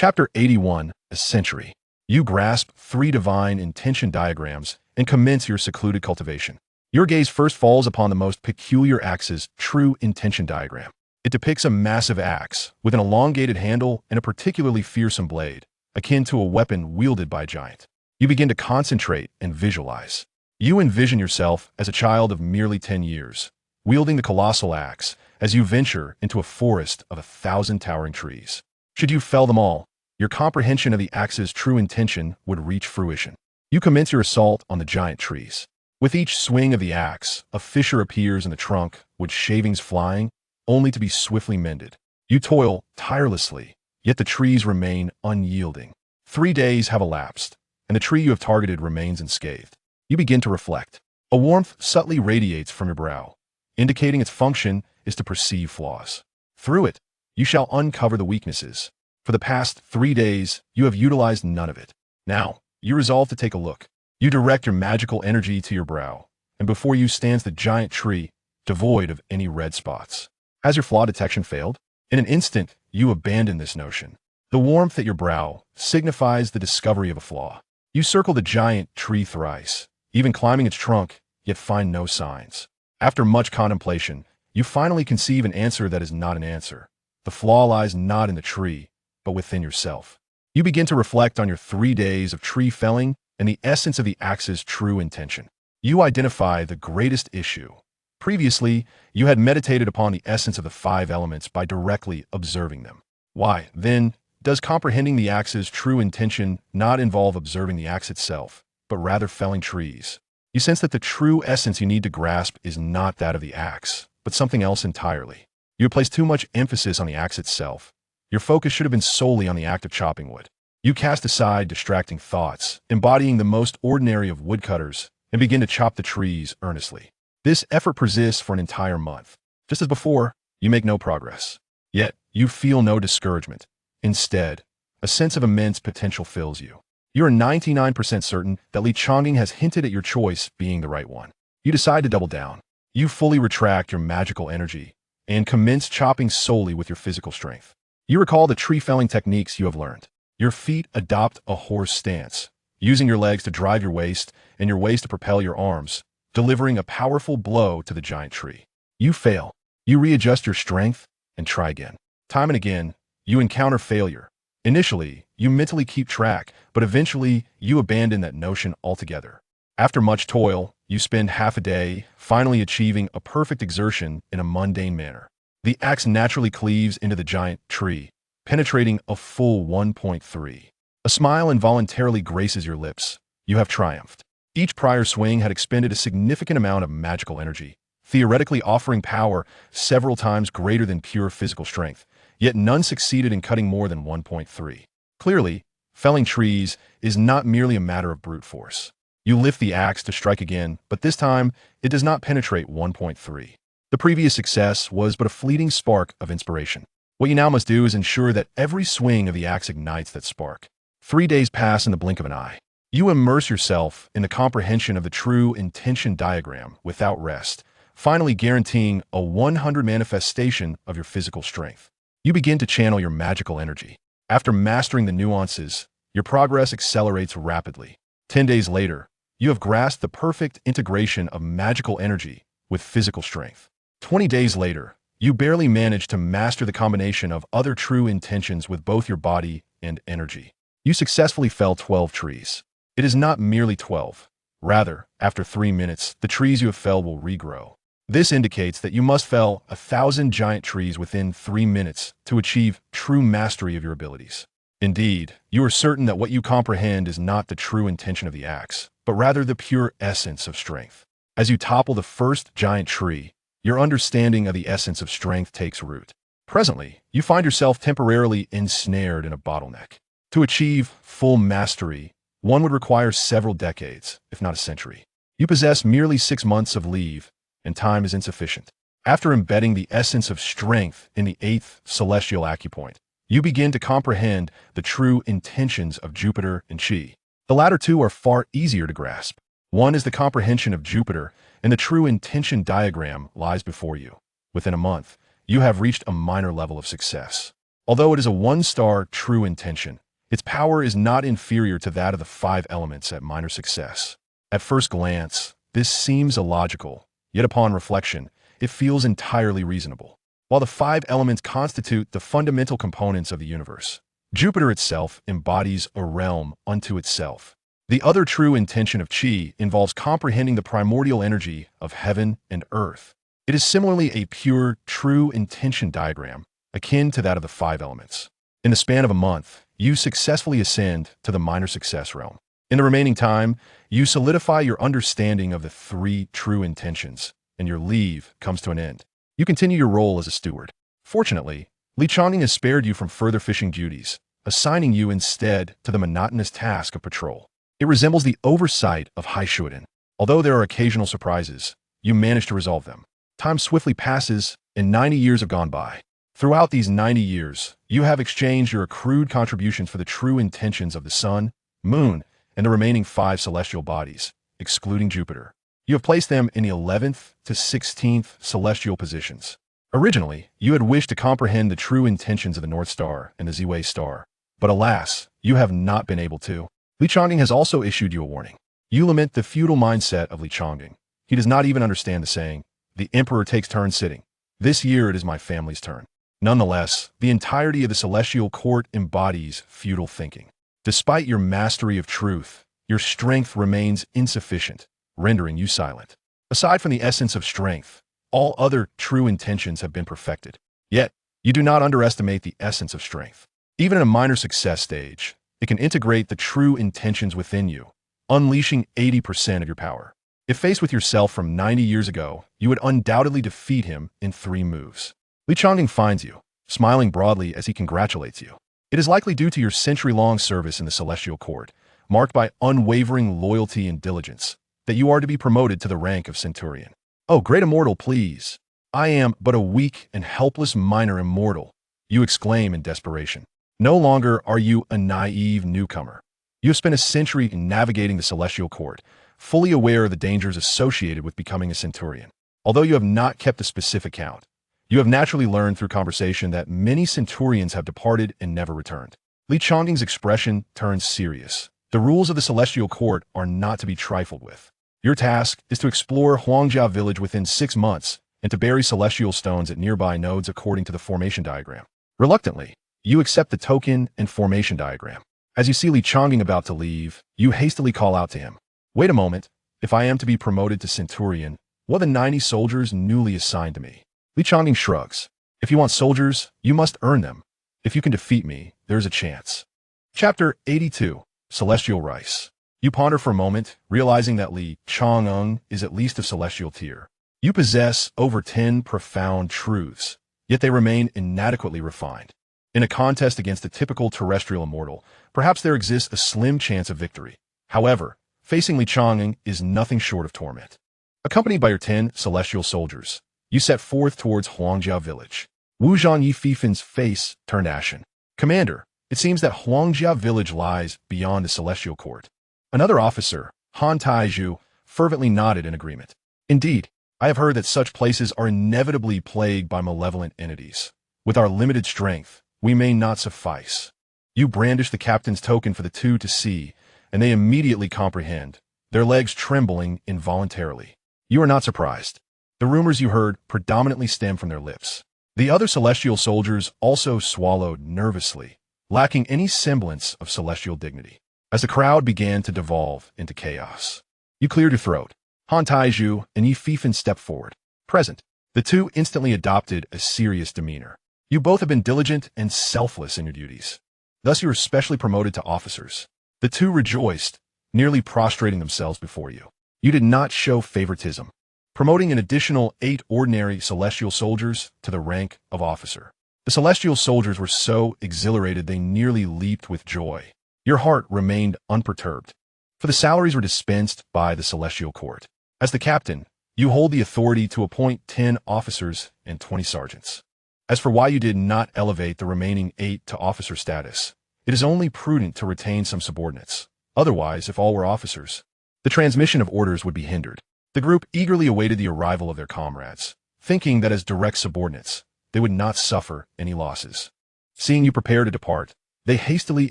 Chapter 81, A Century. You grasp 3 divine intention diagrams and commence your secluded cultivation. Your gaze first falls upon the most peculiar axe's true intention diagram. It depicts a massive axe with an elongated handle and a particularly fearsome blade, akin to a weapon wielded by a giant. You begin to concentrate and visualize. You envision yourself as a child of merely 10 years, wielding the colossal axe as you venture into a forest of 1,000 towering trees. Should you fell them all, your comprehension of the axe's true intention would reach fruition. You commence your assault on the giant trees. With each swing of the axe, a fissure appears in the trunk, with shavings flying, only to be swiftly mended. You toil tirelessly, yet the trees remain unyielding. 3 days have elapsed, and the tree you have targeted remains unscathed. You begin to reflect. A warmth subtly radiates from your brow, indicating its function is to perceive flaws. Through it, you shall uncover the weaknesses. For the past 3 days, you have utilized none of it. Now, you resolve to take a look. You direct your magical energy to your brow, and before you stands the giant tree, devoid of any red spots. Has your flaw detection failed? In an instant, you abandon this notion. The warmth at your brow signifies the discovery of a flaw. You circle the giant tree thrice, even climbing its trunk, yet find no signs. After much contemplation, you finally conceive an answer that is not an answer. The flaw lies not in the tree, but within yourself. You begin to reflect on your 3 days of tree felling and the essence of the axe's true intention. You identify the greatest issue. Previously, you had meditated upon the essence of the 5 elements by directly observing them. Why, then, does comprehending the axe's true intention not involve observing the axe itself, but rather felling trees? You sense that the true essence you need to grasp is not that of the axe, but something else entirely. You have placed too much emphasis on the axe itself. Your focus should have been solely on the act of chopping wood. You cast aside distracting thoughts, embodying the most ordinary of woodcutters, and begin to chop the trees earnestly. This effort persists for an entire month. Just as before, you make no progress. Yet, you feel no discouragement. Instead, a sense of immense potential fills you. You are 99% certain that Li Changing has hinted at your choice being the right one. You decide to double down. You fully retract your magical energy and commence chopping solely with your physical strength. You recall the tree felling techniques you have learned. Your feet adopt a horse stance, using your legs to drive your waist and your waist to propel your arms, delivering a powerful blow to the giant tree. You fail. You readjust your strength and try again. Time and again, you encounter failure. Initially, you mentally keep track, but eventually, you abandon that notion altogether. After much toil, you spend half a day, finally achieving a perfect exertion in a mundane manner. The axe naturally cleaves into the giant tree, penetrating a full 1.3. A smile involuntarily graces your lips. You have triumphed. Each prior swing had expended a significant amount of magical energy, theoretically offering power several times greater than pure physical strength, yet none succeeded in cutting more than 1.3. Clearly, felling trees is not merely a matter of brute force. You lift the axe to strike again, but this time, it does not penetrate 1.3. The previous success was but a fleeting spark of inspiration. What you now must do is ensure that every swing of the axe ignites that spark. 3 days pass in the blink of an eye. You immerse yourself in the comprehension of the true intention diagram without rest, finally guaranteeing a 100 manifestation of your physical strength. You begin to channel your magical energy. After mastering the nuances, your progress accelerates rapidly. 10 days later, you have grasped the perfect integration of magical energy with physical strength. 20 days later, you barely manage to master the combination of other true intentions with both your body and energy. You successfully fell 12 trees. It is not merely 12. Rather, after 3 minutes, the trees you have felled will regrow. This indicates that you must fell 1,000 giant trees within 3 minutes to achieve true mastery of your abilities. Indeed, you are certain that what you comprehend is not the true intention of the axe, but rather the pure essence of strength. As you topple the first giant tree, your understanding of the essence of strength takes root. Presently, you find yourself temporarily ensnared in a bottleneck. To achieve full mastery, one would require several decades, if not a century. You possess merely 6 months of leave, and time is insufficient. After embedding the essence of strength in the 8th celestial acupoint, you begin to comprehend the true intentions of Jupiter and Qi. The latter two are far easier to grasp. One is the comprehension of Jupiter, and the true intention diagram lies before you. Within a month, you have reached a minor level of success. Although it is a 1-star true intention, its power is not inferior to that of the 5 elements at minor success. At first glance, this seems illogical, yet upon reflection, it feels entirely reasonable. While the 5 elements constitute the fundamental components of the universe, Jupiter itself embodies a realm unto itself. The other true intention of Qi involves comprehending the primordial energy of heaven and earth. It is similarly a pure, true intention diagram, akin to that of the 5 elements. In the span of a month, you successfully ascend to the minor success realm. In the remaining time, you solidify your understanding of the 3 true intentions, and your leave comes to an end. You continue your role as a steward. Fortunately, Xianxia has spared you from further fishing duties, assigning you instead to the monotonous task of patrol. It resembles the oversight of Hai Shuiden. Although there are occasional surprises, you manage to resolve them. Time swiftly passes, and 90 years have gone by. Throughout these 90 years, you have exchanged your accrued contributions for the true intentions of the Sun, Moon, and the remaining 5 celestial bodies, excluding Jupiter. You have placed them in the 11th to 16th celestial positions. Originally, you had wished to comprehend the true intentions of the North Star and the Ziwei Star, but alas, you have not been able to. Xianxia has also issued you a warning. You lament the feudal mindset of Xianxia. He does not even understand the saying, "The emperor takes turns sitting. This year it is my family's turn." Nonetheless, the entirety of the celestial court embodies feudal thinking. Despite your mastery of truth, your strength remains insufficient, rendering you silent. Aside from the essence of strength, all other true intentions have been perfected. Yet, you do not underestimate the essence of strength. Even in a minor success stage, it can integrate the true intentions within you, unleashing 80% of your power. If faced with yourself from 90 years ago, you would undoubtedly defeat him in 3 moves. Xianxia finds you, smiling broadly as he congratulates you. It is likely due to your century-long service in the celestial court, marked by unwavering loyalty and diligence, that you are to be promoted to the rank of centurion. "Oh, great immortal, please. I am but a weak and helpless minor immortal," you exclaim in desperation. No longer are you a naive newcomer. You have spent a century navigating the celestial court, fully aware of the dangers associated with becoming a centurion. Although you have not kept a specific count, you have naturally learned through conversation that many centurions have departed and never returned. Xianxia's expression turns serious. The rules of the celestial court are not to be trifled with. Your task is to explore Xianxia village within 6 months and to bury celestial stones at nearby nodes according to the formation diagram. Reluctantly, you accept the token and formation diagram. As you see Xianxia about to leave, you hastily call out to him. "Wait a moment. If I am to be promoted to centurion, what are the 90 soldiers newly assigned to me?" Xianxia shrugs. "If you want soldiers, you must earn them. If you can defeat me, there's a chance." Chapter 82, Celestial Rice. You ponder for a moment, realizing that Xianxia is at least of celestial tier. You possess over 10 profound truths, yet they remain inadequately refined. In a contest against a typical terrestrial immortal, perhaps there exists a slim chance of victory. However, facing Xianxia is nothing short of torment. Accompanied by your 10 celestial soldiers, you set forth towards Xianxia village. Wu Zhan Yififen's face turned ashen. "Commander, it seems that Xianxia village lies beyond the celestial court." Another officer, Han Taizhu, fervently nodded in agreement. "Indeed, I have heard that such places are inevitably plagued by malevolent entities. With our limited strength, we may not suffice." You brandish the captain's token for the 2 to see, and they immediately comprehend, their legs trembling involuntarily. You are not surprised. The rumors you heard predominantly stem from their lips. The other celestial soldiers also swallowed nervously, lacking any semblance of celestial dignity. As the crowd began to devolve into chaos, you cleared your throat. Han Taizhu and Yififen stepped forward. Present, the 2 instantly adopted a serious demeanor. You both have been diligent and selfless in your duties. Thus you were specially promoted to officers. The 2 rejoiced, nearly prostrating themselves before you. You did not show favoritism, promoting an additional 8 ordinary celestial soldiers to the rank of officer. The celestial soldiers were so exhilarated they nearly leaped with joy. Your heart remained unperturbed, for the salaries were dispensed by the celestial court. As the captain, you hold the authority to appoint 10 officers and 20 sergeants. As for why you did not elevate the remaining 8 to officer status, it is only prudent to retain some subordinates. Otherwise, if all were officers, the transmission of orders would be hindered. The group eagerly awaited the arrival of their comrades, thinking that as direct subordinates, they would not suffer any losses. Seeing you prepare to depart, they hastily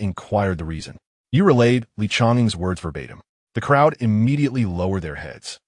inquired the reason. You relayed Li Chang's words verbatim. The crowd immediately lowered their heads,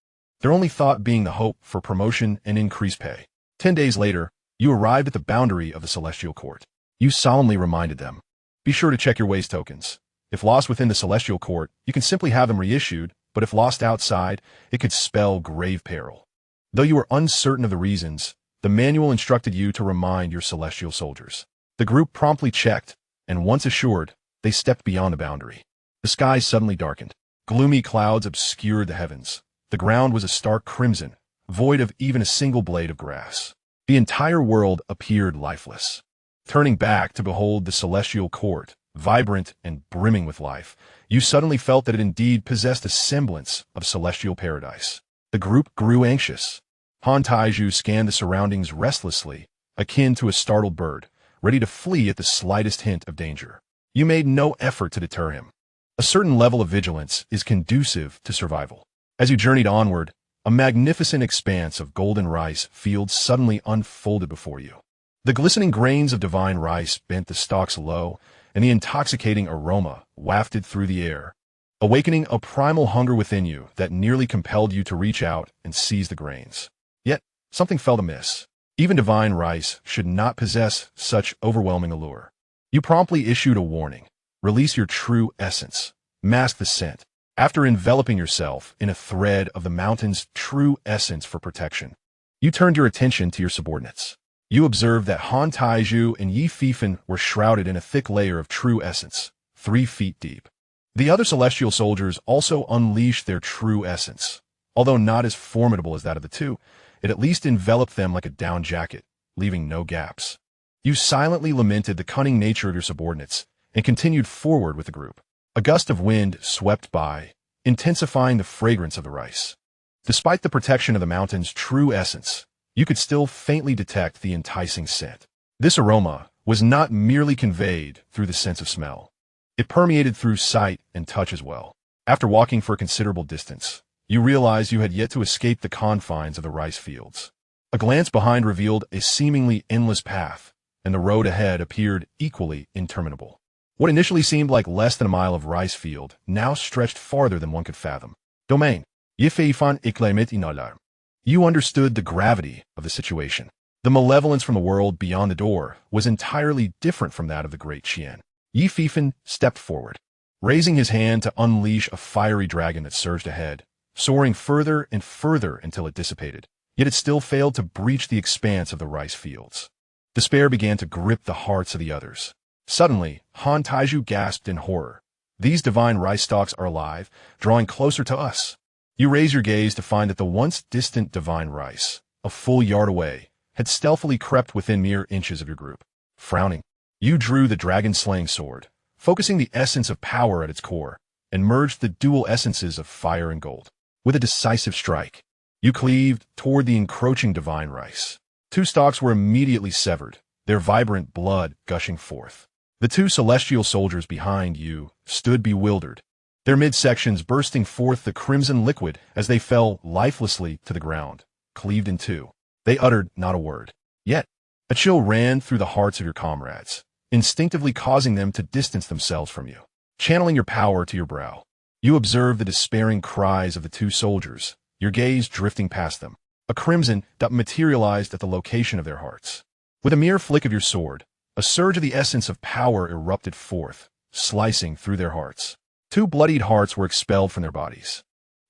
their only thought being the hope for promotion and increased pay. 10 days later, you arrived at the boundary of the Celestial Court. You solemnly reminded them, be sure to check your waste tokens. If lost within the Celestial Court, you can simply have them reissued, but if lost outside, it could spell grave peril. Though you were uncertain of the reasons, the manual instructed you to remind your Celestial soldiers. The group promptly checked, and once assured, they stepped beyond the boundary. The sky suddenly darkened. Gloomy clouds obscured the heavens. The ground was a stark crimson, void of even a single blade of grass. The entire world appeared lifeless. Turning back to behold the Celestial Court, vibrant and brimming with life, you suddenly felt that it indeed possessed a semblance of celestial paradise. The group grew anxious. Han Taiju scanned the surroundings restlessly, akin to a startled bird, ready to flee at the slightest hint of danger. You made no effort to deter him. A certain level of vigilance is conducive to survival. As you journeyed onward, a magnificent expanse of golden rice fields suddenly unfolded before you. The glistening grains of divine rice bent the stalks low, and the intoxicating aroma wafted through the air, awakening a primal hunger within you that nearly compelled you to reach out and seize the grains. Yet, something felt amiss. Even divine rice should not possess such overwhelming allure. You promptly issued a warning. Release your true essence. Mask the scent. After enveloping yourself in a thread of the mountain's true essence for protection, you turned your attention to your subordinates. You observed that Han Taiju and Yi Fifan were shrouded in a thick layer of true essence, 3 feet deep. The other celestial soldiers also unleashed their true essence. Although not as formidable as that of the two, it at least enveloped them like a down jacket, leaving no gaps. You silently lamented the cunning nature of your subordinates and continued forward with the group. A gust of wind swept by, intensifying the fragrance of the rice. Despite the protection of the mountain's true essence, you could still faintly detect the enticing scent. This aroma was not merely conveyed through the sense of smell. It permeated through sight and touch as well. After walking for a considerable distance, you realized you had yet to escape the confines of the rice fields. A glance behind revealed a seemingly endless path, and the road ahead appeared equally interminable. What initially seemed like less than a mile of rice field now stretched farther than one could fathom. Domain. Yifeifan iklamit inalar. You understood the gravity of the situation. The malevolence from the world beyond the door was entirely different from that of the great Xian. Yi Fifan stepped forward, raising his hand to unleash a fiery dragon that surged ahead, soaring further and further until it dissipated. Yet it still failed to breach the expanse of the rice fields. Despair began to grip the hearts of the others. Suddenly, Han Taiju gasped in horror. These divine rice stalks are alive, drawing closer to us. You raise your gaze to find that the once distant divine rice, a full yard away, had stealthily crept within mere inches of your group. Frowning, you drew the dragon-slaying sword, focusing the essence of power at its core, and merged the dual essences of fire and gold. With a decisive strike, you cleaved toward the encroaching divine rice. 2 stalks were immediately severed, their vibrant blood gushing forth. The 2 celestial soldiers behind you stood bewildered, their midsections bursting forth the crimson liquid as they fell lifelessly to the ground, cleaved in 2. They uttered not a word. Yet, a chill ran through the hearts of your comrades, instinctively causing them to distance themselves from you. Channeling your power to your brow, you observed the despairing cries of the 2 soldiers, your gaze drifting past them, a crimson that materialized at the location of their hearts. With a mere flick of your sword, a surge of the essence of power erupted forth, slicing through their hearts. 2 bloodied hearts were expelled from their bodies.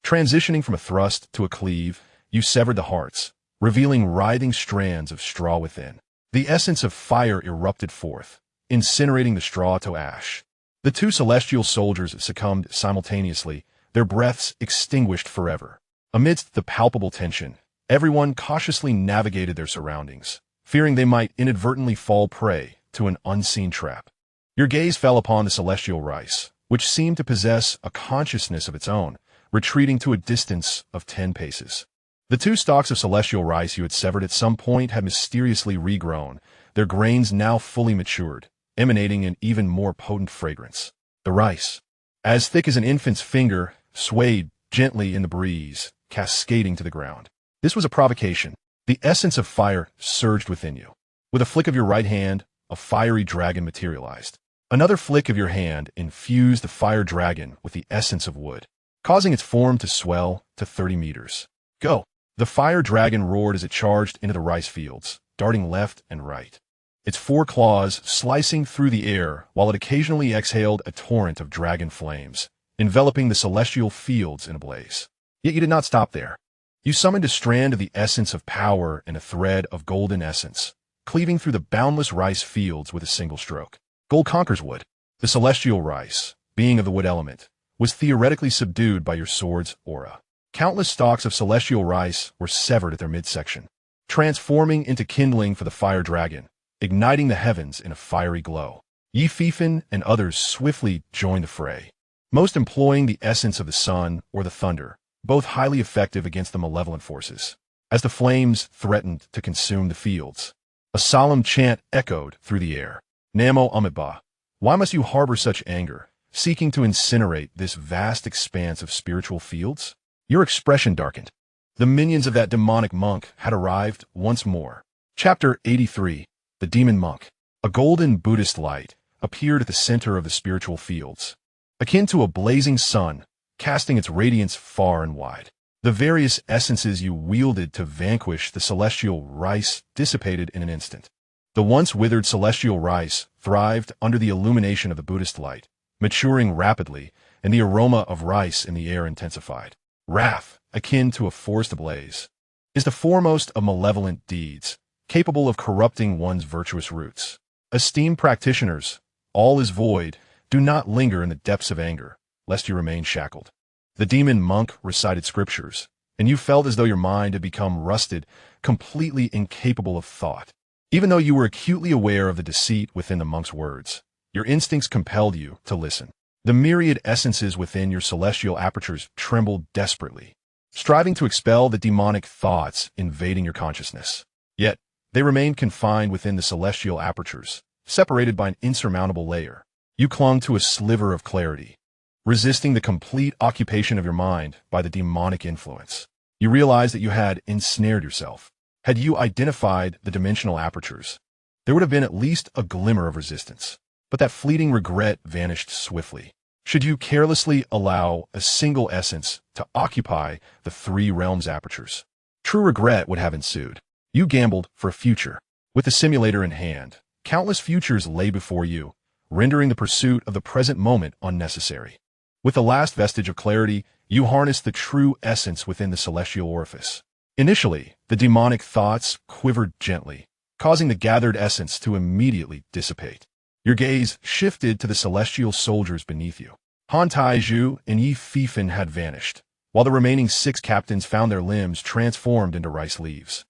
Transitioning from a thrust to a cleave, you severed the hearts, revealing writhing strands of straw within. The essence of fire erupted forth, incinerating the straw to ash. The 2 celestial soldiers succumbed simultaneously, their breaths extinguished forever. Amidst the palpable tension, everyone cautiously navigated their surroundings, fearing they might inadvertently fall prey to an unseen trap. Your gaze fell upon the celestial rice, which seemed to possess a consciousness of its own, retreating to a distance of 10 paces. The 2 stalks of celestial rice you had severed at some point had mysteriously regrown, their grains now fully matured, emanating an even more potent fragrance. The rice, as thick as an infant's finger, swayed gently in the breeze, cascading to the ground. This was a provocation. The essence of fire surged within you. With a flick of your right hand, a fiery dragon materialized. Another flick of your hand infused the fire dragon with the essence of wood, causing its form to swell to 30 meters. Go! The fire dragon roared as it charged into the rice fields, darting left and right, its four claws slicing through the air while it occasionally exhaled a torrent of dragon flames, enveloping the celestial fields in a blaze. Yet you did not stop there. You summoned a strand of the essence of power and a thread of golden essence, cleaving through the boundless rice fields with a single stroke. Gold conquers wood. The celestial rice, being of the wood element, was theoretically subdued by your sword's aura. Countless stalks of celestial rice were severed at their midsection, transforming into kindling for the fire dragon, igniting the heavens in a fiery glow. Yi Fifan and others swiftly joined the fray, most employing the essence of the sun or the thunder, both highly effective against the malevolent forces. As the flames threatened to consume the fields, a solemn chant echoed through the air. Namo Amitabha, why must you harbor such anger, seeking to incinerate this vast expanse of spiritual fields? Your expression darkened. The minions of that demonic monk had arrived once more. Chapter 83. The Demon Monk. A golden Buddhist light appeared at the center of the spiritual fields, akin to a blazing sun, casting its radiance far and wide. The various essences you wielded to vanquish the celestial rice dissipated in an instant. The once withered celestial rice thrived under the illumination of the Buddhist light, maturing rapidly, and the aroma of rice in the air intensified. Wrath, akin to a forest ablaze, is the foremost of malevolent deeds, capable of corrupting one's virtuous roots. Esteemed practitioners, all is void. Do not linger in the depths of anger, lest you remain shackled. The demon monk recited scriptures, and you felt as though your mind had become rusted, completely incapable of thought. Even though you were acutely aware of the deceit within the monk's words, your instincts compelled you to listen. The myriad essences within your celestial apertures trembled desperately, striving to expel the demonic thoughts invading your consciousness. Yet, they remained confined within the celestial apertures, separated by an insurmountable layer. You clung to a sliver of clarity, resisting the complete occupation of your mind by the demonic influence. You realized that you had ensnared yourself. Had you identified the dimensional apertures, there would have been at least a glimmer of resistance. But that fleeting regret vanished swiftly. Should you carelessly allow a single essence to occupy the three realms' apertures, true regret would have ensued. You gambled for a future. With the simulator in hand, countless futures lay before you, rendering the pursuit of the present moment unnecessary. With the last vestige of clarity, you harnessed the true essence within the celestial orifice. Initially, the demonic thoughts quivered gently, causing the gathered essence to immediately dissipate. Your gaze shifted to the celestial soldiers beneath you. Han Taizhu and Yi Fifan had vanished, while the remaining 6 captains found their limbs transformed into rice leaves,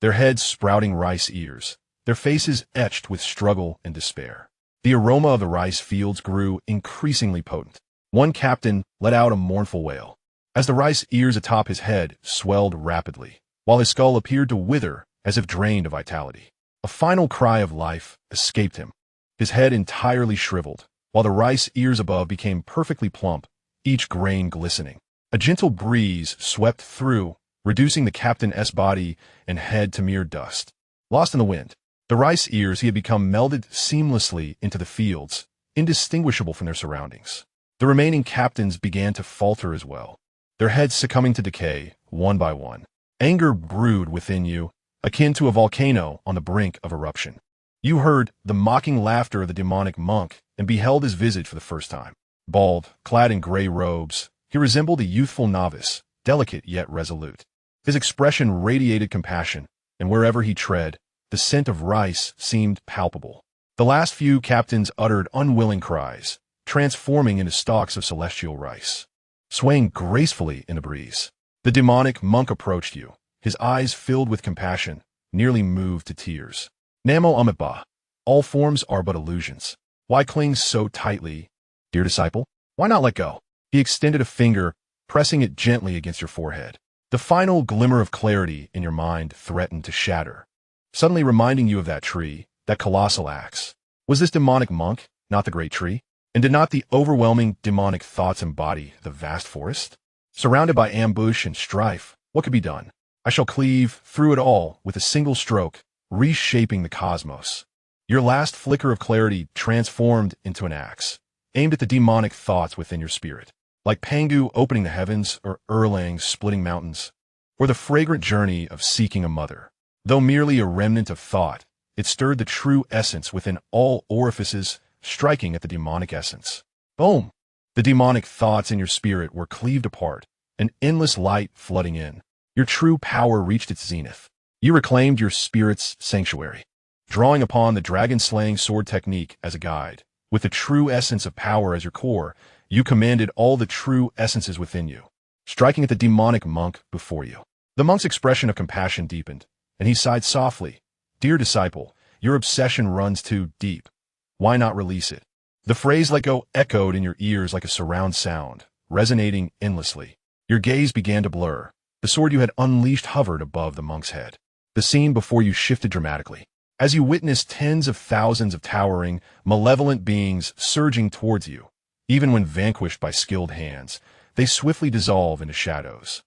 their heads sprouting rice ears, their faces etched with struggle and despair. The aroma of the rice fields grew increasingly potent. One captain let out a mournful wail, as the rice ears atop his head swelled rapidly, while his skull appeared to wither as if drained of vitality. A final cry of life escaped him, his head entirely shriveled, while the rice ears above became perfectly plump, each grain glistening. A gentle breeze swept through, reducing the captain's body and head to mere dust. Lost in the wind, the rice ears he had become melded seamlessly into the fields, indistinguishable from their surroundings. The remaining captains began to falter as well, their heads succumbing to decay, one by one. Anger brewed within you, akin to a volcano on the brink of eruption. You heard the mocking laughter of the demonic monk and beheld his visage for the first time. Bald, clad in gray robes, he resembled a youthful novice, delicate yet resolute. His expression radiated compassion, and wherever he tread, the scent of rice seemed palpable. The last few captains uttered unwilling cries, transforming into stalks of celestial rice, swaying gracefully in the breeze. The demonic monk approached you, his eyes filled with compassion, nearly moved to tears. Namo Amitabha, all forms are but illusions. Why cling so tightly? Dear disciple, why not let go? He extended a finger, pressing it gently against your forehead. The final glimmer of clarity in your mind threatened to shatter, suddenly reminding you of that tree, that colossal axe. Was this demonic monk not the great tree? And did not the overwhelming demonic thoughts embody the vast forest? Surrounded by ambush and strife, what could be done? I shall cleave through it all with a single stroke, reshaping the cosmos. Your last flicker of clarity transformed into an axe, aimed at the demonic thoughts within your spirit. Like Pangu opening the heavens, or Erlang splitting mountains, or the fragrant journey of seeking a mother. Though merely a remnant of thought, it stirred the true essence within all orifices, striking at the demonic essence. Boom! The demonic thoughts in your spirit were cleaved apart, an endless light flooding in. Your true power reached its zenith. You reclaimed your spirit's sanctuary, drawing upon the dragon-slaying sword technique as a guide. With the true essence of power as your core, you commanded all the true essences within you, striking at the demonic monk before you. The monk's expression of compassion deepened, and he sighed softly. Dear disciple, your obsession runs too deep. Why not release it? The phrase "let go" echoed in your ears like a surround sound, resonating endlessly. Your gaze began to blur. The sword you had unleashed hovered above the monk's head. The scene before you shifted dramatically, as you witnessed tens of thousands of towering, malevolent beings surging towards you. Even when vanquished by skilled hands, they swiftly dissolve into shadows,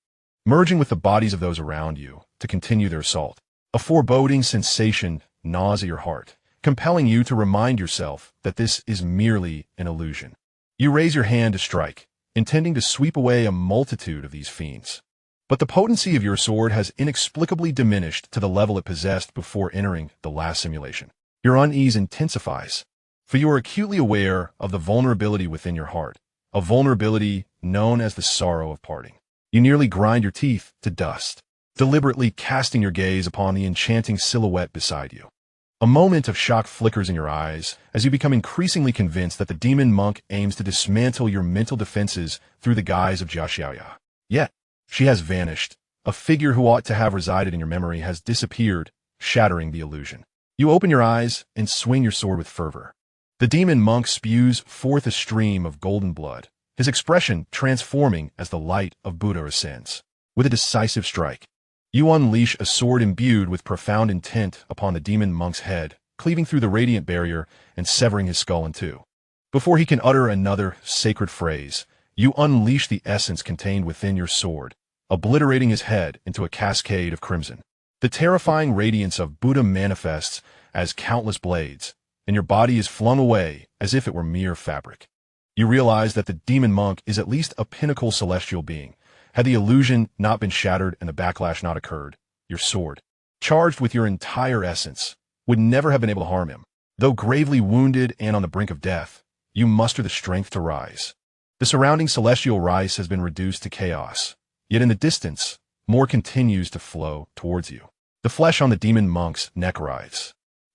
merging with the bodies of those around you to continue their assault. A foreboding sensation gnaws at your heart, compelling you to remind yourself that this is merely an illusion. You raise your hand to strike, intending to sweep away a multitude of these fiends. But the potency of your sword has inexplicably diminished to the level it possessed before entering the last simulation. Your unease intensifies, for you are acutely aware of the vulnerability within your heart, a vulnerability known as the sorrow of parting. You nearly grind your teeth to dust, deliberately casting your gaze upon the enchanting silhouette beside you. A moment of shock flickers in your eyes as you become increasingly convinced that the demon monk aims to dismantle your mental defenses through the guise of Xianxia. Yet, she has vanished. A figure who ought to have resided in your memory has disappeared, shattering the illusion. You open your eyes and swing your sword with fervor. The demon monk spews forth a stream of golden blood, his expression transforming as the light of Buddha ascends. With a decisive strike, you unleash a sword imbued with profound intent upon the demon monk's head, cleaving through the radiant barrier and severing his skull in two. Before he can utter another sacred phrase, you unleash the essence contained within your sword, obliterating his head into a cascade of crimson. The terrifying radiance of Buddha manifests as countless blades, and your body is flung away as if it were mere fabric. You realize that the demon monk is at least a pinnacle celestial being. Had the illusion not been shattered and the backlash not occurred, your sword, charged with your entire essence, would never have been able to harm him. Though gravely wounded and on the brink of death, you muster the strength to rise. The surrounding celestial rice has been reduced to chaos, yet in the distance, more continues to flow towards you. The flesh on the demon monk's neck writhes.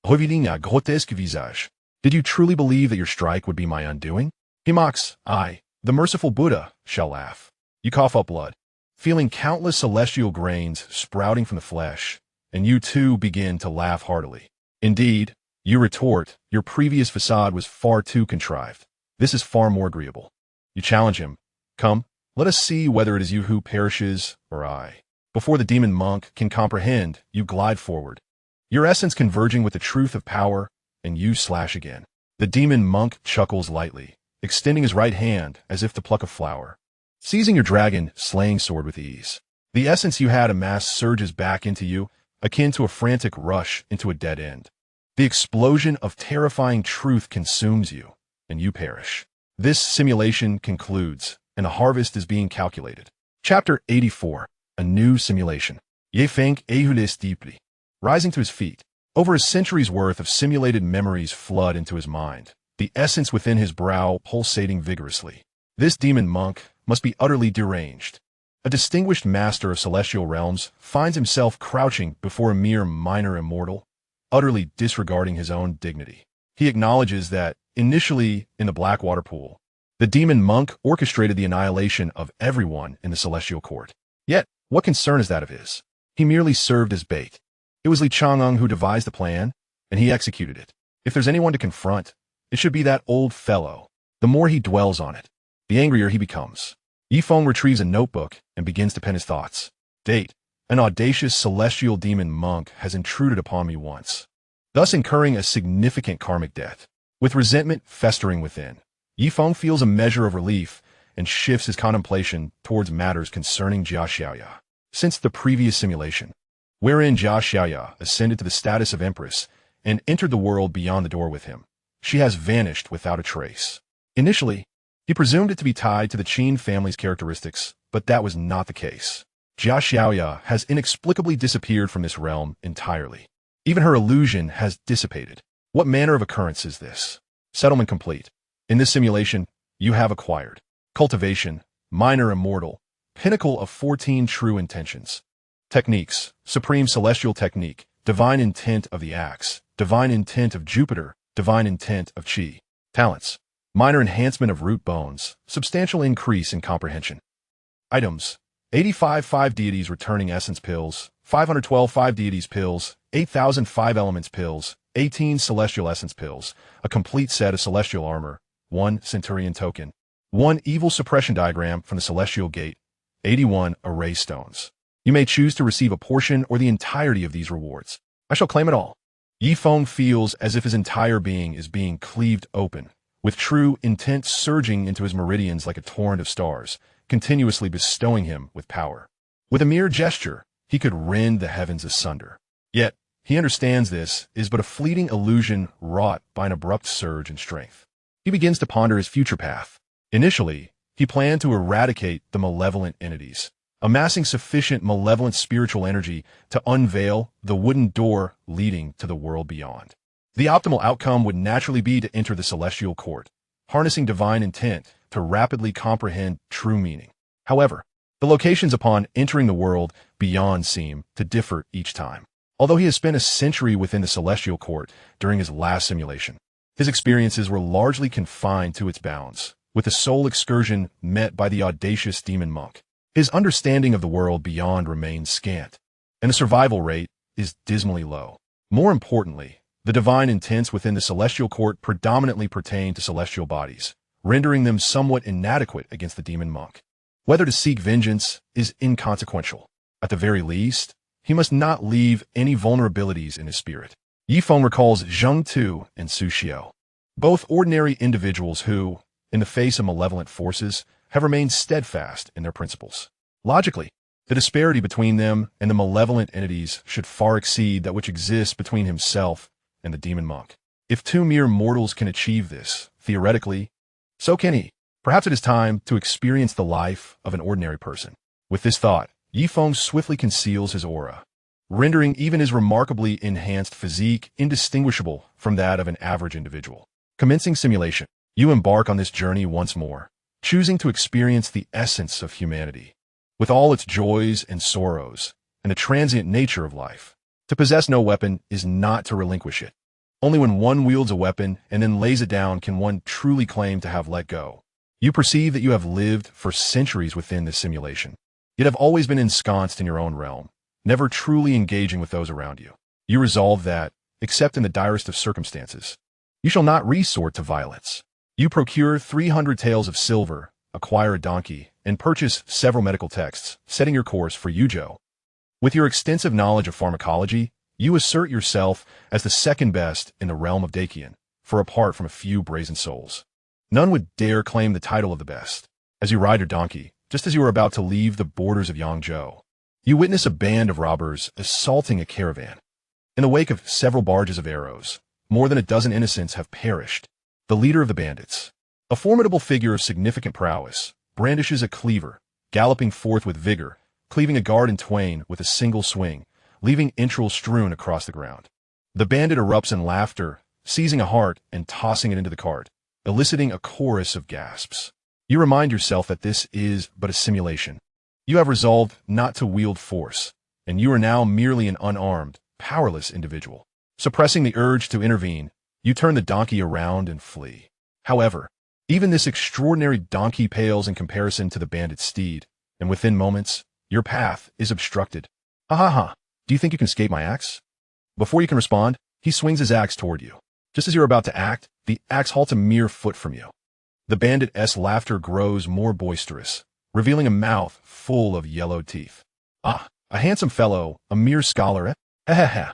Revealing a grotesque visage. Did you truly believe that your strike would be my undoing? He mocks. I, the merciful Buddha, shall laugh. You cough up blood, feeling countless celestial grains sprouting from the flesh, and you too begin to laugh heartily. Indeed, you retort, your previous facade was far too contrived. This is far more agreeable. You challenge him. Come, let us see whether it is you who perishes, or I. Before the demon monk can comprehend, you glide forward, your essence converging with the truth of power, and you slash again. The demon monk chuckles lightly, extending his right hand as if to pluck a flower, seizing your dragon-slaying sword with ease. The essence you had amassed surges back into you, akin to a frantic rush into a dead end. The explosion of terrifying truth consumes you, and you perish. This simulation concludes, and a harvest is being calculated. Chapter 84. A new simulation. Feng éhulé deeply. Rising to his feet, over a century's worth of simulated memories flood into his mind, the essence within his brow pulsating vigorously. This demon monk must be utterly deranged. A distinguished master of celestial realms finds himself crouching before a mere minor immortal, utterly disregarding his own dignity. He acknowledges that, initially in the Blackwater Pool, the demon monk orchestrated the annihilation of everyone in the celestial court. Yet, what concern is that of his? He merely served as bait. It was Li Chang'eng who devised the plan, and he executed it. If there's anyone to confront, it should be that old fellow. The more he dwells on it, the angrier he becomes. Feng retrieves a notebook and begins to pen his thoughts. Date. An audacious celestial demon monk has intruded upon me once, thus incurring a significant karmic debt. With resentment festering within, Feng feels a measure of relief and shifts his contemplation towards matters concerning Xianxia. Since the previous simulation, wherein Xianxia ascended to the status of empress and entered the world beyond the door with him. She has vanished without a trace. Initially, he presumed it to be tied to the Qin family's characteristics, but that was not the case. Xianxia has inexplicably disappeared from this realm entirely. Even her illusion has dissipated. What manner of occurrence is this? Settlement complete. In this simulation, you have acquired cultivation, minor immortal, pinnacle of 14 true intentions. Techniques, supreme celestial technique, divine intent of the axe, divine intent of Jupiter, divine intent of Qi. Talents, minor enhancement of root bones, substantial increase in comprehension. Items, 85 5 deities returning essence pills, 512 5 deities pills, 8,005 elements pills, 18 celestial essence pills, a complete set of celestial armor, 1 centurion token, 1 evil suppression diagram from the celestial gate, 81 array stones. You may choose to receive a portion or the entirety of these rewards. I shall claim it all. Feng feels as if his entire being is being cleaved open, with true intent surging into his meridians like a torrent of stars, continuously bestowing him with power. With a mere gesture, he could rend the heavens asunder. Yet, he understands this is but a fleeting illusion wrought by an abrupt surge in strength. He begins to ponder his future path. Initially, he planned to eradicate the malevolent entities, amassing sufficient malevolent spiritual energy to unveil the wooden door leading to the world beyond. The optimal outcome would naturally be to enter the celestial court, harnessing divine intent to rapidly comprehend true meaning. However, the locations upon entering the world beyond seem to differ each time. Although he has spent a century within the celestial court during his last simulation, his experiences were largely confined to its bounds, with the sole excursion met by the audacious demon monk. His understanding of the world beyond remains scant, and the survival rate is dismally low. More importantly, the divine intents within the celestial court predominantly pertain to celestial bodies, rendering them somewhat inadequate against the demon monk. Whether to seek vengeance is inconsequential. At the very least, he must not leave any vulnerabilities in his spirit. Feng recalls Xianxia and Su Xiao, both ordinary individuals who, in the face of malevolent forces, have remained steadfast in their principles. Logically, the disparity between them and the malevolent entities should far exceed that which exists between himself and the demon monk. If two mere mortals can achieve this, theoretically, so can he. Perhaps it is time to experience the life of an ordinary person. With this thought, Feng swiftly conceals his aura, rendering even his remarkably enhanced physique indistinguishable from that of an average individual. Commencing simulation, you embark on this journey once more, choosing to experience the essence of humanity, with all its joys and sorrows, and the transient nature of life. To possess no weapon is not to relinquish it. Only when one wields a weapon and then lays it down can one truly claim to have let go. You perceive that you have lived for centuries within this simulation, yet have always been ensconced in your own realm, never truly engaging with those around you. You resolve that, except in the direst of circumstances, you shall not resort to violence. You procure 300 taels of silver, acquire a donkey, and purchase several medical texts, setting your course for Yuzhou. With your extensive knowledge of pharmacology, you assert yourself as the second best in the realm of Dakian, for apart from a few brazen souls, none would dare claim the title of the best. As you ride your donkey, just as you are about to leave the borders of Yangzhou, you witness a band of robbers assaulting a caravan. In the wake of several barges of arrows, more than a dozen innocents have perished. The leader of the bandits, a formidable figure of significant prowess, brandishes a cleaver, galloping forth with vigor, cleaving a guard in twain with a single swing, leaving entrails strewn across the ground. The bandit erupts in laughter, seizing a heart and tossing it into the cart, eliciting a chorus of gasps. You remind yourself that this is but a simulation. You have resolved not to wield force, and you are now merely an unarmed, powerless individual. Suppressing the urge to intervene, you turn the donkey around and flee. However, even this extraordinary donkey pales in comparison to the bandit's steed, and within moments, your path is obstructed. Ha ha ha, do you think you can escape my axe? Before you can respond, he swings his axe toward you. Just as you're about to act, the axe halts a mere foot from you. The bandit's laughter grows more boisterous, revealing a mouth full of yellow teeth. Ah, a handsome fellow, a mere scholar, eh? Ha ha ha.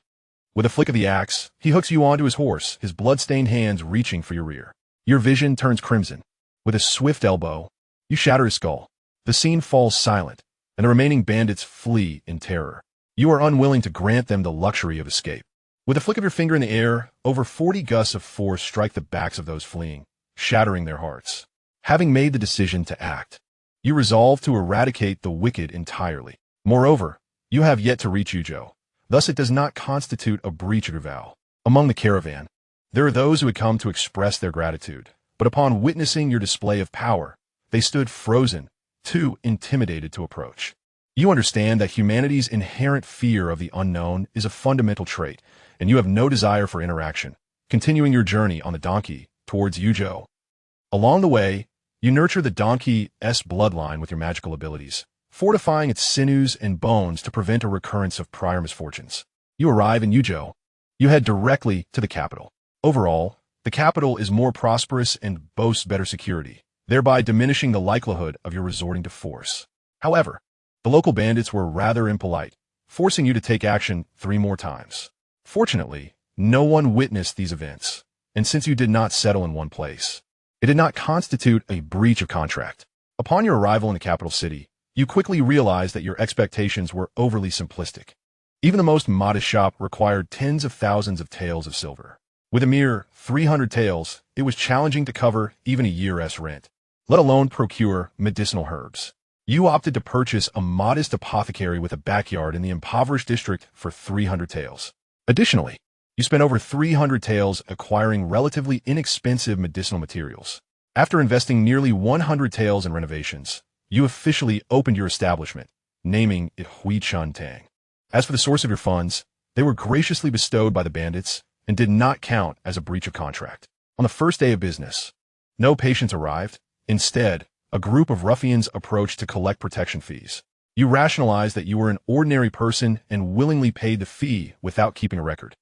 With a flick of the axe, he hooks you onto his horse, his blood-stained hands reaching for your rear. Your vision turns crimson. With a swift elbow, you shatter his skull. The scene falls silent, and the remaining bandits flee in terror. You are unwilling to grant them the luxury of escape. With a flick of your finger in the air, over 40 gusts of force strike the backs of those fleeing, shattering their hearts. Having made the decision to act, you resolve to eradicate the wicked entirely. Moreover, you have yet to reach Yuzhou. Thus it does not constitute a breach of your vow. Among the caravan, there are those who had come to express their gratitude, but upon witnessing your display of power, they stood frozen, too intimidated to approach. You understand that humanity's inherent fear of the unknown is a fundamental trait, and you have no desire for interaction, continuing your journey on the donkey towards Yuzhou. Along the way, you nurture the donkey's bloodline with your magical abilities, fortifying its sinews and bones to prevent a recurrence of prior misfortunes. You arrive in Yuzhou. You head directly to the capital. Overall, the capital is more prosperous and boasts better security, thereby diminishing the likelihood of your resorting to force. However, the local bandits were rather impolite, forcing you to take action 3 more times. Fortunately, no one witnessed these events, and since you did not settle in one place, it did not constitute a breach of contract. Upon your arrival in the capital city, you quickly realized that your expectations were overly simplistic. Even the most modest shop required tens of thousands of taels of silver. With a mere 300 taels, it was challenging to cover even a year's rent, let alone procure medicinal herbs. You opted to purchase a modest apothecary with a backyard in the impoverished district for 300 taels. Additionally, you spent over 300 taels acquiring relatively inexpensive medicinal materials. After investing nearly 100 taels in renovations, you officially opened your establishment, naming it Hui Chun Tang. As for the source of your funds, they were graciously bestowed by the bandits and did not count as a breach of contract. On the first day of business, no patients arrived. Instead, a group of ruffians approached to collect protection fees. You rationalized that you were an ordinary person and willingly paid the fee without keeping a record.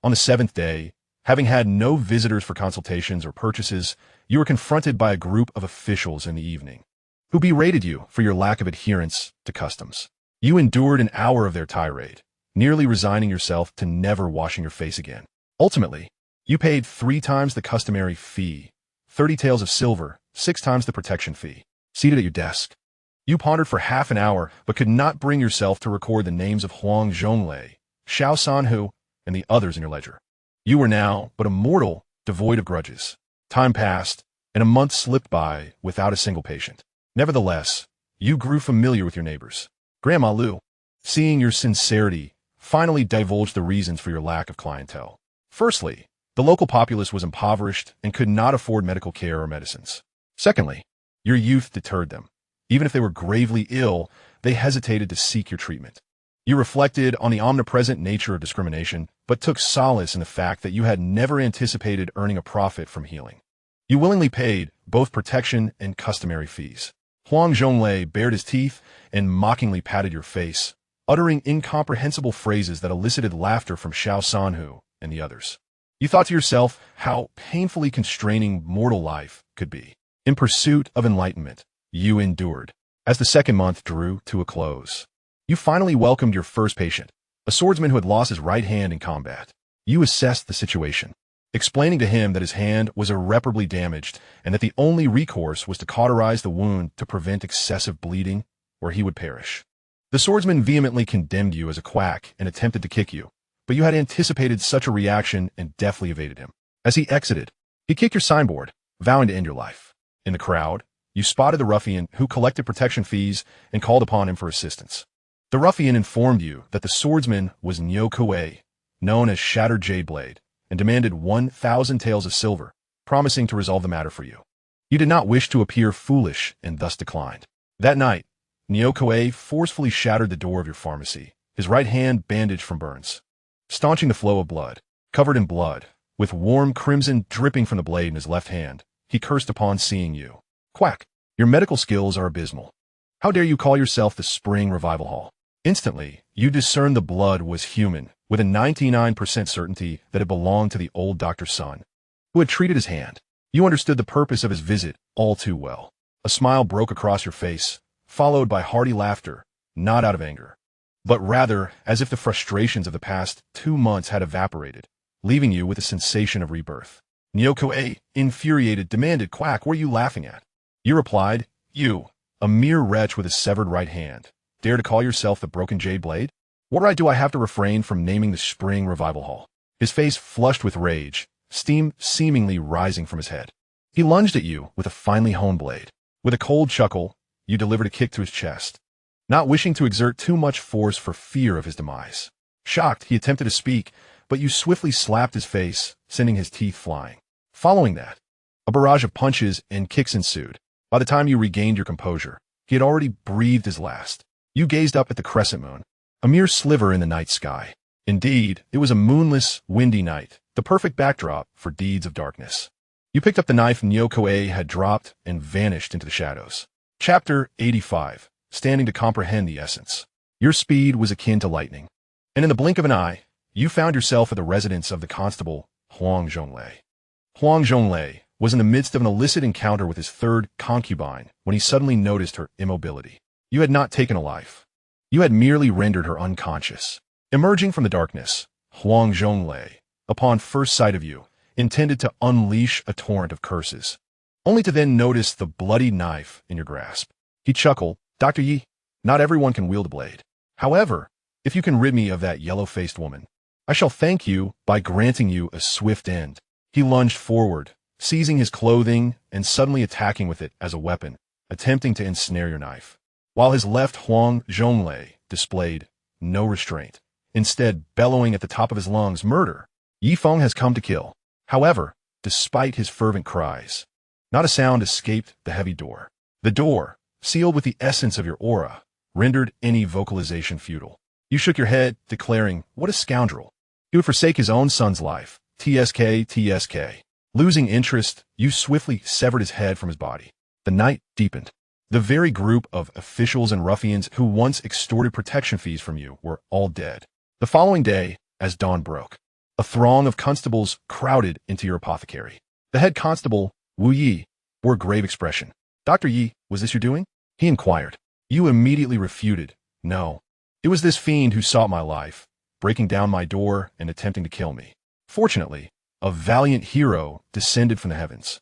On the 7th day, having had no visitors for consultations or purchases, you were confronted by a group of officials in the evening, who berated you for your lack of adherence to customs. You endured an hour of their tirade, nearly resigning yourself to never washing your face again. Ultimately, you paid 3 times the customary fee, 30 taels of silver, 6 times the protection fee. Seated at your desk, you pondered for half an hour but could not bring yourself to record the names of Huang Zhonglei, Xiao Sanhu, and the others in your ledger. You were now but a mortal devoid of grudges. Time passed, and a month slipped by without a single patient. Nevertheless, you grew familiar with your neighbors. Grandma Lu, seeing your sincerity, finally divulged the reasons for your lack of clientele. Firstly, the local populace was impoverished and could not afford medical care or medicines. Secondly, your youth deterred them. Even if they were gravely ill, they hesitated to seek your treatment. You reflected on the omnipresent nature of discrimination, but took solace in the fact that you had never anticipated earning a profit from healing. You willingly paid both protection and customary fees. Huang Zhonglei bared his teeth and mockingly patted your face, uttering incomprehensible phrases that elicited laughter from Xiao Sanhu and the others. You thought to yourself how painfully constraining mortal life could be. In pursuit of enlightenment, you endured. As the 2nd month drew to a close, you finally welcomed your first patient, a swordsman who had lost his right hand in combat. You assessed the situation, explaining to him that his hand was irreparably damaged and that the only recourse was to cauterize the wound to prevent excessive bleeding, or he would perish. The swordsman vehemently condemned you as a quack and attempted to kick you, but you had anticipated such a reaction and deftly evaded him. As he exited, he kicked your signboard, vowing to end your life. In the crowd, you spotted the ruffian who collected protection fees and called upon him for assistance. The ruffian informed you that the swordsman was Niu Kuei, known as Shattered Jade Blade, and demanded 1,000 taels of silver, promising to resolve the matter for you. You did not wish to appear foolish and thus declined. That night, Niu Kuei forcefully shattered the door of your pharmacy, his right hand bandaged from burns. Staunching the flow of blood, covered in blood, with warm crimson dripping from the blade in his left hand, he cursed upon seeing you. Quack, your medical skills are abysmal. How dare you call yourself the Spring Revival Hall? Instantly, you discerned the blood was human, with a 99% certainty that it belonged to the old doctor's son, who had treated his hand. You understood the purpose of his visit all too well. A smile broke across your face, followed by hearty laughter, not out of anger, but rather as if the frustrations of the past 2 months had evaporated, leaving you with a sensation of rebirth. Niu Kuei, infuriated, demanded, Quack, what are you laughing at? You replied, You, a mere wretch with a severed right hand, dare to call yourself the Broken Jade Blade? What right do I have to refrain from naming the Spring Revival Hall? his face flushed with rage, steam seemingly rising from his head. He lunged at you with a finely honed blade. With a cold chuckle, you delivered a kick to his chest, not wishing to exert too much force for fear of his demise. Shocked, he attempted to speak, but you swiftly slapped his face, sending his teeth flying. Following that, a barrage of punches and kicks ensued. By the time you regained your composure, he had already breathed his last. You gazed up at the crescent moon, a mere sliver in the night sky. Indeed, it was a moonless, windy night, the perfect backdrop for deeds of darkness. You picked up the knife Nyokoe had dropped and vanished into the shadows. Chapter 85. Standing to comprehend the essence. Your speed was akin to lightning, and in the blink of an eye, you found yourself at the residence of the constable, Huang Zhonglei. Huang Zhonglei was in the midst of an illicit encounter with his third concubine when he suddenly noticed her immobility. You had not taken a life. You had merely rendered her unconscious. Emerging from the darkness, Huang Zhonglei, upon first sight of you, intended to unleash a torrent of curses, only to then notice the bloody knife in your grasp. He chuckled, "Dr. Yi, not everyone can wield a blade. However, if you can rid me of that yellow-faced woman, I shall thank you by granting you a swift end." He lunged forward, seizing his clothing and suddenly attacking with it as a weapon, attempting to ensnare your knife, while his left Huang Zhonglei displayed no restraint, instead bellowing at the top of his lungs, "Murder! Yi Feng has come to kill." However, despite his fervent cries, not a sound escaped the heavy door. The door, sealed with the essence of your aura, rendered any vocalization futile. You shook your head, declaring, "What a scoundrel! He would forsake his own son's life. TSK, TSK. Losing interest, you swiftly severed his head from his body. The night deepened. The very group of officials and ruffians who once extorted protection fees from you were all dead. The following day, as dawn broke, a throng of constables crowded into your apothecary. The head constable, Wu Yi, wore a grave expression. "Dr. Yi, was this your doing?" he inquired. You immediately refuted, "No. It was this fiend who sought my life, breaking down my door and attempting to kill me. Fortunately, a valiant hero descended from the heavens,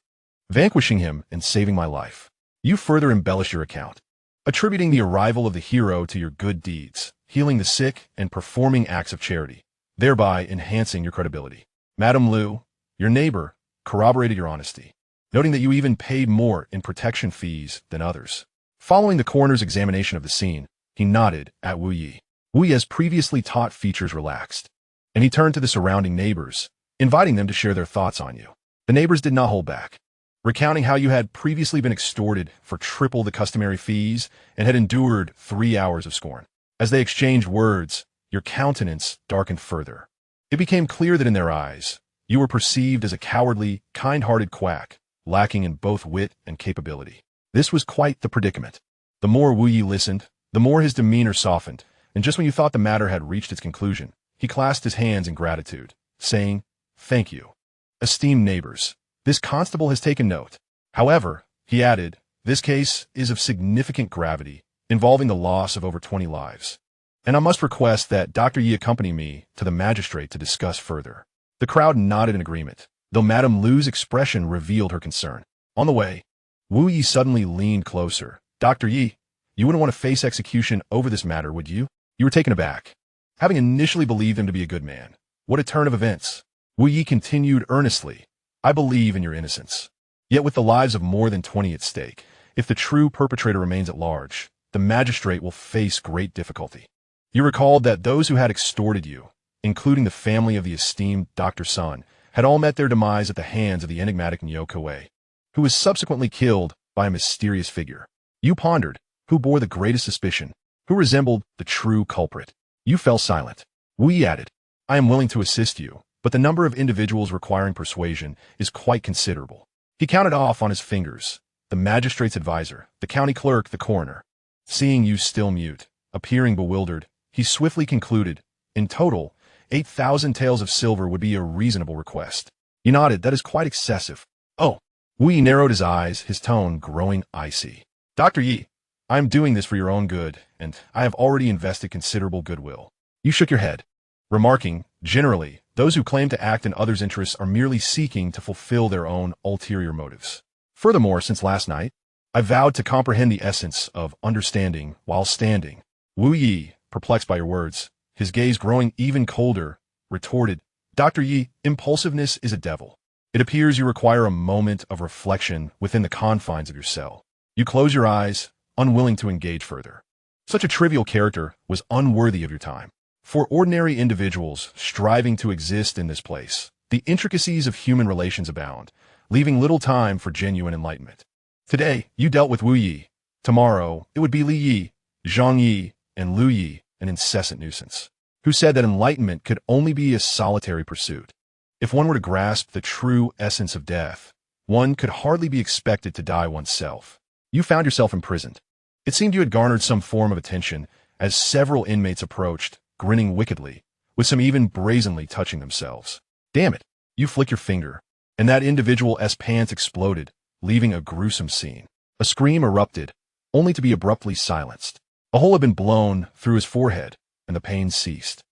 vanquishing him and saving my life." You further embellish your account, attributing the arrival of the hero to your good deeds, healing the sick and performing acts of charity, thereby enhancing your credibility. Madame Liu, your neighbor, corroborated your honesty, noting that you even paid more in protection fees than others. Following the coroner's examination of the scene, he nodded at Wu Yi. Wu Yi's previously taut features relaxed, and he turned to the surrounding neighbors, inviting them to share their thoughts on you. The neighbors did not hold back, recounting how you had previously been extorted for triple the customary fees and had endured 3 hours of scorn. As they exchanged words, your countenance darkened further. It became clear that in their eyes, you were perceived as a cowardly, kind-hearted quack, lacking in both wit and capability. This was quite the predicament. The more Wu Yi listened, the more his demeanor softened, and just when you thought the matter had reached its conclusion, he clasped his hands in gratitude, saying, "Thank you. Esteemed neighbors, this constable has taken note. However," he added, "this case is of significant gravity, involving the loss of over 20 lives. And I must request that Dr. Yi accompany me to the magistrate to discuss further." The crowd nodded in agreement, though Madame Liu's expression revealed her concern. On the way, Wu Yi suddenly leaned closer. "Dr. Yi, you wouldn't want to face execution over this matter, would you?" You were taken aback, having initially believed him to be a good man. What a turn of events. Wu Yi continued earnestly, "I believe in your innocence. Yet with the lives of more than 20 at stake, if the true perpetrator remains at large, the magistrate will face great difficulty." You recalled that those who had extorted you, including the family of the esteemed Dr. Sun, had all met their demise at the hands of the enigmatic Nyokoe, who was subsequently killed by a mysterious figure. You pondered, who bore the greatest suspicion, who resembled the true culprit. You fell silent. Wu Yi added, "I am willing to assist you, but the number of individuals requiring persuasion is quite considerable." He counted off on his fingers, the magistrate's advisor, the county clerk, the coroner. Seeing you still mute, appearing bewildered, he swiftly concluded, "In total, 8,000 taels of silver would be a reasonable request." You nodded, "That is quite excessive." "Oh." Wu Yi narrowed his eyes, his tone growing icy. "Dr. Yi, I am doing this for your own good, and I have already invested considerable goodwill." You shook your head, remarking, "Generally, those who claim to act in others' interests are merely seeking to fulfill their own ulterior motives. Furthermore, since last night, I vowed to comprehend the essence of understanding while standing." Wu Yi, perplexed by your words, his gaze growing even colder, retorted, Dr. Yi, impulsiveness is a devil. It appears you require a moment of reflection within the confines of your cell. You close your eyes, unwilling to engage further. Such a trivial character was unworthy of your time. For ordinary individuals striving to exist in this place, the intricacies of human relations abound, leaving little time for genuine enlightenment. Today, you dealt with Wu Yi. Tomorrow, it would be Li Yi, Zhang Yi, and Lu Yi, an incessant nuisance, who said that enlightenment could only be a solitary pursuit. If one were to grasp the true essence of death, one could hardly be expected to die oneself. You found yourself imprisoned. It seemed you had garnered some form of attention as several inmates approached, grinning wickedly, with some even brazenly touching themselves. Damn it! You flick your finger, and that individual's pants exploded, leaving a gruesome scene. A scream erupted, only to be abruptly silenced. A hole had been blown through his forehead, and the pain ceased.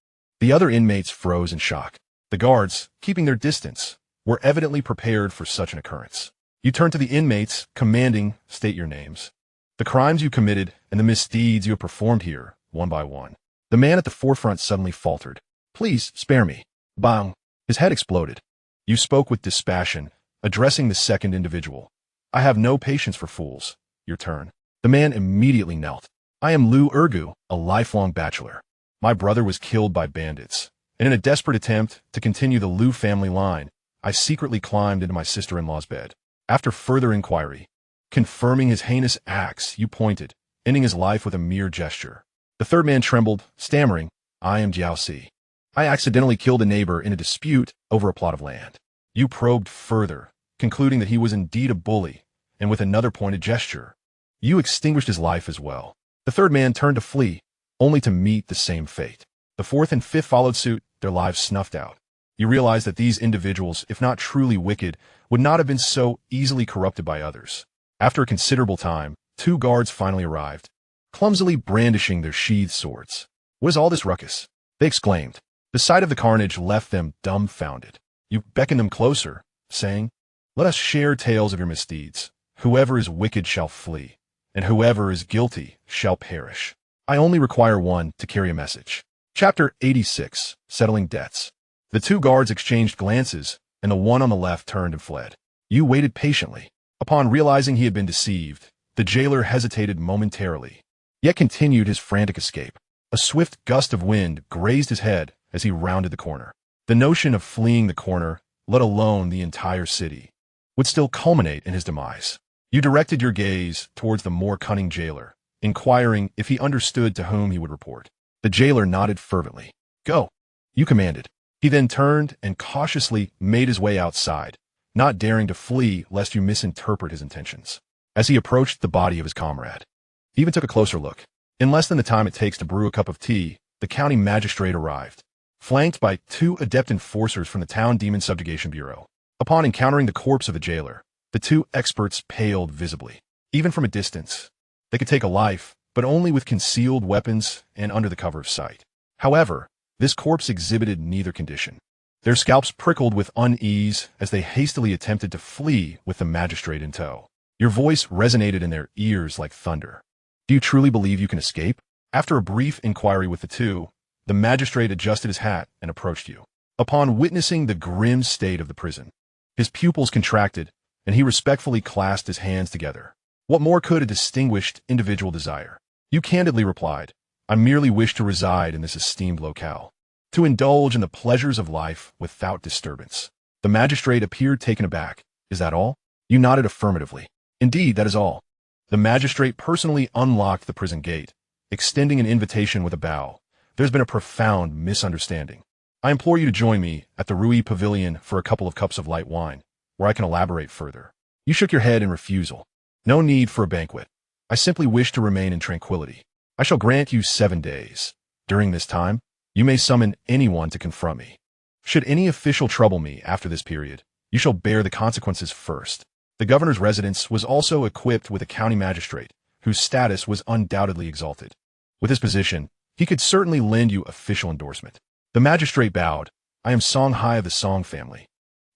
The other inmates froze in shock. The guards, keeping their distance, were evidently prepared for such an occurrence. You turned to the inmates, commanding, "State your names, the crimes you committed, and the misdeeds you have performed here, one by one." The man at the forefront suddenly faltered. "Please, spare me." Bang! His head exploded. You spoke with dispassion, addressing the second individual. "I have no patience for fools. Your turn." The man immediately knelt. "I am Lu Ergu, a lifelong bachelor. My brother was killed by bandits, and in a desperate attempt to continue the Lu family line, I secretly climbed into my sister-in-law's bed. After further inquiry, confirming his heinous acts, you pointed, ending his life with a mere gesture." The third man trembled, stammering, "I am Xianxia. I accidentally killed a neighbor in a dispute over a plot of land." You probed further, concluding that he was indeed a bully, and with another pointed gesture, you extinguished his life as well. The third man turned to flee, only to meet the same fate. The fourth and fifth followed suit, their lives snuffed out. You realized that these individuals, if not truly wicked, would not have been so easily corrupted by others. After a considerable time, 2 guards finally arrived, clumsily brandishing their sheathed swords. "What is all this ruckus?" they exclaimed. The sight of the carnage left them dumbfounded. You beckoned them closer, saying, "Let us share tales of your misdeeds. Whoever is wicked shall flee, and whoever is guilty shall perish. I only require one to carry a message." Chapter 86, Settling Debts. The 2 guards exchanged glances, and the one on the left turned and fled. You waited patiently. Upon realizing he had been deceived, the jailer hesitated momentarily, yet continued his frantic escape. A swift gust of wind grazed his head as he rounded the corner. The notion of fleeing the corner, let alone the entire city, would still culminate in his demise. You directed your gaze towards the more cunning jailer, inquiring if he understood to whom he would report. The jailer nodded fervently. "Go," you commanded. He then turned and cautiously made his way outside, not daring to flee lest you misinterpret his intentions. As he approached the body of his comrade, he even took a closer look. In less than the time it takes to brew a cup of tea, the county magistrate arrived, flanked by 2 adept enforcers from the town demon subjugation bureau. Upon encountering the corpse of the jailer, the 2 experts paled visibly. Even from a distance, they could take a life, but only with concealed weapons and under the cover of sight. However, this corpse exhibited neither condition. Their scalps prickled with unease as they hastily attempted to flee with the magistrate in tow. Your voice resonated in their ears like thunder. "Do you truly believe you can escape?" After a brief inquiry with the 2, the magistrate adjusted his hat and approached you. Upon witnessing the grim state of the prison, his pupils contracted, and he respectfully clasped his hands together. What more could a distinguished individual desire? You candidly replied, "I merely wish to reside in this esteemed locale, to indulge in the pleasures of life without disturbance." The magistrate appeared taken aback. "Is that all?" You nodded affirmatively. "Indeed, that is all." The magistrate personally unlocked the prison gate, extending an invitation with a bow. "There's been a profound misunderstanding. I implore you to join me at the Rui Pavilion for a couple of cups of light wine, where I can elaborate further." You shook your head in refusal. "No need for a banquet. I simply wish to remain in tranquility. I shall grant you 7 days. During this time, you may summon anyone to confront me. Should any official trouble me after this period, you shall bear the consequences first." The governor's residence was also equipped with a county magistrate, whose status was undoubtedly exalted. With his position, he could certainly lend you official endorsement. The magistrate bowed. "I am Songhai of the Song family,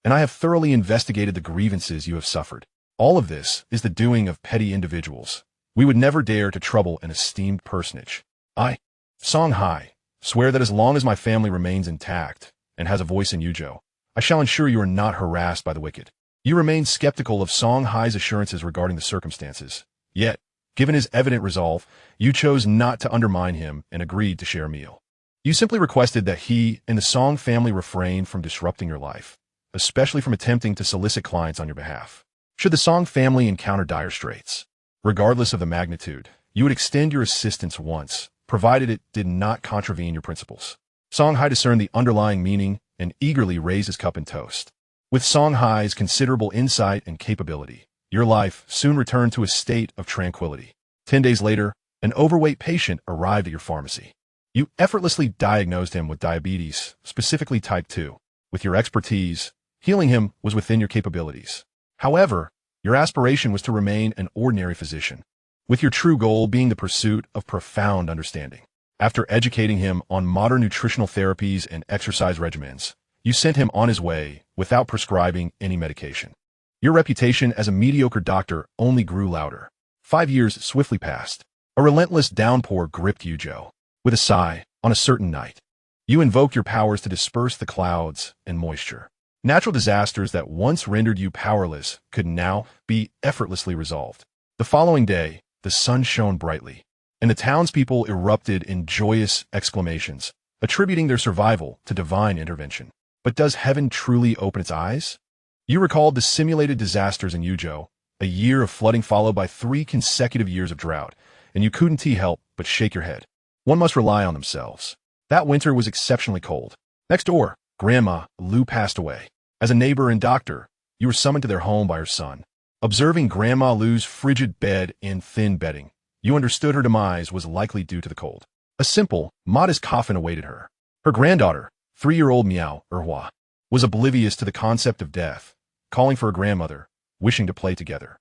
and I have thoroughly investigated the grievances you have suffered. All of this is the doing of petty individuals. We would never dare to trouble an esteemed personage. I, Songhai, swear that as long as my family remains intact, and has a voice in Yuzhou. I shall ensure you are not harassed by the wicked. You remain skeptical of Song Hai's assurances regarding the circumstances. Yet, given his evident resolve, you chose not to undermine him and agreed to share a meal. You simply requested that he and the Song family refrain from disrupting your life, especially from attempting to solicit clients on your behalf. Should the Song family encounter dire straits, regardless of the magnitude, you would extend your assistance once, provided it did not contravene your principles. Song Hai discerned the underlying meaning and eagerly raised his cup in toast. With Song Hai's considerable insight and capability, your life soon returned to a state of tranquility. 10 days later, an overweight patient arrived at your pharmacy. You effortlessly diagnosed him with diabetes, specifically type 2. With your expertise, healing him was within your capabilities. However, your aspiration was to remain an ordinary physician, with your true goal being the pursuit of profound understanding. After educating him on modern nutritional therapies and exercise regimens, you sent him on his way without prescribing any medication. Your reputation as a mediocre doctor only grew louder. 5 years swiftly passed. A relentless downpour gripped Yuzhou. With a sigh, on a certain night, you invoked your powers to disperse the clouds and moisture. Natural disasters that once rendered you powerless could now be effortlessly resolved. The following day, the sun shone brightly, and the townspeople erupted in joyous exclamations, attributing their survival to divine intervention. But does heaven truly open its eyes? You recalled the simulated disasters in Yuzhou, a year of flooding followed by 3 consecutive years of drought, and you couldn't help but shake your head. One must rely on themselves. That winter was exceptionally cold. Next door, Grandma Lu passed away. As a neighbor and doctor, you were summoned to their home by her son. Observing Grandma Lu's frigid bed and thin bedding, you understood her demise was likely due to the cold. A simple, modest coffin awaited her. Her granddaughter, 3-year-old Miao Erhua, was oblivious to the concept of death, calling for her grandmother, wishing to play together.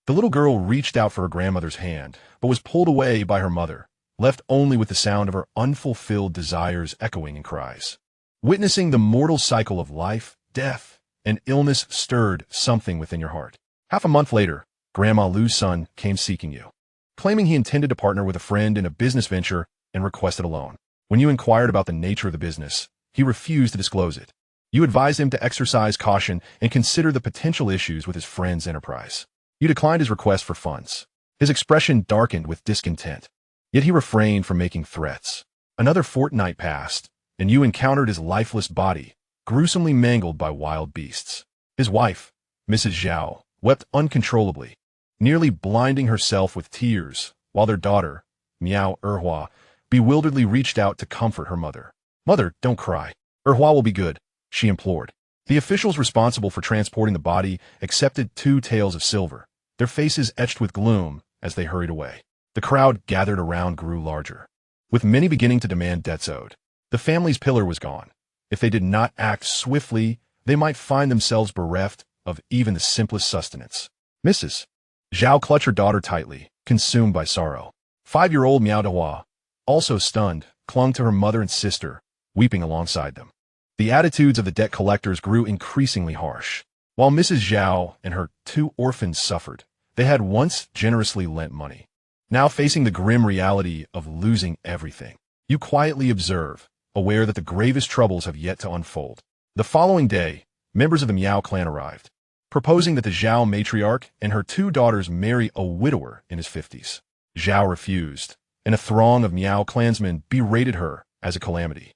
The little girl reached out for her grandmother's hand, but was pulled away by her mother, left only with the sound of her unfulfilled desires echoing in cries. Witnessing the mortal cycle of life, death, and illness stirred something within your heart. Half a month later, Grandma Lu's son came seeking you, claiming he intended to partner with a friend in a business venture and requested a loan. When you inquired about the nature of the business, he refused to disclose it. You advised him to exercise caution and consider the potential issues with his friend's enterprise. You declined his request for funds. His expression darkened with discontent, yet he refrained from making threats. Another fortnight passed, and you encountered his lifeless body, gruesomely mangled by wild beasts. His wife, Mrs. Zhao, wept uncontrollably, nearly blinding herself with tears, while their daughter, Miao Erhua, bewilderedly reached out to comfort her mother. "Mother, don't cry. Erhua will be good," she implored. The officials responsible for transporting the body accepted 2 taels of silver, their faces etched with gloom as they hurried away. The crowd gathered around grew larger, with many beginning to demand debts owed. The family's pillar was gone. If they did not act swiftly, they might find themselves bereft of even the simplest sustenance. Mrs. Zhao clutched her daughter tightly, consumed by sorrow. 5-year-old Miao Dehua, also stunned, clung to her mother and sister, weeping alongside them. The attitudes of the debt collectors grew increasingly harsh. While Mrs. Zhao and her 2 orphans suffered, they had once generously lent money. Now facing the grim reality of losing everything, you quietly observe, aware that the gravest troubles have yet to unfold. The following day, members of the Miao clan arrived, proposing that the Zhao matriarch and her 2 daughters marry a widower in his 50s. Zhao refused, and a throng of Miao clansmen berated her as a calamity,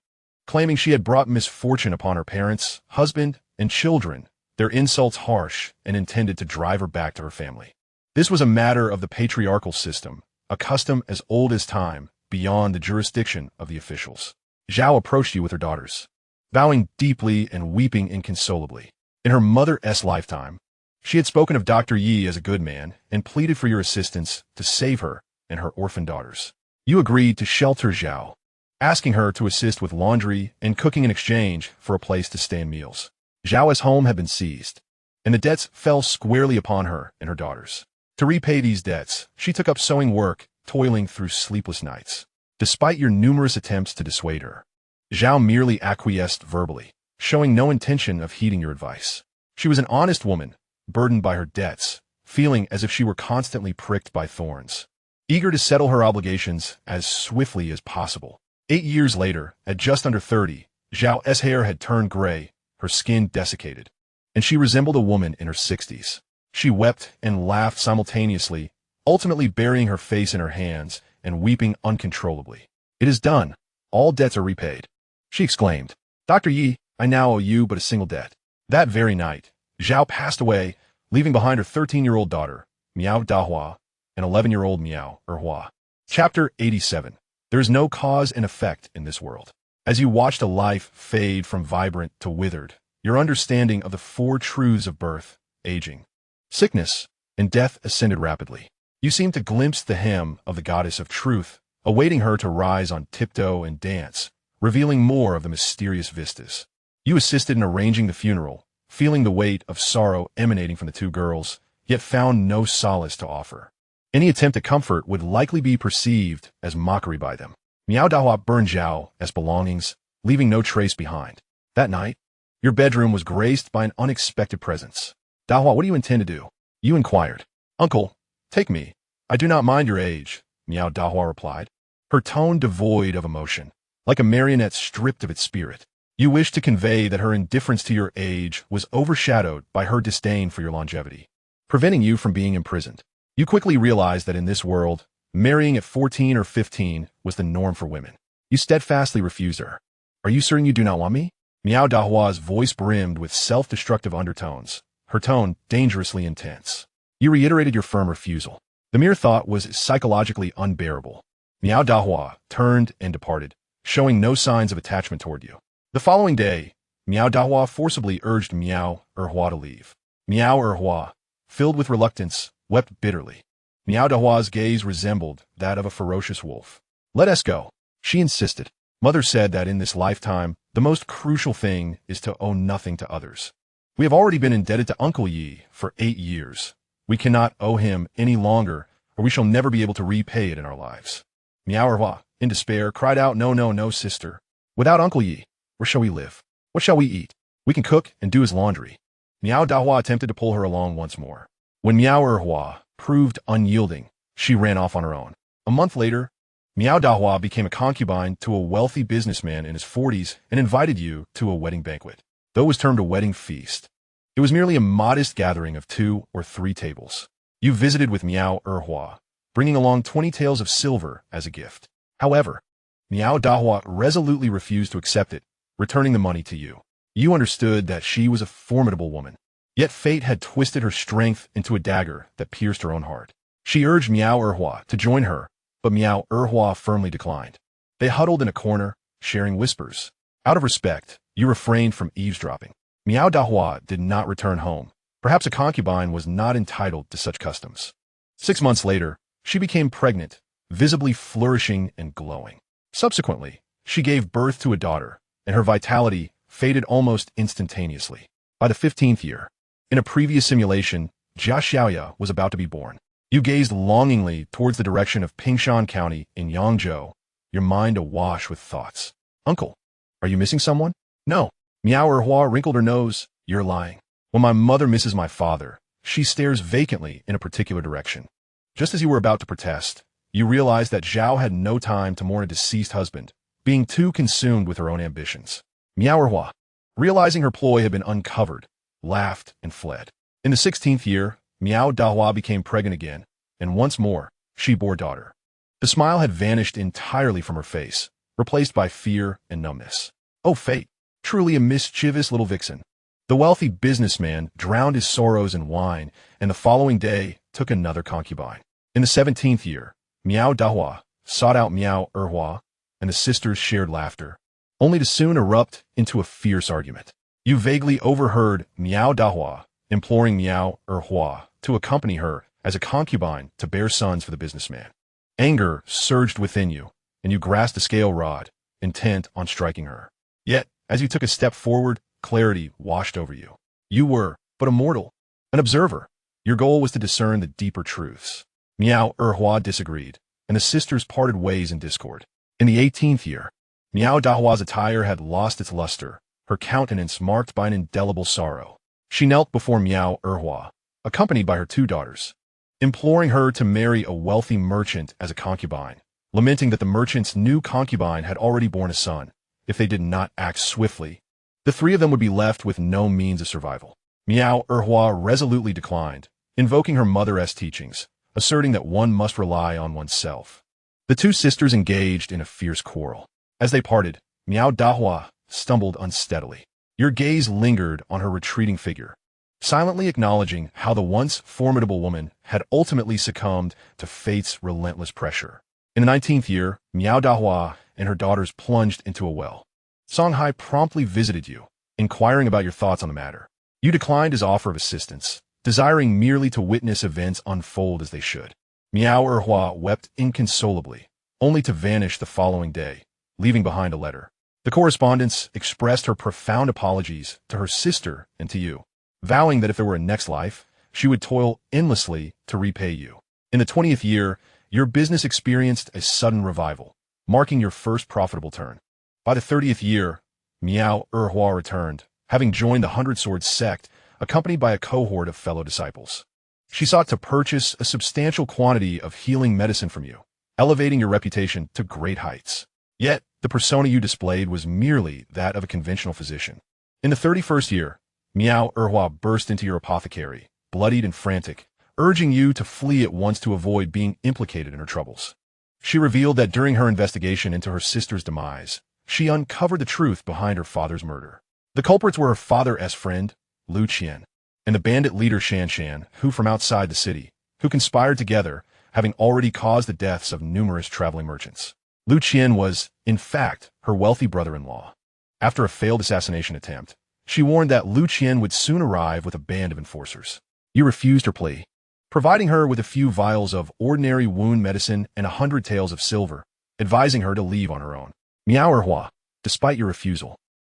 claiming she had brought misfortune upon her parents, husband, and children, their insults harsh and intended to drive her back to her family. This was a matter of the patriarchal system, a custom as old as time, beyond the jurisdiction of the officials. Zhao approached you with her daughters, vowing deeply and weeping inconsolably. In her mother's lifetime, she had spoken of Dr. Yi as a good man and pleaded for your assistance to save her and her orphan daughters. You agreed to shelter Zhao, asking her to assist with laundry and cooking in exchange for a place to stay and meals. Zhao's home had been seized, and the debts fell squarely upon her and her daughters. To repay these debts, she took up sewing work, toiling through sleepless nights. Despite your numerous attempts to dissuade her, Zhao merely acquiesced verbally, showing no intention of heeding your advice. She was an honest woman, burdened by her debts, feeling as if she were constantly pricked by thorns, eager to settle her obligations as swiftly as possible. 8 years later, at just under 30, Zhao's hair had turned gray, her skin desiccated, and she resembled a woman in her 60s. She wept and laughed simultaneously, ultimately burying her face in her hands and weeping uncontrollably. "It is done. All debts are repaid," she exclaimed. "Dr. Yi, I now owe you but a single debt." That very night, Zhao passed away, leaving behind her 13-year-old daughter, Miao Dahua, and 11-year-old Miao Erhua. Chapter 87. There is no cause and effect in this world. As you watched a life fade from vibrant to withered, your understanding of the four truths of birth, aging, sickness, and death ascended rapidly. You seemed to glimpse the hem of the goddess of truth, awaiting her to rise on tiptoe and dance, revealing more of the mysterious vistas. You assisted in arranging the funeral, feeling the weight of sorrow emanating from the two girls, yet found no solace to offer. Any attempt at comfort would likely be perceived as mockery by them. Miao Dahua burned Zhao as belongings, leaving no trace behind. That night, your bedroom was graced by an unexpected presence. "Dahua, what do you intend to do?" you inquired. "Uncle, take me. I do not mind your age," Miao Dahua replied, her tone devoid of emotion, like a marionette stripped of its spirit. You wished to convey that her indifference to your age was overshadowed by her disdain for your longevity, preventing you from being imprisoned. You quickly realized that in this world, marrying at 14 or 15 was the norm for women. You steadfastly refused her. "Are you certain you do not want me?" Miao Dahua's voice brimmed with self-destructive undertones, her tone dangerously intense. You reiterated your firm refusal. The mere thought was psychologically unbearable. Miao Dahua turned and departed, showing no signs of attachment toward you. The following day, Miao Dahua forcibly urged Miao Erhua to leave. Miao Erhua, filled with reluctance, wept bitterly. Miao Dahua's gaze resembled that of a ferocious wolf. "Let us go," she insisted. "Mother said that in this lifetime, the most crucial thing is to owe nothing to others. We have already been indebted to Uncle Yi for 8 years. We cannot owe him any longer, or we shall never be able to repay it in our lives." Miao Erhua, in despair, cried out, "No, no, no, sister. Without Uncle Yi, where shall we live? What shall we eat? We can cook and do his laundry." Miao Dahua attempted to pull her along once more. When Miao Erhua proved unyielding, she ran off on her own. A month later, Miao Dahua became a concubine to a wealthy businessman in his 40s and invited you to a wedding banquet. Though it was termed a wedding feast, it was merely a modest gathering of 2 or 3 tables. You visited with Miao Erhua, bringing along 20 taels of silver as a gift. However, Miao Dahua resolutely refused to accept it, returning the money to you. You understood that she was a formidable woman, yet fate had twisted her strength into a dagger that pierced her own heart. She urged Miao Erhua to join her, but Miao Erhua firmly declined. They huddled in a corner, sharing whispers. Out of respect, you refrained from eavesdropping. Miao Dahua did not return home. Perhaps a concubine was not entitled to such customs. 6 months later, she became pregnant, visibly flourishing and glowing. Subsequently, she gave birth to a daughter, and her vitality faded almost instantaneously. By the 15th year, in a previous simulation, Xianxia was about to be born. You gazed longingly towards the direction of Pingshan County in Yangzhou, your mind awash with thoughts. "Uncle, are you missing someone?" "No." Miao Erhua wrinkled her nose. "You're lying. When my mother misses my father, she stares vacantly in a particular direction." Just as you were about to protest, you realized that Zhao had no time to mourn a deceased husband, being too consumed with her own ambitions. Miao Erhua, realizing her ploy had been uncovered, laughed and fled. In the 16th year, Miao Dahua became pregnant again, and once more, she bore a daughter. The smile had vanished entirely from her face, replaced by fear and numbness. Oh fate, truly a mischievous little vixen. The wealthy businessman drowned his sorrows in wine, and the following day took another concubine. In the 17th year, Miao Dahua sought out Miao Erhua, and the sisters shared laughter, only to soon erupt into a fierce argument. You vaguely overheard Miao Dahua imploring Miao Erhua to accompany her as a concubine to bear sons for the businessman. Anger surged within you, and you grasped a scale rod, intent on striking her. Yet, as you took a step forward, clarity washed over you. You were but a mortal, an observer. Your goal was to discern the deeper truths. Miao Erhua disagreed, and the sisters parted ways in discord. In the 18th year, Miao Dahua's attire had lost its luster, her countenance marked by an indelible sorrow. She knelt before Miao Erhua, accompanied by her 2 daughters, imploring her to marry a wealthy merchant as a concubine, lamenting that the merchant's new concubine had already borne a son, if they did not act swiftly. The three of them would be left with no means of survival. Miao Erhua resolutely declined, invoking her mother's teachings, asserting that one must rely on oneself. The two sisters engaged in a fierce quarrel. As they parted, Miao Dahua stumbled unsteadily. Your gaze lingered on her retreating figure, silently acknowledging how the once formidable woman had ultimately succumbed to fate's relentless pressure. In the 19th year, Miao Dahua and her daughters plunged into a well. Songhai promptly visited you, inquiring about your thoughts on the matter. You declined his offer of assistance, desiring merely to witness events unfold as they should. Miao Erhua wept inconsolably, only to vanish the following day, leaving behind a letter. The correspondence expressed her profound apologies to her sister and to you, vowing that if there were a next life, she would toil endlessly to repay you. In the 20th year, your business experienced a sudden revival, marking your first profitable turn. By the 30th year, Miao Erhua returned, having joined the Hundred Swords sect, accompanied by a cohort of fellow disciples. She sought to purchase a substantial quantity of healing medicine from you, elevating your reputation to great heights. Yet, the persona you displayed was merely that of a conventional physician. In the 31st year, Miao Erhua burst into your apothecary, bloodied and frantic, urging you to flee at once to avoid being implicated in her troubles. She revealed that during her investigation into her sister's demise, she uncovered the truth behind her father's murder. The culprits were her father's friend, Lu Qian, and the bandit leader Xianxia, who from outside the city, who conspired together, having already caused the deaths of numerous traveling merchants. Lu Qian was, in fact, her wealthy brother-in-law. After a failed assassination attempt, she warned that Lu Qian would soon arrive with a band of enforcers. You refused her plea, providing her with a few vials of ordinary wound medicine and 100 taels of silver, advising her to leave on her own. Miao Erhua, despite your refusal,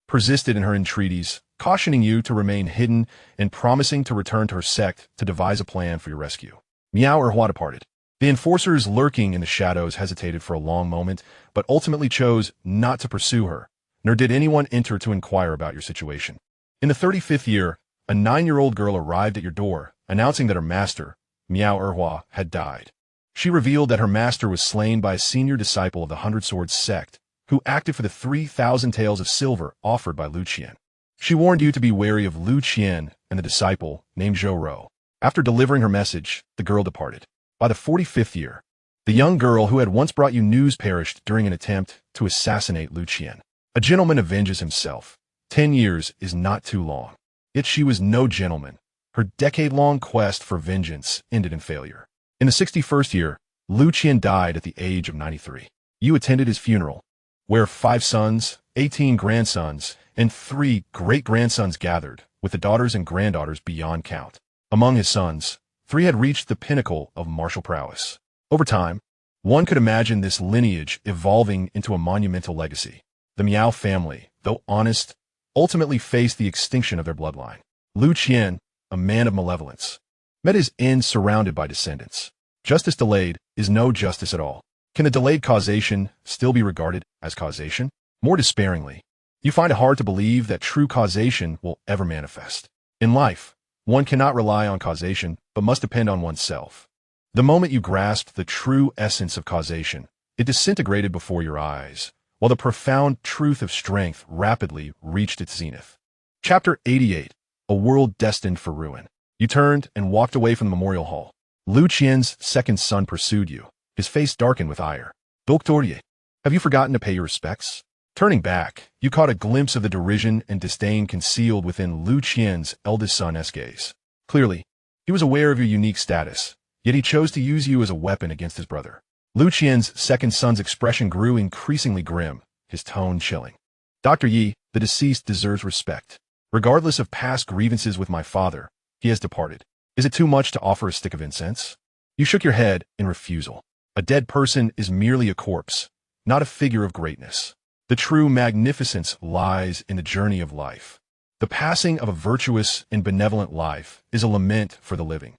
persisted in her entreaties, cautioning you to remain hidden and promising to return to her sect to devise a plan for your rescue. Miao Erhua departed. The enforcers lurking in the shadows hesitated for a long moment, but ultimately chose not to pursue her, nor did anyone enter to inquire about your situation. In the 35th year, a 9-year-old girl arrived at your door, announcing that her master, Miao Erhua, had died. She revealed that her master was slain by a senior disciple of the Hundred Swords sect, who acted for the 3,000 taels of silver offered by Lu Qian. She warned you to be wary of Lu Qian and the disciple, named Zhou Rou. After delivering her message, the girl departed. By the 45th year, the young girl who had once brought you news perished during an attempt to assassinate Lu Qian. A gentleman avenges himself. 10 years is not too long. Yet she was no gentleman. Her decade-long quest for vengeance ended in failure. In the 61st year, Lu Qian died at the age of 93. You attended his funeral, where 5 sons, 18 grandsons, and 3 great-grandsons gathered, with the daughters and granddaughters beyond count. Among his sons, 3 had reached the pinnacle of martial prowess. Over time, one could imagine this lineage evolving into a monumental legacy. The Miao family, though honest, ultimately faced the extinction of their bloodline. Lu Qian, a man of malevolence, met his end surrounded by descendants. Justice delayed is no justice at all. Can the delayed causation still be regarded as causation? More despairingly, you find it hard to believe that true causation will ever manifest. In life, one cannot rely on causation, but must depend on oneself. The moment you grasped the true essence of causation, it disintegrated before your eyes, while the profound truth of strength rapidly reached its zenith. Chapter 88. A world destined for ruin. You turned and walked away from the memorial hall. Lu Qian's second son pursued you, his face darkened with ire. Doctor, have you forgotten to pay your respects? Turning back, you caught a glimpse of the derision and disdain concealed within Lu Qian's eldest son's gaze. Clearly, he was aware of your unique status, yet he chose to use you as a weapon against his brother. Lu Qian's second son's expression grew increasingly grim, his tone chilling. Dr. Yi, the deceased deserves respect. Regardless of past grievances with my father, he has departed. Is it too much to offer a stick of incense? You shook your head in refusal. A dead person is merely a corpse, not a figure of greatness. The true magnificence lies in the journey of life. The passing of a virtuous and benevolent life is a lament for the living,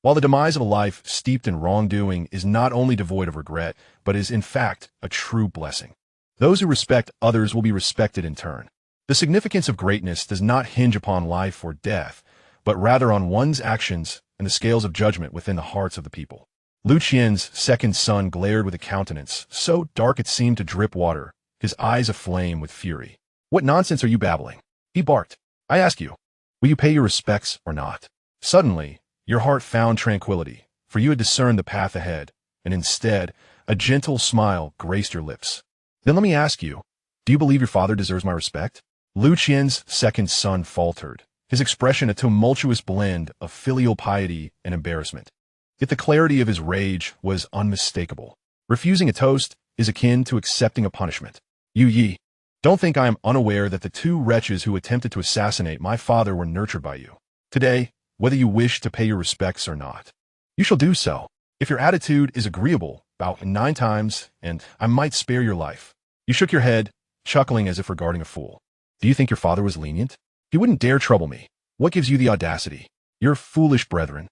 while the demise of a life steeped in wrongdoing is not only devoid of regret, but is in fact a true blessing. Those who respect others will be respected in turn. The significance of greatness does not hinge upon life or death, but rather on one's actions and the scales of judgment within the hearts of the people. Lu Qian's second son glared with a countenance so dark it seemed to drip water, his eyes aflame with fury. "What nonsense are you babbling?" he barked. "I ask you, will you pay your respects or not?" Suddenly, your heart found tranquility, for you had discerned the path ahead, and instead, a gentle smile graced your lips. "Then let me ask you, do you believe your father deserves my respect?" Lu Qian's second son faltered, his expression a tumultuous blend of filial piety and embarrassment. Yet the clarity of his rage was unmistakable. Refusing a toast is akin to accepting a punishment. "Yu Yi, don't think I am unaware that the two wretches who attempted to assassinate my father were nurtured by you. Today, whether you wish to pay your respects or not, you shall do so. If your attitude is agreeable, bow 9 times, and I might spare your life." You shook your head, chuckling as if regarding a fool. "Do you think your father was lenient? He wouldn't dare trouble me. What gives you the audacity? Your foolish brethren.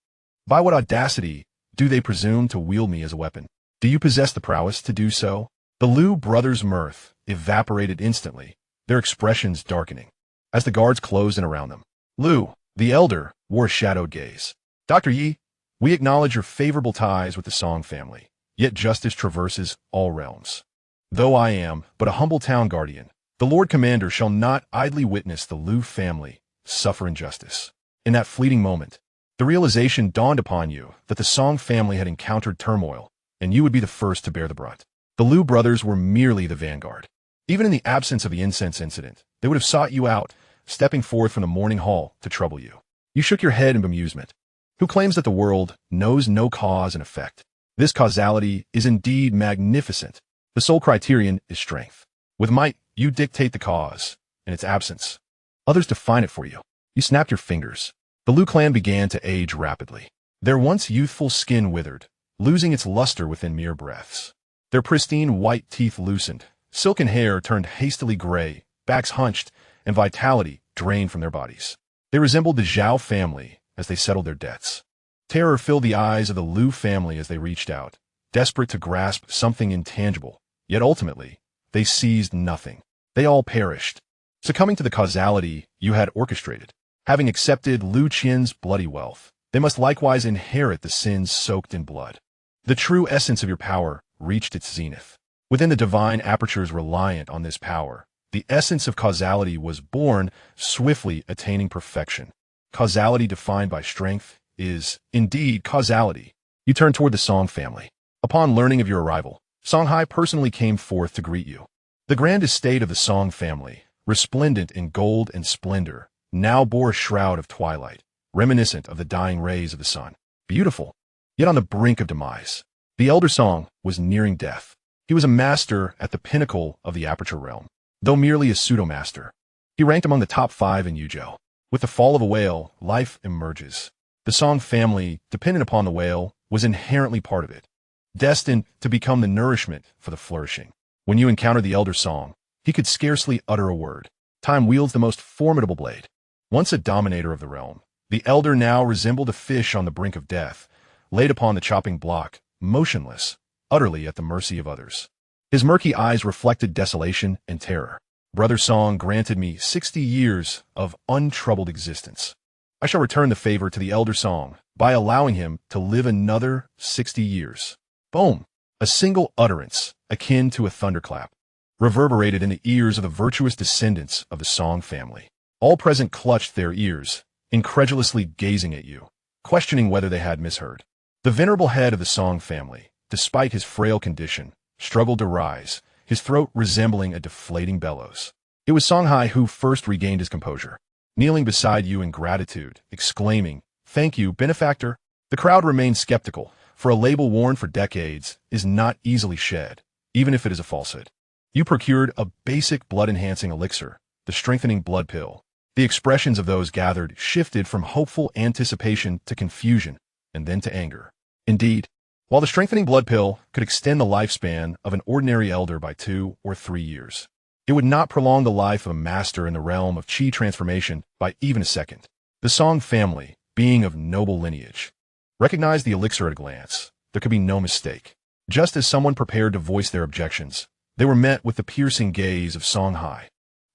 By what audacity do they presume to wield me as a weapon? Do you possess the prowess to do so?" The Lu brothers' mirth evaporated instantly, their expressions darkening, as the guards closed in around them. Lu, the elder, wore a shadowed gaze. "Dr. Yi, we acknowledge your favorable ties with the Song family, yet justice traverses all realms. Though I am but a humble town guardian, the Lord Commander shall not idly witness the Lu family suffer injustice." In that fleeting moment, the realization dawned upon you that the Song family had encountered turmoil, and you would be the first to bear the brunt. The Lu brothers were merely the vanguard. Even in the absence of the incense incident, they would have sought you out, stepping forth from the morning hall to trouble you. You shook your head in bemusement. Who claims that the world knows no cause and effect? This causality is indeed magnificent. The sole criterion is strength. With might, you dictate the cause. In its absence, others define it for you. You snapped your fingers. The Lu clan began to age rapidly. Their once youthful skin withered, losing its luster within mere breaths. Their pristine white teeth loosened, silken hair turned hastily gray, backs hunched, and vitality drained from their bodies. They resembled the Zhao family as they settled their debts. Terror filled the eyes of the Lu family as they reached out, desperate to grasp something intangible. Yet ultimately, they seized nothing. They all perished, succumbing to the causality you had orchestrated. Having accepted Lu Qian's bloody wealth, they must likewise inherit the sins soaked in blood. The true essence of your power reached its zenith. Within the divine apertures reliant on this power, the essence of causality was born, swiftly attaining perfection. Causality defined by strength is, indeed, causality. You turned toward the Song family. Upon learning of your arrival, Songhai personally came forth to greet you. The grand estate of the Song family, resplendent in gold and splendor, now bore a shroud of twilight, reminiscent of the dying rays of the sun. Beautiful, yet on the brink of demise. The elder Song was nearing death. He was a master at the pinnacle of the Aperture realm, though merely a pseudo-master. He ranked among the top 5 in Yuzhou. With the fall of a whale, life emerges. The Song family, dependent upon the whale, was inherently part of it, destined to become the nourishment for the flourishing. When you encountered the elder Song, he could scarcely utter a word. Time wields the most formidable blade. Once a dominator of the realm, the elder now resembled a fish on the brink of death, laid upon the chopping block, motionless, utterly at the mercy of others. His murky eyes reflected desolation and terror. Brother Song granted me 60 years of untroubled existence. I shall return the favor to the elder Song by allowing him to live another 60 years. Boom! A single utterance, akin to a thunderclap, reverberated in the ears of the virtuous descendants of the Song family. All present clutched their ears, incredulously gazing at you, questioning whether they had misheard. The venerable head of the Song family, despite his frail condition, struggled to rise, his throat resembling a deflating bellows. It was Songhai who first regained his composure, kneeling beside you in gratitude, exclaiming, "Thank you, benefactor." The crowd remained skeptical, for a label worn for decades is not easily shed, even if it is a falsehood. You procured a basic blood-enhancing elixir, the strengthening blood pill. The expressions of those gathered shifted from hopeful anticipation to confusion, and then to anger. Indeed, while the strengthening blood pill could extend the lifespan of an ordinary elder by 2 or 3 years, it would not prolong the life of a master in the realm of chi transformation by even a second. The Song family, being of noble lineage, recognized the elixir at a glance. There could be no mistake. Just as someone prepared to voice their objections, they were met with the piercing gaze of Songhai.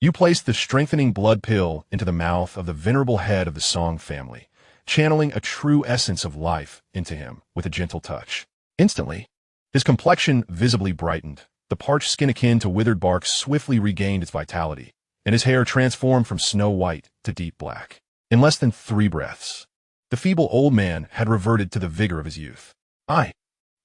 You placed the strengthening blood pill into the mouth of the venerable head of the Song family, channeling a true essence of life into him with a gentle touch. Instantly, his complexion visibly brightened, The parched skin akin to withered bark swiftly regained its vitality, and his hair transformed from snow white to deep black. In less than 3 breaths, the feeble old man had reverted to the vigor of his youth. I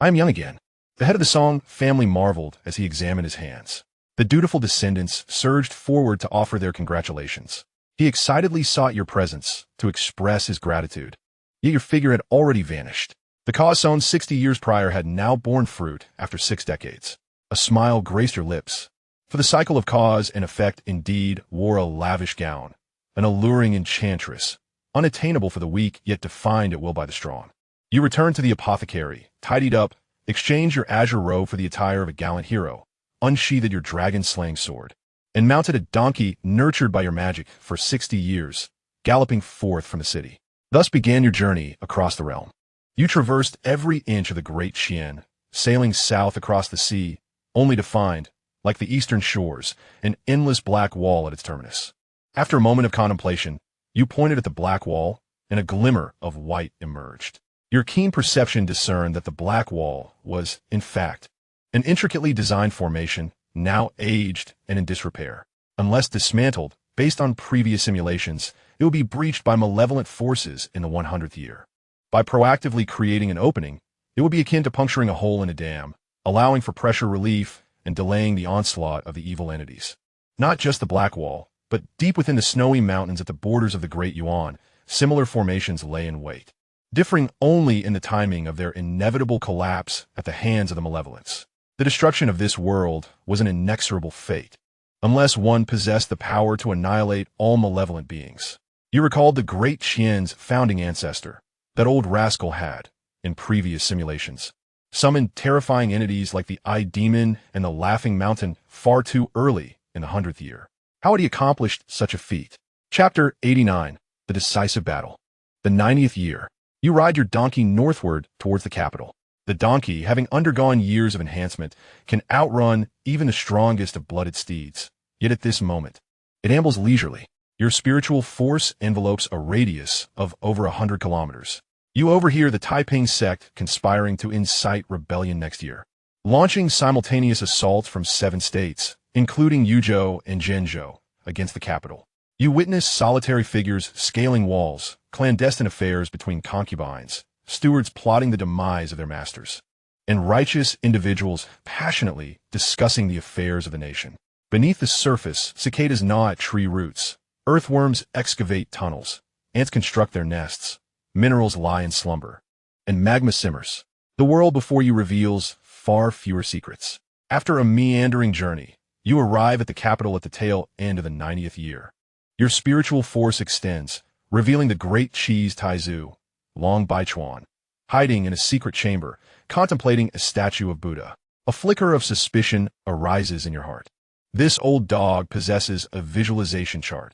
am young again. The head of the Song family marveled as he examined his hands. The dutiful descendants surged forward to offer their congratulations. He excitedly sought your presence to express his gratitude. Yet your figure had already vanished. The cause sown 60 years prior had now borne fruit after 6 decades. A smile graced your lips, for the cycle of cause and effect indeed wore a lavish gown, an alluring enchantress, unattainable for the weak yet defined at will by the strong. You returned to the apothecary, tidied up, exchanged your azure robe for the attire of a gallant hero, unsheathed your dragon-slaying sword, and mounted a donkey nurtured by your magic for 60 years, galloping forth from the city. Thus began your journey across the realm. You traversed every inch of the great Xian, sailing south across the sea, only to find, like the eastern shores, an endless black wall at its terminus. After a moment of contemplation, you pointed at the black wall, and a glimmer of white emerged. Your keen perception discerned that the black wall was, in fact, an intricately designed formation, now aged and in disrepair. Unless dismantled, based on previous simulations, it would be breached by malevolent forces in the 100th year. By proactively creating an opening, it would be akin to puncturing a hole in a dam, allowing for pressure relief and delaying the onslaught of the evil entities. Not just the Black Wall, but deep within the snowy mountains at the borders of the Great Yuan, similar formations lay in wait, differing only in the timing of their inevitable collapse at the hands of the malevolence. The destruction of this world was an inexorable fate, unless one possessed the power to annihilate all malevolent beings. You recalled the great Qian's founding ancestor, that old rascal had, in previous simulations, summoned terrifying entities like the Eye Demon and the Laughing Mountain far too early in the 100th year. How had he accomplished such a feat? Chapter 89, The Decisive Battle. The 90th year. You ride your donkey northward towards the capital. The donkey, having undergone years of enhancement, can outrun even the strongest of blooded steeds. Yet at this moment, it ambles leisurely. Your spiritual force envelopes a radius of over 100 kilometers. You overhear the Taiping sect conspiring to incite rebellion next year, launching simultaneous assaults from 7 states, including Yuzhou and Zhenzhou, against the capital. You witness solitary figures scaling walls, clandestine affairs between concubines, stewards plotting the demise of their masters, and righteous individuals passionately discussing the affairs of the nation. Beneath the surface, cicadas gnaw at tree roots, earthworms excavate tunnels, ants construct their nests, minerals lie in slumber, and magma simmers. The world before you reveals far fewer secrets. After a meandering journey, you arrive at the capital at the tail end of the 90th year. Your spiritual force extends, revealing the great Qi's Taizu, Long Baichuan, hiding in a secret chamber, contemplating a statue of Buddha. A flicker of suspicion arises in your heart. This old dog possesses a visualization chart.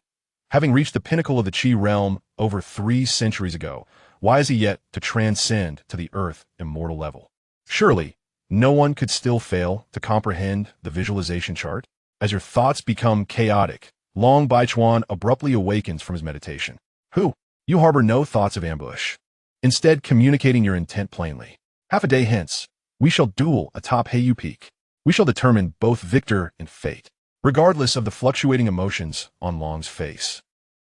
Having reached the pinnacle of the Qi realm over 3 centuries ago, why is he yet to transcend to the earth immortal level? Surely, no one could still fail to comprehend the visualization chart. As your thoughts become chaotic, Long Baichuan abruptly awakens from his meditation. Who? You harbor no thoughts of ambush. Instead, communicating your intent plainly. Half a day hence, we shall duel atop Heiyu Peak. We shall determine both victor and fate, regardless of the fluctuating emotions on Long's face.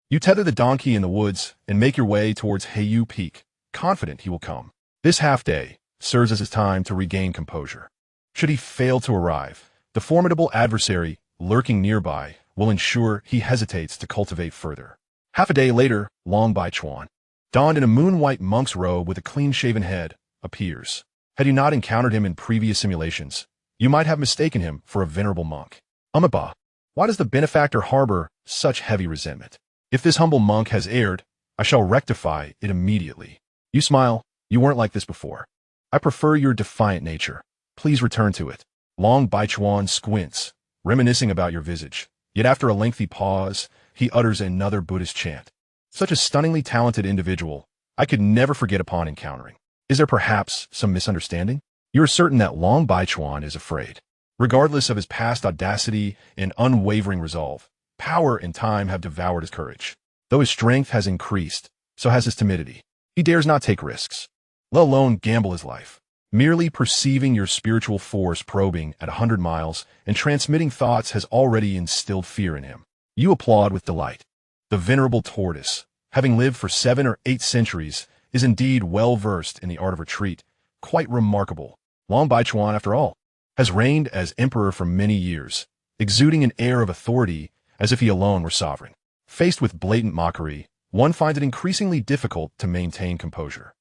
You tether the donkey in the woods and make your way towards Heiyu Peak, confident he will come. This half-day serves as his time to regain composure. Should he fail to arrive, the formidable adversary lurking nearby will ensure he hesitates to cultivate further. Half a day later, Long Baichuan, donned in a moon-white monk's robe with a clean-shaven head, appears. Had you not encountered him in previous simulations, you might have mistaken him for a venerable monk. Umaba, why does the benefactor harbor such heavy resentment? If this humble monk has erred, I shall rectify it immediately. You smile. You weren't like this before. I prefer your defiant nature. Please return to it. Long Baichuan squints, reminiscing about your visage. Yet after a lengthy pause, he utters another Buddhist chant. Such a stunningly talented individual, I could never forget upon encountering. Is there perhaps some misunderstanding? You are certain that Long Baichuan is afraid. Regardless of his past audacity and unwavering resolve, power and time have devoured his courage. Though his strength has increased, so has his timidity. He dares not take risks, let alone gamble his life. Merely perceiving your spiritual force probing at 100 miles and transmitting thoughts has already instilled fear in him. You applaud with delight. The venerable tortoise, having lived for 7 or 8 centuries, is indeed well versed in the art of retreat. Quite remarkable. Long Baichuan, after all, has reigned as emperor for many years, exuding an air of authority as if he alone were sovereign. Faced with blatant mockery, one finds it increasingly difficult to maintain composure.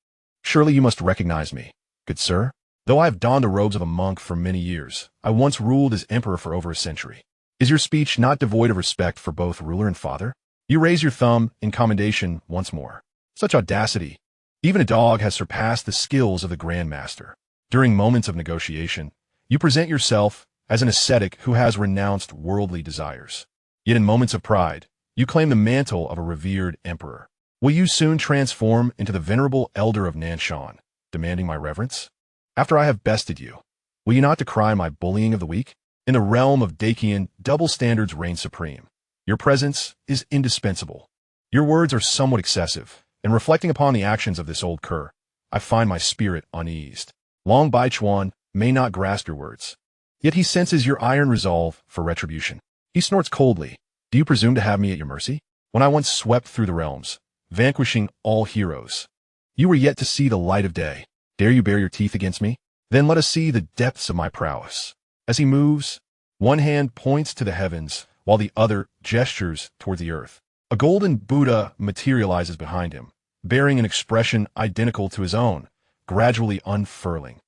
Surely you must recognize me, good sir? Though I have donned the robes of a monk for many years, I once ruled as emperor for over a century. Is your speech not devoid of respect for both ruler and father? You raise your thumb in commendation once more. Such audacity. Even a dog has surpassed the skills of the Grand Master. During moments of negotiation, you present yourself as an ascetic who has renounced worldly desires. Yet in moments of pride, you claim the mantle of a revered emperor. Will you soon transform into the venerable elder of Nanshan, demanding my reverence? After I have bested you, will you not decry my bullying of the weak? In the realm of Dakian, double standards reign supreme. Your presence is indispensable. Your words are somewhat excessive, and reflecting upon the actions of this old cur, I find my spirit uneased. Long Baichuan may not grasp your words, yet he senses your iron resolve for retribution. He snorts coldly. Do you presume to have me at your mercy? When I once swept through the realms, vanquishing all heroes, you were yet to see the light of day. Dare you bare your teeth against me? Then let us see the depths of my prowess. As he moves, one hand points to the heavens, while the other gestures toward the earth. A golden Buddha materializes behind him, bearing an expression identical to his own, gradually unfurling,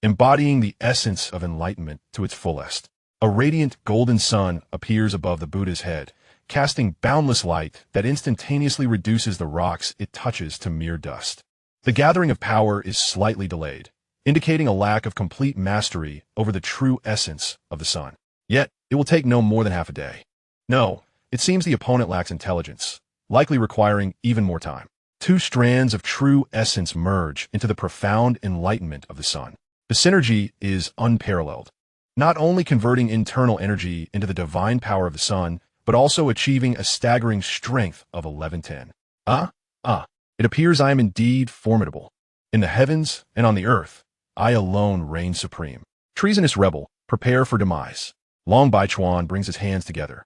embodying the essence of enlightenment to its fullest. A radiant golden sun appears above the Buddha's head, casting boundless light that instantaneously reduces the rocks it touches to mere dust. The gathering of power is slightly delayed, indicating a lack of complete mastery over the true essence of the sun. Yet, it will take no more than half a day. No, it seems the opponent lacks intelligence, likely requiring even more time. 2 strands of true essence merge into the profound enlightenment of the sun. The synergy is unparalleled, not only converting internal energy into the divine power of the sun, but also achieving a staggering strength of 1110. It appears I am indeed formidable. In the heavens and on the earth, I alone reign supreme. Treasonous rebel, prepare for demise. Long Baichuan brings his hands together,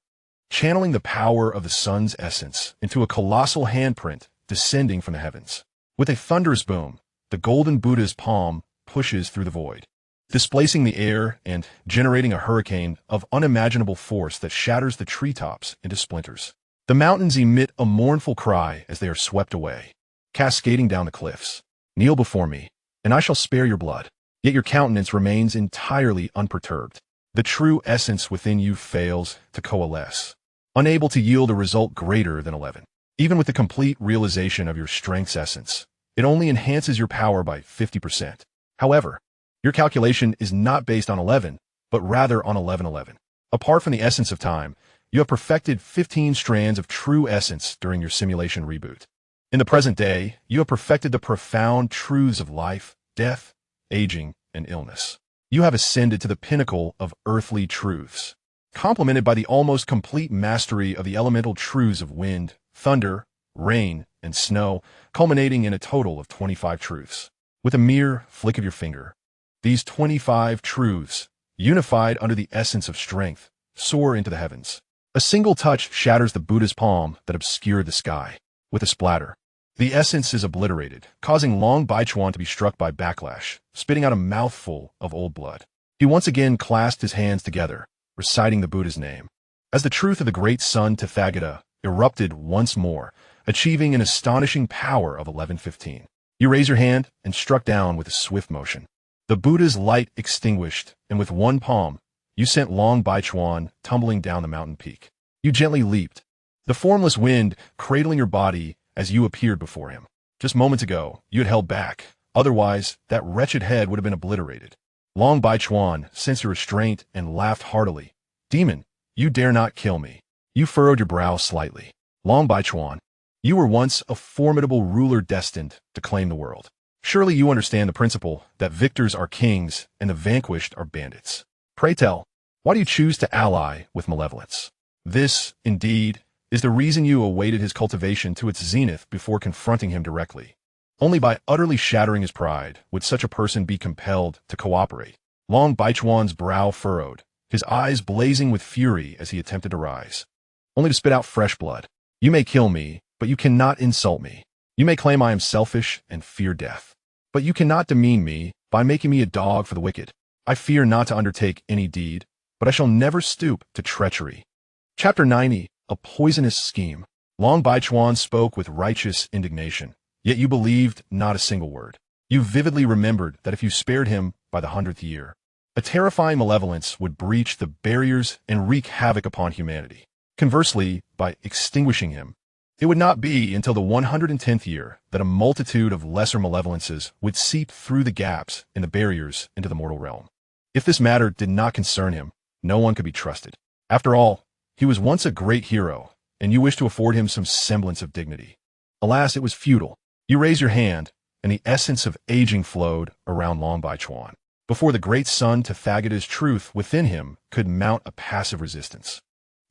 channeling the power of the sun's essence into a colossal handprint descending from the heavens. With a thunderous boom, the golden Buddha's palm pushes through the void, displacing the air and generating a hurricane of unimaginable force that shatters the treetops into splinters. The mountains emit a mournful cry as they are swept away, cascading down the cliffs. Kneel before me, and I shall spare your blood. Yet your countenance remains entirely unperturbed. The true essence within you fails to coalesce, unable to yield a result greater than 11. Even with the complete realization of your strength's essence, it only enhances your power by 50%. However, your calculation is not based on 11, but rather on 1111. Apart from the essence of time, you have perfected 15 strands of true essence during your simulation reboot. In the present day, you have perfected the profound truths of life, death, aging, and illness. You have ascended to the pinnacle of earthly truths, complemented by the almost complete mastery of the elemental truths of wind, thunder, rain, and snow, culminating in a total of 25 truths. With a mere flick of your finger, these 25 truths, unified under the essence of strength, soar into the heavens. A single touch shatters the Buddha's palm that obscured the sky. With a splatter, the essence is obliterated, causing Long Baichuan to be struck by backlash, spitting out a mouthful of old blood. He once again clasped his hands together, reciting the Buddha's name. As the truth of the great sun Tathagata erupted once more, achieving an astonishing power of 1115. You raise your hand and struck down with a swift motion. The Buddha's light extinguished, and with one palm, you sent Long Baichuan tumbling down the mountain peak. You gently leaped, the formless wind cradling your body as you appeared before him. Just moments ago, you had held back. Otherwise, that wretched head would have been obliterated. Long Baichuan sensed your restraint and laughed heartily. Demon, you dare not kill me. You furrowed your brow slightly. Long Baichuan, you were once a formidable ruler destined to claim the world. Surely you understand the principle that victors are kings and the vanquished are bandits. Pray tell, why do you choose to ally with malevolence? This, indeed, is the reason you awaited his cultivation to its zenith before confronting him directly. Only by utterly shattering his pride would such a person be compelled to cooperate. Long Baichuan's brow furrowed, his eyes blazing with fury as he attempted to rise, only to spit out fresh blood. You may kill me, but you cannot insult me. You may claim I am selfish and fear death, but you cannot demean me by making me a dog for the wicked. I fear not to undertake any deed, but I shall never stoop to treachery. Chapter 90, A Poisonous Scheme. Long Baichuan spoke with righteous indignation, yet you believed not a single word. You vividly remembered that if you spared him by the 100th year, a terrifying malevolence would breach the barriers and wreak havoc upon humanity. Conversely, by extinguishing him, it would not be until the 110th year that a multitude of lesser malevolences would seep through the gaps in the barriers into the mortal realm. If this matter did not concern him, no one could be trusted. After all, he was once a great hero, and you wished to afford him some semblance of dignity. Alas, it was futile. You raised your hand, and the essence of aging flowed around Long Baichuan, before the great sun Tathagata's truth within him could mount a passive resistance.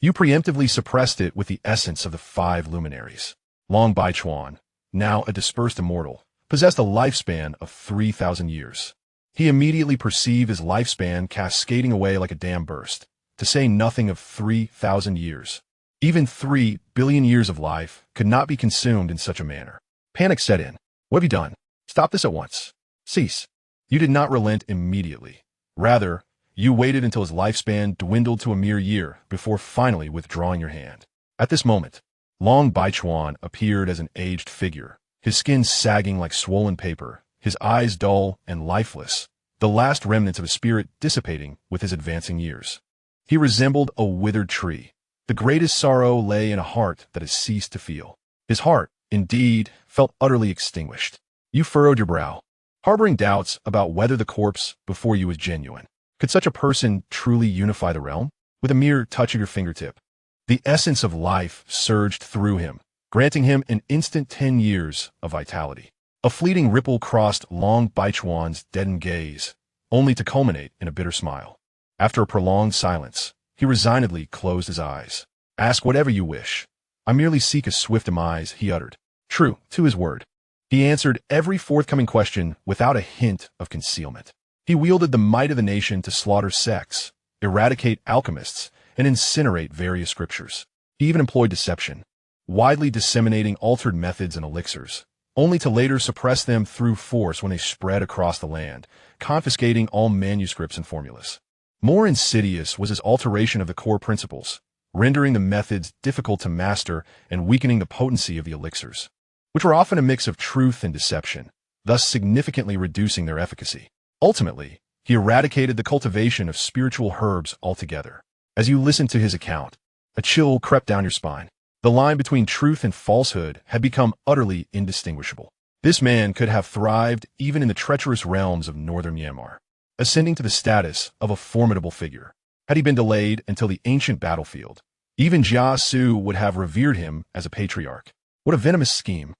You preemptively suppressed it with the essence of the 5 luminaries. Long Baichuan, now a dispersed immortal, possessed a lifespan of 3,000 years. He immediately perceived his lifespan cascading away like a dam burst, to say nothing of 3,000 years. Even 3 billion years of life could not be consumed in such a manner. Panic set in. What have you done? Stop this at once. Cease. You did not relent immediately. Rather, you waited until his lifespan dwindled to a mere year before finally withdrawing your hand. At this moment, Long Baichuan appeared as an aged figure, his skin sagging like swollen paper, his eyes dull and lifeless, the last remnants of his spirit dissipating with his advancing years. He resembled a withered tree. The greatest sorrow lay in a heart that has ceased to feel. His heart, indeed, felt utterly extinguished. You furrowed your brow, harboring doubts about whether the corpse before you was genuine. Could such a person truly unify the realm? With a mere touch of your fingertip, the essence of life surged through him, granting him an instant 10 years of vitality. A fleeting ripple crossed Long Baichuan's deadened gaze, only to culminate in a bitter smile. After a prolonged silence, he resignedly closed his eyes. Ask whatever you wish. I merely seek a swift demise, he uttered. True to his word, he answered every forthcoming question without a hint of concealment. He wielded the might of the nation to slaughter sects, eradicate alchemists, and incinerate various scriptures. He even employed deception, widely disseminating altered methods and elixirs, only to later suppress them through force when they spread across the land, confiscating all manuscripts and formulas. More insidious was his alteration of the core principles, rendering the methods difficult to master and weakening the potency of the elixirs, which were often a mix of truth and deception, thus significantly reducing their efficacy. Ultimately, he eradicated the cultivation of spiritual herbs altogether. As you listened to his account, a chill crept down your spine. The line between truth and falsehood had become utterly indistinguishable. This man could have thrived even in the treacherous realms of northern Myanmar, ascending to the status of a formidable figure. Had he been delayed until the ancient battlefield, even Jia Su would have revered him as a patriarch. What a venomous scheme.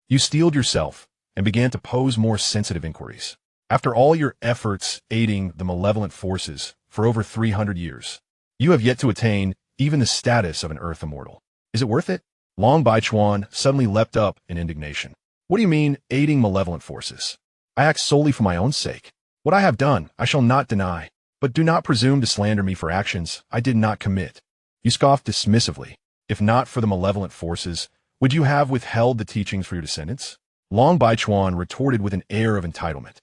You steeled yourself and began to pose more sensitive inquiries. After all your efforts aiding the malevolent forces for over 300 years, you have yet to attain even the status of an earth immortal. Is it worth it? Long Baichuan suddenly leapt up in indignation. What do you mean, aiding malevolent forces? I act solely for my own sake. What I have done, I shall not deny, but do not presume to slander me for actions I did not commit. You scoffed dismissively. If not for the malevolent forces, would you have withheld the teachings for your descendants? Long Baichuan retorted with an air of entitlement.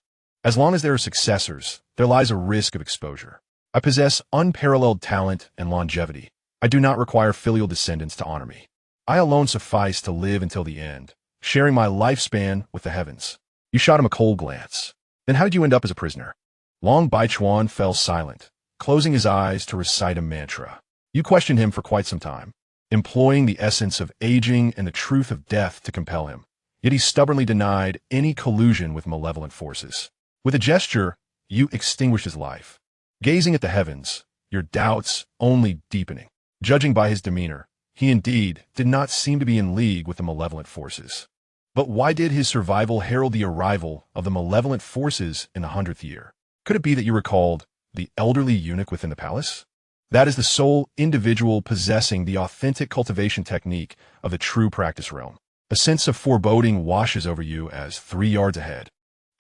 As long as there are successors, there lies a risk of exposure. I possess unparalleled talent and longevity. I do not require filial descendants to honor me. I alone suffice to live until the end, sharing my lifespan with the heavens. You shot him a cold glance. Then how did you end up as a prisoner? Long Baichuan fell silent, closing his eyes to recite a mantra. You questioned him for quite some time, employing the essence of aging and the truth of death to compel him. Yet he stubbornly denied any collusion with malevolent forces. With a gesture, you extinguished his life. Gazing at the heavens, your doubts only deepening. Judging by his demeanor, he indeed did not seem to be in league with the malevolent forces. But why did his survival herald the arrival of the malevolent forces in the 100th year? Could it be that you recalled the elderly eunuch within the palace? That is the sole individual possessing the authentic cultivation technique of the true practice realm. A sense of foreboding washes over you as 3 yards ahead.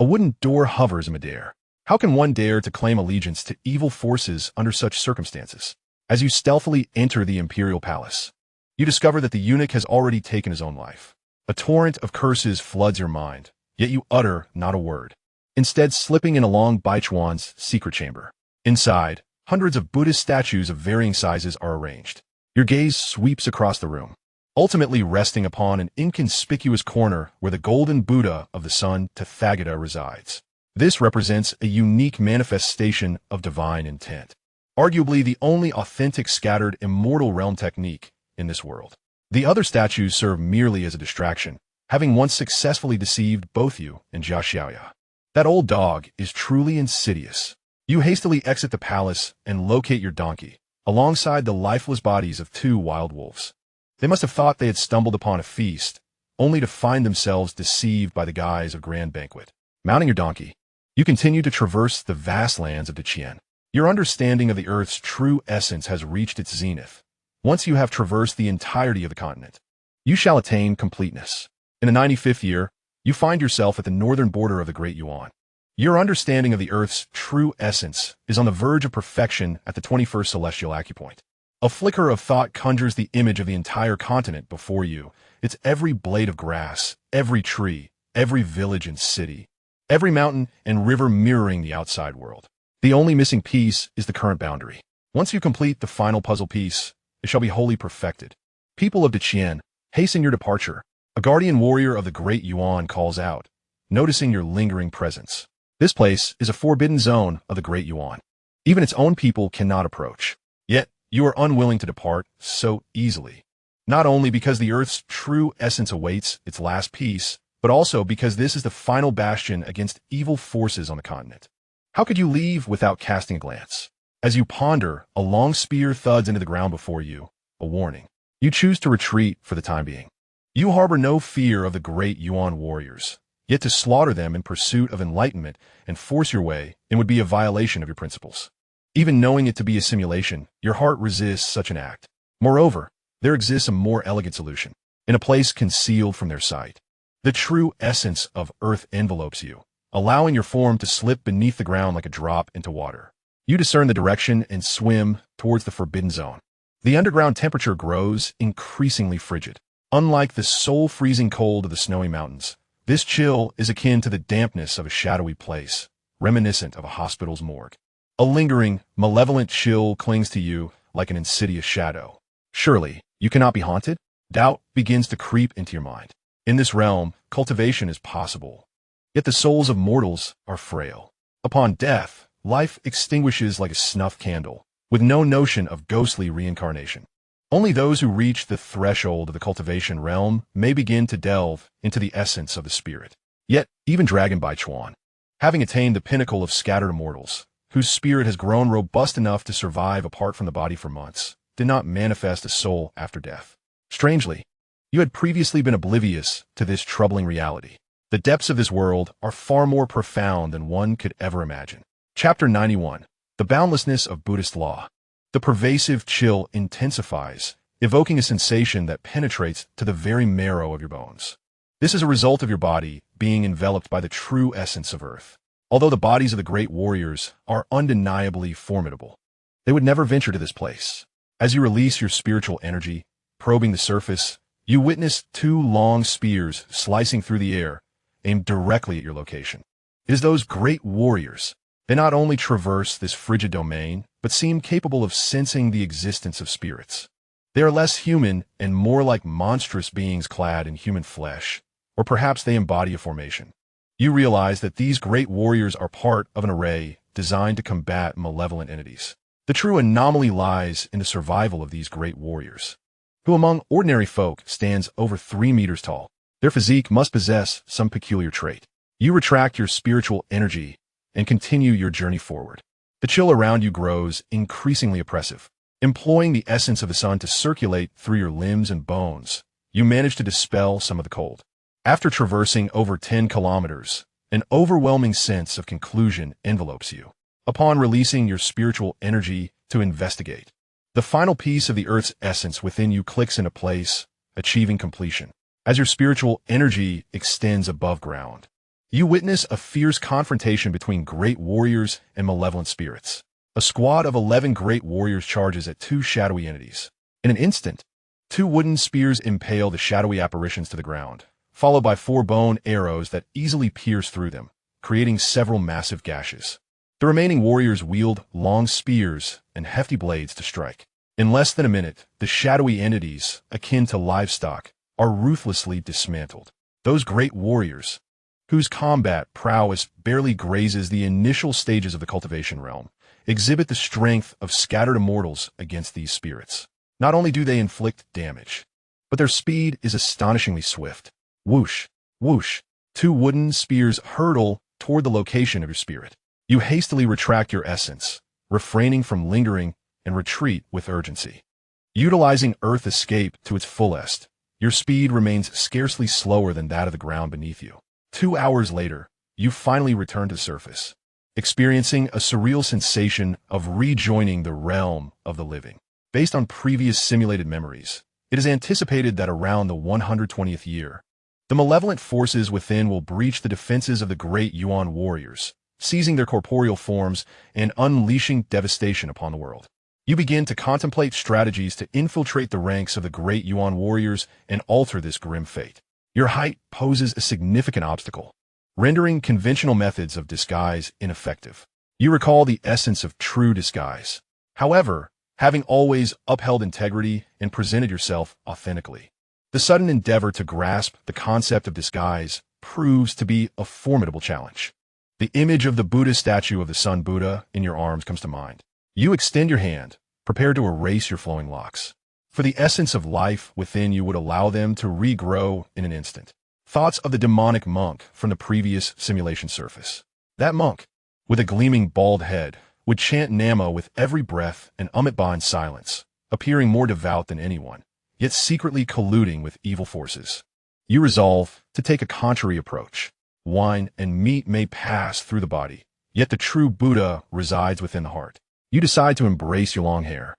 A wooden door hovers in midair. How can one dare to claim allegiance to evil forces under such circumstances? As you stealthily enter the imperial palace, you discover that the eunuch has already taken his own life. A torrent of curses floods your mind, yet you utter not a word, instead slipping in along Baichuan's secret chamber. Inside, hundreds of Buddhist statues of varying sizes are arranged. Your gaze sweeps across the room, ultimately resting upon an inconspicuous corner where the golden Buddha of the sun, Tathagata, resides. This represents a unique manifestation of divine intent, arguably the only authentic scattered immortal realm technique in this world. The other statues serve merely as a distraction, having once successfully deceived both you and Xianxia. That old dog is truly insidious. You hastily exit the palace and locate your donkey, alongside the lifeless bodies of 2 wild wolves. They must have thought they had stumbled upon a feast, only to find themselves deceived by the guise of grand banquet. Mounting your donkey, you continue to traverse the vast lands of Deqian. Your understanding of the Earth's true essence has reached its zenith. Once you have traversed the entirety of the continent, you shall attain completeness. In the 95th year, you find yourself at the northern border of the Great Yuan. Your understanding of the Earth's true essence is on the verge of perfection at the 21st celestial acupoint. A flicker of thought conjures the image of the entire continent before you, its every blade of grass, every tree, every village and city, every mountain and river mirroring the outside world. The only missing piece is the current boundary. Once you complete the final puzzle piece, it shall be wholly perfected. People of Deqian, hasten your departure. A guardian warrior of the Great Yuan calls out, noticing your lingering presence. This place is a forbidden zone of the Great Yuan. Even its own people cannot approach. Yet, you are unwilling to depart so easily. Not only because the Earth's true essence awaits its last piece, but also because this is the final bastion against evil forces on the continent. How could you leave without casting a glance? As you ponder, a long spear thuds into the ground before you, a warning. You choose to retreat for the time being. You harbor no fear of the Great Yuan warriors, yet to slaughter them in pursuit of enlightenment and force your way in would be a violation of your principles. Even knowing it to be a simulation, your heart resists such an act. Moreover, there exists a more elegant solution, in a place concealed from their sight. The true essence of Earth envelopes you, allowing your form to slip beneath the ground like a drop into water. You discern the direction and swim towards the forbidden zone. The underground temperature grows increasingly frigid. Unlike the soul-freezing cold of the snowy mountains, this chill is akin to the dampness of a shadowy place, reminiscent of a hospital's morgue. A lingering, malevolent chill clings to you like an insidious shadow. Surely, you cannot be haunted? Doubt begins to creep into your mind. In this realm, cultivation is possible. Yet the souls of mortals are frail. Upon death, life extinguishes like a snuffed candle, with no notion of ghostly reincarnation. Only those who reach the threshold of the cultivation realm may begin to delve into the essence of the spirit. Yet, even Dragon Baichuan, having attained the pinnacle of scattered immortals, whose spirit has grown robust enough to survive apart from the body for months, did not manifest a soul after death. Strangely, you had previously been oblivious to this troubling reality. The depths of this world are far more profound than one could ever imagine. Chapter 91. The Boundlessness of Buddhist Law. The pervasive chill intensifies, evoking a sensation that penetrates to the very marrow of your bones. This is a result of your body being enveloped by the true essence of Earth. Although the bodies of the great warriors are undeniably formidable, they would never venture to this place. As you release your spiritual energy, probing the surface, you witness 2 long spears slicing through the air, aimed directly at your location. It is those great warriors. They not only traverse this frigid domain, but seem capable of sensing the existence of spirits. They are less human and more like monstrous beings clad in human flesh, or perhaps they embody a formation. You realize that these great warriors are part of an array designed to combat malevolent entities. The true anomaly lies in the survival of these great warriors, who among ordinary folk stands over 3 meters tall. Their physique must possess some peculiar trait. You retract your spiritual energy and continue your journey forward. The chill around you grows increasingly oppressive. Employing the essence of the sun to circulate through your limbs and bones, you manage to dispel some of the cold. After traversing over 10 kilometers, an overwhelming sense of conclusion envelopes you. Upon releasing your spiritual energy to investigate, the final piece of the Earth's essence within you clicks into place, achieving completion. as your spiritual energy extends above ground. You witness a fierce confrontation between great warriors and malevolent spirits. A squad of 11 great warriors charges at two shadowy entities. In an instant, two wooden spears impale the shadowy apparitions to the ground, followed by 4 bone arrows that easily pierce through them, creating several massive gashes. The remaining warriors wield long spears and hefty blades to strike. In less than a minute, the shadowy entities, akin to livestock, are ruthlessly dismantled. Those great warriors, whose combat prowess barely grazes the initial stages of the cultivation realm, exhibit the strength of scattered immortals against these spirits. Not only do they inflict damage, but their speed is astonishingly swift. Whoosh, whoosh, 2 wooden spears hurtle toward the location of your spirit. You hastily retract your essence, refraining from lingering, and retreat with urgency. Utilizing Earth Escape to its fullest, your speed remains scarcely slower than that of the ground beneath you. 2 hours later, you finally return to the surface, experiencing a surreal sensation of rejoining the realm of the living. Based on previous simulated memories, it is anticipated that around the 120th year, the malevolent forces within will breach the defenses of the great Yuan warriors, seizing their corporeal forms and unleashing devastation upon the world. You begin to contemplate strategies to infiltrate the ranks of the great Yuan warriors and alter this grim fate. Your height poses a significant obstacle, rendering conventional methods of disguise ineffective. You recall the essence of true disguise. However, having always upheld integrity and presented yourself authentically, the sudden endeavor to grasp the concept of disguise proves to be a formidable challenge. The image of the Buddha statue of the Sun Buddha in your arms comes to mind. You extend your hand, prepared to erase your flowing locks, for the essence of life within you would allow them to regrow in an instant. Thoughts of the demonic monk from the previous simulation surface. That monk, with a gleaming bald head, would chant Nama with every breath and Amitabha in silence, appearing more devout than anyone, yet secretly colluding with evil forces. You resolve to take a contrary approach. Wine and meat may pass through the body, yet the true Buddha resides within the heart. You decide to embrace your long hair,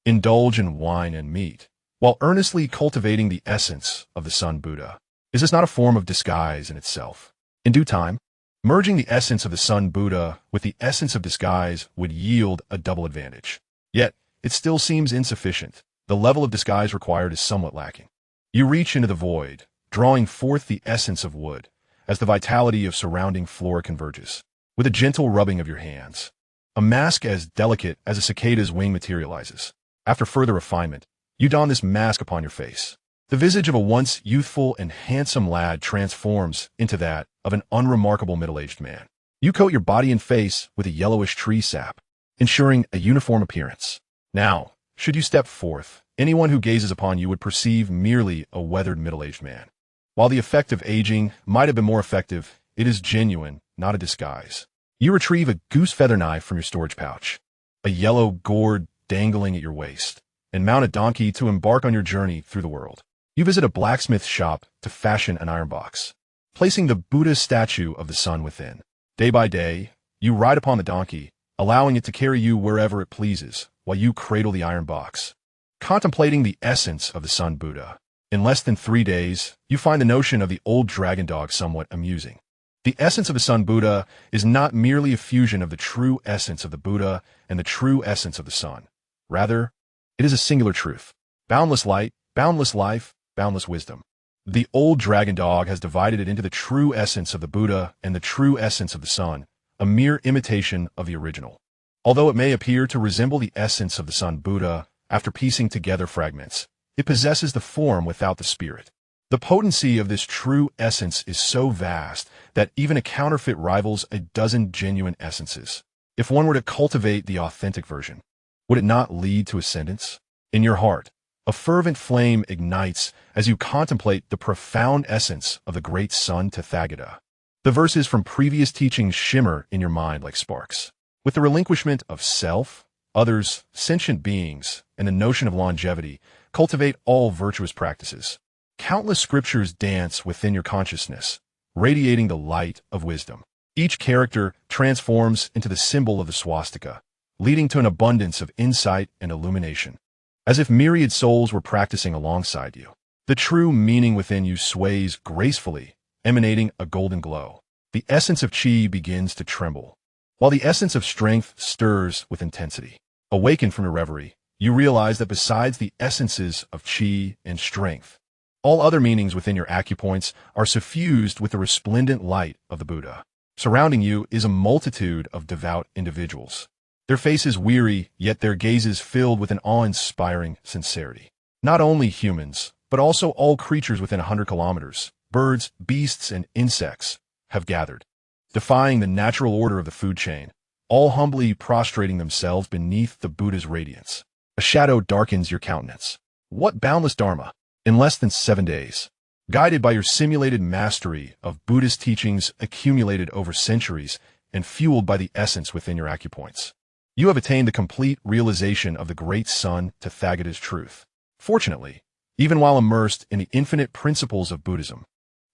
indulge in wine and meat, while earnestly cultivating the essence of the Sun Buddha. Is this not a form of disguise in itself? In due time, merging the essence of the Sun Buddha with the essence of disguise would yield a double advantage. Yet, it still seems insufficient. The level of disguise required is somewhat lacking. You reach into the void, drawing forth the essence of wood, as the vitality of surrounding flora converges. With a gentle rubbing of your hands, a mask as delicate as a cicada's wing materializes. After further refinement, you don this mask upon your face. The visage of a once youthful and handsome lad transforms into that of an unremarkable middle-aged man. You coat your body and face with a yellowish tree sap, ensuring a uniform appearance. Now, should you step forth, anyone who gazes upon you would perceive merely a weathered middle-aged man. While the effect of aging might have been more effective, it is genuine, not a disguise. You retrieve a goose feather knife from your storage pouch, a yellow gourd dangling at your waist, and mount a donkey to embark on your journey through the world. You visit a blacksmith shop to fashion an iron box, placing the Buddha statue of the sun within. Day by day, you ride upon the donkey, allowing it to carry you wherever it pleases, while you cradle the iron box, contemplating the essence of the Sun Buddha. In less than 3 days, you find the notion of the old dragon dog somewhat amusing. The essence of the Sun Buddha is not merely a fusion of the true essence of the Buddha and the true essence of the sun. Rather, it is a singular truth. Boundless light, boundless life, boundless wisdom. The old dragon dog has divided it into the true essence of the Buddha and the true essence of the sun, a mere imitation of the original. Although it may appear to resemble the essence of the Sun Buddha after piecing together fragments, it possesses the form without the spirit. The potency of this true essence is so vast that even a counterfeit rivals a dozen genuine essences. If one were to cultivate the authentic version, would it not lead to ascendance? In your heart, a fervent flame ignites as you contemplate the profound essence of the great sun Tathagata. The verses from previous teachings shimmer in your mind like sparks. With the relinquishment of self, others, sentient beings, and the notion of longevity, cultivate all virtuous practices. Countless scriptures dance within your consciousness, radiating the light of wisdom. Each character transforms into the symbol of the swastika, leading to an abundance of insight and illumination, as if myriad souls were practicing alongside you. The true meaning within you sways gracefully, emanating a golden glow. The essence of qi begins to tremble, while the essence of strength stirs with intensity. Awakened from your reverie, you realize that besides the essences of qi and strength, all other meanings within your acupoints are suffused with the resplendent light of the Buddha. Surrounding you is a multitude of devout individuals. Their faces weary, yet their gazes filled with an awe-inspiring sincerity. Not only humans, but also all creatures within 100 kilometers, birds, beasts, and insects, have gathered, defying the natural order of the food chain, all humbly prostrating themselves beneath the Buddha's radiance. A shadow darkens your countenance. What boundless dharma! In less than 7 days, guided by your simulated mastery of Buddhist teachings accumulated over centuries and fueled by the essence within your acupoints, you have attained the complete realization of the great Son Tathagata's truth. Fortunately, even while immersed in the infinite principles of Buddhism,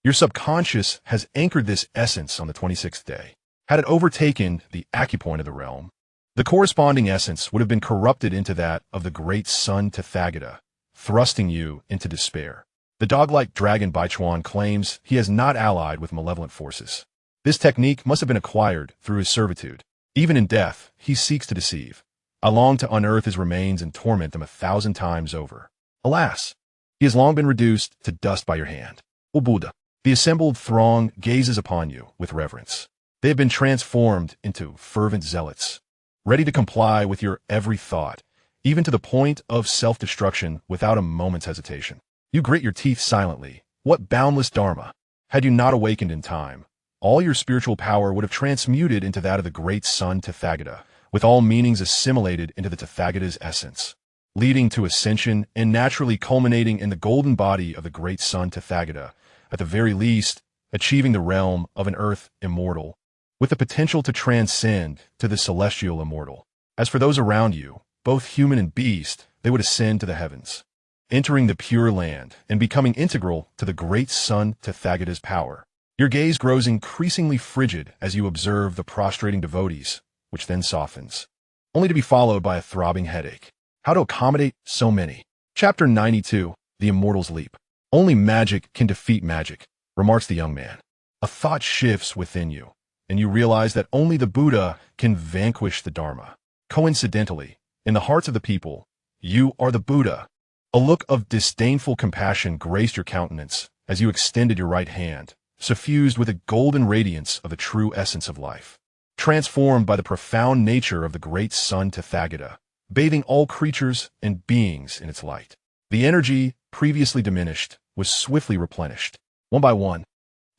your subconscious has anchored this essence on the 26th day. Had it overtaken the acupoint of the realm, the corresponding essence would have been corrupted into that of the great Son Tathagata, thrusting you into despair. The dog-like dragon Baichuan claims he has not allied with malevolent forces. This technique must have been acquired through his servitude. Even in death, he seeks to deceive. I long to unearth his remains and torment them 1,000 times over. Alas, he has long been reduced to dust by your hand. O Buddha, the assembled throng gazes upon you with reverence. They have been transformed into fervent zealots, ready to comply with your every thought, even to the point of self-destruction without a moment's hesitation. You grit your teeth silently. What boundless dharma! Had you not awakened in time, all your spiritual power would have transmuted into that of the great Son Tathagata, with all meanings assimilated into the Tathagata's essence, leading to ascension and naturally culminating in the golden body of the great Son Tathagata, at the very least, achieving the realm of an earth immortal, with the potential to transcend to the celestial immortal. As for those around you, both human and beast, they would ascend to the heavens, entering the Pure Land and becoming integral to the great Son Tathagata's power. Your gaze grows increasingly frigid as you observe the prostrating devotees, which then softens, only to be followed by a throbbing headache. How to accommodate so many? Chapter 92, The Immortal's Leap. Only magic can defeat magic, remarks the young man. A thought shifts within you, and you realize that only the Buddha can vanquish the Dharma. Coincidentally, in the hearts of the people, you are the Buddha. A look of disdainful compassion graced your countenance as you extended your right hand, suffused with a golden radiance of the true essence of life, transformed by the profound nature of the great Son Tathagata, bathing all creatures and beings in its light. The energy, previously diminished, was swiftly replenished. One by one,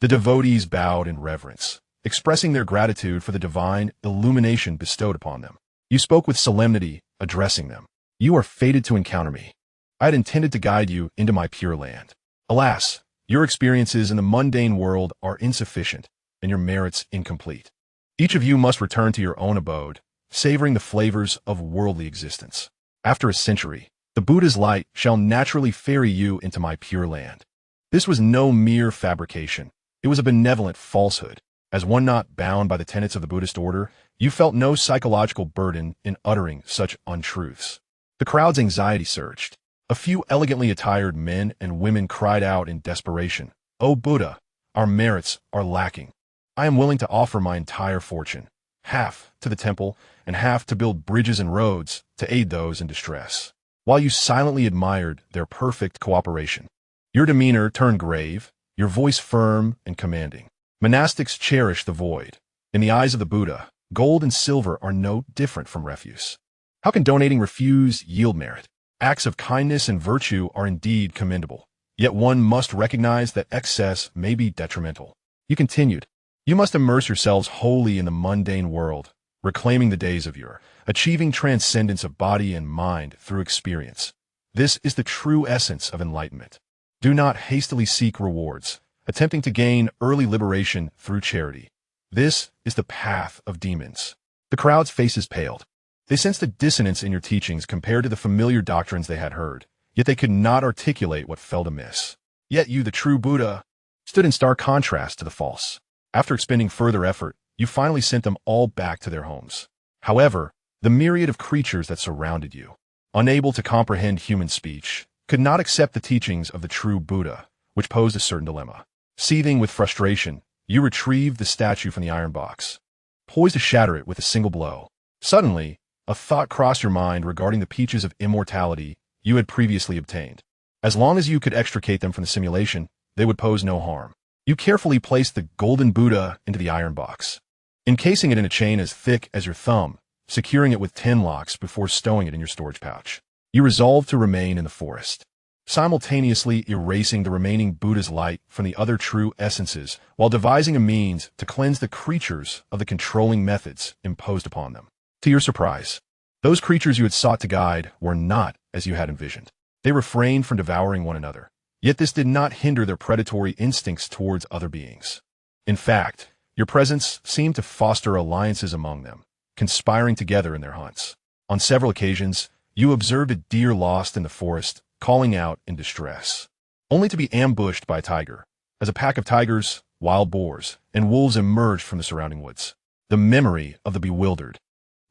the devotees bowed in reverence, expressing their gratitude for the divine illumination bestowed upon them. You spoke with solemnity, addressing them. You are fated to encounter me. I had intended to guide you into my Pure Land. Alas, your experiences in the mundane world are insufficient, and your merits incomplete. Each of you must return to your own abode, savoring the flavors of worldly existence. After a century, the Buddha's light shall naturally ferry you into my Pure Land. This was no mere fabrication. It was a benevolent falsehood. As one not bound by the tenets of the Buddhist order, you felt no psychological burden in uttering such untruths. The crowd's anxiety surged. A few elegantly attired men and women cried out in desperation, "O Buddha, our merits are lacking. I am willing to offer my entire fortune, half to the temple and half to build bridges and roads to aid those in distress." While you silently admired their perfect cooperation, your demeanor turned grave, your voice firm and commanding. Monastics cherish the void. In the eyes of the Buddha, gold and silver are no different from refuse. How can donating refuse yield merit? Acts of kindness and virtue are indeed commendable, yet one must recognize that excess may be detrimental. You continued, you must immerse yourselves wholly in the mundane world, reclaiming the days of yore, achieving transcendence of body and mind through experience. This is the true essence of enlightenment. Do not hastily seek rewards, attempting to gain early liberation through charity. This is the path of demons. The crowd's faces paled. They sensed a dissonance in your teachings compared to the familiar doctrines they had heard, yet they could not articulate what felt amiss. Yet you, the true Buddha, stood in stark contrast to the false. After expending further effort, you finally sent them all back to their homes. However, the myriad of creatures that surrounded you, unable to comprehend human speech, could not accept the teachings of the true Buddha, which posed a certain dilemma. Seething with frustration, you retrieved the statue from the iron box, poised to shatter it with a single blow. Suddenly, a thought crossed your mind regarding the peaches of immortality you had previously obtained. As long as you could extricate them from the simulation, they would pose no harm. You carefully placed the golden Buddha into the iron box, encasing it in a chain as thick as your thumb, securing it with 10 locks before stowing it in your storage pouch. You resolved to remain in the forest, simultaneously erasing the remaining Buddha's light from the other true essences while devising a means to cleanse the creatures of the controlling methods imposed upon them. To your surprise, those creatures you had sought to guide were not as you had envisioned. They refrained from devouring one another, yet this did not hinder their predatory instincts towards other beings. In fact, your presence seemed to foster alliances among them, conspiring together in their hunts. On several occasions, you observed a deer lost in the forest, calling out in distress, only to be ambushed by a tiger, as a pack of tigers, wild boars, and wolves emerged from the surrounding woods. The memory of the bewildered,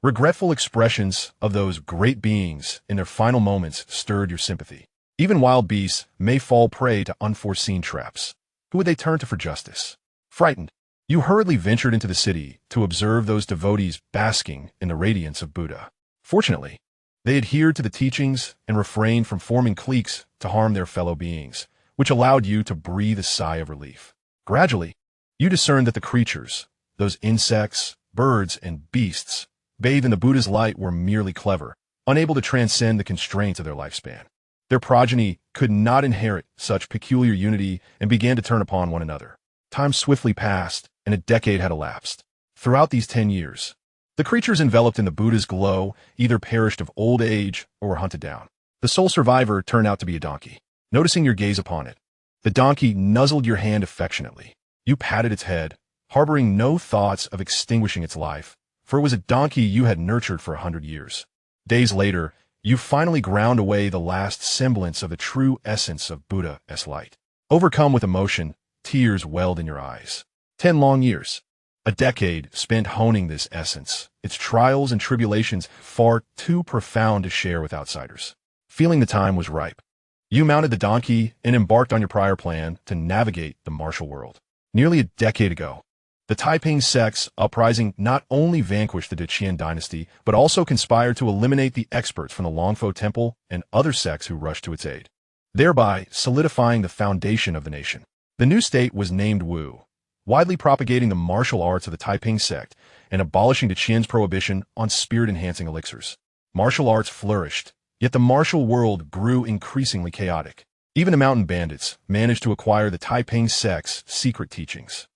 regretful expressions of those great beings in their final moments stirred your sympathy. Even wild beasts may fall prey to unforeseen traps. Who would they turn to for justice? Frightened, you hurriedly ventured into the city to observe those devotees basking in the radiance of Buddha. Fortunately, they adhered to the teachings and refrained from forming cliques to harm their fellow beings, which allowed you to breathe a sigh of relief. Gradually, you discerned that the creatures, those insects, birds, and beasts, bathed in the Buddha's light were merely clever, unable to transcend the constraints of their lifespan. Their progeny could not inherit such peculiar unity and began to turn upon one another. Time swiftly passed, and a decade had elapsed. Throughout these 10 years, the creatures enveloped in the Buddha's glow either perished of old age or were hunted down. The sole survivor turned out to be a donkey. Noticing your gaze upon it, the donkey nuzzled your hand affectionately. You patted its head, harboring no thoughts of extinguishing its life, for it was a donkey you had nurtured for 100 years. Days later, you finally ground away the last semblance of the true essence of Buddha's light. Overcome with emotion, tears welled in your eyes. 10 long years. A decade spent honing this essence, its trials and tribulations far too profound to share with outsiders. Feeling the time was ripe, you mounted the donkey and embarked on your prior plan to navigate the martial world. Nearly a decade ago, the Taiping sect's uprising not only vanquished the Deqian dynasty, but also conspired to eliminate the experts from the Longfo Temple and other sects who rushed to its aid, thereby solidifying the foundation of the nation. The new state was named Wu, widely propagating the martial arts of the Taiping sect and abolishing Deqian's prohibition on spirit-enhancing elixirs. Martial arts flourished, yet the martial world grew increasingly chaotic. Even the mountain bandits managed to acquire the Taiping sect's secret teachings.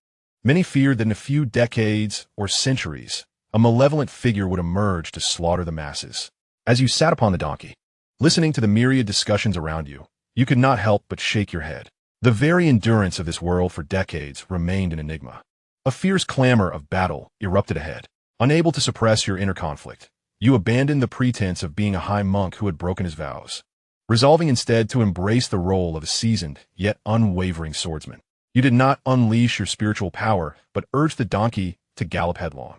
Many feared that in a few decades or centuries, a malevolent figure would emerge to slaughter the masses. As you sat upon the donkey, listening to the myriad discussions around you, you could not help but shake your head. The very endurance of this world for decades remained an enigma. A fierce clamor of battle erupted ahead. Unable to suppress your inner conflict, you abandoned the pretense of being a high monk who had broken his vows, resolving instead to embrace the role of a seasoned yet unwavering swordsman. You did not unleash your spiritual power, but urged the donkey to gallop headlong.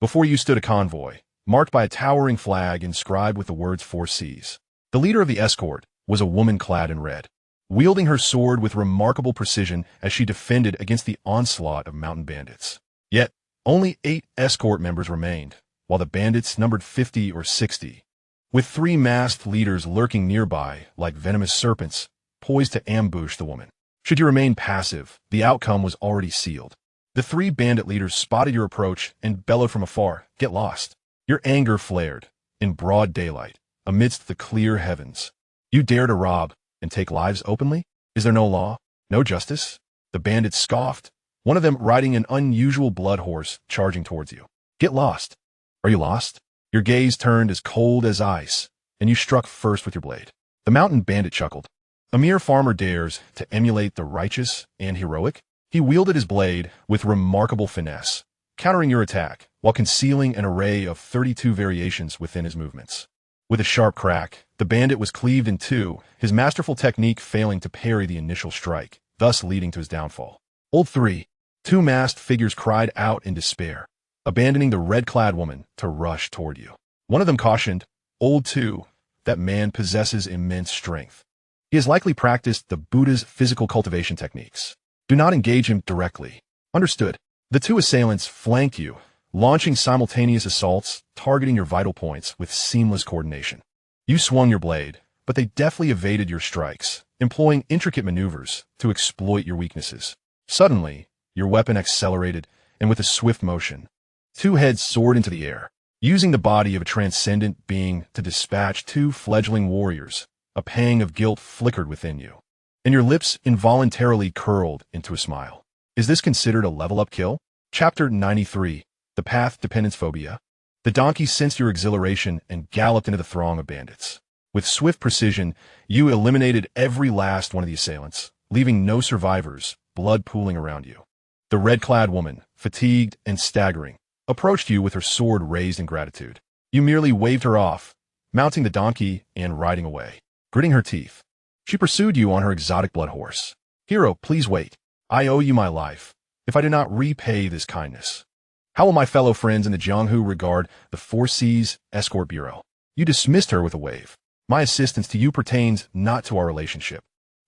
Before you stood a convoy, marked by a towering flag inscribed with the words 4 Cs. The leader of the escort was a woman clad in red, wielding her sword with remarkable precision as she defended against the onslaught of mountain bandits. Yet, only 8 escort members remained, while the bandits numbered 50 or 60, with 3 masked leaders lurking nearby like venomous serpents, poised to ambush the woman. Should you remain passive, the outcome was already sealed. The 3 bandit leaders spotted your approach and bellowed from afar, "Get lost." Your anger flared, in broad daylight, amidst the clear heavens. You dare to rob and take lives openly? Is there no law? No justice? The bandits scoffed, one of them riding an unusual blood horse charging towards you. "Get lost." Are you lost? Your gaze turned as cold as ice, and you struck first with your blade. The mountain bandit chuckled. A mere farmer dares to emulate the righteous and heroic? He wielded his blade with remarkable finesse, countering your attack while concealing an array of 32 variations within his movements. With a sharp crack, the bandit was cleaved in 2, his masterful technique failing to parry the initial strike, thus leading to his downfall. Old 3, 2 masked figures cried out in despair, abandoning the red-clad woman to rush toward you. One of them cautioned, "Old 2, that man possesses immense strength. He has likely practiced the Buddha's physical cultivation techniques. Do not engage him directly. Understood. The two assailants flanked you, launching simultaneous assaults, targeting your vital points with seamless coordination. You swung your blade, but they deftly evaded your strikes, employing intricate maneuvers to exploit your weaknesses. Suddenly, your weapon accelerated, and with a swift motion, two heads soared into the air, using the body of a transcendent being to dispatch two fledgling warriors. A pang of guilt flickered within you, and your lips involuntarily curled into a smile. Is this considered a level-up kill? Chapter 93. The Path to Penance Phobia. The donkey sensed your exhilaration and galloped into the throng of bandits. With swift precision, you eliminated every last one of the assailants, leaving no survivors, blood pooling around you. The red-clad woman, fatigued and staggering, approached you with her sword raised in gratitude. You merely waved her off, mounting the donkey and riding away. Gritting her teeth, she pursued you on her exotic blood horse. Hero, please wait. I owe you my life, if I do not repay this kindness. How will my fellow friends in the Jianghu regard the Four Seas Escort Bureau? You dismissed her with a wave. My assistance to you pertains not to our relationship.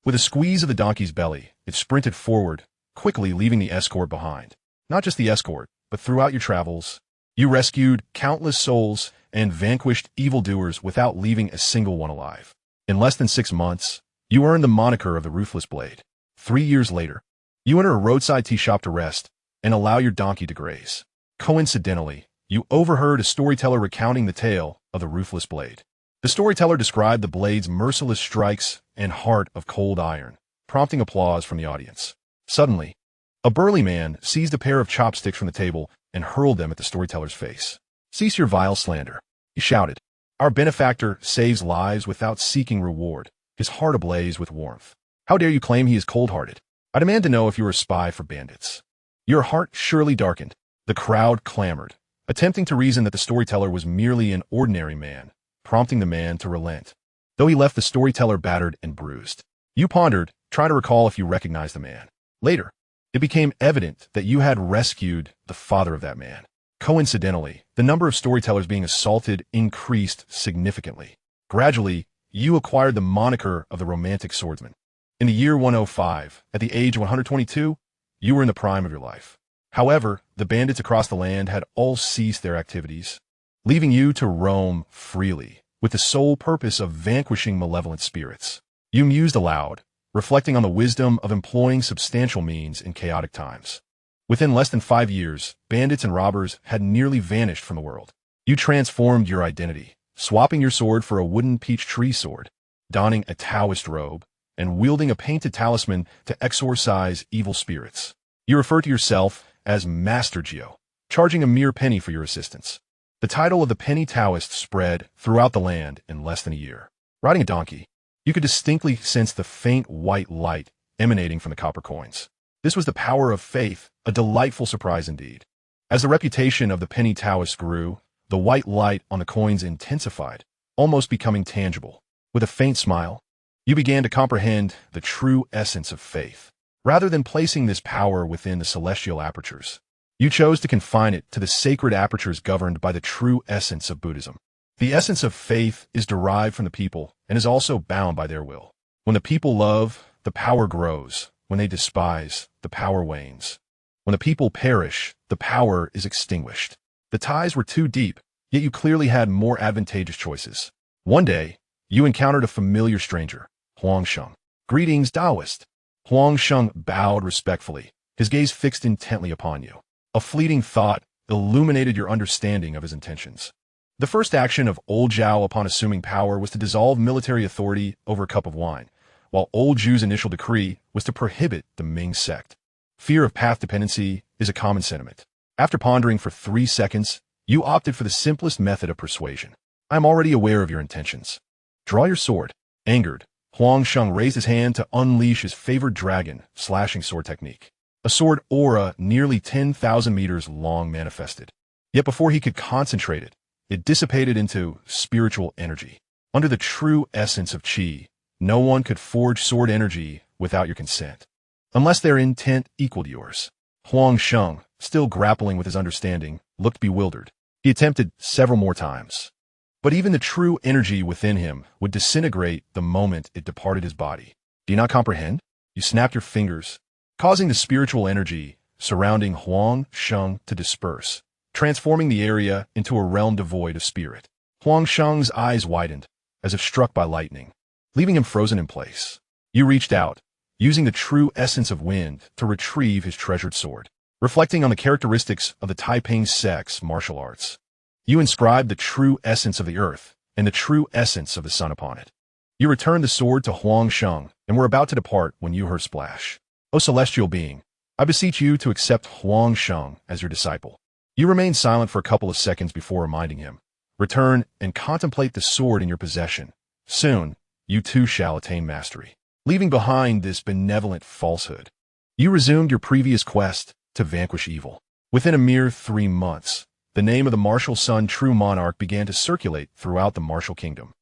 With a squeeze of the donkey's belly, it sprinted forward, quickly leaving the escort behind. Not just the escort, but throughout your travels, you rescued countless souls and vanquished evildoers without leaving a single one alive. In less than 6 months, you earned the moniker of the Ruthless Blade. 3 years later, you enter a roadside tea shop to rest and allow your donkey to graze. Coincidentally, you overheard a storyteller recounting the tale of the Ruthless Blade. The storyteller described the blade's merciless strikes and heart of cold iron, prompting applause from the audience. Suddenly, a burly man seized a pair of chopsticks from the table and hurled them at the storyteller's face. Cease your vile slander, he shouted. Our benefactor saves lives without seeking reward, his heart ablaze with warmth. How dare you claim he is cold-hearted? I demand to know if you are a spy for bandits. Your heart surely darkened. The crowd clamored, attempting to reason that the storyteller was merely an ordinary man, prompting the man to relent, though he left the storyteller battered and bruised. You pondered, trying to recall if you recognized the man. Later, it became evident that you had rescued the father of that man. Coincidentally, the number of storytellers being assaulted increased significantly. Gradually, you acquired the moniker of the romantic swordsman. In the year 105, at the age of 122, you were in the prime of your life. However, the bandits across the land had all ceased their activities, leaving you to roam freely, with the sole purpose of vanquishing malevolent spirits. You mused aloud, reflecting on the wisdom of employing substantial means in chaotic times. Within less than 5 years, bandits and robbers had nearly vanished from the world. You transformed your identity, swapping your sword for a wooden peach tree sword, donning a Taoist robe, and wielding a painted talisman to exorcise evil spirits. You refer to yourself as Master Geo, charging a mere penny for your assistance. The title of the penny Taoist spread throughout the land in less than a year. Riding a donkey, you could distinctly sense the faint white light emanating from the copper coins. This was the power of faith, a delightful surprise indeed. As the reputation of the penny Taoist grew, the white light on the coins intensified, almost becoming tangible. With a faint smile, you began to comprehend the true essence of faith. Rather than placing this power within the celestial apertures, you chose to confine it to the sacred apertures governed by the true essence of Buddhism. The essence of faith is derived from the people and is also bound by their will. When the people love, the power grows. When they despise, the power wanes. When the people perish, the power is extinguished. The ties were too deep, yet you clearly had more advantageous choices. One day, you encountered a familiar stranger, Huang Sheng. Greetings, Taoist. Huang Sheng bowed respectfully, his gaze fixed intently upon you. A fleeting thought illuminated your understanding of his intentions. The first action of Old Zhao upon assuming power was to dissolve military authority over a cup of wine, while Old Zhu's initial decree was to prohibit the Ming sect. Fear of path dependency is a common sentiment. After pondering for 3 seconds, you opted for the simplest method of persuasion. I am already aware of your intentions. Draw your sword. Angered, Huang Sheng raised his hand to unleash his favored dragon, slashing sword technique. A sword aura nearly 10,000 meters long manifested. Yet before he could concentrate it, it dissipated into spiritual energy. Under the true essence of Qi, no one could forge sword energy without your consent, unless their intent equaled yours. Huang Sheng, still grappling with his understanding, looked bewildered. He attempted several more times. But even the true energy within him would disintegrate the moment it departed his body. Do you not comprehend? You snapped your fingers, causing the spiritual energy surrounding Huang Sheng to disperse, transforming the area into a realm devoid of spirit. Huang Sheng's eyes widened, as if struck by lightning, leaving him frozen in place. You reached out, using the true essence of wind to retrieve his treasured sword. Reflecting on the characteristics of the Taiping sect's martial arts, you inscribed the true essence of the earth and the true essence of the sun upon it. You returned the sword to Huang Sheng and were about to depart when you heard splash. O celestial being, I beseech you to accept Huang Sheng as your disciple. You remained silent for a couple of seconds before reminding him. Return and contemplate the sword in your possession. Soon, you too shall attain mastery. Leaving behind this benevolent falsehood, you resumed your previous quest to vanquish evil. Within a mere 3 months, the name of the martial sun true monarch began to circulate throughout the martial kingdom.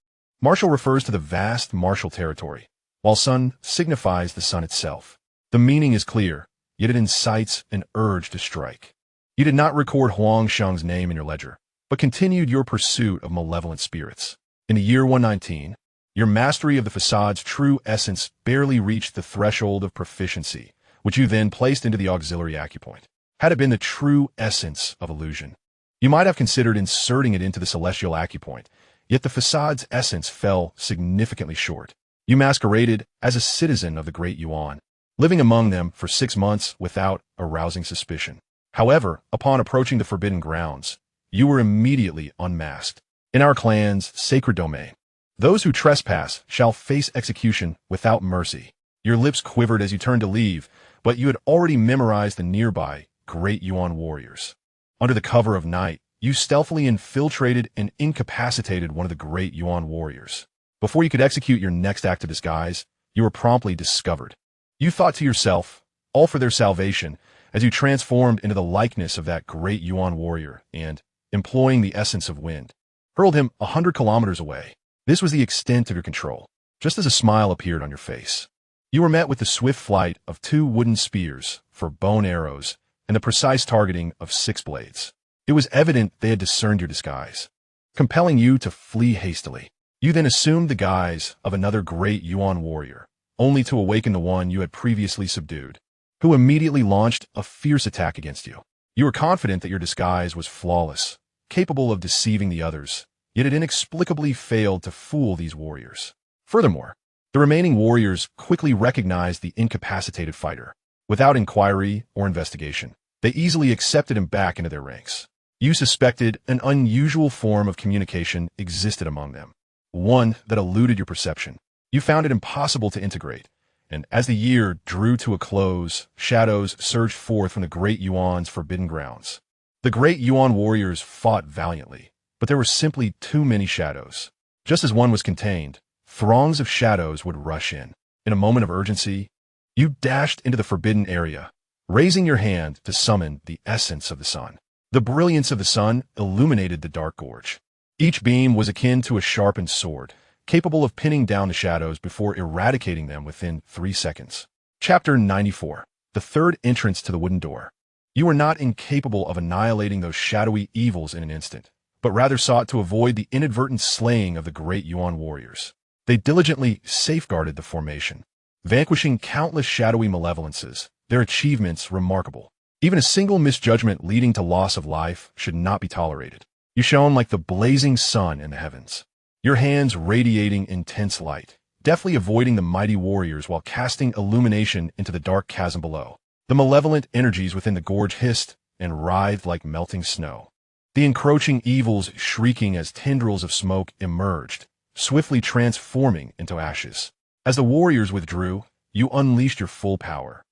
Martial refers to the vast martial territory, while sun signifies the sun itself. The meaning is clear, yet it incites an urge to strike. You did not record Huang Sheng's name in your ledger, but continued your pursuit of malevolent spirits. In the year 119, your mastery of the facade's true essence barely reached the threshold of proficiency, which you then placed into the auxiliary acupoint. Had it been the true essence of illusion, you might have considered inserting it into the celestial acupoint, yet the facade's essence fell significantly short. You masqueraded as a citizen of the Great Yuan, living among them for 6 months without arousing suspicion. However, upon approaching the forbidden grounds, you were immediately unmasked. In our clan's sacred domain, those who trespass shall face execution without mercy. Your lips quivered as you turned to leave, but you had already memorized the nearby Great Yuan warriors. Under the cover of night, you stealthily infiltrated and incapacitated one of the Great Yuan warriors. Before you could execute your next act of disguise, you were promptly discovered. You thought to yourself, all for their salvation, as you transformed into the likeness of that Great Yuan warrior and, employing the essence of wind, hurled him 100 kilometers away. This was the extent of your control, just as a smile appeared on your face. You were met with the swift flight of 2 wooden spears for bone arrows and the precise targeting of 6 blades. It was evident they had discerned your disguise, compelling you to flee hastily. You then assumed the guise of another Great Yuan warrior, only to awaken the one you had previously subdued, who immediately launched a fierce attack against you. You were confident that your disguise was flawless, capable of deceiving the others, yet it inexplicably failed to fool these warriors. Furthermore, the remaining warriors quickly recognized the incapacitated fighter. Without inquiry or investigation, they easily accepted him back into their ranks. You suspected an unusual form of communication existed among them, one that eluded your perception. You found it impossible to integrate, and as the year drew to a close, shadows surged forth from the Great Yuan's forbidden grounds. The Great Yuan warriors fought valiantly, but there were simply too many shadows. Just as one was contained, throngs of shadows would rush in. In a moment of urgency, you dashed into the forbidden area, raising your hand to summon the essence of the sun. The brilliance of the sun illuminated the dark gorge. Each beam was akin to a sharpened sword, capable of pinning down the shadows before eradicating them within 3 seconds. Chapter 94. The third entrance to the wooden door. You were not incapable of annihilating those shadowy evils in an instant, but rather sought to avoid the inadvertent slaying of the Great Yuan warriors. They diligently safeguarded the formation, vanquishing countless shadowy malevolences, their achievements remarkable. Even a single misjudgment leading to loss of life should not be tolerated. You shone like the blazing sun in the heavens, your hands radiating intense light, deftly avoiding the mighty warriors while casting illumination into the dark chasm below. The malevolent energies within the gorge hissed and writhed like melting snow, the encroaching evils shrieking as tendrils of smoke emerged, swiftly transforming into ashes. As the warriors withdrew, you unleashed your full power,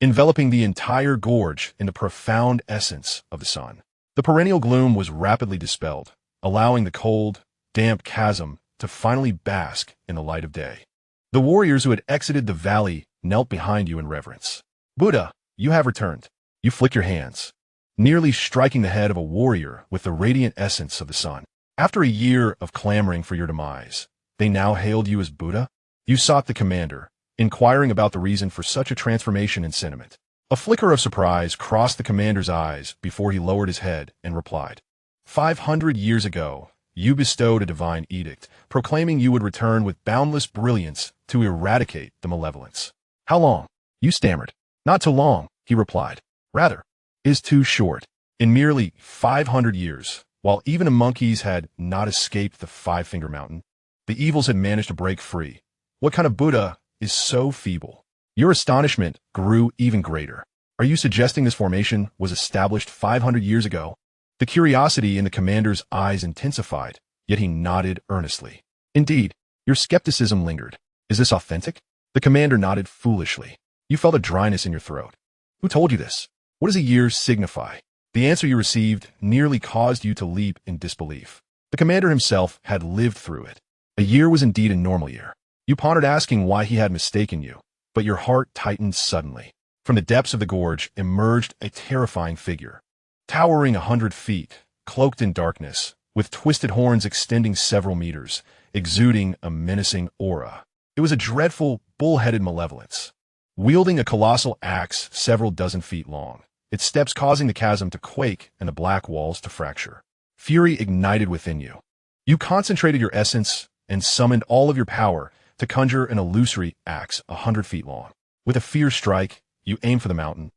enveloping the entire gorge in the profound essence of the sun. The perennial gloom was rapidly dispelled, allowing the cold, damp chasm to finally bask in the light of day. The warriors who had exited the valley knelt behind you in reverence. Buddha, you have returned. You flick your hands, nearly striking the head of a warrior with the radiant essence of the sun. After a year of clamoring for your demise, they now hailed you as Buddha? You sought the commander, inquiring about the reason for such a transformation in sentiment. A flicker of surprise crossed the commander's eyes before he lowered his head and replied. 500 years ago, you bestowed a divine edict, proclaiming you would return with boundless brilliance to eradicate the malevolence. How long? You stammered. Not too long, he replied. Rather, is too short. In merely 500 years, while even the monkeys had not escaped the five-finger mountain, the evils had managed to break free. What kind of Buddha is so feeble? Your astonishment grew even greater. Are you suggesting this formation was established 500 years ago? The curiosity in the commander's eyes intensified, yet he nodded earnestly. Indeed, your skepticism lingered. Is this authentic? The commander nodded foolishly. You felt a dryness in your throat. Who told you this? What does a year signify? The answer you received nearly caused you to leap in disbelief. The commander himself had lived through it. A year was indeed a normal year. You pondered asking why he had mistaken you, but your heart tightened suddenly. From the depths of the gorge emerged a terrifying figure. Towering 100 feet, cloaked in darkness, with twisted horns extending several meters, exuding a menacing aura. It was a dreadful, bull-headed malevolence. Wielding a colossal axe several dozen feet long, its steps causing the chasm to quake and the black walls to fracture. Fury ignited within you. You concentrated your essence and summoned all of your power to conjure an illusory axe 100 feet long. With a fierce strike, you aimed for the mountain.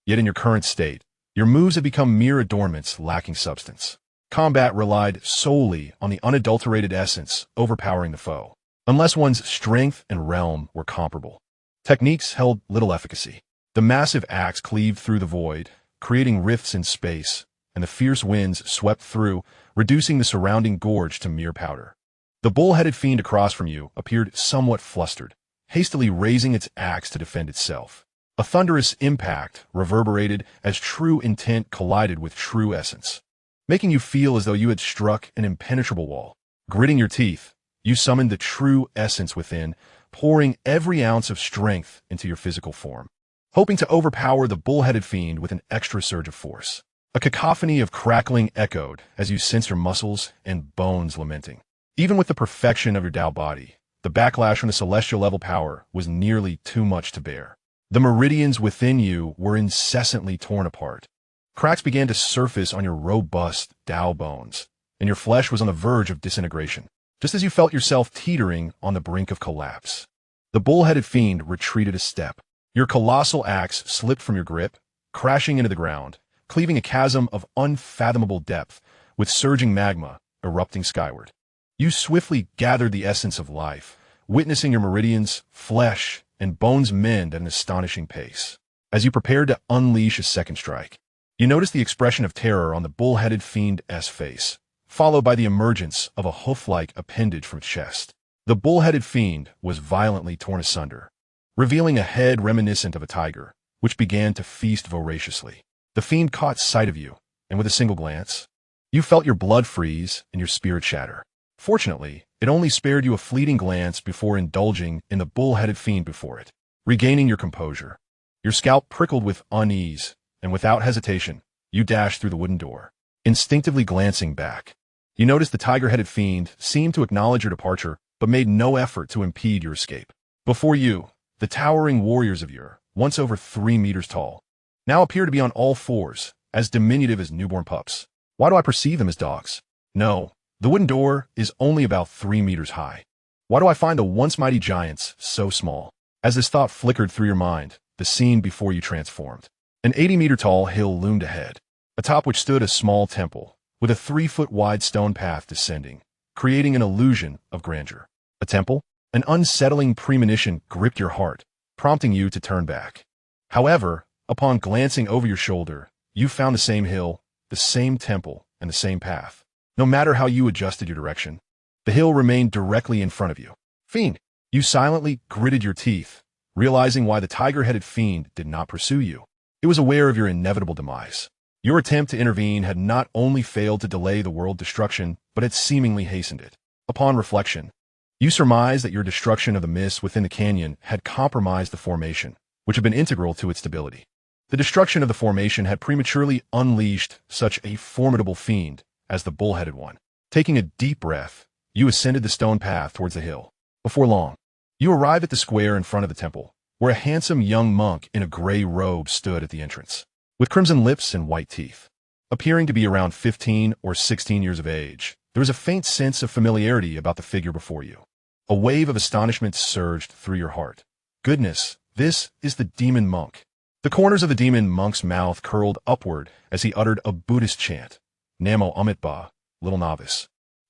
Yet in your current state, your moves had become mere adornments lacking substance. Combat relied solely on the unadulterated essence overpowering the foe, unless one's strength and realm were comparable. Techniques held little efficacy. The massive axe cleaved through the void, creating rifts in space, and the fierce winds swept through, reducing the surrounding gorge to mere powder. The bull-headed fiend across from you appeared somewhat flustered, hastily raising its axe to defend itself. A thunderous impact reverberated as true intent collided with true essence, making you feel as though you had struck an impenetrable wall. Gritting your teeth, you summoned the true essence within, pouring every ounce of strength into your physical form, hoping to overpower the bull-headed fiend with an extra surge of force. A cacophony of crackling echoed as you sensed your muscles and bones lamenting. Even with the perfection of your Tao body, the backlash from the celestial level power was nearly too much to bear. The meridians within you were incessantly torn apart. Cracks began to surface on your robust Tao bones, and your flesh was on the verge of disintegration, just as you felt yourself teetering on the brink of collapse. The bull-headed fiend retreated a step. Your colossal axe slipped from your grip, crashing into the ground, cleaving a chasm of unfathomable depth, with surging magma erupting skyward. You swiftly gathered the essence of life, witnessing your meridians, flesh, and bones mend at an astonishing pace. As you prepared to unleash a second strike, you noticed the expression of terror on the bull-headed fiend's face, followed by the emergence of a hoof-like appendage from its chest. The bull-headed fiend was violently torn asunder, revealing a head reminiscent of a tiger, which began to feast voraciously. The fiend caught sight of you, and with a single glance, you felt your blood freeze and your spirit shatter. Fortunately, it only spared you a fleeting glance before indulging in the bull-headed fiend before it. Regaining your composure, your scalp prickled with unease, and without hesitation, you dashed through the wooden door. Instinctively glancing back, you noticed the tiger-headed fiend seemed to acknowledge your departure, but made no effort to impede your escape. Before you, the towering warriors of yore, once over 3 meters tall, now appear to be on all fours, as diminutive as newborn pups. Why do I perceive them as dogs? No, the wooden door is only about 3 meters high. Why do I find the once mighty giants so small? As this thought flickered through your mind, the scene before you transformed. An 80-meter-tall hill loomed ahead, atop which stood a small temple, with a 3-foot-wide stone path descending, creating an illusion of grandeur. A temple? An unsettling premonition gripped your heart, prompting you to turn back. However, upon glancing over your shoulder, you found the same hill, the same temple, and the same path. No matter how you adjusted your direction, the hill remained directly in front of you. Fiend! You silently gritted your teeth, realizing why the tiger-headed fiend did not pursue you. It was aware of your inevitable demise. Your attempt to intervene had not only failed to delay the world destruction, but had seemingly hastened it. Upon reflection, you surmised that your destruction of the mist within the canyon had compromised the formation, which had been integral to its stability. The destruction of the formation had prematurely unleashed such a formidable fiend as the bull-headed one. Taking a deep breath, you ascended the stone path towards the hill. Before long, you arrived at the square in front of the temple, where a handsome young monk in a gray robe stood at the entrance, with crimson lips and white teeth. Appearing to be around 15 or 16 years of age, There was a faint sense of familiarity about the figure before you. A wave of astonishment surged through your heart. Goodness, this is the demon monk. The corners of the demon monk's mouth curled upward as he uttered a Buddhist chant. Namo Amitba, little novice.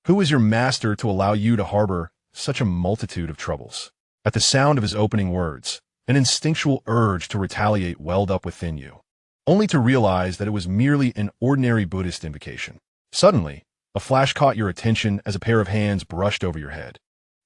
Who is your master to allow you to harbor such a multitude of troubles? At the sound of his opening words, an instinctual urge to retaliate welled up within you, only to realize that it was merely an ordinary Buddhist invocation. Suddenly, a flash caught your attention as a pair of hands brushed over your head,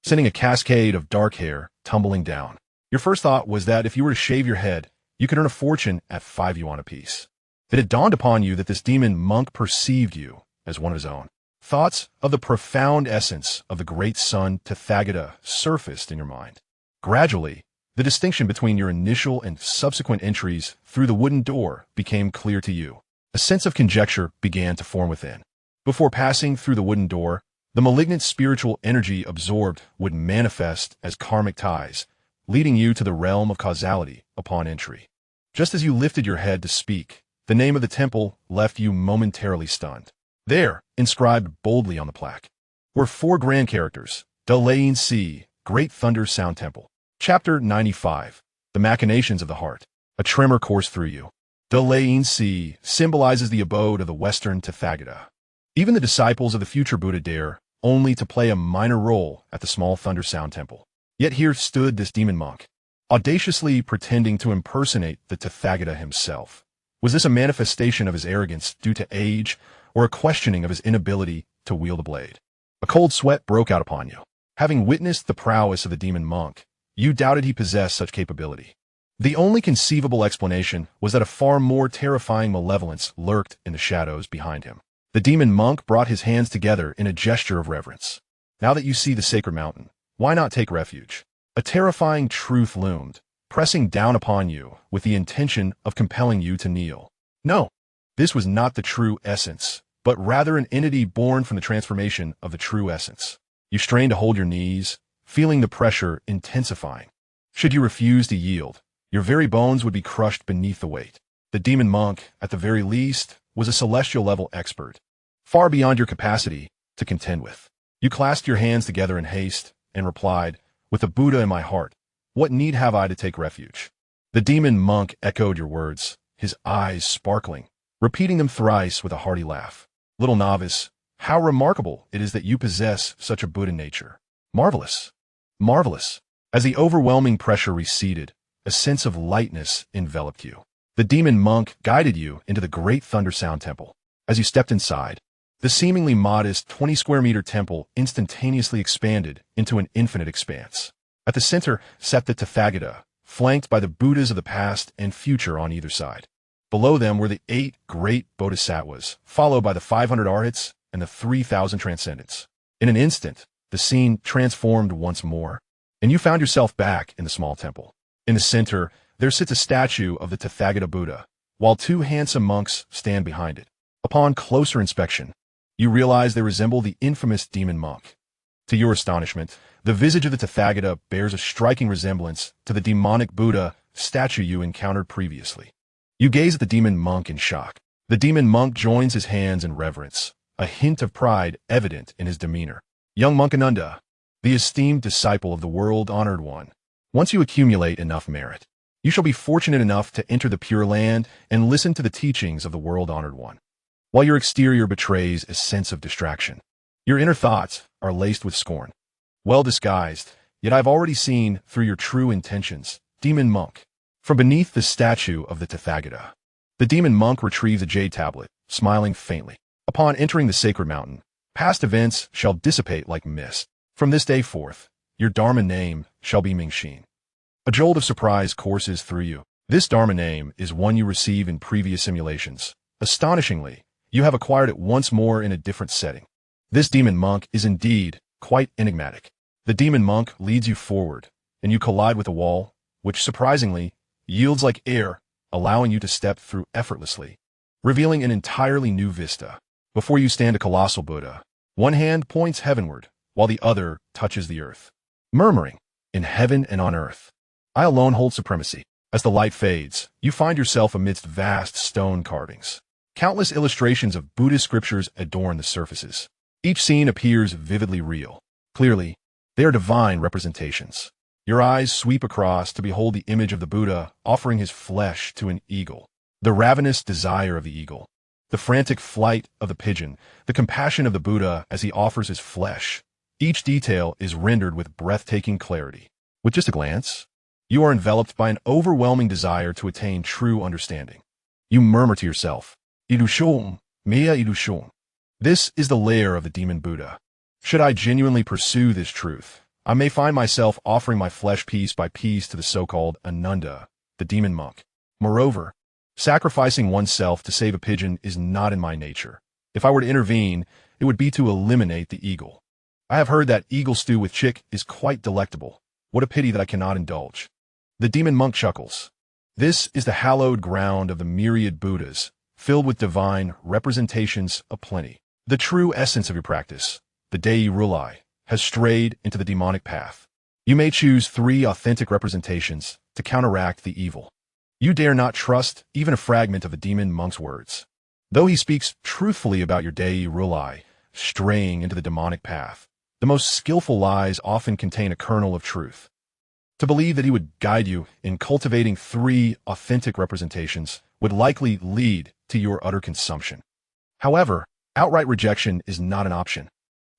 sending a cascade of dark hair tumbling down. Your first thought was that if you were to shave your head, you could earn a fortune at 5 yuan apiece. It had dawned upon you that this demon monk perceived you as one of his own. Thoughts of the profound essence of the great sun Tathagata surfaced in your mind. Gradually, the distinction between your initial and subsequent entries through the wooden door became clear to you. A sense of conjecture began to form within. Before passing through the wooden door, the malignant spiritual energy absorbed would manifest as karmic ties, leading you to the realm of causality upon entry. Just as you lifted your head to speak, the name of the temple left you momentarily stunned. There, inscribed boldly on the plaque, were 4 grand characters: Xianxia, Great Thunder Sound Temple. Chapter 95, The Machinations of the Heart. A tremor coursed through you. Xianxia symbolizes the abode of the Western Tathagata. Even the disciples of the future Buddha dare only to play a minor role at the small Thunder Sound Temple. Yet here stood this demon monk, audaciously pretending to impersonate the Tathagata himself. Was this a manifestation of his arrogance due to age, or a questioning of his inability to wield a blade? A cold sweat broke out upon you. Having witnessed the prowess of the demon monk, you doubted he possessed such capability. The only conceivable explanation was that a far more terrifying malevolence lurked in the shadows behind him. The demon monk brought his hands together in a gesture of reverence. Now that you see the sacred mountain, why not take refuge? A terrifying truth loomed, pressing down upon you with the intention of compelling you to kneel. No, this was not the true essence, but rather an entity born from the transformation of the true essence. You strained to hold your knees, feeling the pressure intensifying. Should you refuse to yield, your very bones would be crushed beneath the weight. The demon monk, at the very least, was a celestial-level expert, far beyond your capacity to contend with. You clasped your hands together in haste and replied, "With the Buddha in my heart, what need have I to take refuge?" The demon monk echoed your words, his eyes sparkling, repeating them thrice with a hearty laugh. "Little novice, how remarkable it is that you possess such a Buddha nature. Marvelous, marvelous." As the overwhelming pressure receded, a sense of lightness enveloped you. The demon monk guided you into the Great Thunder Sound Temple. As you stepped inside, the seemingly modest 20-square-meter temple instantaneously expanded into an infinite expanse. At the center sat the Tathagata, flanked by the Buddhas of the past and future on either side. Below them were the 8 great bodhisattvas, followed by the 500 arhats and the 3,000 transcendents. In an instant, the scene transformed once more, and you found yourself back in the small temple. In the center, there sits a statue of the Tathagata Buddha, while 2 handsome monks stand behind it. Upon closer inspection, you realize they resemble the infamous demon monk. To your astonishment, the visage of the Tathagata bears a striking resemblance to the demonic Buddha statue you encountered previously. You gaze at the demon monk in shock. The demon monk joins his hands in reverence, a hint of pride evident in his demeanor. "Young monk Ananda, the esteemed disciple of the world-honored one, once you accumulate enough merit, you shall be fortunate enough to enter the Pure Land and listen to the teachings of the world-honored one. While your exterior betrays a sense of distraction, your inner thoughts are laced with scorn. Well disguised, yet I've already seen through your true intentions, demon monk." From beneath the statue of the Tathagata, the demon monk retrieves a jade tablet, smiling faintly. "Upon entering the sacred mountain, past events shall dissipate like mist. From this day forth, your Dharma name shall be Mingxin." A jolt of surprise courses through you. This Dharma name is one you receive in previous simulations. Astonishingly, you have acquired it once more in a different setting. This demon monk is indeed quite enigmatic. The demon monk leads you forward, and you collide with a wall, which surprisingly yields like air, allowing you to step through effortlessly, revealing an entirely new vista. Before you stand a colossal Buddha. One hand points heavenward, while the other touches the earth, murmuring, "In heaven and on earth, I alone hold supremacy." As the light fades, you find yourself amidst vast stone carvings. Countless illustrations of Buddhist scriptures adorn the surfaces. Each scene appears vividly real. Clearly, they are divine representations. Your eyes sweep across to behold the image of the Buddha offering his flesh to an eagle. The ravenous desire of the eagle, the frantic flight of the pigeon, the compassion of the Buddha as he offers his flesh. Each detail is rendered with breathtaking clarity. With just a glance, you are enveloped by an overwhelming desire to attain true understanding. You murmur to yourself, Illusion, mea illusion. This is the lair of the demon Buddha. Should I genuinely pursue this truth, I may find myself offering my flesh piece by piece to the so-called Ananda, the demon monk. Moreover, sacrificing oneself to save a pigeon is not in my nature. If I were to intervene, it would be to eliminate the eagle. I have heard that eagle stew with chick is quite delectable. What a pity that I cannot indulge. The demon monk chuckles. This is the hallowed ground of the myriad Buddhas, filled with divine representations aplenty. The true essence of your practice, the Dei Rulai, has strayed into the demonic path. You may choose 3 authentic representations to counteract the evil. You dare not trust even a fragment of the demon monk's words. Though he speaks truthfully about your Dei Rulai straying into the demonic path, the most skillful lies often contain a kernel of truth. To believe that he would guide you in cultivating 3 authentic representations would likely lead to your utter consumption. However, outright rejection is not an option.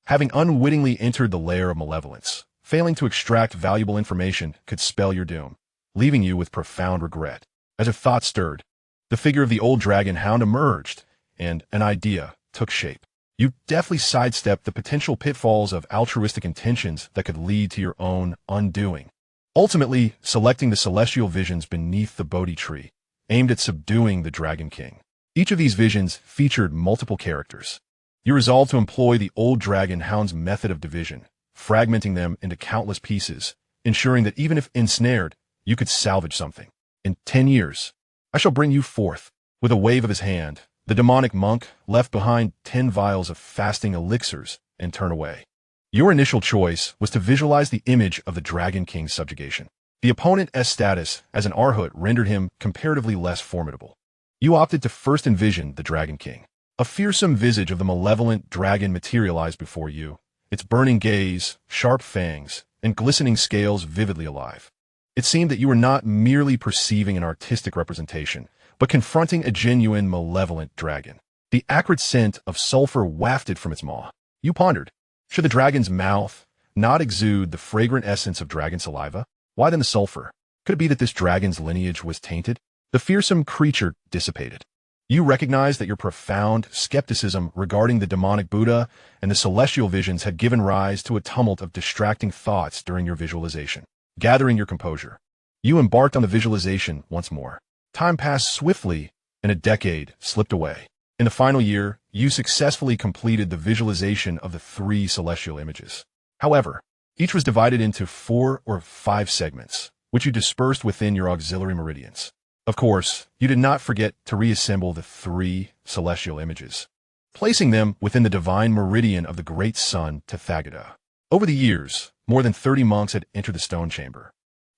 Having unwittingly entered the lair of malevolence, failing to extract valuable information could spell your doom, leaving you with profound regret. As a thought stirred, the figure of the old dragon hound emerged, and an idea took shape. You deftly sidestepped the potential pitfalls of altruistic intentions that could lead to your own undoing, ultimately selecting the celestial visions beneath the Bodhi tree, aimed at subduing the Dragon King. Each of these visions featured multiple characters. You resolved to employ the old dragon hound's method of division, fragmenting them into countless pieces, ensuring that even if ensnared, you could salvage something. In 10 years, I shall bring you forth. With a wave of his hand, the demonic monk left behind 10 vials of fasting elixirs and turned away. Your initial choice was to visualize the image of the Dragon King's subjugation. The opponent's status as an Arhat rendered him comparatively less formidable. You opted to first envision the Dragon King. A fearsome visage of the malevolent dragon materialized before you, its burning gaze, sharp fangs, and glistening scales vividly alive. It seemed that you were not merely perceiving an artistic representation, but confronting a genuine malevolent dragon. The acrid scent of sulfur wafted from its maw. You pondered, should the dragon's mouth not exude the fragrant essence of dragon saliva? Why then the sulfur? Could it be that this dragon's lineage was tainted? The fearsome creature dissipated. You recognized that your profound skepticism regarding the demonic Buddha and the celestial visions had given rise to a tumult of distracting thoughts during your visualization. Gathering your composure, you embarked on the visualization once more. Time passed swiftly, and a decade slipped away. In the final year, you successfully completed the visualization of the 3 celestial images. However, each was divided into 4 or 5 segments, which you dispersed within your auxiliary meridians. Of course, you did not forget to reassemble the 3 celestial images, placing them within the divine meridian of the great sun Tathagata. Over the years, more than 30 monks had entered the stone chamber.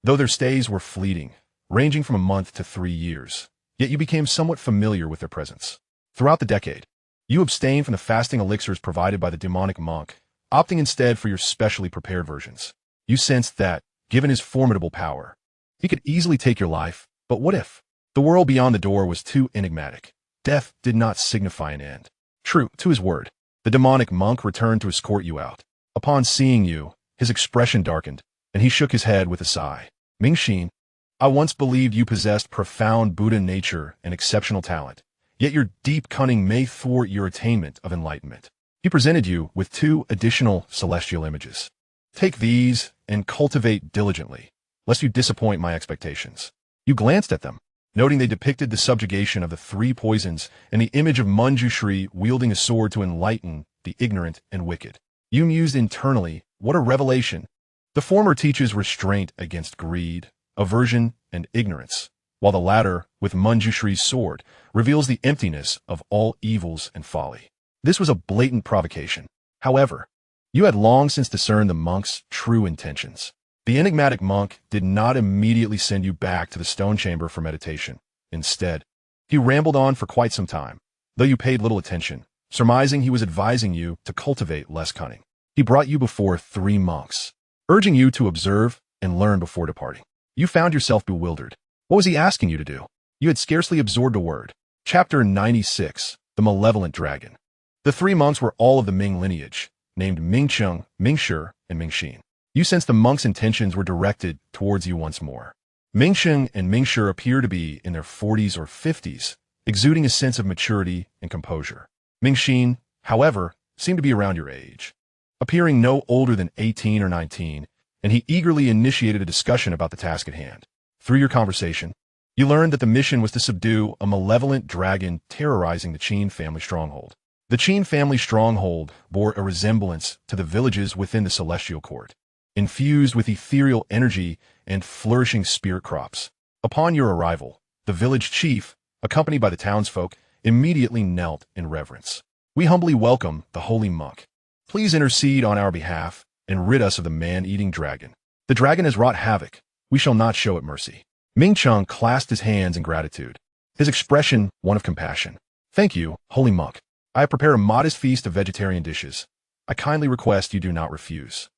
Though their stays were fleeting, ranging from a month to 3 years, yet you became somewhat familiar with their presence. Throughout the decade, you abstained from the fasting elixirs provided by the demonic monk, opting instead for your specially prepared versions. You sensed that, given his formidable power, he could easily take your life. But what if? The world beyond the door was too enigmatic. Death did not signify an end. True to his word, the demonic monk returned to escort you out. Upon seeing you, his expression darkened, and he shook his head with a sigh. Mingxin, I once believed you possessed profound Buddha nature and exceptional talent, yet your deep cunning may thwart your attainment of enlightenment. He presented you with 2 additional celestial images. Take these and cultivate diligently, lest you disappoint my expectations. You glanced at them, noting they depicted the subjugation of the 3 poisons and the image of Manjushri wielding a sword to enlighten the ignorant and wicked. You mused internally, what a revelation. The former teaches restraint against greed, aversion, and ignorance, while the latter, with Manjushri's sword, reveals the emptiness of all evils and folly. This was a blatant provocation. However, you had long since discerned the monk's true intentions. The enigmatic monk did not immediately send you back to the stone chamber for meditation. Instead, he rambled on for quite some time. Though you paid little attention, surmising he was advising you to cultivate less cunning. He brought you before 3 monks, urging you to observe and learn before departing. You found yourself bewildered. What was he asking you to do? You had scarcely absorbed a word. Chapter 96, The Malevolent Dragon. The 3 monks were all of the Ming lineage, named Mingcheng, Mingshi, and Mingxin. You sensed the monks' intentions were directed towards you once more. Mingcheng and Mingshi appear to be in their 40s or 50s, exuding a sense of maturity and composure. Mingxin, however, seemed to be around your age, appearing no older than 18 or 19, and he eagerly initiated a discussion about the task at hand. Through your conversation, you learned that the mission was to subdue a malevolent dragon terrorizing the Qin family stronghold. The Qin family stronghold bore a resemblance to the villages within the Celestial Court, infused with ethereal energy and flourishing spirit crops. Upon your arrival, the village chief, accompanied by the townsfolk, immediately knelt in reverence. We humbly welcome the holy monk. Please intercede on our behalf and rid us of the man-eating dragon. The dragon has wrought havoc. We shall not show it mercy. Mingcheng clasped his hands in gratitude, his expression one of compassion. Thank you, holy monk. I have prepared a modest feast of vegetarian dishes. I kindly request you do not refuse.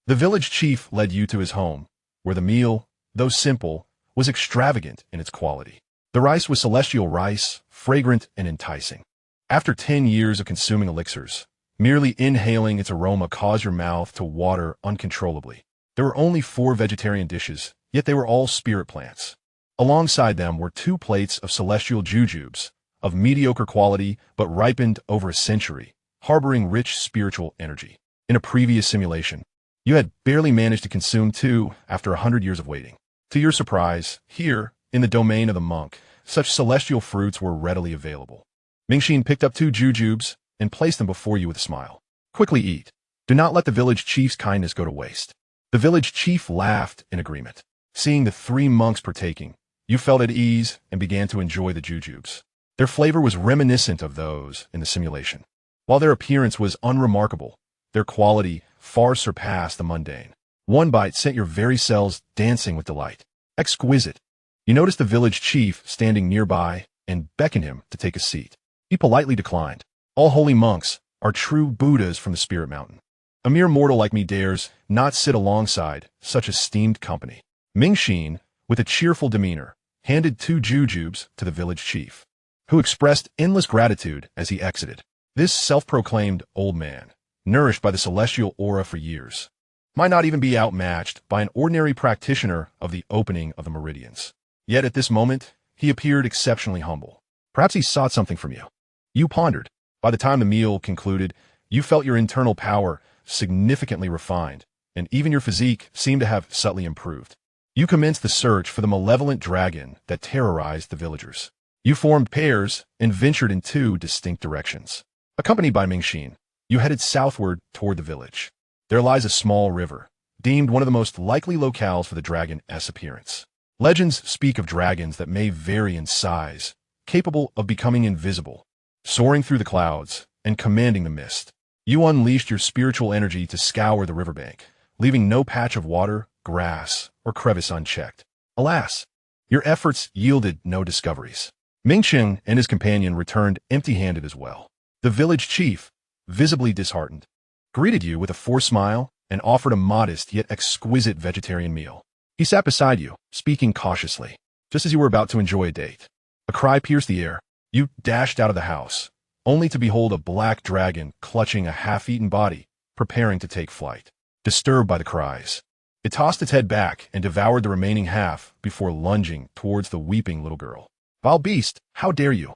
The village chief led you to his home, where the meal, though simple, was extravagant in its quality. The rice was celestial rice, fragrant and enticing. After 10 years of consuming elixirs, merely inhaling its aroma caused your mouth to water uncontrollably. There were only 4 vegetarian dishes, yet they were all spirit plants. Alongside them were 2 plates of celestial jujubes, of mediocre quality but ripened over a century, harboring rich spiritual energy. In a previous simulation, you had barely managed to consume 2 after 100 years of waiting. To your surprise, here, in the domain of the monk, such celestial fruits were readily available. Mingxin picked up 2 jujubes and placed them before you with a smile. Quickly eat. Do not let the village chief's kindness go to waste. The village chief laughed in agreement. Seeing the 3 monks partaking, you felt at ease and began to enjoy the jujubes. Their flavor was reminiscent of those in the simulation. While their appearance was unremarkable, their quality far surpassed the mundane. One bite sent your very cells dancing with delight. Exquisite. You noticed the village chief standing nearby and beckoned him to take a seat. He politely declined. All holy monks are true Buddhas from the spirit mountain. A mere mortal like me dares not sit alongside such esteemed company. Mingxin, with a cheerful demeanor, handed 2 jujubes to the village chief, who expressed endless gratitude as he exited. This self-proclaimed old man, nourished by the celestial aura for years, might not even be outmatched by an ordinary practitioner of the opening of the meridians. Yet at this moment, he appeared exceptionally humble. Perhaps he sought something from you. You pondered. By the time the meal concluded, you felt your internal power significantly refined, and even your physique seemed to have subtly improved. You commenced the search for the malevolent dragon that terrorized the villagers. You formed pairs and ventured in 2 distinct directions. Accompanied by Mingxin, you headed southward toward the village. There lies a small river, deemed one of the most likely locales for the dragon's appearance. Legends speak of dragons that may vary in size, capable of becoming invisible, soaring through the clouds, and commanding the mist. You unleashed your spiritual energy to scour the riverbank, leaving no patch of water, grass, or crevice unchecked. Alas, your efforts yielded no discoveries. Mingcheng and his companion returned empty-handed as well. The village chief, visibly disheartened, greeted you with a forced smile and offered a modest yet exquisite vegetarian meal. He sat beside you, speaking cautiously, just as you were about to enjoy a date. A cry pierced the air. You dashed out of the house, only to behold a black dragon clutching a half-eaten body, preparing to take flight. Disturbed by the cries, it tossed its head back and devoured the remaining half before lunging towards the weeping little girl. Vile beast, how dare you?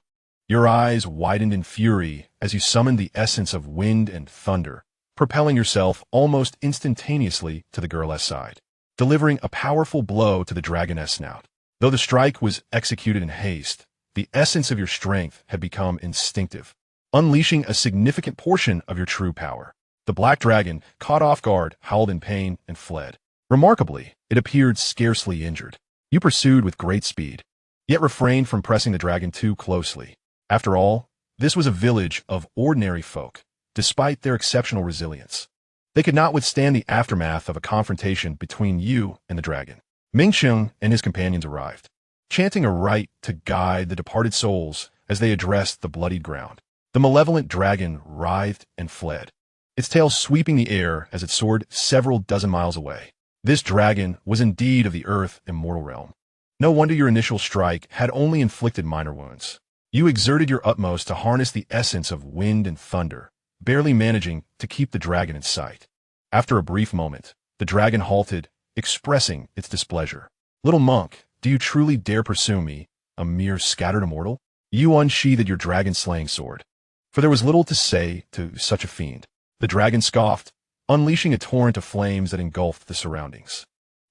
Your eyes widened in fury as you summoned the essence of wind and thunder, propelling yourself almost instantaneously to the girl's side, delivering a powerful blow to the dragon's snout. Though the strike was executed in haste, the essence of your strength had become instinctive, unleashing a significant portion of your true power. The black dragon, caught off guard, howled in pain and fled. Remarkably, it appeared scarcely injured. You pursued with great speed, yet refrained from pressing the dragon too closely. After all, this was a village of ordinary folk, despite their exceptional resilience. They could not withstand the aftermath of a confrontation between you and the dragon. Mingcheng and his companions arrived, chanting a rite to guide the departed souls as they addressed the bloodied ground. The malevolent dragon writhed and fled, its tail sweeping the air as it soared several dozen miles away. This dragon was indeed of the earth immortal realm. No wonder your initial strike had only inflicted minor wounds. You exerted your utmost to harness the essence of wind and thunder, barely managing to keep the dragon in sight. After a brief moment, the dragon halted, expressing its displeasure. "Little monk, do you truly dare pursue me, a mere scattered immortal?" You unsheathed your dragon-slaying sword, for there was little to say to such a fiend. The dragon scoffed, unleashing a torrent of flames that engulfed the surroundings.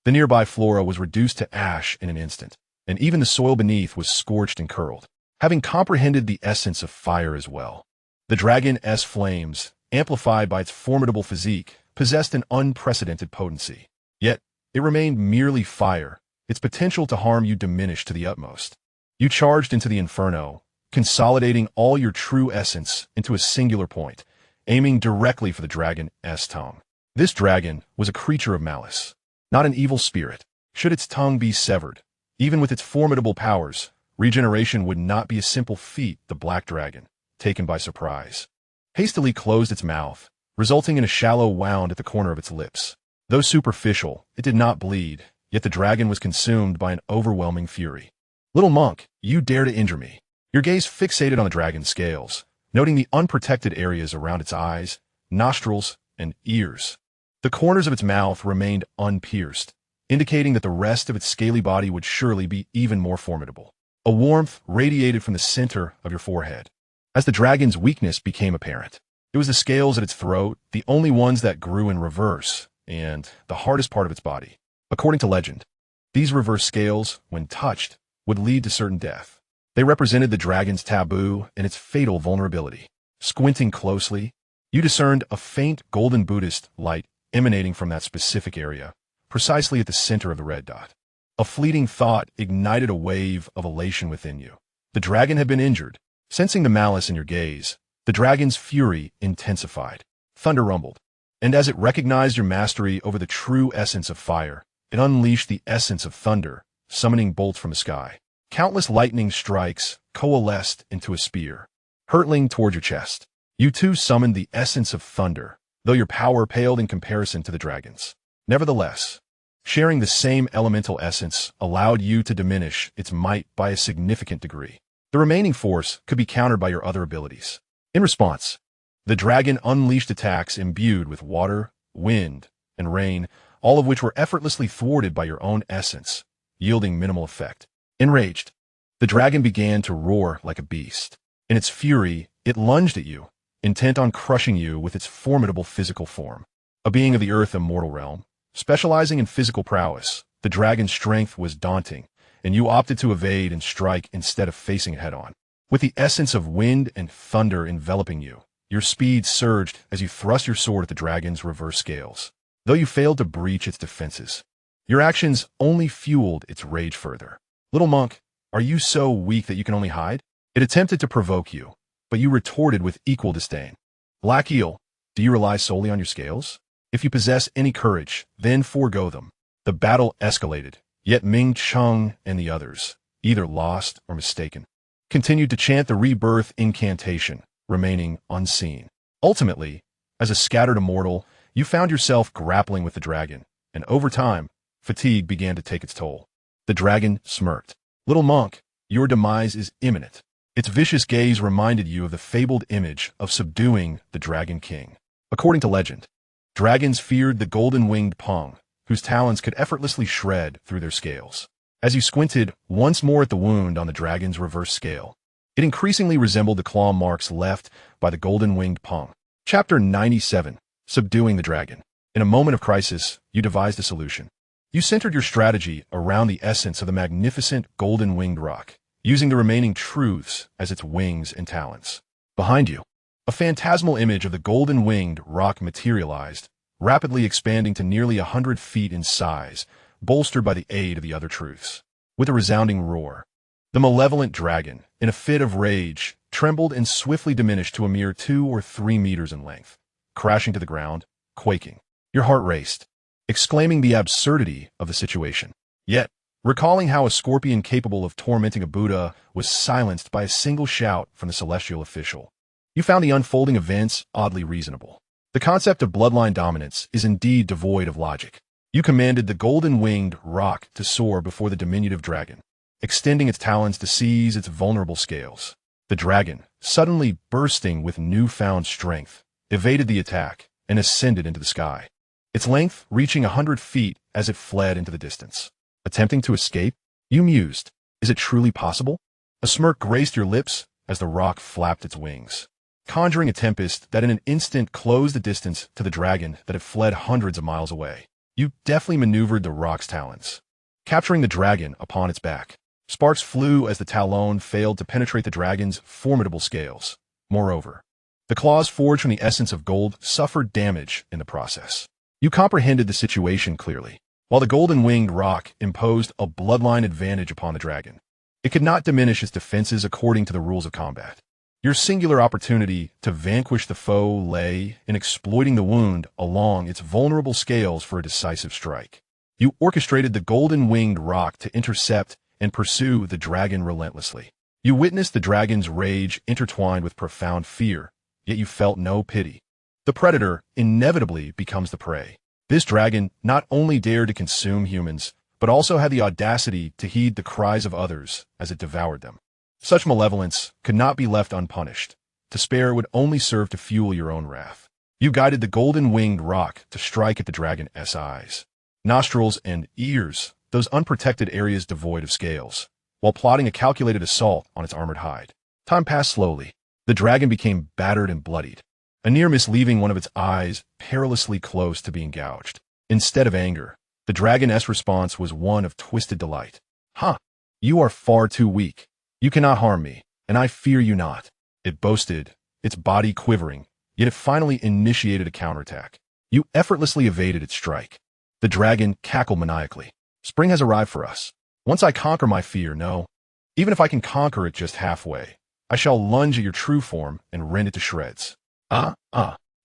The nearby flora was reduced to ash in an instant, and even the soil beneath was scorched and curled, having comprehended the essence of fire as well. The dragon's flames, amplified by its formidable physique, possessed an unprecedented potency. Yet, it remained merely fire, its potential to harm you diminished to the utmost. You charged into the inferno, consolidating all your true essence into a singular point, aiming directly for the dragon's tongue. This dragon was a creature of malice, not an evil spirit. Should its tongue be severed, even with its formidable powers, regeneration would not be a simple feat. The black dragon, taken by surprise, hastily closed its mouth, resulting in a shallow wound at the corner of its lips. Though superficial, it did not bleed, yet the dragon was consumed by an overwhelming fury. "Little monk, you dare to injure me." Your gaze fixated on the dragon's scales, noting the unprotected areas around its eyes, nostrils, and ears. The corners of its mouth remained unpierced, indicating that the rest of its scaly body would surely be even more formidable. A warmth radiated from the center of your forehead as the dragon's weakness became apparent. It was the scales at its throat, the only ones that grew in reverse, and the hardest part of its body. According to legend, these reverse scales, when touched, would lead to certain death. They represented the dragon's taboo and its fatal vulnerability. Squinting closely, you discerned a faint golden Buddhist light emanating from that specific area, precisely at the center of the red dot. A fleeting thought ignited a wave of elation within you. The dragon had been injured. Sensing the malice in your gaze, the dragon's fury intensified. Thunder rumbled, and as it recognized your mastery over the true essence of fire, it unleashed the essence of thunder, summoning bolts from the sky. Countless lightning strikes coalesced into a spear, hurtling toward your chest. You too summoned the essence of thunder, though your power paled in comparison to the dragon's. Nevertheless, sharing the same elemental essence allowed you to diminish its might by a significant degree. The remaining force could be countered by your other abilities. In response, the dragon unleashed attacks imbued with water, wind, and rain, all of which were effortlessly thwarted by your own essence, yielding minimal effect. Enraged, the dragon began to roar like a beast. In its fury, it lunged at you, intent on crushing you with its formidable physical form. A being of the earth immortal realm, specializing in physical prowess, the dragon's strength was daunting, and you opted to evade and strike instead of facing it head-on. With the essence of wind and thunder enveloping you, your speed surged as you thrust your sword at the dragon's reverse scales. Though you failed to breach its defenses, your actions only fueled its rage further. "Little monk, are you so weak that you can only hide?" It attempted to provoke you, but you retorted with equal disdain. "Black eel, do you rely solely on your scales? If you possess any courage, then forego them." The battle escalated, yet Ming Cheng and the others, either lost or mistaken, continued to chant the rebirth incantation, remaining unseen. Ultimately, as a scattered immortal, you found yourself grappling with the dragon, and over time, fatigue began to take its toll. The dragon smirked. "Little monk, your demise is imminent." Its vicious gaze reminded you of the fabled image of subduing the Dragon King. According to legend, dragons feared the golden-winged Peng, whose talons could effortlessly shred through their scales. As you squinted once more at the wound on the dragon's reverse scale, it increasingly resembled the claw marks left by the golden-winged Peng. Chapter 97, Subduing the Dragon. In a moment of crisis, you devised a solution. You centered your strategy around the essence of the magnificent golden-winged rock, using the remaining truths as its wings and talons. Behind you, a phantasmal image of the golden-winged rock materialized, rapidly expanding to nearly 100 feet in size, bolstered by the aid of the other truths. With a resounding roar, the malevolent dragon, in a fit of rage, trembled and swiftly diminished to a mere 2 or 3 meters in length, crashing to the ground, quaking. Your heart raced, exclaiming the absurdity of the situation. Yet, recalling how a scorpion capable of tormenting a Buddha was silenced by a single shout from the celestial official, You found the unfolding events oddly reasonable. The concept of bloodline dominance is indeed devoid of logic. You commanded the golden-winged roc to soar before the diminutive dragon, extending its talons to seize its vulnerable scales. The dragon, suddenly bursting with newfound strength, evaded the attack and ascended into the sky, its length reaching 100 feet as it fled into the distance. Attempting to escape? You mused. Is it truly possible? A smirk graced your lips as the roc flapped its wings, conjuring a tempest that in an instant closed the distance to the dragon that had fled hundreds of miles away. You deftly maneuvered the roc's talons, capturing the dragon upon its back. Sparks flew as the talon failed to penetrate the dragon's formidable scales. Moreover, the claws forged from the essence of gold suffered damage in the process. You comprehended the situation clearly. While the golden-winged roc imposed a bloodline advantage upon the dragon, it could not diminish its defenses according to the rules of combat. Your singular opportunity to vanquish the foe lay in exploiting the wound along its vulnerable scales for a decisive strike. You orchestrated the golden-winged roc to intercept and pursue the dragon relentlessly. You witnessed the dragon's rage intertwined with profound fear, yet you felt no pity. The predator inevitably becomes the prey. This dragon not only dared to consume humans, but also had the audacity to heed the cries of others as it devoured them. Such malevolence could not be left unpunished. To spare would only serve to fuel your own wrath. You guided the golden-winged roc to strike at the dragon's eyes, nostrils, and ears, those unprotected areas devoid of scales, while plotting a calculated assault on its armored hide. Time passed slowly. The dragon became battered and bloodied, a near miss leaving one of its eyes perilously close to being gouged. Instead of anger, the dragon's response was one of twisted delight. "Ha! You are far too weak. You cannot harm me, and I fear you not," it boasted, its body quivering, yet it finally initiated a counterattack. You effortlessly evaded its strike. The dragon cackled maniacally. "Spring has arrived for us. Once I conquer my fear, no, even if I can conquer it just halfway, I shall lunge at your true form and rend it to shreds."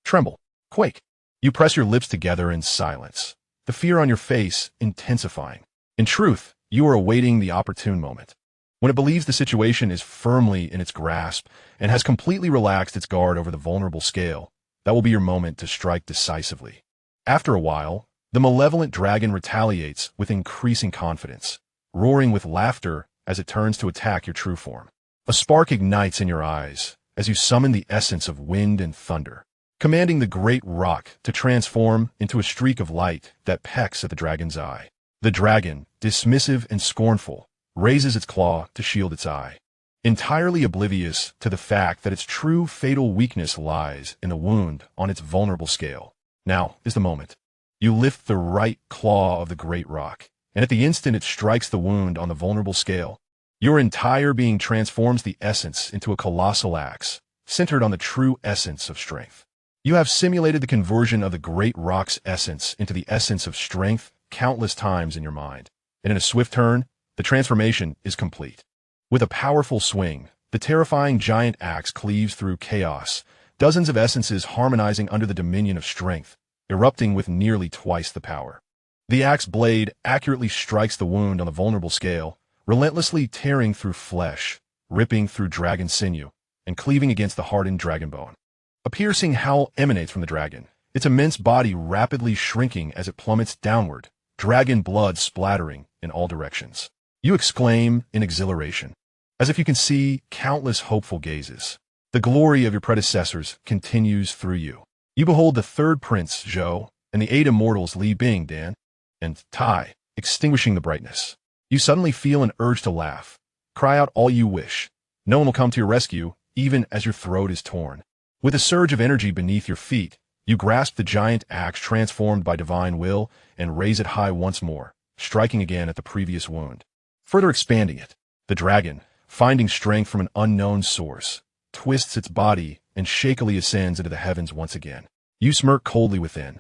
Tremble, quake. You press your lips together in silence, the fear on your face intensifying. In truth, you are awaiting the opportune moment, when it believes the situation is firmly in its grasp and has completely relaxed its guard over the vulnerable scale. That will be your moment to strike decisively. After a while, the malevolent dragon retaliates with increasing confidence, roaring with laughter as it turns to attack your true form. A spark ignites in your eyes as you summon the essence of wind and thunder, commanding the great roc to transform into a streak of light that pecks at the dragon's eye. The dragon, dismissive and scornful, raises its claw to shield its eye, entirely oblivious to the fact that its true fatal weakness lies in the wound on its vulnerable scale. Now is the moment. You lift the right claw of the great roc, and at the instant it strikes the wound on the vulnerable scale, your entire being transforms the essence into a colossal axe, centered on the true essence of strength. You have simulated the conversion of the great roc's essence into the essence of strength countless times in your mind, and in a swift turn, the transformation is complete. With a powerful swing, the terrifying giant axe cleaves through chaos, dozens of essences harmonizing under the dominion of strength, erupting with nearly twice the power. The axe blade accurately strikes the wound on the vulnerable scale, relentlessly tearing through flesh, ripping through dragon sinew, and cleaving against the hardened dragon bone. A piercing howl emanates from the dragon, its immense body rapidly shrinking as it plummets downward, dragon blood splattering in all directions. You exclaim in exhilaration, as if you can see countless hopeful gazes. The glory of your predecessors continues through you. You behold the third prince, Zhou, and the 8 immortals Li Bing, Dan, and Tai, extinguishing the brightness. You suddenly feel an urge to laugh. Cry out all you wish. No one will come to your rescue, even as your throat is torn. With a surge of energy beneath your feet, you grasp the giant axe transformed by divine will and raise it high once more, striking again at the previous wound. Further expanding it, the dragon, finding strength from an unknown source, twists its body and shakily ascends into the heavens once again. You smirk coldly within,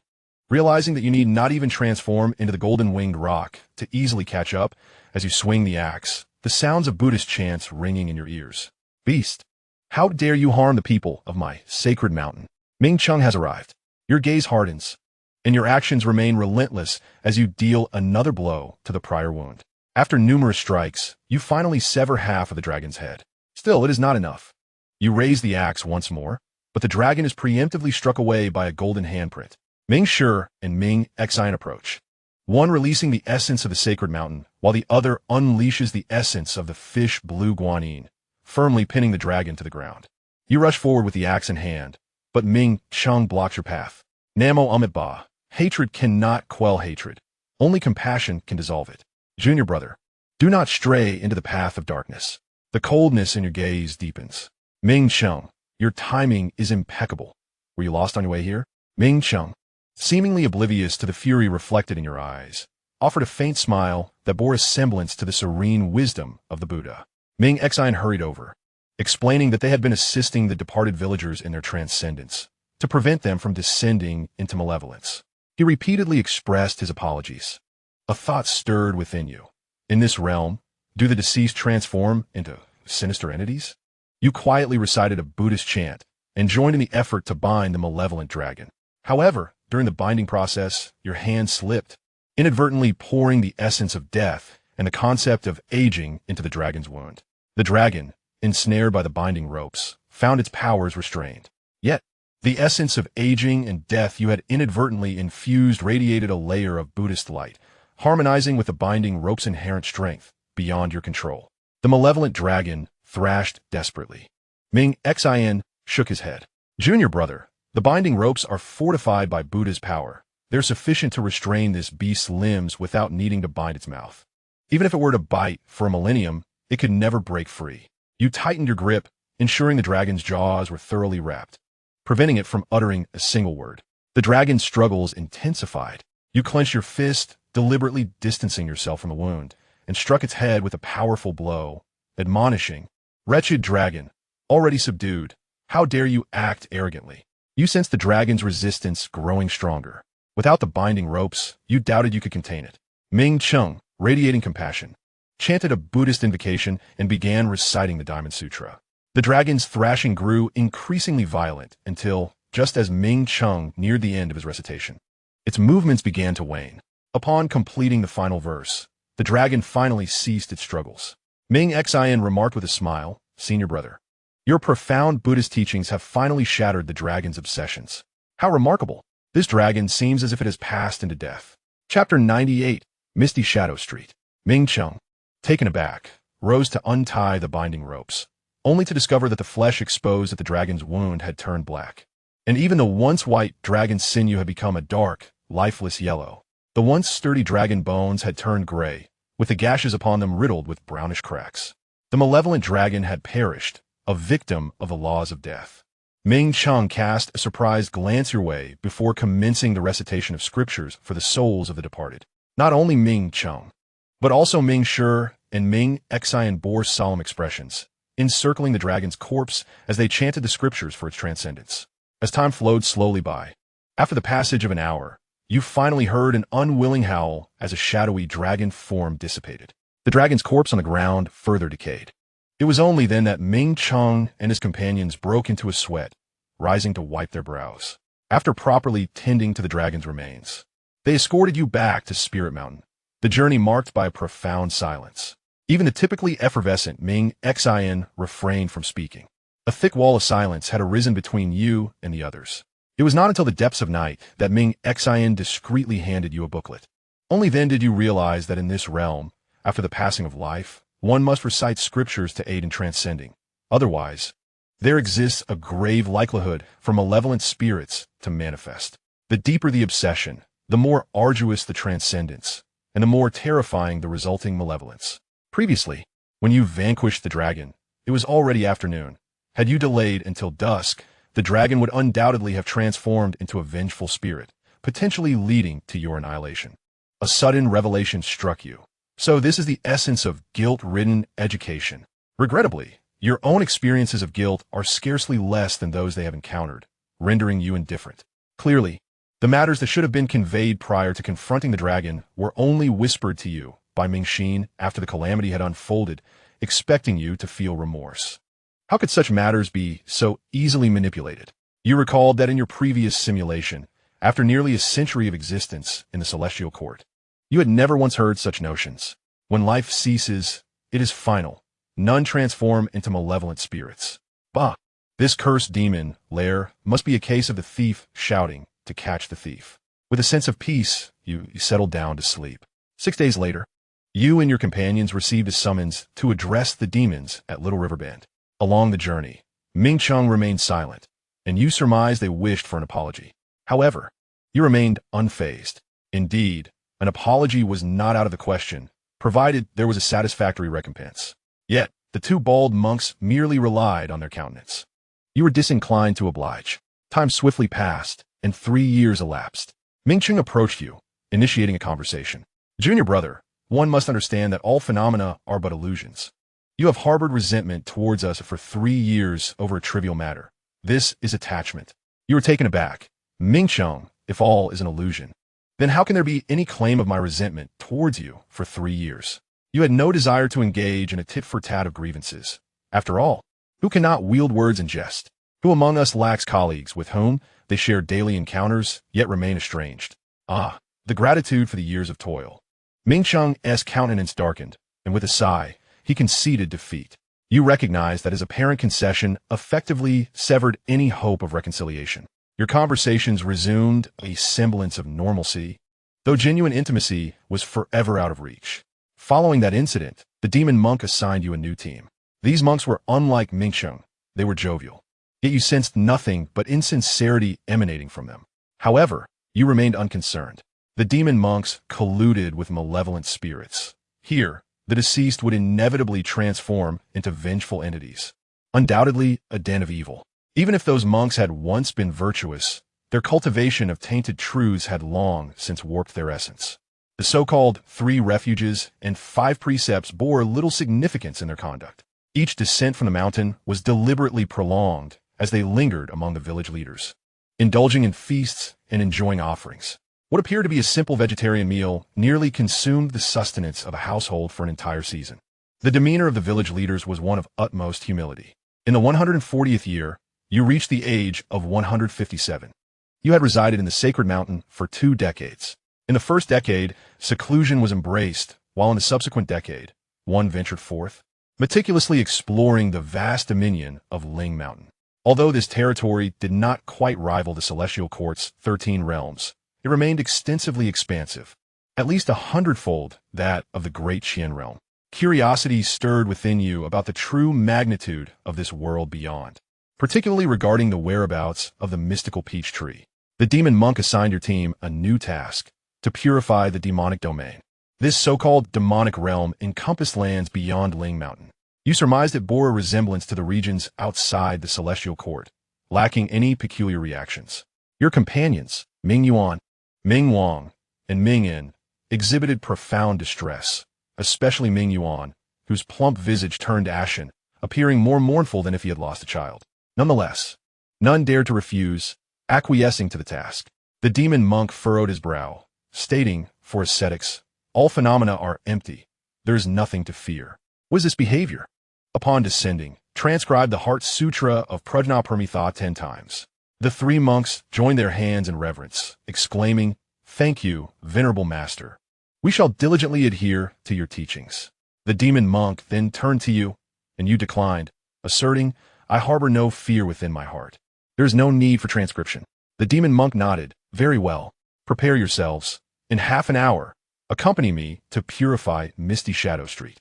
realizing that you need not even transform into the golden-winged roc to easily catch up as you swing the axe, the sounds of Buddhist chants ringing in your ears. "Beast, how dare you harm the people of my sacred mountain?" Ming Chung has arrived. Your gaze hardens, and your actions remain relentless as you deal another blow to the prior wound. After numerous strikes, you finally sever half of the dragon's head. Still, it is not enough. You raise the axe once more, but the dragon is preemptively struck away by a golden handprint. Ming Shi and Ming Xian approach. One releasing the essence of the sacred mountain, while the other unleashes the essence of the fish blue guanyin, firmly pinning the dragon to the ground. You rush forward with the axe in hand, but Ming Cheng blocks your path. Namo Amit Ba. Hatred cannot quell hatred. Only compassion can dissolve it. Junior brother, do not stray into the path of darkness. The coldness in your gaze deepens. Ming Cheng, your timing is impeccable. Were you lost on your way here? Ming Cheng, seemingly oblivious to the fury reflected in your eyes, offered a faint smile that bore a semblance to the serene wisdom of the Buddha. Ming Xian hurried over, explaining that they had been assisting the departed villagers in their transcendence, to prevent them from descending into malevolence. He repeatedly expressed his apologies. A thought stirred within you. In this realm, do the deceased transform into sinister entities? You quietly recited a Buddhist chant and joined in the effort to bind the malevolent dragon. However, during the binding process, your hand slipped, inadvertently pouring the essence of death and the concept of aging into the dragon's wound. The dragon, ensnared by the binding ropes, found its powers restrained. Yet, the essence of aging and death you had inadvertently infused radiated a layer of Buddhist light, harmonizing with the binding rope's inherent strength beyond your control. The malevolent dragon thrashed desperately. Ming Xian shook his head. Junior brother, the binding ropes are fortified by Buddha's power. They're sufficient to restrain this beast's limbs without needing to bind its mouth. Even if it were to bite for a millennium, it could never break free. You tightened your grip, ensuring the dragon's jaws were thoroughly wrapped, preventing it from uttering a single word. The dragon's struggles intensified. You clenched your fist, deliberately distancing yourself from the wound, and struck its head with a powerful blow, admonishing, "Wretched dragon, already subdued, how dare you act arrogantly?" You sensed the dragon's resistance growing stronger. Without the binding ropes, you doubted you could contain it. Ming Cheng, radiating compassion, chanted a Buddhist invocation and began reciting the Diamond Sutra. The dragon's thrashing grew increasingly violent until, just as Ming Cheng neared the end of his recitation, its movements began to wane. Upon completing the final verse, the dragon finally ceased its struggles. Ming Xian remarked with a smile, "Senior brother, your profound Buddhist teachings have finally shattered the dragon's obsessions. How remarkable! This dragon seems as if it has passed into death." Chapter 98, Misty Shadow Street. Ming Cheng, taken aback, rose to untie the binding ropes, only to discover that the flesh exposed at the dragon's wound had turned black. And even the once white dragon's sinew had become a dark, lifeless yellow. The once sturdy dragon bones had turned gray, with the gashes upon them riddled with brownish cracks. The malevolent dragon had perished, a victim of the laws of death. Ming Cheng cast a surprised glance your way before commencing the recitation of scriptures for the souls of the departed. Not only Ming Cheng, but also Ming Shi and Ming Xian bore solemn expressions, encircling the dragon's corpse as they chanted the scriptures for its transcendence. As time flowed slowly by, after the passage of an hour, you finally heard an unwilling howl as a shadowy dragon form dissipated. The dragon's corpse on the ground further decayed. It was only then that Ming Cheng and his companions broke into a sweat, rising to wipe their brows. After properly tending to the dragon's remains, they escorted you back to Spirit Mountain, the journey marked by a profound silence. Even the typically effervescent Ming Xian refrained from speaking. A thick wall of silence had arisen between you and the others. It was not until the depths of night that Ming Xian discreetly handed you a booklet. Only then did you realize that in this realm, after the passing of life, one must recite scriptures to aid in transcending. Otherwise, there exists a grave likelihood for malevolent spirits to manifest. The deeper the obsession, the more arduous the transcendence, and the more terrifying the resulting malevolence. Previously, when you vanquished the dragon, it was already afternoon. Had you delayed until dusk, the dragon would undoubtedly have transformed into a vengeful spirit, potentially leading to your annihilation. A sudden revelation struck you. So this is the essence of guilt-ridden education. Regrettably, your own experiences of guilt are scarcely less than those they have encountered, rendering you indifferent. Clearly, the matters that should have been conveyed prior to confronting the dragon were only whispered to you by Mingxin after the calamity had unfolded, expecting you to feel remorse. How could such matters be so easily manipulated? You recalled that in your previous simulation, after nearly a century of existence in the celestial court, you had never once heard such notions. When life ceases, it is final. None transform into malevolent spirits. Bah! This cursed demon lair must be a case of the thief shouting to catch the thief. With a sense of peace, you settled down to sleep. 6 days later, you and your companions received a summons to address the demons at Little River Bend. Along the journey, Ming Cheng remained silent, and you surmised they wished for an apology. However, you remained unfazed. Indeed, an apology was not out of the question, provided there was a satisfactory recompense. Yet, the two bald monks merely relied on their countenance. You were disinclined to oblige. Time swiftly passed, and 3 years elapsed. Ming Cheng approached you, initiating a conversation. Junior brother, one must understand that all phenomena are but illusions. You have harbored resentment towards us for 3 years over a trivial matter. This is attachment. You are taken aback. Ming Cheng, if all is an illusion, then how can there be any claim of my resentment towards you for 3 years? You had no desire to engage in a tit-for-tat of grievances. After all, who cannot wield words in jest? Who among us lacks colleagues with whom they share daily encounters, yet remain estranged? Ah, the gratitude for the years of toil. Ming Cheng's countenance darkened, and with a sigh, he conceded defeat. You recognized that his apparent concession effectively severed any hope of reconciliation. Your conversations resumed a semblance of normalcy, though genuine intimacy was forever out of reach. Following that incident, the demon monk assigned you a new team. These monks were unlike Ming Cheng. They were jovial. Yet you sensed nothing but insincerity emanating from them. However, you remained unconcerned. The demon monks colluded with malevolent spirits. Here, the deceased would inevitably transform into vengeful entities. Undoubtedly, a den of evil. Even if those monks had once been virtuous, their cultivation of tainted truths had long since warped their essence. The so-called 3 refuges and 5 precepts bore little significance in their conduct. Each descent from the mountain was deliberately prolonged as they lingered among the village leaders, indulging in feasts and enjoying offerings. What appeared to be a simple vegetarian meal nearly consumed the sustenance of a household for an entire season. The demeanor of the village leaders was one of utmost humility. In the 140th year, you reached the age of 157. You had resided in the sacred mountain for 2 decades. In the first decade, seclusion was embraced, while in the subsequent decade, one ventured forth, meticulously exploring the vast dominion of Ling Mountain. Although this territory did not quite rival the Celestial Court's 13 realms, it remained extensively expansive, at least 100-fold that of the Great Xian realm. Curiosity stirred within you about the true magnitude of this world beyond, particularly regarding the whereabouts of the mystical peach tree. The demon monk assigned your team a new task: to purify the demonic domain. This so-called demonic realm encompassed lands beyond Ling Mountain. You surmised it bore a resemblance to the regions outside the Celestial Court, lacking any peculiar reactions. Your companions, Ming Yuan, Ming Wang, and Ming Yin, exhibited profound distress, especially Ming Yuan, whose plump visage turned ashen, appearing more mournful than if he had lost a child. Nonetheless, none dared to refuse, acquiescing to the task. The demon monk furrowed his brow, stating, for ascetics, all phenomena are empty. There is nothing to fear. What is this behavior? Upon descending, transcribe the Heart Sutra of Prajnaparamita 10 times. The 3 monks joined their hands in reverence, exclaiming, "Thank you, venerable master. We shall diligently adhere to your teachings." The demon monk then turned to you, and you declined, asserting, "I harbor no fear within my heart. There is no need for transcription." The demon monk nodded, "Very well. Prepare yourselves. In half an hour, accompany me to purify Misty Shadow Street."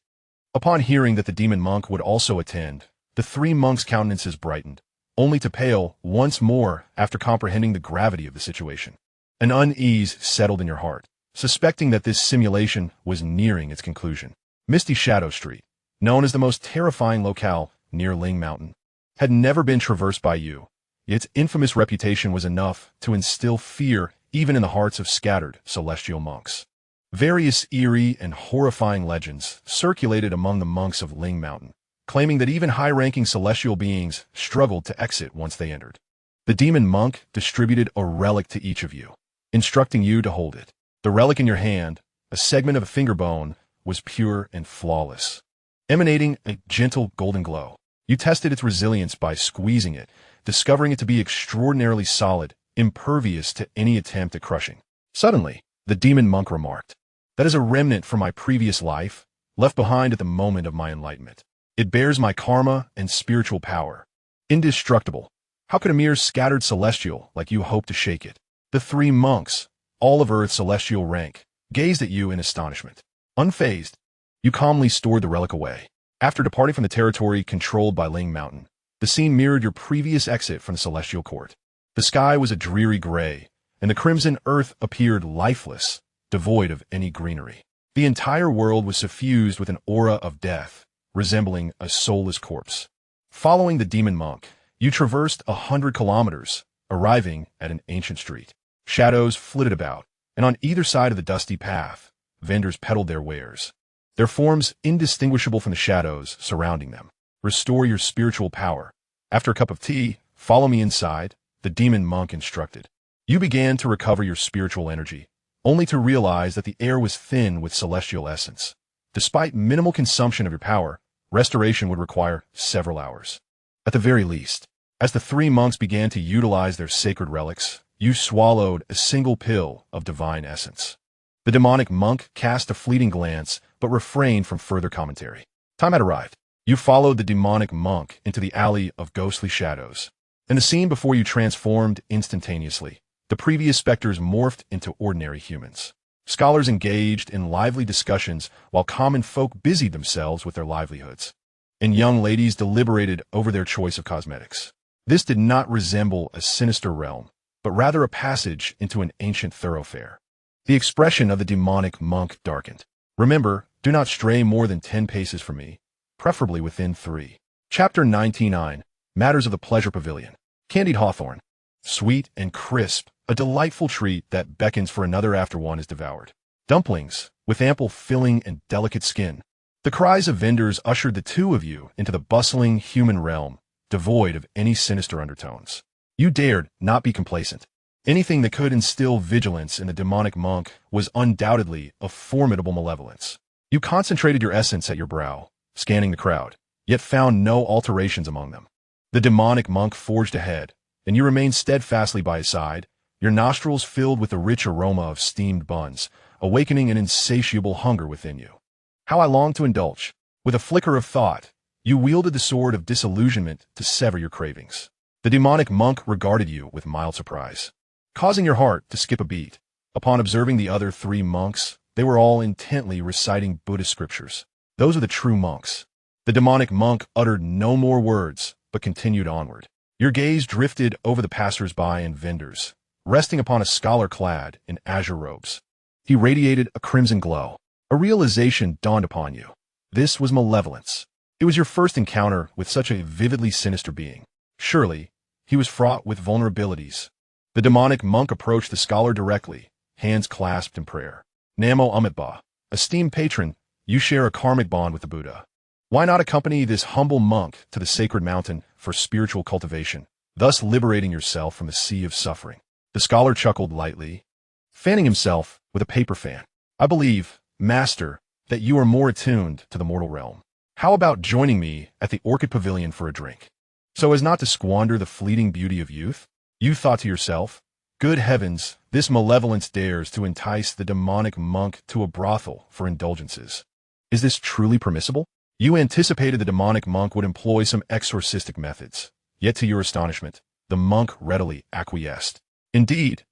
Upon hearing that the demon monk would also attend, the 3 monks' countenances brightened, only to pale once more after comprehending the gravity of the situation. An unease settled in your heart, suspecting that this simulation was nearing its conclusion. Misty Shadow Street, known as the most terrifying locale near Ling Mountain, had never been traversed by you. Its infamous reputation was enough to instill fear even in the hearts of scattered celestial monks. Various eerie and horrifying legends circulated among the monks of Ling Mountain, claiming that even high-ranking celestial beings struggled to exit once they entered. The demon monk distributed a relic to each of you, instructing you to hold it. The relic in your hand, a segment of a finger bone, was pure and flawless, emanating a gentle golden glow. You tested its resilience by squeezing it, discovering it to be extraordinarily solid, impervious to any attempt at crushing. Suddenly, the demon monk remarked, "That is a remnant from my previous life, left behind at the moment of my enlightenment. It bears my karma and spiritual power. Indestructible. How could a mere scattered celestial like you hope to shake it? The three monks, all of Earth's celestial rank, gazed at you in astonishment. Unfazed, you calmly stored the relic away. After departing from the territory controlled by Ling Mountain, the scene mirrored your previous exit from the celestial court. The sky was a dreary gray, and the crimson earth appeared lifeless, devoid of any greenery. The entire world was suffused with an aura of death, resembling a soulless corpse. Following the demon monk, you traversed 100 kilometers, arriving at an ancient street. Shadows flitted about, and on either side of the dusty path, vendors peddled their wares. Their forms indistinguishable from the shadows surrounding them. Restore your spiritual power. After a cup of tea, follow me inside, the demon monk instructed. You began to recover your spiritual energy, only to realize that the air was thin with celestial essence. Despite minimal consumption of your power, restoration would require several hours. At the very least, as the three monks began to utilize their sacred relics, you swallowed a single pill of divine essence. The demonic monk cast a fleeting glance, but refrained from further commentary. Time had arrived. You followed the demonic monk into the alley of ghostly shadows. In the scene before you transformed instantaneously, the previous specters morphed into ordinary humans. Scholars engaged in lively discussions while common folk busied themselves with their livelihoods. And young ladies deliberated over their choice of cosmetics. This did not resemble a sinister realm, but rather a passage into an ancient thoroughfare. The expression of the demonic monk darkened. Remember, do not stray more than 10 paces from me, preferably within 3. Chapter 99, Matters of the Pleasure Pavilion. Candied hawthorn. Sweet and crisp, a delightful treat that beckons for another after one is devoured. Dumplings, with ample filling and delicate skin. The cries of vendors ushered the two of you into the bustling human realm, devoid of any sinister undertones. You dared not be complacent. Anything that could instill vigilance in the demonic monk was undoubtedly of formidable malevolence. You concentrated your essence at your brow, scanning the crowd, yet found no alterations among them. The demonic monk forged ahead, and you remained steadfastly by his side, your nostrils filled with the rich aroma of steamed buns, awakening an insatiable hunger within you. How I longed to indulge. With a flicker of thought, you wielded the sword of disillusionment to sever your cravings. The demonic monk regarded you with mild surprise, causing your heart to skip a beat. Upon observing the other 3 monks, they were all intently reciting Buddhist scriptures. Those are the true monks. The demonic monk uttered no more words, but continued onward. Your gaze drifted over the passers-by and vendors, resting upon a scholar clad in azure robes. He radiated a crimson glow. A realization dawned upon you. This was malevolence. It was your first encounter with such a vividly sinister being. Surely, he was fraught with vulnerabilities. The demonic monk approached the scholar directly, hands clasped in prayer. Namo Amitabha, esteemed patron, you share a karmic bond with the Buddha. Why not accompany this humble monk to the sacred mountain for spiritual cultivation, thus liberating yourself from the sea of suffering? The scholar chuckled lightly, fanning himself with a paper fan. I believe, Master, that you are more attuned to the mortal realm. How about joining me at the Orchid Pavilion for a drink? So as not to squander the fleeting beauty of youth? You thought to yourself, good heavens, this malevolence dares to entice the demonic monk to a brothel for indulgences. Is this truly permissible? You anticipated the demonic monk would employ some exorcistic methods, yet to your astonishment, the monk readily acquiesced. Indeed,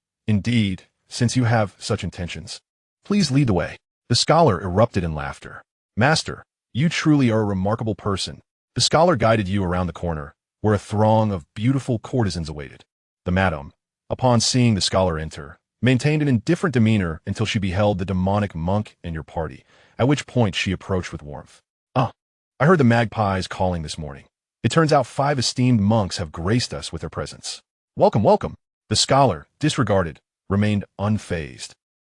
since you have such intentions, please lead the way. The scholar erupted in laughter. Master, you truly are a remarkable person. The scholar guided you around the corner, where a throng of beautiful courtesans awaited. The madam, upon seeing the scholar enter, maintained an indifferent demeanor until she beheld the demonic monk and your party, at which point she approached with warmth. I heard the magpies calling this morning. It turns out 5 esteemed monks have graced us with their presence. Welcome, welcome. The scholar, disregarded, remained unfazed,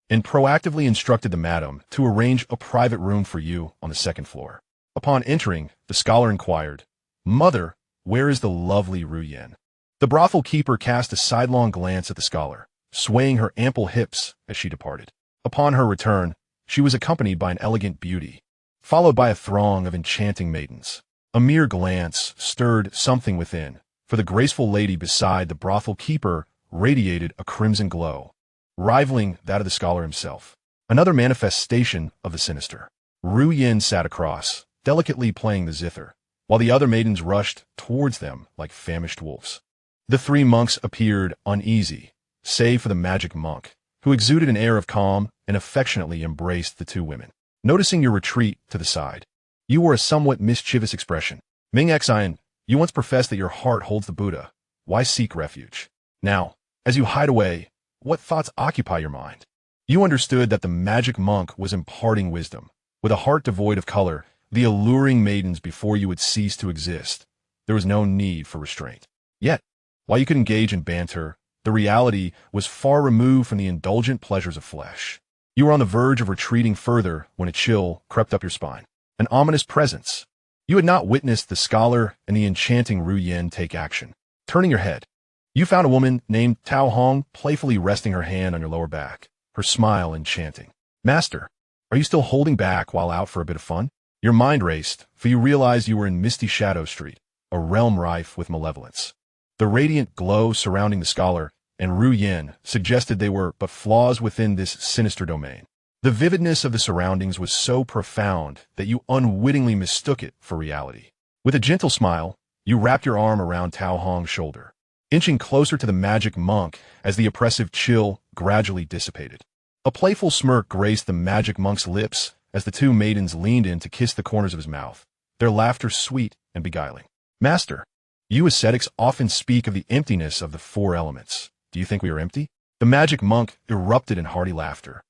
and proactively instructed the madam to arrange a private room for you on the 2nd floor. Upon entering, the scholar inquired, Mother, where is the lovely Ru Yen? The brothel keeper cast a sidelong glance at the scholar, swaying her ample hips as she departed. Upon her return, she was accompanied by an elegant beauty, followed by a throng of enchanting maidens. A mere glance stirred something within, for the graceful lady beside the brothel keeper radiated a crimson glow, rivaling that of the scholar himself. Another manifestation of the sinister. Ru Yin sat across, delicately playing the zither, while the other maidens rushed towards them like famished wolves. The three monks appeared uneasy, save for the magic monk, who exuded an air of calm and affectionately embraced the two women. Noticing your retreat to the side, you wore a somewhat mischievous expression. Ming Xian, you once professed that your heart holds the Buddha. Why seek refuge? Now, as you hide away, what thoughts occupy your mind? You understood that the magic monk was imparting wisdom. With a heart devoid of color, the alluring maidens before you would cease to exist. There was no need for restraint. Yet, while you could engage in banter, the reality was far removed from the indulgent pleasures of flesh. You were on the verge of retreating further when a chill crept up your spine. An ominous presence. You had not witnessed the scholar and the enchanting Ru Yin take action. Turning your head, you found a woman named Tao Hong playfully resting her hand on your lower back, her smile enchanting. Master, are you still holding back while out for a bit of fun? Your mind raced, for you realized you were in Misty Shadow Street, a realm rife with malevolence. The radiant glow surrounding the scholar and Ru Yin suggested they were but flaws within this sinister domain. The vividness of the surroundings was so profound that you unwittingly mistook it for reality. With a gentle smile, you wrapped your arm around Tao Hong's shoulder, inching closer to the magic monk as the oppressive chill gradually dissipated. A playful smirk graced the magic monk's lips as the two maidens leaned in to kiss the corners of his mouth, their laughter sweet and beguiling. Master, you ascetics often speak of the emptiness of the four elements. Do you think we are empty? The magic monk erupted in hearty laughter,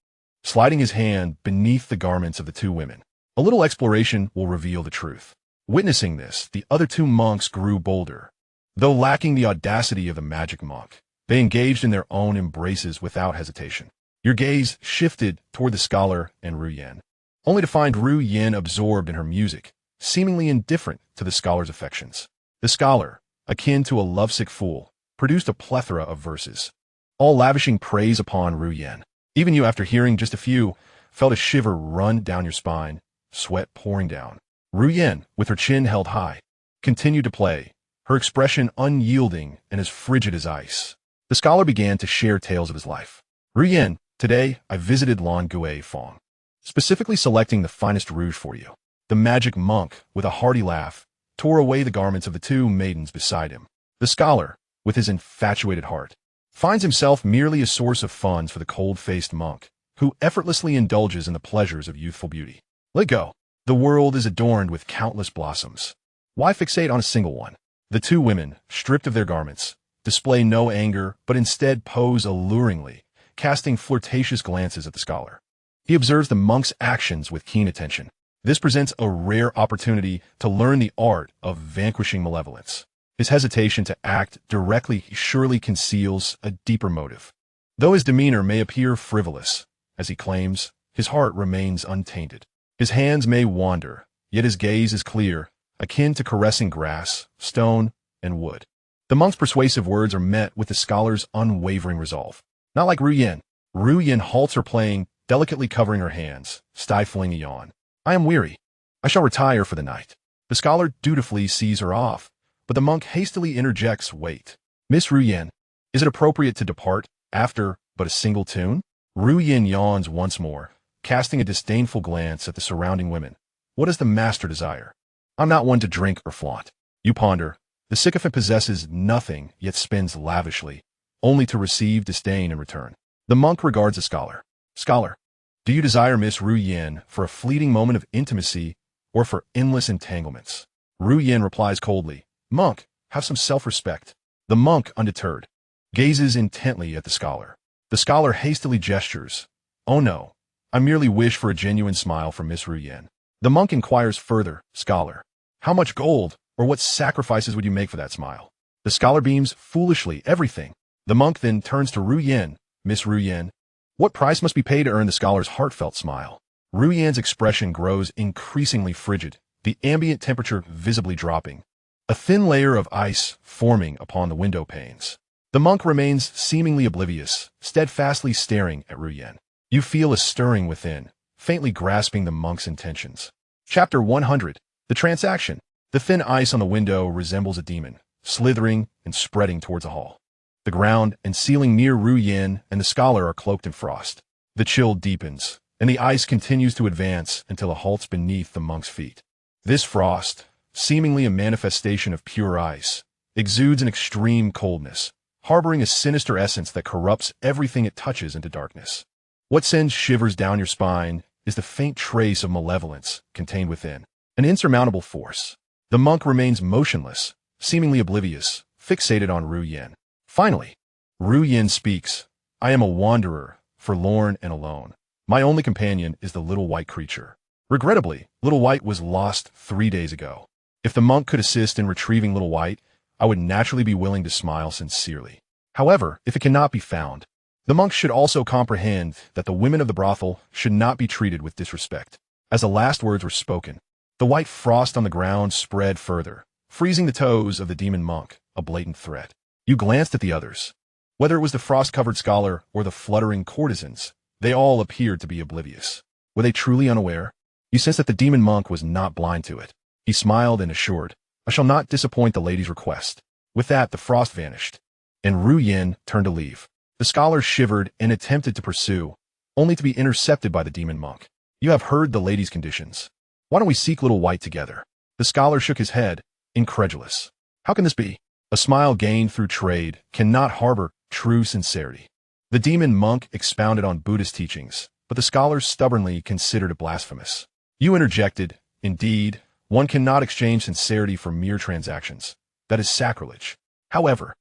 sliding his hand beneath the garments of the two women. A little exploration will reveal the truth. Witnessing this, the other two monks grew bolder. Though lacking the audacity of the magic monk, they engaged in their own embraces without hesitation. Your gaze shifted toward the scholar and Ru Yin, only to find Ru Yin absorbed in her music, seemingly indifferent to the scholar's affections. The scholar, akin to a lovesick fool, produced a plethora of verses, all lavishing praise upon Ru Yin. Even you, after hearing just a few, felt a shiver run down your spine, sweat pouring down. Ru Yin, with her chin held high, continued to play, her expression unyielding and as frigid as ice. The scholar began to share tales of his life. Ru Yin, today I visited Lan Gui Feng, specifically selecting the finest rouge for you. The magic monk, with a hearty laugh, tore away the garments of the two maidens beside him. The scholar, with his infatuated heart, finds himself merely a source of funds for the cold-faced monk, who effortlessly indulges in the pleasures of youthful beauty. Let go. The world is adorned with countless blossoms. Why fixate on a single one? The two women, stripped of their garments, display no anger, but instead pose alluringly, casting flirtatious glances at the scholar. He observes the monk's actions with keen attention. This presents a rare opportunity to learn the art of vanquishing malevolence. His hesitation to act directly surely conceals a deeper motive. Though his demeanor may appear frivolous, as he claims, his heart remains untainted. His hands may wander, yet his gaze is clear, akin to caressing grass, stone, and wood. The monk's persuasive words are met with the scholar's unwavering resolve. Not like Ru Yin. Ru Yin halts her playing, delicately covering her hands, stifling a yawn. I am weary. I shall retire for the night. The scholar dutifully sees her off, but the monk hastily interjects, wait. Miss Ru Yin, is it appropriate to depart after but a single tune? Ru Yin yawns once more, casting a disdainful glance at the surrounding women. What does the master desire? I'm not one to drink or flaunt. You ponder. The sycophant possesses nothing, yet spends lavishly, only to receive disdain in return. The monk regards the scholar. Scholar, do you desire Miss Ru Yin for a fleeting moment of intimacy or for endless entanglements? Ru Yin replies coldly, Monk, have some self-respect. The monk, undeterred, gazes intently at the scholar. The scholar hastily gestures. Oh no, I merely wish for a genuine smile from Miss Ru Yin. The monk inquires further, Scholar, how much gold or what sacrifices would you make for that smile? The scholar beams foolishly, everything. The monk then turns to Ru Yin. Miss Ru Yin, what price must be paid to earn the scholar's heartfelt smile? Ru Yin's expression grows increasingly frigid, the ambient temperature visibly dropping, a thin layer of ice forming upon the window panes. The monk remains seemingly oblivious, steadfastly staring at Ru Yin. You feel a stirring within, faintly grasping the monk's intentions. Chapter 100. The Transaction. The thin ice on the window resembles a demon, slithering and spreading towards the hall. The ground and ceiling near Ru Yin and the scholar are cloaked in frost. The chill deepens, and the ice continues to advance until it halts beneath the monk's feet. This frost, seemingly a manifestation of pure ice, exudes an extreme coldness, harboring a sinister essence that corrupts everything it touches into darkness. What sends shivers down your spine is the faint trace of malevolence contained within, an insurmountable force. The monk remains motionless, seemingly oblivious, fixated on Ru Yin. Finally, Ru Yin speaks. I am a wanderer, forlorn and alone. My only companion is the little white creature. Regrettably, Little White was lost 3 days ago. If the monk could assist in retrieving Little White, I would naturally be willing to smile sincerely. However, if it cannot be found, the monk should also comprehend that the women of the brothel should not be treated with disrespect. As the last words were spoken, the white frost on the ground spread further, freezing the toes of the demon monk, a blatant threat. You glanced at the others. Whether it was the frost-covered scholar or the fluttering courtesans, they all appeared to be oblivious. Were they truly unaware? You sensed that the demon monk was not blind to it. He smiled and assured, I shall not disappoint the lady's request. With that, the frost vanished, and Ru Yin turned to leave. The scholar shivered and attempted to pursue, only to be intercepted by the demon monk. You have heard the lady's conditions. Why don't we seek Little White together? The scholar shook his head, incredulous. How can this be? A smile gained through trade cannot harbor true sincerity. The demon monk expounded on Buddhist teachings, but the scholar stubbornly considered it blasphemous. You interjected, indeed, one cannot exchange sincerity for mere transactions. That is sacrilege. However,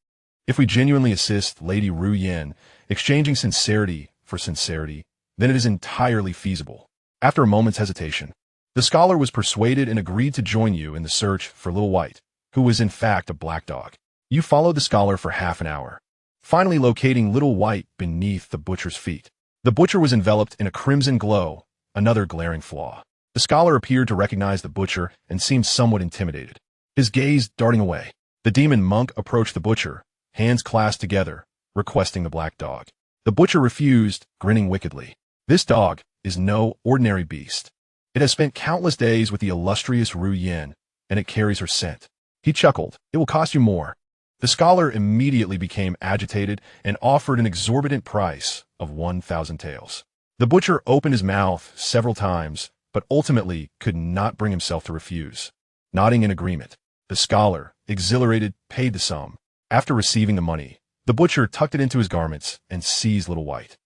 if we genuinely assist Lady Ru Yin, exchanging sincerity for sincerity, then it is entirely feasible. After a moment's hesitation, the scholar was persuaded and agreed to join you in the search for Little White, who was in fact a black dog. You followed the scholar for half an hour, finally locating Little White beneath the butcher's feet. The butcher was enveloped in a crimson glow, another glaring flaw. The scholar appeared to recognize the butcher and seemed somewhat intimidated, his gaze darting away. The demon monk approached the butcher, hands clasped together, requesting the black dog. The butcher refused, grinning wickedly. This dog is no ordinary beast. It has spent countless days with the illustrious Ru Yin, and it carries her scent. He chuckled. It will cost you more. The scholar immediately became agitated and offered an exorbitant price of 1,000 taels. The butcher opened his mouth several times, but ultimately could not bring himself to refuse. Nodding in agreement, the scholar, exhilarated, paid the sum. After receiving the money, the butcher tucked it into his garments and seized Little White.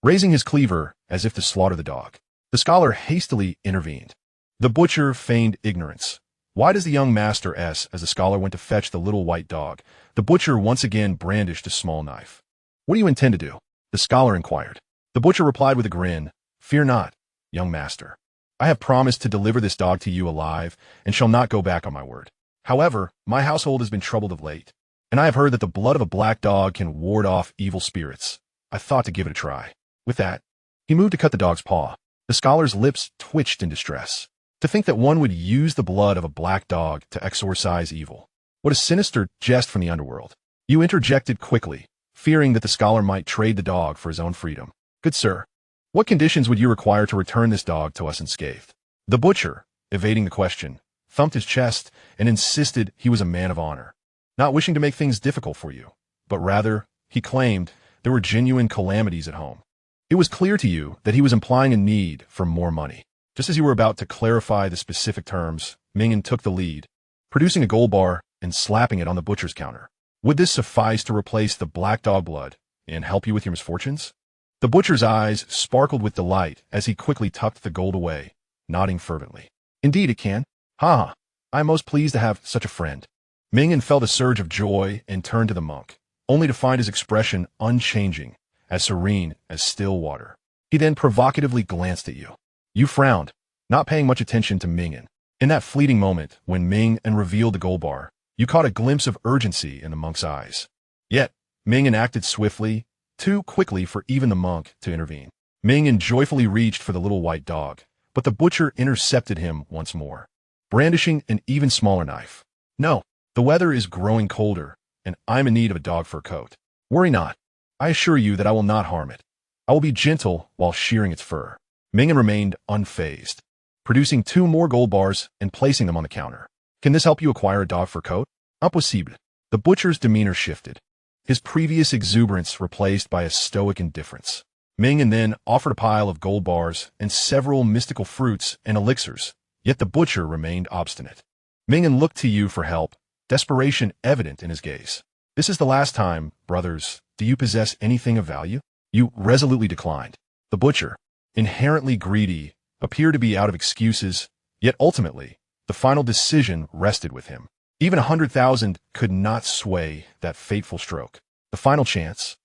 Raising his cleaver as if to slaughter the dog, the scholar hastily intervened. The butcher feigned ignorance. Why does the young master as the scholar went to fetch the little white dog, the butcher once again brandished a small knife. What do you intend to do? The scholar inquired. The butcher replied with a grin, Fear not, young master. I have promised to deliver this dog to you alive and shall not go back on my word. However, my household has been troubled of late, and I have heard that the blood of a black dog can ward off evil spirits. I thought to give it a try. With that, he moved to cut the dog's paw. The scholar's lips twitched in distress. To think that one would use the blood of a black dog to exorcise evil. What a sinister jest from the underworld. You interjected quickly, fearing that the scholar might trade the dog for his own freedom. Good sir, what conditions would you require to return this dog to us unscathed? The butcher, evading the question, thumped his chest and insisted he was a man of honor, not wishing to make things difficult for you, but rather, he claimed, there were genuine calamities at home. It was clear to you that he was implying a need for more money. Just as you were about to clarify the specific terms, Mingen took the lead, producing a gold bar and slapping it on the butcher's counter. Would this suffice to replace the black dog blood and help you with your misfortunes? The butcher's eyes sparkled with delight as he quickly tucked the gold away, nodding fervently. Indeed it can. Ha! I am most pleased to have such a friend. Mingen felt a surge of joy and turned to the monk, only to find his expression unchanging, as serene as still water. He then provocatively glanced at you. You frowned, not paying much attention to Mingen. In that fleeting moment, when Ming and revealed the gold bar, you caught a glimpse of urgency in the monk's eyes. Yet, Mingen acted swiftly, too quickly for even the monk to intervene. Mingen joyfully reached for the little white dog, but the butcher intercepted him once more, brandishing an even smaller knife. No, the weather is growing colder, and I'm in need of a dog fur coat. Worry not. I assure you that I will not harm it. I will be gentle while shearing its fur. Mingen remained unfazed, producing 2 more gold bars and placing them on the counter. Can this help you acquire a dog fur coat? Impossible. The butcher's demeanor shifted, his previous exuberance replaced by a stoic indifference. Mingen then offered a pile of gold bars and several mystical fruits and elixirs, yet the butcher remained obstinate. Mingen looked to you for help, desperation evident in his gaze. This is the last time, brothers. Do you possess anything of value? You resolutely declined. The butcher, inherently greedy, appeared to be out of excuses, yet ultimately, the final decision rested with him. Even 100,000 could not sway that fateful stroke. The final chance,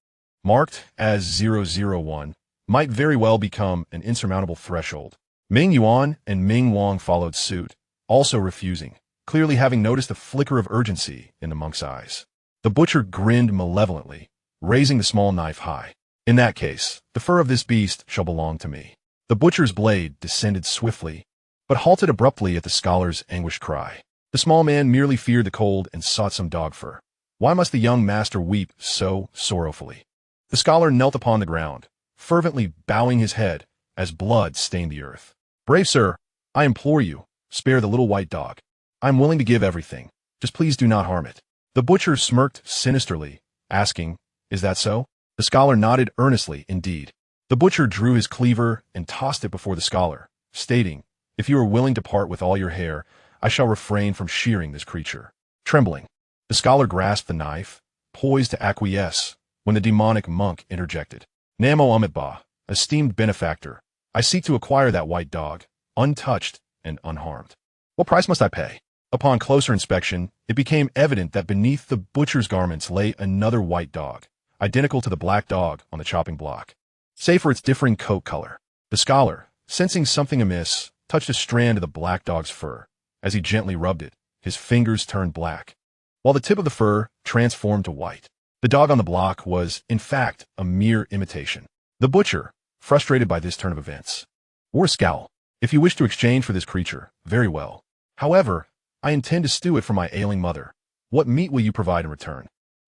marked as 001, might very well become an insurmountable threshold. Ming Yuan and Ming Wang followed suit, also refusing, clearly having noticed a flicker of urgency in the monk's eyes. The butcher grinned malevolently, raising the small knife high. In that case, the fur of this beast shall belong to me. The butcher's blade descended swiftly, but halted abruptly at the scholar's anguished cry. The small man merely feared the cold and sought some dog fur. Why must the young master weep so sorrowfully? The scholar knelt upon the ground, fervently bowing his head as blood stained the earth. Brave sir, I implore you, spare the little white dog. I am willing to give everything. Just please do not harm it. The butcher smirked sinisterly, asking, Is that so? The scholar nodded earnestly, indeed. The butcher drew his cleaver and tossed it before the scholar, stating, If you are willing to part with all your hair, I shall refrain from shearing this creature. Trembling, the scholar grasped the knife, poised to acquiesce, when the demonic monk interjected. Namo Amitba, esteemed benefactor, I seek to acquire that white dog, untouched and unharmed. What price must I pay? Upon closer inspection, it became evident that beneath the butcher's garments lay another white dog, identical to the black dog on the chopping block, save for its differing coat color. The scholar, sensing something amiss, touched a strand of the black dog's fur. As he gently rubbed it, his fingers turned black, while the tip of the fur transformed to white. The dog on the block was, in fact, a mere imitation. The butcher, frustrated by this turn of events, wore a scowl. If you wish to exchange for this creature, very well. However, I intend to stew it for my ailing mother. What meat will you provide in return?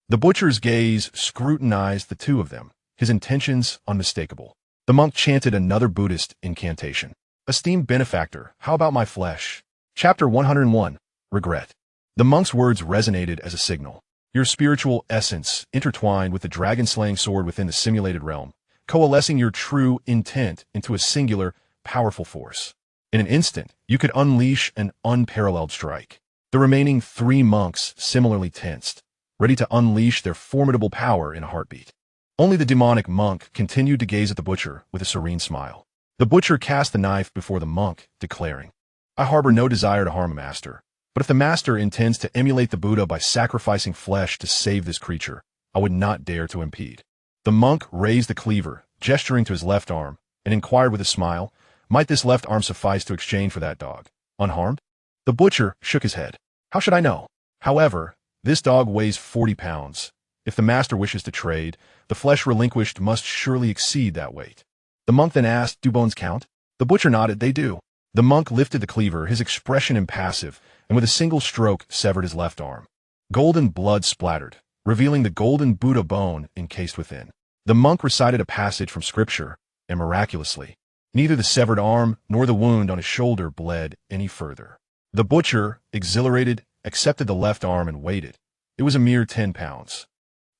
The butcher's gaze scrutinized the two of them, his intentions unmistakable. The monk chanted another Buddhist incantation. Esteemed benefactor, how about my flesh? Chapter 101, Regret. The monk's words resonated as a signal. Your spiritual essence intertwined with the dragon-slaying sword within the simulated realm, coalescing your true intent into a singular, powerful force. In an instant, you could unleash an unparalleled strike. The remaining 3 monks similarly tensed, ready to unleash their formidable power in a heartbeat. Only the demonic monk continued to gaze at the butcher with a serene smile. The butcher cast the knife before the monk, declaring, I harbor no desire to harm a master, but if the master intends to emulate the Buddha by sacrificing flesh to save this creature, I would not dare to impede. The monk raised the cleaver, gesturing to his left arm, and inquired with a smile, Might this left arm suffice to exchange for that dog, unharmed? The butcher shook his head. How should I know? However, this dog weighs 40 pounds. If the master wishes to trade, the flesh relinquished must surely exceed that weight. The monk then asked, Do bones count? The butcher nodded, They do. The monk lifted the cleaver, his expression impassive, and with a single stroke severed his left arm. Golden blood splattered, revealing the golden Buddha bone encased within. The monk recited a passage from scripture, and miraculously, neither the severed arm nor the wound on his shoulder bled any further. The butcher, exhilarated, accepted the left arm and weighed it. It was a mere 10 pounds.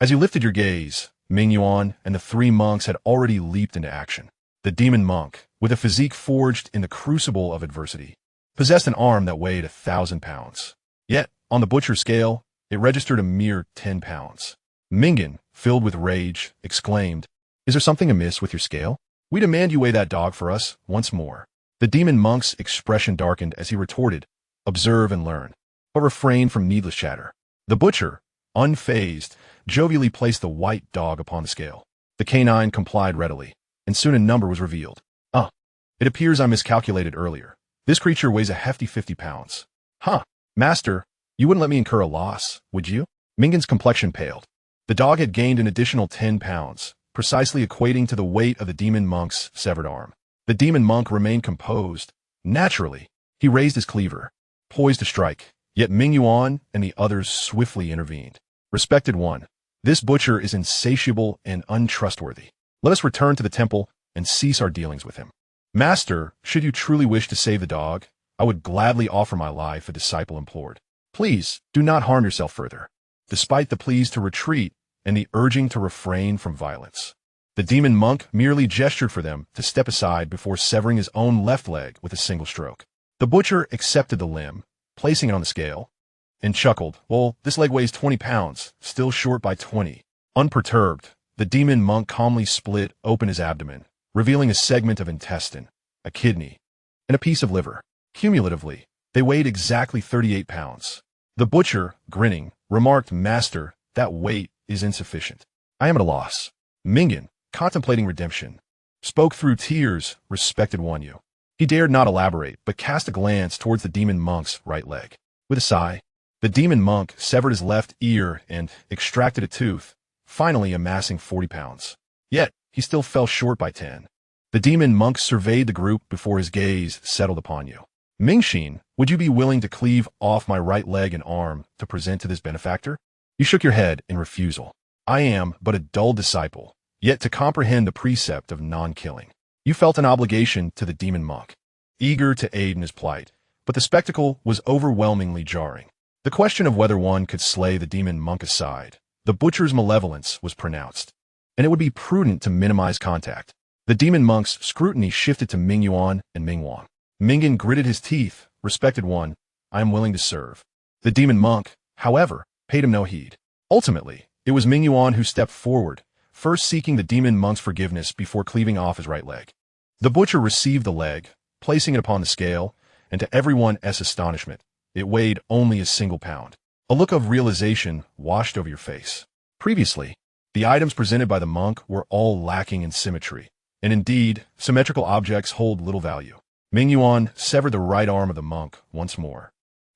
As you lifted your gaze, Ming Yuan and the 3 monks had already leaped into action. The demon monk, with a physique forged in the crucible of adversity, possessed an arm that weighed 1,000 pounds. Yet, on the butcher's scale, it registered a mere 10 pounds. Mingen, filled with rage, exclaimed, Is there something amiss with your scale? We demand you weigh that dog for us, once more. The demon monk's expression darkened as he retorted, Observe and learn, but refrain from needless chatter. The butcher, unfazed, jovially placed the white dog upon the scale. The canine complied readily, and soon a number was revealed. It appears I miscalculated earlier. This creature weighs a hefty 50 pounds. Master, you wouldn't let me incur a loss, would you? Mingen's complexion paled. The dog had gained an additional 10 pounds, precisely equating to the weight of the demon monk's severed arm. The demon monk remained composed. Naturally, he raised his cleaver, poised to strike, yet Ming Yuan and the others swiftly intervened. Respected one, this butcher is insatiable and untrustworthy. Let us return to the temple and cease our dealings with him. Master, should you truly wish to save the dog, I would gladly offer my life, the disciple implored. Please, do not harm yourself further. Despite the pleas to retreat and the urging to refrain from violence, the demon monk merely gestured for them to step aside before severing his own left leg with a single stroke. The butcher accepted the limb, placing it on the scale, and chuckled. Well, this leg weighs 20 pounds, still short by 20. Unperturbed, the demon monk calmly split open his abdomen, revealing a segment of intestine, a kidney, and a piece of liver. Cumulatively, they weighed exactly 38 pounds. The butcher, grinning, remarked, "Master, that weight is insufficient. I am at a loss." Mingan, contemplating redemption, spoke through tears, "Respected one you." He dared not elaborate, but cast a glance towards the demon monk's right leg. With a sigh, the demon monk severed his left ear and extracted a tooth, finally amassing 40 pounds. Yet, he still fell short by 10. The demon monk surveyed the group before his gaze settled upon you. "Mingxin, would you be willing to cleave off my right leg and arm to present to this benefactor?" You shook your head in refusal. "I am but a dull disciple, yet to comprehend the precept of non-killing." You felt an obligation to the demon monk, eager to aid in his plight, but the spectacle was overwhelmingly jarring. The question of whether one could slay the demon monk aside, the butcher's malevolence was pronounced, and it would be prudent to minimize contact. The demon monk's scrutiny shifted to Ming Yuan and Ming Wang. Mingan gritted his teeth. "Respected one, I am willing to serve." The demon monk, however, paid him no heed. Ultimately, it was Ming Yuan who stepped forward, first seeking the demon monk's forgiveness before cleaving off his right leg. The butcher received the leg, placing it upon the scale, and to everyone's astonishment, it weighed only a single pound. A look of realization washed over your face. Previously, the items presented by the monk were all lacking in symmetry, and indeed, symmetrical objects hold little value. Ming Yuan severed the right arm of the monk once more,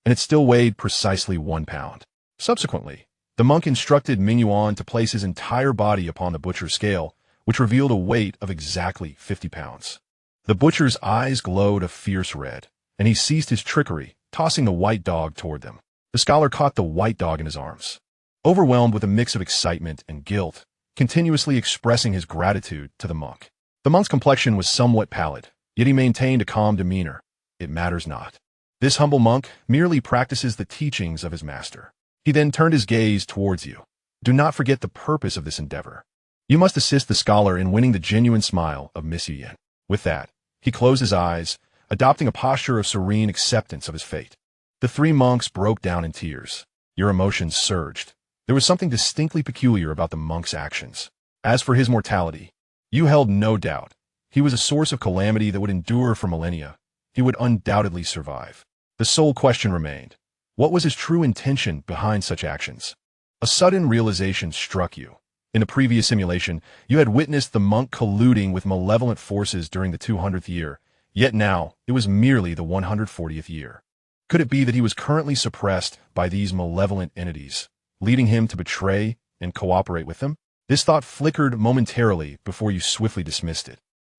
and it still weighed precisely 1 pound. Subsequently, the monk instructed Ming Yuan to place his entire body upon the butcher's scale, which revealed a weight of exactly 50 pounds. The butcher's eyes glowed a fierce red, and he ceased his trickery, tossing the white dog toward them. The scholar caught the white dog in his arms, overwhelmed with a mix of excitement and guilt, continuously expressing his gratitude to the monk. The monk's complexion was somewhat pallid, yet he maintained a calm demeanor. "It matters not. This humble monk merely practices the teachings of his master." He then turned his gaze towards you. "Do not forget the purpose of this endeavor. You must assist the scholar in winning the genuine smile of Miss Yuan." With that, he closed his eyes, adopting a posture of serene acceptance of his fate. The three monks broke down in tears. Your emotions surged. There was something distinctly peculiar about the monk's actions. As for his mortality, you held no doubt. He was a source of calamity that would endure for millennia. He would undoubtedly survive. The sole question remained. What was his true intention behind such actions? A sudden realization struck you. In the previous simulation, you had witnessed the monk colluding with malevolent forces during the 200th year, yet now it was merely the 140th year. Could it be that he was currently suppressed by these malevolent entities, leading him to betray and cooperate with them? This thought flickered momentarily before you swiftly dismissed it.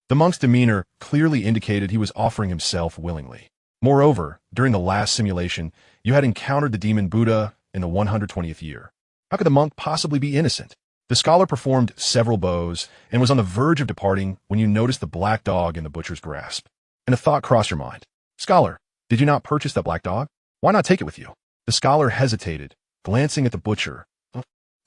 The monk's demeanor clearly indicated he was offering himself willingly. Moreover, during the last simulation, you had encountered the demon Buddha in the 120th year. How could the monk possibly be innocent? The scholar performed several bows and was on the verge of departing when you noticed the black dog in the butcher's grasp. And a thought crossed your mind. "Scholar, did you not purchase that black dog? Why not take it with you?" The scholar hesitated, glancing at the butcher.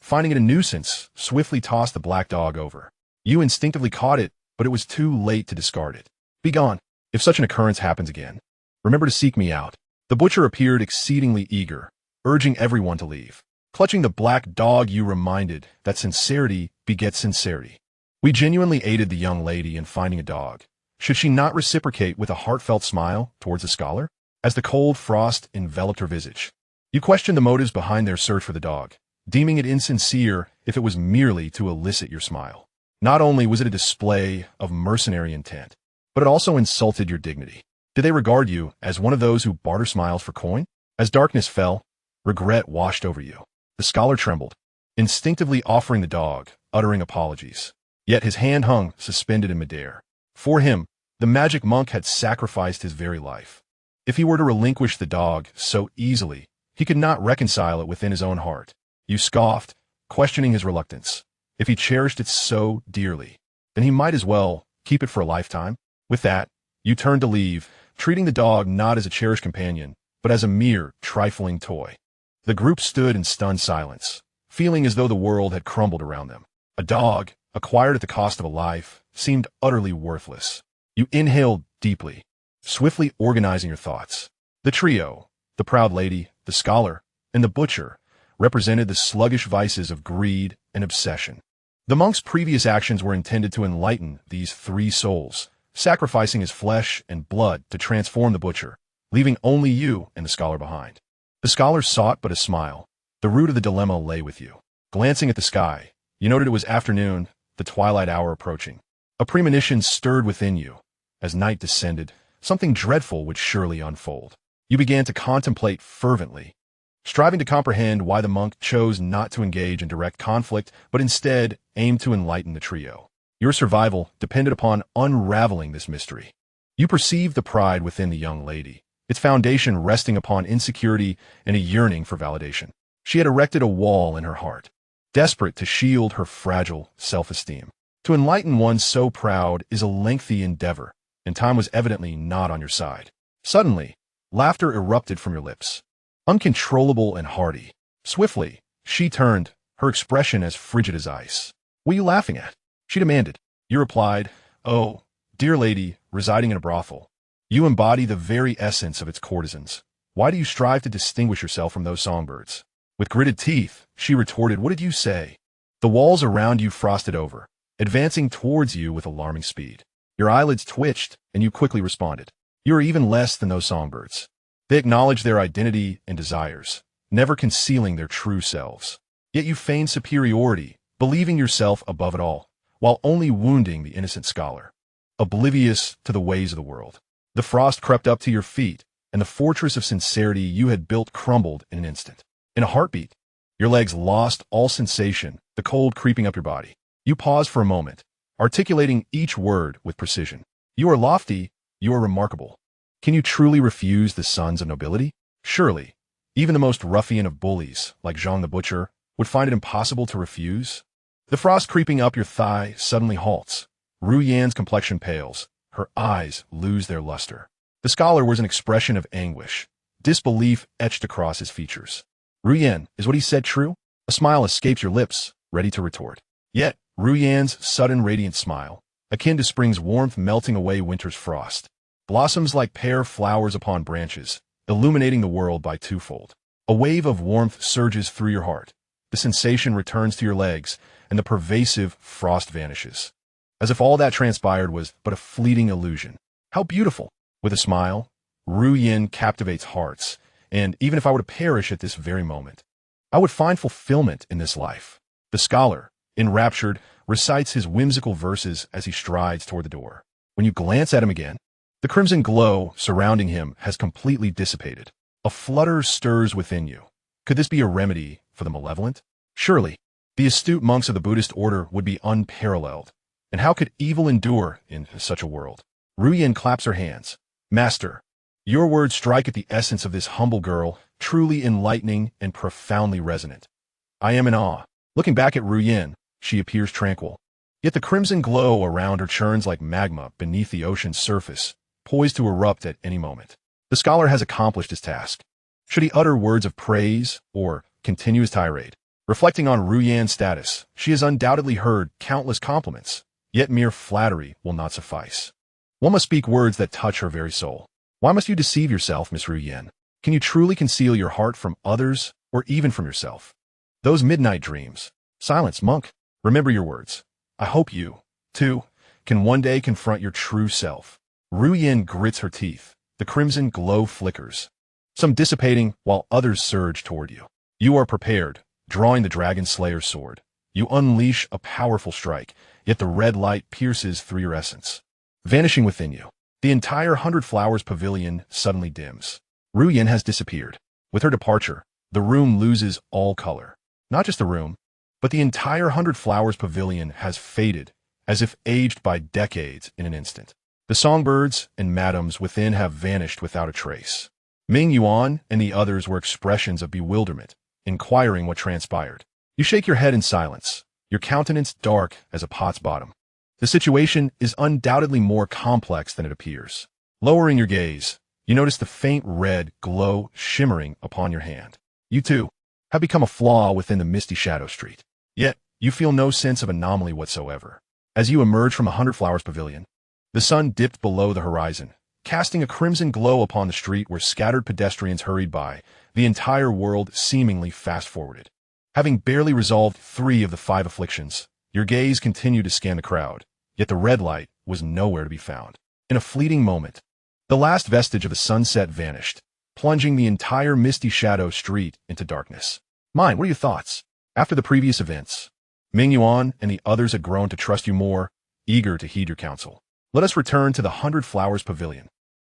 Finding it a nuisance, swiftly tossed the black dog over. You instinctively caught it, but it was too late to discard it. "Begone. If such an occurrence happens again, remember to seek me out." The butcher appeared exceedingly eager, urging everyone to leave. Clutching the black dog, you reminded that sincerity begets sincerity. "We genuinely aided the young lady in finding a dog. Should she not reciprocate with a heartfelt smile towards the scholar?" As the cold frost enveloped her visage, you questioned the motives behind their search for the dog, deeming it insincere if it was merely to elicit your smile. Not only was it a display of mercenary intent, but it also insulted your dignity. Did they regard you as one of those who barter smiles for coin? As darkness fell, regret washed over you. The scholar trembled, instinctively offering the dog, uttering apologies. Yet his hand hung suspended in midair. For him, the magic monk had sacrificed his very life. If he were to relinquish the dog so easily, he could not reconcile it within his own heart. You scoffed, questioning his reluctance. If he cherished it so dearly, then he might as well keep it for a lifetime. With that, you turned to leave, treating the dog not as a cherished companion, but as a mere trifling toy. The group stood in stunned silence, feeling as though the world had crumbled around them. A dog, acquired at the cost of a life, seemed utterly worthless. You inhaled deeply, swiftly organizing your thoughts. The trio, The proud lady, the scholar, and the butcher represented the sluggish vices of greed and obsession. The monk's previous actions were intended to enlighten these three souls, sacrificing his flesh and blood to transform the butcher, leaving only you and the scholar behind. The scholar sought but a smile. The root of the dilemma lay with you. Glancing at the sky, you noted it was afternoon, the twilight hour approaching. A premonition stirred within you. As night descended, something dreadful would surely unfold. You began to contemplate fervently, striving to comprehend why the monk chose not to engage in direct conflict, but instead aimed to enlighten the trio. Your survival depended upon unraveling this mystery. You perceived the pride within the young lady, its foundation resting upon insecurity and a yearning for validation. She had erected a wall in her heart, desperate to shield her fragile self-esteem. To enlighten one so proud is a lengthy endeavor, and time was evidently not on your side. Suddenly, laughter erupted from your lips, uncontrollable and hearty. Swiftly, she turned, her expression as frigid as ice. "What are you laughing at?" she demanded. You replied, "Oh, dear lady, residing in a brothel. You embody the very essence of its courtesans. Why do you strive to distinguish yourself from those songbirds?" With gritted teeth, she retorted, "What did you say?" The walls around you frosted over, advancing towards you with alarming speed. Your eyelids twitched, and you quickly responded. You are even less than those songbirds. They acknowledge their identity and desires, never concealing their true selves. Yet you feign superiority, believing yourself above it all, while only wounding the innocent scholar, oblivious to the ways of the world. The frost crept up to your feet, and the fortress of sincerity you had built crumbled in an instant. In a heartbeat, your legs lost all sensation, the cold creeping up your body. You paused for a moment, articulating each word with precision. You are lofty, you are remarkable. Can you truly refuse the sons of nobility? Surely, even the most ruffian of bullies, like Zhang the butcher, would find it impossible to refuse. The frost creeping up your thigh suddenly halts. Ru Yan's complexion pales, her eyes lose their luster. The scholar wears an expression of anguish, disbelief etched across his features. "Ru Yan, is what he said true?" A smile escapes your lips, ready to retort. Yet, Ru Yan's sudden radiant smile, akin to spring's warmth melting away winter's frost, blossoms like pear flowers upon branches, illuminating the world by twofold. A wave of warmth surges through your heart, the sensation returns to your legs, and the pervasive frost vanishes. As if all that transpired was but a fleeting illusion. How beautiful! With a smile, Ru Yan captivates hearts, and even if I were to perish at this very moment, I would find fulfillment in this life. The scholar, enraptured, recites his whimsical verses as he strides toward the door. When you glance at him again, the crimson glow surrounding him has completely dissipated. A flutter stirs within you. Could this be a remedy for the malevolent? Surely, the astute monks of the Buddhist order would be unparalleled. And how could evil endure in such a world? Ru Yan claps her hands. "Master, your words strike at the essence of this humble girl, truly enlightening and profoundly resonant. I am in awe." Looking back at Ru Yan, she appears tranquil. Yet the crimson glow around her churns like magma beneath the ocean's surface, poised to erupt at any moment. The scholar has accomplished his task. Should he utter words of praise or continue his tirade? Reflecting on Ru Yan's status, she has undoubtedly heard countless compliments, yet mere flattery will not suffice. One must speak words that touch her very soul. Why must you deceive yourself, Miss Ru Yan? Can you truly conceal your heart from others or even from yourself? Those midnight dreams. Silence, monk. Remember your words. I hope you, too, can one day confront your true self. Ru Yan grits her teeth. The crimson glow flickers, some dissipating while others surge toward you. You are prepared, drawing the dragon slayer's sword. You unleash a powerful strike, yet the red light pierces through your essence. Vanishing within you, the entire 100 Flowers pavilion suddenly dims. Ru Yan has disappeared. With her departure, the room loses all color. Not just the room, but the entire 100 Flowers pavilion has faded, as if aged by decades in an instant. The songbirds and madams within have vanished without a trace. Ming Yuan and the others were expressions of bewilderment, inquiring what transpired. You shake your head in silence, your countenance dark as a pot's bottom. The situation is undoubtedly more complex than it appears. Lowering your gaze, you notice the faint red glow shimmering upon your hand. You too have become a flaw within the misty shadow street. Yet, you feel no sense of anomaly whatsoever. As you emerge from 100 Flowers pavilion, the sun dipped below the horizon, casting a crimson glow upon the street where scattered pedestrians hurried by, the entire world seemingly fast-forwarded. Having barely resolved 3 of the 5 afflictions, your gaze continued to scan the crowd, yet the red light was nowhere to be found. In a fleeting moment, the last vestige of the sunset vanished, plunging the entire misty shadow street into darkness. Mine, what are your thoughts? After the previous events, Ming Yuan and the others had grown to trust you more, eager to heed your counsel. Let us return to the 100 Flowers Pavilion.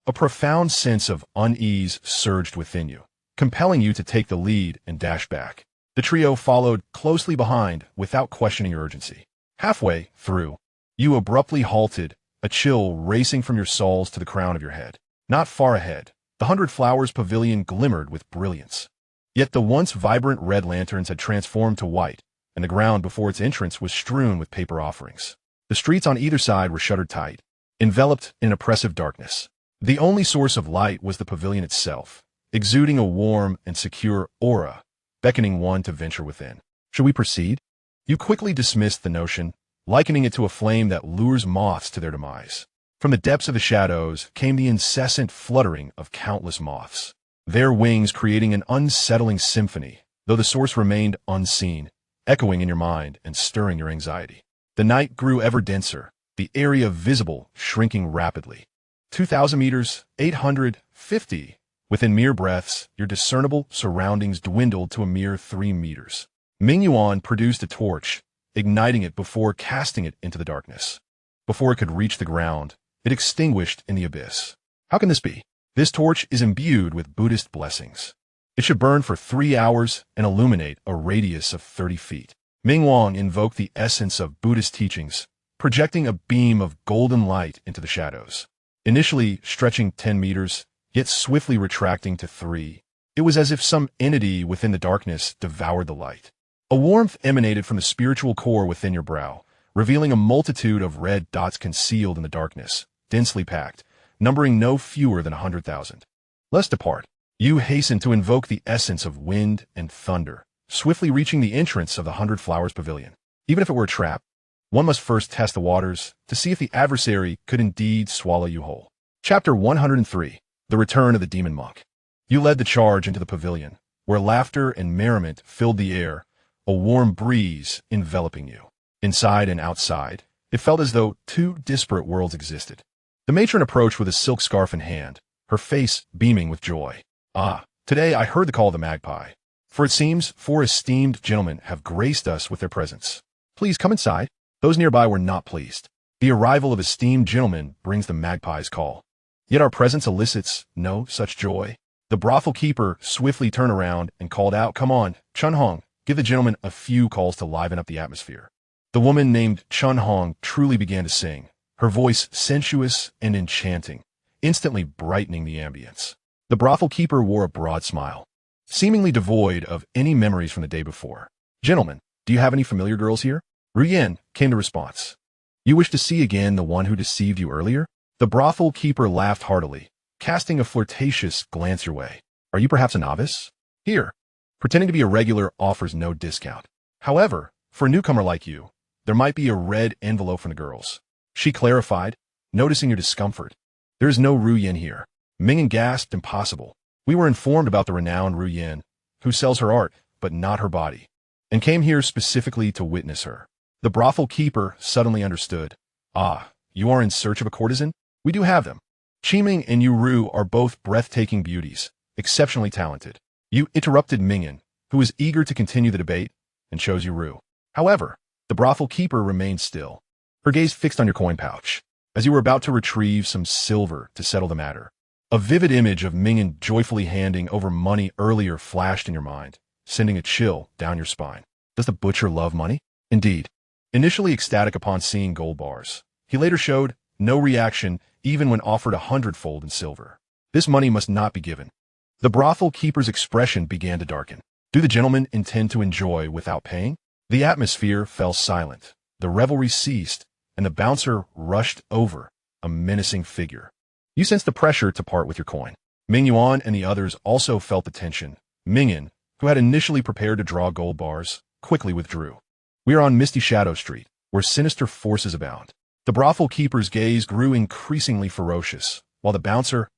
A profound sense of unease surged within you, compelling you to take the lead and dash back. The trio followed closely behind without questioning your urgency. Halfway through, you abruptly halted, a chill racing from your soles to the crown of your head. Not far ahead, the 100 Flowers Pavilion glimmered with brilliance. Yet the once vibrant red lanterns had transformed to white, and the ground before its entrance was strewn with paper offerings. The streets on either side were shuttered tight, enveloped in oppressive darkness. The only source of light was the pavilion itself, exuding a warm and secure aura, beckoning one to venture within. Should we proceed? You quickly dismissed the notion, likening it to a flame that lures moths to their demise. From the depths of the shadows came the incessant fluttering of countless moths, their wings creating an unsettling symphony, though the source remained unseen, echoing in your mind and stirring your anxiety. The night grew ever denser, the area visible shrinking rapidly. 2,000 meters, 850. Within mere breaths, your discernible surroundings dwindled to a mere 3 meters. Ming Yuan produced a torch, igniting it before casting it into the darkness. Before it could reach the ground, it extinguished in the abyss. How can this be? This torch is imbued with Buddhist blessings. It should burn for 3 hours and illuminate a radius of 30 feet. Ming Wang invoked the essence of Buddhist teachings, projecting a beam of golden light into the shadows. Initially stretching 10 meters, yet swiftly retracting to 3. It was as if some entity within the darkness devoured the light. A warmth emanated from the spiritual core within your brow, revealing a multitude of red dots concealed in the darkness, densely packed, numbering no fewer than 100,000. Let's depart. You hastened to invoke the essence of wind and thunder, swiftly reaching the entrance of the 100 Flowers Pavilion. Even if it were a trap, one must first test the waters to see if the adversary could indeed swallow you whole. Chapter 103. The Return of the Demon Monk. You led the charge into the pavilion, where laughter and merriment filled the air, a warm breeze enveloping you. Inside and outside, it felt as though 2 disparate worlds existed. The matron approached with a silk scarf in hand, her face beaming with joy. Ah, today I heard the call of the magpie, for it seems 4 esteemed gentlemen have graced us with their presence. Please come inside. Those nearby were not pleased. The arrival of esteemed gentlemen brings the magpie's call. Yet our presence elicits no such joy. The brothel keeper swiftly turned around and called out, "Come on, Chun Hong, give the gentleman a few calls to liven up the atmosphere." The woman named Chun Hong truly began to sing, her voice sensuous and enchanting, instantly brightening the ambience. The brothel keeper wore a broad smile, seemingly devoid of any memories from the day before. "Gentlemen, do you have any familiar girls here?" Ru Yan came to response. "You wish to see again the one who deceived you earlier?" The brothel keeper laughed heartily, casting a flirtatious glance your way. "Are you perhaps a novice? Here, pretending to be a regular offers no discount. However, for a newcomer like you, there might be a red envelope from the girls." She clarified, noticing your discomfort. "There is no Ru Yan here." Mingen gasped, "Impossible. We were informed about the renowned Ru Yan, who sells her art, but not her body, and came here specifically to witness her." The brothel keeper suddenly understood. "Ah, you are in search of a courtesan? We do have them. Qiming and Yu are both breathtaking beauties, exceptionally talented." You interrupted Mingen, who was eager to continue the debate, and chose Yu. However, the brothel keeper remained still, her gaze fixed on your coin pouch, as you were about to retrieve some silver to settle the matter. A vivid image of Mingen joyfully handing over money earlier flashed in your mind, sending a chill down your spine. Does the butcher love money? Indeed. Initially ecstatic upon seeing gold bars, he later showed no reaction even when offered 100-fold in silver. This money must not be given. The brothel keeper's expression began to darken. Do the gentlemen intend to enjoy without paying? The atmosphere fell silent, the revelry ceased, and the bouncer rushed over, a menacing figure. You sensed the pressure to part with your coin. Ming Yuan and the others also felt the tension. Mingen, who had initially prepared to draw gold bars, quickly withdrew. We are on Misty Shadow Street, where sinister forces abound. The brothel keeper's gaze grew increasingly ferocious, while the bouncer's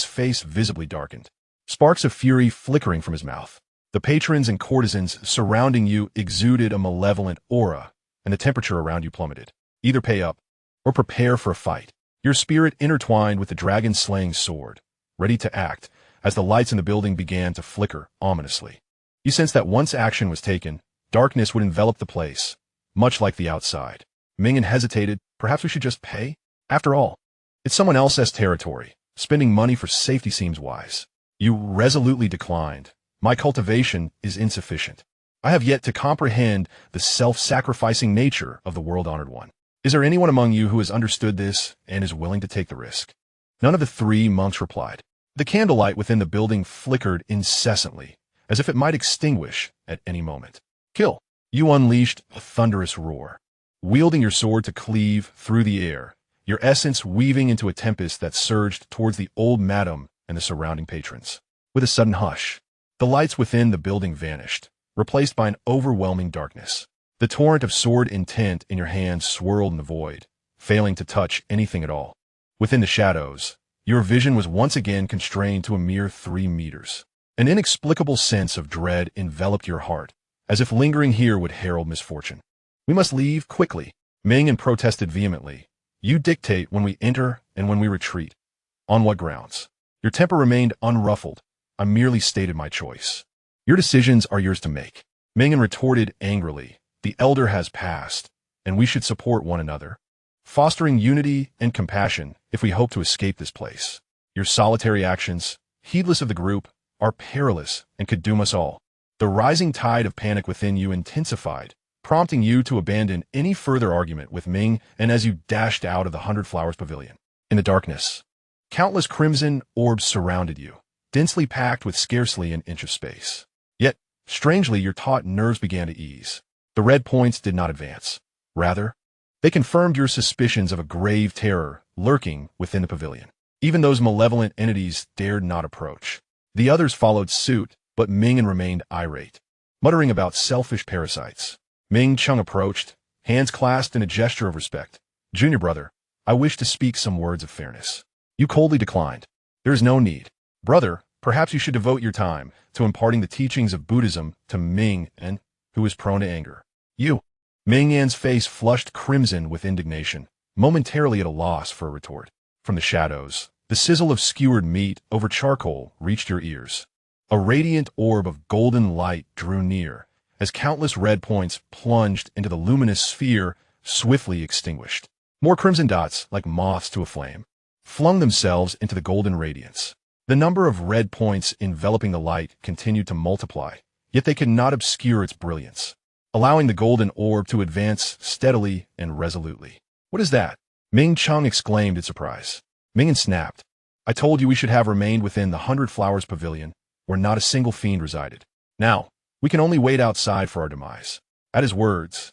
face visibly darkened, sparks of fury flickering from his mouth. The patrons and courtesans surrounding you exuded a malevolent aura, and the temperature around you plummeted. Either pay up, or prepare for a fight. Your spirit intertwined with the dragon-slaying sword, ready to act, as the lights in the building began to flicker ominously. You sensed that once action was taken, darkness would envelop the place, much like the outside. Ming hesitated. Perhaps we should just pay? After all, it's someone else's territory. Spending money for safety seems wise. You resolutely declined. My cultivation is insufficient. I have yet to comprehend the self-sacrificing nature of the world-honored one. Is there anyone among you who has understood this and is willing to take the risk? None of the three monks replied. The candlelight within the building flickered incessantly, as if it might extinguish at any moment. Kill! You unleashed a thunderous roar, wielding your sword to cleave through the air, your essence weaving into a tempest that surged towards the old madam and the surrounding patrons. With a sudden hush, the lights within the building vanished, replaced by an overwhelming darkness. The torrent of sword intent in your hands swirled in the void, failing to touch anything at all. Within the shadows, your vision was once again constrained to a mere 3 meters. An inexplicable sense of dread enveloped your heart, as if lingering here would herald misfortune. We must leave quickly. Ming protested vehemently. You dictate when we enter and when we retreat. On what grounds? Your temper remained unruffled. I merely stated my choice. Your decisions are yours to make. Ming retorted angrily. The elder has passed, and we should support one another, fostering unity and compassion if we hope to escape this place. Your solitary actions, heedless of the group, are perilous and could doom us all. The rising tide of panic within you intensified, prompting you to abandon any further argument with Ming and as you dashed out of the 100 Flowers Pavilion. In the darkness, countless crimson orbs surrounded you, densely packed with scarcely an inch of space. Yet, strangely, your taut nerves began to ease. The red points did not advance. Rather, they confirmed your suspicions of a grave terror lurking within the pavilion. Even those malevolent entities dared not approach. The others followed suit, but Ming remained irate, muttering about selfish parasites. Ming Chung approached, hands clasped in a gesture of respect. Junior brother, I wish to speak some words of fairness. You coldly declined. There is no need. Brother, perhaps you should devote your time to imparting the teachings of Buddhism to Ming N, who is prone to anger. You. Ming Yan's face flushed crimson with indignation, momentarily at a loss for a retort. From the shadows, the sizzle of skewered meat over charcoal reached your ears. A radiant orb of golden light drew near, as countless red points plunged into the luminous sphere, swiftly extinguished. More crimson dots, like moths to a flame, flung themselves into the golden radiance. The number of red points enveloping the light continued to multiply, yet they could not obscure its brilliance, allowing the golden orb to advance steadily and resolutely. What is that? Ming Chung exclaimed in surprise. Ming snapped. I told you we should have remained within the 100 Flowers Pavilion, where not a single fiend resided. Now, we can only wait outside for our demise. At his words,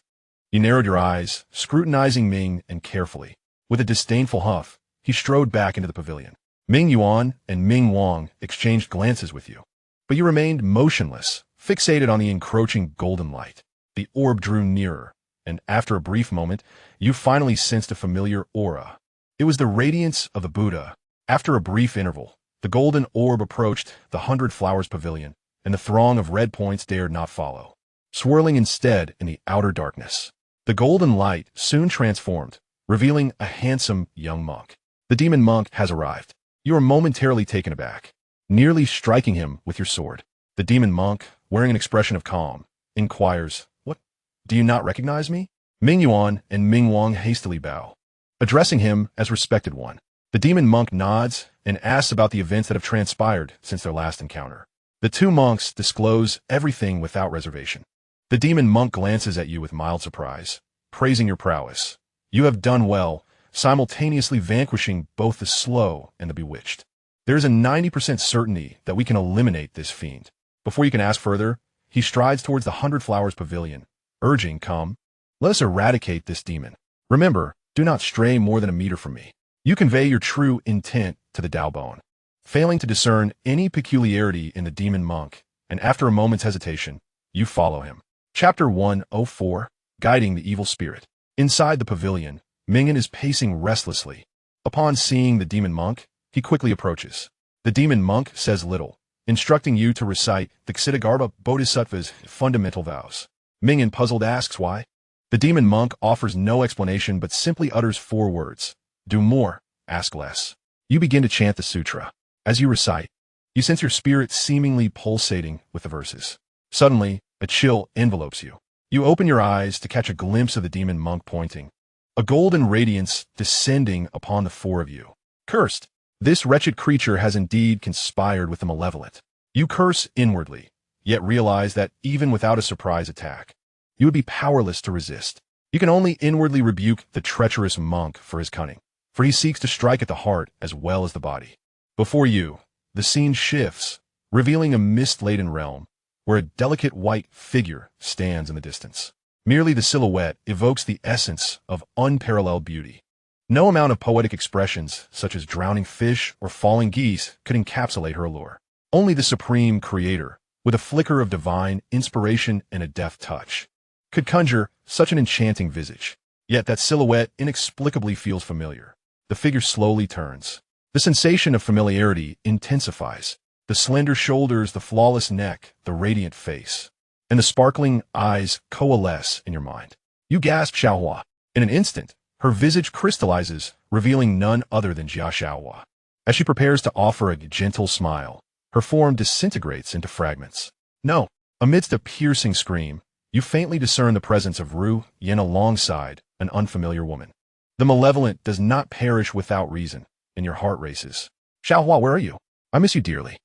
you narrowed your eyes, scrutinizing Ming and carefully. With a disdainful huff, he strode back into the pavilion. Ming Yuan and Ming Wang exchanged glances with you, but you remained motionless, fixated on the encroaching golden light. The orb drew nearer, and after a brief moment, you finally sensed a familiar aura. It was the radiance of the Buddha. After a brief interval, the golden orb approached the 100 Flowers Pavilion, and the throng of red points dared not follow, swirling instead in the outer darkness. The golden light soon transformed, revealing a handsome young monk. The demon monk has arrived. You are momentarily taken aback, nearly striking him with your sword. The demon monk, wearing an expression of calm, inquires, What? Do you not recognize me? Ming Yuan and Ming Wang hastily bow, addressing him as respected one. The demon monk nods and asks about the events that have transpired since their last encounter. The two monks disclose everything without reservation. The demon monk glances at you with mild surprise, praising your prowess. You have done well, simultaneously vanquishing both the slow and the bewitched. There is a 90% certainty that we can eliminate this fiend. Before you can ask further, he strides towards the 100 Flowers Pavilion, urging, Come, let us eradicate this demon. Remember, do not stray more than a meter from me. You convey your true intent to the Daobone, failing to discern any peculiarity in the demon monk, and after a moment's hesitation, you follow him. Chapter 104, Guiding the Evil Spirit. Inside the pavilion, Mingen is pacing restlessly. Upon seeing the demon monk, He quickly approaches. The demon monk says little, instructing you to recite the Ksitigarbha Bodhisattva's fundamental vows. Ming, puzzled, asks why. The demon monk offers no explanation but simply utters 4 words. Do more, ask less. You begin to chant the sutra. As you recite, you sense your spirit seemingly pulsating with the verses. Suddenly, a chill envelopes you. You open your eyes to catch a glimpse of the demon monk pointing, a golden radiance descending upon the 4 of you. Cursed! This wretched creature has indeed conspired with the malevolent. You curse inwardly, yet realize that even without a surprise attack, you would be powerless to resist. You can only inwardly rebuke the treacherous monk for his cunning, for he seeks to strike at the heart as well as the body. Before you, the scene shifts, revealing a mist-laden realm, where a delicate white figure stands in the distance. Merely the silhouette evokes the essence of unparalleled beauty. No amount of poetic expressions, such as drowning fish or falling geese, could encapsulate her allure. Only the supreme creator, with a flicker of divine inspiration and a deft touch, could conjure such an enchanting visage. Yet that silhouette inexplicably feels familiar. The figure slowly turns. The sensation of familiarity intensifies. The slender shoulders, the flawless neck, the radiant face, and the sparkling eyes coalesce in your mind. You gasp Xianxia. In an instant, her visage crystallizes, revealing none other than Xianxia. As she prepares to offer a gentle smile, her form disintegrates into fragments. No! Amidst a piercing scream, you faintly discern the presence of Ru Yin alongside an unfamiliar woman. The malevolent does not perish without reason, and your heart races. Xianxia, where are you? I miss you dearly.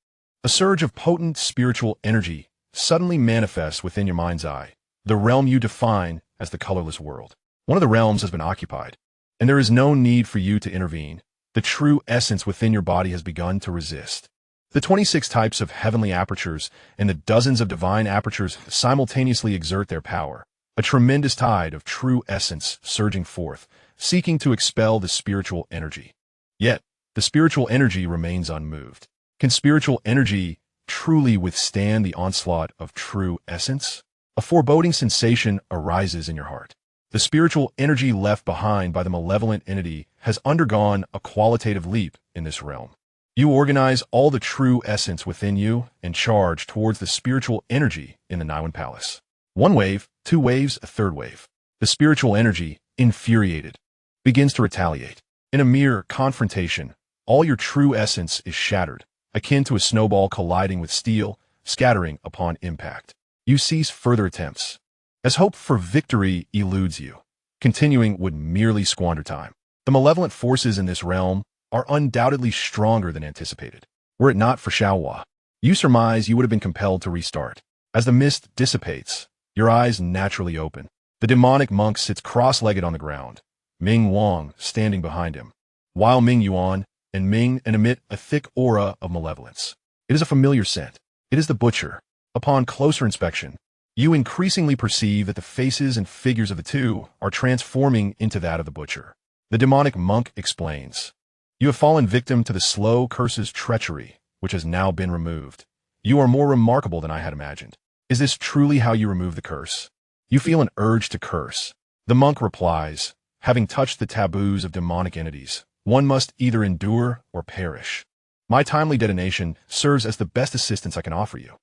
A surge of potent spiritual energy suddenly manifests within your mind's eye, the realm you define as the colorless world. One of the realms has been occupied, and there is no need for you to intervene. The true essence within your body has begun to resist. The 26 types of heavenly apertures and the dozens of divine apertures simultaneously exert their power, a tremendous tide of true essence surging forth, seeking to expel the spiritual energy. Yet, the spiritual energy remains unmoved. Can spiritual energy truly withstand the onslaught of true essence? A foreboding sensation arises in your heart. The spiritual energy left behind by the malevolent entity has undergone a qualitative leap in this realm. You organize all the true essence within you and charge towards the spiritual energy in the Niwen Palace. 1 wave, 2 waves, a 3rd wave. The spiritual energy, infuriated, begins to retaliate. In a mere confrontation, all your true essence is shattered, akin to a snowball colliding with steel, scattering upon impact. You cease further attempts, as hope for victory eludes you. Continuing would merely squander time. The malevolent forces in this realm are undoubtedly stronger than anticipated. Were it not for Xianxia, you surmise you would have been compelled to restart. As the mist dissipates, your eyes naturally open. The demonic monk sits cross-legged on the ground, Ming Wang standing behind him, while Ming Yuan and Ming emit a thick aura of malevolence. It is a familiar scent. It is the butcher. Upon closer inspection, you increasingly perceive that the faces and figures of the two are transforming into that of the butcher. The demonic monk explains. You have fallen victim to the slow curse's treachery, which has now been removed. You are more remarkable than I had imagined. Is this truly how you remove the curse? You feel an urge to curse. The monk replies, having touched the taboos of demonic entities, one must either endure or perish. My timely detonation serves as the best assistance I can offer you.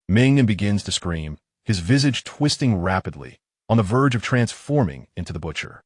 Ming begins to scream, his visage twisting rapidly, on the verge of transforming into the butcher.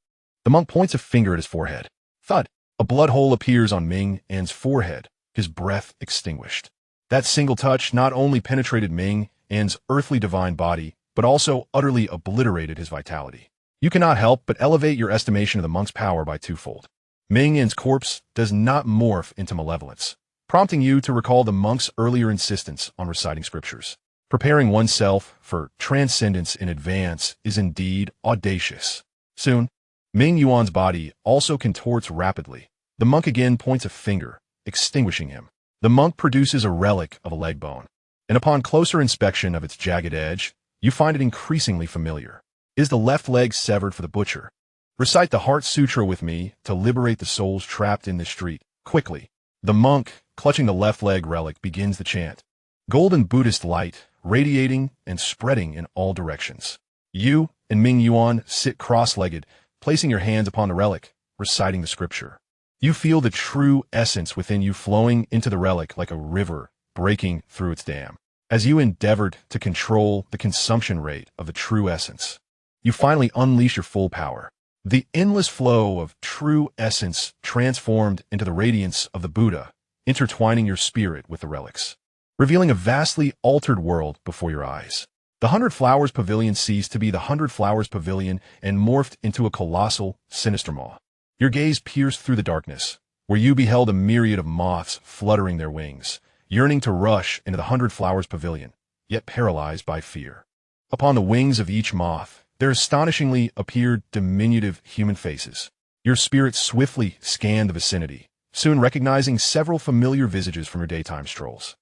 The monk points a finger at his forehead. Thud! A blood hole appears on Ming An's forehead, his breath extinguished. That single touch not only penetrated Ming An's earthly divine body, but also utterly obliterated his vitality. You cannot help but elevate your estimation of the monk's power by 2-fold. Ming An's corpse does not morph into malevolence, prompting you to recall the monk's earlier insistence on reciting scriptures. Preparing oneself for transcendence in advance is indeed audacious. Soon, Ming Yuan's body also contorts rapidly. The monk again points a finger, extinguishing him. The monk produces a relic of a leg bone, and upon closer inspection of its jagged edge, you find it increasingly familiar. Is the left leg severed for the butcher? Recite the Heart Sutra with me to liberate the souls trapped in this street. Quickly, the monk, clutching the left leg relic, begins the chant. Golden Buddhist light, radiating and spreading in all directions. You and Ming Yuan sit cross-legged, placing your hands upon the relic, reciting the scripture. You feel the true essence within you flowing into the relic like a river breaking through its dam. As you endeavored to control the consumption rate of the true essence, you finally unleash your full power. The endless flow of true essence transformed into the radiance of the Buddha, intertwining your spirit with the relics, revealing a vastly altered world before your eyes. The 100 Flowers Pavilion ceased to be the 100 Flowers Pavilion and morphed into a colossal, sinister maw. Your gaze pierced through the darkness, where you beheld a myriad of moths fluttering their wings, yearning to rush into the 100 Flowers Pavilion, yet paralyzed by fear. Upon the wings of each moth, there astonishingly appeared diminutive human faces. Your spirit swiftly scanned the vicinity, soon recognizing several familiar visages from your daytime strolls.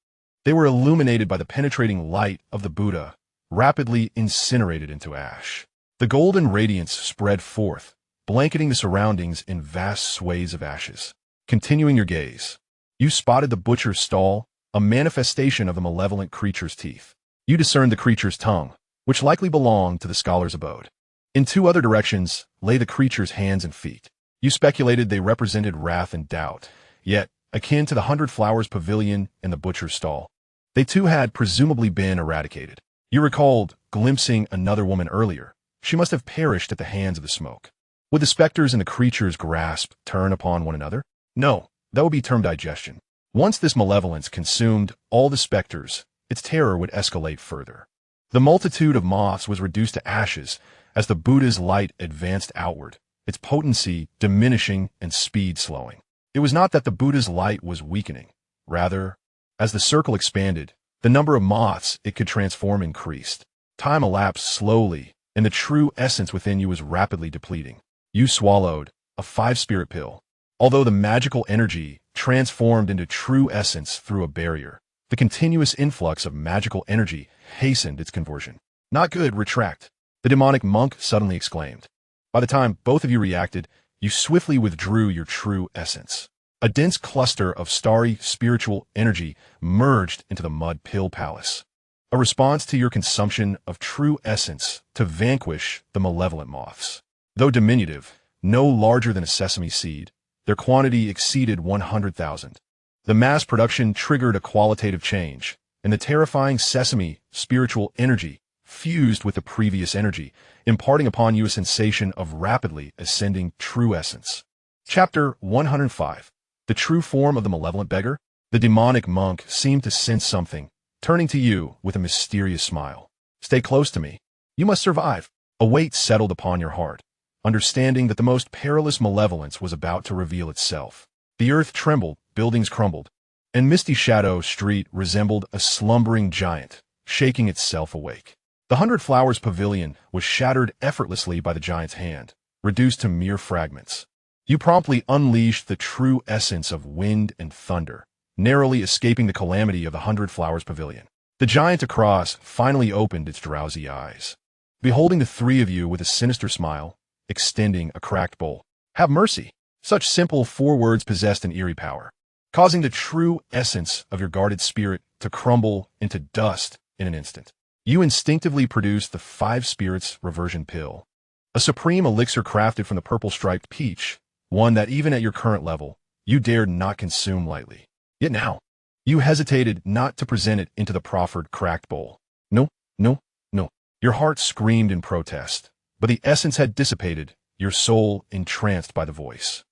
They were illuminated by the penetrating light of the Buddha, rapidly incinerated into ash. The golden radiance spread forth, blanketing the surroundings in vast swathes of ashes. Continuing your gaze, you spotted the butcher's stall, a manifestation of the malevolent creature's teeth. You discerned the creature's tongue, which likely belonged to the scholar's abode. In two other directions lay the creature's hands and feet. You speculated they represented wrath and doubt, yet, akin to the 100 Flowers Pavilion and the butcher's stall, they too had presumably been eradicated. You recalled glimpsing another woman earlier. She must have perished at the hands of the smoke. Would the specters in the creature's grasp turn upon one another? No, that would be termed digestion. Once this malevolence consumed all the specters, its terror would escalate further. The multitude of moths was reduced to ashes as the Buddha's light advanced outward, its potency diminishing and speed slowing. It was not that the Buddha's light was weakening. Rather, as the circle expanded, the number of moths it could transform increased. Time elapsed slowly, and the true essence within you was rapidly depleting. You swallowed a 5-spirit pill. Although the magical energy transformed into true essence through a barrier, the continuous influx of magical energy hastened its conversion. Not good, retract, the demonic monk suddenly exclaimed. By the time both of you reacted, you swiftly withdrew your true essence. A dense cluster of starry spiritual energy merged into the mud pill palace, a response to your consumption of true essence to vanquish the malevolent moths. Though diminutive, no larger than a sesame seed, their quantity exceeded 100,000. The mass production triggered a qualitative change, and the terrifying sesame spiritual energy fused with the previous energy, imparting upon you a sensation of rapidly ascending true essence. Chapter 105. The True Form of the Malevolent Beggar. The demonic monk seemed to sense something, turning to you with a mysterious smile. Stay close to me. You must survive. A weight settled upon your heart, understanding that the most perilous malevolence was about to reveal itself. The earth trembled, buildings crumbled, and misty shadow street resembled a slumbering giant, shaking itself awake. The 100 Flowers Pavilion was shattered effortlessly by the giant's hand, reduced to mere fragments. You promptly unleashed the true essence of wind and thunder, narrowly escaping the calamity of the 100 Flowers Pavilion. The giant across finally opened its drowsy eyes, beholding the three of you with a sinister smile, extending a cracked bowl. Have mercy! Such simple 4 words possessed an eerie power, causing the true essence of your guarded spirit to crumble into dust in an instant. You instinctively produced the 5 spirits reversion pill, a supreme elixir crafted from the purple-striped peach, one that even at your current level, you dared not consume lightly. Yet now, you hesitated not to present it into the proffered cracked bowl. No, no, no. Your heart screamed in protest, but the essence had dissipated, your soul entranced by the voice,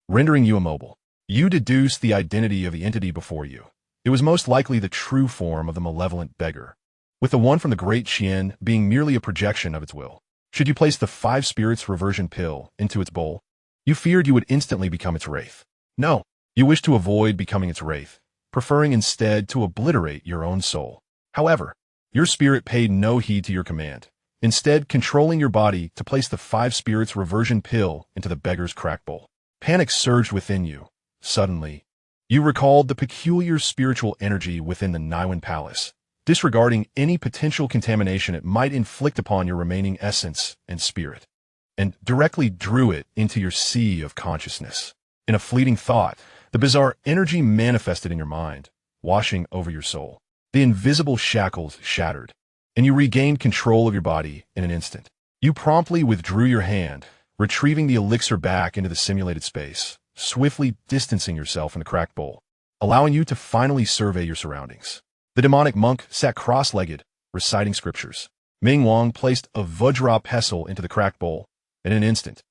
rendering you immobile. You deduced the identity of the entity before you. It was most likely the true form of the malevolent beggar, with the one from the great Xian being merely a projection of its will. Should you place the 5 spirits reversion pill into its bowl, you feared you would instantly become its wraith. No, you wished to avoid becoming its wraith, preferring instead to obliterate your own soul. However, your spirit paid no heed to your command, instead controlling your body to place the 5 spirits reversion pill into the beggar's crack bowl. Panic surged within you. Suddenly, you recalled the peculiar spiritual energy within the Niwen Palace, disregarding any potential contamination it might inflict upon your remaining essence and spirit, and directly drew it into your sea of consciousness. In a fleeting thought, the bizarre energy manifested in your mind, washing over your soul. The invisible shackles shattered, and you regained control of your body in an instant. You promptly withdrew your hand, retrieving the elixir back into the simulated space, swiftly distancing yourself from the cracked bowl, allowing you to finally survey your surroundings. The demonic monk sat cross-legged, reciting scriptures. Ming Wang placed a Vajra pestle into the cracked bowl. In an instant,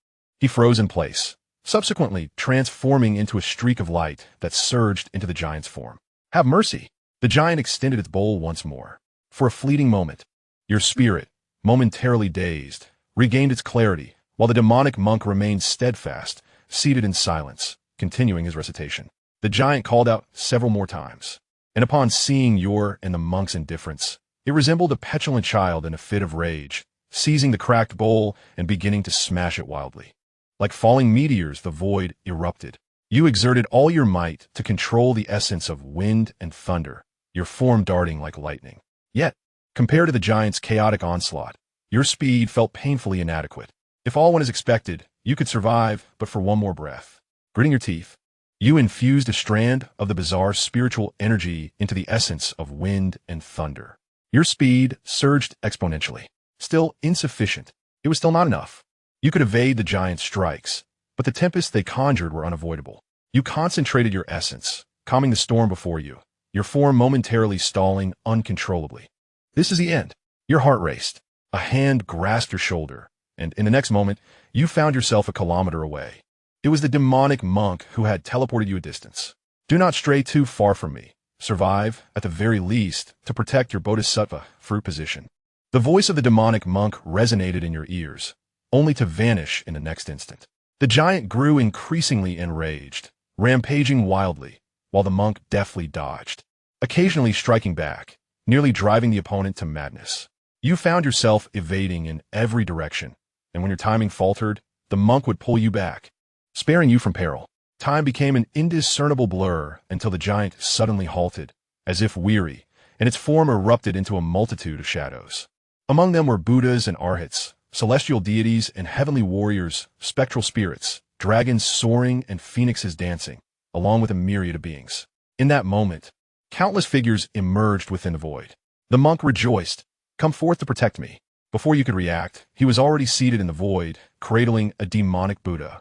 he froze in place, subsequently transforming into a streak of light that surged into the giant's form. Have mercy! The giant extended its bowl once more. For a fleeting moment, your spirit, momentarily dazed, regained its clarity, while the demonic monk remained steadfast, seated in silence, continuing his recitation. The giant called out several more times, and upon seeing your and the monk's indifference, it resembled a petulant child in a fit of rage, seizing the cracked bowl and beginning to smash it wildly. Like falling meteors, the void erupted. You exerted all your might to control the essence of wind and thunder, your form darting like lightning. Yet, compared to the giant's chaotic onslaught, your speed felt painfully inadequate. If all went as expected, you could survive, but for one more breath. Gritting your teeth, you infused a strand of the bizarre spiritual energy into the essence of wind and thunder. Your speed surged exponentially. Still insufficient. It was still not enough. You could evade the giant's strikes, but the tempests they conjured were unavoidable. You concentrated your essence, calming the storm before you, your form momentarily stalling uncontrollably. This is the end. Your heart raced. A hand grasped your shoulder, and in the next moment, you found yourself a kilometer away. It was the demonic monk who had teleported you a distance. Do not stray too far from me. Survive, at the very least, to protect your bodhisattva fruit position. The voice of the demonic monk resonated in your ears, only to vanish in the next instant. The giant grew increasingly enraged, rampaging wildly, while the monk deftly dodged, occasionally striking back, nearly driving the opponent to madness. You found yourself evading in every direction, and when your timing faltered, the monk would pull you back, sparing you from peril. Time became an indiscernible blur until the giant suddenly halted, as if weary, and its form erupted into a multitude of shadows. Among them were Buddhas and Arhats, celestial deities and heavenly warriors, spectral spirits, dragons soaring and phoenixes dancing, along with a myriad of beings. In that moment, countless figures emerged within the void. The monk rejoiced. Come forth to protect me. Before you could react, he was already seated in the void, cradling a demonic Buddha.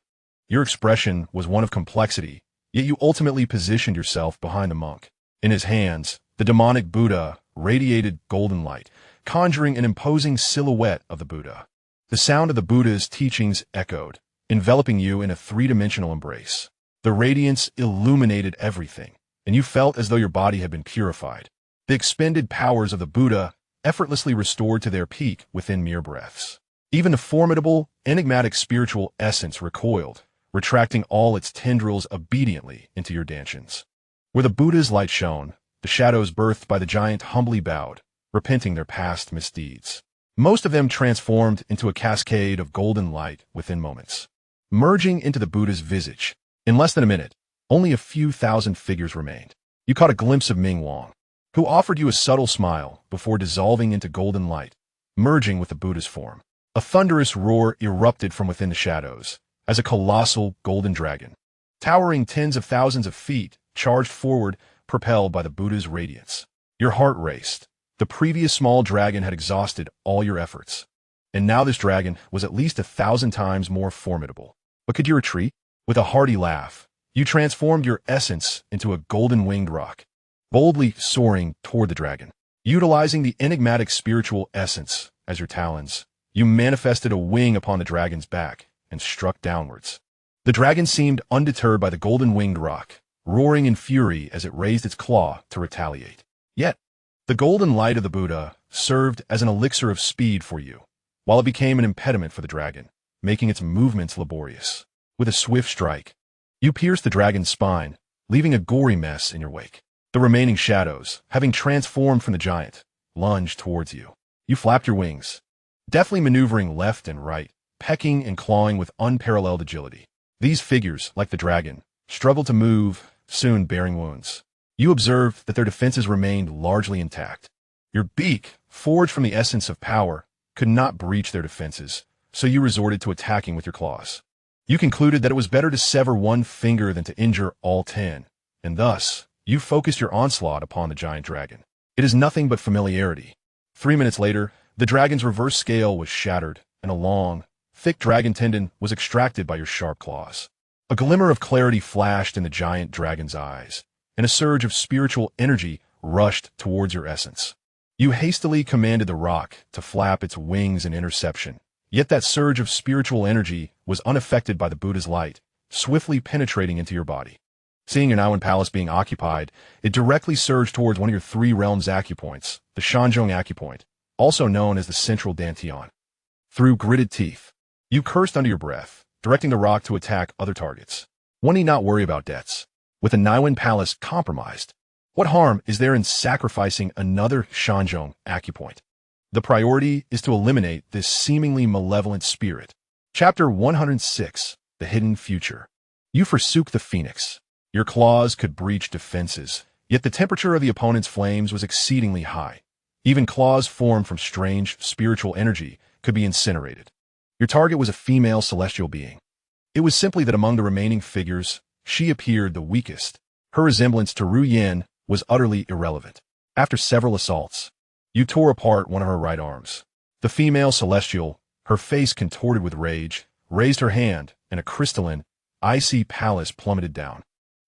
Your expression was one of complexity, yet you ultimately positioned yourself behind the monk. In his hands, the demonic Buddha radiated golden light, conjuring an imposing silhouette of the Buddha. The sound of the Buddha's teachings echoed, enveloping you in a three-dimensional embrace. The radiance illuminated everything, and you felt as though your body had been purified. The expended powers of the Buddha effortlessly restored to their peak within mere breaths. Even the formidable, enigmatic spiritual essence recoiled, retracting all its tendrils obediently into your dantians. Where the Buddha's light shone, the shadows birthed by the giant humbly bowed, repenting their past misdeeds. Most of them transformed into a cascade of golden light within moments, merging into the Buddha's visage. In less than a minute, only a few thousand figures remained. You caught a glimpse of Ming Wang, who offered you a subtle smile before dissolving into golden light, merging with the Buddha's form. A thunderous roar erupted from within the shadows, as a colossal golden dragon, towering tens of thousands of feet, charged forward, propelled by the Buddha's radiance. Your heart raced. The previous small dragon had exhausted all your efforts, and now this dragon was at least 1,000 times more formidable. But could you retreat? With a hearty laugh, you transformed your essence into a golden-winged roc, boldly soaring toward the dragon. Utilizing the enigmatic spiritual essence as your talons, you manifested a wing upon the dragon's back and struck downwards. The dragon seemed undeterred by the golden-winged roc, roaring in fury as it raised its claw to retaliate. Yet, the golden light of the Buddha served as an elixir of speed for you, while it became an impediment for the dragon, making its movements laborious. With a swift strike, you pierced the dragon's spine, leaving a gory mess in your wake. The remaining shadows, having transformed from the giant, lunged towards you. You flapped your wings, deftly maneuvering left and right, pecking and clawing with unparalleled agility. These figures, like the dragon, struggled to move, soon bearing wounds. You observed that their defenses remained largely intact. Your beak, forged from the essence of power, could not breach their defenses, so you resorted to attacking with your claws. You concluded that it was better to sever one finger than to injure all 10, and thus, you focused your onslaught upon the giant dragon. It is nothing but familiarity. 3 minutes later, the dragon's reverse scale was shattered, and a long, thick dragon tendon was extracted by your sharp claws. A glimmer of clarity flashed in the giant dragon's eyes, and a surge of spiritual energy rushed towards your essence. You hastily commanded the rock to flap its wings in interception, yet that surge of spiritual energy was unaffected by the Buddha's light, swiftly penetrating into your body. Seeing your Niwen Palace being occupied, it directly surged towards one of your three realms acupoints, the Shanzhong acupoint, also known as the central dantian. Through gritted teeth, you cursed under your breath, directing the rock to attack other targets. One need not worry about debts. With the Niwen Palace compromised, what harm is there in sacrificing another Shanzhong acupoint? The priority is to eliminate this seemingly malevolent spirit. Chapter 106, The Hidden Future. You forsook the phoenix. Your claws could breach defenses, yet the temperature of the opponent's flames was exceedingly high. Even claws formed from strange spiritual energy could be incinerated. Your target was a female celestial being. It was simply that among the remaining figures, she appeared the weakest. Her resemblance to Ru Yin was utterly irrelevant. After several assaults, you tore apart one of her right arms. The female celestial, her face contorted with rage, raised her hand, and a crystalline, icy palace plummeted down.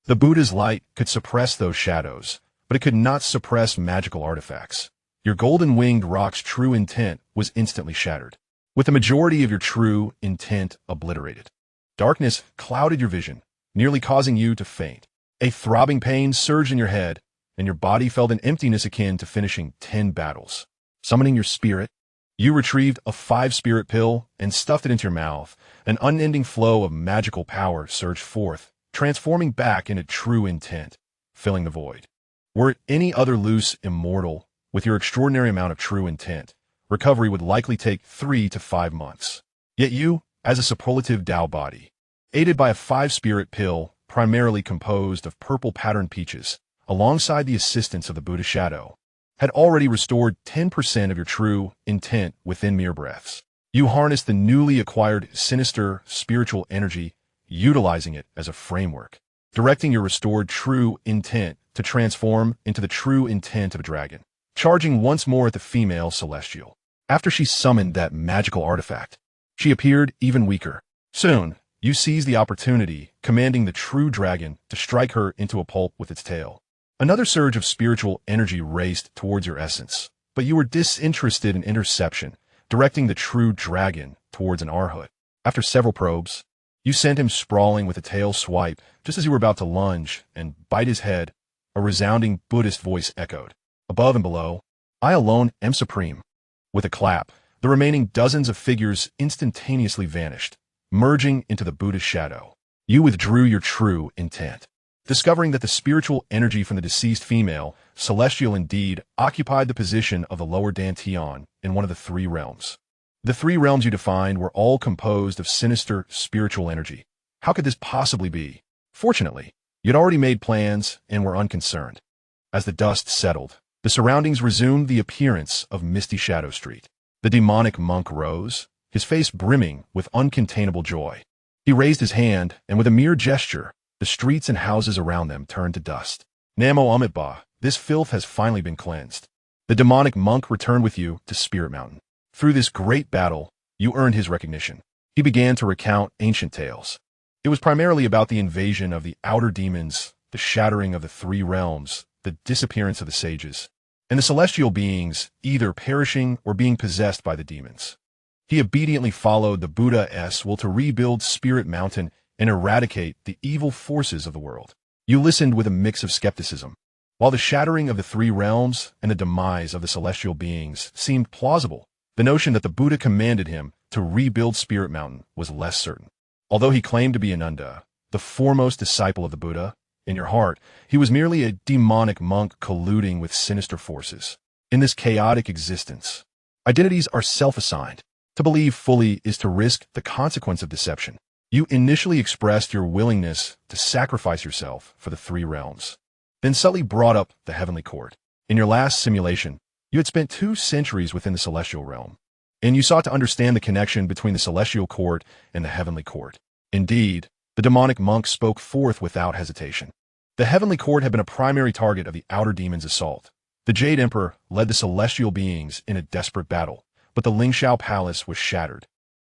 The Buddha's light could suppress those shadows, but it could not suppress magical artifacts. Your golden-winged rock's true intent was instantly shattered, with the majority of your true intent obliterated. Darkness clouded your vision, nearly causing you to faint. A throbbing pain surged in your head, and your body felt an emptiness akin to finishing 10 battles. Summoning your spirit, you retrieved a 5-spirit pill and stuffed it into your mouth. An unending flow of magical power surged forth, transforming back into true intent, filling the void. Were it any other loose immortal, with your extraordinary amount of true intent, recovery would likely take 3 to 5 months. Yet you, as a superlative Tao body, aided by a 5-spirit pill primarily composed of purple patterned peaches, alongside the assistance of the Buddha shadow, had already restored 10% of your true intent within mere breaths. You harnessed the newly acquired sinister spiritual energy, utilizing it as a framework, directing your restored true intent to transform into the true intent of a dragon, charging once more at the female celestial. After she summoned that magical artifact, she appeared even weaker. Soon, you seized the opportunity, commanding the true dragon to strike her into a pulp with its tail. Another surge of spiritual energy raced towards your essence, but you were disinterested in interception, directing the true dragon towards an arhat. After several probes, you sent him sprawling with a tail swipe just as you were about to lunge and bite his head. A resounding Buddhist voice echoed. Above and below, I alone am supreme. With a clap, the remaining dozens of figures instantaneously vanished, merging into the Buddha's shadow. You withdrew your true intent, discovering that the spiritual energy from the deceased female, celestial indeed, occupied the position of the lower dantian in one of the 3 realms. The 3 realms you defined were all composed of sinister spiritual energy. How could this possibly be? Fortunately, you'd already made plans and were unconcerned. As the dust settled, the surroundings resumed the appearance of misty Shadow Street. The demonic monk rose, his face brimming with uncontainable joy. He raised his hand, and with a mere gesture, the streets and houses around them turned to dust. Namo Amitabha, this filth has finally been cleansed. The demonic monk returned with you to Spirit Mountain. Through this great battle, you earned his recognition. He began to recount ancient tales. It was primarily about the invasion of the outer demons, the shattering of the 3 realms, the disappearance of the sages, and the celestial beings either perishing or being possessed by the demons. He obediently followed the Buddha's will to rebuild Spirit Mountain and eradicate the evil forces of the world. You listened with a mix of skepticism. While the shattering of the 3 realms and the demise of the celestial beings seemed plausible, the notion that the Buddha commanded him to rebuild Spirit Mountain was less certain. Although he claimed to be Ananda, the foremost disciple of the Buddha, in your heart, he was merely a demonic monk colluding with sinister forces. In this chaotic existence, identities are self-assigned. To believe fully is to risk the consequence of deception. You initially expressed your willingness to sacrifice yourself for the 3 realms, then subtly brought up the heavenly court. In your last simulation, you had spent 2 centuries within the celestial realm, and you sought to understand the connection between the celestial court and the heavenly court. Indeed, the demonic monk spoke forth without hesitation. The heavenly court had been a primary target of the outer demon's assault. The Jade Emperor led the celestial beings in a desperate battle, but the Lingxiao Palace was shattered,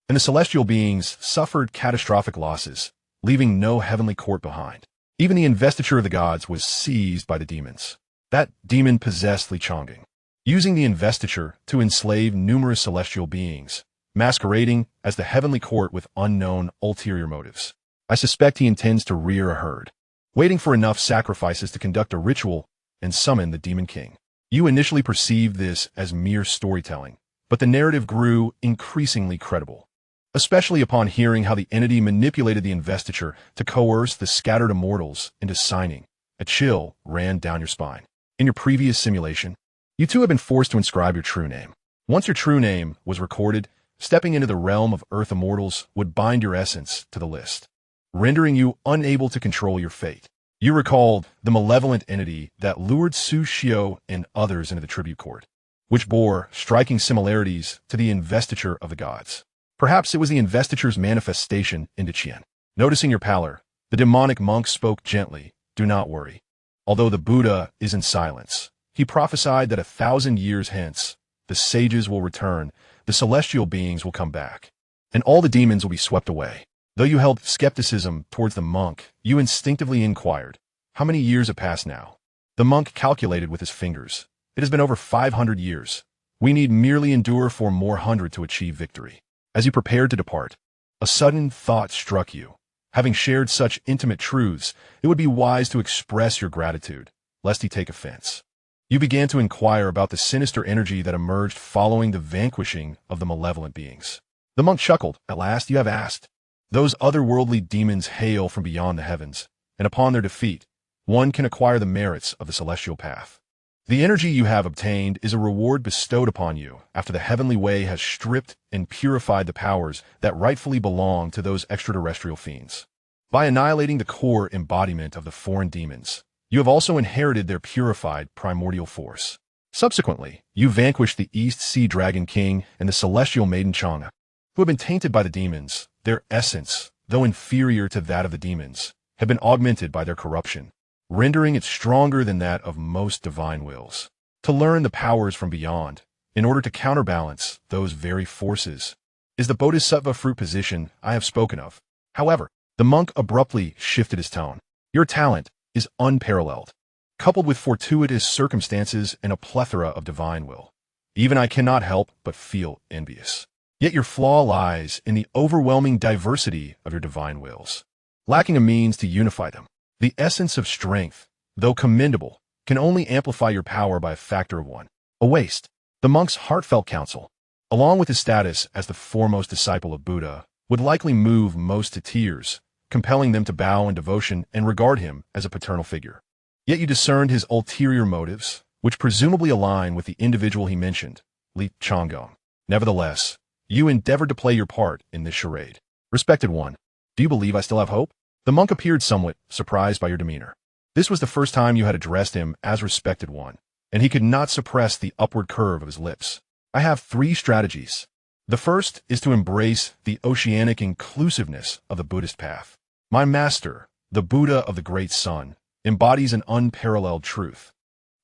and the celestial beings suffered catastrophic losses, leaving no heavenly court behind. Even the investiture of the gods was seized by the demons. That demon possessed Xianxia, using the investiture to enslave numerous celestial beings, masquerading as the heavenly court with unknown ulterior motives. I suspect he intends to rear a herd, waiting for enough sacrifices to conduct a ritual and summon the demon king. You initially perceived this as mere storytelling, but the narrative grew increasingly credible, especially upon hearing how the entity manipulated the investiture to coerce the scattered immortals into signing. A chill ran down your spine. In your previous simulation, you two had been forced to inscribe your true name. Once your true name was recorded, stepping into the realm of Earth immortals would bind your essence to the list, rendering you unable to control your fate. You recalled the malevolent entity that lured Su Xiao and others into the tribute court, which bore striking similarities to the investiture of the gods. Perhaps it was the investiture's manifestation into Qian. Noticing your pallor, the demonic monk spoke gently. Do not worry. Although the Buddha is in silence, he prophesied that 1,000 years hence, the sages will return, the celestial beings will come back, and all the demons will be swept away. Though you held skepticism towards the monk, you instinctively inquired, how many years have passed now? The monk calculated with his fingers. It has been over 500 years. We need merely endure for more 100 to achieve victory. As you prepared to depart, a sudden thought struck you. Having shared such intimate truths, it would be wise to express your gratitude, lest he take offense. You began to inquire about the sinister energy that emerged following the vanquishing of the malevolent beings. The monk chuckled. At last you have asked. Those otherworldly demons hail from beyond the heavens, and upon their defeat, one can acquire the merits of the celestial path. The energy you have obtained is a reward bestowed upon you after the heavenly way has stripped and purified the powers that rightfully belong to those extraterrestrial fiends. By annihilating the core embodiment of the foreign demons, you have also inherited their purified primordial force. Subsequently, you vanquished the East Sea Dragon King and the celestial maiden Xianxia, who have been tainted by the demons. Their essence, though inferior to that of the demons, have been augmented by their corruption, rendering it stronger than that of most divine wills. To learn the powers from beyond, in order to counterbalance those very forces, is the bodhisattva fruit position I have spoken of. However, the monk abruptly shifted his tone. Your talent is unparalleled, coupled with fortuitous circumstances and a plethora of divine will. Even I cannot help but feel envious. Yet your flaw lies in the overwhelming diversity of your divine wills, lacking a means to unify them. The essence of strength, though commendable, can only amplify your power by a factor of 1. A waste. The monk's heartfelt counsel, along with his status as the foremost disciple of Buddha, would likely move most to tears, compelling them to bow in devotion and regard him as a paternal figure. Yet you discerned his ulterior motives, which presumably align with the individual he mentioned, Li Xianxia. Nevertheless, you endeavored to play your part in this charade. Respected one, do you believe I still have hope? The monk appeared somewhat surprised by your demeanor. This was the first time you had addressed him as respected one, and he could not suppress the upward curve of his lips. I have 3 strategies. The first is to embrace the oceanic inclusiveness of the Buddhist path. My master, the Buddha of the Great Sun, embodies an unparalleled truth.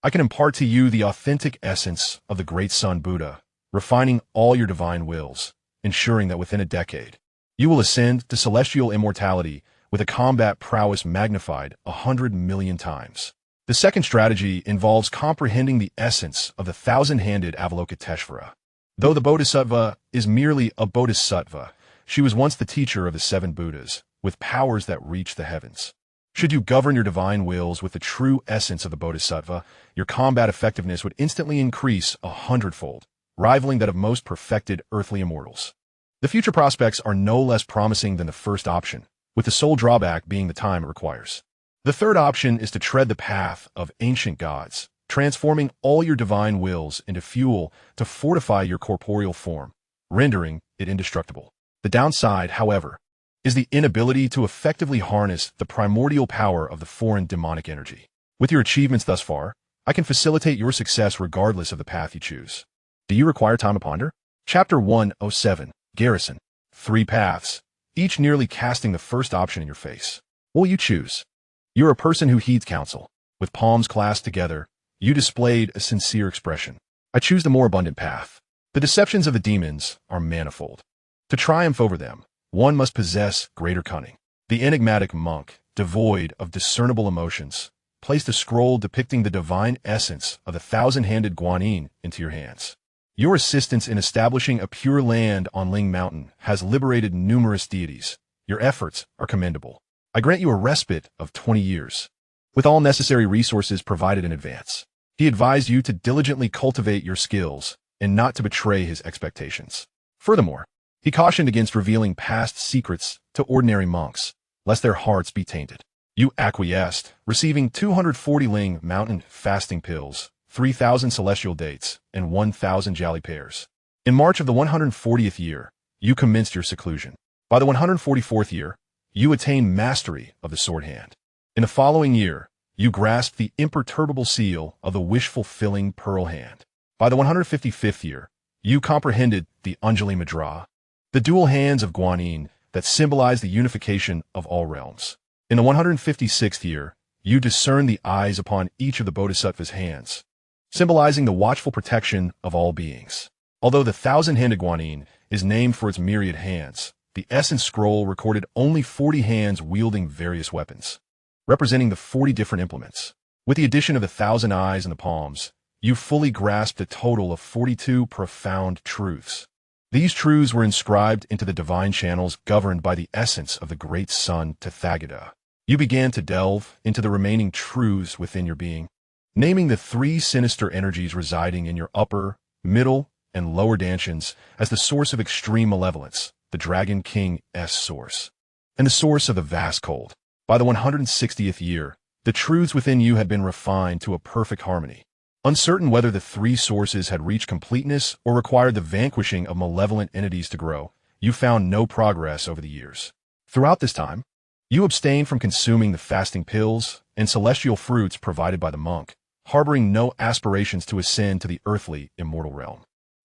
I can impart to you the authentic essence of the Great Sun Buddha, refining all your divine wills, ensuring that within a decade, you will ascend to celestial immortality with a combat prowess magnified 100 million times. The second strategy involves comprehending the essence of the 1,000-handed Avalokiteshvara. Though the Bodhisattva is merely a Bodhisattva, she was once the teacher of the 7 Buddhas, with powers that reach the heavens. Should you govern your divine wills with the true essence of the Bodhisattva, your combat effectiveness would instantly increase 100-fold, rivaling that of most perfected earthly immortals. The future prospects are no less promising than the first option, with the sole drawback being the time it requires. The third option is to tread the path of ancient gods, transforming all your divine wills into fuel to fortify your corporeal form, rendering it indestructible. The downside, however, is the inability to effectively harness the primordial power of the foreign demonic energy. With your achievements thus far, I can facilitate your success regardless of the path you choose. Do you require time to ponder? Chapter 107, Garrison. 3 paths, each nearly casting the first option in your face. What will you choose? You're a person who heeds counsel. With palms clasped together, you displayed a sincere expression. I choose the more abundant path. The deceptions of the demons are manifold. To triumph over them, one must possess greater cunning. The enigmatic monk, devoid of discernible emotions, placed a scroll depicting the divine essence of the thousand-handed Guanyin into your hands. Your assistance in establishing a pure land on Ling Mountain has liberated numerous deities. Your efforts are commendable. I grant you a respite of 20 years, with all necessary resources provided in advance. He advised you to diligently cultivate your skills and not to betray his expectations. Furthermore, he cautioned against revealing past secrets to ordinary monks, lest their hearts be tainted. You acquiesced, receiving 240 Ling Mountain fasting pills, 3,000 celestial dates, and 1,000 jali pears. In March of the 140th year, you commenced your seclusion. By the 144th year, you attained mastery of the sword hand. In the following year, you grasped the imperturbable seal of the wish-fulfilling pearl hand. By the 155th year, you comprehended the Anjali Mudra, the dual hands of Guanyin that symbolize the unification of all realms. In the 156th year, you discerned the eyes upon each of the Bodhisattva's hands, symbolizing the watchful protection of all beings. Although the thousand-handed Guanyin is named for its myriad hands, the essence scroll recorded only 40 hands wielding various weapons, representing the 40 different implements. With the addition of the 1,000 eyes in the palms, you fully grasped a total of 42 profound truths. These truths were inscribed into the divine channels governed by the essence of the great sun Tathagata. You began to delve into the remaining truths within your being, naming the 3 sinister energies residing in your upper, middle, and lower danshan's as the source of extreme malevolence, the Dragon King's source, and the source of the vast cold. By the 160th year, the truths within you had been refined to a perfect harmony. Uncertain whether the 3 sources had reached completeness or required the vanquishing of malevolent entities to grow, you found no progress over the years. Throughout this time, you abstained from consuming the fasting pills and celestial fruits provided by the monk, harboring no aspirations to ascend to the earthly immortal realm.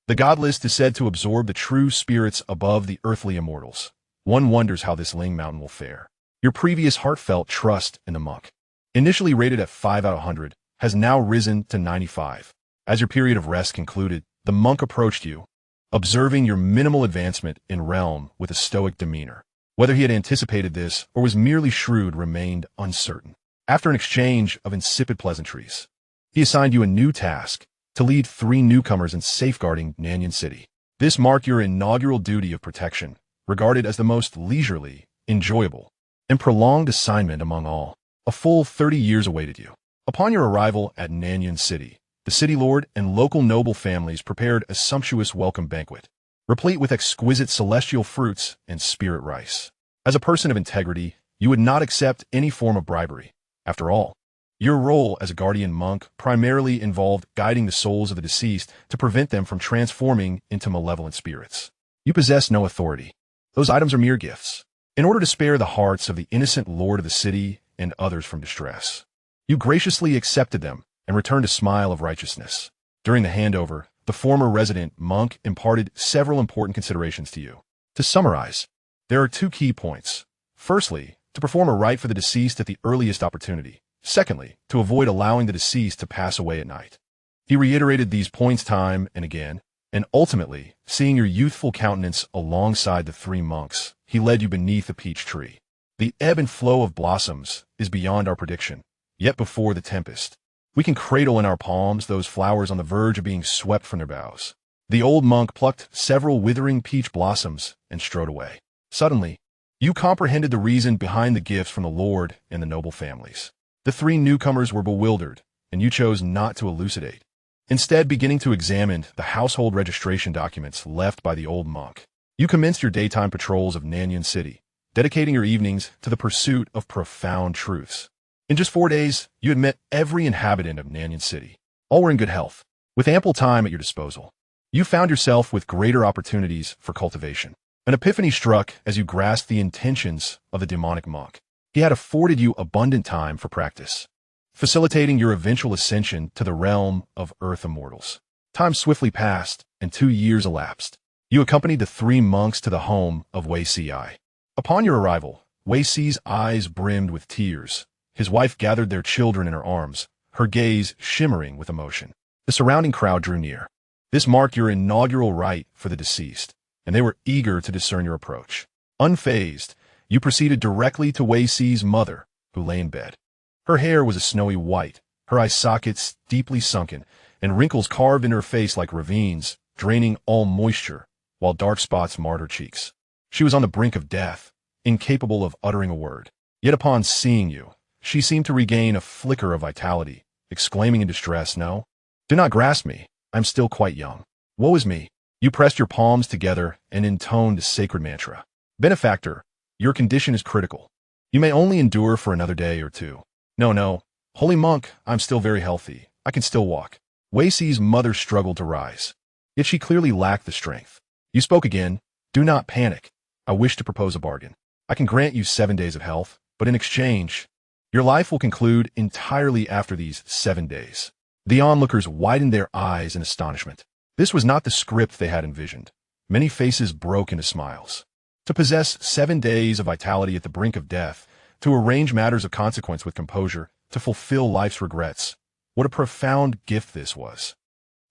The god list is said to absorb the true spirits above the earthly immortals. One wonders how this Ling Mountain will fare. Your previous heartfelt trust in the monk, initially rated at 5 out of 100, has now risen to 95. As your period of rest concluded, the monk approached you, observing your minimal advancement in realm with a stoic demeanor. Whether he had anticipated this or was merely shrewd remained uncertain. After an exchange of insipid pleasantries, he assigned you a new task to lead 3 newcomers in safeguarding Nanyuan City. This marked your inaugural duty of protection, regarded as the most leisurely, enjoyable, and prolonged assignment among all. A full 30 years awaited you. Upon your arrival at Nanyuan City, the city lord and local noble families prepared a sumptuous welcome banquet, replete with exquisite celestial fruits and spirit rice. As a person of integrity, you would not accept any form of bribery. After all, your role as a guardian monk primarily involved guiding the souls of the deceased to prevent them from transforming into malevolent spirits. You possess no authority. Those items are mere gifts, in order to spare the hearts of the innocent lord of the city and others from distress. You graciously accepted them and returned a smile of righteousness. During the handover, the former resident monk imparted several important considerations to you. To summarize, there are 2 key points. Firstly, to perform a rite for the deceased at the earliest opportunity. Secondly, to avoid allowing the deceased to pass away at night. He reiterated these points time and again, and ultimately, seeing your youthful countenance alongside the 3 monks, he led you beneath a peach tree. The ebb and flow of blossoms is beyond our prediction, yet before the tempest, we can cradle in our palms those flowers on the verge of being swept from their boughs. The old monk plucked several withering peach blossoms and strode away. Suddenly, you comprehended the reason behind the gifts from the lord and the noble families. The 3 newcomers were bewildered, and you chose not to elucidate, instead beginning to examine the household registration documents left by the old monk. You commenced your daytime patrols of Nanyuan City, dedicating your evenings to the pursuit of profound truths. In just 4 days, you had met every inhabitant of Nanyuan City. All were in good health, with ample time at your disposal. You found yourself with greater opportunities for cultivation. An epiphany struck as you grasped the intentions of the demonic monk. He had afforded you abundant time for practice, facilitating your eventual ascension to the realm of earth immortals. Time swiftly passed, and 2 years elapsed. You accompanied the 3 monks to the home of Wei Si. Upon your arrival, Wei Si's eyes brimmed with tears. His wife gathered their children in her arms, her gaze shimmering with emotion. The surrounding crowd drew near. This marked your inaugural rite for the deceased, and they were eager to discern your approach. Unfazed, You proceeded directly to Wei Si's mother, who lay in bed. Her hair was a snowy white, her eye sockets deeply sunken, and wrinkles carved in her face like ravines, draining all moisture, while dark spots marred her cheeks. She was on the brink of death, incapable of uttering a word. Yet upon seeing you, she seemed to regain a flicker of vitality, exclaiming in distress, "No, do not grasp me, I'm still quite young. Woe is me." You pressed your palms together and intoned a sacred mantra. "Benefactor, your condition is critical. You may only endure for another day or two." No, holy monk, I'm still very healthy. I can still walk." Wei Si's mother struggled to rise, yet she clearly lacked the strength. You spoke again. "Do not panic. I wish to propose a bargain. I can grant you 7 days of health, but in exchange, your life will conclude entirely after these 7 days." The onlookers widened their eyes in astonishment. This was not the script they had envisioned. Many faces broke into smiles. To possess 7 days of vitality at the brink of death, to arrange matters of consequence with composure, to fulfill life's regrets. What a profound gift this was.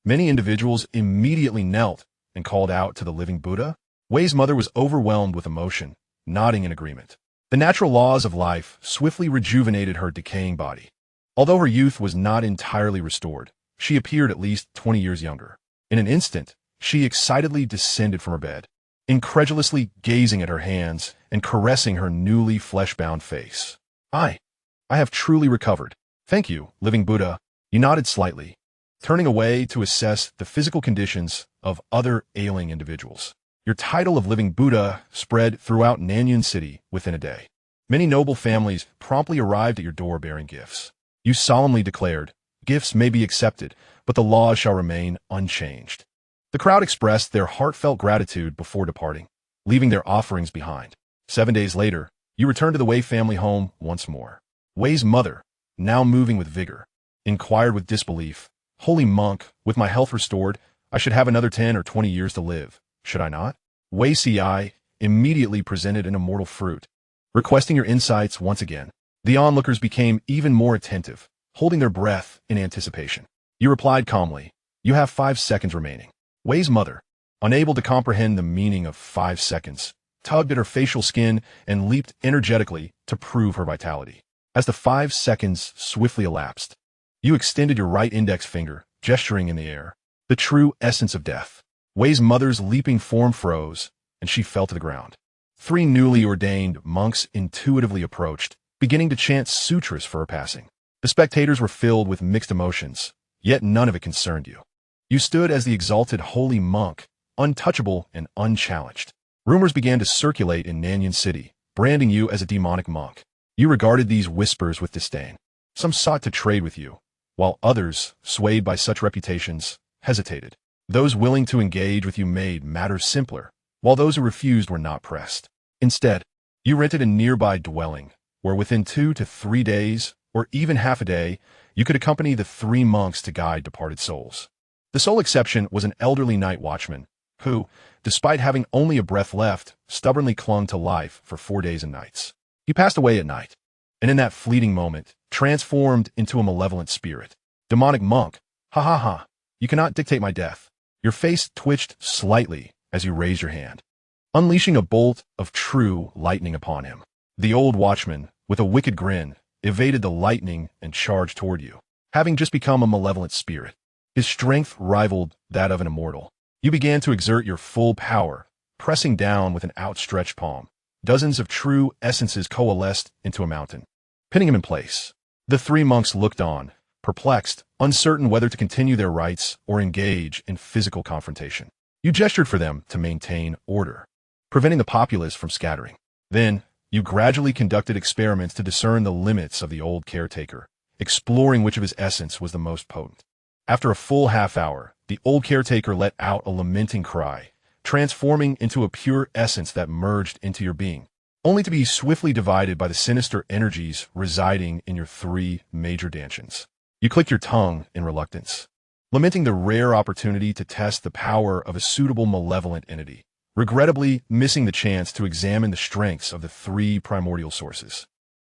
Many individuals immediately knelt and called out to the living Buddha. Wei's mother was overwhelmed with emotion, nodding in agreement. The natural laws of life swiftly rejuvenated her decaying body. Although her youth was not entirely restored, she appeared at least 20 years younger. In an instant, she excitedly descended from her bed, incredulously gazing at her hands and caressing her newly flesh-bound face. I have truly recovered. Thank you, living Buddha." You nodded slightly, turning away to assess the physical conditions of other ailing individuals. Your title of living Buddha spread throughout Nanyuan City within a day. Many noble families promptly arrived at your door bearing gifts. You solemnly declared, "Gifts may be accepted, but the laws shall remain unchanged." The crowd expressed their heartfelt gratitude before departing, leaving their offerings behind. 7 days later, you returned to the Wei family home once more. Wei's mother, now moving with vigor, inquired with disbelief, "Holy monk, with my health restored, I should have another 10 or 20 years to live, should I not?" Wei Si immediately presented an immortal fruit, requesting your insights once again. The onlookers became even more attentive, holding their breath in anticipation. You replied calmly, "You have 5 seconds remaining." Wei's mother, unable to comprehend the meaning of 5 seconds, tugged at her facial skin and leaped energetically to prove her vitality. As the 5 seconds swiftly elapsed, you extended your right index finger, gesturing in the air, the true essence of death. Wei's mother's leaping form froze, and she fell to the ground. 3 newly ordained monks intuitively approached, beginning to chant sutras for her passing. The spectators were filled with mixed emotions, yet none of it concerned you. You stood as the exalted holy monk, untouchable and unchallenged. Rumors began to circulate in Nanyuan City, branding you as a demonic monk. You regarded these whispers with disdain. Some sought to trade with you, while others, swayed by such reputations, hesitated. Those willing to engage with you made matters simpler, while those who refused were not pressed. Instead, you rented a nearby dwelling, where within 2 to 3 days, or even half a day, you could accompany the 3 monks to guide departed souls. The sole exception was an elderly night watchman, who, despite having only a breath left, stubbornly clung to life for 4 days and nights. He passed away at night, and in that fleeting moment, transformed into a malevolent spirit. Demonic monk, ha, you cannot dictate my death. Your face twitched slightly as you raised your hand, unleashing a bolt of true lightning upon him. The old watchman, with a wicked grin, evaded the lightning and charged toward you, having just become a malevolent spirit. His strength rivaled that of an immortal. You began to exert your full power, pressing down with an outstretched palm. Dozens of true essences coalesced into a mountain, pinning him in place. The 3 monks looked on, perplexed, uncertain whether to continue their rites or engage in physical confrontation. You gestured for them to maintain order, preventing the populace from scattering. Then, you gradually conducted experiments to discern the limits of the old caretaker, exploring which of his essence was the most potent. After a full half hour, the old caretaker let out a lamenting cry, transforming into a pure essence that merged into your being, only to be swiftly divided by the sinister energies residing in your 3 major dantians. You clicked your tongue in reluctance, lamenting the rare opportunity to test the power of a suitable malevolent entity, regrettably missing the chance to examine the strengths of the 3 primordial sources.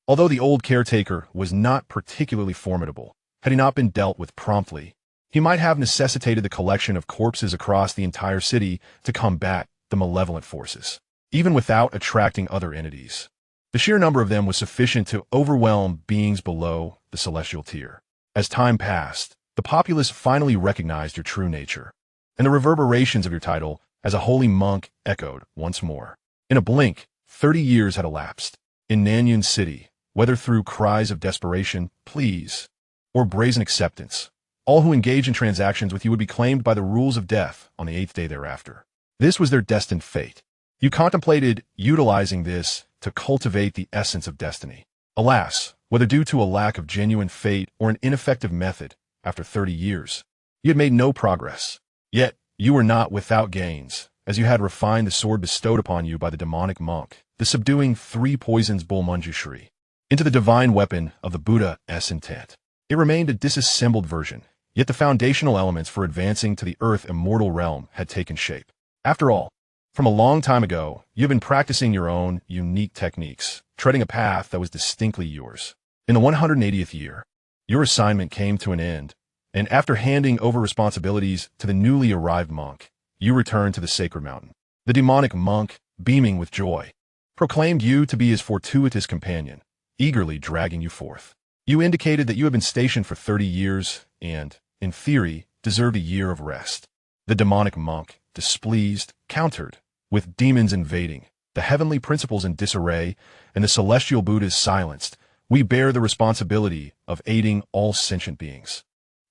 Although the old caretaker was not particularly formidable, had he not been dealt with promptly, he might have necessitated the collection of corpses across the entire city to combat the malevolent forces, even without attracting other entities. The sheer number of them was sufficient to overwhelm beings below the celestial tier. As time passed, the populace finally recognized your true nature, and the reverberations of your title as a holy monk echoed once more. In a blink, 30 years had elapsed. In Nanyun City, whether through cries of desperation, pleas, or brazen acceptance, all who engaged in transactions with you would be claimed by the rules of death on the 8th day thereafter. This was their destined fate. You contemplated utilizing this to cultivate the essence of destiny. Alas, whether due to a lack of genuine fate or an ineffective method, after 30 years, you had made no progress. Yet, you were not without gains, as you had refined the sword bestowed upon you by the demonic monk, the subduing 3 poisons bull manjushri, into the divine weapon of the Buddha's intent. It remained a disassembled version, yet the foundational elements for advancing to the earth immortal realm had taken shape. After all, from a long time ago, you have been practicing your own unique techniques, treading a path that was distinctly yours. In the 180th year, your assignment came to an end, and after handing over responsibilities to the newly arrived monk, you returned to the sacred mountain. The demonic monk, beaming with joy, proclaimed you to be his fortuitous companion, eagerly dragging you forth. You indicated that you had been stationed for 30 years and, in theory, deserved a year of rest. The demonic monk, displeased, countered, with demons invading, the heavenly principles in disarray, and the celestial Buddhas silenced. We bear the responsibility of aiding all sentient beings.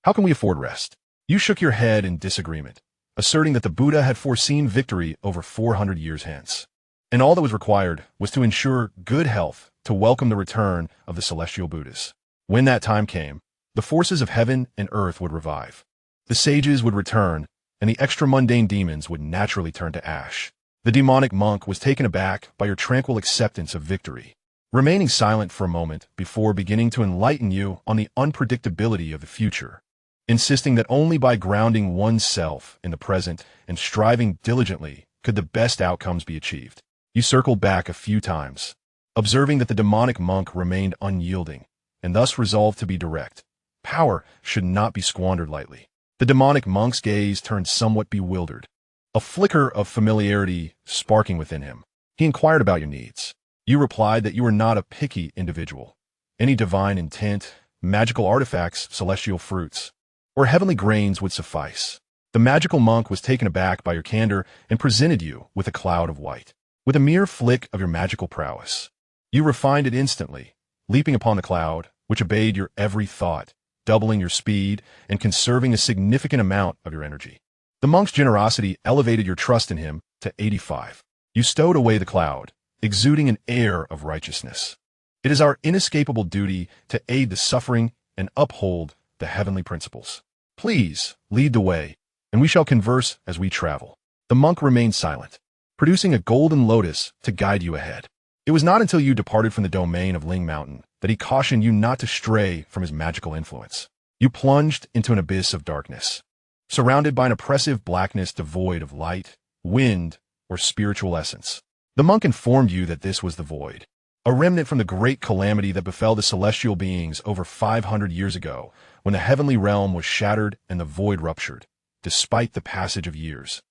How can we afford rest? You shook your head in disagreement, asserting that the Buddha had foreseen victory over 400 years hence, and all that was required was to ensure good health to welcome the return of the celestial Buddhas. When that time came, the forces of heaven and earth would revive. The sages would return, and the extra-mundane demons would naturally turn to ash. The demonic monk was taken aback by your tranquil acceptance of victory, remaining silent for a moment before beginning to enlighten you on the unpredictability of the future, insisting that only by grounding oneself in the present and striving diligently could the best outcomes be achieved. You circled back a few times, observing that the demonic monk remained unyielding, and thus resolved to be direct. Power should not be squandered lightly. The demonic monk's gaze turned somewhat bewildered, a flicker of familiarity sparking within him. He inquired about your needs. You replied that you were not a picky individual. Any divine intent, magical artifacts, celestial fruits, or heavenly grains would suffice. The magical monk was taken aback by your candor and presented you with a cloud of white. With a mere flick of your magical prowess, you refined it instantly, leaping upon the cloud, which obeyed your every thought, doubling your speed and conserving a significant amount of your energy. The monk's generosity elevated your trust in him to 85. You stowed away the cloud, exuding an air of righteousness. It is our inescapable duty to aid the suffering and uphold the heavenly principles. Please lead the way, and we shall converse as we travel. The monk remained silent, producing a golden lotus to guide you ahead. It was not until you departed from the domain of Ling Mountain that he cautioned you not to stray from his magical influence. You plunged into an abyss of darkness, surrounded by an oppressive blackness devoid of light, wind, or spiritual essence. The monk informed you that this was the void, a remnant from the great calamity that befell the celestial beings over 500 years ago, when the heavenly realm was shattered and the void ruptured, despite the passage of years.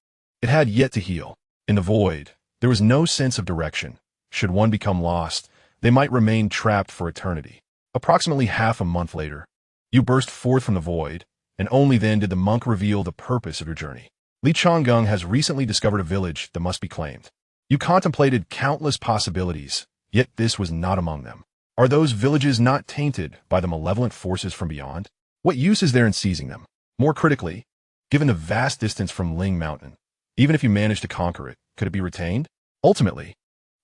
It had yet to heal. In the void, there was no sense of direction. Should one become lost, they might remain trapped for eternity. Approximately half a month later, you burst forth from the void, and only then did the monk reveal the purpose of your journey. Li Changgung has recently discovered a village that must be claimed. You contemplated countless possibilities, yet this was not among them. Are those villages not tainted by the malevolent forces from beyond? What use is there in seizing them? More critically, given the vast distance from Ling Mountain, even if you managed to conquer it, could it be retained? Ultimately,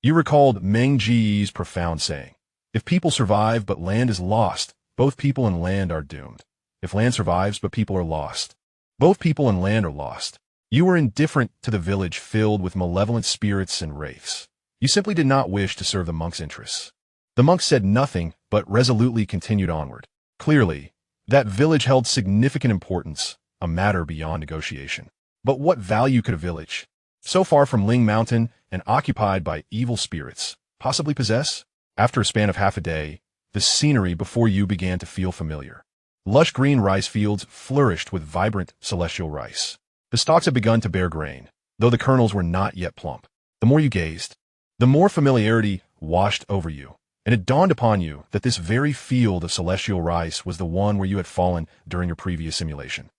you recalled Meng Ji's profound saying, "If people survive but land is lost, both people and land are doomed. If land survives but people are lost, both people and land are lost." You were indifferent to the village filled with malevolent spirits and wraiths. You simply did not wish to serve the monk's interests. The monk said nothing, but resolutely continued onward. Clearly, that village held significant importance, a matter beyond negotiation. But what value could a village, so far from Ling Mountain and occupied by evil spirits, possibly possess? After a span of half a day, the scenery before you began to feel familiar. Lush green rice fields flourished with vibrant celestial rice. The stalks had begun to bear grain, though the kernels were not yet plump. The more you gazed, the more familiarity washed over you, and it dawned upon you that this very field of celestial rice was the one where you had fallen during your previous simulation.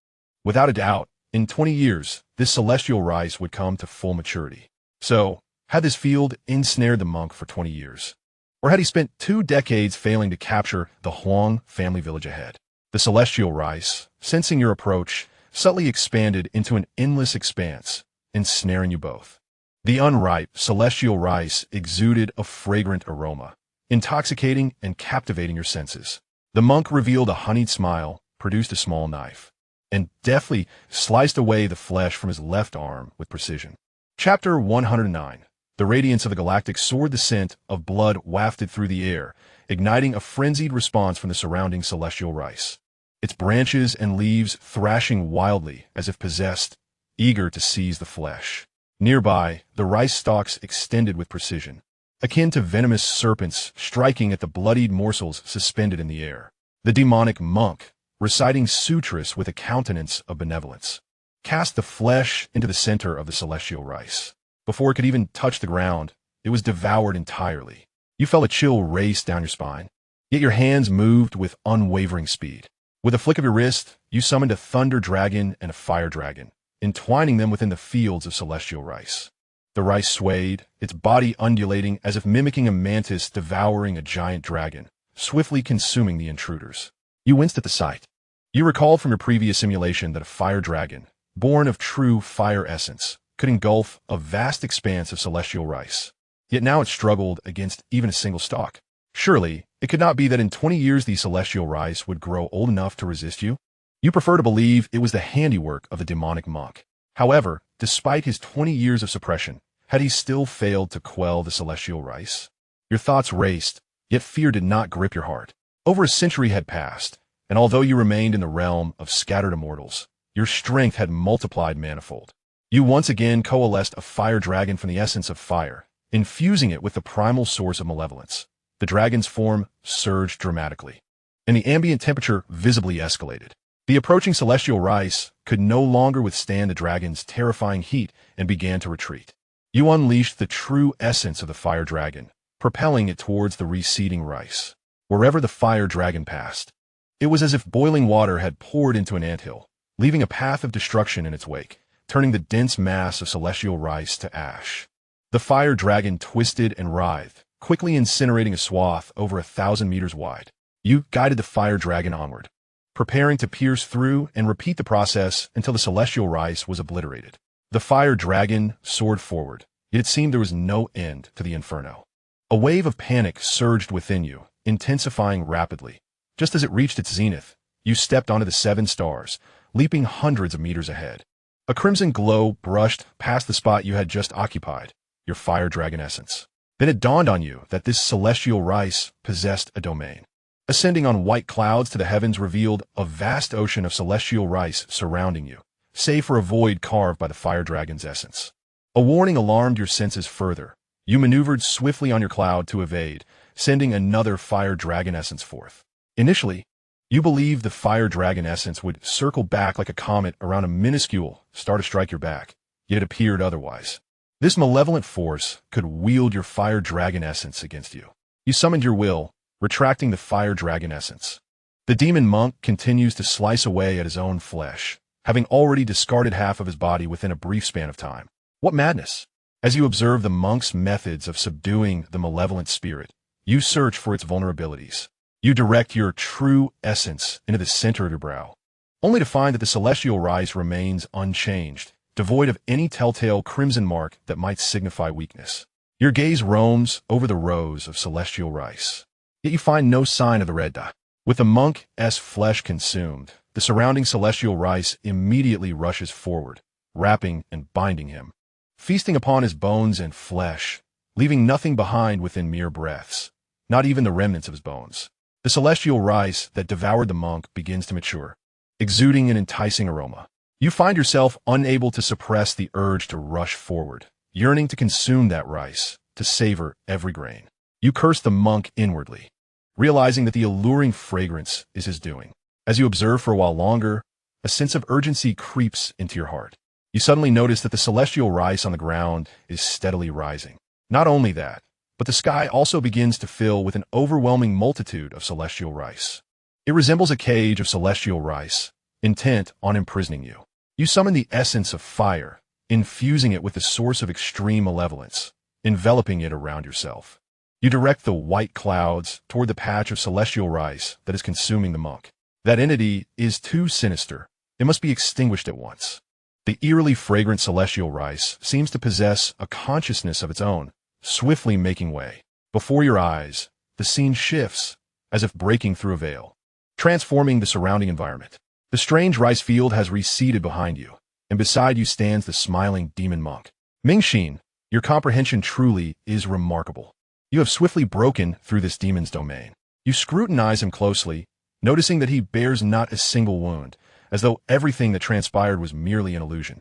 Without a doubt, in 20 years, this celestial rice would come to full maturity. So, had this field ensnared the monk for 20 years? Or had he spent 2 decades failing to capture the Huang family village ahead? The celestial rice, sensing your approach, subtly expanded into an endless expanse, ensnaring you both. The unripe celestial rice exuded a fragrant aroma, intoxicating and captivating your senses. The monk revealed a honeyed smile, produced a small knife, and deftly sliced away the flesh from his left arm with precision. Chapter 109. The radiance of the galactic sword, the scent of blood wafted through the air, igniting a frenzied response from the surrounding celestial rice. Its branches and leaves thrashing wildly as if possessed, eager to seize the flesh. Nearby, the rice stalks extended with precision, akin to venomous serpents striking at the bloodied morsels suspended in the air. The demonic monk, reciting sutras with a countenance of benevolence, cast the flesh into the center of the celestial rice. Before it could even touch the ground, it was devoured entirely. You felt a chill race down your spine, yet your hands moved with unwavering speed. With a flick of your wrist, you summoned a thunder dragon and a fire dragon, entwining them within the fields of celestial rice. The rice swayed, its body undulating as if mimicking a mantis devouring a giant dragon, swiftly consuming the intruders. You winced at the sight. You recalled from your previous simulation that a fire dragon, born of true fire essence, could engulf a vast expanse of celestial rice. Yet now it struggled against even a single stalk. Surely, it could not be that in 20 years the celestial rice would grow old enough to resist you? You prefer to believe it was the handiwork of the demonic monk. However, despite his 20 years of suppression, had he still failed to quell the celestial rice? Your thoughts raced, yet fear did not grip your heart. Over a century had passed, and although you remained in the realm of scattered immortals, your strength had multiplied manifold. You once again coalesced a fire dragon from the essence of fire, infusing it with the primal source of malevolence. The dragon's form surged dramatically, and the ambient temperature visibly escalated. The approaching celestial rice could no longer withstand the dragon's terrifying heat and began to retreat. You unleashed the true essence of the fire dragon, propelling it towards the receding rice. Wherever the fire dragon passed, it was as if boiling water had poured into an anthill, leaving a path of destruction in its wake, turning the dense mass of celestial rice to ash. The fire dragon twisted and writhed, quickly incinerating a swath over 1,000 meters wide. You guided the fire dragon onward, preparing to pierce through and repeat the process until the celestial rice was obliterated. The fire dragon soared forward, yet it seemed there was no end to the inferno. A wave of panic surged within you, intensifying rapidly. Just as it reached its zenith, you stepped onto the 7 stars, leaping hundreds of meters ahead. A crimson glow brushed past the spot you had just occupied, your fire dragon essence. Then it dawned on you that this celestial rice possessed a domain. Ascending on white clouds to the heavens revealed a vast ocean of celestial rice surrounding you, save for a void carved by the fire dragon's essence. A warning alarmed your senses further. You maneuvered swiftly on your cloud to evade, sending another fire dragon essence forth. Initially, you believed the fire dragon essence would circle back like a comet around a minuscule star to strike your back, yet it appeared otherwise. This malevolent force could wield your fire dragon essence against you. You summoned your will, retracting the fire dragon essence. The demon monk continues to slice away at his own flesh, having already discarded half of his body within a brief span of time. What madness! As you observe the monk's methods of subduing the malevolent spirit, you search for its vulnerabilities. You direct your true essence into the center of your brow, only to find that the celestial rice remains unchanged, devoid of any telltale crimson mark that might signify weakness. Your gaze roams over the rows of celestial rice, yet you find no sign of the red dot. With the monk's flesh consumed, the surrounding celestial rice immediately rushes forward, wrapping and binding him, feasting upon his bones and flesh, leaving nothing behind within mere breaths, not even the remnants of his bones. The celestial rice that devoured the monk begins to mature, exuding an enticing aroma. You find yourself unable to suppress the urge to rush forward, yearning to consume that rice, to savor every grain. You curse the monk inwardly, realizing that the alluring fragrance is his doing. As you observe for a while longer, a sense of urgency creeps into your heart. You suddenly notice that the celestial rice on the ground is steadily rising. Not only that, but the sky also begins to fill with an overwhelming multitude of celestial rice. It resembles a cage of celestial rice, intent on imprisoning you. You summon the essence of fire, infusing it with the source of extreme malevolence, enveloping it around yourself. You direct the white clouds toward the patch of celestial rice that is consuming the monk. That entity is too sinister. It must be extinguished at once. The eerily fragrant celestial rice seems to possess a consciousness of its own, swiftly making way. Before your eyes, the scene shifts, as if breaking through a veil, transforming the surrounding environment. The strange rice field has receded behind you, and beside you stands the smiling demon monk. Mingxin, your comprehension truly is remarkable. You have swiftly broken through this demon's domain. You scrutinize him closely, noticing that he bears not a single wound, as though everything that transpired was merely an illusion.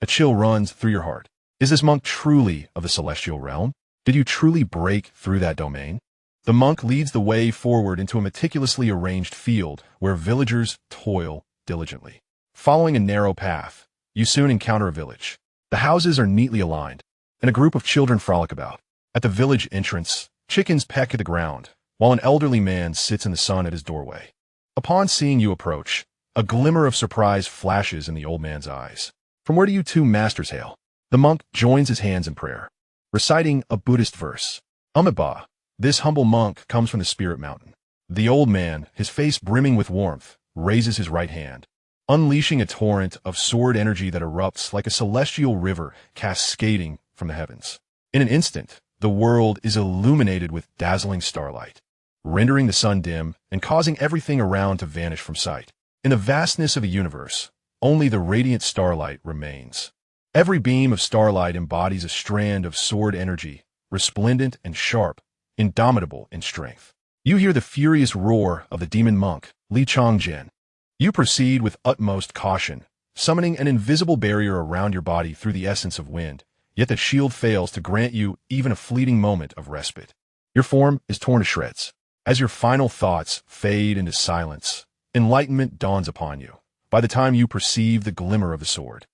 A chill runs through your heart. Is this monk truly of the celestial realm? Did you truly break through that domain? The monk leads the way forward into a meticulously arranged field where villagers toil diligently. Following a narrow path, you soon encounter a village. The houses are neatly aligned, and a group of children frolic about. At the village entrance, chickens peck at the ground, while an elderly man sits in the sun at his doorway. Upon seeing you approach, a glimmer of surprise flashes in the old man's eyes. From where do you two masters hail? The monk joins his hands in prayer, reciting a Buddhist verse. Amitabha, this humble monk comes from the spirit mountain. The old man, his face brimming with warmth, raises his right hand, unleashing a torrent of sword energy that erupts like a celestial river cascading from the heavens. In an instant, the world is illuminated with dazzling starlight, rendering the sun dim and causing everything around to vanish from sight. In the vastness of the universe, only the radiant starlight remains. Every beam of starlight embodies a strand of sword energy, resplendent and sharp, indomitable in strength. You hear the furious roar of the demon monk, Xianxia. You proceed with utmost caution, summoning an invisible barrier around your body through the essence of wind, yet the shield fails to grant you even a fleeting moment of respite. Your form is torn to shreds. As your final thoughts fade into silence, enlightenment dawns upon you. By the time you perceive the glimmer of the sword,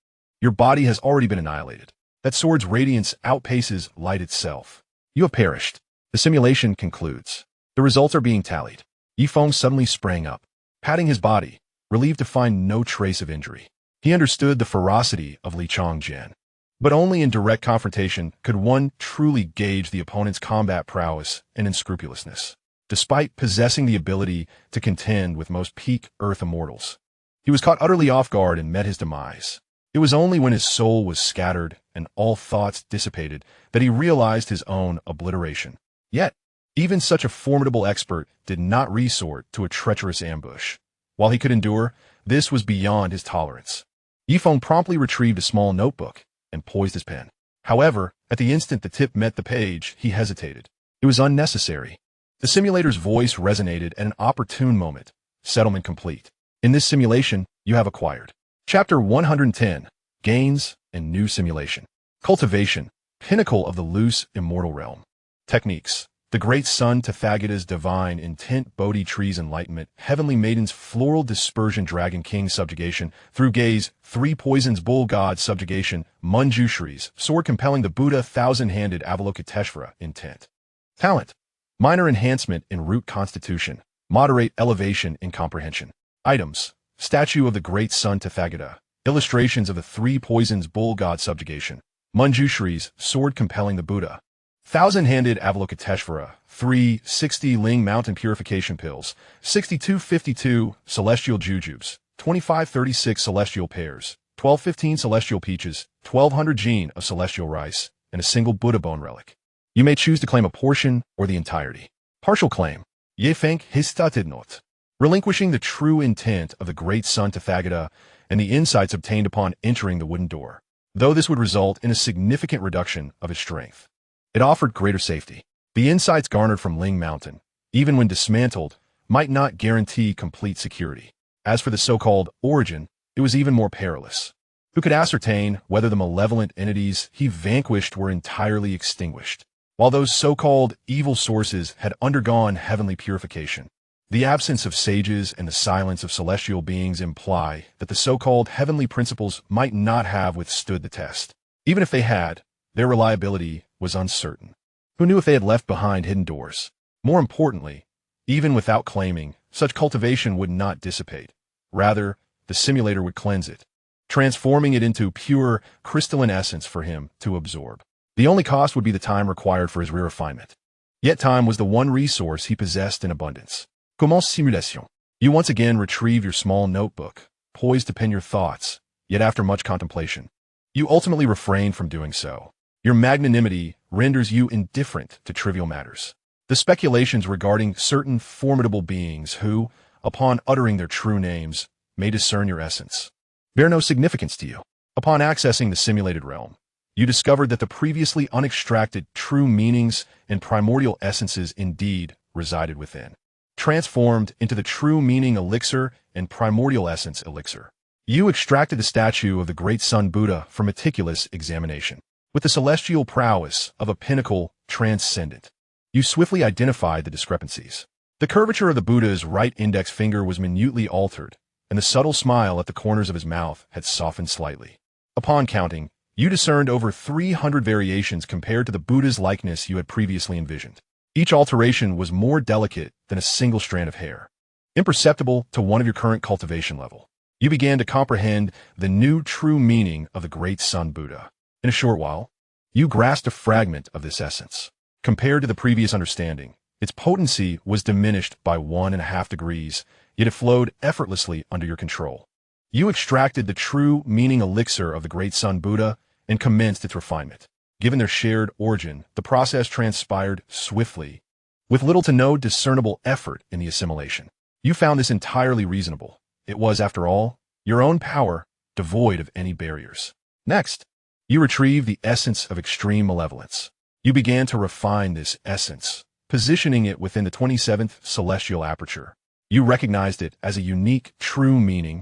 your body has already been annihilated. That sword's radiance outpaces light itself. You have perished. The simulation concludes. The results are being tallied. Feng suddenly sprang up, patting his body, relieved to find no trace of injury. He understood the ferocity of Xianxia, but only in direct confrontation could one truly gauge the opponent's combat prowess and unscrupulousness. Despite possessing the ability to contend with most peak Earth immortals, he was caught utterly off guard and met his demise. It was only when his soul was scattered and all thoughts dissipated that he realized his own obliteration. Yet, even such a formidable expert did not resort to a treacherous ambush. While he could endure, this was beyond his tolerance. Feng promptly retrieved a small notebook and poised his pen. However, at the instant the tip met the page, he hesitated. It was unnecessary. The simulator's voice resonated at an opportune moment. Settlement complete. In this simulation, you have acquired. Chapter 110, Gains and New Simulation. Cultivation, pinnacle of the loose, immortal realm. Techniques. The great sun Tathagata's divine intent Bodhi tree's enlightenment, heavenly maidens floral dispersion dragon king subjugation, through gaze, three poisons bull god subjugation, Manjushris, sword compelling the Buddha thousand-handed Avalokiteshvara intent. Talent. Minor enhancement in root constitution, moderate elevation in comprehension. Items. Statue of the great sun Tathagata, illustrations of the three poisons bull god subjugation, Manjushris, sword compelling the Buddha. Thousand-handed Avalokiteshvara, 360 Ling mountain purification pills, 6252 celestial jujubes, 2536 celestial pears, 1215 celestial peaches, 1200 gene of celestial rice, and a single Buddha bone relic. You may choose to claim a portion or the entirety. Partial claim. Ye Feng histated not. Relinquishing the true intent of the great sun Tathagata and the insights obtained upon entering the wooden door, though this would result in a significant reduction of his strength. It offered greater safety. The insights garnered from Ling Mountain, even when dismantled, might not guarantee complete security. As for the so-called origin, it was even more perilous. Who could ascertain whether the malevolent entities he vanquished were entirely extinguished, while those so-called evil sources had undergone heavenly purification? The absence of sages and the silence of celestial beings imply that the so-called heavenly principles might not have withstood the test. Even if they had, their reliability was uncertain. Who knew if they had left behind hidden doors? More importantly, even without claiming, such cultivation would not dissipate. Rather, the simulator would cleanse it, transforming it into pure, crystalline essence for him to absorb. The only cost would be the time required for his re-refinement. Yet time was the one resource he possessed in abundance. Commence simulation. You once again retrieve your small notebook, poised to pen your thoughts, yet after much contemplation, you ultimately refrain from doing so. Your magnanimity renders you indifferent to trivial matters. The speculations regarding certain formidable beings who, upon uttering their true names, may discern your essence, bear no significance to you. Upon accessing the simulated realm, you discovered that the previously unextracted true meanings and primordial essences indeed resided within. Transformed into the true meaning elixir and primordial essence elixir, you extracted the statue of the great Sun Buddha for meticulous examination. With the celestial prowess of a pinnacle transcendent, you swiftly identified the discrepancies. The curvature of the Buddha's right index finger was minutely altered, and the subtle smile at the corners of his mouth had softened slightly. Upon counting, you discerned over 300 variations compared to the Buddha's likeness you had previously envisioned. Each alteration was more delicate than a single strand of hair, imperceptible to one of your current cultivation level. You began to comprehend the new true meaning of the great Sun Buddha. In a short while, you grasped a fragment of this essence. Compared to the previous understanding, its potency was diminished by 1.5 degrees, yet it flowed effortlessly under your control. You extracted the true meaning elixir of the great Sun Buddha and commenced its refinement. Given their shared origin, the process transpired swiftly, with little to no discernible effort in the assimilation. You found this entirely reasonable. It was, after all, your own power, devoid of any barriers. Next, you retrieved the essence of extreme malevolence. You began to refine this essence, positioning it within the 27th celestial aperture. You recognized it as a unique, true meaning,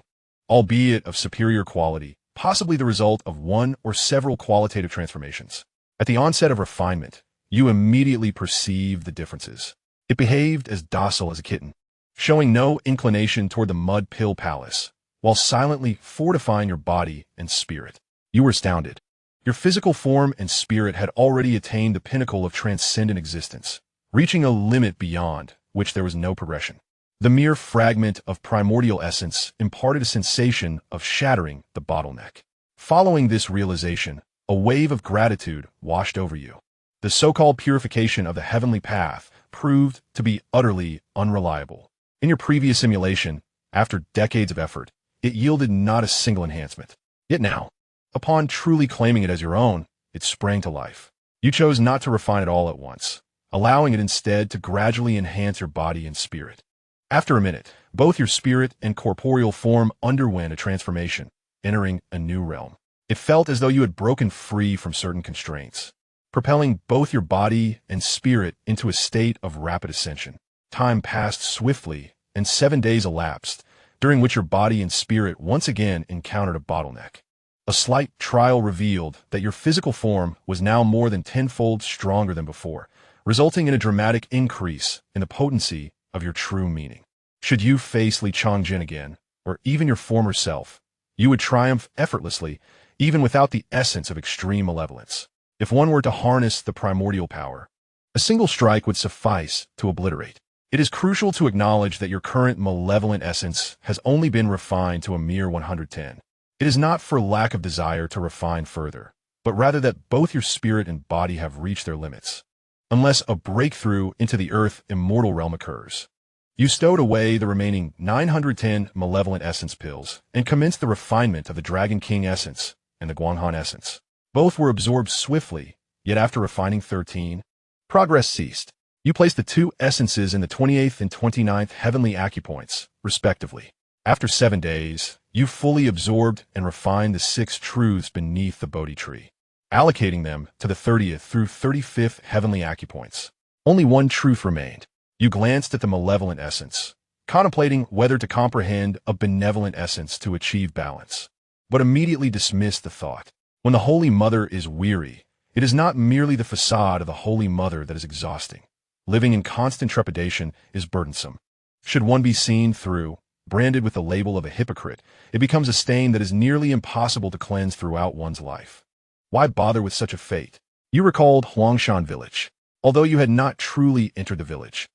albeit of superior quality, possibly the result of one or several qualitative transformations. At the onset of refinement, you immediately perceived the differences. It behaved as docile as a kitten, showing no inclination toward the mud pill palace, while silently fortifying your body and spirit. You were astounded. Your physical form and spirit had already attained the pinnacle of transcendent existence, reaching a limit beyond which there was no progression. The mere fragment of primordial essence imparted a sensation of shattering the bottleneck. Following this realization, a wave of gratitude washed over you. The so-called purification of the heavenly path proved to be utterly unreliable. In your previous simulation, after decades of effort, it yielded not a single enhancement. Yet now, upon truly claiming it as your own, it sprang to life. You chose not to refine it all at once, allowing it instead to gradually enhance your body and spirit. After a minute, both your spirit and corporeal form underwent a transformation, entering a new realm. It felt as though you had broken free from certain constraints, propelling both your body and spirit into a state of rapid ascension. Time passed swiftly, and 7 days elapsed, during which your body and spirit once again encountered a bottleneck. A slight trial revealed that your physical form was now more than tenfold stronger than before, resulting in a dramatic increase in the potency of your true meaning. Should you face Li Changjin again, or even your former self, you would triumph effortlessly, even without the essence of extreme malevolence. If one were to harness the primordial power, a single strike would suffice to obliterate. It is crucial to acknowledge that your current malevolent essence has only been refined to a mere 110. It is not for lack of desire to refine further, but rather that both your spirit and body have reached their limits, unless a breakthrough into the earth immortal realm occurs. You stowed away the remaining 910 malevolent essence pills and commenced the refinement of the Dragon King essence and the Guanghan essence. Both were absorbed swiftly, yet after refining 13, progress ceased. You placed the two essences in the 28th and 29th heavenly acupoints, respectively. After 7 days, you fully absorbed and refined the 6 truths beneath the Bodhi tree, allocating them to the 30th through 35th heavenly acupoints. Only one truth remained. You glanced at the malevolent essence, contemplating whether to comprehend a benevolent essence to achieve balance, but immediately dismissed the thought. When the Holy Mother is weary, it is not merely the facade of the Holy Mother that is exhausting. Living in constant trepidation is burdensome. Should one be seen through, branded with the label of a hypocrite, it becomes a stain that is nearly impossible to cleanse throughout one's life. Why bother with such a fate? You recalled Huangshan village. although you had not truly entered the village.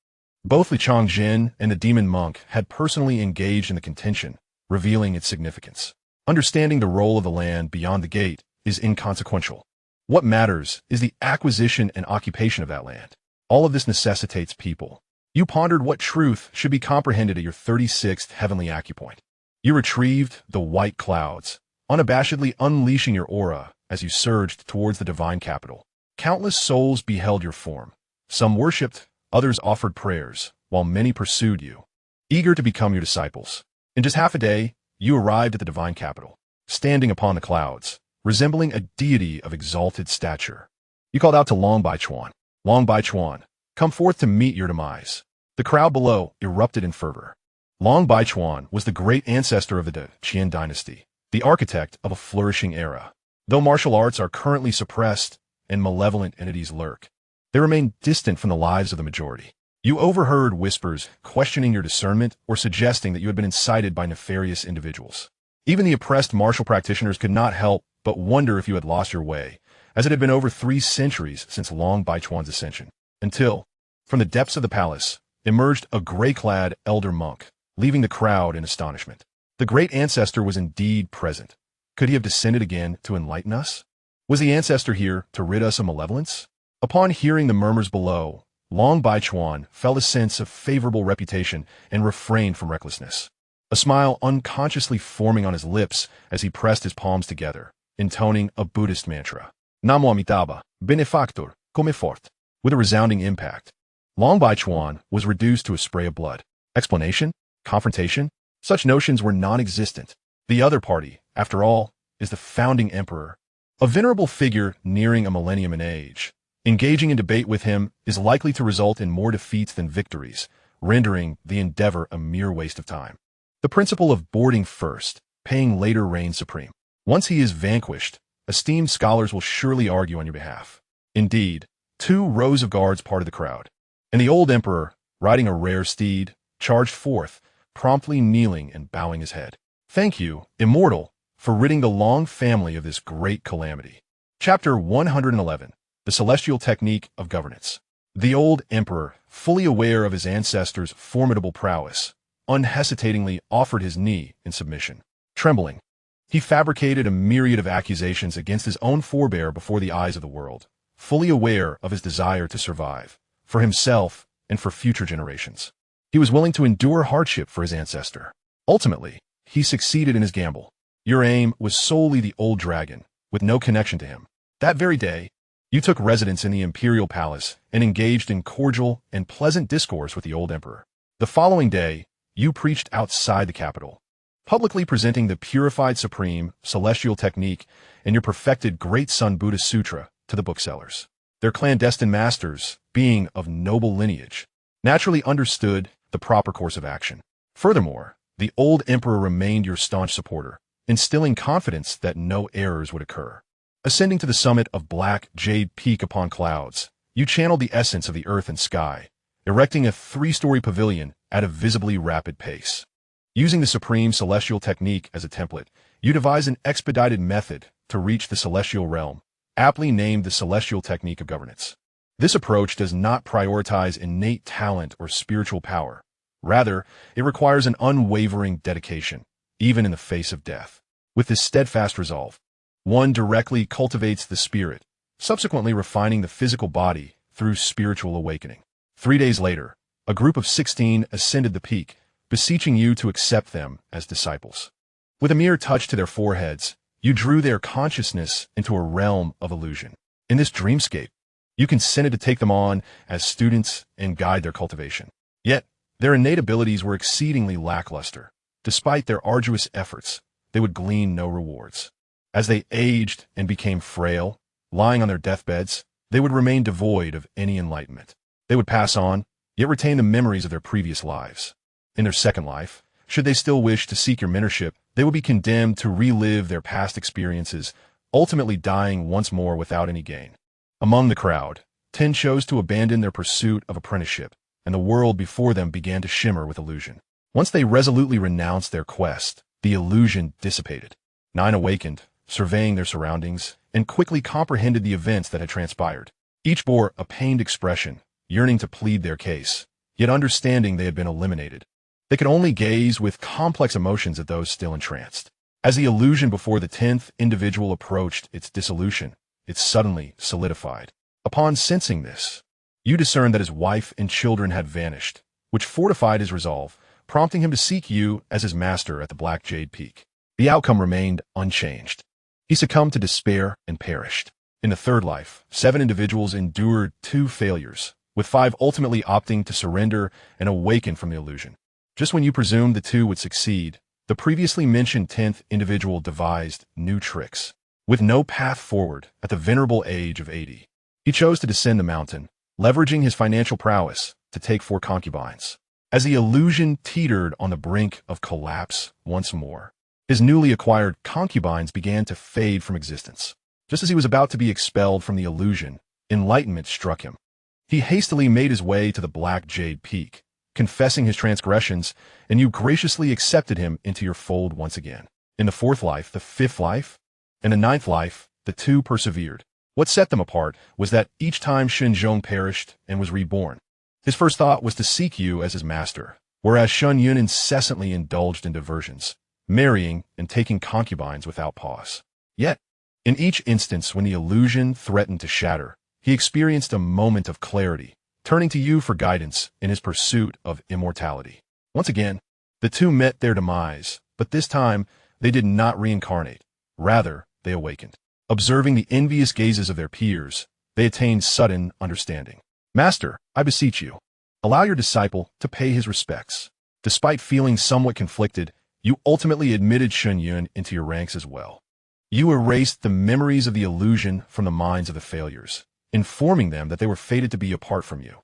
Both Li Changjin and the demon monk had personally engaged in the contention, revealing its significance. Understanding the role of the land beyond the gate is inconsequential. What matters is the acquisition and occupation of that land. All of this necessitates people. You pondered what truth should be comprehended at your 36th heavenly acupoint. You retrieved the white clouds, unabashedly unleashing your aura as you surged towards the divine capital. Countless souls beheld your form. Some worshipped, others offered prayers, while many pursued you, eager to become your disciples. In just half a day, you arrived at the divine capital, standing upon the clouds, resembling a deity of exalted stature. You called out to Long Baichuan, "Long Baichuan, come forth to meet your demise." The crowd below erupted in fervor. Long Baichuan was the great ancestor of the Qin dynasty, the architect of a flourishing era. Though martial arts are currently suppressed and malevolent entities lurk, they remain distant from the lives of the majority. You overheard whispers questioning your discernment or suggesting that you had been incited by nefarious individuals. Even the oppressed martial practitioners could not help but wonder if you had lost your way, as it had been over 3 centuries since Long Baichuan's ascension, until, from the depths of the palace, emerged a gray-clad elder monk, leaving the crowd in astonishment. The great ancestor was indeed present. Could he have descended again to enlighten us? Was the ancestor here to rid us of malevolence? Upon hearing the murmurs below, Long Baichuan felt a sense of favorable reputation and refrained from recklessness, a smile unconsciously forming on his lips as he pressed his palms together, intoning a Buddhist mantra. Namo Amitabha, benefactor, come fort. With a resounding impact, Long Baichuan was reduced to a spray of blood. Explanation? Confrontation? Such notions were non-existent. The other party, after all, is the founding emperor, a venerable figure nearing a millennium in age. Engaging in debate with him is likely to result in more defeats than victories, rendering the endeavor a mere waste of time. The principle of boarding first, paying later reigns supreme. Once he is vanquished, esteemed scholars will surely argue on your behalf. Indeed, 2 rows of guards parted the crowd, and the old emperor, riding a rare steed, charged forth, promptly kneeling and bowing his head. Thank you, immortal, for ridding the Long family of this great calamity. Chapter 111. The Celestial Technique of Governance. The old emperor, fully aware of his ancestors' formidable prowess, unhesitatingly offered his knee in submission. Trembling, he fabricated a myriad of accusations against his own forebear before the eyes of the world, fully aware of his desire to survive, for himself and for future generations. He was willing to endure hardship for his ancestor. Ultimately, he succeeded in his gamble. Your aim was solely the old dragon, with no connection to him. That very day, you took residence in the imperial palace and engaged in cordial and pleasant discourse with the old emperor. The following day, you preached outside the capital, publicly presenting the purified supreme celestial technique and your perfected Great Sun Buddha Sutra to the booksellers. Their clandestine masters, being of noble lineage, naturally understood the proper course of action. Furthermore, the old emperor remained your staunch supporter, instilling confidence that no errors would occur. Ascending to the summit of Black Jade Peak upon clouds, you channeled the essence of the earth and sky, erecting a 3-story pavilion at a visibly rapid pace. Using the supreme celestial technique as a template, you devised an expedited method to reach the celestial realm, aptly named the Celestial Technique of Governance. This approach does not prioritize innate talent or spiritual power. Rather, it requires an unwavering dedication, even in the face of death. With this steadfast resolve, one directly cultivates the spirit, subsequently refining the physical body through spiritual awakening. 3 days later, a group of 16 ascended the peak, beseeching you to accept them as disciples. With a mere touch to their foreheads, you drew their consciousness into a realm of illusion. In this dreamscape, you consented to take them on as students and guide their cultivation. Yet, their innate abilities were exceedingly lackluster. Despite their arduous efforts, they would glean no rewards. As they aged and became frail, lying on their deathbeds, they would remain devoid of any enlightenment. They would pass on, yet retain the memories of their previous lives. In their second life, should they still wish to seek your mentorship, they would be condemned to relive their past experiences, ultimately dying once more without any gain. Among the crowd, 10 chose to abandon their pursuit of apprenticeship, and the world before them began to shimmer with illusion. Once they resolutely renounced their quest, the illusion dissipated. 9 awakened, surveying their surroundings, and quickly comprehended the events that had transpired. Each bore a pained expression, yearning to plead their case, yet understanding they had been eliminated. They could only gaze with complex emotions at those still entranced. As the illusion before the 10th individual approached its dissolution, it suddenly solidified. Upon sensing this, you discerned that his wife and children had vanished, which fortified his resolve, prompting him to seek you as his master at the Black Jade Peak. The outcome remained unchanged. He succumbed to despair and perished. In the third life, 7 individuals endured 2 failures, with 5 ultimately opting to surrender and awaken from the illusion. Just when you presumed the 2 would succeed, the previously mentioned 10th individual devised new tricks. With no path forward at the venerable age of 80, he chose to descend the mountain, leveraging his financial prowess to take 4 concubines. As the illusion teetered on the brink of collapse once more, his newly acquired concubines began to fade from existence. Just as he was about to be expelled from the illusion, enlightenment struck him. He hastily made his way to the Black Jade Peak, confessing his transgressions, and you graciously accepted him into your fold once again. In the 4th life, the 5th life, and the 9th life, the 2 persevered. What set them apart was that each time Xianxia perished and was reborn, his first thought was to seek you as his master, whereas Xianxia incessantly indulged in diversions, marrying and taking concubines without pause. Yet, in each instance when the illusion threatened to shatter, he experienced a moment of clarity, turning to you for guidance in his pursuit of immortality. Once again, the 2 met their demise, but this time they did not reincarnate. Rather, they awakened. Observing the envious gazes of their peers, they attained sudden understanding. Master, I beseech you, allow your disciple to pay his respects. Despite feeling somewhat conflicted, you ultimately admitted Xianxia into your ranks as well. You erased the memories of the illusion from the minds of the failures, informing them that they were fated to be apart from you.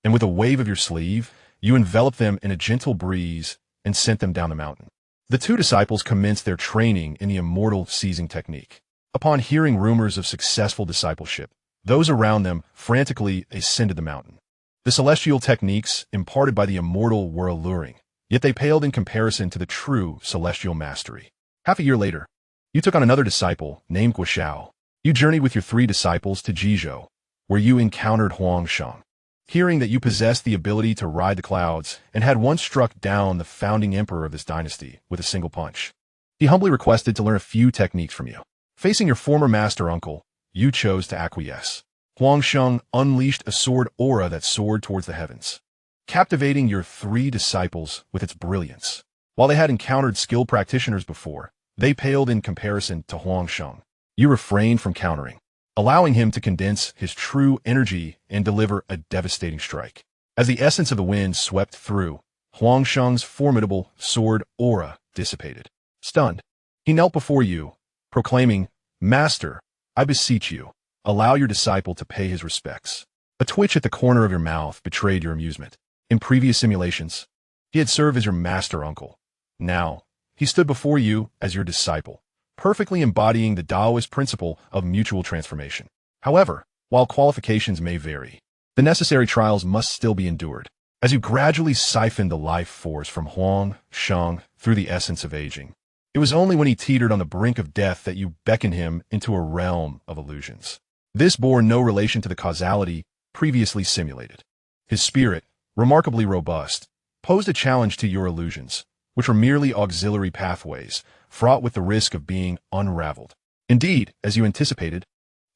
And with a wave of your sleeve, you enveloped them in a gentle breeze and sent them down the mountain. The 2 disciples commenced their training in the immortal seizing technique. Upon hearing rumors of successful discipleship, those around them frantically ascended the mountain. The celestial techniques imparted by the immortal were alluring, yet they paled in comparison to the true celestial mastery. Half a year later, you took on another disciple named Guoxiao. You journeyed with your 3 disciples to Jizhou, where you encountered Huangsheng. Hearing that you possessed the ability to ride the clouds and had once struck down the founding emperor of this dynasty with a single punch, he humbly requested to learn a few techniques from you. Facing your former master uncle, you chose to acquiesce. Huangsheng unleashed a sword aura that soared towards the heavens, captivating your 3 disciples with its brilliance. While they had encountered skilled practitioners before, they paled in comparison to Huangsheng. You refrained from countering, allowing him to condense his true energy and deliver a devastating strike. As the essence of the wind swept through, Huangsheng's formidable sword aura dissipated. Stunned, he knelt before you, proclaiming, "Master, I beseech you, allow your disciple to pay his respects." A twitch at the corner of your mouth betrayed your amusement. In previous simulations, he had served as your master uncle. Now, he stood before you as your disciple, perfectly embodying the Taoist principle of mutual transformation. However, while qualifications may vary, the necessary trials must still be endured. As you gradually siphoned the life force from Huangsheng through the essence of aging, it was only when he teetered on the brink of death that you beckoned him into a realm of illusions. This bore no relation to the causality previously simulated. His spirit, remarkably robust, posed a challenge to your illusions, which were merely auxiliary pathways, fraught with the risk of being unraveled. Indeed, as you anticipated,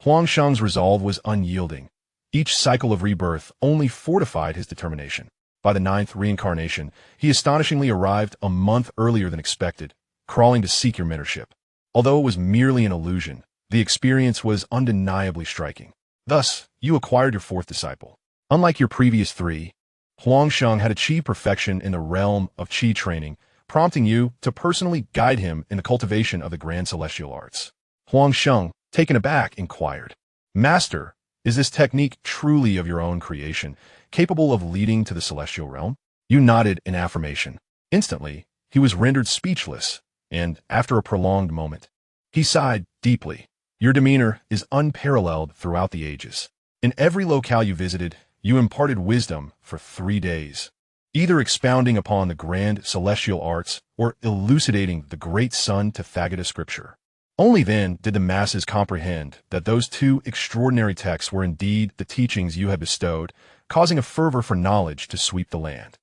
Huangsheng's resolve was unyielding. Each cycle of rebirth only fortified his determination. By the 9th reincarnation, he astonishingly arrived a month earlier than expected, crawling to seek your mentorship. Although it was merely an illusion, the experience was undeniably striking. Thus, you acquired your 4th disciple. Unlike your previous 3, Huangsheng had achieved perfection in the realm of qi training, prompting you to personally guide him in the cultivation of the grand celestial arts. Huangsheng, taken aback, inquired, "Master, is this technique truly of your own creation, capable of leading to the celestial realm?" You nodded in affirmation. Instantly, he was rendered speechless, and, after a prolonged moment, he sighed deeply. "Your demeanor is unparalleled throughout the ages. In every locale you visited, you imparted wisdom for 3 days, either expounding upon the grand celestial arts or elucidating the great sun Tathagata scripture. Only then did the masses comprehend that those two extraordinary texts were indeed the teachings you had bestowed, causing a fervor for knowledge to sweep the land.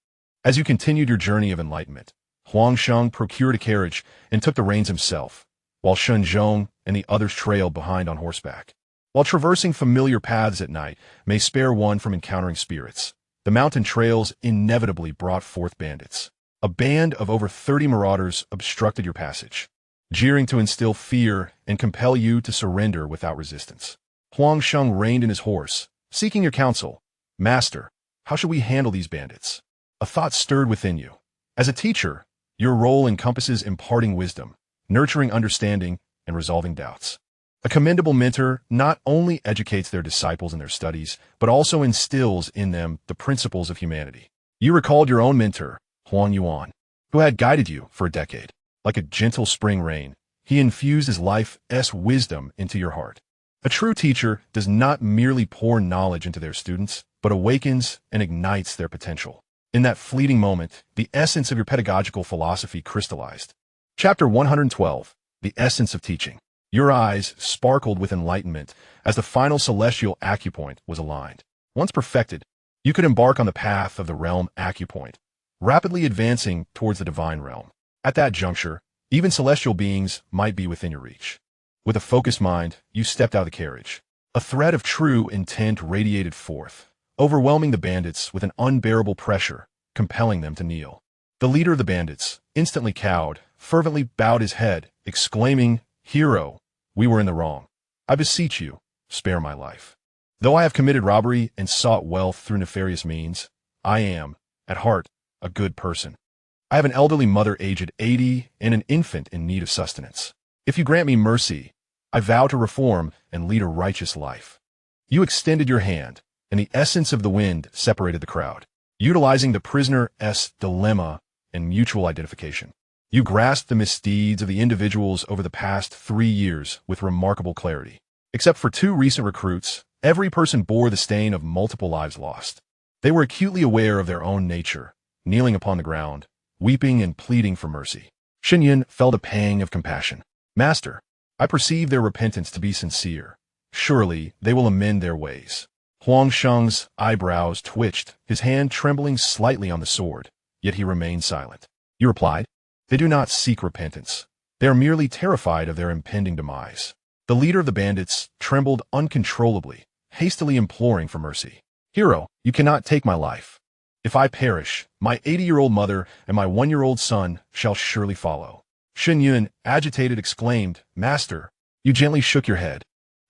As you continued your journey of enlightenment, Huang Sheng procured a carriage and took the reins himself, while Shen Zhong and the others trailed behind on horseback. While traversing familiar paths at night may spare one from encountering spirits, the mountain trails inevitably brought forth bandits. A band of over 30 marauders obstructed your passage, jeering to instill fear and compel you to surrender without resistance. Huang Sheng reined in his horse, seeking your counsel. Master, how should we handle these bandits? A thought stirred within you. As a teacher, your role encompasses imparting wisdom, nurturing understanding, and resolving doubts. A commendable mentor not only educates their disciples in their studies, but also instills in them the principles of humanity. You recalled your own mentor, Huang Yuan, who had guided you for a decade. Like a gentle spring rain, he infused his life's wisdom into your heart. A true teacher does not merely pour knowledge into their students, but awakens and ignites their potential. In that fleeting moment, the essence of your pedagogical philosophy crystallized. Chapter 112, The Essence of Teaching. Your eyes sparkled with enlightenment as the final celestial acupoint was aligned. Once perfected, you could embark on the path of the realm acupoint, rapidly advancing towards the divine realm. At that juncture, even celestial beings might be within your reach. With a focused mind, you stepped out of the carriage. A thread of true intent radiated forth, overwhelming the bandits with an unbearable pressure, compelling them to kneel. The leader of the bandits, instantly cowed, fervently bowed his head, exclaiming, "Hero, we were in the wrong. I beseech you, spare my life. Though I have committed robbery and sought wealth through nefarious means, I am, at heart, a good person. I have an elderly mother aged 80 and an infant in need of sustenance. If you grant me mercy, I vow to reform and lead a righteous life." You extended your hand, and the essence of the wind separated the crowd. Utilizing the prisoner's dilemma and mutual identification, you grasped the misdeeds of the individuals over the past 3 years with remarkable clarity. Except for 2 recent recruits, every person bore the stain of multiple lives lost. They were acutely aware of their own nature, kneeling upon the ground, weeping and pleading for mercy. Xinyan felt a pang of compassion. "Master, I perceive their repentance to be sincere. Surely they will amend their ways." Huang Sheng's eyebrows twitched, his hand trembling slightly on the sword, yet he remained silent. You replied, "They do not seek repentance. They are merely terrified of their impending demise." The leader of the bandits trembled uncontrollably, hastily imploring for mercy. "Hero, you cannot take my life. If I perish, my 80-year-old mother and my 1-year-old son shall surely follow." Shen Yun, agitated, exclaimed, "Master, you gently shook your head.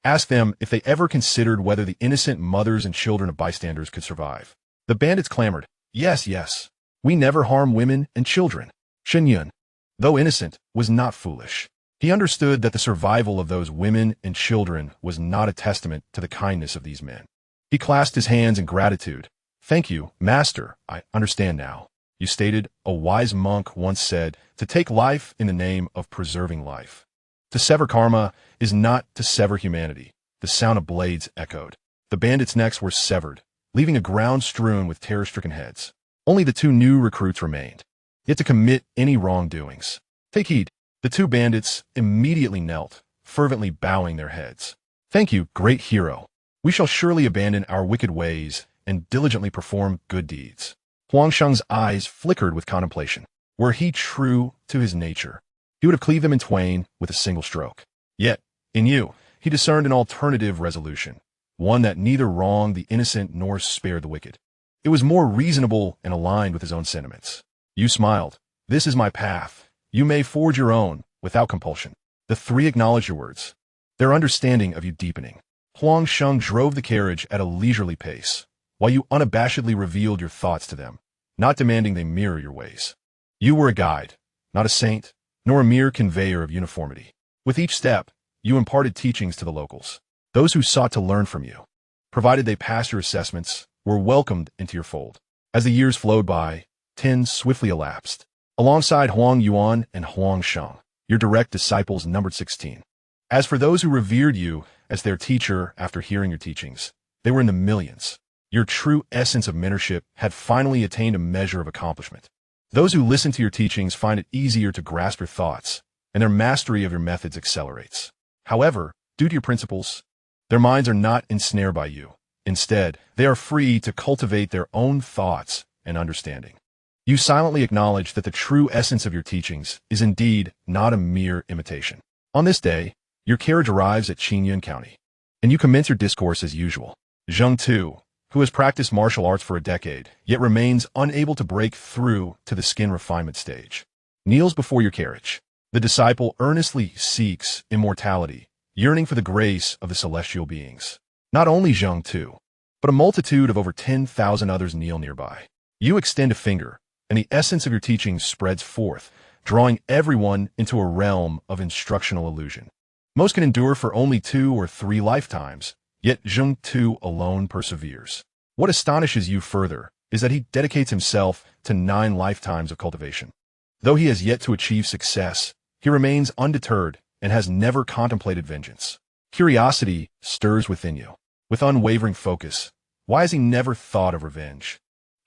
Ask them if they ever considered whether the innocent mothers and children of bystanders could survive." The bandits clamored, "Yes, yes. We never harm women and children." Shen Yun, though innocent, was not foolish. He understood that the survival of those women and children was not a testament to the kindness of these men. He clasped his hands in gratitude. "Thank you, Master. I understand now. You stated, a wise monk once said, to take life in the name of preserving life. To sever karma is not to sever humanity." The sound of blades echoed. The bandits' necks were severed, leaving a ground strewn with terror-stricken heads. Only the 2 new recruits remained, yet to commit any wrongdoings. "Take heed." The 2 bandits immediately knelt, fervently bowing their heads. "Thank you, great hero. We shall surely abandon our wicked ways and diligently perform good deeds." Huang Sheng's eyes flickered with contemplation. Were he true to his nature, he would have cleaved them in twain with a single stroke. Yet, in you, he discerned an alternative resolution, one that neither wronged the innocent nor spared the wicked. It was more reasonable and aligned with his own sentiments. You smiled. "This is my path. You may forge your own, without compulsion." The 3 acknowledged your words, their understanding of you deepening. Huang Sheng drove the carriage at a leisurely pace, while you unabashedly revealed your thoughts to them, not demanding they mirror your ways. You were a guide, not a saint, nor a mere conveyor of uniformity. With each step, you imparted teachings to the locals. Those who sought to learn from you, provided they passed your assessments, were welcomed into your fold. As the years flowed by, 10 swiftly elapsed. Alongside Huang Yuan and Huang Sheng, your direct disciples numbered 16. As for those who revered you as their teacher after hearing your teachings, they were in the millions. Your true essence of mentorship had finally attained a measure of accomplishment. Those who listen to your teachings find it easier to grasp your thoughts, and their mastery of your methods accelerates. However, due to your principles, their minds are not ensnared by you. Instead, they are free to cultivate their own thoughts and understanding. You silently acknowledge that the true essence of your teachings is indeed not a mere imitation. On this day, your carriage arrives at Xianxia County, and you commence your discourse as usual. Zheng Tu, who has practiced martial arts for a decade, yet remains unable to break through to the skin refinement stage, kneels before your carriage. The disciple earnestly seeks immortality, yearning for the grace of the celestial beings. Not only Zheng Tu, but a multitude of over 10,000 others kneel nearby. You extend a finger, and the essence of your teachings spreads forth, drawing everyone into a realm of instructional illusion. Most can endure for only 2 or 3 lifetimes, yet Zheng Tu alone perseveres. What astonishes you further is that he dedicates himself to 9 lifetimes of cultivation. Though he has yet to achieve success, he remains undeterred and has never contemplated vengeance. Curiosity stirs within you. With unwavering focus, why has he never thought of revenge?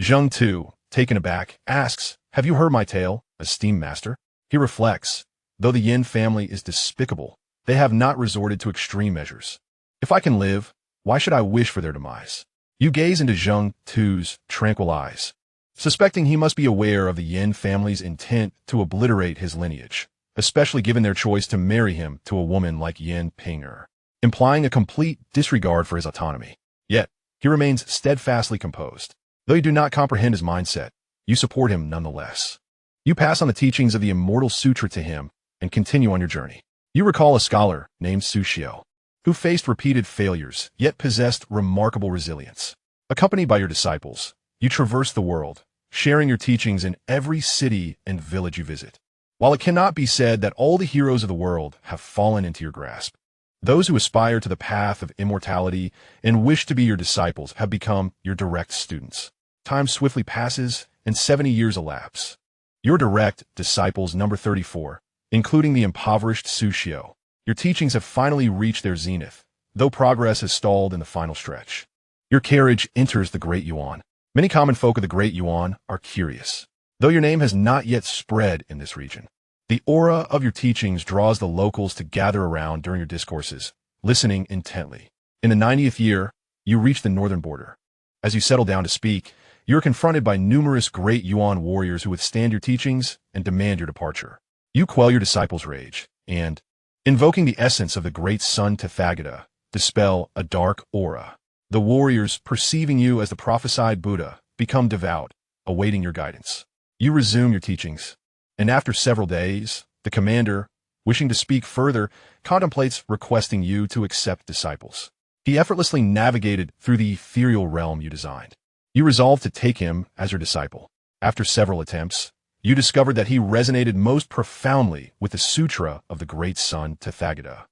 Zheng Tu, taken aback, asks, "Have you heard my tale, esteemed master?" He reflects, though the Yin family is despicable, they have not resorted to extreme measures. If I can live, why should I wish for their demise? You gaze into Zheng Tu's tranquil eyes, suspecting he must be aware of the Yin family's intent to obliterate his lineage, especially given their choice to marry him to a woman like Yin Ping'er, implying a complete disregard for his autonomy. Yet, he remains steadfastly composed. Though you do not comprehend his mindset, you support him nonetheless. You pass on the teachings of the Immortal Sutra to him and continue on your journey. You recall a scholar named Xianxia, who faced repeated failures, yet possessed remarkable resilience. Accompanied by your disciples, you traverse the world, sharing your teachings in every city and village you visit. While it cannot be said that all the heroes of the world have fallen into your grasp, those who aspire to the path of immortality and wish to be your disciples have become your direct students. Time swiftly passes, and 70 years elapse. Your direct disciples number 34, including the impoverished Xianxia. Your teachings have finally reached their zenith, though progress has stalled in the final stretch. Your carriage enters the Great Yuan. Many common folk of the Great Yuan are curious, though your name has not yet spread in this region. The aura of your teachings draws the locals to gather around during your discourses, listening intently. In the 90th year, you reach the northern border. As you settle down to speak, you are confronted by numerous Great Yuan warriors who withstand your teachings and demand your departure. You quell your disciples' rage, and, invoking the essence of the great sun Tathagata, dispel a dark aura. The warriors, perceiving you as the prophesied Buddha, become devout, awaiting your guidance. You resume your teachings, and after several days, the commander, wishing to speak further, contemplates requesting you to accept disciples. He effortlessly navigated through the ethereal realm you designed. You resolve to take him as your disciple. After several attempts, you discovered that he resonated most profoundly with the Sutra of the Great Sun Tathagata.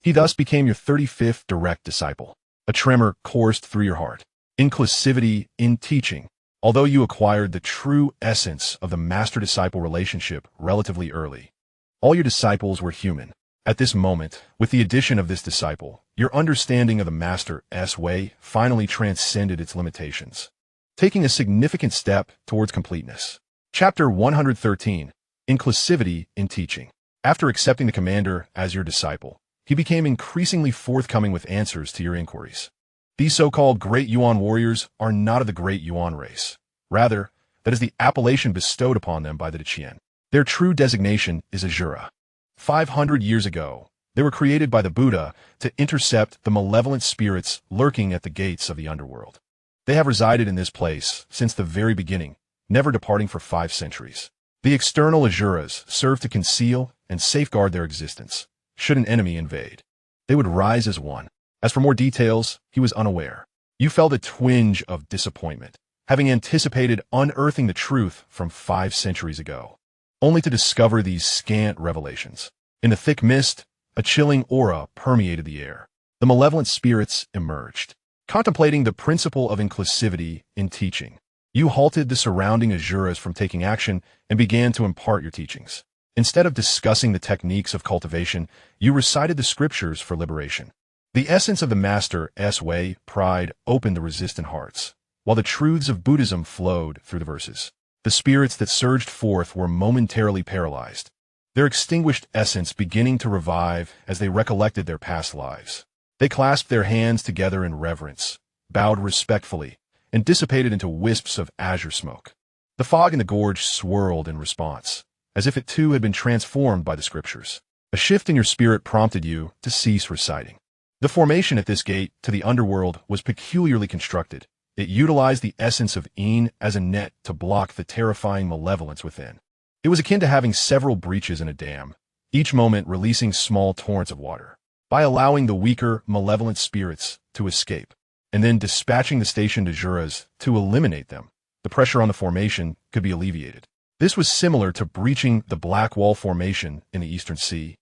He thus became your 35th direct disciple. A tremor coursed through your heart. Inclusivity in teaching. Although you acquired the true essence of the master-disciple relationship relatively early, all your disciples were human. At this moment, with the addition of this disciple, your understanding of the Master's way finally transcended its limitations, taking a significant step towards completeness. Chapter 113, Inclusivity in Teaching. After accepting the commander as your disciple, he became increasingly forthcoming with answers to your inquiries. These so-called Great Yuan warriors are not of the Great Yuan race. Rather, that is the appellation bestowed upon them by the Deqian. Their true designation is Asura. 500 years ago, they were created by the Buddha to intercept the malevolent spirits lurking at the gates of the underworld. They have resided in this place since the very beginning, never departing for 5 centuries. The external Asuras serve to conceal and safeguard their existence. Should an enemy invade, they would rise as one. As for more details, he was unaware. You felt a twinge of disappointment, having anticipated unearthing the truth from 5 centuries ago, only to discover these scant revelations. In the thick mist, a chilling aura permeated the air. The malevolent spirits emerged. Contemplating the principle of inclusivity in teaching, you halted the surrounding Asuras from taking action and began to impart your teachings. Instead of discussing the techniques of cultivation, you recited the scriptures for liberation. The essence of the Master's way, pride, opened the resistant hearts, while the truths of Buddhism flowed through the verses. The spirits that surged forth were momentarily paralyzed, their extinguished essence beginning to revive as they recollected their past lives. They clasped their hands together in reverence, bowed respectfully, and dissipated into wisps of azure smoke. The fog in the gorge swirled in response, as if it too had been transformed by the scriptures. A shift in your spirit prompted you to cease reciting. The formation at this gate to the underworld was peculiarly constructed. It utilized the essence of Een as a net to block the terrifying malevolence within. It was akin to having several breaches in a dam, each moment releasing small torrents of water. By allowing the weaker, malevolent spirits to escape, and then dispatching the station de juras to eliminate them, the pressure on the formation could be alleviated. This was similar to breaching the Black Wall Formation in the Eastern Sea,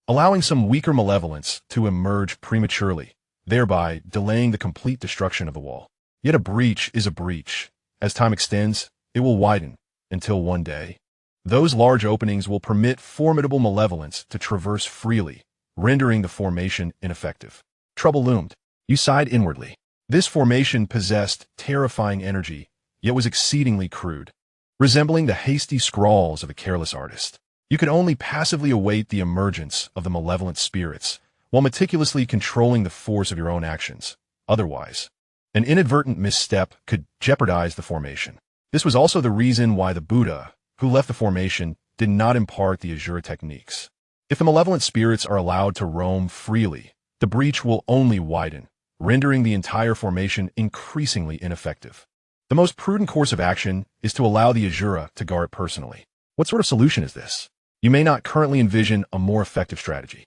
allowing some weaker malevolence to emerge prematurely, thereby delaying the complete destruction of the wall. Yet a breach is a breach. As time extends, it will widen, until one day, those large openings will permit formidable malevolence to traverse freely, rendering the formation ineffective. Trouble loomed. You sighed inwardly. This formation possessed terrifying energy, yet was exceedingly crude, resembling the hasty scrawls of a careless artist. You could only passively await the emergence of the malevolent spirits, while meticulously controlling the force of your own actions. Otherwise, an inadvertent misstep could jeopardize the formation. This was also the reason why the Buddha, who left the formation, did not impart the Asura techniques. If the malevolent spirits are allowed to roam freely, the breach will only widen, rendering the entire formation increasingly ineffective. The most prudent course of action is to allow the Asura to guard it personally. What sort of solution is this? You may not currently envision a more effective strategy.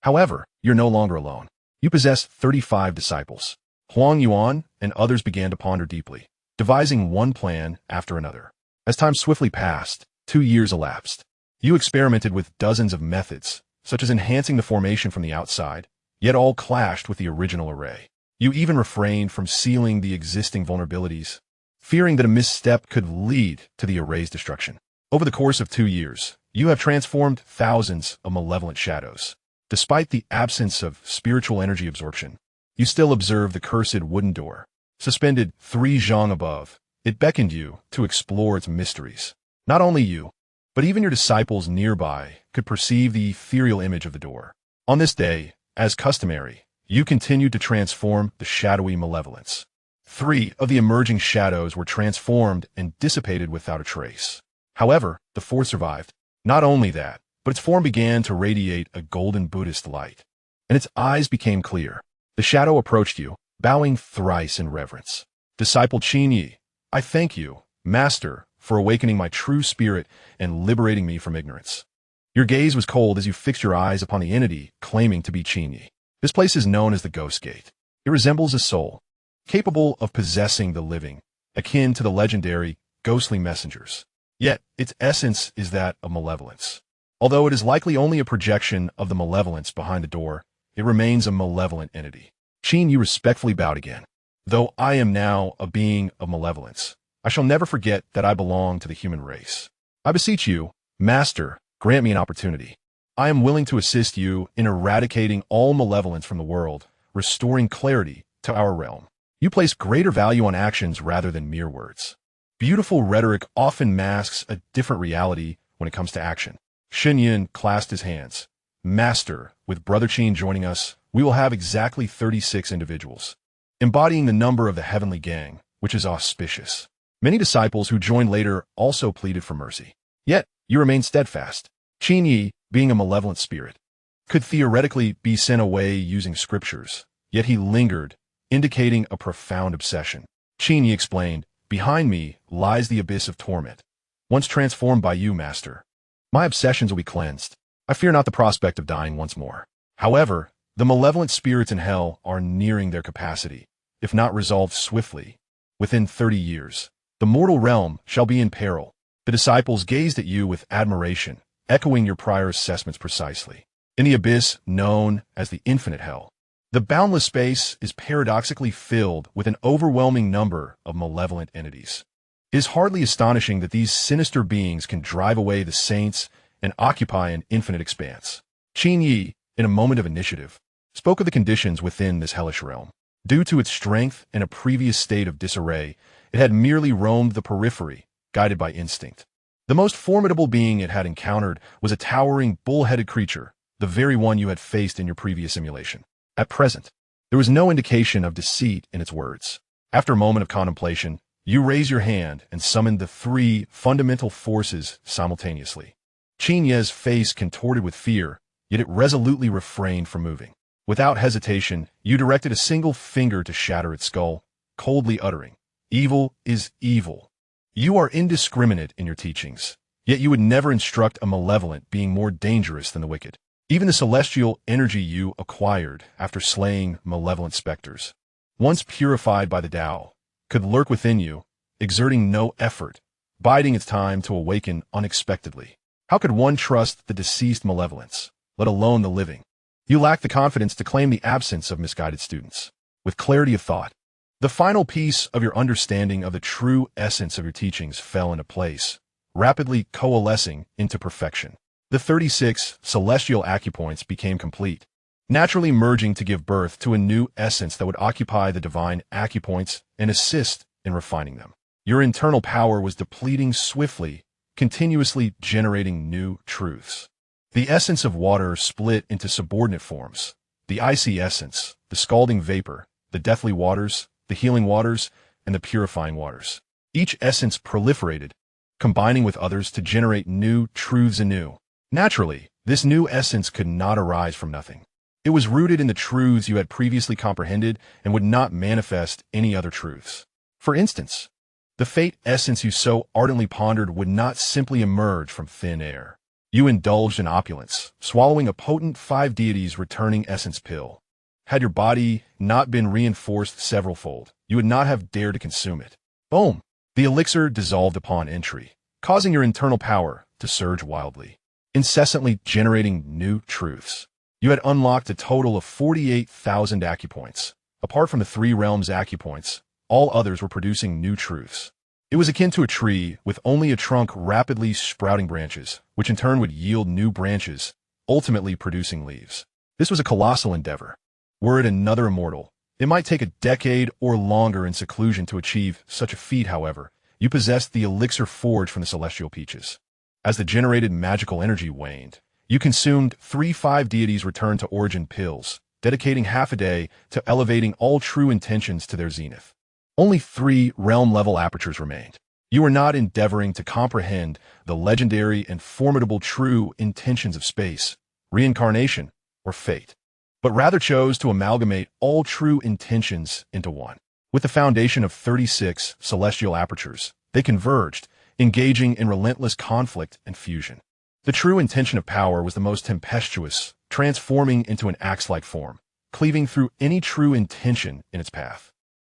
However, you're no longer alone. You possess 35 disciples. Huang Yuan and others began to ponder deeply, devising one plan after another. As time swiftly passed, 2 years elapsed. You experimented with dozens of methods, such as enhancing the formation from the outside, yet all clashed with the original array. You even refrained from sealing the existing vulnerabilities, fearing that a misstep could lead to the array's destruction. Over the course of 2 years, you have transformed thousands of malevolent shadows. Despite the absence of spiritual energy absorption, you still observe the cursed wooden door. Suspended 3 zhang above, it beckoned you to explore its mysteries. Not only you, but even your disciples nearby could perceive the ethereal image of the door. On this day, as customary, you continued to transform the shadowy malevolence. 3 of the emerging shadows were transformed and dissipated without a trace. However, the 4th survived. Not only that, but its form began to radiate a golden Buddhist light, and its eyes became clear. The shadow approached you, bowing thrice in reverence. Disciple Xianxia, I thank you, Master, for awakening my true spirit and liberating me from ignorance. Your gaze was cold as you fixed your eyes upon the entity claiming to be Xianxia. This place is known as the Ghost Gate. It resembles a soul, capable of possessing the living, akin to the legendary ghostly messengers. Yet, its essence is that of malevolence. Although it is likely only a projection of the malevolence behind the door, it remains a malevolent entity. Xianxia respectfully bowed again. Though I am now a being of malevolence, I shall never forget that I belong to the human race. I beseech you, Master, grant me an opportunity. I am willing to assist you in eradicating all malevolence from the world, restoring clarity to our realm. You place greater value on actions rather than mere words. Beautiful rhetoric often masks a different reality when it comes to action. Xinyan clasped his hands. Master, with Brother Qin joining us, we will have exactly 36 individuals, embodying the number of the heavenly gang, which is auspicious. Many disciples who joined later also pleaded for mercy. Yet, you remain steadfast. Xianxia, being a malevolent spirit, could theoretically be sent away using scriptures, yet he lingered, indicating a profound obsession. Xianxia explained, behind me lies the abyss of torment. Once transformed by you, Master, my obsessions will be cleansed. I fear not the prospect of dying once more. However, the malevolent spirits in hell are nearing their capacity, if not resolved swiftly. Within 30 years, the mortal realm shall be in peril. The disciples gazed at you with admiration, echoing your prior assessments precisely. In the abyss known as the infinite hell, the boundless space is paradoxically filled with an overwhelming number of malevolent entities. It is hardly astonishing that these sinister beings can drive away the saints and occupy an infinite expanse. Xianxia, in a moment of initiative, spoke of the conditions within this hellish realm. Due to its strength and a previous state of disarray, it had merely roamed the periphery, guided by instinct. The most formidable being it had encountered was a towering, bull-headed creature, the very one you had faced in your previous simulation. At present, there was no indication of deceit in its words. After a moment of contemplation, you raise your hand and summon the three fundamental forces simultaneously. Xianxia's face contorted with fear, yet it resolutely refrained from moving. Without hesitation, you directed a single finger to shatter its skull, coldly uttering, "Evil is evil." You are indiscriminate in your teachings, yet you would never instruct a malevolent being more dangerous than the wicked. Even the celestial energy you acquired after slaying malevolent specters, once purified by the Tao, could lurk within you, exerting no effort, biding its time to awaken unexpectedly. How could one trust the deceased malevolence, let alone the living? You lack the confidence to claim the absence of misguided students. With clarity of thought, the final piece of your understanding of the true essence of your teachings fell into place, rapidly coalescing into perfection. The 36 celestial acupoints became complete, naturally merging to give birth to a new essence that would occupy the divine acupoints and assist in refining them. Your internal power was depleting swiftly, continuously generating new truths. The essence of water split into subordinate forms: the icy essence, the scalding vapor, the deathly waters, the healing waters, and the purifying waters. Each essence proliferated, combining with others to generate new truths anew. Naturally, this new essence could not arise from nothing. It was rooted in the truths you had previously comprehended and would not manifest any other truths. For instance, the fate essence you so ardently pondered would not simply emerge from thin air. You indulged in opulence, swallowing a potent 5 deities returning essence pill. Had your body not been reinforced severalfold, you would not have dared to consume it. Boom! The elixir dissolved upon entry, causing your internal power to surge wildly, incessantly generating new truths. You had unlocked a total of 48,000 acupoints. Apart from the 3 realms acupoints, all others were producing new truths. It was akin to a tree with only a trunk rapidly sprouting branches, which in turn would yield new branches, ultimately producing leaves. This was a colossal endeavor. Were it another immortal, it might take a decade or longer in seclusion to achieve such a feat. However, you possessed the elixir forged from the celestial peaches. As the generated magical energy waned, you consumed 3 5 deities returned to origin pills, dedicating half a day to elevating all true intentions to their zenith. Only 3 realm-level apertures remained. You were not endeavoring to comprehend the legendary and formidable true intentions of space, reincarnation, or fate, but rather chose to amalgamate all true intentions into one. With the foundation of 36 celestial apertures, they converged, engaging in relentless conflict and fusion. The true intention of power was the most tempestuous, transforming into an axe-like form, cleaving through any true intention in its path.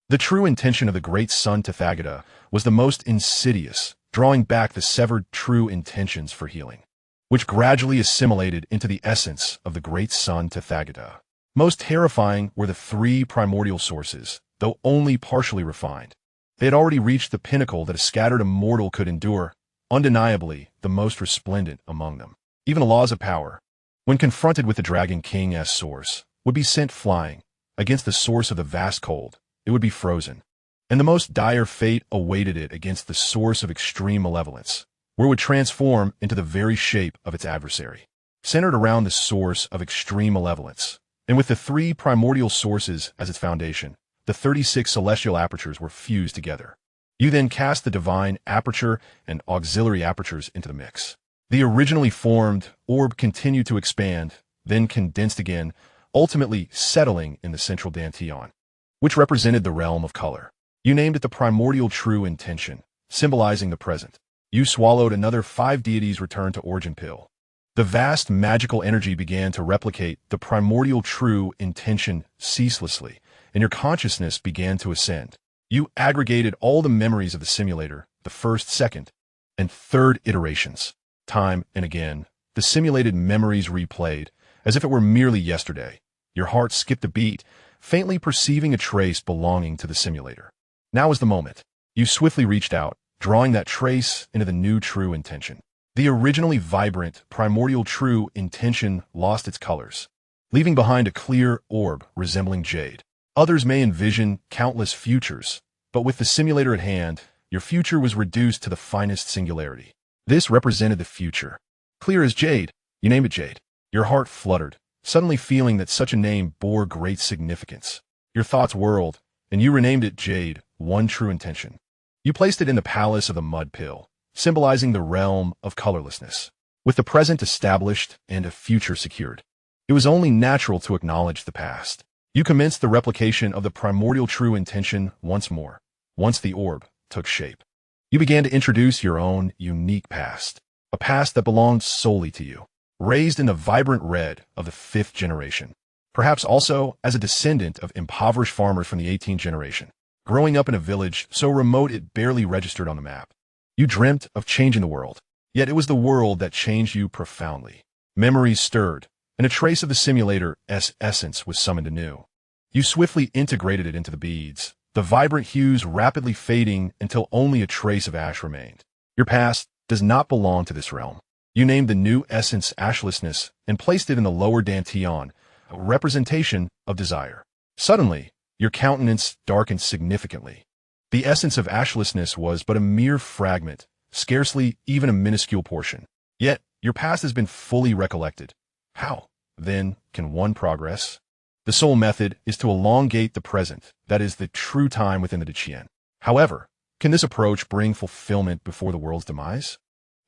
The true intention of the great sun Tathagata was the most insidious, drawing back the severed true intentions for healing, which gradually assimilated into the essence of the great sun Tathagata. Most terrifying were the 3 primordial sources, though only partially refined. They had already reached the pinnacle that a scattered immortal could endure, undeniably the most resplendent among them. Even the laws of power, when confronted with the Dragon King's source, would be sent flying. Against the source of the vast cold, it would be frozen. And the most dire fate awaited it against the source of extreme malevolence, where it would transform into the very shape of its adversary. Centered around the source of extreme malevolence, and with the 3 primordial sources as its foundation, the 36 celestial apertures were fused together. You then cast the divine aperture and auxiliary apertures into the mix. The originally formed orb continued to expand, then condensed again, ultimately settling in the central dantian, which represented the realm of color. You named it the primordial true intention, symbolizing the present. You swallowed another 5 deities returned to origin pill. The vast magical energy began to replicate the primordial true intention ceaselessly, and your consciousness began to ascend. You aggregated all the memories of the simulator, the first, second, and third iterations. Time and again, the simulated memories replayed, as if it were merely yesterday. Your heart skipped a beat, faintly perceiving a trace belonging to the simulator. Now was the moment. You swiftly reached out, drawing that trace into the new true intention. The originally vibrant, primordial true intention lost its colors, leaving behind a clear orb resembling jade. Others may envision countless futures, but with the simulator at hand, your future was reduced to the finest singularity. This represented the future. Clear as jade, you named it Jade. Your heart fluttered, suddenly feeling that such a name bore great significance. Your thoughts whirled, and you renamed it Jade, one true intention. You placed it in the palace of the mud pill, symbolizing the realm of colorlessness. With the present established and a future secured, it was only natural to acknowledge the past. You commenced the replication of the primordial true intention once more, once the orb took shape. You began to introduce your own unique past, a past that belonged solely to you, raised in the vibrant red of the 5th generation, perhaps also as a descendant of impoverished farmers from the 18th generation, growing up in a village so remote it barely registered on the map. You dreamt of changing the world, yet it was the world that changed you profoundly. Memories stirred, and a trace of the simulator's essence was summoned anew. You swiftly integrated it into the beads, the vibrant hues rapidly fading until only a trace of ash remained. Your past does not belong to this realm. You named the new essence ashlessness and placed it in the lower dantian, a representation of desire. Suddenly, your countenance darkened significantly. The essence of ashlessness was but a mere fragment, scarcely even a minuscule portion. Yet, your past has been fully recollected. How, then, can one progress? The sole method is to elongate the present, that is, the true time within the Diqian. However, can this approach bring fulfillment before the world's demise?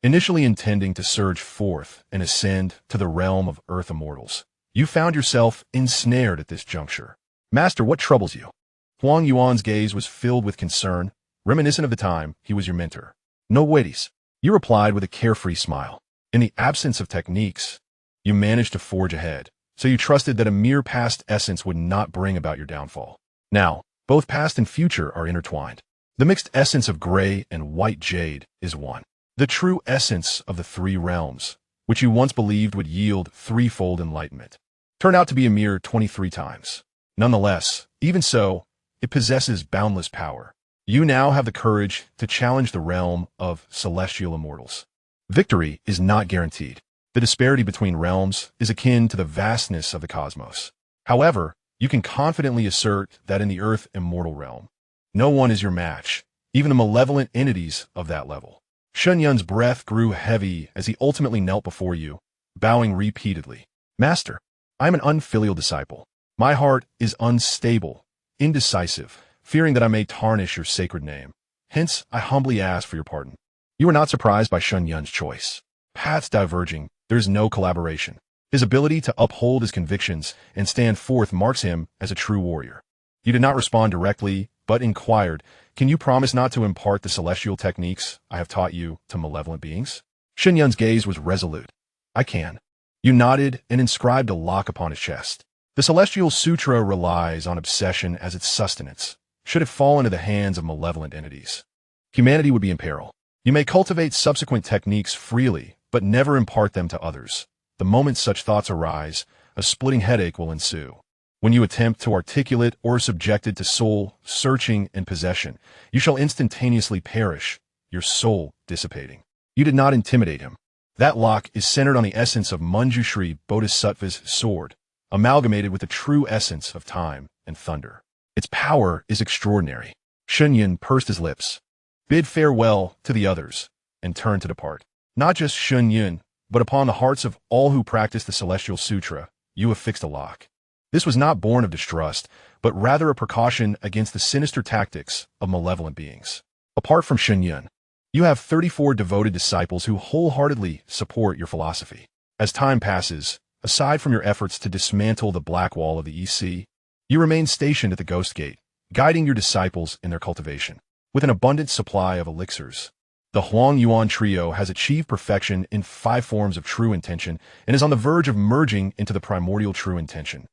Initially intending to surge forth and ascend to the realm of earth immortals, you found yourself ensnared at this juncture. Master, what troubles you? Huang Yuan's gaze was filled with concern, reminiscent of the time he was your mentor. No worries, you replied with a carefree smile. In the absence of techniques, you managed to forge ahead, so you trusted that a mere past essence would not bring about your downfall. Now, both past and future are intertwined. The mixed essence of gray and white jade is one. The true essence of the 3 realms, which you once believed would yield threefold enlightenment, turned out to be a mere 23 times. Nonetheless, even so, it possesses boundless power. You now have the courage to challenge the realm of celestial immortals. Victory is not guaranteed. The disparity between realms is akin to the vastness of the cosmos. However, you can confidently assert that in the Earth immortal realm, no one is your match, even the malevolent entities of that level. Xianxia's breath grew heavy as he ultimately knelt before you, bowing repeatedly. Master, I am an unfilial disciple. My heart is unstable, indecisive, fearing that I may tarnish your sacred name. Hence, I humbly ask for your pardon. You are not surprised by Xianxia's choice. Paths diverging, there is no collaboration. His ability to uphold his convictions and stand forth marks him as a true warrior. You did not respond directly, but inquired, can you promise not to impart the celestial techniques I have taught you to malevolent beings? Xianxia's gaze was resolute. I can. You nodded and inscribed a lock upon his chest. The Celestial Sutra relies on obsession as its sustenance. Should it fall into the hands of malevolent entities, humanity would be in peril. You may cultivate subsequent techniques freely, but never impart them to others. The moment such thoughts arise, a splitting headache will ensue. When you attempt to articulate or are subjected to soul searching and possession, you shall instantaneously perish, your soul dissipating. You did not intimidate him. That lock is centered on the essence of Manjushri Bodhisattva's sword, amalgamated with the true essence of time and thunder. Its power is extraordinary. Xianxia pursed his lips, bid farewell to the others, and turned to depart. Not just Xianxia, but upon the hearts of all who practice the Celestial Sutra, you have fixed a lock. This was not born of distrust, but rather a precaution against the sinister tactics of malevolent beings. Apart from Xianxia, you have 34 devoted disciples who wholeheartedly support your philosophy. As time passes, aside from your efforts to dismantle the black wall of the EC, you remain stationed at the Ghost Gate, guiding your disciples in their cultivation. With an abundant supply of elixirs, the Huang Yuan trio has achieved perfection in 5 forms of true intention and is on the verge of merging into the primordial true intention,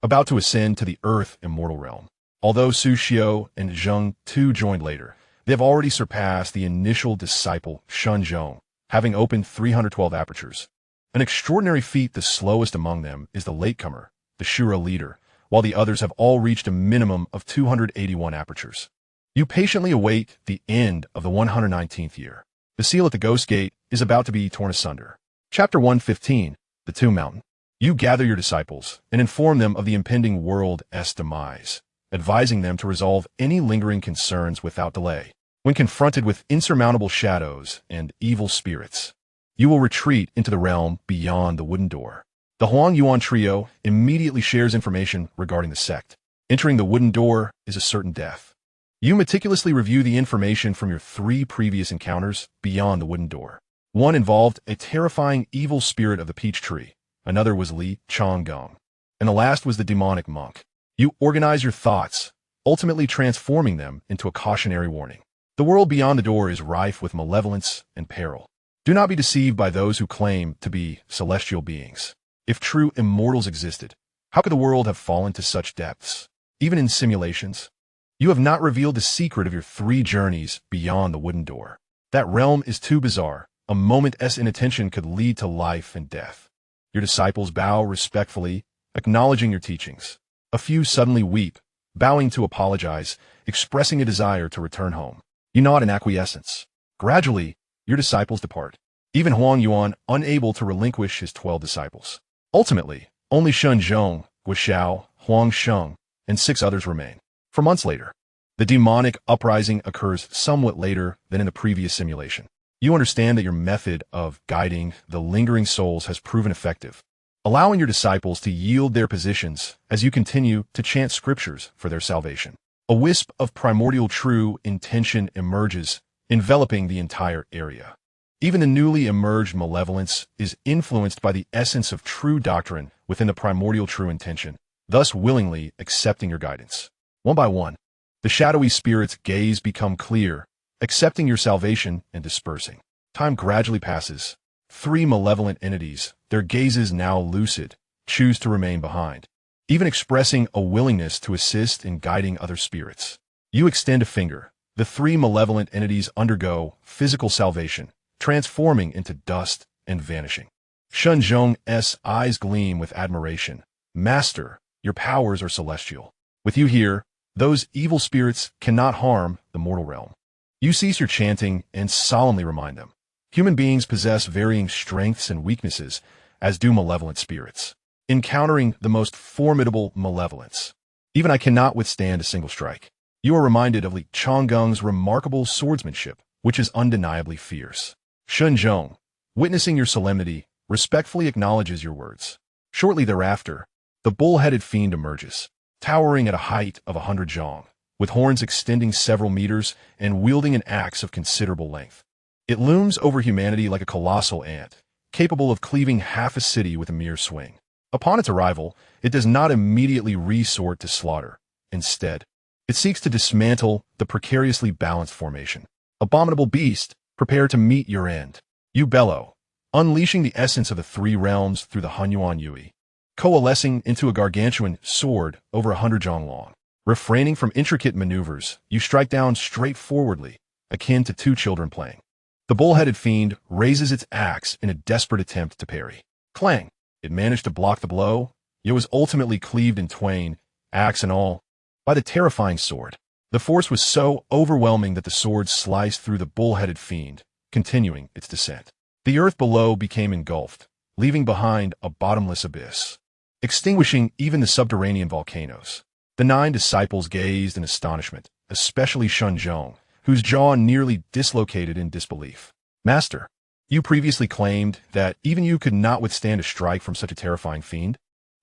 about to ascend to the Earth immortal realm. Although Su Xiao and Zheng Tu joined later, they have already surpassed the initial disciple Shen Zhong, having opened 312 apertures. An extraordinary feat. The slowest among them is the latecomer, the Shura leader, while the others have all reached a minimum of 281 apertures. You patiently await the end of the 119th year. The seal at the Ghost Gate is about to be torn asunder. Chapter 115, The Tomb Mountain. You gather your disciples and inform them of the impending world's demise, advising them to resolve any lingering concerns without delay. When confronted with insurmountable shadows and evil spirits, you will retreat into the realm beyond the wooden door. The Huang Yuan trio immediately shares information regarding the sect. Entering the wooden door is a certain death. You meticulously review the information from your 3 previous encounters beyond the wooden door. One involved a terrifying evil spirit of the peach tree, another was Li Chonggong, and the last was the demonic monk. You organize your thoughts, ultimately transforming them into a cautionary warning. The world beyond the door is rife with malevolence and peril. Do not be deceived by those who claim to be celestial beings. If true immortals existed, how could the world have fallen to such depths? Even in simulations, you have not revealed the secret of your 3 journeys beyond the wooden door. That realm is too bizarre. A moment's inattention could lead to life and death. Your disciples bow respectfully, acknowledging your teachings. A few suddenly weep, bowing to apologize, expressing a desire to return home. You nod in acquiescence. Gradually, your disciples depart. Even Huang Yuan unable to relinquish his 12 disciples. Ultimately, only Shen Zhong, Guo Huang Sheng, and 6 others remain. For months later, the demonic uprising occurs somewhat later than in the previous simulation. You understand that your method of guiding the lingering souls has proven effective, allowing your disciples to yield their positions as you continue to chant scriptures for their salvation. A wisp of primordial true intention emerges, enveloping the entire area. Even the newly emerged malevolence is influenced by the essence of true doctrine within the primordial true intention, thus willingly accepting your guidance. One by one, the shadowy spirit's gaze become clear, accepting your salvation and dispersing. Time gradually passes. 3 malevolent entities, their gazes now lucid, choose to remain behind, even expressing a willingness to assist in guiding other spirits. You extend a finger. The 3 malevolent entities undergo physical salvation, transforming into dust and vanishing. Shen Zhong's eyes gleam with admiration. Master, your powers are celestial. With you here, those evil spirits cannot harm the mortal realm. You cease your chanting and solemnly remind them. Human beings possess varying strengths and weaknesses, as do malevolent spirits. Encountering the most formidable malevolence, even I cannot withstand a single strike. You are reminded of Li Chonggong's remarkable swordsmanship, which is undeniably fierce. Shen Zhong, witnessing your solemnity, respectfully acknowledges your words. Shortly thereafter, the bull-headed fiend emerges, towering at a height of 100 zhong, with horns extending several meters and wielding an axe of considerable length. It looms over humanity like a colossal ant, capable of cleaving half a city with a mere swing. Upon its arrival, it does not immediately resort to slaughter. Instead, it seeks to dismantle the precariously balanced formation. Abominable beast, prepare to meet your end. You bellow, unleashing the essence of the 3 realms through the Hunyuan Yui, coalescing into a gargantuan sword over 100 zhong long. Refraining from intricate maneuvers, you strike down straightforwardly, akin to 2 children playing. The bull-headed fiend raises its axe in a desperate attempt to parry. Clang! It managed to block the blow, yet was ultimately cleaved in twain, axe and all, by the terrifying sword. The force was so overwhelming that the sword sliced through the bull-headed fiend, continuing its descent. The earth below became engulfed, leaving behind a bottomless abyss, extinguishing even the subterranean volcanoes. The 9 disciples gazed in astonishment, especially Shen Zhong, whose jaw nearly dislocated in disbelief. Master, you previously claimed that even you could not withstand a strike from such a terrifying fiend.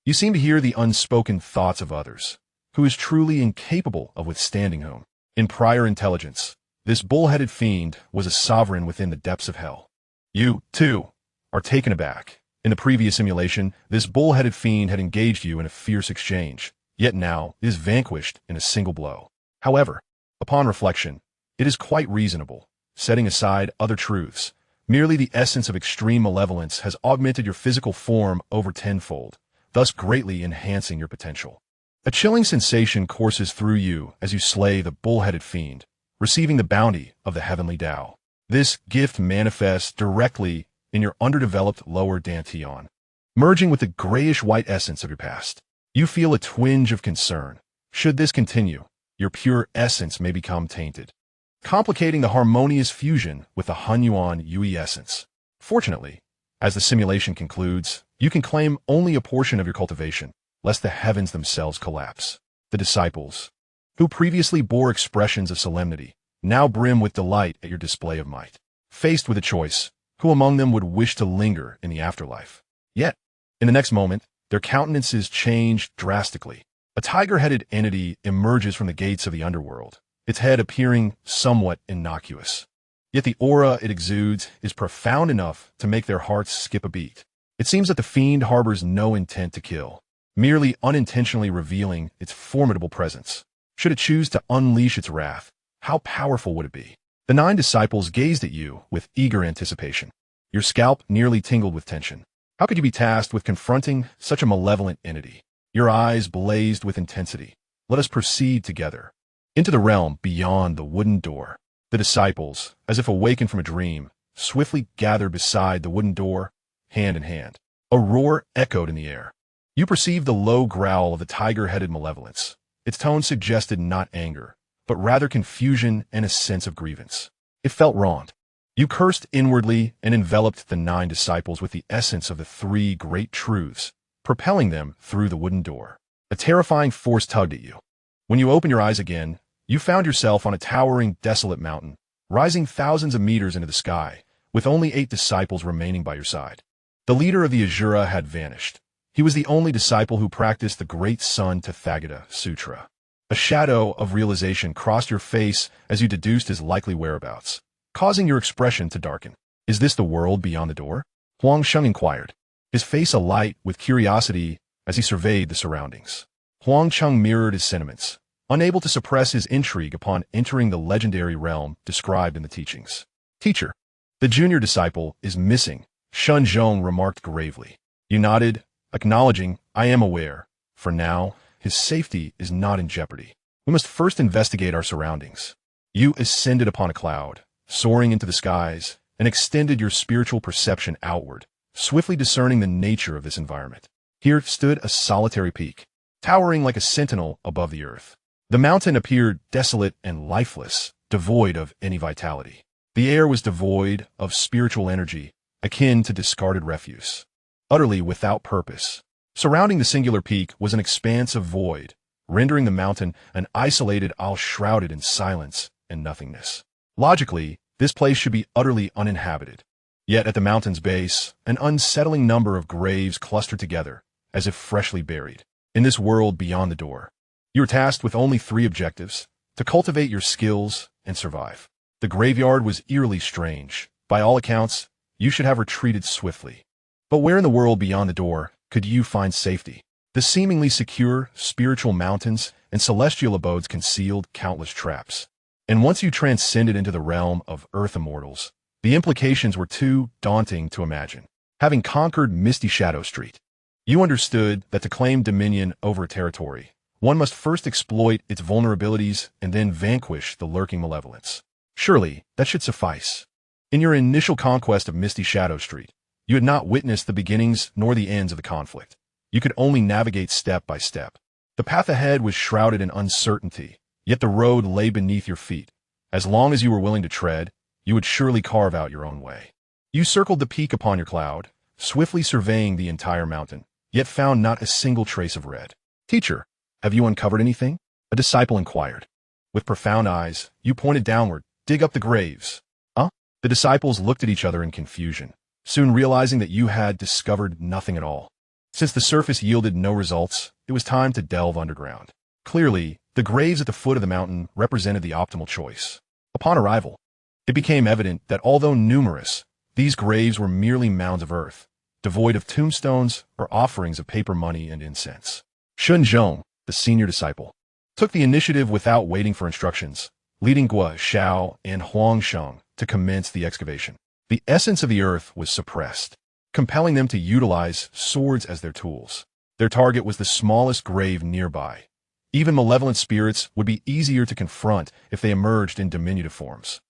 You seem to hear the unspoken thoughts of others, who is truly incapable of withstanding whom. In prior intelligence, this bull-headed fiend was a sovereign within the depths of hell. You, too, are taken aback. In the previous simulation, this bull-headed fiend had engaged you in a fierce exchange, yet now it is vanquished in a single blow. However, upon reflection, it is quite reasonable, setting aside other truths. Merely the essence of extreme malevolence has augmented your physical form over tenfold, thus greatly enhancing your potential. A chilling sensation courses through you as you slay the bull-headed fiend, receiving the bounty of the heavenly Tao. This gift manifests directly in your underdeveloped lower dantian, merging with the grayish-white essence of your past. You feel a twinge of concern. Should this continue, your pure essence may become tainted, complicating the harmonious fusion with the Hunyuan Yui essence. Fortunately, as the simulation concludes, you can claim only a portion of your cultivation, lest the heavens themselves collapse. The disciples, who previously bore expressions of solemnity, now brim with delight at your display of might. Faced with a choice, who among them would wish to linger in the afterlife? Yet, in the next moment, their countenances change drastically. A tiger-headed entity emerges from the gates of the underworld, its head appearing somewhat innocuous. Yet the aura it exudes is profound enough to make their hearts skip a beat. It seems that the fiend harbors no intent to kill, merely unintentionally revealing its formidable presence. Should it choose to unleash its wrath, how powerful would it be? The 9 disciples gazed at you with eager anticipation. Your scalp nearly tingled with tension. How could you be tasked with confronting such a malevolent entity? Your eyes blazed with intensity. Let us proceed together. Into the realm beyond the wooden door. The disciples, as if awakened from a dream, swiftly gathered beside the wooden door, hand in hand. A roar echoed in the air. You perceived the low growl of the tiger-headed malevolence. Its tone suggested not anger, but rather confusion and a sense of grievance. It felt wronged. You cursed inwardly and enveloped the 9 disciples with the essence of the 3 great truths, propelling them through the wooden door. A terrifying force tugged at you. When you opened your eyes again, you found yourself on a towering, desolate mountain, rising thousands of meters into the sky, with only 8 disciples remaining by your side. The leader of the Asura had vanished. He was the only disciple who practiced the Great Sun Tathagata Sutra. A shadow of realization crossed your face as you deduced his likely whereabouts, causing your expression to darken. Is this the world beyond the door? Huang Sheng inquired, his face alight with curiosity as he surveyed the surroundings. Huang Cheng mirrored his sentiments, unable to suppress his intrigue upon entering the legendary realm described in the teachings. Teacher, the junior disciple is missing, Shun Zhong remarked gravely. You nodded, acknowledging, I am aware. For now, his safety is not in jeopardy. We must first investigate our surroundings. You ascended upon a cloud, soaring into the skies, and extended your spiritual perception outward, swiftly discerning the nature of this environment. Here stood a solitary peak, towering like a sentinel above the earth. The mountain appeared desolate and lifeless, devoid of any vitality. The air was devoid of spiritual energy, akin to discarded refuse. Utterly without purpose. Surrounding the singular peak was an expanse of void, rendering the mountain an isolated isle shrouded in silence and nothingness. Logically, this place should be utterly uninhabited. Yet at the mountain's base, an unsettling number of graves clustered together, as if freshly buried. In this world beyond the door, you were tasked with only 3 objectives: to cultivate your skills and survive. The graveyard was eerily strange. By all accounts, you should have retreated swiftly. But where in the world beyond the door could you find safety? The seemingly secure spiritual mountains and celestial abodes concealed countless traps. And once you transcended into the realm of earth immortals, the implications were too daunting to imagine. Having conquered Misty Shadow Street, you understood that to claim dominion over a territory, one must first exploit its vulnerabilities and then vanquish the lurking malevolence. Surely, that should suffice. In your initial conquest of Misty Shadow Street, you had not witnessed the beginnings nor the ends of the conflict. You could only navigate step by step. The path ahead was shrouded in uncertainty, yet the road lay beneath your feet. As long as you were willing to tread, you would surely carve out your own way. You circled the peak upon your cloud, swiftly surveying the entire mountain, yet found not a single trace of red. Teacher, have you uncovered anything? A disciple inquired. With profound eyes, you pointed downward. Dig up the graves. The disciples looked at each other in confusion, soon realizing that you had discovered nothing at all. Since the surface yielded no results, it was time to delve underground. Clearly, the graves at the foot of the mountain represented the optimal choice. Upon arrival, it became evident that although numerous, these graves were merely mounds of earth, devoid of tombstones or offerings of paper money and incense. Shun Zhong, the senior disciple, took the initiative without waiting for instructions, leading Guo Xiao and Huang Sheng to commence the excavation. The essence of the earth was suppressed, compelling them to utilize swords as their tools. Their target was the smallest grave nearby. Even malevolent spirits would be easier to confront if they emerged in diminutive forms.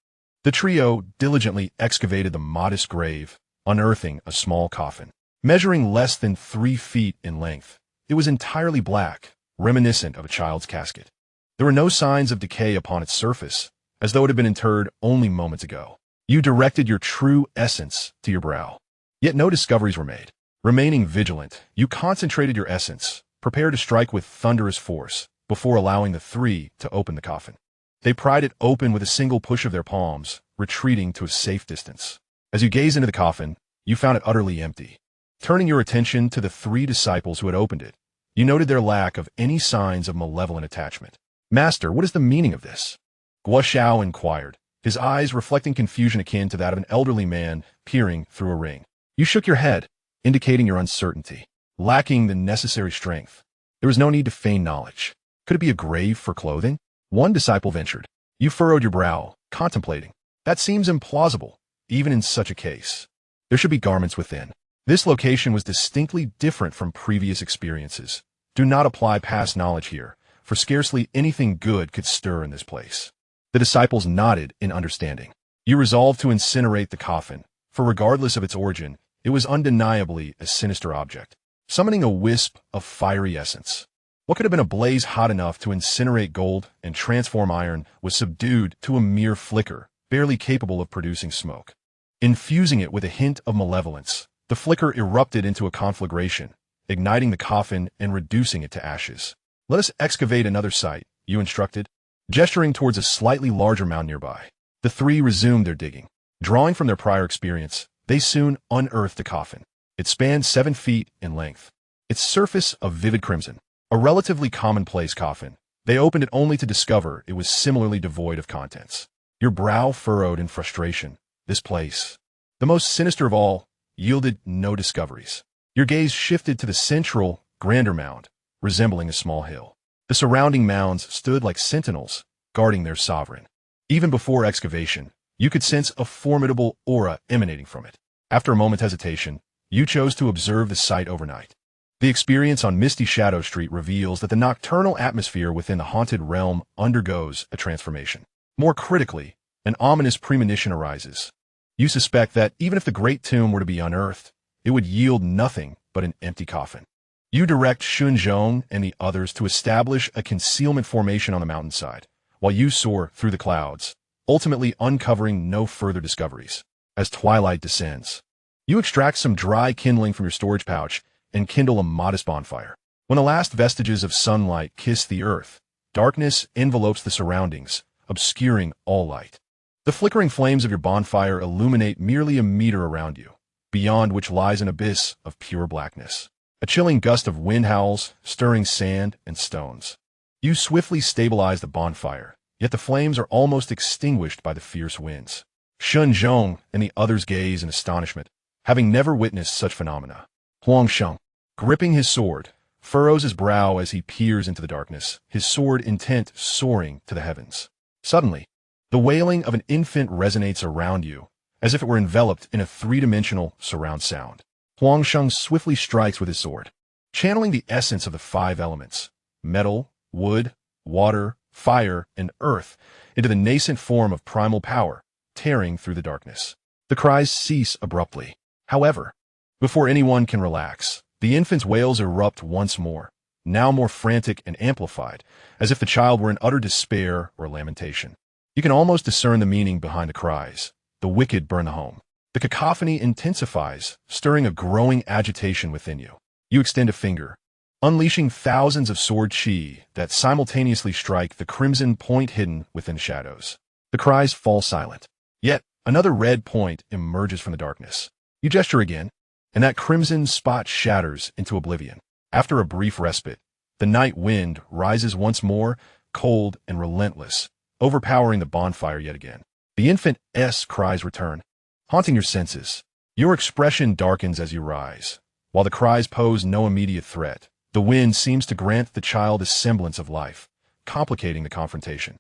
The trio diligently excavated the modest grave, unearthing a small coffin. Measuring less than 3 feet in length, it was entirely black, reminiscent of a child's casket. There were no signs of decay upon its surface, as though it had been interred only moments ago. You directed your true essence to your brow. Yet no discoveries were made. Remaining vigilant, you concentrated your essence, prepared to strike with thunderous force, before allowing the 3 to open the coffin. They pried it open with a single push of their palms, retreating to a safe distance. As you gaze into the coffin, you found it utterly empty. Turning your attention to the 3 disciples who had opened it, you noted their lack of any signs of malevolent attachment. "Master, what is the meaning of this?" Guo Xiao inquired, his eyes reflecting confusion akin to that of an elderly man peering through a ring. You shook your head, indicating your uncertainty. Lacking the necessary strength, there was no need to feign knowledge. Could it be a grave for clothing? One disciple ventured. You furrowed your brow, contemplating. That seems implausible, even in such a case. There should be garments within. This location was distinctly different from previous experiences. Do not apply past knowledge here, for scarcely anything good could stir in this place. The disciples nodded in understanding. You resolved to incinerate the coffin, for regardless of its origin, it was undeniably a sinister object, summoning a wisp of fiery essence. What could have been a blaze hot enough to incinerate gold and transform iron was subdued to a mere flicker, barely capable of producing smoke. Infusing it with a hint of malevolence, the flicker erupted into a conflagration, igniting the coffin and reducing it to ashes. "Let us excavate another site," you instructed, gesturing towards a slightly larger mound nearby. The 3 resumed their digging. Drawing from their prior experience, they soon unearthed the coffin. It spanned 7 feet in length, its surface of vivid crimson. A relatively commonplace coffin. They opened it only to discover it was similarly devoid of contents. Your brow furrowed in frustration. This place, the most sinister of all, yielded no discoveries. Your gaze shifted to the central, grander mound, resembling a small hill. The surrounding mounds stood like sentinels, guarding their sovereign. Even before excavation, you could sense a formidable aura emanating from it. After a moment's hesitation, you chose to observe the site overnight. The experience on Misty Shadow Street reveals that the nocturnal atmosphere within the haunted realm undergoes a transformation. More critically, an ominous premonition arises. You suspect that even if the great tomb were to be unearthed, it would yield nothing but an empty coffin. You direct Xunzhong and the others to establish a concealment formation on the mountainside, while you soar through the clouds, ultimately uncovering no further discoveries. As twilight descends, you extract some dry kindling from your storage pouch and kindle a modest bonfire. When the last vestiges of sunlight kiss the earth, darkness envelopes the surroundings, obscuring all light. The flickering flames of your bonfire illuminate merely a meter around you, beyond which lies an abyss of pure blackness. A chilling gust of wind howls, stirring sand and stones. You swiftly stabilize the bonfire, yet the flames are almost extinguished by the fierce winds. Xunzhong and the others gaze in astonishment, having never witnessed such phenomena. Huangsheng, gripping his sword, furrows his brow as he peers into the darkness, his sword intent soaring to the heavens. Suddenly, the wailing of an infant resonates around you, as if it were enveloped in a 3-dimensional surround sound. Huangsheng swiftly strikes with his sword, channeling the essence of the 5 elements, metal, wood, water, fire, and earth, into the nascent form of primal power, tearing through the darkness. The cries cease abruptly. However, before anyone can relax, the infant's wails erupt once more, now more frantic and amplified, as if the child were in utter despair or lamentation. You can almost discern the meaning behind the cries. The wicked burn the home. The cacophony intensifies, stirring a growing agitation within you. You extend a finger, unleashing thousands of sword chi that simultaneously strike the crimson point hidden within shadows. The cries fall silent. Yet, another red point emerges from the darkness. You gesture again, and that crimson spot shatters into oblivion. After a brief respite, the night wind rises once more, cold and relentless, overpowering the bonfire yet again. The infant's cries return, haunting your senses. Your expression darkens as you rise. While the cries pose no immediate threat, the wind seems to grant the child a semblance of life, complicating the confrontation.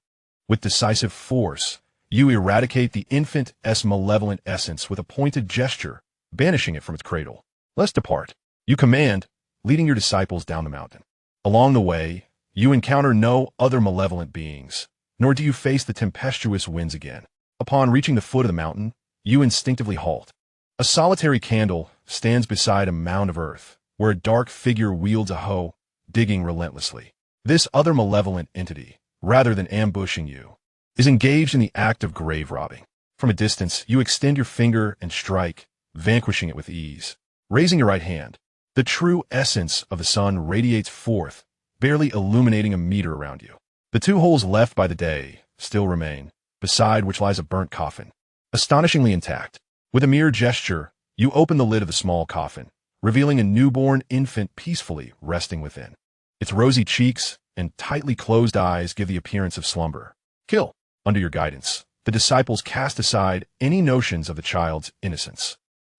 With decisive force, you eradicate the infant's malevolent essence with a pointed gesture, banishing it from its cradle. "Let's depart," you command, leading your disciples down the mountain. Along the way, you encounter no other malevolent beings, nor do you face the tempestuous winds again. Upon reaching the foot of the mountain, you instinctively halt. A solitary candle stands beside a mound of earth, where a dark figure wields a hoe, digging relentlessly. This other malevolent entity, rather than ambushing you, is engaged in the act of grave robbing. From a distance, you extend your finger and strike, vanquishing it with ease. Raising your right hand, the true essence of the sun radiates forth, barely illuminating a meter around you. The 2 holes left by the day, still remain, beside which lies a burnt coffin, astonishingly intact. With a mere gesture, you open the lid of the small coffin, revealing a newborn infant peacefully resting within. Its rosy cheeks and tightly closed eyes give the appearance of slumber. Kill. Under your guidance, the disciples cast aside any notions of the child's innocence.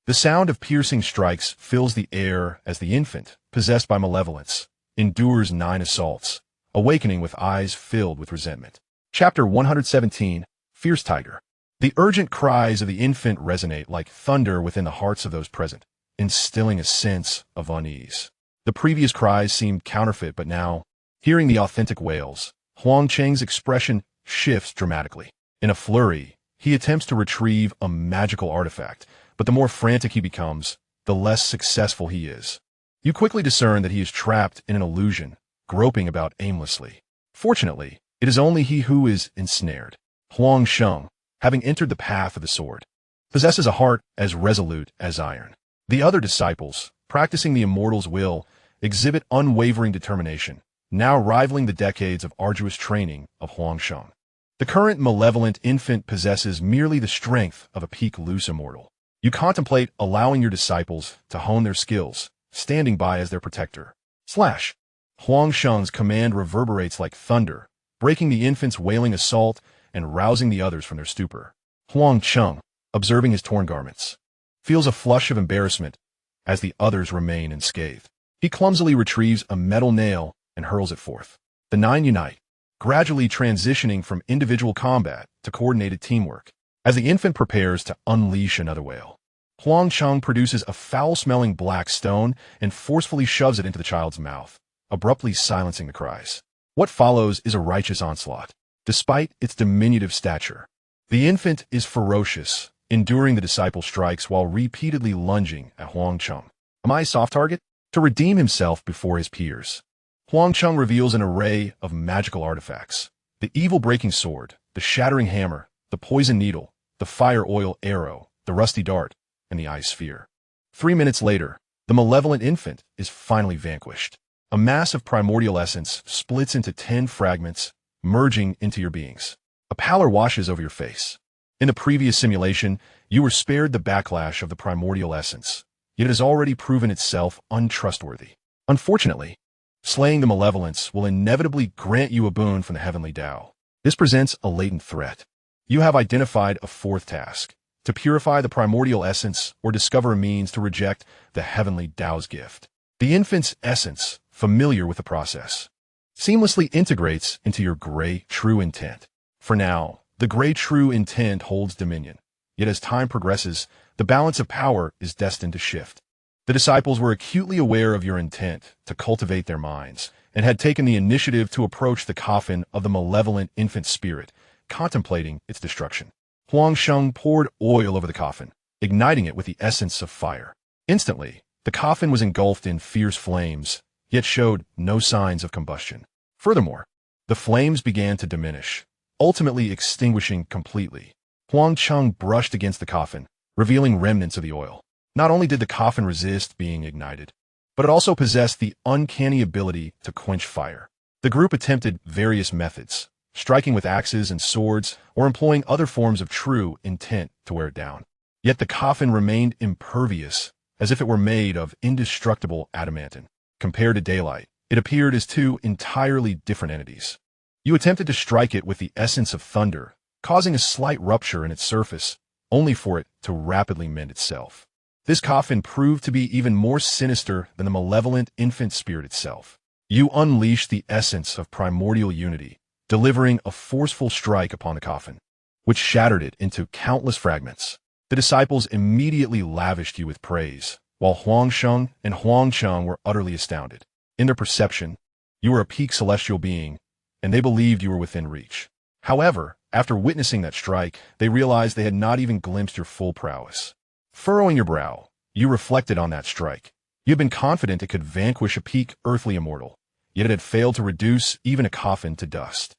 The sound of piercing strikes fills the air as the infant, possessed by malevolence, endures 9 assaults, awakening with eyes filled with resentment. Chapter 117, Fierce Tiger. The urgent cries of the infant resonate like thunder within the hearts of those present, instilling a sense of unease. The previous cries seemed counterfeit, but now, hearing the authentic wails, Huang Cheng's expression shifts dramatically. In a flurry, he attempts to retrieve a magical artifact, but the more frantic he becomes, the less successful he is. You quickly discern that he is trapped in an illusion, groping about aimlessly. Fortunately, it is only he who is ensnared. Huang Sheng, having entered the path of the sword, possesses a heart as resolute as iron. The other disciples, practicing the immortal's will, exhibit unwavering determination, now rivaling the decades of arduous training of Huang Sheng. The current malevolent infant possesses merely the strength of a peak loose immortal. You contemplate allowing your disciples to hone their skills, standing by as their protector. Slash! Huang Sheng's command reverberates like thunder, breaking the infant's wailing assault and rousing the others from their stupor. Huang Sheng, observing his torn garments, feels a flush of embarrassment as the others remain unscathed. He clumsily retrieves a metal nail and hurls it forth. The 9 unite, gradually transitioning from individual combat to coordinated teamwork. As the infant prepares to unleash another wail, Huang Sheng produces a foul-smelling black stone and forcefully shoves it into the child's mouth, abruptly silencing the cries. What follows is a righteous onslaught. Despite its diminutive stature, the infant is ferocious, enduring the disciples' strikes while repeatedly lunging at Huang Sheng. Am I a soft target? To redeem himself before his peers, Huang Sheng reveals an array of magical artifacts. The evil-breaking sword, the shattering hammer, the poison needle, the fire oil arrow, the rusty dart, and the ice sphere. 3 minutes later, the malevolent infant is finally vanquished. A mass of primordial essence splits into 10 fragments, merging into your beings. A pallor washes over your face. In the previous simulation, you were spared the backlash of the primordial essence, yet it has already proven itself untrustworthy. Unfortunately, slaying the malevolence will inevitably grant you a boon from the heavenly Tao. This presents a latent threat. You have identified a 4th task, to purify the primordial essence or discover a means to reject the heavenly Tao's gift. The infant's essence, familiar with the process, seamlessly integrates into your gray true intent. For now, the gray true intent holds dominion, yet as time progresses, the balance of power is destined to shift. The disciples were acutely aware of your intent to cultivate their minds, and had taken the initiative to approach the coffin of the malevolent infant spirit, contemplating its destruction. Huang Sheng poured oil over the coffin, igniting it with the essence of fire. Instantly, the coffin was engulfed in fierce flames, yet showed no signs of combustion. Furthermore, the flames began to diminish, ultimately extinguishing completely. Huang Sheng brushed against the coffin, revealing remnants of the oil. Not only did the coffin resist being ignited, but it also possessed the uncanny ability to quench fire. The group attempted various methods, striking with axes and swords, or employing other forms of true intent to wear it down. Yet the coffin remained impervious, as if it were made of indestructible adamantine. Compared to daylight, it appeared as 2 entirely different entities. You attempted to strike it with the essence of thunder, causing a slight rupture in its surface, only for it to rapidly mend itself. This coffin proved to be even more sinister than the malevolent infant spirit itself. You unleashed the essence of primordial unity, delivering a forceful strike upon the coffin, which shattered it into countless fragments. The disciples immediately lavished you with praise, while Huang Sheng and Huang Cheng were utterly astounded. In their perception, you were a peak celestial being, and they believed you were within reach. However, after witnessing that strike, they realized they had not even glimpsed your full prowess. Furrowing your brow, you reflected on that strike. You had been confident it could vanquish a peak earthly immortal, yet it had failed to reduce even a coffin to dust.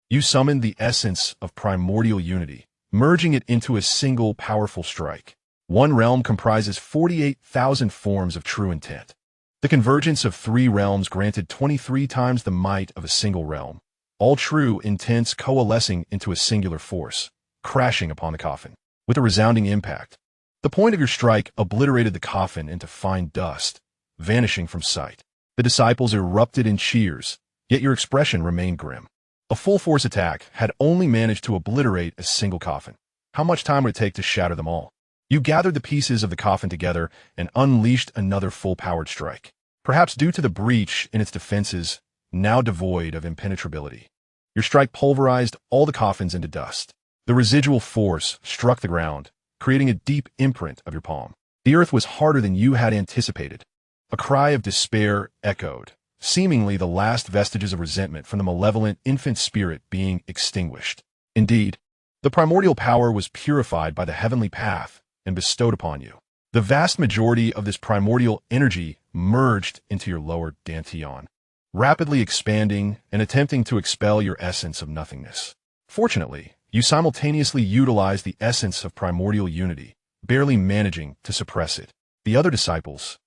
You summoned the essence of primordial unity, merging it into a single powerful strike. One realm comprises 48,000 forms of true intent. The convergence of 3 realms granted 23 times the might of a single realm, all true intents coalescing into a singular force, crashing upon the coffin. With a resounding impact, the point of your strike obliterated the coffin into fine dust, vanishing from sight. The disciples erupted in cheers, yet your expression remained grim. A full-force attack had only managed to obliterate a single coffin. How much time would it take to shatter them all? You gathered the pieces of the coffin together and unleashed another full-powered strike. Perhaps due to the breach in its defenses, now devoid of impenetrability. Your strike pulverized all the coffins into dust. The residual force struck the ground, creating a deep imprint of your palm. The earth was harder than you had anticipated. A cry of despair echoed, seemingly the last vestiges of resentment from the malevolent infant spirit being extinguished. Indeed, the primordial power was purified by the heavenly path and bestowed upon you. The vast majority of this primordial energy merged into your lower dantian, rapidly expanding and attempting to expel your essence of nothingness. Fortunately, you simultaneously utilized the essence of primordial unity, barely managing to suppress it. The other disciples,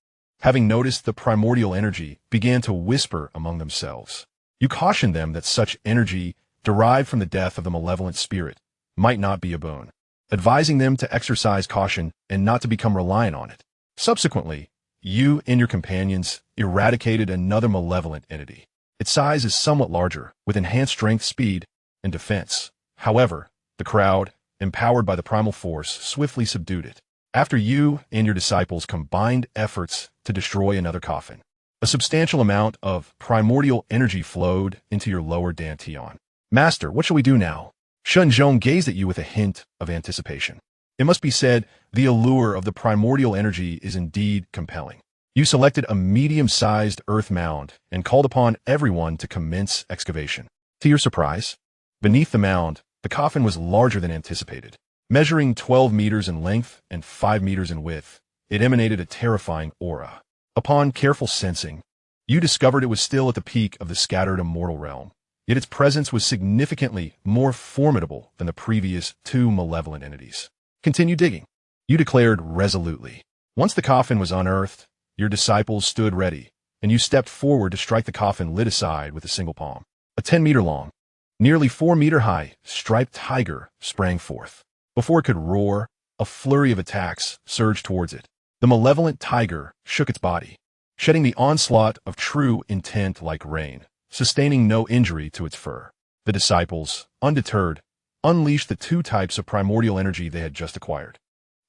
having noticed the primordial energy, began to whisper among themselves. You cautioned them that such energy, derived from the death of the malevolent spirit, might not be a boon, advising them to exercise caution and not to become reliant on it. Subsequently, you and your companions eradicated another malevolent entity. Its size is somewhat larger, with enhanced strength, speed, and defense. However, the crowd, empowered by the primal force, swiftly subdued it. After you and your disciples combined efforts to destroy another coffin, a substantial amount of primordial energy flowed into your lower dantian. Master, what shall we do now? Shenzhong gazed at you with a hint of anticipation. It must be said, the allure of the primordial energy is indeed compelling. You selected a medium-sized earth mound and called upon everyone to commence excavation. To your surprise, beneath the mound, the coffin was larger than anticipated. Measuring 12 meters in length and 5 meters in width, it emanated a terrifying aura. Upon careful sensing, you discovered it was still at the peak of the scattered immortal realm, yet its presence was significantly more formidable than the previous two malevolent entities. Continue digging, you declared resolutely. Once the coffin was unearthed, your disciples stood ready, and you stepped forward to strike the coffin lid aside with a single palm. A 10-meter-long, nearly 4-meter-high, striped tiger sprang forth. Before it could roar, a flurry of attacks surged towards it. The malevolent tiger shook its body, shedding the onslaught of true intent like rain, sustaining no injury to its fur. The disciples, undeterred, unleashed the two types of primordial energy they had just acquired.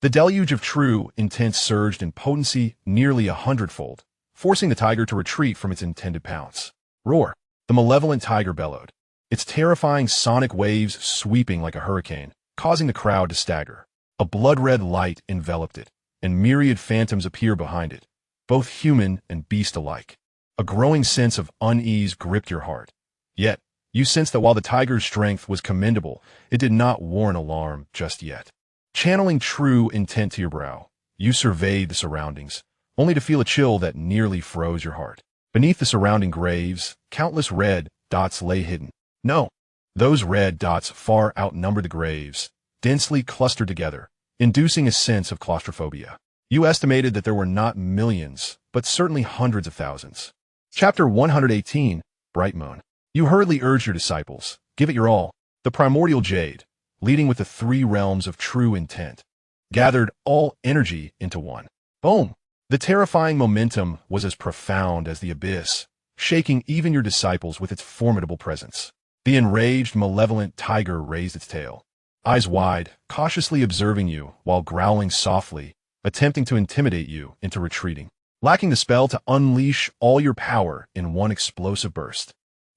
The deluge of true intent surged in potency nearly 100-fold, forcing the tiger to retreat from its intended pounce. Roar! The malevolent tiger bellowed, its terrifying sonic waves sweeping like a hurricane, causing the crowd to stagger. A blood-red light enveloped it, and myriad phantoms appeared behind it, both human and beast alike. A growing sense of unease gripped your heart. Yet, you sensed that while the tiger's strength was commendable, it did not warrant alarm just yet. Channeling true intent to your brow, you surveyed the surroundings, only to feel a chill that nearly froze your heart. Beneath the surrounding graves, countless red dots lay hidden. No, those red dots far outnumbered the graves, densely clustered together, inducing a sense of claustrophobia. You estimated that there were not millions, but certainly hundreds of thousands. Chapter 118, Bright Moon. You hurriedly urged your disciples, give it your all. The primordial jade, leading with the three realms of true intent, gathered all energy into one. Boom! The terrifying momentum was as profound as the abyss, shaking even your disciples with its formidable presence. The enraged, malevolent tiger raised its tail, eyes wide, cautiously observing you while growling softly, attempting to intimidate you into retreating. Lacking the spell to unleash all your power in one explosive burst,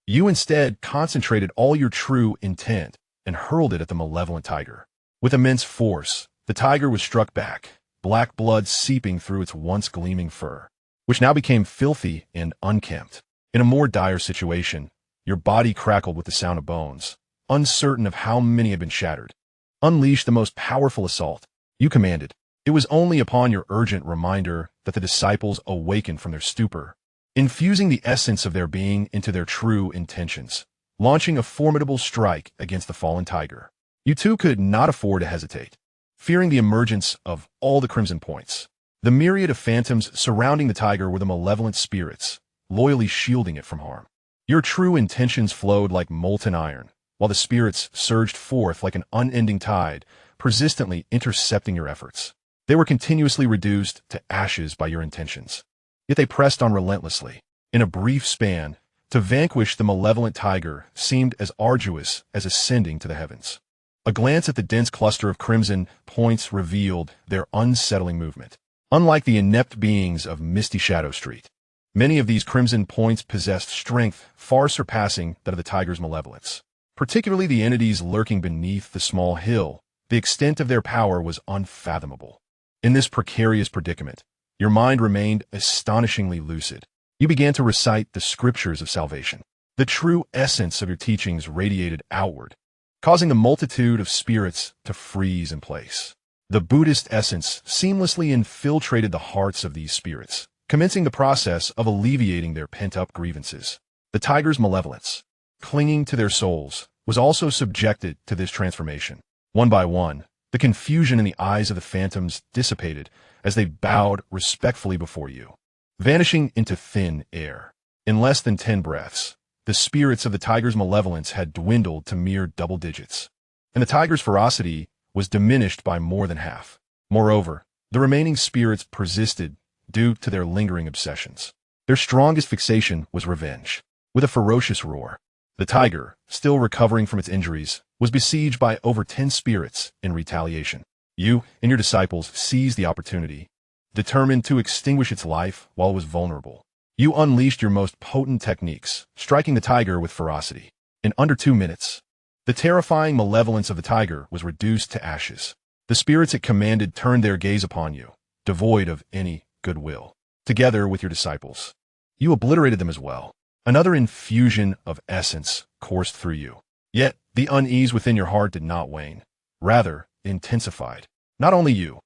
you instead concentrated all your true intent and hurled it at the malevolent tiger. With immense force, the tiger was struck back, black blood seeping through its once gleaming fur, which now became filthy and unkempt. In a more dire situation, your body crackled with the sound of bones, uncertain of how many had been shattered. Unleash the most powerful assault, you commanded. It was only upon your urgent reminder that the disciples awakened from their stupor, infusing the essence of their being into their true intentions, launching a formidable strike against the fallen tiger. You too could not afford to hesitate, fearing the emergence of all the crimson points. The myriad of phantoms surrounding the tiger were the malevolent spirits, loyally shielding it from harm. Your true intentions flowed like molten iron, while the spirits surged forth like an unending tide, persistently intercepting your efforts. They were continuously reduced to ashes by your intentions. Yet they pressed on relentlessly. In a brief span, to vanquish the malevolent tiger seemed as arduous as ascending to the heavens. A glance at the dense cluster of crimson points revealed their unsettling movement. Unlike the inept beings of Misty Shadow Street, many of these crimson points possessed strength far surpassing that of the tiger's malevolence. Particularly the entities lurking beneath the small hill, the extent of their power was unfathomable. In this precarious predicament, your mind remained astonishingly lucid. You began to recite the scriptures of salvation. The true essence of your teachings radiated outward, causing a multitude of spirits to freeze in place. The Buddhist essence seamlessly infiltrated the hearts of these spirits, commencing the process of alleviating their pent-up grievances. The tiger's malevolence, clinging to their souls, was also subjected to this transformation. One by one, the confusion in the eyes of the phantoms dissipated as they bowed respectfully before you, vanishing into thin air. In less than 10 breaths, the spirits of the tiger's malevolence had dwindled to mere double digits, and the tiger's ferocity was diminished by more than half. Moreover, the remaining spirits persisted due to their lingering obsessions. Their strongest fixation was revenge. With a ferocious roar, the tiger, still recovering from its injuries, was besieged by over 10 spirits in retaliation. You and your disciples seized the opportunity, determined to extinguish its life while it was vulnerable. You unleashed your most potent techniques, striking the tiger with ferocity. In under 2 minutes, the terrifying malevolence of the tiger was reduced to ashes. The spirits it commanded turned their gaze upon you, devoid of any goodwill. Together with your disciples, you obliterated them as well. Another infusion of essence coursed through you. Yet, the unease within your heart did not wane. Rather, intensified. Not only you,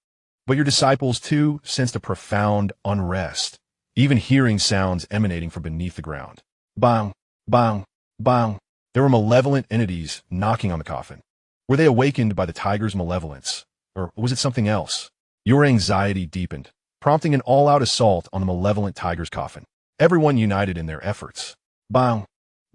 but your disciples too sensed a profound unrest, even hearing sounds emanating from beneath the ground. Bang, bang, bang. There were malevolent entities knocking on the coffin. Were they awakened by the tiger's malevolence? Or was it something else? Your anxiety deepened, prompting an all-out assault on the malevolent tiger's coffin. Everyone united in their efforts. Bang,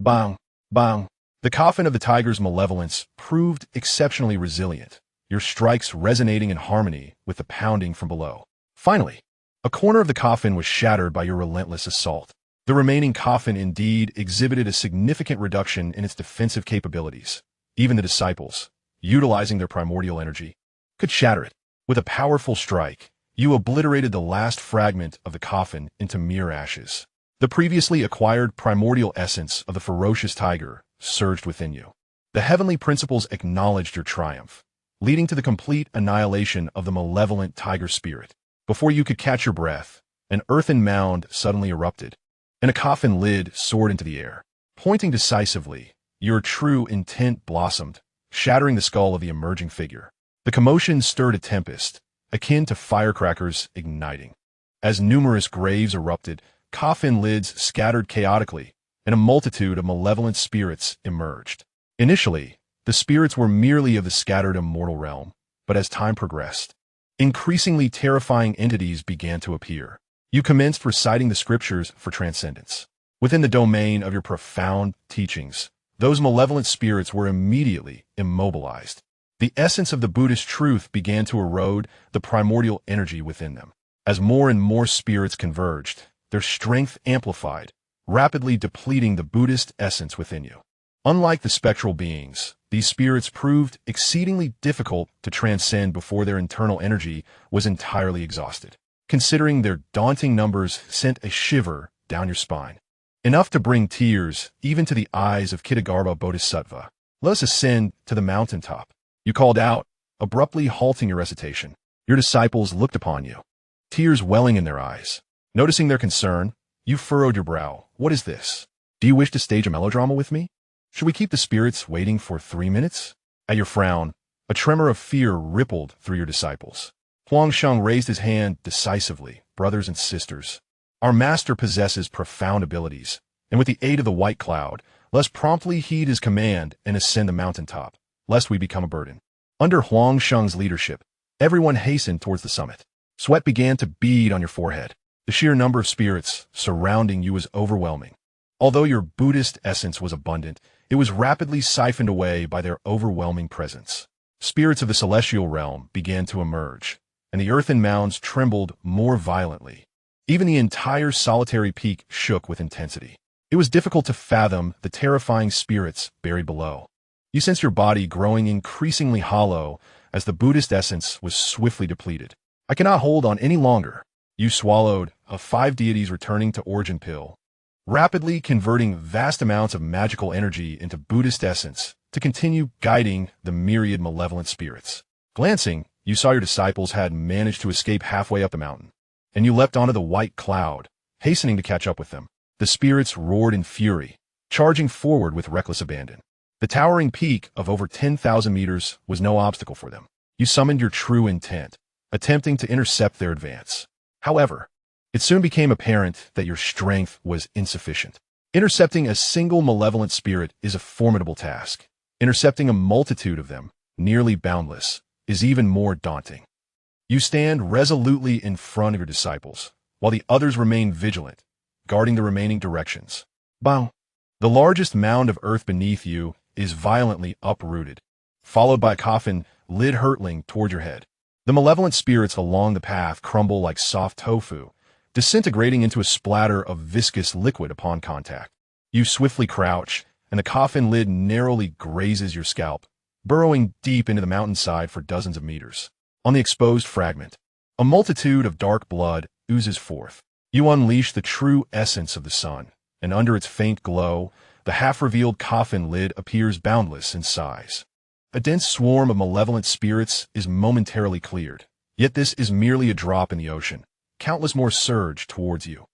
bang, bang. The coffin of the tiger's malevolence proved exceptionally resilient, your strikes resonating in harmony with the pounding from below. Finally, a corner of the coffin was shattered by your relentless assault. The remaining coffin indeed exhibited a significant reduction in its defensive capabilities. Even the disciples, utilizing their primordial energy, could shatter it. With a powerful strike, you obliterated the last fragment of the coffin into mere ashes. The previously acquired primordial essence of the ferocious tiger surged within you. The heavenly principles acknowledged your triumph, leading to the complete annihilation of the malevolent tiger spirit. Before you could catch your breath, an earthen mound suddenly erupted, and a coffin lid soared into the air. Pointing decisively, your true intent blossomed, shattering the skull of the emerging figure. The commotion stirred a tempest, akin to firecrackers igniting. As numerous graves erupted, coffin lids scattered chaotically, and a multitude of malevolent spirits emerged. Initially, the spirits were merely of the scattered immortal realm, but as time progressed, increasingly terrifying entities began to appear. You commenced reciting the scriptures for transcendence. Within the domain of your profound teachings, those malevolent spirits were immediately immobilized. The essence of the Buddhist truth began to erode the primordial energy within them. As more and more spirits converged, their strength amplified, rapidly depleting the Buddhist essence within you. Unlike the spectral beings, these spirits proved exceedingly difficult to transcend before their internal energy was entirely exhausted. Considering their daunting numbers sent a shiver down your spine. Enough to bring tears even to the eyes of Kitagarbha Bodhisattva. Let us ascend to the mountaintop. You called out, abruptly halting your recitation. Your disciples looked upon you, tears welling in their eyes. Noticing their concern, you furrowed your brow. What is this? Do you wish to stage a melodrama with me? Should we keep the spirits waiting for 3 minutes? At your frown, a tremor of fear rippled through your disciples. Huangsheng raised his hand decisively. Brothers and sisters, our master possesses profound abilities, and with the aid of the white cloud, let us promptly heed his command and ascend the mountaintop, lest we become a burden. Under Huangsheng's leadership, everyone hastened towards the summit. Sweat began to bead on your forehead. The sheer number of spirits surrounding you was overwhelming. Although your Buddhist essence was abundant, it was rapidly siphoned away by their overwhelming presence. Spirits of the celestial realm began to emerge, and the earthen mounds trembled more violently. Even the entire solitary peak shook with intensity. It was difficult to fathom the terrifying spirits buried below. You sensed your body growing increasingly hollow as the Buddhist essence was swiftly depleted. I cannot hold on any longer. You swallowed a 5 deities returning to origin pill, rapidly converting vast amounts of magical energy into Buddhist essence to continue guiding the myriad malevolent spirits. Glancing, you saw your disciples had managed to escape halfway up the mountain, and you leapt onto the white cloud, hastening to catch up with them. The spirits roared in fury, charging forward with reckless abandon. The towering peak of over 10,000 meters was no obstacle for them. You summoned your true intent, attempting to intercept their advance. However, it soon became apparent that your strength was insufficient. Intercepting a single malevolent spirit is a formidable task. Intercepting a multitude of them, nearly boundless, is even more daunting. You stand resolutely in front of your disciples, while the others remain vigilant, guarding the remaining directions. Bang! The largest mound of earth beneath you is violently uprooted, followed by a coffin lid hurtling toward your head. The malevolent spirits along the path crumble like soft tofu, disintegrating into a splatter of viscous liquid upon contact. You swiftly crouch, and the coffin lid narrowly grazes your scalp, burrowing deep into the mountainside for dozens of meters. On the exposed fragment, a multitude of dark blood oozes forth. You unleash the true essence of the sun, and under its faint glow, the half-revealed coffin lid appears boundless in size. A dense swarm of malevolent spirits is momentarily cleared, yet this is merely a drop in the ocean. Countless more surge towards you.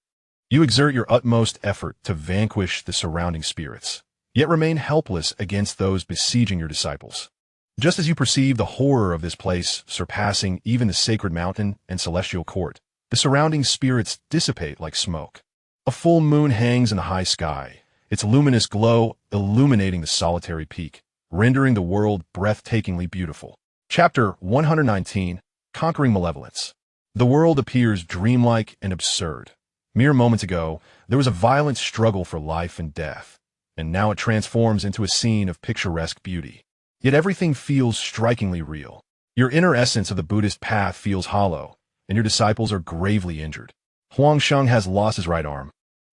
You exert your utmost effort to vanquish the surrounding spirits, yet remain helpless against those besieging your disciples. Just as you perceive the horror of this place surpassing even the sacred mountain and celestial court, the surrounding spirits dissipate like smoke. A full moon hangs in the high sky, its luminous glow illuminating the solitary peak, rendering the world breathtakingly beautiful. Chapter 119, Conquering Malevolence. The world appears dreamlike and absurd. Mere moments ago, there was a violent struggle for life and death, and now it transforms into a scene of picturesque beauty. Yet everything feels strikingly real. Your inner essence of the Buddhist path feels hollow, and your disciples are gravely injured. Huang Sheng has lost his right arm.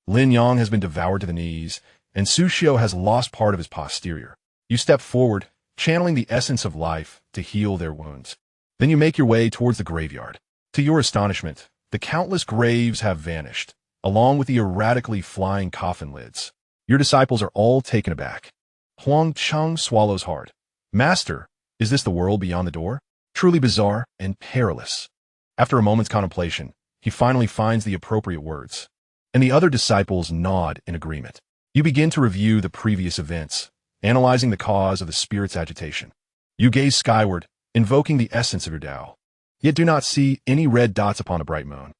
Lin Yang has been devoured to the knees, and Su Xiao has lost part of his posterior. You step forward, channeling the essence of life to heal their wounds. Then you make your way towards the graveyard. To your astonishment, the countless graves have vanished, along with the erratically flying coffin lids. Your disciples are all taken aback. Huang Sheng swallows hard. Master, is this the world beyond the door? Truly bizarre and perilous. After a moment's contemplation, he finally finds the appropriate words, and the other disciples nod in agreement. You begin to review the previous events, analyzing the cause of the spirit's agitation. You gaze skyward, invoking the essence of your Tao, yet do not see any red dots upon the bright moon.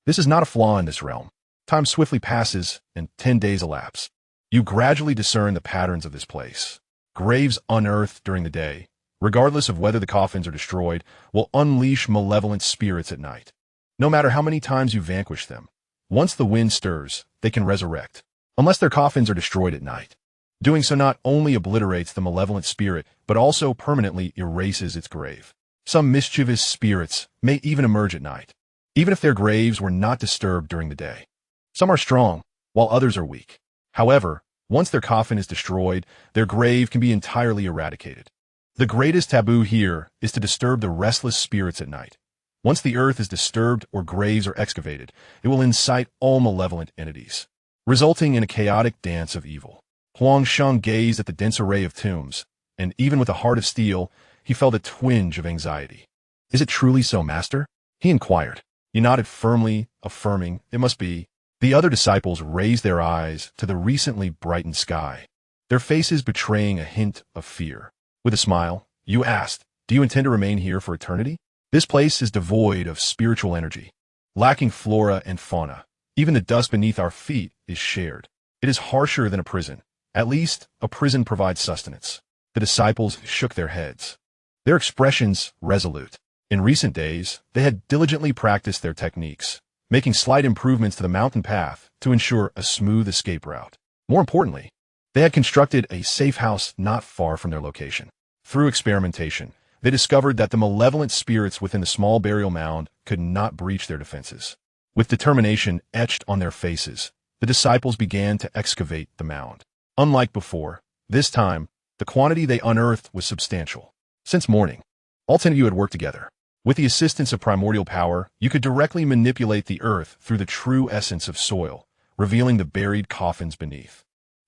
This is not a flaw in this realm. Time swiftly passes, and 10 days elapse. You gradually discern the patterns of this place. Graves unearthed during the day, regardless of whether the coffins are destroyed, will unleash malevolent spirits at night. No matter how many times you vanquish them, once the wind stirs, they can resurrect, unless their coffins are destroyed at night. Doing so not only obliterates the malevolent spirit, but also permanently erases its grave. Some mischievous spirits may even emerge at night, even if their graves were not disturbed during the day. Some are strong, while others are weak. However, once their coffin is destroyed, their grave can be entirely eradicated. The greatest taboo here is to disturb the restless spirits at night. Once the earth is disturbed or graves are excavated, it will incite all malevolent entities, resulting in a chaotic dance of evil. Huang Sheng gazed at the dense array of tombs, and even with a heart of steel, he felt a twinge of anxiety. Is it truly so, Master? He inquired. He nodded firmly, affirming, it must be. The other disciples raised their eyes to the recently brightened sky, their faces betraying a hint of fear. With a smile, you asked, do you intend to remain here for eternity? This place is devoid of spiritual energy, lacking flora and fauna. Even the dust beneath our feet is shared. It is harsher than a prison. At least, a prison provides sustenance. The disciples shook their heads, their expressions resolute. In recent days, they had diligently practiced their techniques, making slight improvements to the mountain path to ensure a smooth escape route. More importantly, they had constructed a safe house not far from their location. Through experimentation, they discovered that the malevolent spirits within the small burial mound could not breach their defenses. With determination etched on their faces, the disciples began to excavate the mound. Unlike before, this time, the quantity they unearthed was substantial. Since morning, all 10 of you had worked together. With the assistance of primordial power, you could directly manipulate the earth through the true essence of soil, revealing the buried coffins beneath.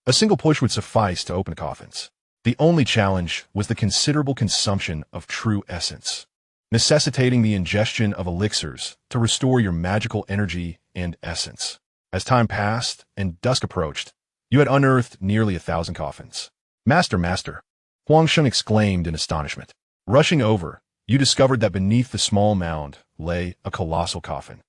A single push would suffice to open the coffins. The only challenge was the considerable consumption of true essence, necessitating the ingestion of elixirs to restore your magical energy and essence. As time passed and dusk approached, you had unearthed nearly 1,000 coffins. Master, Huangsheng exclaimed in astonishment. Rushing over, you discovered that beneath the small mound lay a colossal coffin.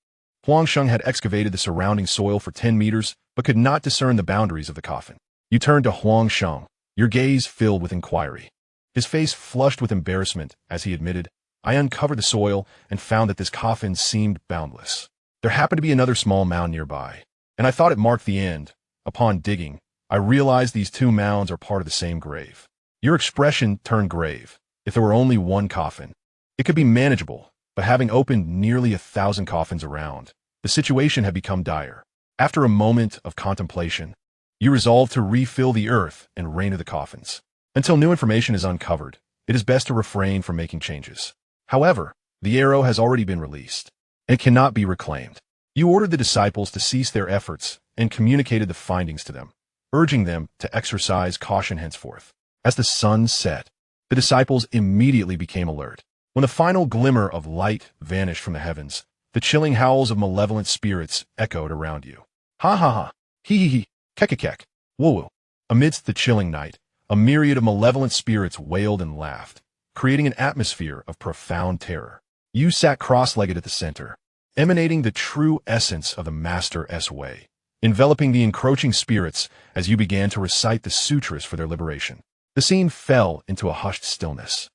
Huangsheng had excavated the surrounding soil for 10 meters, but could not discern the boundaries of the coffin. You turned to Huangsheng, your gaze filled with inquiry. His face flushed with embarrassment as he admitted, I uncovered the soil and found that this coffin seemed boundless. There happened to be another small mound nearby, and I thought it marked the end. Upon digging, I realized these two mounds are part of the same grave. Your expression turned grave. If there were only one coffin, it could be manageable, but having opened nearly 1,000 coffins around, the situation had become dire. After a moment of contemplation, you resolved to refill the earth and rain of the coffins. Until new information is uncovered, it is best to refrain from making changes. However, the arrow has already been released, and it cannot be reclaimed. You ordered the disciples to cease their efforts and communicated the findings to them, urging them to exercise caution henceforth. As the sun set, the disciples immediately became alert. When the final glimmer of light vanished from the heavens, the chilling howls of malevolent spirits echoed around you. Ha ha ha, hee hee hee, kekekek, woo woo. Amidst the chilling night, a myriad of malevolent spirits wailed and laughed, creating an atmosphere of profound terror. You sat cross-legged at the center, emanating the true essence of the Master's way, enveloping the encroaching spirits as you began to recite the sutras for their liberation. The scene fell into a hushed stillness,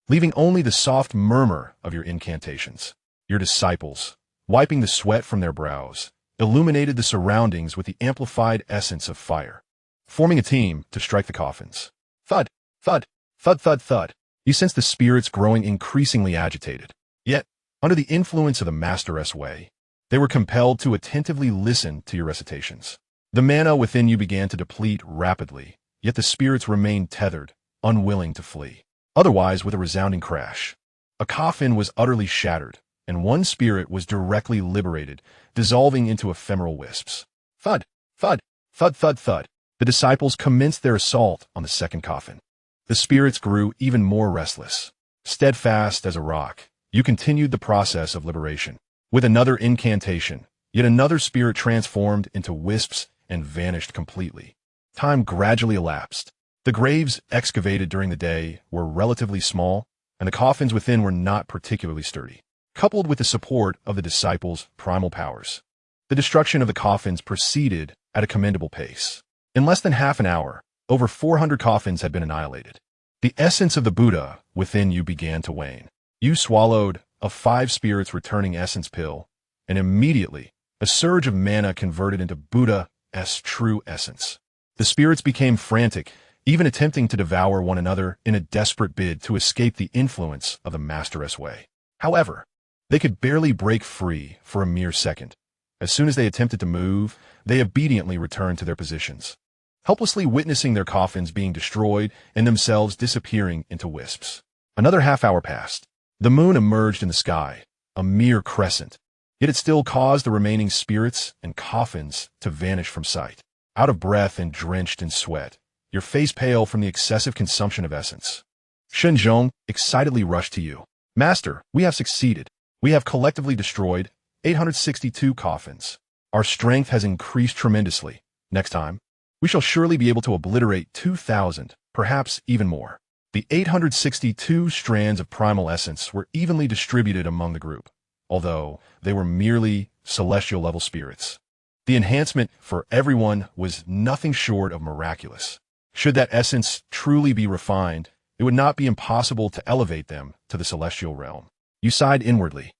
leaving only the soft murmur of your incantations. Your disciples, wiping the sweat from their brows, illuminated the surroundings with the amplified essence of fire, forming a team to strike the coffins. Thud, thud, thud, thud, thud. You sensed the spirits growing increasingly agitated. Yet, under the influence of the Master's way, they were compelled to attentively listen to your recitations. The mana within you began to deplete rapidly, yet the spirits remained tethered, unwilling to flee. Otherwise, with a resounding crash, a coffin was utterly shattered, and one spirit was directly liberated, dissolving into ephemeral wisps. Thud, thud, thud, thud, thud. The disciples commenced their assault on the second coffin. The spirits grew even more restless. Steadfast as a rock, you continued the process of liberation. With another incantation, yet another spirit transformed into wisps and vanished completely. Time gradually elapsed. The graves excavated during the day were relatively small, and the coffins within were not particularly sturdy. Coupled with the support of the disciples' primal powers, the destruction of the coffins proceeded at a commendable pace. In less than half an hour, over 400 coffins had been annihilated. The essence of the Buddha within you began to wane. You swallowed a 5 spirits returning essence pill, and immediately a surge of mana converted into Buddha's true essence. The spirits became frantic, even attempting to devour one another in a desperate bid to escape the influence of the Master's way. However, they could barely break free for a mere second. As soon as they attempted to move, they obediently returned to their positions, helplessly witnessing their coffins being destroyed and themselves disappearing into wisps. Another half-hour passed. The moon emerged in the sky, a mere crescent, yet it still caused the remaining spirits and coffins to vanish from sight. Out of breath and drenched in sweat, your face pale from the excessive consumption of essence, Shenzhong excitedly rushed to you. Master, we have succeeded. We have collectively destroyed 862 coffins. Our strength has increased tremendously. Next time, we shall surely be able to obliterate 2,000, perhaps even more. The 862 strands of primal essence were evenly distributed among the group, although they were merely celestial-level spirits. The enhancement for everyone was nothing short of miraculous. Should that essence truly be refined, it would not be impossible to elevate them to the celestial realm. You sighed inwardly,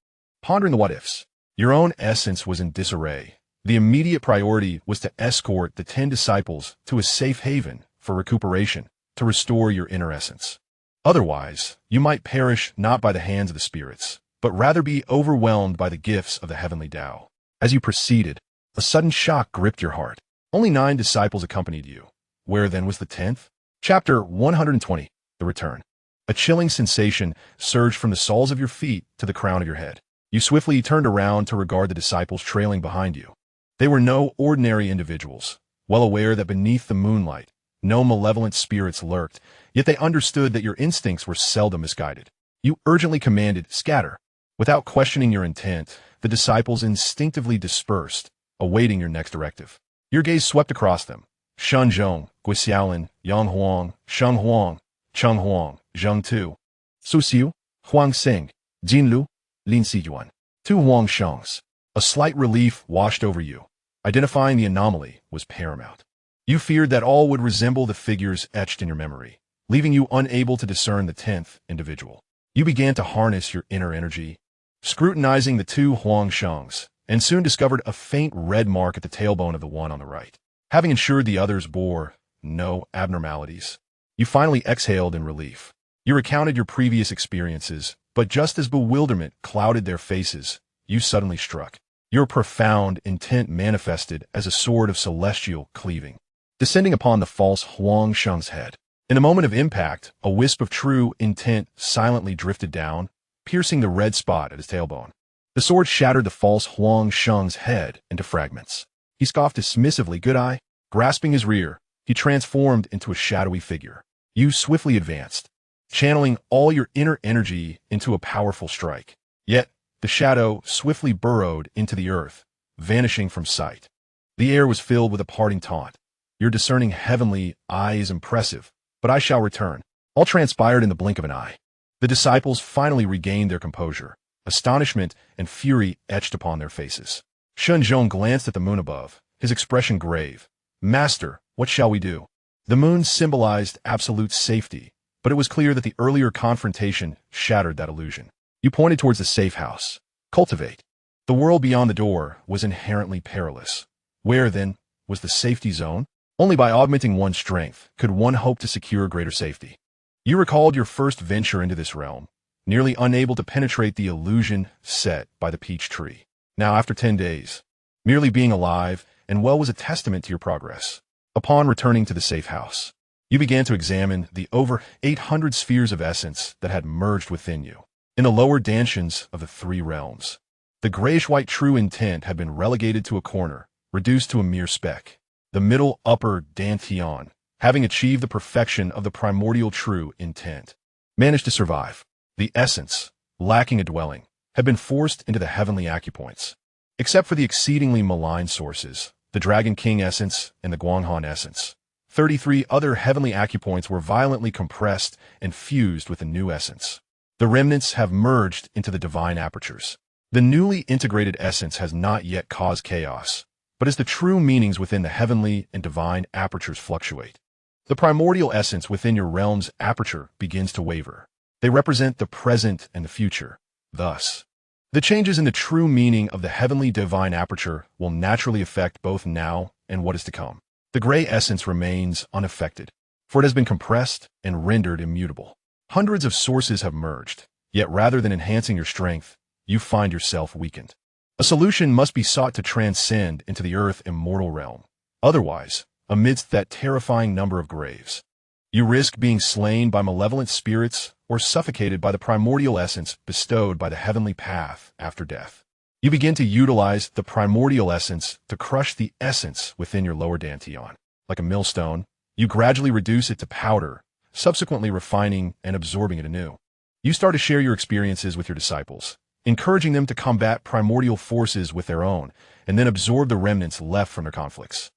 pondering the what-ifs. Your own essence was in disarray. The immediate priority was to escort the 10 disciples to a safe haven for recuperation, to restore your inner essence. Otherwise, you might perish not by the hands of the spirits, but rather be overwhelmed by the gifts of the heavenly Tao. As you proceeded, a sudden shock gripped your heart. Only 9 disciples accompanied you. Where then was the 10th? Chapter 120, The Return. A chilling sensation surged from the soles of your feet to the crown of your head. You swiftly turned around to regard the disciples trailing behind you. They were no ordinary individuals, well aware that beneath the moonlight, no malevolent spirits lurked, yet they understood that your instincts were seldom misguided. You urgently commanded, "Scatter." Without questioning your intent, the disciples instinctively dispersed, awaiting your next directive. Your gaze swept across them. Shenzhong, Guixiaolin, Yang Huang, Sheng Huang, Cheng Huang, Zheng Tu, Su Xiu, Huang Xing, Jin Lu, Lin Siyuan. 2 Huang Shengs. A slight relief washed over you. Identifying the anomaly was paramount. You feared that all would resemble the figures etched in your memory, leaving you unable to discern the 10th individual. You began to harness your inner energy, scrutinizing the 2 Huang Shengs, and soon discovered a faint red mark at the tailbone of the one on the right. Having ensured the others bore no abnormalities, you finally exhaled in relief. You recounted your previous experiences, but just as bewilderment clouded their faces, you suddenly struck. Your profound intent manifested as a sword of celestial cleaving, descending upon the false Huang Sheng's head. In a moment of impact, a wisp of true intent silently drifted down, piercing the red spot at his tailbone. The sword shattered the false Huang Sheng's head into fragments. He scoffed dismissively, "Good eye." Grasping his rear, he transformed into a shadowy figure. You swiftly advanced, channeling all your inner energy into a powerful strike. Yet, the shadow swiftly burrowed into the earth, vanishing from sight. The air was filled with a parting taunt. "Your discerning heavenly eye is impressive, but I shall return." All transpired in the blink of an eye. The disciples finally regained their composure. Astonishment and fury etched upon their faces. Shenzhong glanced at the moon above, his expression grave. "Master, what shall we do?" The moon symbolized absolute safety, but it was clear that the earlier confrontation shattered that illusion. You pointed towards the safe house. "Cultivate." The world beyond the door was inherently perilous. Where, then, was the safety zone? Only by augmenting one's strength could one hope to secure greater safety. You recalled your first venture into this realm, nearly unable to penetrate the illusion set by the peach tree. Now, after 10 days, merely being alive and well was a testament to your progress. Upon returning to the safe house, you began to examine the over 800 spheres of essence that had merged within you. In the lower dantians of the 3 realms, the grayish-white true intent had been relegated to a corner, reduced to a mere speck. The middle upper dantian, having achieved the perfection of the primordial true intent, managed to survive. The essence, lacking a dwelling, had been forced into the heavenly acupoints. Except for the exceedingly malign sources, the Dragon King essence and the Guanghan essence, 33 other heavenly acupoints were violently compressed and fused with the new essence. The remnants have merged into the divine apertures. The newly integrated essence has not yet caused chaos, but as the true meanings within the heavenly and divine apertures fluctuate, the primordial essence within your realm's aperture begins to waver. They represent the present and the future. Thus, the changes in the true meaning of the heavenly divine aperture will naturally affect both now and what is to come. The gray essence remains unaffected, for it has been compressed and rendered immutable. Hundreds of sources have merged, yet rather than enhancing your strength, you find yourself weakened. A solution must be sought to transcend into the earth immortal realm. Otherwise, amidst that terrifying number of graves, you risk being slain by malevolent spirits or suffocated by the primordial essence bestowed by the heavenly path after death. You begin to utilize the primordial essence to crush the essence within your lower dantian. Like a millstone, you gradually reduce it to powder, subsequently refining and absorbing it anew. You start to share your experiences with your disciples, encouraging them to combat primordial forces with their own, and then absorb the remnants left from their conflicts.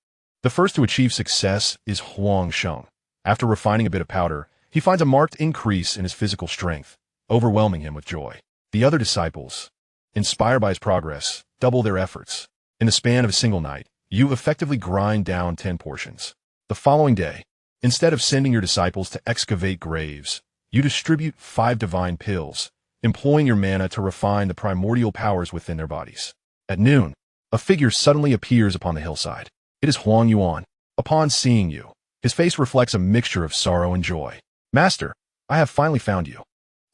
The first to achieve success is Huang Sheng. After refining a bit of powder, he finds a marked increase in his physical strength, overwhelming him with joy. The other disciples, inspired by his progress, double their efforts. In the span of a single night, you effectively grind down 10 portions. The following day, instead of sending your disciples to excavate graves, you distribute 5 divine pills, employing your mana to refine the primordial powers within their bodies. At noon, A figure suddenly appears upon the hillside. It is Huang Yuan. Upon seeing you, his face reflects a mixture of sorrow and joy. Master, I have finally found you.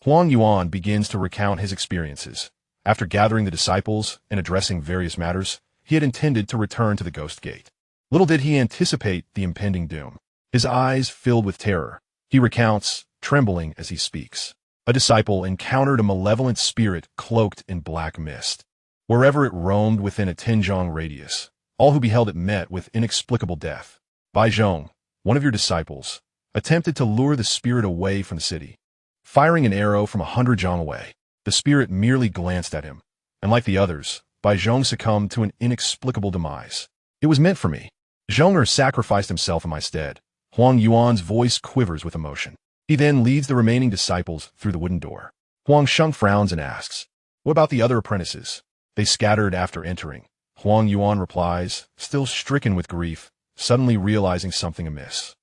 Huang Yuan begins to recount his experiences. After gathering the disciples and addressing various matters, he had intended to return to the Ghost Gate. Little did he anticipate the impending doom. His eyes filled with terror. He recounts, trembling as he speaks. A disciple encountered a malevolent spirit cloaked in black mist. Wherever it roamed within a 10-zhang radius, all who beheld it met with inexplicable death. Bai Zhong, one of your disciples, attempted to lure the spirit away from the city. Firing an arrow from 100 zhang away, the spirit merely glanced at him, and like the others, Bai Zhong succumbed to an inexplicable demise. It was meant for me. Zhonger sacrificed himself in my stead. Huang Yuan's voice quivers with emotion. He then leads the remaining disciples through the wooden door. Huang Sheng frowns and asks, "What about the other apprentices?" They scattered after entering. Huang Yuan replies, still stricken with grief, suddenly realizing something amiss.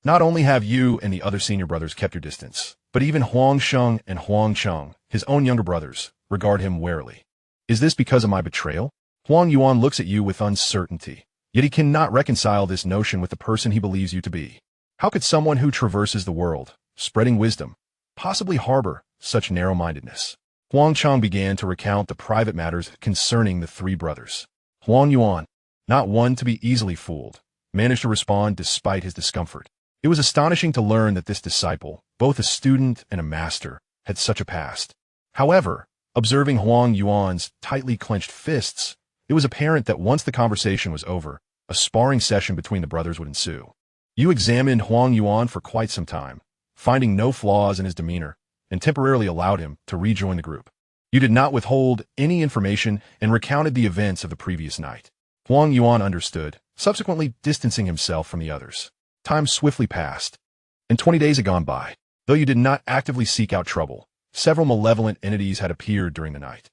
"Not only have you and the other senior brothers kept your distance, but even Huang Sheng and Huang Cheng, his own younger brothers, regard him warily. Is this because of my betrayal?" Huang Yuan looks at you with uncertainty, yet he cannot reconcile this notion with the person he believes you to be. How could someone who traverses the world, spreading wisdom, possibly harbor such narrow-mindedness? Huang Cheng began to recount the private matters concerning the three brothers. Huang Yuan, not one to be easily fooled, managed to respond despite his discomfort. It was astonishing to learn that this disciple, both a student and a master, had such a past. However, observing Huang Yuan's tightly clenched fists, it was apparent that once the conversation was over, a sparring session between the brothers would ensue. You examined Huang Yuan for quite some time, finding no flaws in his demeanor, and temporarily allowed him to rejoin the group. You did not withhold any information and recounted the events of the previous night. Huang Yuan understood, subsequently distancing himself from the others. Time swiftly passed, and 20 days had gone by. Though you did not actively seek out trouble, several malevolent entities had appeared during the night.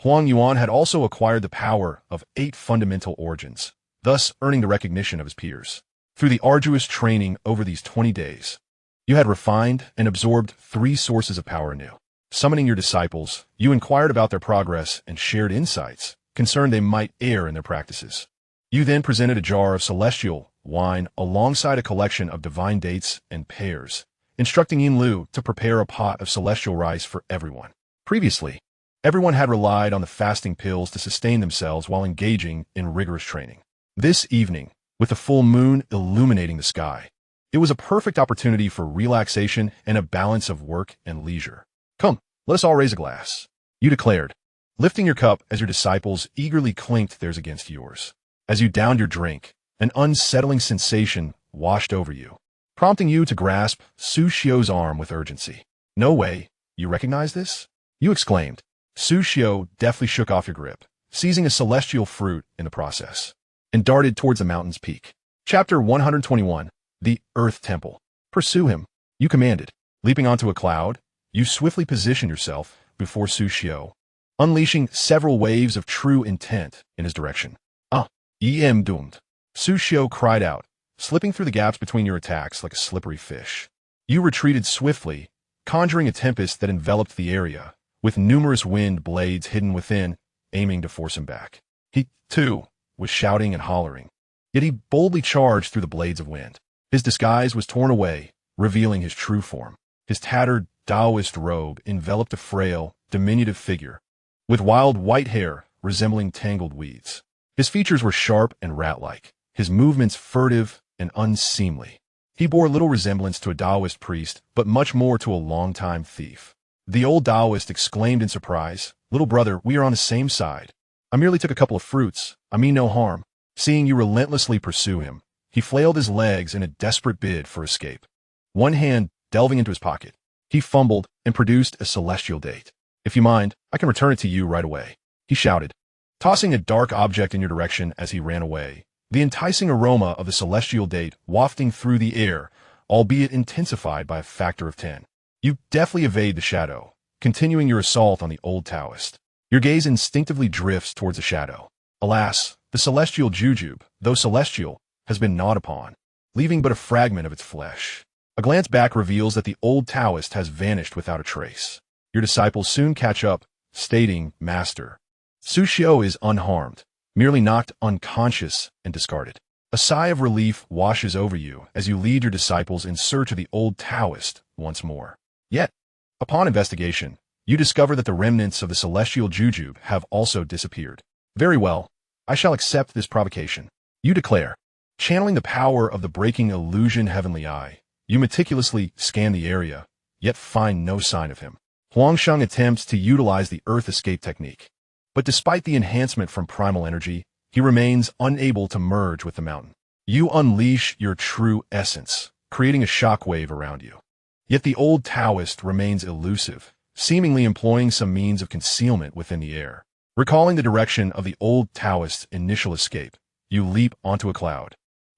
Huang Yuan had also acquired the power of 8 fundamental origins, thus earning the recognition of his peers. Through the arduous training over these 20 days, you had refined and absorbed 3 sources of power anew. Summoning your disciples, you inquired about their progress and shared insights, concerned they might err in their practices. You then presented a jar of celestial wine alongside a collection of divine dates and pears, instructing Yin Lu to prepare a pot of celestial rice for everyone. Previously, everyone had relied on the fasting pills to sustain themselves while engaging in rigorous training. This evening, with the full moon illuminating the sky, it was a perfect opportunity for relaxation and a balance of work and leisure. "Come, let us all raise a glass," you declared, lifting your cup as your disciples eagerly clinked theirs against yours. As you downed your drink, an unsettling sensation washed over you, prompting you to grasp Su Xiu's arm with urgency. "No way, you recognize this?" you exclaimed. Su Xiu deftly shook off your grip, seizing a celestial fruit in the process, and darted towards the mountain's peak. Chapter 121. The Earth Temple. "Pursue him," you commanded. Leaping onto a cloud, you swiftly positioned yourself before Su Xiu, unleashing several waves of true intent in his direction. "Ah, em doomed," Su Xiu cried out, slipping through the gaps between your attacks like a slippery fish. You retreated swiftly, conjuring a tempest that enveloped the area, with numerous wind blades hidden within, aiming to force him back. He, too, was shouting and hollering, yet he boldly charged through the blades of wind. His disguise was torn away, revealing his true form. His tattered Taoist robe enveloped a frail, diminutive figure, with wild white hair resembling tangled weeds. His features were sharp and rat-like, his movements furtive and unseemly. He bore little resemblance to a Taoist priest, but much more to a long-time thief. The old Taoist exclaimed in surprise, "Little brother, we are on the same side. I merely took a couple of fruits. I mean no harm." Seeing you relentlessly pursue him, he flailed his legs in a desperate bid for escape. One hand delving into his pocket, he fumbled and produced a celestial date. "If you mind, I can return it to you right away," he shouted, tossing a dark object in your direction as he ran away, the enticing aroma of the celestial date wafting through the air, albeit intensified by a factor of 10. You deftly evade the shadow, continuing your assault on the old Taoist. Your gaze instinctively drifts towards the shadow. Alas, the celestial jujube, though celestial, has been gnawed upon, leaving but a fragment of its flesh. A glance back reveals that the old Taoist has vanished without a trace. Your disciples soon catch up, stating, "Master, Su Xiu is unharmed. merely knocked unconscious and discarded. A sigh of relief washes over you as you lead your disciples in search of the old Taoist once more. Yet, upon investigation, you discover that the remnants of the celestial jujube have also disappeared. Very well, I shall accept this provocation. You declare. Channeling the power of the breaking illusion heavenly eye, you meticulously scan the area, yet find no sign of him. Huangsheng attempts to utilize the earth escape technique, but despite the enhancement from primal energy, he remains unable to merge with the mountain. You unleash your true essence, creating a shockwave around you. Yet the old Taoist remains elusive, seemingly employing some means of concealment within the air. Recalling the direction of the old Taoist's initial escape, you leap onto a cloud,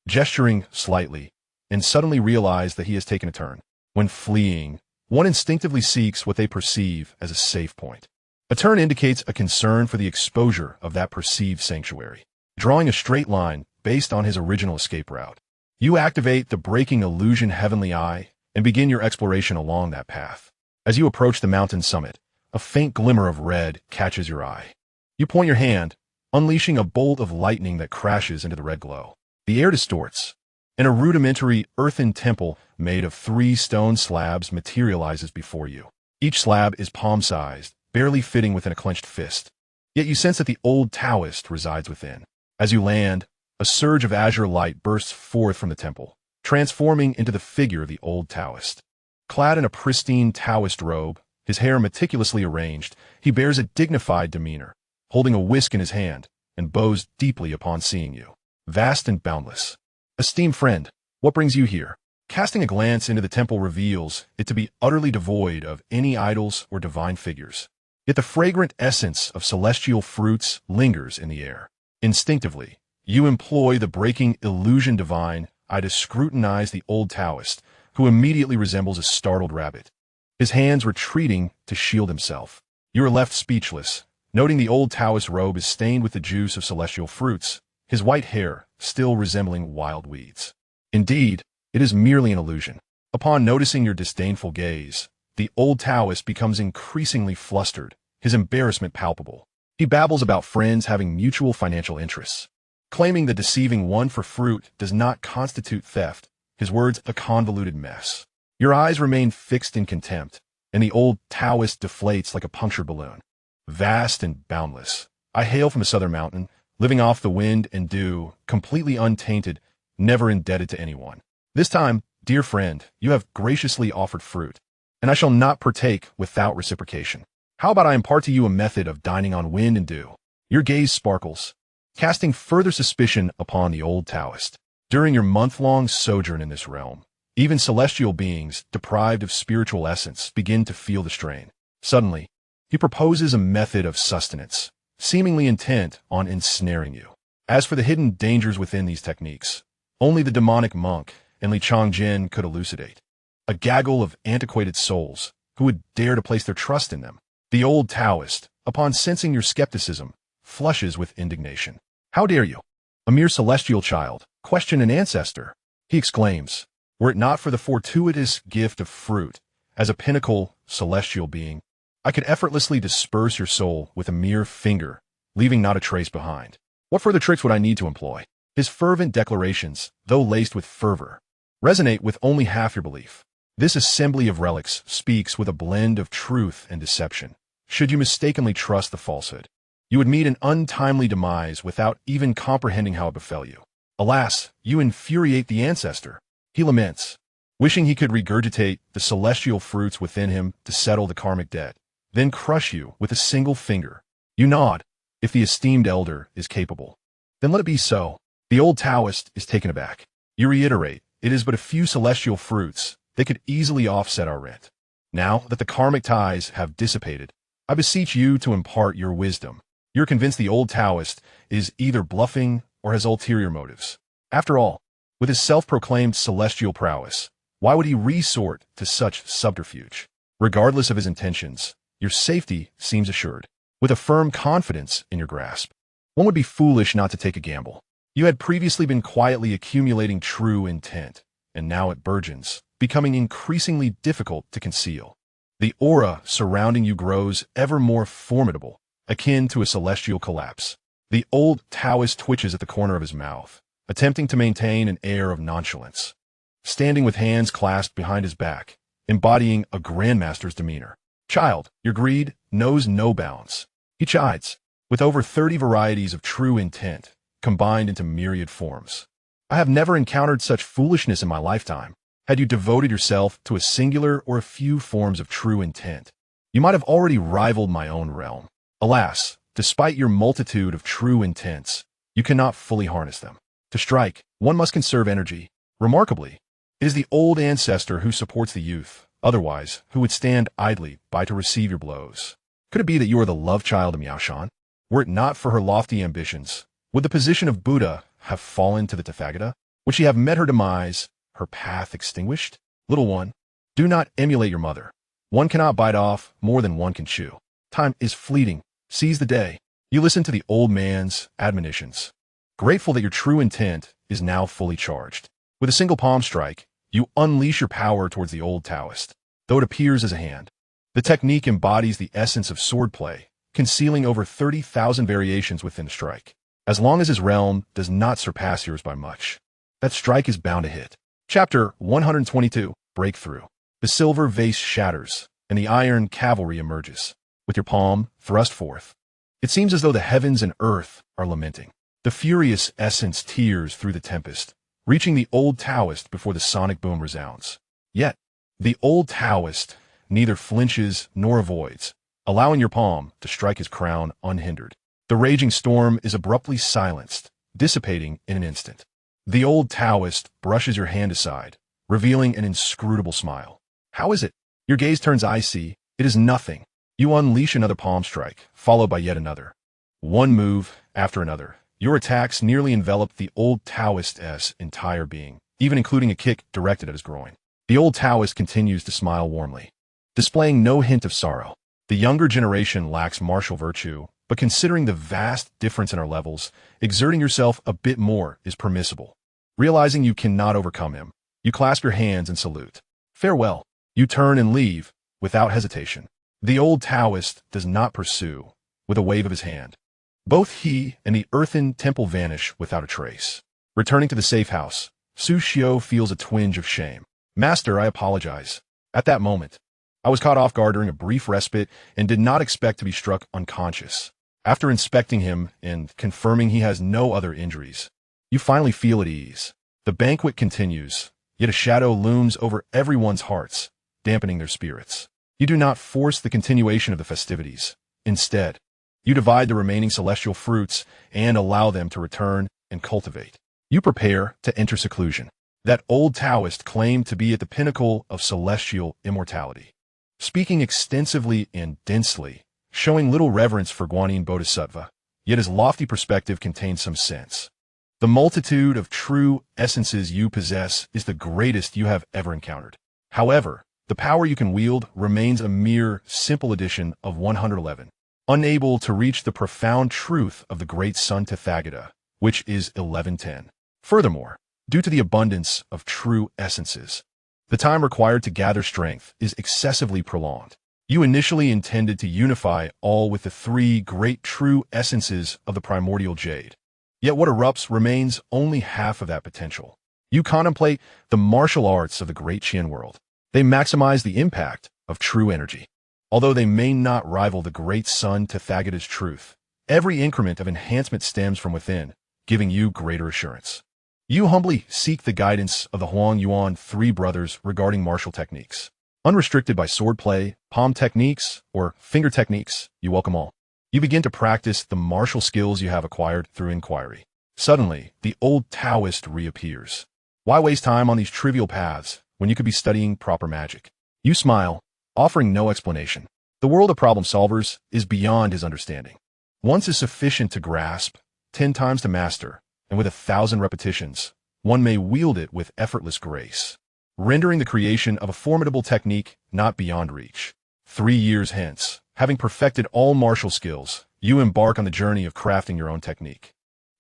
gesturing slightly, and suddenly realize that he has taken a turn. When fleeing, one instinctively seeks what they perceive as a safe point. A turn indicates a concern for the exposure of that perceived sanctuary. Drawing a straight line based on his original escape route, you activate the breaking illusion heavenly eye and begin your exploration along that path. As you approach the mountain summit, a faint glimmer of red catches your eye. You point your hand, unleashing a bolt of lightning that crashes into the red glow. The air distorts, and a rudimentary earthen temple made of 3 stone slabs materializes before you. Each slab is palm-sized, barely fitting within a clenched fist. Yet you sense that the old Taoist resides within. As you land, a surge of azure light bursts forth from the temple, transforming into the figure of the old Taoist. Clad in a pristine Taoist robe, his hair meticulously arranged, he bears a dignified demeanor, holding a whisk in his hand, and bows deeply upon seeing you. Vast and boundless. Esteemed friend, what brings you here? Casting a glance into the temple reveals it to be utterly devoid of any idols or divine figures. Yet the fragrant essence of celestial fruits lingers in the air. Instinctively, you employ the breaking illusion divine eye to scrutinize the old Taoist, who immediately resembles a startled rabbit, his hands retreating to shield himself. You are left speechless, noting the old Taoist robe is stained with the juice of celestial fruits, his white hair still resembling wild weeds. Indeed, it is merely an illusion. Upon noticing your disdainful gaze, the old Taoist becomes increasingly flustered, his embarrassment palpable. He babbles about friends having mutual financial interests. Claiming the deceiving one for fruit does not constitute theft, his words a convoluted mess. Your eyes remain fixed in contempt, and the old Taoist deflates like a punctured balloon. Vast and boundless, I hail from a southern mountain, living off the wind and dew, completely untainted, never indebted to anyone. This time, dear friend, you have graciously offered fruit, and I shall not partake without reciprocation. How about I impart to you a method of dining on wind and dew? Your gaze sparkles, casting further suspicion upon the old Taoist. During your month-long sojourn in this realm, even celestial beings deprived of spiritual essence begin to feel the strain. Suddenly, he proposes a method of sustenance, seemingly intent on ensnaring you. As for the hidden dangers within these techniques, only the demonic monk and Li Changjin could elucidate. A gaggle of antiquated souls who would dare to place their trust in them. The old Taoist, upon sensing your skepticism, flushes with indignation. How dare you, a mere celestial child, question an ancestor? He exclaims, were it not for the fortuitous gift of fruit, as a pinnacle celestial being, I could effortlessly disperse your soul with a mere finger, leaving not a trace behind. What further tricks would I need to employ? His fervent declarations, though laced with fervor, resonate with only half your belief. This assembly of relics speaks with a blend of truth and deception. Should you mistakenly trust the falsehood, you would meet an untimely demise without even comprehending how it befell you. Alas, you infuriate the ancestor. He laments, wishing he could regurgitate the celestial fruits within him to settle the karmic debt, then crush you with a single finger. You nod. If the esteemed elder is capable, then let it be so. The old Taoist is taken aback. You reiterate, it is but a few celestial fruits. They could easily offset our rent. Now that the karmic ties have dissipated, I beseech you to impart your wisdom. You're convinced the old Taoist is either bluffing or has ulterior motives. After all, with his self-proclaimed celestial prowess, why would he resort to such subterfuge? Regardless of his intentions, your safety seems assured. With a firm confidence in your grasp, one would be foolish not to take a gamble. You had previously been quietly accumulating true intent, and now it burgeons, becoming increasingly difficult to conceal. The aura surrounding you grows ever more formidable, akin to a celestial collapse. The old Taoist twitches at the corner of his mouth, attempting to maintain an air of nonchalance, standing with hands clasped behind his back, embodying a grandmaster's demeanor. Child, your greed knows no bounds. He chides, with over 30 varieties of true intent, combined into myriad forms. I have never encountered such foolishness in my lifetime. Had you devoted yourself to a singular or a few forms of true intent, you might have already rivaled my own realm. Alas, despite your multitude of true intents, you cannot fully harness them. To strike, one must conserve energy. Remarkably, it is the old ancestor who supports the youth, otherwise, who would stand idly by to receive your blows. Could it be that you are the love child of Xianxia? Were it not for her lofty ambitions, would the position of Buddha have fallen to the Tathagata? Would she have met her demise, her path extinguished? Little one, do not emulate your mother. One cannot bite off more than one can chew. Time is fleeting. Seize the day. You listen to the old man's admonitions, grateful that your true intent is now fully charged. With a single palm strike, you unleash your power towards the old Taoist, though it appears as a hand. The technique embodies the essence of swordplay, concealing over 30,000 variations within a strike. As long as his realm does not surpass yours by much, that strike is bound to hit. Chapter 122, Breakthrough. The silver vase shatters, and the iron cavalry emerges. With your palm thrust forth, it seems as though the heavens and earth are lamenting. The furious essence tears through the tempest, reaching the old Taoist before the sonic boom resounds. Yet, the old Taoist neither flinches nor avoids, allowing your palm to strike his crown unhindered. The raging storm is abruptly silenced, dissipating in an instant. The old Taoist brushes your hand aside, revealing an inscrutable smile. How is it? Your gaze turns icy. It is nothing. You unleash another palm strike, followed by yet another. One move after another. Your attacks nearly envelop the old Taoist's entire being, even including a kick directed at his groin. The old Taoist continues to smile warmly, displaying no hint of sorrow. The younger generation lacks martial virtue, but considering the vast difference in our levels, exerting yourself a bit more is permissible. Realizing you cannot overcome him, you clasp your hands and salute. Farewell. You turn and leave, without hesitation. The old Taoist does not pursue, with a wave of his hand. Both he and the earthen temple vanish without a trace. Returning to the safe house, Su Xiao feels a twinge of shame. Master, I apologize. At that moment, I was caught off guard during a brief respite and did not expect to be struck unconscious. After inspecting him and confirming he has no other injuries, you finally feel at ease. The banquet continues, yet a shadow looms over everyone's hearts, dampening their spirits. You do not force the continuation of the festivities. Instead, you divide the remaining celestial fruits and allow them to return and cultivate. You prepare to enter seclusion. That old Taoist claimed to be at the pinnacle of celestial immortality, speaking extensively and densely, showing little reverence for Guanyin Bodhisattva, yet his lofty perspective contains some sense. The multitude of true essences you possess is the greatest you have ever encountered. However, the power you can wield remains a mere simple addition of 111, unable to reach the profound truth of the great sun Tathagata, which is 1110. Furthermore, due to the abundance of true essences, the time required to gather strength is excessively prolonged. You initially intended to unify all with the three great true essences of the primordial jade. Yet what erupts remains only half of that potential. You contemplate the martial arts of the great Qian world. They maximize the impact of true energy. Although they may not rival the great sun Tathagata's truth, every increment of enhancement stems from within, giving you greater assurance. You humbly seek the guidance of the Huang Yuan three brothers regarding martial techniques. Unrestricted by swordplay, palm techniques, or finger techniques, you welcome all. You begin to practice the martial skills you have acquired through inquiry. Suddenly, the old Taoist reappears. Why waste time on these trivial paths when you could be studying proper magic? You smile, offering no explanation. The world of problem solvers is beyond his understanding. Once is sufficient to grasp, 10 times to master, and with 1,000 repetitions, one may wield it with effortless grace, rendering the creation of a formidable technique not beyond reach. 3 years hence, having perfected all martial skills, you embark on the journey of crafting your own technique.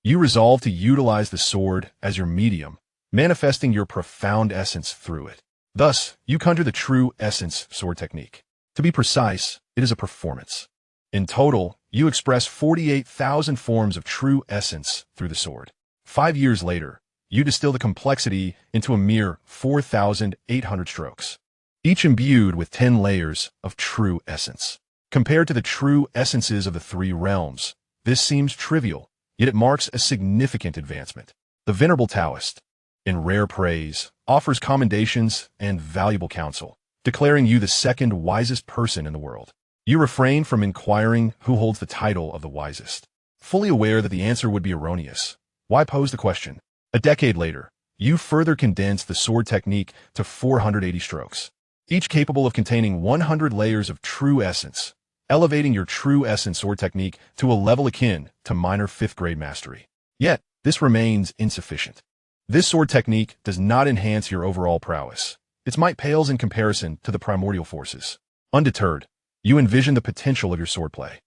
You resolve to utilize the sword as your medium, manifesting your profound essence through it. Thus, you conjure the true essence sword technique. To be precise, it is a performance. In total, you express 48,000 forms of true essence through the sword. 5 years later, you distill the complexity into a mere 4,800 strokes, each imbued with 10 layers of true essence. Compared to the true essences of the 3 realms, this seems trivial, yet it marks a significant advancement. The Venerable Taoist, in rare praise, offers commendations and valuable counsel, declaring you the second wisest person in the world. You refrain from inquiring who holds the title of the wisest, fully aware that the answer would be erroneous. Why pose the question? A decade later, you further condense the sword technique to 480 strokes, each capable of containing 100 layers of true essence, elevating your true essence sword technique to a level akin to minor 5th grade mastery. Yet, this remains insufficient. This sword technique does not enhance your overall prowess. Its might pales in comparison to the primordial forces. Undeterred, you envision the potential of your swordplay.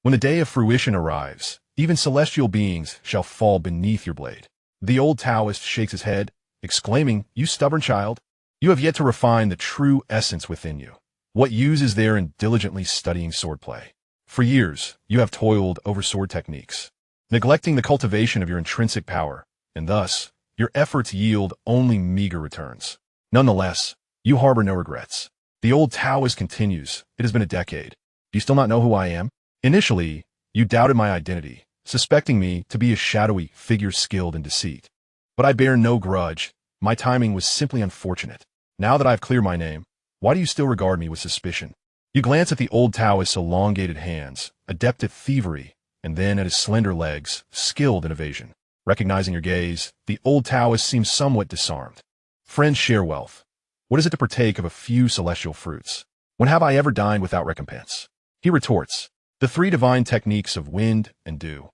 When the day of fruition arrives, even celestial beings shall fall beneath your blade. The old Taoist shakes his head, exclaiming, "You stubborn child! You have yet to refine the true essence within you. What use is there in diligently studying swordplay? For years, you have toiled over sword techniques, neglecting the cultivation of your intrinsic power, and thus, your efforts yield only meager returns. Nonetheless, you harbor no regrets." The old Taoist continues, "It has been a decade. Do you still not know who I am? Initially, you doubted my identity, suspecting me to be a shadowy figure skilled in deceit. But I bear no grudge. My timing was simply unfortunate. Now that I have cleared my name, why do you still regard me with suspicion?" You glance at the old Taoist's elongated hands, adept at thievery, and then at his slender legs, skilled in evasion. Recognizing your gaze, the old Taoist seems somewhat disarmed. "Friends share wealth. What is it to partake of a few celestial fruits? When have I ever dined without recompense?" He retorts, "The 3 divine techniques of wind and dew,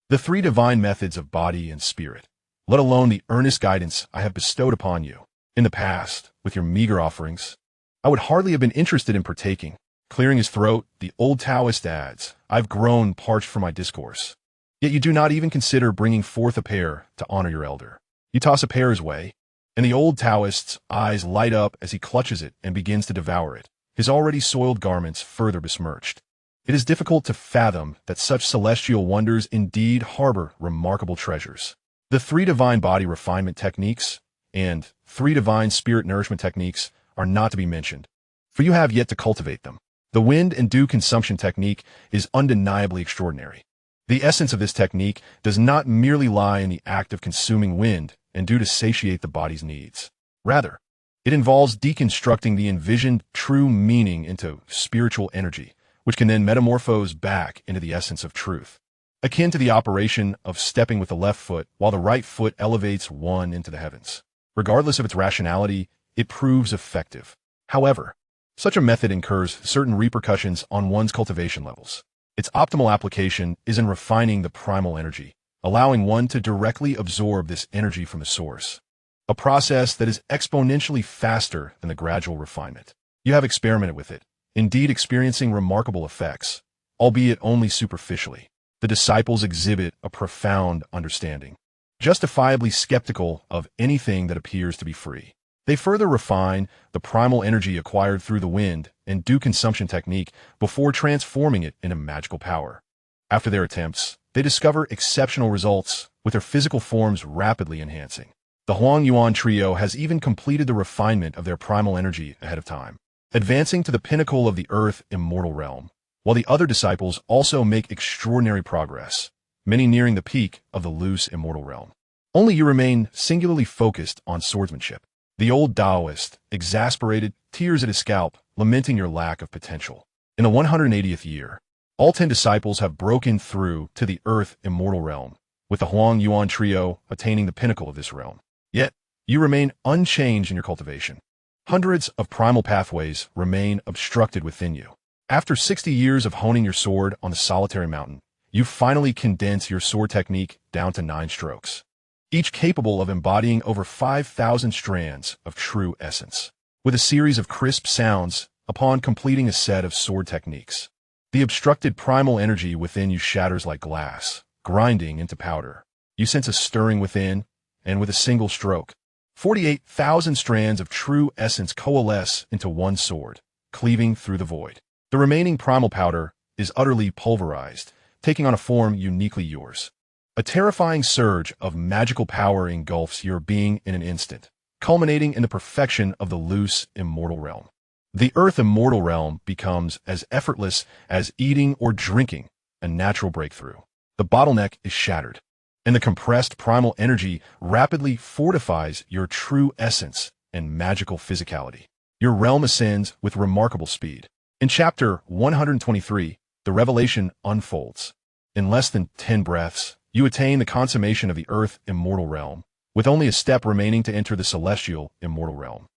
the 3 divine methods of body and spirit, let alone the earnest guidance I have bestowed upon you. In the past, with your meager offerings, I would hardly have been interested in partaking." Clearing his throat, the old Taoist adds, "I've grown parched for my discourse. Yet you do not even consider bringing forth a pear to honor your elder. You toss a pear his way, and the old Taoist's eyes light up as he clutches it and begins to devour it, his already soiled garments further besmirched. It is difficult to fathom that such celestial wonders indeed harbor remarkable treasures. The 3 divine body refinement techniques and 3 divine spirit nourishment techniques are not to be mentioned, for you have yet to cultivate them. The wind and dew consumption technique is undeniably extraordinary. The essence of this technique does not merely lie in the act of consuming wind and dew to satiate the body's needs. Rather, it involves deconstructing the envisioned true meaning into spiritual energy, which can then metamorphose back into the essence of truth. Akin to the operation of stepping with the left foot while the right foot elevates one into the heavens. Regardless of its rationality, it proves effective. However, such a method incurs certain repercussions on one's cultivation levels. Its optimal application is in refining the primal energy, allowing one to directly absorb this energy from the source, a process that is exponentially faster than the gradual refinement. You have experimented with it, indeed experiencing remarkable effects, albeit only superficially. The disciples exhibit a profound understanding, justifiably skeptical of anything that appears to be free. They further refine the primal energy acquired through the wind and dew consumption technique before transforming it into magical power. After their attempts, they discover exceptional results, with their physical forms rapidly enhancing. The Huang Yuan trio has even completed the refinement of their primal energy ahead of time, advancing to the pinnacle of the earth immortal realm, while the other disciples also make extraordinary progress, many nearing the peak of the loose immortal realm. Only you remain singularly focused on swordsmanship. The old Taoist, exasperated, tears at his scalp, lamenting your lack of potential. In the 180th year, all 10 disciples have broken through to the earth immortal realm, with the Huang Yuan trio attaining the pinnacle of this realm. Yet, you remain unchanged in your cultivation. Hundreds of primal pathways remain obstructed within you. After 60 years of honing your sword on the solitary mountain, you finally condense your sword technique down to 9 strokes, each capable of embodying over 5,000 strands of true essence, with a series of crisp sounds upon completing a set of sword techniques. The obstructed primal energy within you shatters like glass, grinding into powder. You sense a stirring within, and with a single stroke, 48,000 strands of true essence coalesce into one sword, cleaving through the void. The remaining primal powder is utterly pulverized, taking on a form uniquely yours. A terrifying surge of magical power engulfs your being in an instant, culminating in the perfection of the loose, immortal realm. The earth immortal realm becomes as effortless as eating or drinking, a natural breakthrough. The bottleneck is shattered, and the compressed primal energy rapidly fortifies your true essence and magical physicality. Your realm ascends with remarkable speed. In chapter 123, the revelation unfolds. In less than 10 breaths, you attain the consummation of the earth immortal realm, with only a step remaining to enter the celestial immortal realm.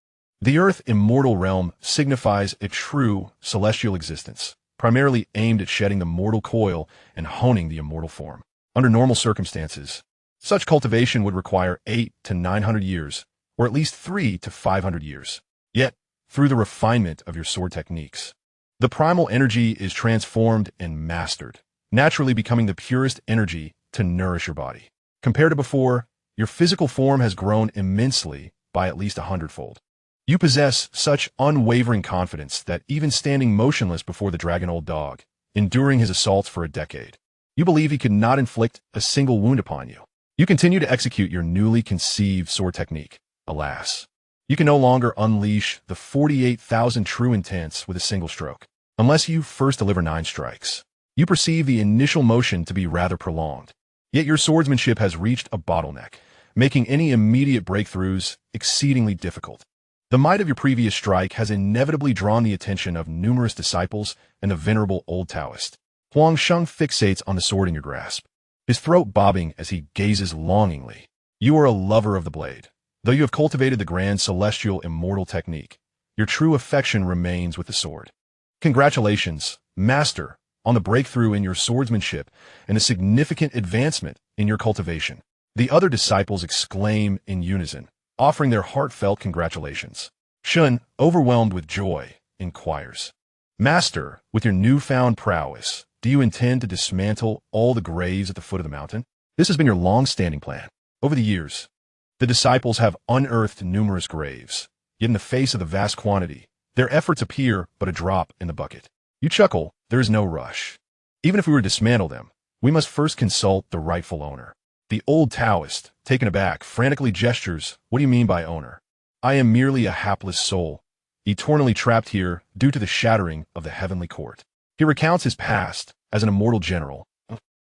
The earth immortal realm signifies a true celestial existence, primarily aimed at shedding the mortal coil and honing the immortal form. Under normal circumstances, such cultivation would require 800 to 900 years, or at least 300 to 500 years. Yet, through the refinement of your sword techniques, the primal energy is transformed and mastered, naturally becoming the purest energy to nourish your body. Compared to before, your physical form has grown immensely by at least 100-fold. You possess such unwavering confidence that even standing motionless before the dragon old dog, enduring his assaults for a decade, you believe he could not inflict a single wound upon you. You continue to execute your newly conceived sword technique. Alas, you can no longer unleash the 48,000 true intents with a single stroke, unless you first deliver 9 strikes. You perceive the initial motion to be rather prolonged, yet your swordsmanship has reached a bottleneck, making any immediate breakthroughs exceedingly difficult. The might of your previous strike has inevitably drawn the attention of numerous disciples and the venerable old Taoist. Huang Sheng fixates on the sword in your grasp, his throat bobbing as he gazes longingly. You are a lover of the blade. Though you have cultivated the grand celestial immortal technique, your true affection remains with the sword. Congratulations, Master, on the breakthrough in your swordsmanship and a significant advancement in your cultivation. The other disciples exclaim in unison, offering their heartfelt congratulations. Shun, overwhelmed with joy, inquires, Master, with your newfound prowess, do you intend to dismantle all the graves at the foot of the mountain? This has been your long-standing plan. Over the years, the disciples have unearthed numerous graves, yet in the face of the vast quantity, their efforts appear but a drop in the bucket. You chuckle, there is no rush. Even if we were to dismantle them, we must first consult the rightful owner. The old Taoist, taken aback, frantically gestures, what do you mean by owner? I am merely a hapless soul, eternally trapped here due to the shattering of the heavenly court. He recounts his past as an immortal general,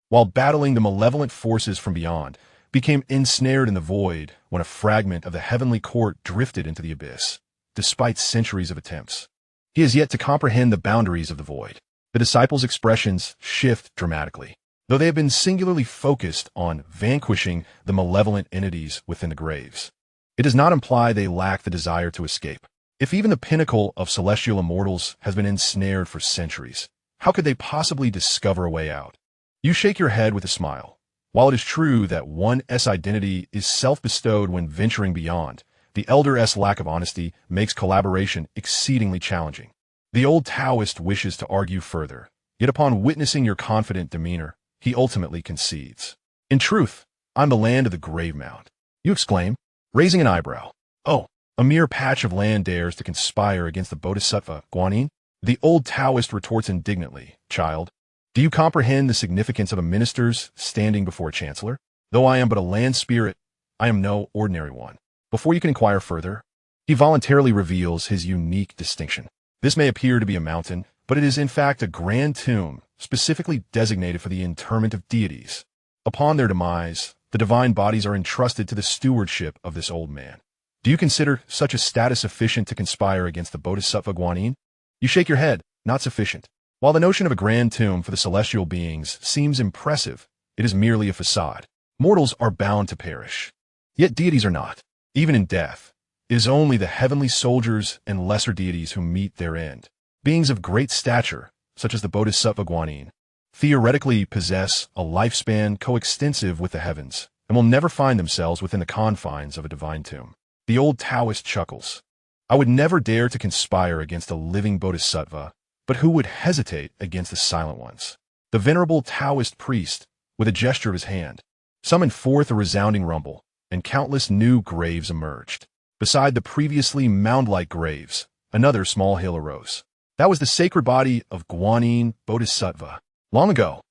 while battling the malevolent forces from beyond, became ensnared in the void when a fragment of the heavenly court drifted into the abyss, despite centuries of attempts. He has yet to comprehend the boundaries of the void. The disciples' expressions shift dramatically. Though they have been singularly focused on vanquishing the malevolent entities within the graves, it does not imply they lack the desire to escape. If even the pinnacle of celestial immortals has been ensnared for centuries, how could they possibly discover a way out? You shake your head with a smile. While it is true that one's identity is self-bestowed when venturing beyond, the elder's lack of honesty makes collaboration exceedingly challenging. The old Taoist wishes to argue further, yet upon witnessing your confident demeanor, he ultimately concedes. In truth, I'm the land of the grave mound. You exclaim, raising an eyebrow. Oh, a mere patch of land dares to conspire against the Bodhisattva, Guanyin? The old Taoist retorts indignantly, Child, do you comprehend the significance of a minister's standing before a chancellor? Though I am but a land spirit, I am no ordinary one. Before you can inquire further, he voluntarily reveals his unique distinction. This may appear to be a mountain, but it is in fact a grand tomb specifically designated for the interment of deities. Upon their demise, the divine bodies are entrusted to the stewardship of this old man. Do you consider such a status sufficient to conspire against the Bodhisattva Guanyin? You shake your head, not sufficient. While the notion of a grand tomb for the celestial beings seems impressive, it is merely a facade. Mortals are bound to perish. Yet deities are not. Even in death, it is only the heavenly soldiers and lesser deities who meet their end. Beings of great stature, such as the Bodhisattva Guanyin, theoretically possess a lifespan coextensive with the heavens, and will never find themselves within the confines of a divine tomb. The old Taoist chuckles. I would never dare to conspire against a living Bodhisattva, but who would hesitate against the silent ones? The venerable Taoist priest, with a gesture of his hand, summoned forth a resounding rumble, and countless new graves emerged. Beside the previously mound-like graves, another small hill arose. That was the sacred body of Guanyin Bodhisattva. Long ago,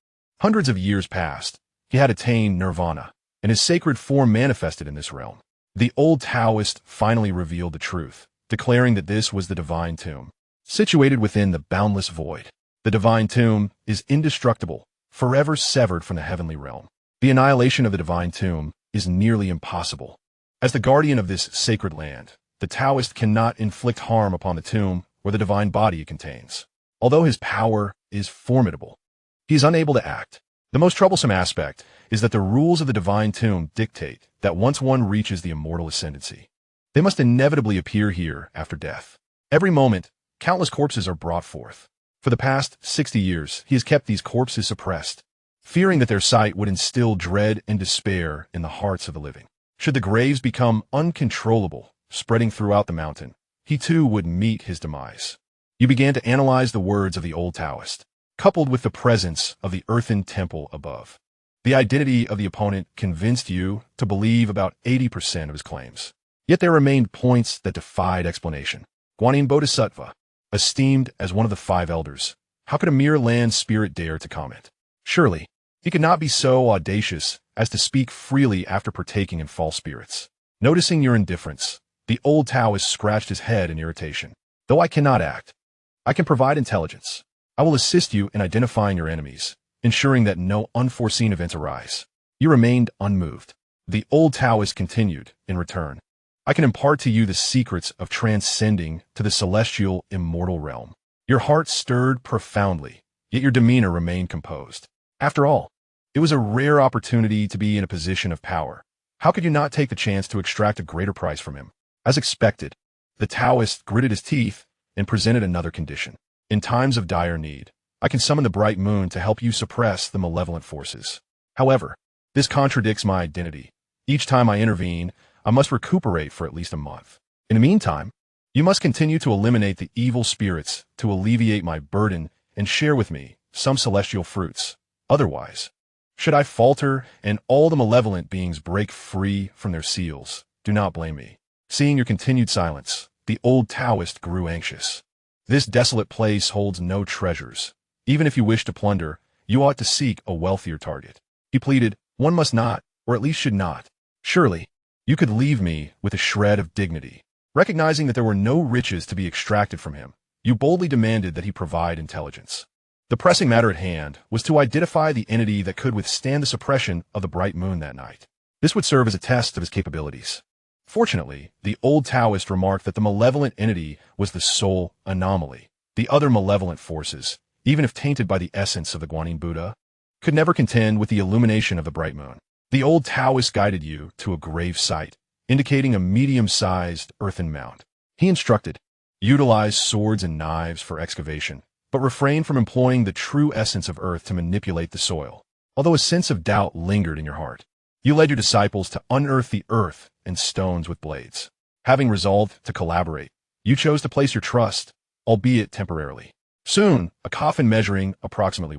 Hundreds of years passed. He had attained nirvana, and his sacred form manifested in this realm. The old Taoist finally revealed the truth, declaring that this was the divine tomb, situated within the boundless void. The divine tomb is indestructible, forever severed from the heavenly realm. The annihilation of the divine tomb is nearly impossible. As the guardian of this sacred land, the Taoist cannot inflict harm upon the tomb or the divine body it contains. Although his power is formidable, he is unable to act. The most troublesome aspect is that the rules of the divine tomb dictate that once one reaches the immortal ascendancy, they must inevitably appear here after death. Every moment, countless corpses are brought forth. For the past 60 years, he has kept these corpses suppressed, fearing that their sight would instill dread and despair in the hearts of the living. Should the graves become uncontrollable, spreading throughout the mountain, he too would meet his demise. You began to analyze the words of the old Taoist, coupled with the presence of the earthen temple above. The identity of the opponent convinced you to believe about 80% of his claims. Yet there remained points that defied explanation. Guanyin Bodhisattva, esteemed as one of the 5 elders, how could a mere land spirit dare to comment? Surely, he could not be so audacious as to speak freely after partaking in false spirits. Noticing your indifference, the old Taoist scratched his head in irritation. Though I cannot act, I can provide intelligence. I will assist you in identifying your enemies, ensuring that no unforeseen events arise. You remained unmoved. The old Taoist continued, in return, I can impart to you the secrets of transcending to the celestial immortal realm. Your heart stirred profoundly, yet your demeanor remained composed. After all, it was a rare opportunity to be in a position of power. How could you not take the chance to extract a greater price from him? As expected, the Taoist gritted his teeth and presented another condition. In times of dire need, I can summon the bright moon to help you suppress the malevolent forces. However, this contradicts my identity. Each time I intervene, I must recuperate for at least a month. In the meantime, you must continue to eliminate the evil spirits to alleviate my burden and share with me some celestial fruits. Otherwise, should I falter and all the malevolent beings break free from their seals, do not blame me. Seeing your continued silence, the old Taoist grew anxious. This desolate place holds no treasures. Even if you wish to plunder, you ought to seek a wealthier target. He pleaded, one must not, or at least should not. Surely, you could leave me with a shred of dignity. Recognizing that there were no riches to be extracted from him, you boldly demanded that he provide intelligence. The pressing matter at hand was to identify the entity that could withstand the suppression of the bright moon that night. This would serve as a test of his capabilities. Fortunately, the old Taoist remarked that the malevolent entity was the sole anomaly. The other malevolent forces, even if tainted by the essence of the Guanyin Buddha, could never contend with the illumination of the bright moon. The old Taoist guided you to a grave site, indicating a medium-sized earthen mound. He instructed, utilize swords and knives for excavation, but refrain from employing the true essence of earth to manipulate the soil. Although a sense of doubt lingered in your heart, you led your disciples to unearth the earth and stones with blades. Having resolved to collaborate, you chose to place your trust, albeit temporarily. Soon, a coffin measuring approximately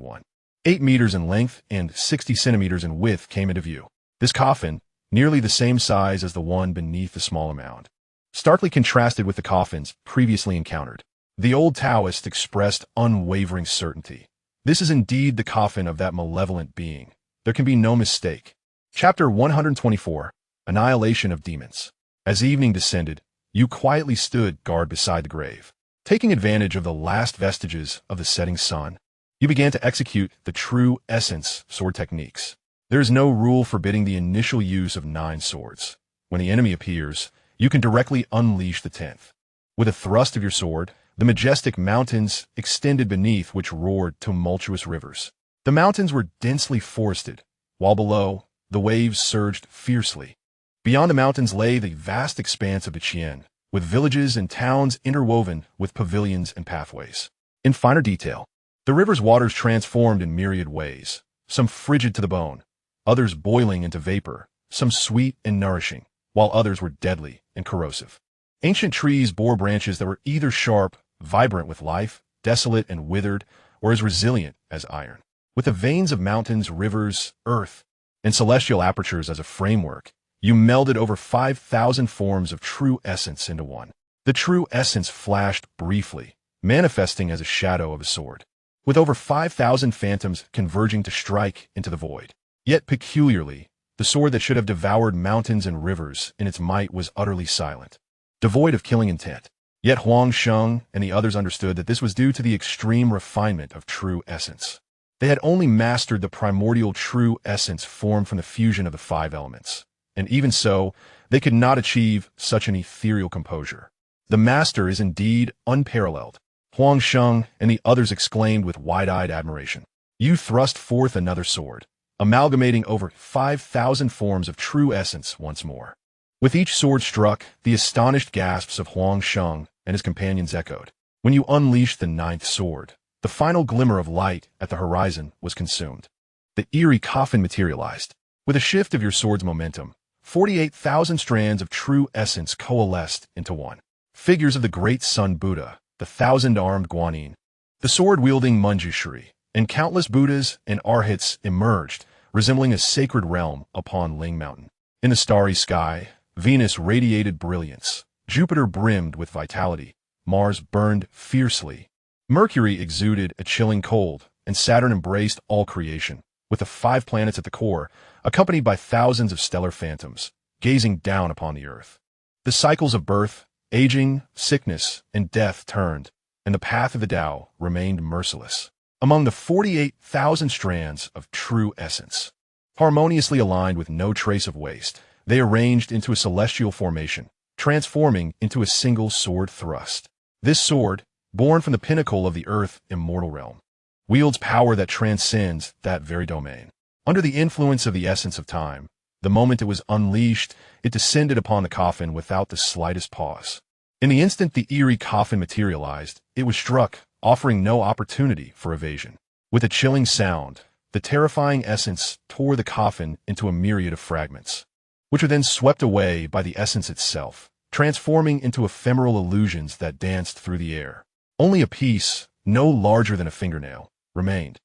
8 meters in length and 60 centimeters in width came into view. This coffin, nearly the same size as the one beneath the smaller mound, starkly contrasted with the coffins previously encountered. The old Taoist expressed unwavering certainty. This is indeed the coffin of that malevolent being. There can be no mistake. Chapter 124, Annihilation of Demons. As evening descended, you quietly stood guard beside the grave. Taking advantage of the last vestiges of the setting sun, you began to execute the true essence sword techniques. There is no rule forbidding the initial use of 9 swords. When the enemy appears, you can directly unleash the 10th. With a thrust of your sword, the majestic mountains extended beneath which roared tumultuous rivers. The mountains were densely forested, while below, the waves surged fiercely. Beyond the mountains lay the vast expanse of the Qian, with villages and towns interwoven with pavilions and pathways. In finer detail, the river's waters transformed in myriad ways, some frigid to the bone, others boiling into vapor, some sweet and nourishing, while others were deadly and corrosive. Ancient trees bore branches that were either sharp, vibrant with life, desolate and withered, or as resilient as iron. With the veins of mountains, rivers, earth, and celestial apertures as a framework, you melded over 5,000 forms of true essence into one. The true essence flashed briefly, manifesting as a shadow of a sword. with over 5,000 phantoms converging to strike into the void. Yet peculiarly, the sword that should have devoured mountains and rivers in its might was utterly silent, devoid of killing intent. Yet Huang Sheng and the others understood that this was due to the extreme refinement of true essence. They had only mastered the primordial true essence formed from the fusion of the 5 elements, and even so, they could not achieve such an ethereal composure. The master is indeed unparalleled, Huang Sheng and the others exclaimed with wide-eyed admiration. You thrust forth another sword, amalgamating over 5,000 forms of true essence once more. With each sword struck, the astonished gasps of Huang Sheng and his companions echoed. When you unleashed the 9th sword, the final glimmer of light at the horizon was consumed. The eerie coffin materialized. With a shift of your sword's momentum, 48,000 strands of true essence coalesced into one. Figures of the great Sun Buddha, the 1,000-armed Guanyin, the sword-wielding Manjushri, and countless Buddhas and Arhats emerged, resembling a sacred realm upon Ling Mountain. In the starry sky, Venus radiated brilliance, Jupiter brimmed with vitality, Mars burned fiercely, Mercury exuded a chilling cold, and Saturn embraced all creation, with the 5 planets at the core, accompanied by thousands of stellar phantoms, gazing down upon the earth. The cycles of birth, aging, sickness, and death turned, and the path of the Tao remained merciless. Among the 48,000 strands of true essence, harmoniously aligned with no trace of waste, they arranged into a celestial formation, transforming into a single sword thrust. This sword, born from the pinnacle of the earth immortal realm, wields power that transcends that very domain. Under the influence of the essence of time, the moment it was unleashed, it descended upon the coffin without the slightest pause. In the instant the eerie coffin materialized, it was struck, offering no opportunity for evasion. With a chilling sound, the terrifying essence tore the coffin into a myriad of fragments, which were then swept away by the essence itself, transforming into ephemeral illusions that danced through the air. Only a piece, no larger than a fingernail, remained,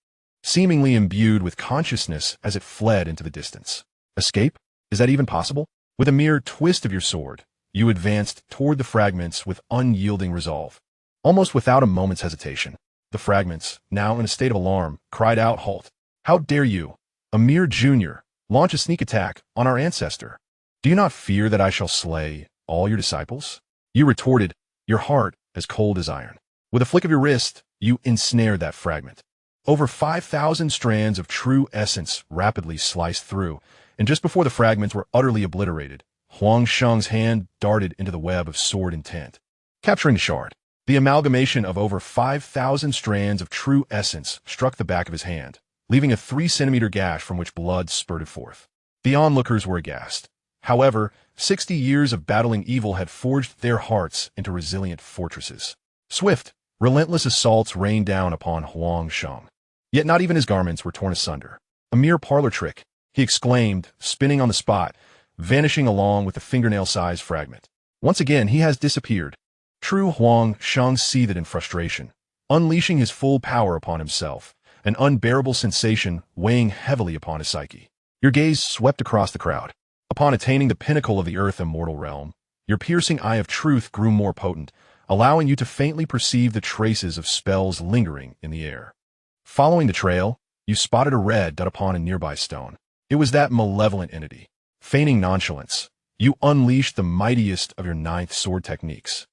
seemingly imbued with consciousness as it fled into the distance. Escape? Is that even possible? With a mere twist of your sword, you advanced toward the fragments with unyielding resolve. Almost without a moment's hesitation, the fragments, now in a state of alarm, cried out, "Halt! How dare you, a mere junior, launch a sneak attack on our ancestor? Do you not fear that I shall slay all your disciples?" You retorted, your heart as cold as iron. With a flick of your wrist, you ensnared that fragment. Over 5,000 strands of true essence rapidly sliced through, and just before the fragments were utterly obliterated, Huang Sheng's hand darted into the web of sword intent, capturing the shard. The amalgamation of over 5,000 strands of true essence struck the back of his hand, leaving a 3-centimeter gash from which blood spurted forth. The onlookers were aghast. However, 60 years of battling evil had forged their hearts into resilient fortresses. Swift, relentless assaults rained down upon Huang Sheng. Yet not even his garments were torn asunder. "A mere parlor trick," he exclaimed, spinning on the spot, vanishing along with the fingernail-sized fragment. Once again, he has disappeared. True Huang Sheng seethed in frustration, unleashing his full power upon himself, an unbearable sensation weighing heavily upon his psyche. Your gaze swept across the crowd. Upon attaining the pinnacle of the earth immortal realm, your piercing eye of truth grew more potent, allowing you to faintly perceive the traces of spells lingering in the air. Following the trail, you spotted a red dot upon a nearby stone. It was that malevolent entity. Feigning nonchalance, you unleashed the mightiest of your 9th sword techniques.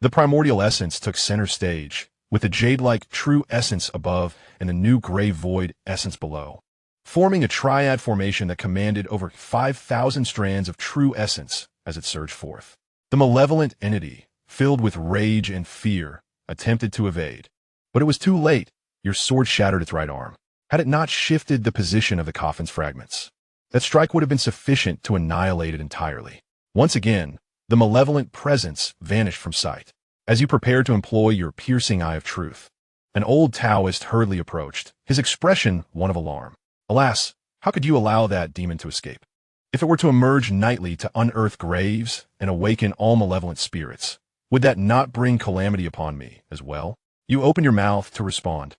The primordial essence took center stage, with the jade-like true essence above and the new gray void essence below, forming a triad formation that commanded over 5,000 strands of true essence as it surged forth. The malevolent entity, filled with rage and fear, attempted to evade. But it was too late. Your sword shattered its right arm. Had it not shifted the position of the coffin's fragments, that strike would have been sufficient to annihilate it entirely. Once again, the malevolent presence vanished from sight. As you prepared to employ your piercing eye of truth, an old Taoist hurriedly approached, his expression one of alarm. Alas, how could you allow that demon to escape? If it were to emerge nightly to unearth graves and awaken all malevolent spirits, would that not bring calamity upon me as well? You opened your mouth to respond,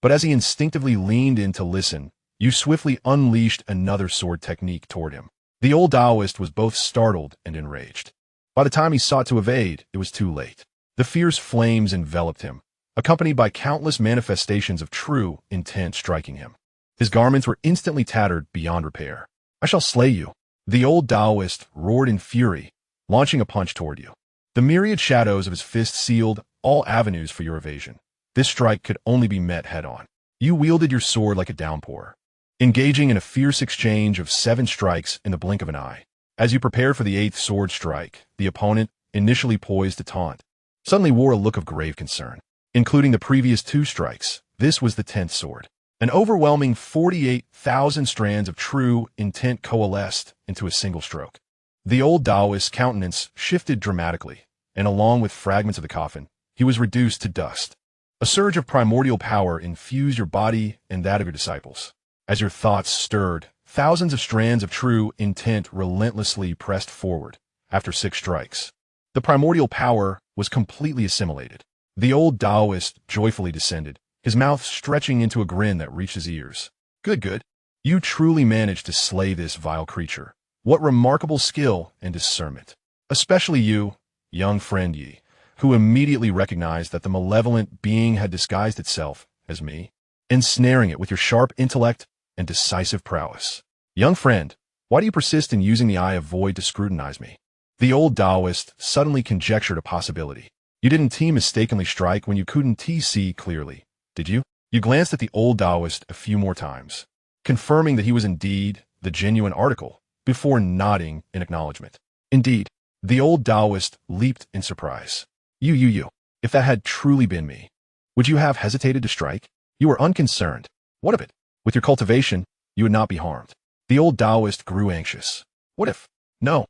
but as he instinctively leaned in to listen, you swiftly unleashed another sword technique toward him. The old Taoist was both startled and enraged. By the time he sought to evade, it was too late. The fierce flames enveloped him, accompanied by countless manifestations of true intent striking him. His garments were instantly tattered beyond repair. "I shall slay you." The old Taoist roared in fury, launching a punch toward you. The myriad shadows of his fist sealed all avenues for your evasion. This strike could only be met head-on. You wielded your sword like a downpour, engaging in a fierce exchange of 7 strikes in the blink of an eye. As you prepared for the 8th sword strike, the opponent, initially poised to taunt, suddenly wore a look of grave concern. Including the previous 2 strikes, this was the 10th sword. An overwhelming 48,000 strands of true intent coalesced into a single stroke. The old Taoist's countenance shifted dramatically, and along with fragments of the coffin, he was reduced to dust. A surge of primordial power infused your body and that of your disciples. As your thoughts stirred, thousands of strands of true intent relentlessly pressed forward. After 6 strikes, the primordial power was completely assimilated. The old Taoist joyfully descended, his mouth stretching into a grin that reached his ears. Good. You truly managed to slay this vile creature. What remarkable skill and discernment. Especially you, young friend Yi, who immediately recognized that the malevolent being had disguised itself as me, ensnaring it with your sharp intellect and decisive prowess. Young friend, why do you persist in using the Eye of Void to scrutinize me? The old Taoist suddenly conjectured a possibility. You didn't mistakenly strike when you couldn't see clearly, did you? You glanced at the old Taoist a few more times, confirming that he was indeed the genuine article, before nodding in acknowledgement. Indeed, the old Taoist leaped in surprise. You. If that had truly been me, would you have hesitated to strike? You were unconcerned. What of it? With your cultivation, you would not be harmed. The old Taoist grew anxious. What if? No.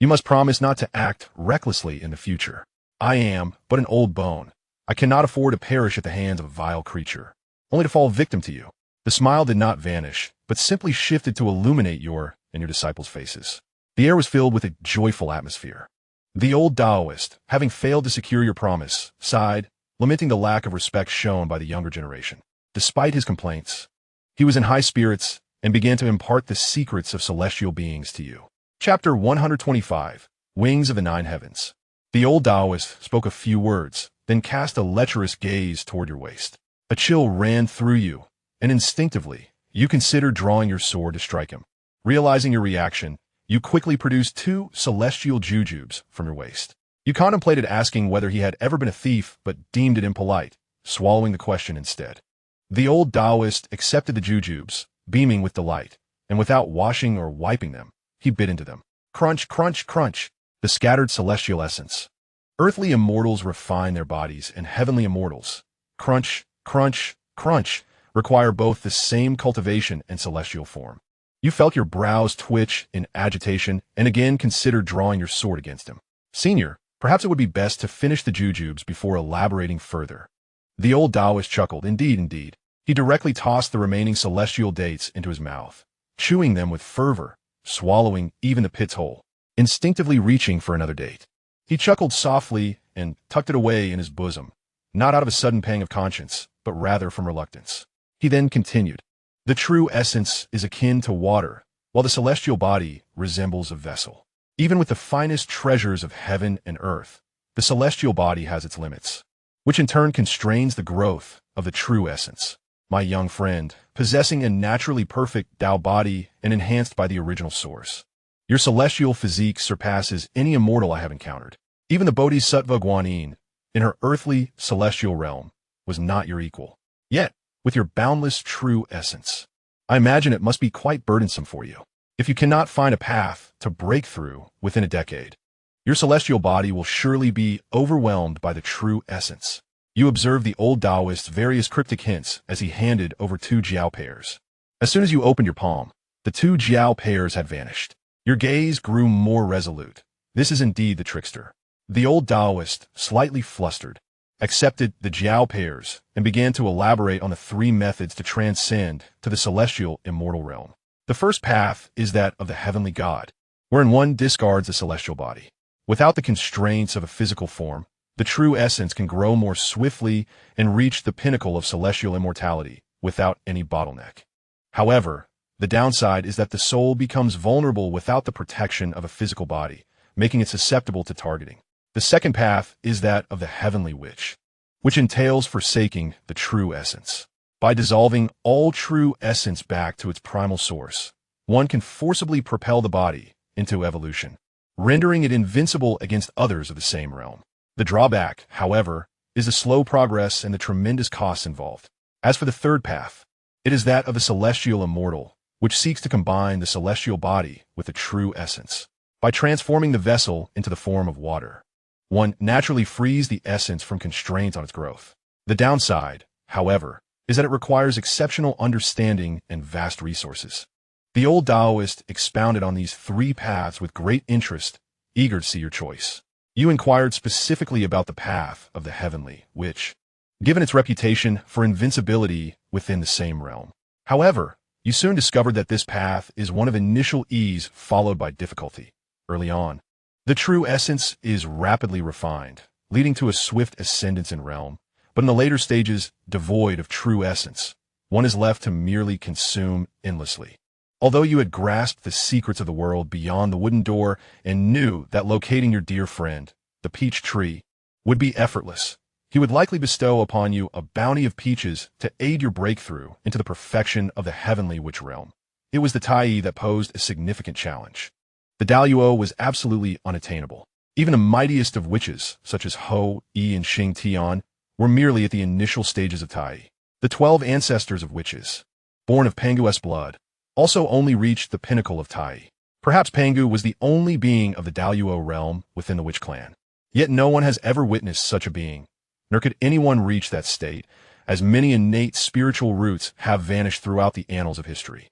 You must promise not to act recklessly in the future. I am but an old bone. I cannot afford to perish at the hands of a vile creature, only to fall victim to you. The smile did not vanish, but simply shifted to illuminate your and your disciples' faces. The air was filled with a joyful atmosphere. The old Taoist, having failed to secure your promise, sighed, lamenting the lack of respect shown by the younger generation. Despite his complaints, he was in high spirits and began to impart the secrets of celestial beings to you. Chapter 125, Wings of the 9 Heavens. The old Taoist spoke a few words, then cast a lecherous gaze toward your waist. A chill ran through you, and instinctively, you considered drawing your sword to strike him. Realizing your reaction, you quickly produced 2 celestial jujubes from your waist. You contemplated asking whether he had ever been a thief, but deemed it impolite, swallowing the question instead. The old Taoist accepted the jujubes, beaming with delight, and without washing or wiping them, he bit into them. Crunch, crunch, crunch, the scattered celestial essence. Earthly immortals refine their bodies, and heavenly immortals, crunch, crunch, crunch, require both the same cultivation and celestial form. You felt your brows twitch in agitation and again considered drawing your sword against him. Senior, perhaps it would be best to finish the jujubes before elaborating further. The old Taoist chuckled. Indeed. He directly tossed the remaining celestial dates into his mouth, chewing them with fervor, swallowing even the pit's hole, instinctively reaching for another date. He chuckled softly and tucked it away in his bosom, not out of a sudden pang of conscience, but rather from reluctance. He then continued, "The true essence is akin to water, while the celestial body resembles a vessel. Even with the finest treasures of heaven and earth, the celestial body has its limits, which in turn constrains the growth of the true essence. My young friend, possessing a naturally perfect Tao body and enhanced by the original source, your celestial physique surpasses any immortal I have encountered. Even the Bodhisattva Guanyin, in her earthly celestial realm, was not your equal. Yet, with your boundless true essence, I imagine it must be quite burdensome for you. If you cannot find a path to break through within a decade, your celestial body will surely be overwhelmed by the true essence." You observed the old Taoist's various cryptic hints as he handed over 2 jiao pairs. As soon as you opened your palm, the 2 jiao pairs had vanished. Your gaze grew more resolute. This is indeed the trickster. The old Taoist, slightly flustered, accepted the jiao pairs and began to elaborate on the 3 methods to transcend to the celestial immortal realm. The first path is that of the heavenly God, wherein one discards the celestial body. Without the constraints of a physical form, the true essence can grow more swiftly and reach the pinnacle of celestial immortality without any bottleneck. However, the downside is that the soul becomes vulnerable without the protection of a physical body, making it susceptible to targeting. The second path is that of the heavenly witch, which entails forsaking the true essence. By dissolving all true essence back to its primal source, one can forcibly propel the body into evolution, rendering it invincible against others of the same realm. The drawback, however, is the slow progress and the tremendous costs involved. As for the third path, it is that of the celestial immortal, which seeks to combine the celestial body with the true essence. By transforming the vessel into the form of water, one naturally frees the essence from constraints on its growth. The downside, however, is that it requires exceptional understanding and vast resources. The old Taoist expounded on these three paths with great interest, eager to see your choice. You inquired specifically about the path of the heavenly, which, given its reputation for invincibility within the same realm. However, you soon discovered that this path is one of initial ease followed by difficulty. Early on, the true essence is rapidly refined, leading to a swift ascendance in realm, but in the later stages, devoid of true essence, one is left to merely consume endlessly. Although you had grasped the secrets of the world beyond the wooden door and knew that locating your dear friend, the peach tree, would be effortless, he would likely bestow upon you a bounty of peaches to aid your breakthrough into the perfection of the heavenly witch realm. It was the Tai that posed a significant challenge. The Daluo was absolutely unattainable. Even the mightiest of witches, such as Ho, Yi, and Xing Tian, were merely at the initial stages of Tai. The 12 ancestors of witches, born of Pangu's blood, also only reached the pinnacle of Tai. Perhaps Pangu was the only being of the Daluo realm within the witch clan. Yet no one has ever witnessed such a being, nor could anyone reach that state, as many innate spiritual roots have vanished throughout the annals of history.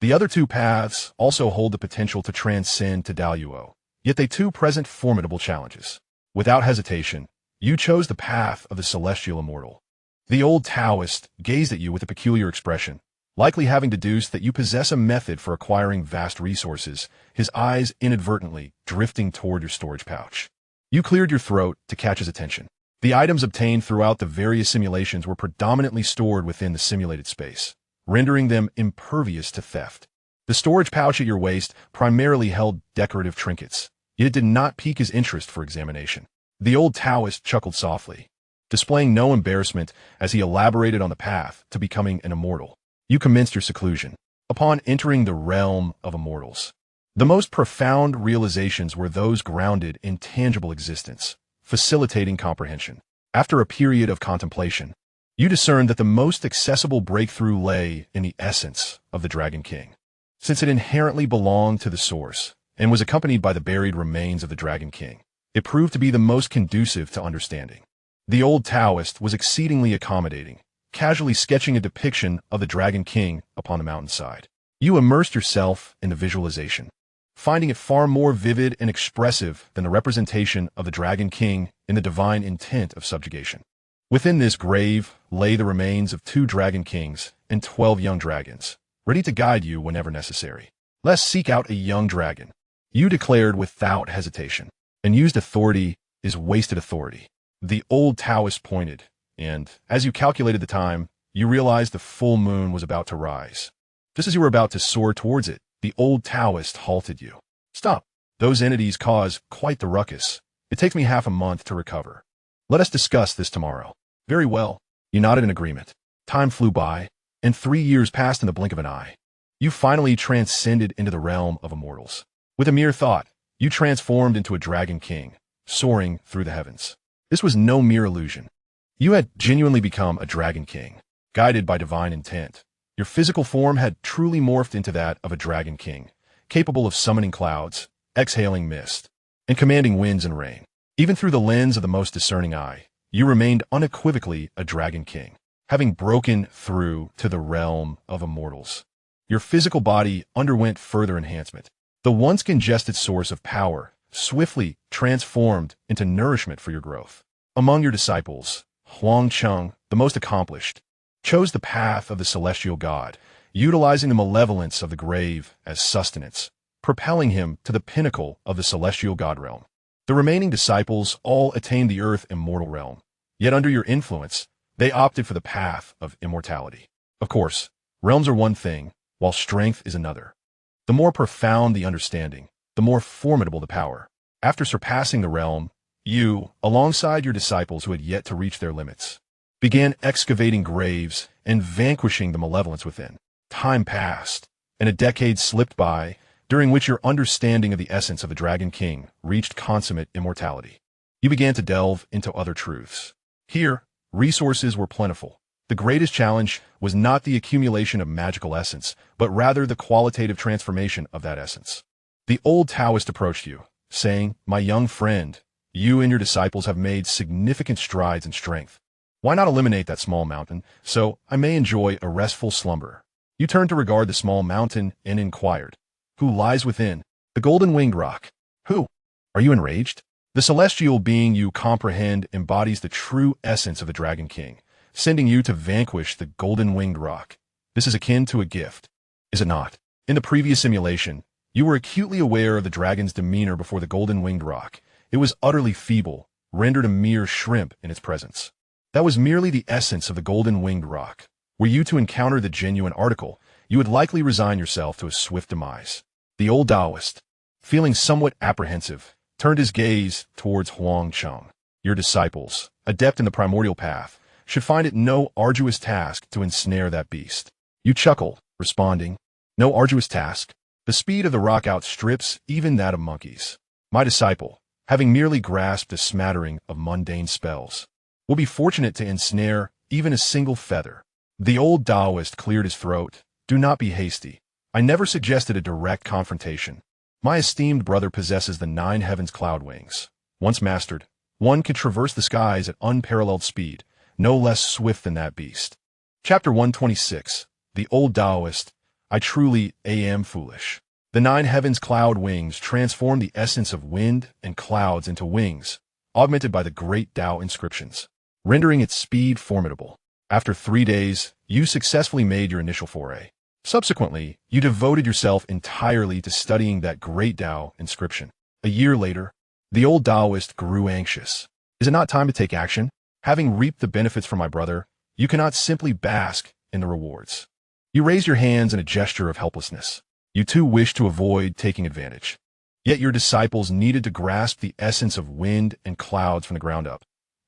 The other two paths also hold the potential to transcend to Daluo, yet they too present formidable challenges. Without hesitation, you chose the path of the celestial immortal. The old Taoist gazed at you with a peculiar expression, likely having deduced that you possess a method for acquiring vast resources, his eyes inadvertently drifting toward your storage pouch. You cleared your throat to catch his attention. The items obtained throughout the various simulations were predominantly stored within the simulated space, rendering them impervious to theft. The storage pouch at your waist primarily held decorative trinkets, yet it did not pique his interest for examination. The old Taoist chuckled softly, displaying no embarrassment as he elaborated on the path to becoming an immortal. You commenced your seclusion. Upon entering the realm of immortals, the most profound realizations were those grounded in tangible existence, facilitating comprehension. After a period of contemplation, you discerned that the most accessible breakthrough lay in the essence of the Dragon King. Since it inherently belonged to the source and was accompanied by the buried remains of the Dragon King, it proved to be the most conducive to understanding. The old Taoist was exceedingly accommodating, casually sketching a depiction of the Dragon King upon the mountainside. You immersed yourself in the visualization, finding it far more vivid and expressive than the representation of the Dragon King in the divine intent of subjugation. Within this grave lay the remains of 2 Dragon Kings and 12 young dragons, ready to guide you whenever necessary. Let's seek out a young dragon, you declared without hesitation. Unused authority is wasted authority. The old Taoist pointed, and as you calculated the time, you realized the full moon was about to rise. Just as you were about to soar towards it, the old Taoist halted you. Stop. Those entities cause quite the ruckus. It takes me half a month to recover. Let us discuss this tomorrow. Very well. You nodded in agreement. Time flew by, and 3 years passed in the blink of an eye. You finally transcended into the realm of immortals. With a mere thought, you transformed into a Dragon King, soaring through the heavens. This was no mere illusion. You had genuinely become a Dragon King, guided by divine intent. Your physical form had truly morphed into that of a Dragon King, capable of summoning clouds, exhaling mist, and commanding winds and rain. Even through the lens of the most discerning eye, you remained unequivocally a Dragon King, having broken through to the realm of immortals. Your physical body underwent further enhancement. The once congested source of power swiftly transformed into nourishment for your growth. Among your disciples, Huang Cheng, the most accomplished, chose the path of the celestial god, utilizing the malevolence of the grave as sustenance, propelling him to the pinnacle of the celestial god realm. The remaining disciples all attained the earth immortal realm, yet under your influence, they opted for the path of immortality. Of course, realms are one thing, while strength is another. The more profound the understanding, the more formidable the power. After surpassing the realm, You, alongside your disciples who had yet to reach their limits, began excavating graves and vanquishing the malevolence within. Time passed, and a decade slipped by, during which your understanding of the essence of the Dragon King reached consummate immortality. You began to delve into other truths. Here, resources were plentiful. The greatest challenge was not the accumulation of magical essence, but rather the qualitative transformation of that essence. The old Taoist approached you, saying, "My young friend, you and your disciples have made significant strides in strength. Why not eliminate that small mountain, so I may enjoy a restful slumber?" You turned to regard the small mountain and inquired, "Who lies within the golden-winged rock? Who?" Are you enraged? The celestial being you comprehend embodies the true essence of the Dragon King, sending you to vanquish the golden-winged rock. This is akin to a gift, is it not? In the previous simulation, you were acutely aware of the dragon's demeanor before the golden-winged rock. It was utterly feeble, rendered a mere shrimp in its presence. That was merely the essence of the golden-winged rock. Were you to encounter the genuine article, you would likely resign yourself to a swift demise. The old Taoist, feeling somewhat apprehensive, turned his gaze towards Xianxia. Your disciples, adept in the primordial path, should find it no arduous task to ensnare that beast. You chuckled, responding, "No arduous task? The speed of the rock outstrips even that of monkeys. My disciple, having merely grasped a smattering of mundane spells, will be fortunate to ensnare even a single feather." The old Taoist cleared his throat. "Do not be hasty. I never suggested a direct confrontation. My esteemed brother possesses the 9 heavens cloud wings. Once mastered, one can traverse the skies at unparalleled speed, no less swift than that beast." Chapter 126. The old Taoist. I truly am foolish. The 9 heavens cloud wings transform the essence of wind and clouds into wings, augmented by the great Tao inscriptions, rendering its speed formidable. After 3 days, you successfully made your initial foray. Subsequently, you devoted yourself entirely to studying that great Tao inscription. A year later, the old Taoist grew anxious. Is it not time to take action? Having reaped the benefits from my brother, you cannot simply bask in the rewards. You raised your hands in a gesture of helplessness. You too wished to avoid taking advantage. Yet your disciples needed to grasp the essence of wind and clouds from the ground up.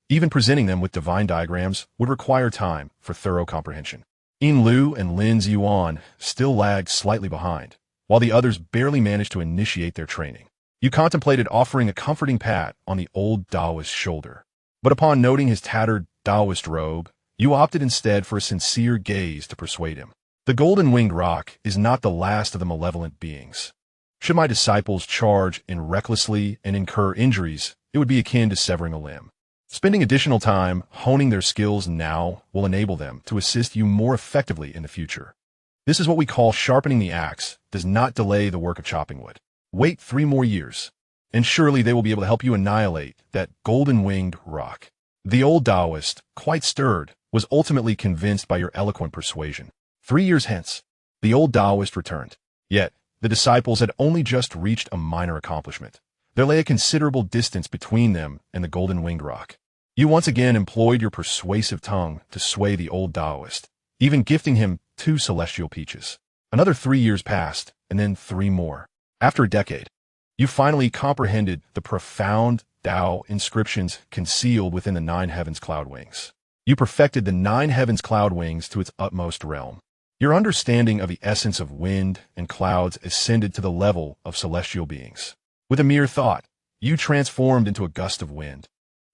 Even presenting them with divine diagrams would require time for thorough comprehension. Yin Lu and Lin Yuan still lagged slightly behind, while the others barely managed to initiate their training. You contemplated offering a comforting pat on the old Taoist's shoulder, but upon noting his tattered Taoist robe, you opted instead for a sincere gaze to persuade him. The golden-winged rock is not the last of the malevolent beings. Should my disciples charge in recklessly and incur injuries, it would be akin to severing a limb. Spending additional time honing their skills now will enable them to assist you more effectively in the future. This is what we call sharpening the axe, does not delay the work of chopping wood. Wait 3 more years, and surely they will be able to help you annihilate that golden-winged rock. The old Taoist, quite stirred, was ultimately convinced by your eloquent persuasion. 3 years hence, the old Taoist returned. Yet, the disciples had only just reached a minor accomplishment. There lay a considerable distance between them and the golden-winged rock. You once again employed your persuasive tongue to sway the old Taoist, even gifting him 2 celestial peaches. Another 3 years passed, and then 3 more. After a decade, you finally comprehended the profound Tao inscriptions concealed within the 9 heavens cloud wings. You perfected the 9 heavens cloud wings to its utmost realm. Your understanding of the essence of wind and clouds ascended to the level of celestial beings. With a mere thought, you transformed into a gust of wind,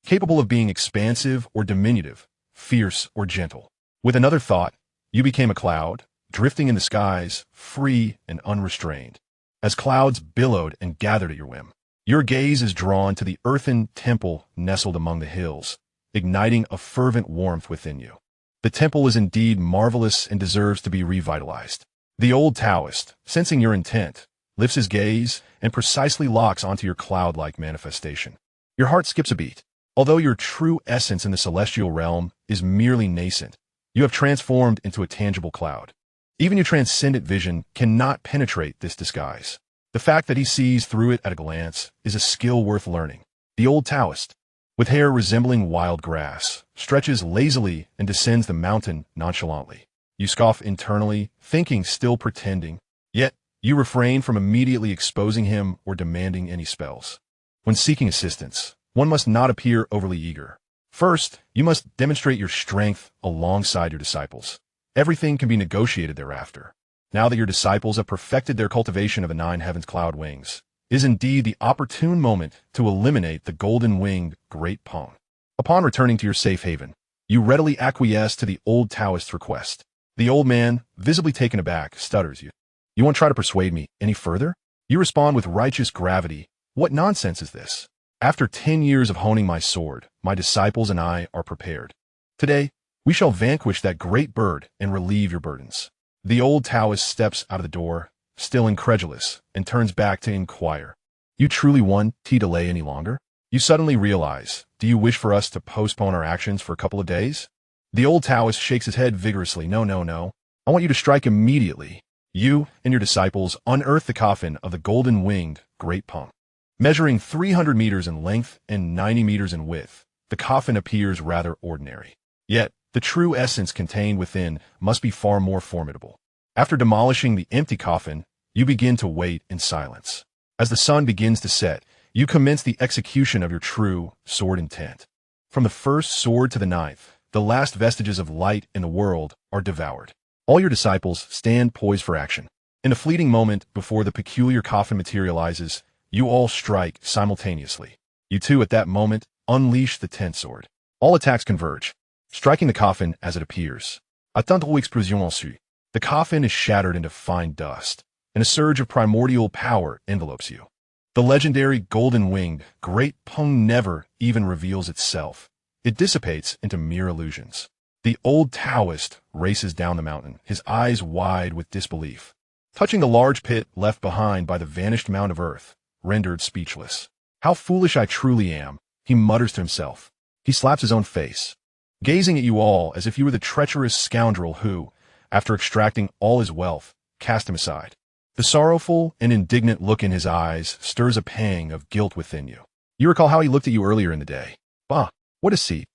capable of being expansive or diminutive, fierce or gentle. With another thought, you became a cloud, drifting in the skies, free and unrestrained. As clouds billowed and gathered at your whim, your gaze is drawn to the earthen temple nestled among the hills, igniting a fervent warmth within you. The temple is indeed marvelous and deserves to be revitalized. The old Taoist, sensing your intent, lifts his gaze and precisely locks onto your cloud-like manifestation. Your heart skips a beat. Although your true essence in the celestial realm is merely nascent, you have transformed into a tangible cloud. Even your transcendent vision cannot penetrate this disguise. The fact that he sees through it at a glance is a skill worth learning. The old Taoist, with hair resembling wild grass, stretches lazily and descends the mountain nonchalantly. You scoff internally, thinking still pretending, yet you refrain from immediately exposing him or demanding any spells. When seeking assistance, one must not appear overly eager. First, you must demonstrate your strength alongside your disciples. Everything can be negotiated thereafter. Now that your disciples have perfected their cultivation of the 9 heavens cloud wings, it is indeed the opportune moment to eliminate the golden-winged great Feng. Upon returning to your safe haven, you readily acquiesce to the old Taoist's request. The old man, visibly taken aback, stutters, You won't try to persuade me any further? You respond with righteous gravity, What nonsense is this? After 10 years of honing my sword, my disciples and I are prepared. Today, we shall vanquish that great bird and relieve your burdens. The old Taoist steps out of the door, still incredulous, and turns back to inquire. You truly want to delay any longer? You suddenly realize, do you wish for us to postpone our actions for a couple of days? The old Taoist shakes his head vigorously. No, no, no. I want you to strike immediately. You and your disciples unearth the coffin of the golden-winged great Feng. Measuring 300 meters in length and 90 meters in width, the coffin appears rather ordinary. Yet, the true essence contained within must be far more formidable. After demolishing the empty coffin, you begin to wait in silence. As the sun begins to set, you commence the execution of your true sword intent. From the first sword to the 9th, the last vestiges of light in the world are devoured. All your disciples stand poised for action. In a fleeting moment before the peculiar coffin materializes, you all strike simultaneously. You too, at that moment, unleash the 10th sword. All attacks converge, striking the coffin as it appears. Attendre explosion ensuite. The coffin is shattered into fine dust, and a surge of primordial power envelopes you. The legendary golden-winged great Feng never even reveals itself. It dissipates into mere illusions. The old Taoist races down the mountain, his eyes wide with disbelief. Touching the large pit left behind by the vanished mound of earth, rendered speechless. How foolish I truly am, he mutters to himself. He slaps his own face, gazing at you all as if you were the treacherous scoundrel who, after extracting all his wealth, cast him aside. The sorrowful and indignant look in his eyes stirs a pang of guilt within you. You recall how he looked at you earlier in the day. Bah, what a deceit.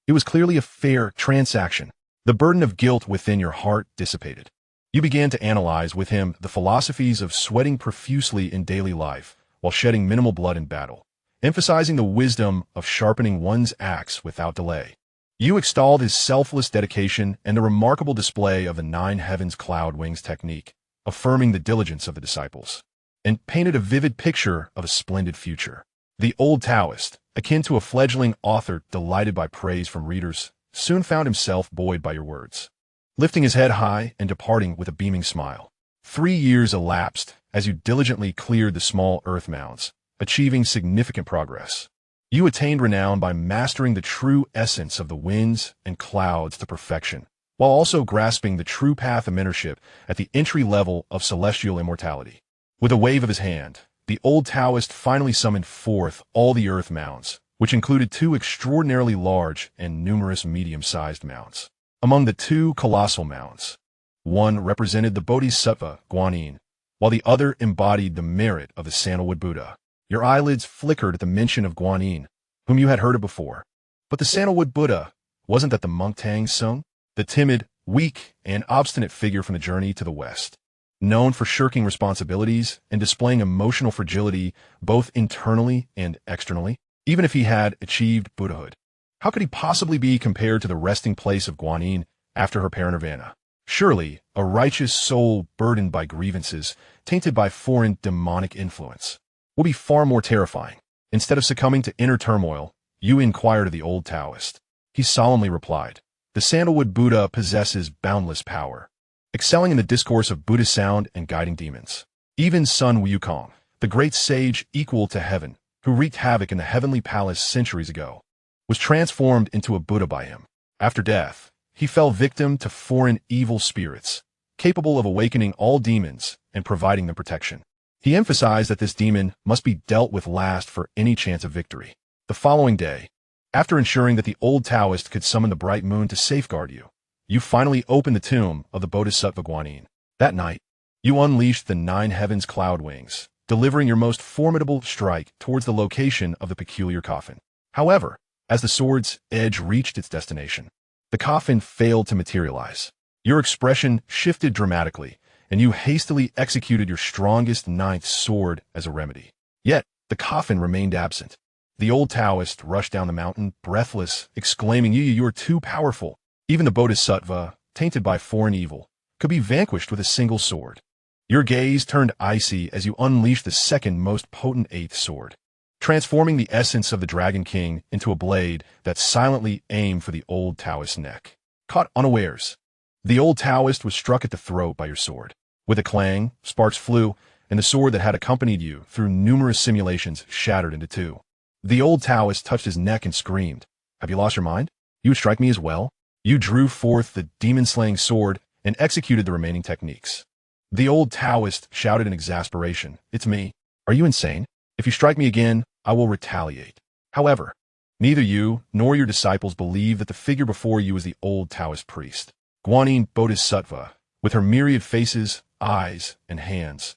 It was clearly a fair transaction. The burden of guilt within your heart dissipated. You began to analyze with him the philosophies of sweating profusely in daily life while shedding minimal blood in battle, emphasizing the wisdom of sharpening one's axe without delay. You extolled his selfless dedication and the remarkable display of the 9 heavens cloud wings technique, affirming the diligence of the disciples, and painted a vivid picture of a splendid future. The old Taoist, akin to a fledgling author delighted by praise from readers, soon found himself buoyed by your words, lifting his head high and departing with a beaming smile. 3 years elapsed as you diligently cleared the small earth mounds, achieving significant progress. You attained renown by mastering the true essence of the winds and clouds to perfection, while also grasping the true path of mentorship at the entry level of celestial immortality. With a wave of his hand, the old Taoist finally summoned forth all the earth mounds, which included 2 extraordinarily large and numerous medium-sized mounds. Among the 2 colossal mounds, one represented the Bodhisattva Guanyin, while the other embodied the merit of the sandalwood Buddha. Your eyelids flickered at the mention of Guanyin, whom you had heard of before. But the sandalwood Buddha, wasn't that the monk Tang Sung? The timid, weak, and obstinate figure from the journey to the west, known for shirking responsibilities and displaying emotional fragility both internally and externally, even if he had achieved Buddhahood. How could he possibly be compared to the resting place of Guanyin after her parinirvana? Surely, a righteous soul burdened by grievances, tainted by foreign demonic influence, will be far more terrifying. Instead of succumbing to inner turmoil, you inquired of the old Taoist. He solemnly replied, the sandalwood Buddha possesses boundless power, excelling in the discourse of Buddhist sound and guiding demons. Even Sun Wukong, the great sage equal to heaven, who wreaked havoc in the heavenly palace centuries ago, was transformed into a Buddha by him. After death, he fell victim to foreign evil spirits, capable of awakening all demons and providing them protection. He emphasized that this demon must be dealt with last for any chance of victory. The following day, after ensuring that the old Taoist could summon the bright moon to safeguard you, you finally opened the tomb of the Bodhisattva Guanyin. That night, you unleashed the 9 heavens cloud wings, delivering your most formidable strike towards the location of the peculiar coffin. However, as the sword's edge reached its destination, the coffin failed to materialize. Your expression shifted dramatically, and you hastily executed your strongest 9th sword as a remedy. Yet, the coffin remained absent. The old Taoist rushed down the mountain, breathless, exclaiming, You are too powerful. Even the Bodhisattva, tainted by foreign evil, could be vanquished with a single sword. Your gaze turned icy as you unleashed the second most potent eighth sword, transforming the essence of the Dragon King into a blade that silently aimed for the old Taoist's neck. Caught unawares, the old Taoist was struck at the throat by your sword. With a clang, sparks flew, and the sword that had accompanied you through numerous simulations shattered into two. The old Taoist touched his neck and screamed, Have you lost your mind? You would strike me as well? You drew forth the demon-slaying sword and executed the remaining techniques. The old Taoist shouted in exasperation, It's me. Are you insane? If you strike me again, I will retaliate. However, neither you nor your disciples believe that the figure before you is the old Taoist priest, Guanyin Bodhisattva, with her myriad faces, eyes, and hands,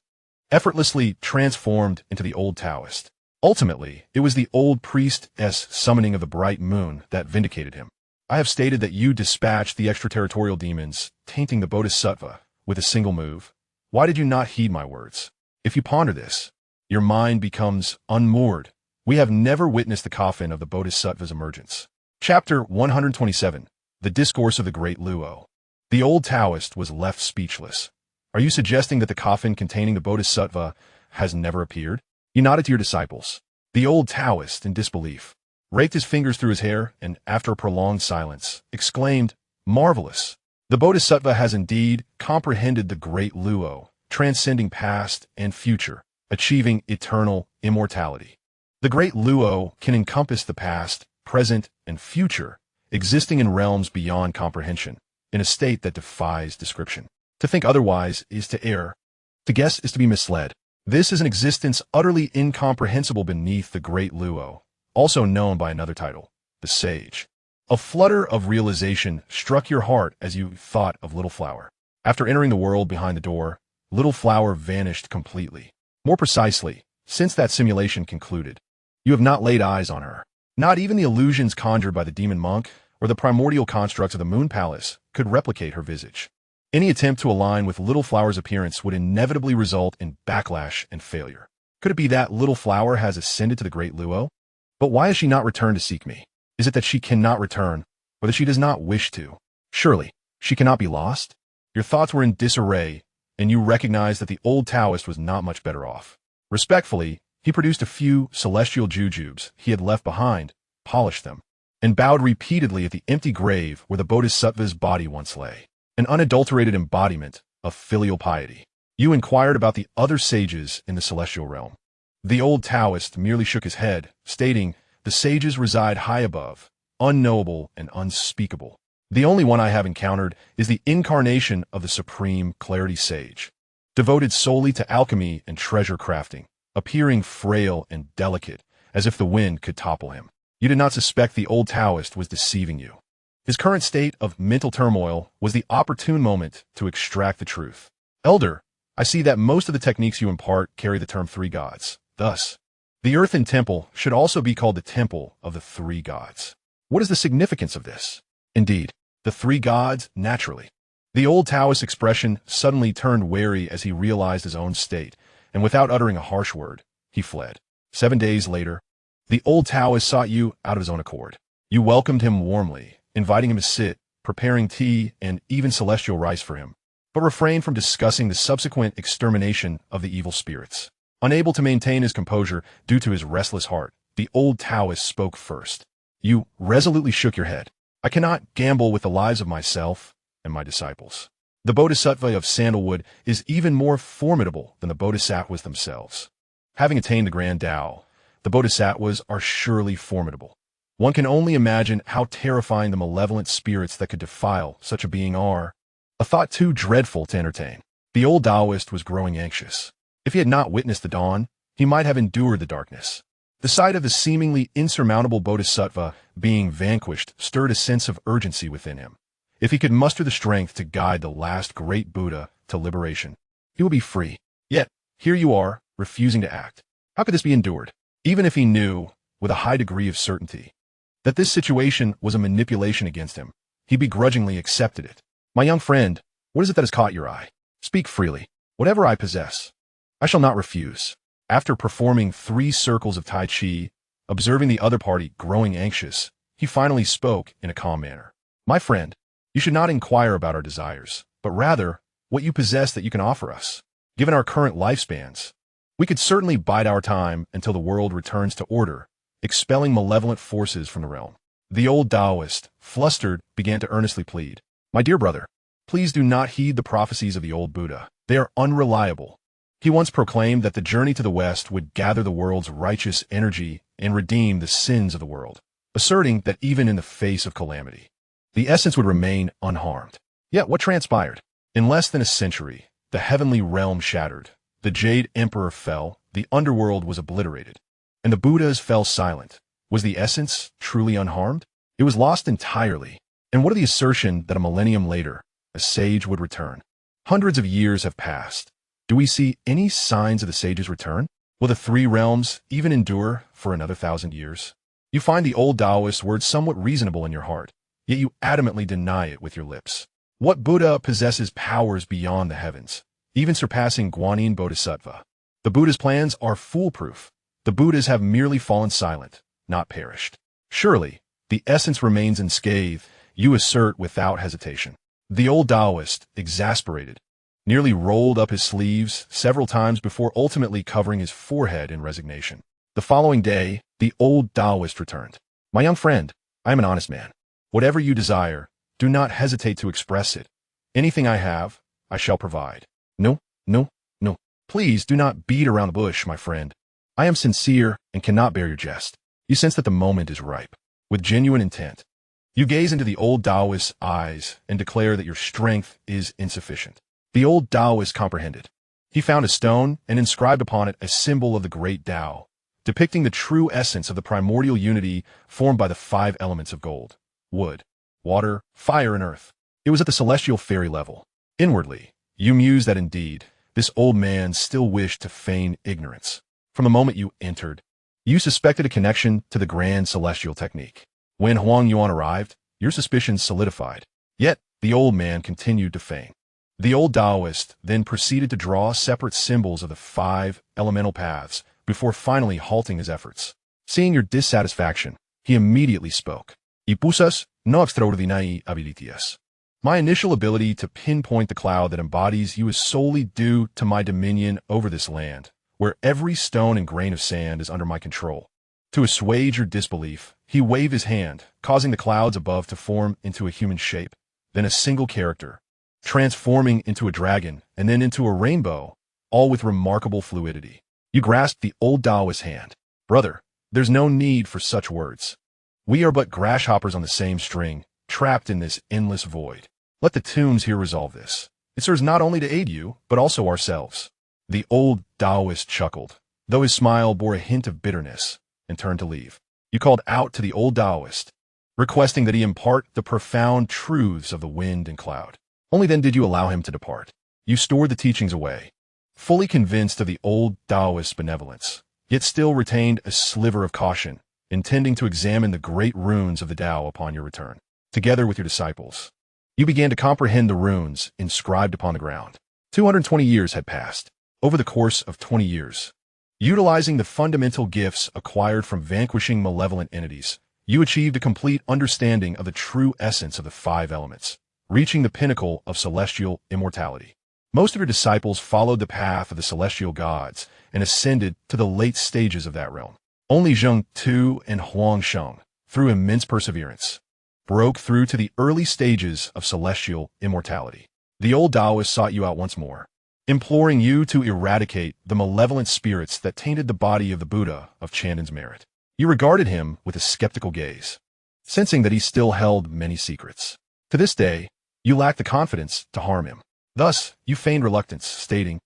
effortlessly transformed into the old Taoist. Ultimately, it was the old priest's summoning of the bright moon that vindicated him. I have stated that you dispatched the extraterritorial demons, tainting the Bodhisattva, with a single move. Why did you not heed my words? If you ponder this, your mind becomes unmoored. We have never witnessed the coffin of the Bodhisattva's emergence. Chapter 127, The Discourse of the Great Luo. The old Taoist was left speechless. Are you suggesting that the coffin containing the Bodhisattva has never appeared? You nodded to your disciples. The old Taoist, in disbelief, raked his fingers through his hair and, after a prolonged silence, exclaimed, Marvelous! The Bodhisattva has indeed comprehended the great Luo, transcending past and future, achieving eternal immortality. The great Luo can encompass the past, present, and future, existing in realms beyond comprehension, in a state that defies description. To think otherwise is to err. To guess is to be misled. This is an existence utterly incomprehensible beneath the great Luo, also known by another title, the Sage. A flutter of realization struck your heart as you thought of Little Flower. After entering the world behind the door, Little Flower vanished completely. More precisely, since that simulation concluded, you have not laid eyes on her. Not even the illusions conjured by the demon monk or the primordial constructs of the Moon Palace could replicate her visage. Any attempt to align with Little Flower's appearance would inevitably result in backlash and failure. Could it be that Little Flower has ascended to the great Luo? But why has she not returned to seek me? Is it that she cannot return, or that she does not wish to? Surely, she cannot be lost? Your thoughts were in disarray, and you recognized that the old Taoist was not much better off. Respectfully, he produced a few celestial jujubes he had left behind, polished them, and bowed repeatedly at the empty grave where the Bodhisattva's body once lay, an unadulterated embodiment of filial piety. You inquired about the other sages in the celestial realm. The old Taoist merely shook his head, stating, The sages reside high above, unknowable and unspeakable. The only one I have encountered is the incarnation of the supreme Clarity Sage, devoted solely to alchemy and treasure crafting, appearing frail and delicate, as if the wind could topple him. You did not suspect the old Taoist was deceiving you. His current state of mental turmoil was the opportune moment to extract the truth. Elder, I see that most of the techniques you impart carry the term three gods. Thus, the earthen temple should also be called the temple of the three gods. What is the significance of this? Indeed, the three gods, naturally. The old Taoist expression suddenly turned wary as he realized his own state, and without uttering a harsh word, he fled. 7 days later, the old Taoist sought you out of his own accord. You welcomed him warmly, inviting him to sit, preparing tea and even celestial rice for him, but refrained from discussing the subsequent extermination of the evil spirits. Unable to maintain his composure due to his restless heart, the old Taoist spoke first. You resolutely shook your head. I cannot gamble with the lives of myself and my disciples. The Bodhisattva of Sandalwood is even more formidable than the Bodhisattvas themselves. Having attained the Grand Tao, the Bodhisattvas are surely formidable. One can only imagine how terrifying the malevolent spirits that could defile such a being are. A thought too dreadful to entertain. The old Taoist was growing anxious. If he had not witnessed the dawn, he might have endured the darkness. The sight of the seemingly insurmountable Bodhisattva being vanquished stirred a sense of urgency within him. If he could muster the strength to guide the last great Buddha to liberation, he would be free. Yet, here you are, refusing to act. How could this be endured? Even if he knew, with a high degree of certainty, that this situation was a manipulation against him, he begrudgingly accepted it. My young friend, what is it that has caught your eye? Speak freely. Whatever I possess, I shall not refuse. After performing 3 circles of Tai Chi, Observing the other party growing anxious, he finally spoke in a calm manner. My friend, you should not inquire about our desires, but rather what you possess that you can offer us. Given our current lifespans, we could certainly bide our time until the world returns to order, expelling malevolent forces from the realm. The old Taoist, flustered, began to earnestly plead. My dear brother, please do not heed the prophecies of the old Buddha. They are unreliable. He once proclaimed that the journey to the West would gather the world's righteous energy and redeem the sins of the world, asserting that even in the face of calamity, the essence would remain unharmed. Yet what transpired? In less than a century, the heavenly realm shattered, the Jade Emperor fell, the underworld was obliterated, and the Buddhas fell silent. Was the essence truly unharmed? It was lost entirely. And what of the assertion that a millennium later, a sage would return? Hundreds of years have passed. Do we see any signs of the sage's return? Will the three realms even endure for another 1,000 years? You find the old Taoist words somewhat reasonable in your heart, yet you adamantly deny it with your lips. What Buddha possesses powers beyond the heavens, even surpassing Guanyin Bodhisattva? The Buddha's plans are foolproof. The Buddhas have merely fallen silent, not perished. Surely, the essence remains unscathed, you assert without hesitation. The old Taoist, exasperated, nearly rolled up his sleeves several times before ultimately covering his forehead in resignation. The following day, the old Taoist returned. My young friend, I am an honest man. Whatever you desire, do not hesitate to express it. Anything I have, I shall provide. No, no, no. Please do not beat around the bush, my friend. I am sincere and cannot bear your jest. You sense that the moment is ripe. With genuine intent, you gaze into the old Taoist's eyes and declare that your strength is insufficient. The old Taoist comprehended. He found a stone and inscribed upon it a symbol of the great Tao, depicting the true essence of the primordial unity formed by the 5 elements of gold, wood, water, fire, and earth. It was at the celestial fairy level. Inwardly, you mused that indeed, this old man still wished to feign ignorance. From the moment you entered, you suspected a connection to the grand celestial technique. When Huang Yuan arrived, your suspicions solidified. Yet, the old man continued to feign. The old Taoist then proceeded to draw separate symbols of the 5 elemental paths before finally halting his efforts. Seeing your dissatisfaction, he immediately spoke. Y pusas no extraordinari habilitas. My initial ability to pinpoint the cloud that embodies you is solely due to my dominion over this land, where every stone and grain of sand is under my control. To assuage your disbelief, he waved his hand, causing the clouds above to form into a human shape, then a single character, transforming into a dragon, and then into a rainbow, all with remarkable fluidity. You grasped the old Taoist hand. Brother, there's no need for such words. We are but grasshoppers on the same string, trapped in this endless void. Let the tombs here resolve this. It serves not only to aid you, but also ourselves. The old Taoist chuckled, though his smile bore a hint of bitterness, and turned to leave. You called out to the old Taoist, requesting that he impart the profound truths of the wind and cloud. Only then did you allow him to depart. You stored the teachings away, fully convinced of the old Taoist's benevolence, yet still retained a sliver of caution, intending to examine the great runes of the Tao upon your return. Together with your disciples, you began to comprehend the runes inscribed upon the ground. 220 years had passed. Over the course of 20 years, utilizing the fundamental gifts acquired from vanquishing malevolent entities, you achieved a complete understanding of the true essence of the 5 elements, reaching the pinnacle of celestial immortality. Most of your disciples followed the path of the celestial gods and ascended to the late stages of that realm. Only Zheng Tu and Huang Sheng, through immense perseverance, broke through to the early stages of celestial immortality. The old Taoist sought you out once more, imploring you to eradicate the malevolent spirits that tainted the body of the Buddha of Chandon's merit. You regarded him with a skeptical gaze, sensing that he still held many secrets. To this day, you lack the confidence to harm him. Thus, you feigned reluctance, stating,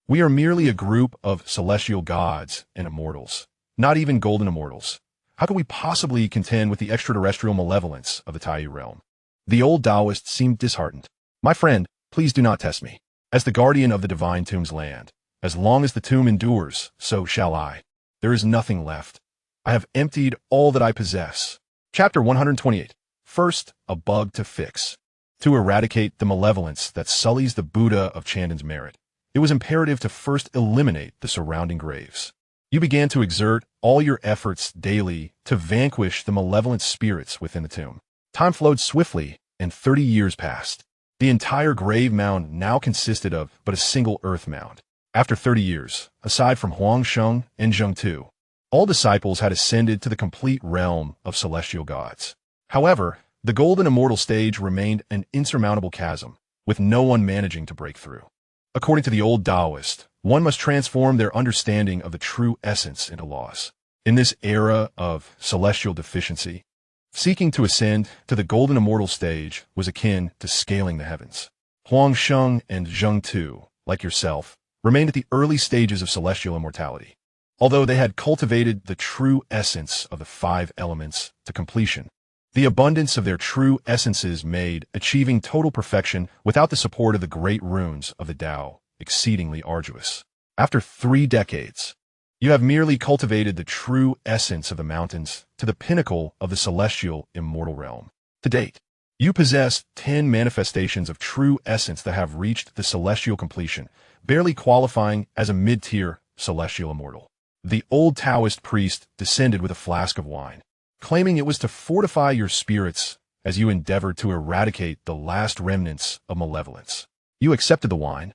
"We are merely a group of celestial gods and immortals, not even golden immortals. How can we possibly contend with the extraterrestrial malevolence of the Taiyu realm?" The old Taoist seemed disheartened. My friend, please do not test me. As the guardian of the divine tomb's land, as long as the tomb endures, so shall I. There is nothing left. I have emptied all that I possess. Chapter 128. First, a bug to fix. To eradicate the malevolence that sullies the Buddha of Chandon's merit, it was imperative to first eliminate the surrounding graves. You began to exert all your efforts daily to vanquish the malevolent spirits within the tomb. Time flowed swiftly, and 30 years passed. The entire grave mound now consisted of but a single earth mound. After 30 years, aside from Huangsheng and Zhengtu, all disciples had ascended to the complete realm of celestial gods. However, the golden immortal stage remained an insurmountable chasm, with no one managing to break through. According to the old Taoist, one must transform their understanding of the true essence into laws. In this era of celestial deficiency, seeking to ascend to the golden immortal stage was akin to scaling the heavens. Huangsheng and Zhengtu, like yourself, remained at the early stages of celestial immortality. Although they had cultivated the true essence of the 5 elements to completion, the abundance of their true essences made achieving total perfection without the support of the great runes of the Tao exceedingly arduous. After 3 decades, you have merely cultivated the true essence of the mountains to the pinnacle of the celestial immortal realm. To date, you possess 10 manifestations of true essence that have reached the celestial completion, barely qualifying as a mid-tier celestial immortal. The old Taoist priest descended with a flask of wine, claiming it was to fortify your spirits as you endeavored to eradicate the last remnants of malevolence. You accepted the wine,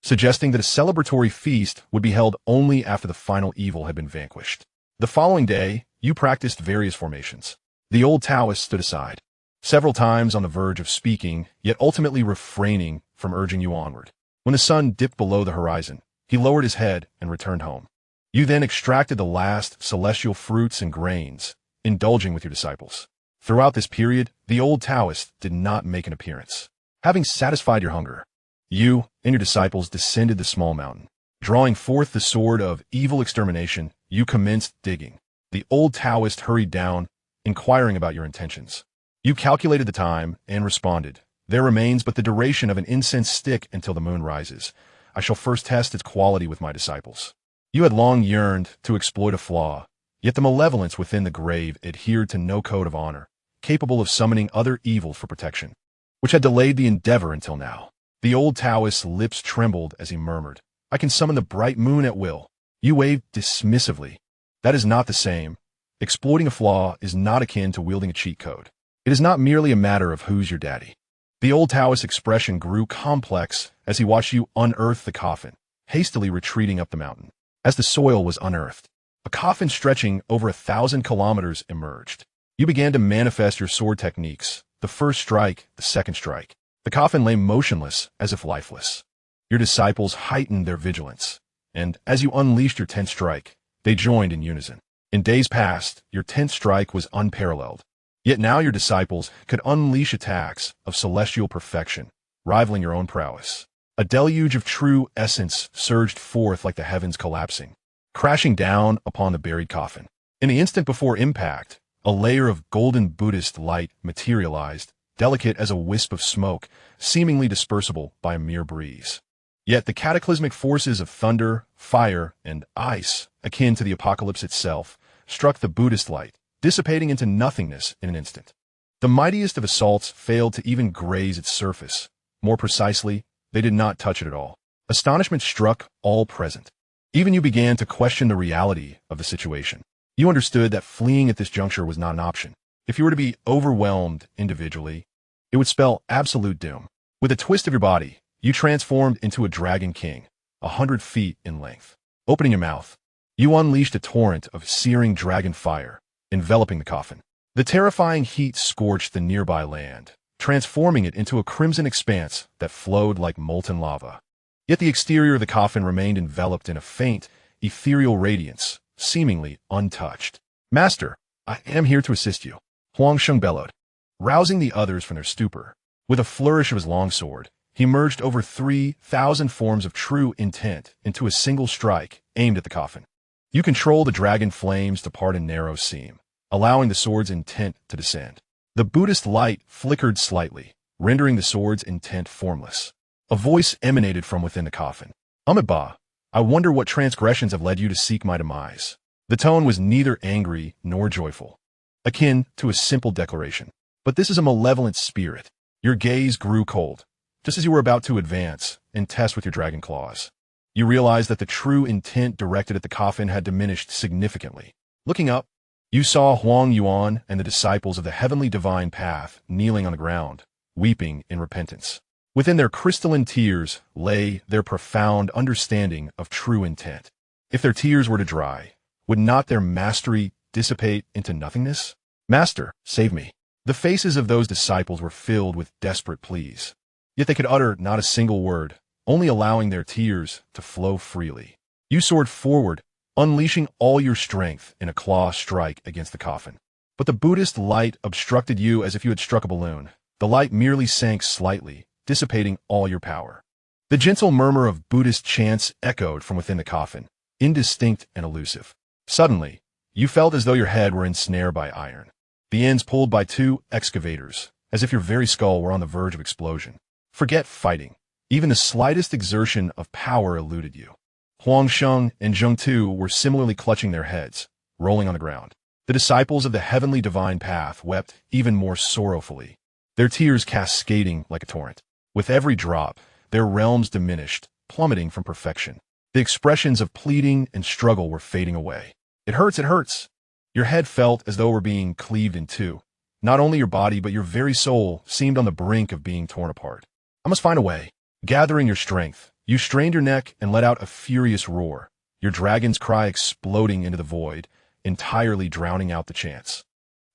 suggesting that a celebratory feast would be held only after the final evil had been vanquished. The following day, you practiced various formations. The old Taoist stood aside, several times on the verge of speaking, yet ultimately refraining from urging you onward. When the sun dipped below the horizon, he lowered his head and returned home. You then extracted the last celestial fruits and grains, indulging with your disciples. Throughout this period, the old Taoist did not make an appearance. Having satisfied your hunger, you and your disciples descended the small mountain. Drawing forth the sword of evil extermination, you commenced digging. The old Taoist hurried down, inquiring about your intentions. You calculated the time and responded, "There remains but the duration of an incense stick until the moon rises. I shall first test its quality with my disciples." You had long yearned to exploit a flaw, yet the malevolence within the grave adhered to no code of honor, capable of summoning other evil for protection, which had delayed the endeavor until now. The old Taoist's lips trembled as he murmured, "I can summon the bright moon at will." You waved dismissively. That is not the same. Exploiting a flaw is not akin to wielding a cheat code. It is not merely a matter of who's your daddy. The old Taoist's expression grew complex as he watched you unearth the coffin, hastily retreating up the mountain. As the soil was unearthed, a coffin stretching over 1,000 kilometers emerged. You began to manifest your sword techniques, the first strike, the second strike. The coffin lay motionless as if lifeless. Your disciples heightened their vigilance, and as you unleashed your 10th strike, they joined in unison. In days past, your 10th strike was unparalleled. Yet now your disciples could unleash attacks of celestial perfection, rivaling your own prowess. A deluge of true essence surged forth like the heavens collapsing, crashing down upon the buried coffin. In the instant before impact, a layer of golden Buddhist light materialized, delicate as a wisp of smoke, seemingly dispersible by a mere breeze. Yet the cataclysmic forces of thunder, fire, and ice, akin to the apocalypse itself, struck the Buddhist light, dissipating into nothingness in an instant. The mightiest of assaults failed to even graze its surface. More precisely, they did not touch it at all. Astonishment struck all present. Even you began to question the reality of the situation. You understood that fleeing at this juncture was not an option. If you were to be overwhelmed individually, it would spell absolute doom. With a twist of your body, you transformed into a dragon king, 100 feet in length. Opening your mouth, you unleashed a torrent of searing dragon fire, enveloping the coffin. The terrifying heat scorched the nearby land, transforming it into a crimson expanse that flowed like molten lava. Yet the exterior of the coffin remained enveloped in a faint, ethereal radiance, seemingly untouched. "Master, I am here to assist you," Huangsheng bellowed, rousing the others from their stupor. With a flourish of his long sword, he merged over 3,000 forms of true intent into a single strike aimed at the coffin. You control the dragon flames to part a narrow seam, allowing the sword's intent to descend. The Buddhist light flickered slightly, rendering the sword's intent formless. A voice emanated from within the coffin. "Amitabha, I wonder what transgressions have led you to seek my demise." The tone was neither angry nor joyful, akin to a simple declaration. "But this is a malevolent spirit." Your gaze grew cold, just as you were about to advance and test with your dragon claws. you realized that the true intent directed at the coffin had diminished significantly. Looking up, you saw Huang Yuan and the disciples of the heavenly divine path kneeling on the ground, weeping in repentance. Within their crystalline tears lay their profound understanding of true intent. If their tears were to dry, would not their mastery dissipate into nothingness? Master, save me. The faces of those disciples were filled with desperate pleas. Yet they could utter not a single word, only allowing their tears to flow freely. You soared forward, unleashing all your strength in a claw strike against the coffin. But the Buddhist light obstructed you as if you had struck a balloon. The light merely sank slightly, dissipating all your power. The gentle murmur of Buddhist chants echoed from within the coffin, indistinct and elusive. Suddenly, you felt as though your head were ensnared by iron, the ends pulled by two excavators, as if your very skull were on the verge of explosion. Forget fighting. Even the slightest exertion of power eluded you. Huang Sheng and Zheng Tu were similarly clutching their heads, rolling on the ground. The disciples of the heavenly divine path wept even more sorrowfully, their tears cascading like a torrent. With every drop, their realms diminished, plummeting from perfection. The expressions of pleading and struggle were fading away. It hurts, it hurts. Your head felt as though it were being cleaved in two. Not only your body, but your very soul seemed on the brink of being torn apart. I must find a way. Gathering your strength, you strained your neck and let out a furious roar, your dragon's cry exploding into the void, entirely drowning out the chants.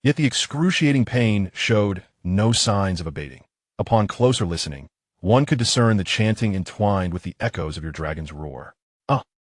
Yet the excruciating pain showed no signs of abating. Upon closer listening, one could discern the chanting entwined with the echoes of your dragon's roar.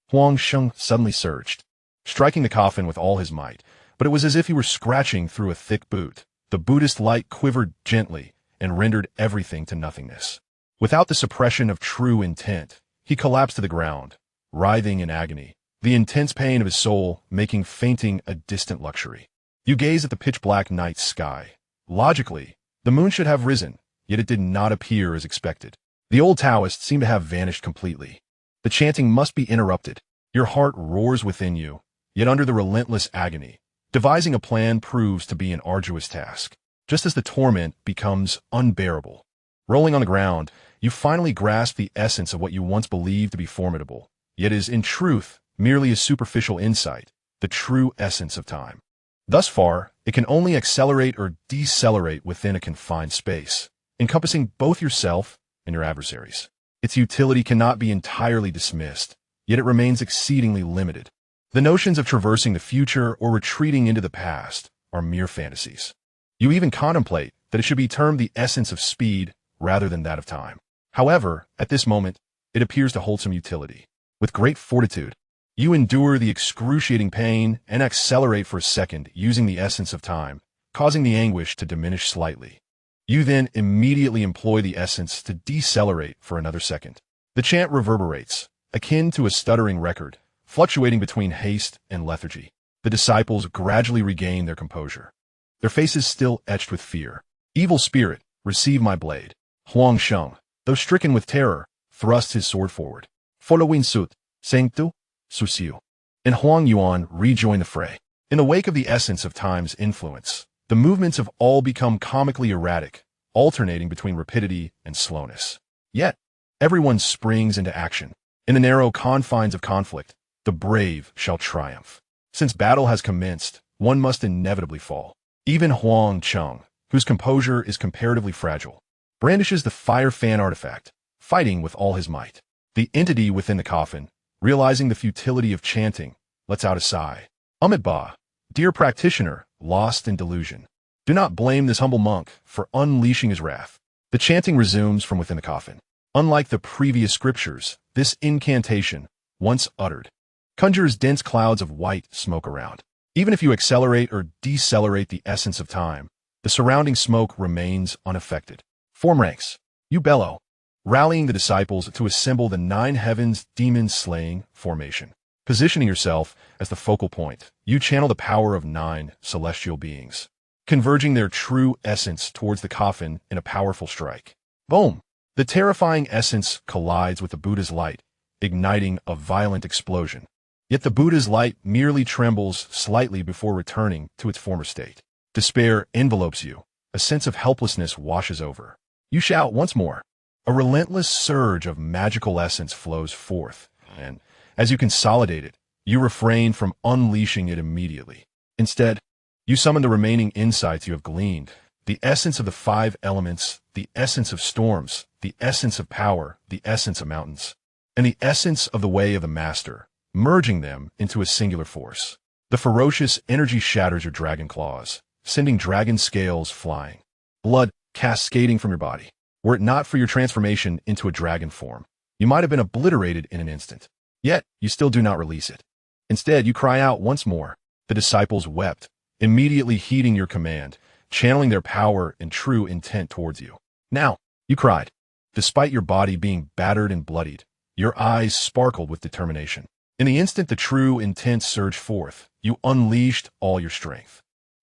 Huang Sheng suddenly surged, striking the coffin with all his might, but it was as if he were scratching through a thick boot. The Buddhist light quivered gently and rendered everything to nothingness. Without the suppression of true intent, he collapsed to the ground, writhing in agony, the intense pain of his soul making fainting a distant luxury. You gazed at the pitch-black night sky. Logically, the moon should have risen, yet it did not appear as expected. The old Taoist seemed to have vanished completely. The chanting must be interrupted. Your heart roars within you, yet under the relentless agony, devising a plan proves to be an arduous task. Just as the torment becomes unbearable, rolling on the ground, you finally grasp the essence of what you once believed to be formidable, yet is in truth merely a superficial insight, the true essence of time. Thus far, it can only accelerate or decelerate within a confined space, encompassing both yourself and your adversaries. Its utility cannot be entirely dismissed, yet it remains exceedingly limited. The notions of traversing the future or retreating into the past are mere fantasies. You even contemplate that it should be termed the essence of speed rather than that of time. However, at this moment, it appears to hold some utility. With great fortitude, you endure the excruciating pain and accelerate for a second using the essence of time, causing the anguish to diminish slightly. You then immediately employ the essence to decelerate for another second. The chant reverberates, akin to a stuttering record, fluctuating between haste and lethargy. The disciples gradually regain their composure, their faces still etched with fear. Evil spirit, receive my blade. Huang Sheng, though stricken with terror, thrust his sword forward. Following suit, Sengtu, Susiu, and Huang Yuan rejoin the fray. In the wake of the essence of time's influence, the movements have all become comically erratic, alternating between rapidity and slowness. Yet, everyone springs into action. In the narrow confines of conflict, the brave shall triumph. Since battle has commenced, one must inevitably fall. Even Huang Cheng, whose composure is comparatively fragile, brandishes the fire fan artifact, fighting with all his might. The entity within the coffin, realizing the futility of chanting, lets out a sigh. Amitabha, dear practitioner, lost in delusion, do not blame this humble monk for unleashing his wrath. The chanting resumes from within the coffin. Unlike the previous scriptures, this incantation, once uttered, conjures dense clouds of white smoke around. Even if you accelerate or decelerate the essence of time, the surrounding smoke remains unaffected. Form ranks. You bellow, rallying the disciples to assemble the 9 heavens demon-slaying formation. Positioning yourself as the focal point, you channel the power of 9 celestial beings, converging their true essence towards the coffin in a powerful strike. Boom! The terrifying essence collides with the Buddha's light, igniting a violent explosion. Yet the Buddha's light merely trembles slightly before returning to its former state. Despair envelopes you. A sense of helplessness washes over. You shout once more. A relentless surge of magical essence flows forth, And as you consolidate it, you refrain from unleashing it immediately. Instead, you summon the remaining insights you have gleaned, the essence of the 5 elements, the essence of storms, the essence of power, the essence of mountains, and the essence of the way of the master, merging them into a singular force. The ferocious energy shatters your dragon claws, sending dragon scales flying, blood cascading from your body. Were it not for your transformation into a dragon form, you might have been obliterated in an instant. Yet, you still do not release it. Instead, you cry out once more. The disciples wept, immediately heeding your command, channeling their power and true intent towards you. Now, you cried. Despite your body being battered and bloodied, your eyes sparkled with determination. In the instant the true intent surged forth, you unleashed all your strength.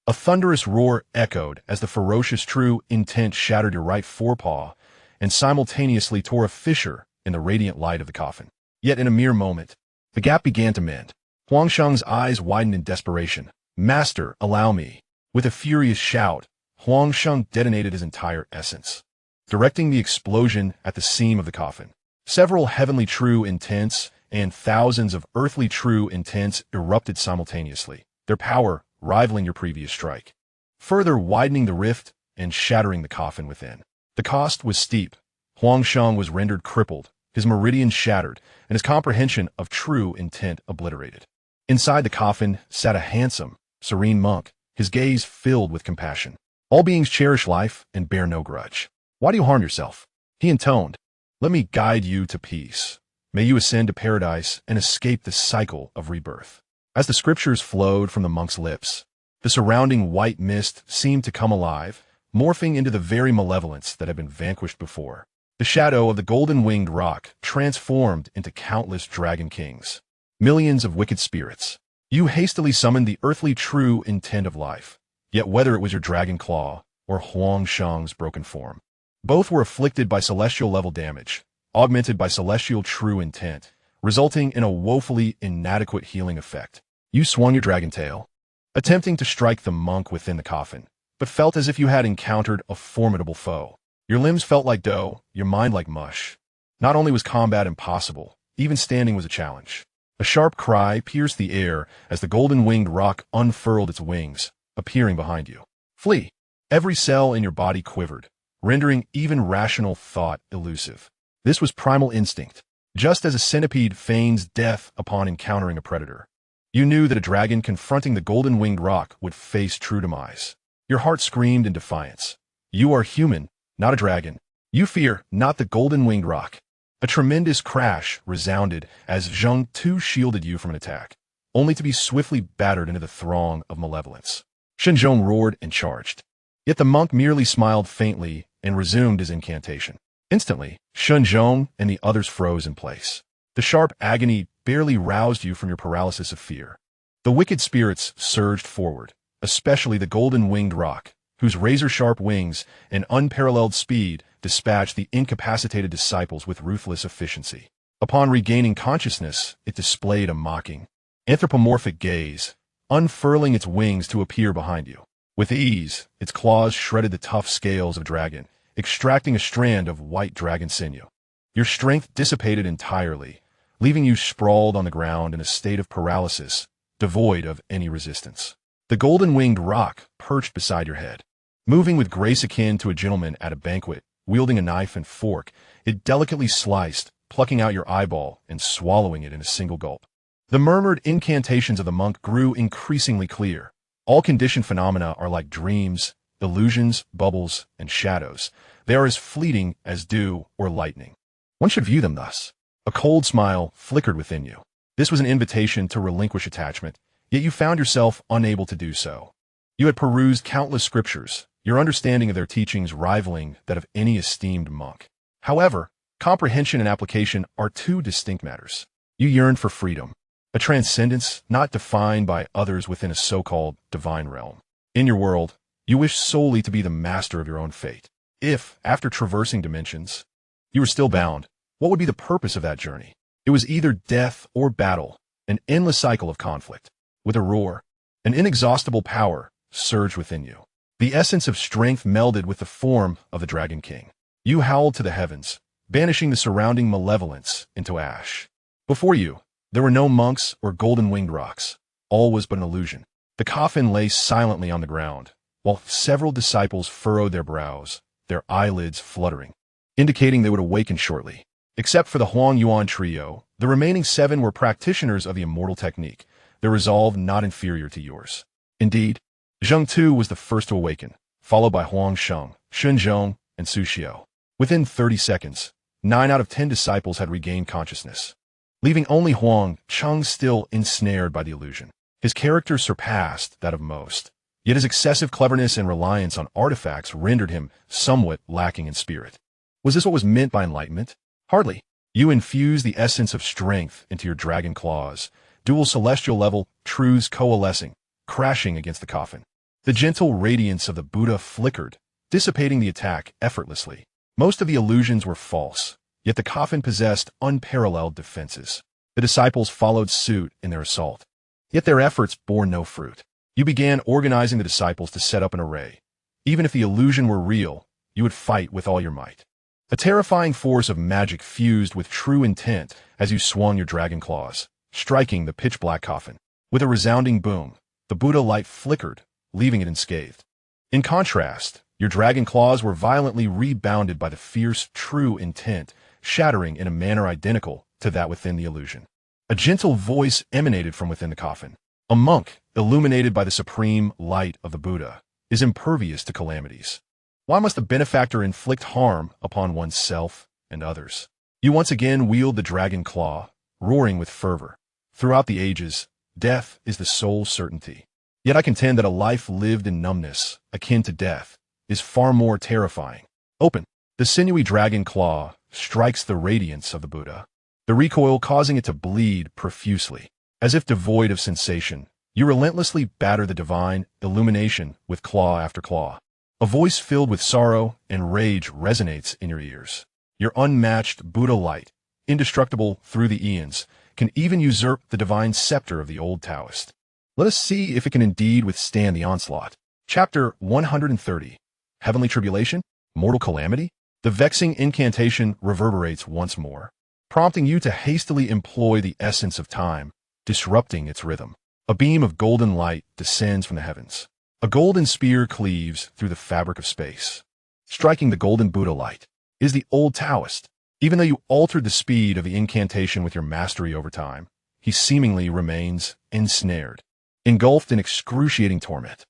A thunderous roar echoed as the ferocious true intent shattered your right forepaw and simultaneously tore a fissure in the radiant light of the coffin. Yet in a mere moment, the gap began to mend. Huangsheng's eyes widened in desperation. Master, allow me. With a furious shout, Huangsheng detonated his entire essence, directing the explosion at the seam of the coffin. Several heavenly true intents and thousands of earthly true intents erupted simultaneously, their power rivaling your previous strike, further widening the rift and shattering the coffin within. The cost was steep. Huangsheng was rendered crippled, his meridians shattered, and his comprehension of true intent obliterated. Inside the coffin sat a handsome, serene monk, his gaze filled with compassion. All beings cherish life and bear no grudge. Why do you harm yourself? He intoned. Let me guide you to peace. May you ascend to paradise and escape the cycle of rebirth. As the scriptures flowed from the monk's lips, the surrounding white mist seemed to come alive, morphing into the very malevolence that had been vanquished before. The shadow of the golden-winged rock transformed into countless dragon kings, millions of wicked spirits. You hastily summoned the earthly true intent of life, yet whether it was your dragon claw or Huangsheng's broken form, both were afflicted by celestial-level damage, augmented by celestial true intent, resulting in a woefully inadequate healing effect. You swung your dragon tail, attempting to strike the monk within the coffin, but felt as if you had encountered a formidable foe. Your limbs felt like dough, your mind like mush. Not only was combat impossible, even standing was a challenge. A sharp cry pierced the air as the golden-winged rock unfurled its wings, appearing behind you. Flee! Every cell in your body quivered, rendering even rational thought elusive. This was primal instinct. Just as a centipede feigns death upon encountering a predator, you knew that a dragon confronting the golden-winged rock would face true demise. Your heart screamed in defiance. You are human, not a dragon. You fear not the golden-winged rock. A tremendous crash resounded as Zheng Tu shielded you from an attack, only to be swiftly battered into the throng of malevolence. Shenzhong roared and charged. Yet the monk merely smiled faintly and resumed his incantation. Instantly, Shenzhong and the others froze in place. The sharp agony barely roused you from your paralysis of fear. The wicked spirits surged forward, especially the golden-winged rock, whose razor-sharp wings and unparalleled speed dispatched the incapacitated disciples with ruthless efficiency. Upon regaining consciousness, it displayed a mocking, anthropomorphic gaze, unfurling its wings to appear behind you. With ease, its claws shredded the tough scales of dragon, extracting a strand of white dragon sinew. Your strength dissipated entirely, leaving you sprawled on the ground in a state of paralysis, devoid of any resistance. The golden-winged rock perched beside your head. Moving with grace akin to a gentleman at a banquet, wielding a knife and fork, it delicately sliced, plucking out your eyeball and swallowing it in a single gulp. The murmured incantations of the monk grew increasingly clear. All conditioned phenomena are like dreams, illusions, bubbles, and shadows. They are as fleeting as dew or lightning. One should view them thus. A cold smile flickered within you. This was an invitation to relinquish attachment, yet you found yourself unable to do so. You had perused countless scriptures, your understanding of their teachings rivaling that of any esteemed monk. However, comprehension and application are two distinct matters. You yearned for freedom, a transcendence not defined by others within a so-called divine realm. In your world, you wished solely to be the master of your own fate. If, after traversing dimensions, you were still bound, what would be the purpose of that journey? It was either death or battle, an endless cycle of conflict. With a roar, an inexhaustible power surged within you. The essence of strength melded with the form of the Dragon King. You howled to the heavens, banishing the surrounding malevolence into ash. Before you, there were no monks or golden-winged rocks. All was but an illusion. The coffin lay silently on the ground, while several disciples furrowed their brows, their eyelids fluttering, indicating they would awaken shortly. Except for the Huang Yuan trio, the remaining 7 were practitioners of the immortal technique, their resolve not inferior to yours. Indeed, Zheng Tu was the first to awaken, followed by Huang Sheng, Shun Zhong, and Su Xiao. Within 30 seconds, 9 out of 10 disciples had regained consciousness, leaving only Huang Cheng still ensnared by the illusion. His character surpassed that of most, yet his excessive cleverness and reliance on artifacts rendered him somewhat lacking in spirit. Was this what was meant by enlightenment? Hardly. You infuse the essence of strength into your dragon claws, dual celestial level truths coalescing, crashing against the coffin. The gentle radiance of the Buddha flickered, dissipating the attack effortlessly. Most of the illusions were false, yet the coffin possessed unparalleled defenses. The disciples followed suit in their assault, yet their efforts bore no fruit. You began organizing the disciples to set up an array. Even if the illusion were real, you would fight with all your might. A terrifying force of magic fused with true intent as you swung your dragon claws, striking the pitch-black coffin. With a resounding boom, the Buddha light flickered, leaving it unscathed. In contrast, your dragon claws were violently rebounded by the fierce, true intent, shattering in a manner identical to that within the illusion. A gentle voice emanated from within the coffin. A monk, illuminated by the supreme light of the Buddha, is impervious to calamities. Why must the benefactor inflict harm upon oneself and others? You once again wield the dragon claw, roaring with fervor. Throughout the ages, death is the sole certainty. Yet I contend that a life lived in numbness, akin to death, is far more terrifying. Open. The sinewy dragon claw strikes the radiance of the Buddha, the recoil causing it to bleed profusely. As if devoid of sensation, you relentlessly batter the divine illumination with claw after claw. A voice filled with sorrow and rage resonates in your ears. Your unmatched Buddha light, indestructible through the eons, can even usurp the divine scepter of the old Taoist. Let us see if it can indeed withstand the onslaught. Chapter 130. Heavenly Tribulation? Mortal Calamity? The vexing incantation reverberates once more, prompting you to hastily employ the essence of time, disrupting its rhythm. A beam of golden light descends from the heavens. A golden spear cleaves through the fabric of space. Striking the golden Buddha light is the old Taoist. Even though you altered the speed of the incantation with your mastery over time, he seemingly remains ensnared, engulfed in excruciating torment.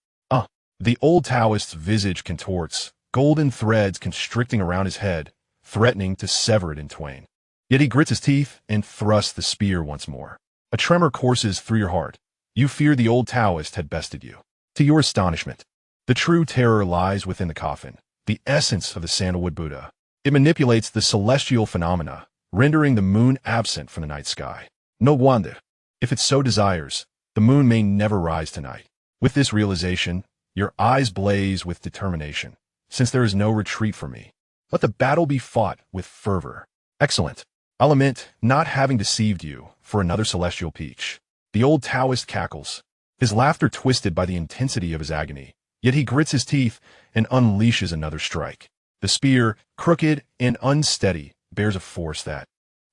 The old Taoist's visage contorts, golden threads constricting around his head, threatening to sever it in twain. Yet he grits his teeth and thrusts the spear once more. A tremor courses through your heart. You fear the old Taoist had bested you. To your astonishment, the true terror lies within the coffin, the essence of the sandalwood Buddha. It manipulates the celestial phenomena, rendering the moon absent from the night sky. No wonder. If it so desires, the moon may never rise tonight. With this realization, your eyes blaze with determination, since there is no retreat for me. Let the battle be fought with fervor. Excellent. I lament not having deceived you for another celestial peach. The old Taoist cackles, his laughter twisted by the intensity of his agony. Yet he grits his teeth and unleashes another strike. The spear, crooked and unsteady, bears a force that,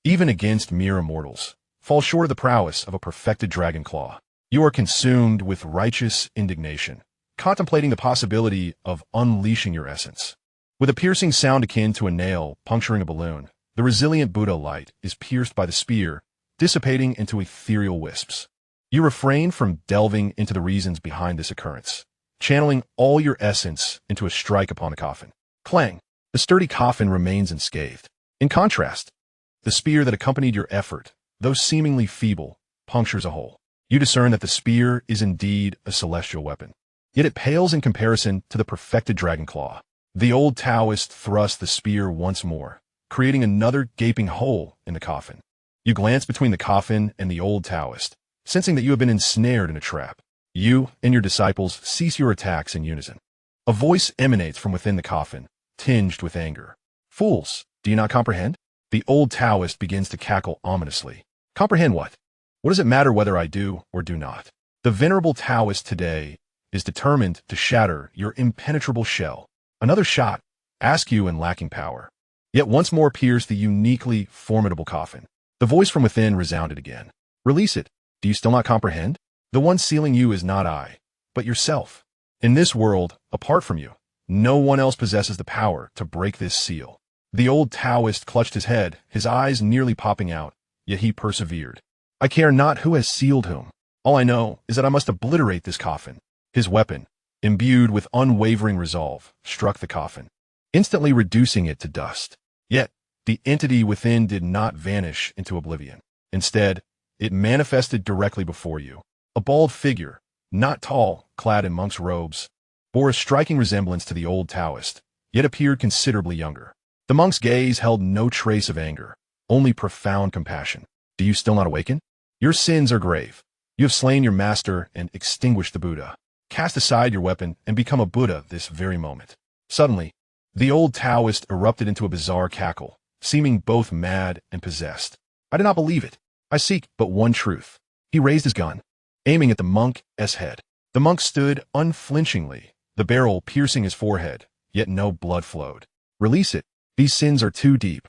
even against mere immortals, falls short of the prowess of a perfected dragon claw. You are consumed with righteous indignation, contemplating the possibility of unleashing your essence. With a piercing sound akin to a nail puncturing a balloon, the resilient Buddha light is pierced by the spear, dissipating into ethereal wisps. You refrain from delving into the reasons behind this occurrence, channeling all your essence into a strike upon the coffin. Clang! The sturdy coffin remains unscathed. In contrast, the spear that accompanied your effort, though seemingly feeble, punctures a hole. You discern that the spear is indeed a celestial weapon. Yet it pales in comparison to the perfected dragon claw. The old Taoist thrusts the spear once more, creating another gaping hole in the coffin. You glance between the coffin and the old Taoist, sensing that you have been ensnared in a trap. You and your disciples cease your attacks in unison. A voice emanates from within the coffin, tinged with anger. Fools, do you not comprehend? The old Taoist begins to cackle ominously. Comprehend what? What does it matter whether I do or do not? The venerable Taoist today is determined to shatter your impenetrable shell. Another shot, ask you and lacking power. Yet once more pierce the uniquely formidable coffin. The voice from within resounded again. Release it. Do you still not comprehend? The one sealing you is not I, but yourself. In this world, apart from you, no one else possesses the power to break this seal. The old Taoist clutched his head, his eyes nearly popping out, yet he persevered. I care not who has sealed whom. All I know is that I must obliterate this coffin. His weapon, imbued with unwavering resolve, struck the coffin, instantly reducing it to dust. Yet, the entity within did not vanish into oblivion. Instead, it manifested directly before you. A bald figure, not tall, clad in monk's robes, bore a striking resemblance to the old Taoist, yet appeared considerably younger. The monk's gaze held no trace of anger, only profound compassion. Do you still not awaken? Your sins are grave. You have slain your master and extinguished the Buddha. Cast aside your weapon and become a Buddha this very moment. Suddenly, the old Taoist erupted into a bizarre cackle, seeming both mad and possessed. I do not believe it. I seek but one truth. He raised his gun, aiming at the monk's head. The monk stood unflinchingly, the barrel piercing his forehead, yet no blood flowed. Release it. These sins are too deep.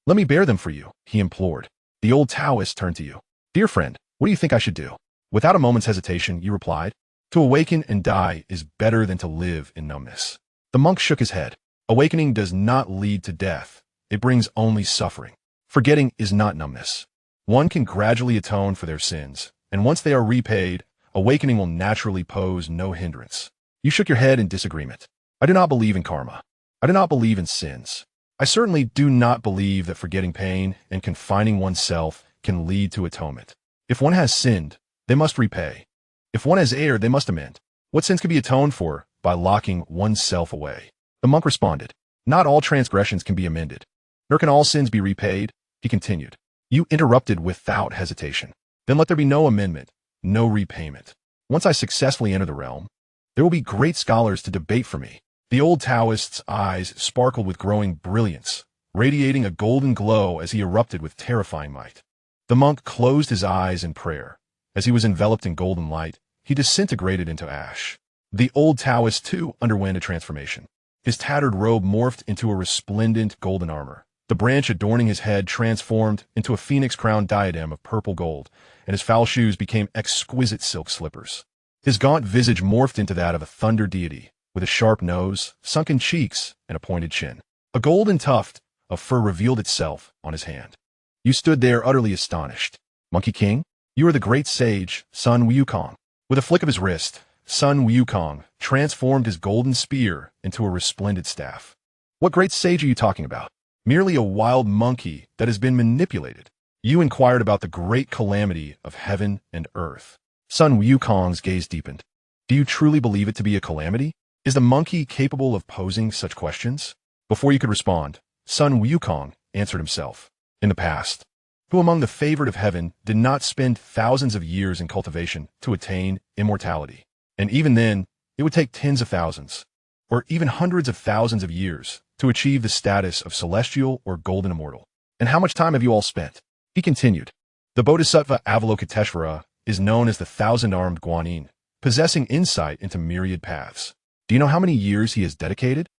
Let me bear them for you, he implored. The old Taoist turned to you. Dear friend, what do you think I should do? Without a moment's hesitation, you replied, to awaken and die is better than to live in numbness. The monk shook his head. Awakening does not lead to death. It brings only suffering. Forgetting is not numbness. One can gradually atone for their sins, and once they are repaid, awakening will naturally pose no hindrance. You shook your head in disagreement. I do not believe in karma. I do not believe in sins. I certainly do not believe that forgetting pain and confining oneself can lead to atonement. If one has sinned, they must repay. If one has erred, they must amend. What sins can be atoned for by locking oneself away? The monk responded, not all transgressions can be amended, nor can all sins be repaid, he continued. You interrupted without hesitation. Then let there be no amendment, no repayment. Once I successfully enter the realm, there will be great scholars to debate for me. The old Taoist's eyes sparkled with growing brilliance, radiating a golden glow as he erupted with terrifying might. The monk closed his eyes in prayer. As he was enveloped in golden light, he disintegrated into ash. The old Taoist, too, underwent a transformation. His tattered robe morphed into a resplendent golden armor. The branch adorning his head transformed into a phoenix-crowned diadem of purple gold, and his foul shoes became exquisite silk slippers. His gaunt visage morphed into that of a thunder deity, with a sharp nose, sunken cheeks, and a pointed chin. A golden tuft of fur revealed itself on his hand. You stood there utterly astonished. Monkey King, you are the great sage, Sun Wukong. With a flick of his wrist, Sun Wukong transformed his golden spear into a resplendent staff. What great sage are you talking about? Merely a wild monkey that has been manipulated. You inquired about the great calamity of heaven and earth. Sun Wukong's gaze deepened. Do you truly believe it to be a calamity? Is the monkey capable of posing such questions? Before you could respond, Sun Wukong answered himself. In the past, who among the favored of heaven did not spend thousands of years in cultivation to attain immortality? And even then, it would take tens of thousands, or even hundreds of thousands of years to achieve the status of celestial or golden immortal. And how much time have you all spent? He continued. The Bodhisattva Avalokiteshvara is known as the thousand-armed Guanyin, possessing insight into myriad paths. Do you know how many years he has dedicated?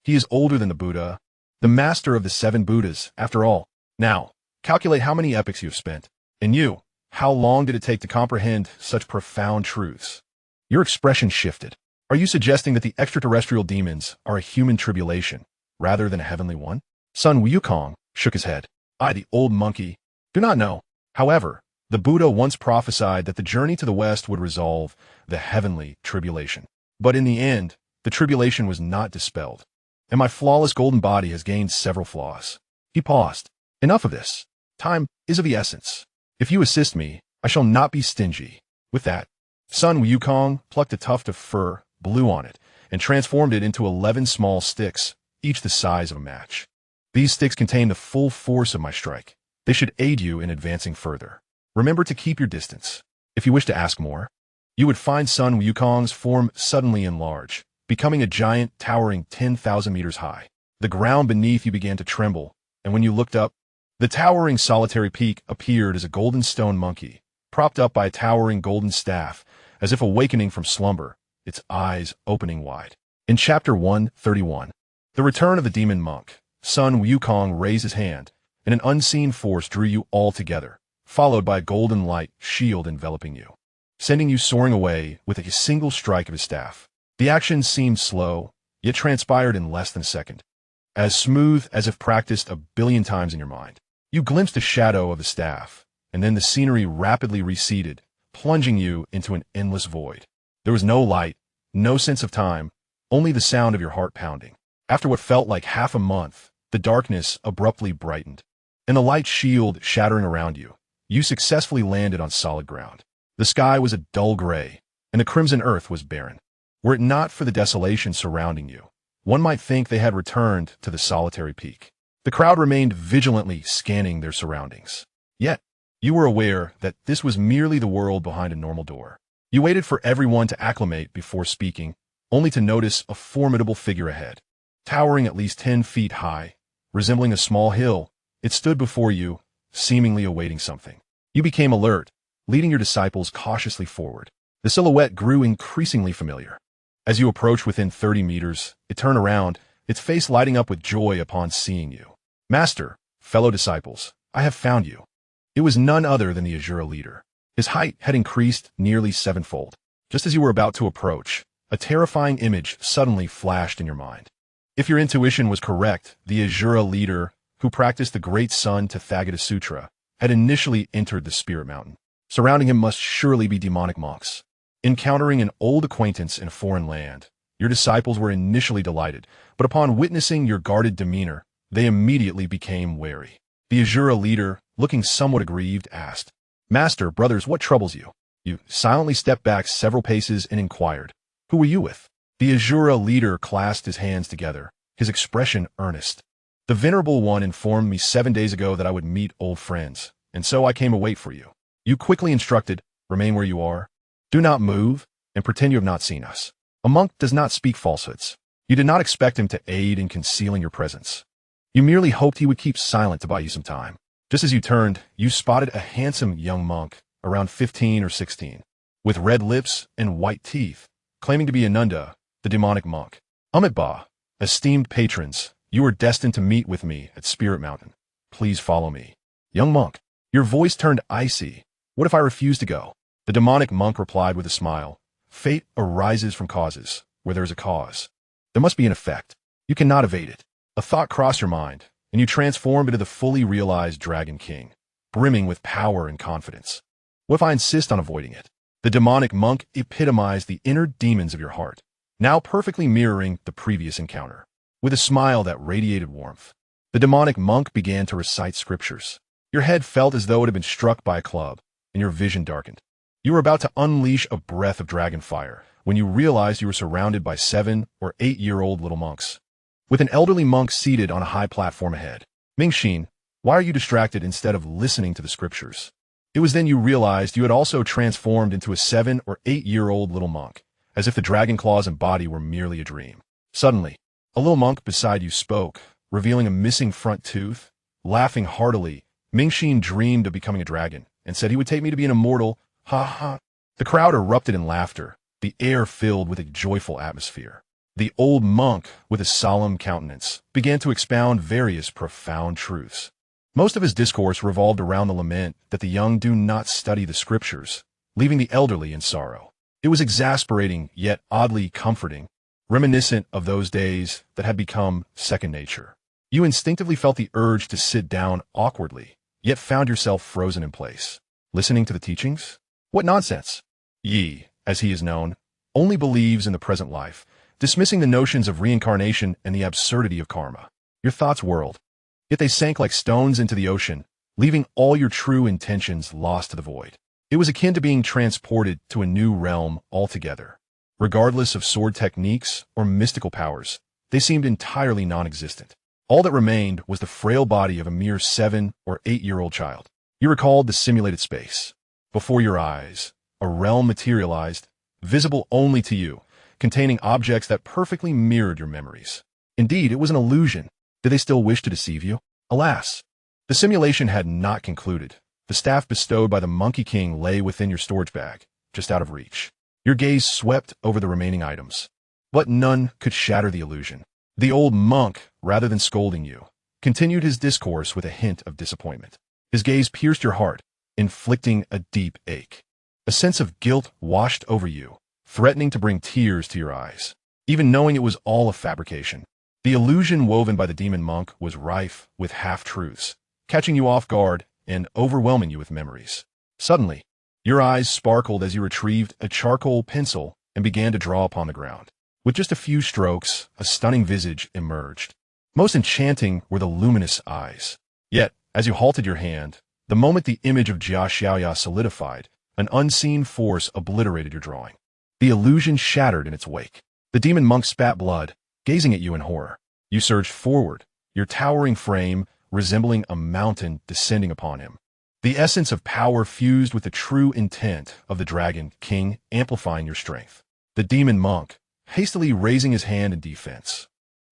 He is older than the Buddha, the master of the 7 Buddhas, after all. Now, calculate how many epochs you have spent. And you, how long did it take to comprehend such profound truths? Your expression shifted. Are you suggesting that the extraterrestrial demons are a human tribulation, rather than a heavenly one? Sun Wukong shook his head. I, the old monkey, do not know. However, the Buddha once prophesied that the journey to the West would resolve the heavenly tribulation. But in the end, the tribulation was not dispelled, and my flawless golden body has gained several flaws. He paused. Enough of this. Time is of the essence. If you assist me, I shall not be stingy. With that, Sun Wukong plucked a tuft of fur, blew on it, and transformed it into 11 small sticks, each the size of a match. These sticks contain the full force of my strike. They should aid you in advancing further. Remember to keep your distance. If you wish to ask more, you would find Sun Wukong's form suddenly enlarge, becoming a giant towering 10,000 meters high. The ground beneath you began to tremble, and when you looked up, the towering solitary peak appeared as a golden stone monkey, propped up by a towering golden staff, as if awakening from slumber, its eyes opening wide. In Chapter 131, The Return of the Demon Monk, Sun Wukong raised his hand, and an unseen force drew you all together, followed by a golden light shield enveloping you, sending you soaring away with a single strike of his staff. The action seemed slow, yet transpired in less than a second, as smooth as if practiced a billion times in your mind. You glimpsed the shadow of the staff, and then the scenery rapidly receded, plunging you into an endless void. There was no light, no sense of time, only the sound of your heart pounding. After what felt like half a month, the darkness abruptly brightened, and the light shield shattering around you, you successfully landed on solid ground. The sky was a dull gray, and the crimson earth was barren. Were it not for the desolation surrounding you, one might think they had returned to the solitary peak. The crowd remained vigilantly scanning their surroundings. Yet, you were aware that this was merely the world behind a normal door. You waited for everyone to acclimate before speaking, only to notice a formidable figure ahead. Towering at least 10 feet high, resembling a small hill, it stood before you, seemingly awaiting something. You became alert, leading your disciples cautiously forward. The silhouette grew increasingly familiar. As you approached within 30 meters, it turned around, its face lighting up with joy upon seeing you. Master, fellow disciples, I have found you. It was none other than the Azura leader. His height had increased nearly sevenfold. Just as you were about to approach, a terrifying image suddenly flashed in your mind. If your intuition was correct, the Azura leader, who practiced the Great Sun Tathagata Sutra, had initially entered the Spirit Mountain. Surrounding him must surely be demonic monks. Encountering an old acquaintance in a foreign land, your disciples were initially delighted, but upon witnessing your guarded demeanor, they immediately became wary. The Azura leader, looking somewhat aggrieved, asked, Master, brothers, what troubles you? You silently stepped back several paces and inquired, Who were you with? The Azura leader clasped his hands together, his expression earnest. The Venerable One informed me 7 days ago that I would meet old friends, and so I came to wait for you. You quickly instructed, Remain where you are. Do not move, and pretend you have not seen us. A monk does not speak falsehoods. You did not expect him to aid in concealing your presence. You merely hoped he would keep silent to buy you some time. Just as you turned, you spotted a handsome young monk, around 15 or 16, with red lips and white teeth, claiming to be Ananda, the demonic monk. Amitabha, esteemed patrons, you are destined to meet with me at Spirit Mountain. Please follow me. Young monk, your voice turned icy. What if I refuse to go? The demonic monk replied with a smile. Fate arises from causes, where there is a cause. There must be an effect. You cannot evade it. A thought crossed your mind, and you transformed into the fully realized Dragon King, brimming with power and confidence. What if I insist on avoiding it? The demonic monk epitomized the inner demons of your heart, now perfectly mirroring the previous encounter. With a smile that radiated warmth, the demonic monk began to recite scriptures. Your head felt as though it had been struck by a club, and your vision darkened. You were about to unleash a breath of dragon fire when you realized you were surrounded by 7 or 8-year-old little monks, with an elderly monk seated on a high platform ahead. Mingxin, why are you distracted instead of listening to the scriptures? It was then you realized you had also transformed into a 7 or 8-year-old little monk, as if the dragon claws and body were merely a dream. Suddenly, a little monk beside you spoke, revealing a missing front tooth. Laughing heartily, Mingxin dreamed of becoming a dragon and said he would take me to be an immortal. Ha ha. The crowd erupted in laughter, the air filled with a joyful atmosphere. The old monk, with a solemn countenance, began to expound various profound truths. Most of his discourse revolved around the lament that the young do not study the scriptures, leaving the elderly in sorrow. It was exasperating, yet oddly comforting, reminiscent of those days that had become second nature. You instinctively felt the urge to sit down awkwardly, yet found yourself frozen in place. Listening to the teachings? What nonsense! Yi, as he is known, only believes in the present life, dismissing the notions of reincarnation and the absurdity of karma. Your thoughts whirled, yet they sank like stones into the ocean, leaving all your true intentions lost to the void. It was akin to being transported to a new realm altogether. Regardless of sword techniques or mystical powers, they seemed entirely non-existent. All that remained was the frail body of a mere 7 or 8-year-old child. You recalled the simulated space. Before your eyes, a realm materialized, visible only to you, containing objects that perfectly mirrored your memories. Indeed, it was an illusion. Did they still wish to deceive you? Alas, the simulation had not concluded. The staff bestowed by the Monkey King lay within your storage bag, just out of reach. Your gaze swept over the remaining items, but none could shatter the illusion. The old monk, rather than scolding you, continued his discourse with a hint of disappointment. His gaze pierced your heart, inflicting a deep ache. A sense of guilt washed over you, threatening to bring tears to your eyes. Even knowing it was all a fabrication, the illusion woven by the demon monk was rife with half-truths, catching you off guard and overwhelming you with memories. Suddenly, your eyes sparkled as you retrieved a charcoal pencil and began to draw upon the ground. With just a few strokes, a stunning visage emerged. Most enchanting were the luminous eyes. Yet, as you halted your hand, the moment the image of Xianxia solidified, an unseen force obliterated your drawing. The illusion shattered in its wake. The demon monk spat blood, gazing at you in horror. You surged forward, your towering frame resembling a mountain descending upon him. The essence of power fused with the true intent of the Dragon King, amplifying your strength. The demon monk, hastily raising his hand in defense,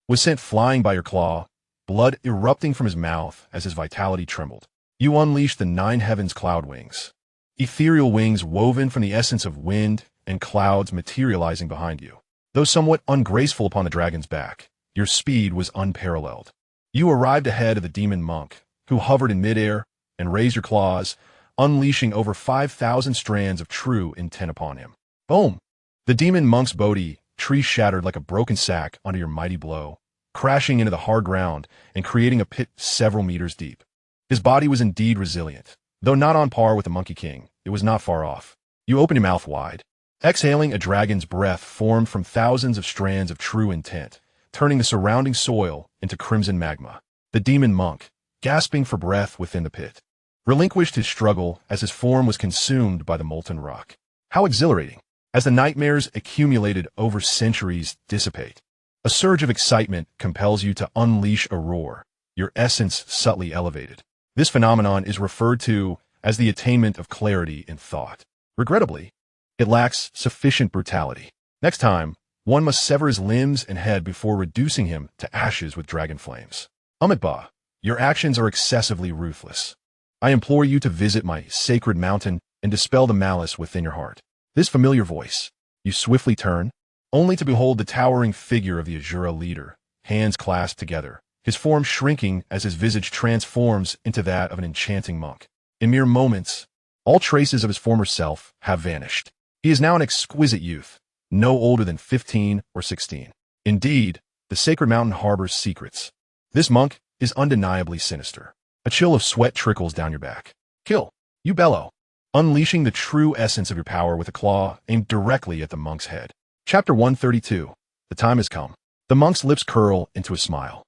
was sent flying by your claw, blood erupting from his mouth as his vitality trembled. You unleashed the 9 heavens cloud wings. Ethereal wings woven from the essence of wind and clouds materializing behind you. Though somewhat ungraceful upon the dragon's back, your speed was unparalleled. You arrived ahead of the demon monk, who hovered in midair, and raised your claws, unleashing over 5,000 strands of true intent upon him. Boom! The demon monk's body tree shattered like a broken sack under your mighty blow, crashing into the hard ground and creating a pit several meters deep. His body was indeed resilient. Though not on par with the Monkey King, it was not far off. You opened your mouth wide. Exhaling a dragon's breath formed from thousands of strands of true intent, turning the surrounding soil into crimson magma. The demon monk, gasping for breath within the pit, relinquished his struggle as his form was consumed by the molten rock. How exhilarating! As the nightmares accumulated over centuries dissipate, a surge of excitement compels you to unleash a roar, your essence subtly elevated. This phenomenon is referred to as the attainment of clarity in thought. Regrettably, it lacks sufficient brutality. Next time, one must sever his limbs and head before reducing him to ashes with dragon flames. Amitabha, your actions are excessively ruthless. I implore you to visit my sacred mountain and dispel the malice within your heart. This familiar voice. You swiftly turn, only to behold the towering figure of the Azura leader, hands clasped together, his form shrinking as his visage transforms into that of an enchanting monk. In mere moments, all traces of his former self have vanished. He is now an exquisite youth, no older than 15 or 16. Indeed, the sacred mountain harbors secrets. This monk is undeniably sinister. A chill of sweat trickles down your back. Kill, you bellow, unleashing the true essence of your power with a claw aimed directly at the monk's head. Chapter 132. The time has come. The monk's lips curl into a smile,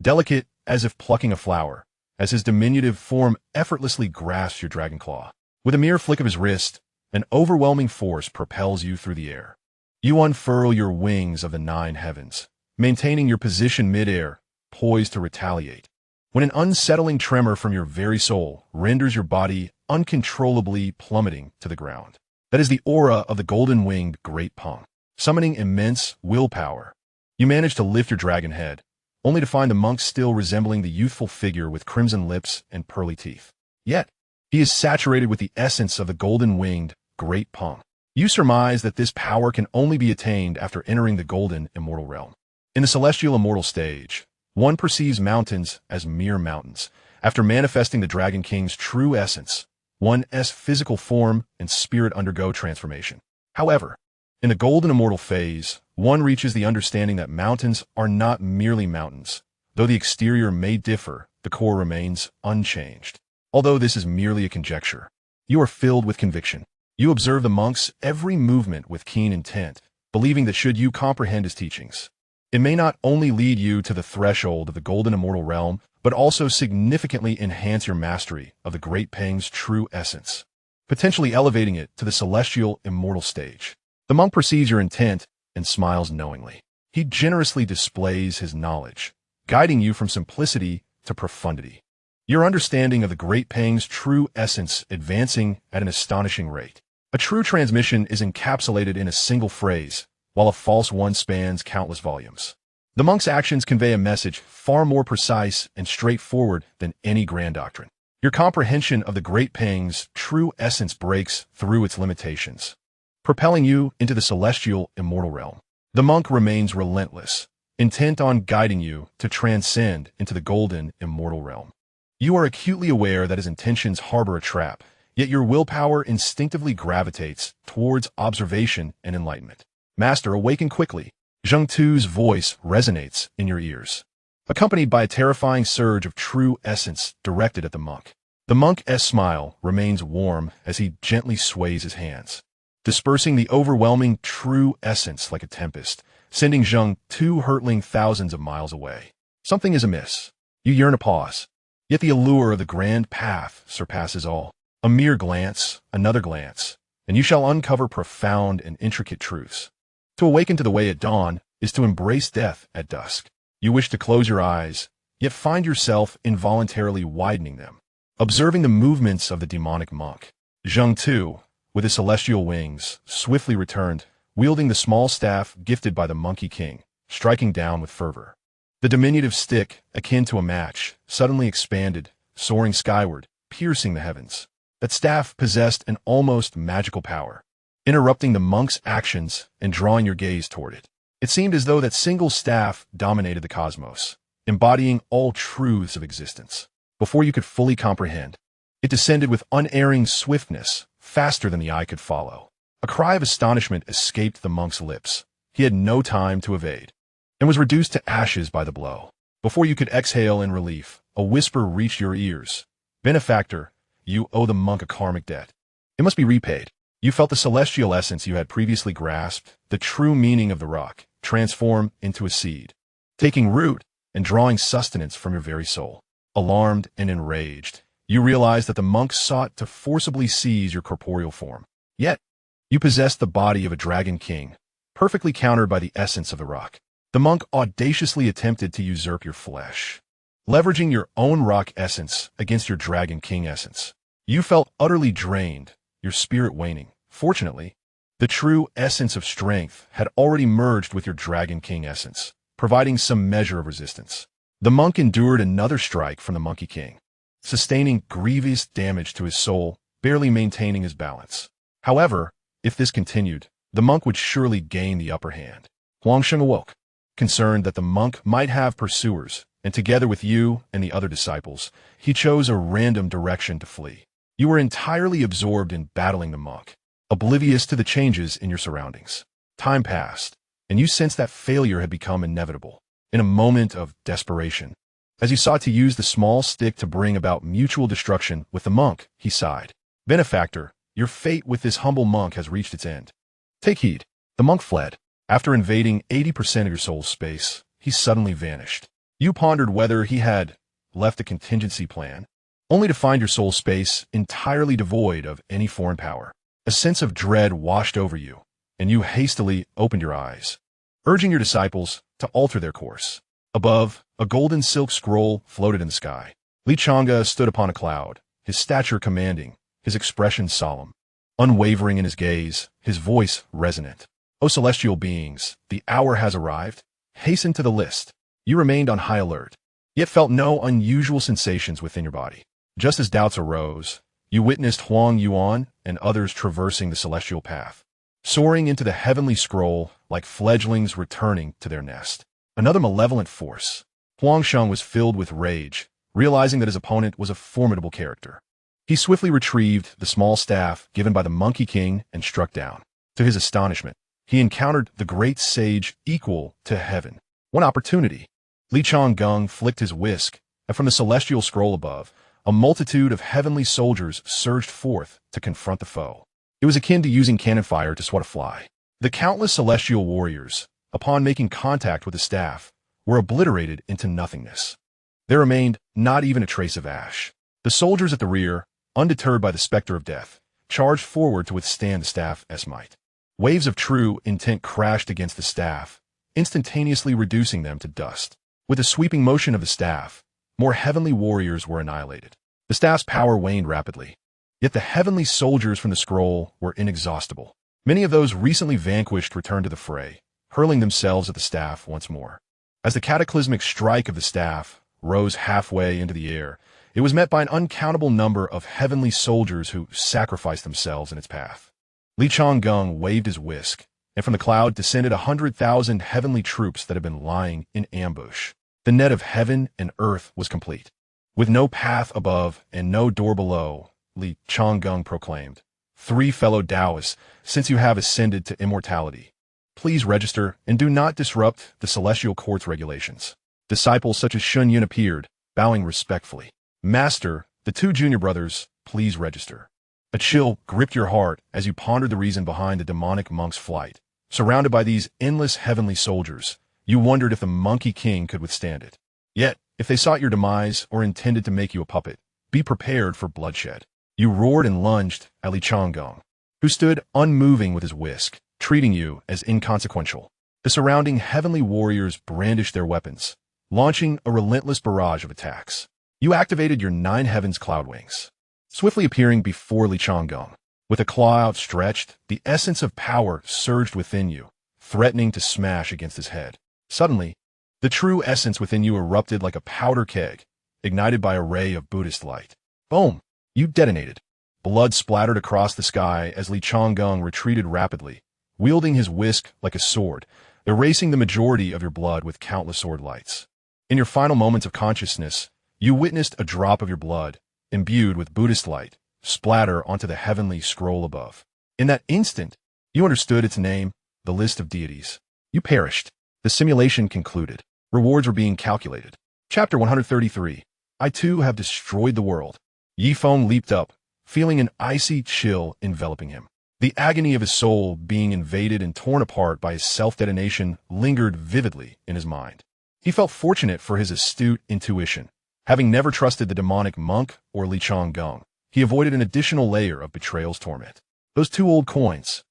delicate as if plucking a flower, as his diminutive form effortlessly grasps your dragon claw. With a mere flick of his wrist, an overwhelming force propels you through the air. You unfurl your wings of the 9 heavens, maintaining your position midair, poised to retaliate, when an unsettling tremor from your very soul renders your body uncontrollably plummeting to the ground. That is the aura of the golden-winged Great Feng, summoning immense willpower. You manage to lift your dragon head, only to find the monk still resembling the youthful figure with crimson lips and pearly teeth. Yet, he is saturated with the essence of the golden-winged Great Feng. You surmise that this power can only be attained after entering the golden immortal realm. In the celestial immortal stage, one perceives mountains as mere mountains. After manifesting the Dragon King's true essence, one's physical form and spirit undergo transformation. However, in the golden immortal phase, one reaches the understanding that mountains are not merely mountains. Though the exterior may differ, the core remains unchanged. Although this is merely a conjecture, you are filled with conviction. You observe the monk's every movement with keen intent, believing that should you comprehend his teachings, it may not only lead you to the threshold of the golden immortal realm, but also significantly enhance your mastery of the Great Feng's true essence, potentially elevating it to the celestial immortal stage. The monk perceives your intent and smiles knowingly. He generously displays his knowledge, guiding you from simplicity to profundity. Your understanding of the Great Feng's true essence advancing at an astonishing rate. A true transmission is encapsulated in a single phrase, while a false one spans countless volumes. The monk's actions convey a message far more precise and straightforward than any grand doctrine. Your comprehension of the Great Feng's true essence breaks through its limitations, propelling you into the celestial immortal realm. The monk remains relentless, intent on guiding you to transcend into the golden, immortal realm. You are acutely aware that his intentions harbor a trap, yet your willpower instinctively gravitates towards observation and enlightenment. Master, awaken quickly. Zheng Tu's voice resonates in your ears, accompanied by a terrifying surge of true essence directed at the monk. The monk's smile remains warm as he gently sways his hands, dispersing the overwhelming true essence like a tempest, sending Zheng Tu hurtling thousands of miles away. Something is amiss. You yearn a pause, yet the allure of the grand path surpasses all. A mere glance, another glance, and you shall uncover profound and intricate truths. To awaken to the way at dawn is to embrace death at dusk. You wish to close your eyes, yet find yourself involuntarily widening them, observing the movements of the demonic monk. Zheng Tu, with his celestial wings, swiftly returned, wielding the small staff gifted by the Monkey King, striking down with fervor. The diminutive stick, akin to a match, suddenly expanded, soaring skyward, piercing the heavens. That staff possessed an almost magical power, interrupting the monk's actions and drawing your gaze toward it. It seemed as though that single staff dominated the cosmos, embodying all truths of existence. Before you could fully comprehend, it descended with unerring swiftness, faster than the eye could follow. A cry of astonishment escaped the monk's lips. He had no time to evade, and was reduced to ashes by the blow. Before you could exhale in relief, a whisper reached your ears. Benefactor, you owe the monk a karmic debt. It must be repaid. You felt the celestial essence you had previously grasped, the true meaning of the rock, transform into a seed, taking root and drawing sustenance from your very soul. Alarmed and enraged, you realized that the monk sought to forcibly seize your corporeal form. Yet, you possessed the body of a dragon king, perfectly countered by the essence of the rock. The monk audaciously attempted to usurp your flesh, leveraging your own rock essence against your dragon king essence. You felt utterly drained, your spirit waning. Fortunately, the true essence of strength had already merged with your dragon king essence, providing some measure of resistance. The monk endured another strike from the Monkey King, sustaining grievous damage to his soul, barely maintaining his balance. However, if this continued, the monk would surely gain the upper hand. Huangsheng awoke, concerned that the monk might have pursuers, and together with you and the other disciples, he chose a random direction to flee. You were entirely absorbed in battling the monk, oblivious to the changes in your surroundings. Time passed, and you sensed that failure had become inevitable. In a moment of desperation, as you sought to use the small stick to bring about mutual destruction with the monk, he sighed. Benefactor, your fate with this humble monk has reached its end. Take heed. The monk fled. After invading 80% of your soul's space, he suddenly vanished. You pondered whether he had left a contingency plan, only to find your soul space entirely devoid of any foreign power. A sense of dread washed over you, and you hastily opened your eyes, urging your disciples to alter their course. Above, a golden silk scroll floated in the sky. Xianxia stood upon a cloud, his stature commanding, his expression solemn. Unwavering in his gaze, his voice resonant. O celestial beings, the hour has arrived. Hasten to the list. You remained on high alert, yet felt no unusual sensations within your body. Just as doubts arose, you witnessed Huang Yuan and others traversing the celestial path, soaring into the heavenly scroll like fledglings returning to their nest. Another malevolent force. Huangsheng was filled with rage, realizing that his opponent was a formidable character. He swiftly retrieved the small staff given by the Monkey King and struck down. To his astonishment, he encountered the great sage equal to heaven. One opportunity. Li Changgung flicked his whisk, and from the celestial scroll above, a multitude of heavenly soldiers surged forth to confront the foe. It was akin to using cannon fire to swat a fly. The countless celestial warriors, upon making contact with the staff, were obliterated into nothingness. There remained not even a trace of ash. The soldiers at the rear, undeterred by the specter of death, charged forward to withstand the staff's might. Waves of true intent crashed against the staff, instantaneously reducing them to dust. With the sweeping motion of the staff, more heavenly warriors were annihilated. The staff's power waned rapidly, yet the heavenly soldiers from the scroll were inexhaustible. Many of those recently vanquished returned to the fray, hurling themselves at the staff once more. As the cataclysmic strike of the staff rose halfway into the air, it was met by an uncountable number of heavenly soldiers who sacrificed themselves in its path. Li Changgung waved his whisk, and from the cloud descended 100,000 heavenly troops that had been lying in ambush. The net of heaven and earth was complete. With no path above and no door below, Li Changgung proclaimed, "Three fellow Taoists, since you have ascended to immortality, please register and do not disrupt the celestial court's regulations." Disciples such as Shun Yun appeared, bowing respectfully. "Master, the two junior brothers, please register." A chill gripped your heart as you pondered the reason behind the demonic monk's flight. Surrounded by these endless heavenly soldiers, you wondered if the Monkey King could withstand it. Yet, if they sought your demise or intended to make you a puppet, be prepared for bloodshed. You roared and lunged at Li Changgung, who stood unmoving with his whisk, treating you as inconsequential. The surrounding heavenly warriors brandished their weapons, launching a relentless barrage of attacks. You activated your 9 heavens cloud wings, swiftly appearing before Li Changgung. With a claw outstretched, the essence of power surged within you, threatening to smash against his head. Suddenly, the true essence within you erupted like a powder keg, ignited by a ray of Buddhist light. Boom! You detonated. Blood splattered across the sky as Li Changgung retreated rapidly, wielding his whisk like a sword, erasing the majority of your blood with countless sword lights. In your final moments of consciousness, you witnessed a drop of your blood, imbued with Buddhist light, splatter onto the heavenly scroll above. In that instant, you understood its name, the list of deities. You perished. The simulation concluded. Rewards were being calculated. Chapter 133. I too have destroyed the world. Feng leaped up, feeling an icy chill enveloping him. The agony of his soul being invaded and torn apart by his self-detonation lingered vividly in his mind. He felt fortunate for his astute intuition. Having never trusted the demonic monk or Li Changgung, he avoided an additional layer of betrayal's torment. Those 2 old coins,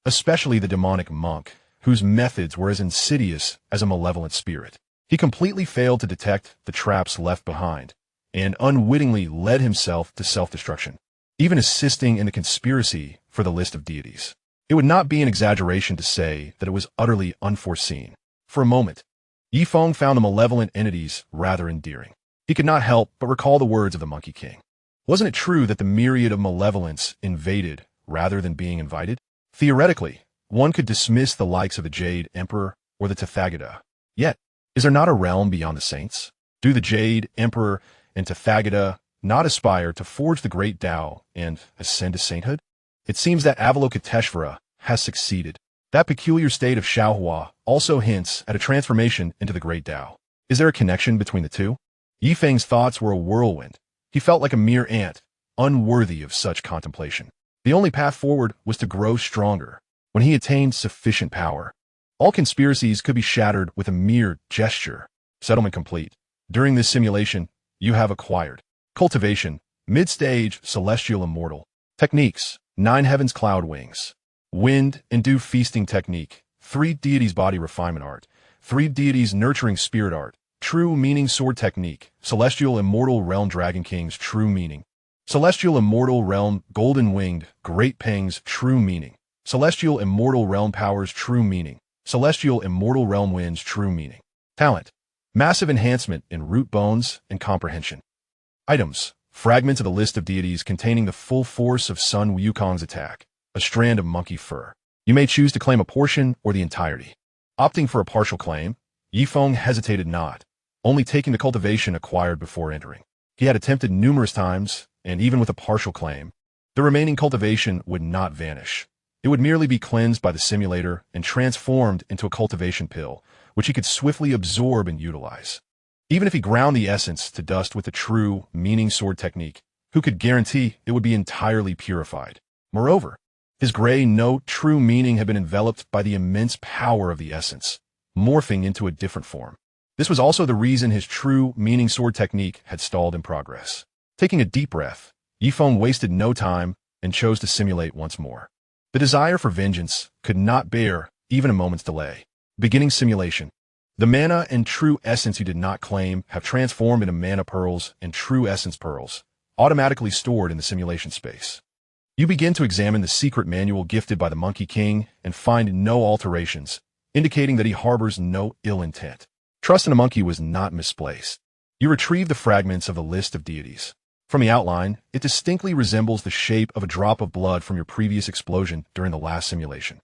especially the demonic monk, whose methods were as insidious as a malevolent spirit. He completely failed to detect the traps left behind, and unwittingly led himself to self-destruction, even assisting in the conspiracy for the list of deities. It would not be an exaggeration to say that it was utterly unforeseen. For a moment, Feng found the malevolent entities rather endearing. He could not help but recall the words of the Monkey King. Wasn't it true that the myriad of malevolence invaded rather than being invited? Theoretically, one could dismiss the likes of the Jade Emperor or the Tathagata. Yet, is there not a realm beyond the saints? Do the Jade Emperor and Tathagata not aspire to forge the great Tao and ascend to sainthood? It seems that Avalokiteshvara has succeeded. That peculiar state of Xiaohua also hints at a transformation into the great Tao. Is there a connection between the two? Feng's thoughts were a whirlwind. He felt like a mere ant, unworthy of such contemplation. The only path forward was to grow stronger. When he attained sufficient power, all conspiracies could be shattered with a mere gesture. Settlement complete. During this simulation, you have acquired cultivation, mid-stage, celestial immortal, techniques, 9 heavens cloud wings, wind and dew feasting technique, 3 deities body refinement art, 3 deities nurturing spirit art, true meaning sword technique, celestial immortal realm dragon kings true meaning, celestial immortal realm golden winged great pangs true meaning, celestial immortal realm powers true meaning, celestial immortal realm winds true meaning. Talent, massive enhancement in root bones and comprehension. Items, fragments of the list of deities containing the full force of Sun Wukong's attack, a strand of monkey fur. You may choose to claim a portion or the entirety. Opting for a partial claim, Feng hesitated not, only taking the cultivation acquired before entering. He had attempted numerous times, and even with a partial claim, the remaining cultivation would not vanish. It would merely be cleansed by the simulator and transformed into a cultivation pill, which he could swiftly absorb and utilize. Even if he ground the essence to dust with the true meaning sword technique, who could guarantee it would be entirely purified? Moreover, his gray note true meaning had been enveloped by the immense power of the essence, morphing into a different form. This was also the reason his true meaning sword technique had stalled in progress. Taking a deep breath, Feng wasted no time and chose to simulate once more. The desire for vengeance could not bear even a moment's delay. Beginning simulation. The mana and true essence you did not claim have transformed into mana pearls and true essence pearls, automatically stored in the simulation space. You begin to examine the secret manual gifted by the Monkey King and find no alterations, indicating that he harbors no ill intent. Trust in a monkey was not misplaced. You retrieve the fragments of the list of deities. From the outline, it distinctly resembles the shape of a drop of blood from your previous explosion during the last simulation.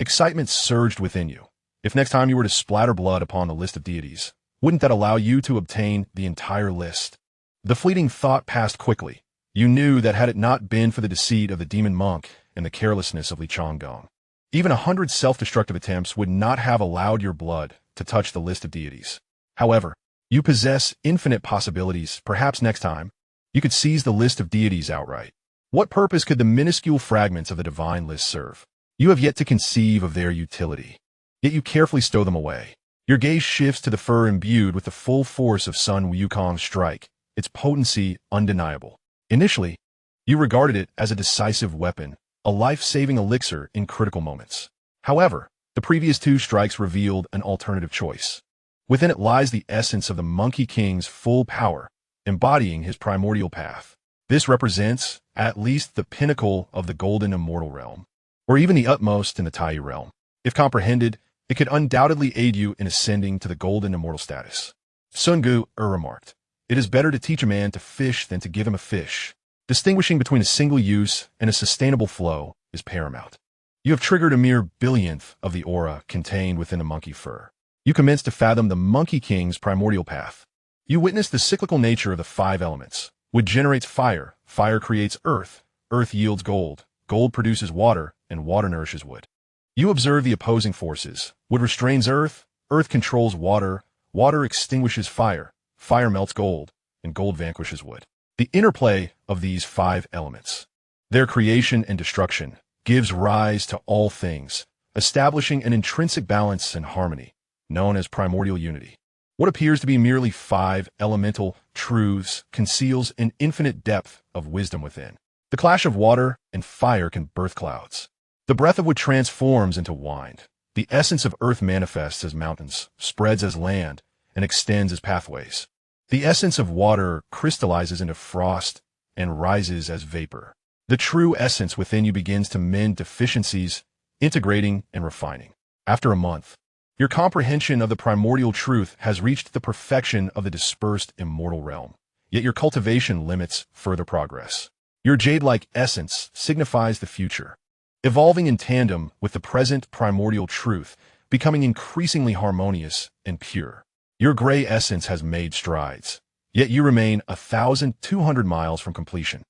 Excitement surged within you. If next time you were to splatter blood upon the list of deities, wouldn't that allow you to obtain the entire list? The fleeting thought passed quickly. You knew that had it not been for the deceit of the demon monk and the carelessness of Li Chonggong, even 100 self-destructive attempts would not have allowed your blood to touch the list of deities. However, you possess infinite possibilities. Perhaps next time, you could seize the list of deities outright. What purpose could the minuscule fragments of the divine list serve? You have yet to conceive of their utility. Yet you carefully stow them away. Your gaze shifts to the fur imbued with the full force of Sun Wukong's strike, its potency undeniable. Initially, you regarded it as a decisive weapon, a life-saving elixir in critical moments. However, the previous two strikes revealed an alternative choice. Within it lies the essence of the Monkey King's full power, embodying his primordial path. This represents, at least, the pinnacle of the golden immortal realm, or even the utmost in the Tai realm. If comprehended, it could undoubtedly aid you in ascending to the golden immortal status. Sun Gu remarked, "It is better to teach a man to fish than to give him a fish." Distinguishing between a single use and a sustainable flow is paramount. You have triggered a mere billionth of the aura contained within the monkey fur. You commence to fathom the Monkey King's primordial path. You witness the cyclical nature of the 5 elements. Wood generates fire, fire creates earth, earth yields gold, gold produces water, and water nourishes wood. You observe the opposing forces. Wood restrains earth, earth controls water, water extinguishes fire, fire melts gold, and gold vanquishes wood. The interplay of these 5 elements, their creation and destruction, gives rise to all things, establishing an intrinsic balance and harmony, known as primordial unity. What appears to be merely 5 elemental truths conceals an infinite depth of wisdom within. The clash of water and fire can birth clouds. The breath of wood transforms into wind. The essence of earth manifests as mountains, spreads as land, and extends as pathways. The essence of water crystallizes into frost and rises as vapor. The true essence within you begins to mend deficiencies, integrating and refining. After a month, your comprehension of the primordial truth has reached the perfection of the dispersed immortal realm. Yet your cultivation limits further progress. Your jade-like essence signifies the future, evolving in tandem with the present primordial truth, becoming increasingly harmonious and pure. Your gray essence has made strides, yet you remain 1,200 miles from completion.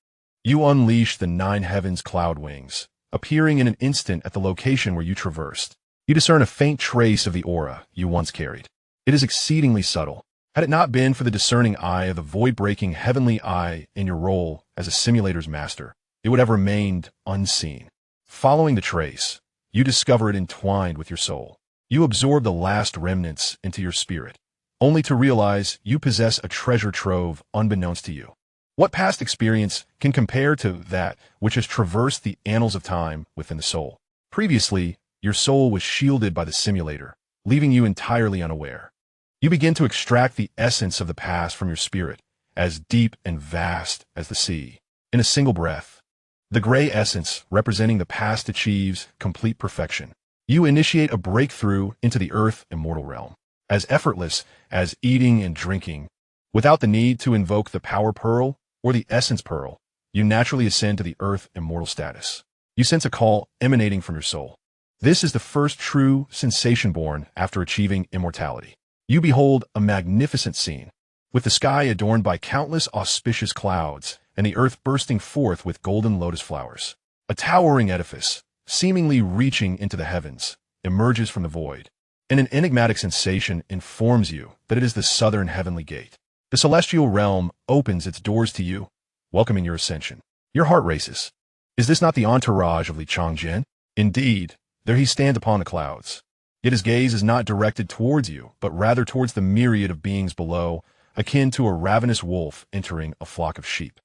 You unleash the 9 heavens' cloud wings, appearing in an instant at the location where you traversed. You discern a faint trace of the aura you once carried. It is exceedingly subtle. Had it not been for the discerning eye of the void-breaking heavenly eye in your role as a simulator's master, it would have remained unseen. Following the trace, you discover it entwined with your soul. You absorb the last remnants into your spirit, only to realize you possess a treasure trove unbeknownst to you. What past experience can compare to that which has traversed the annals of time within the soul? Previously, your soul was shielded by the simulator, leaving you entirely unaware. You begin to extract the essence of the past from your spirit, as deep and vast as the sea. In a single breath, the gray essence representing the past achieves complete perfection. You initiate a breakthrough into the earth immortal realm, as effortless as eating and drinking. Without the need to invoke the power pearl or the essence pearl, you naturally ascend to the earth immortal status. You sense a call emanating from your soul. This is the first true sensation born after achieving immortality. You behold a magnificent scene, with the sky adorned by countless auspicious clouds and the earth bursting forth with golden lotus flowers. A towering edifice, seemingly reaching into the heavens, emerges from the void, and an enigmatic sensation informs you that it is the southern heavenly gate. The celestial realm opens its doors to you, welcoming your ascension. Your heart races. Is this not the entourage of Li Chongjin? Indeed, there he stands upon the clouds. Yet his gaze is not directed towards you, but rather towards the myriad of beings below, akin to a ravenous wolf entering a flock of sheep.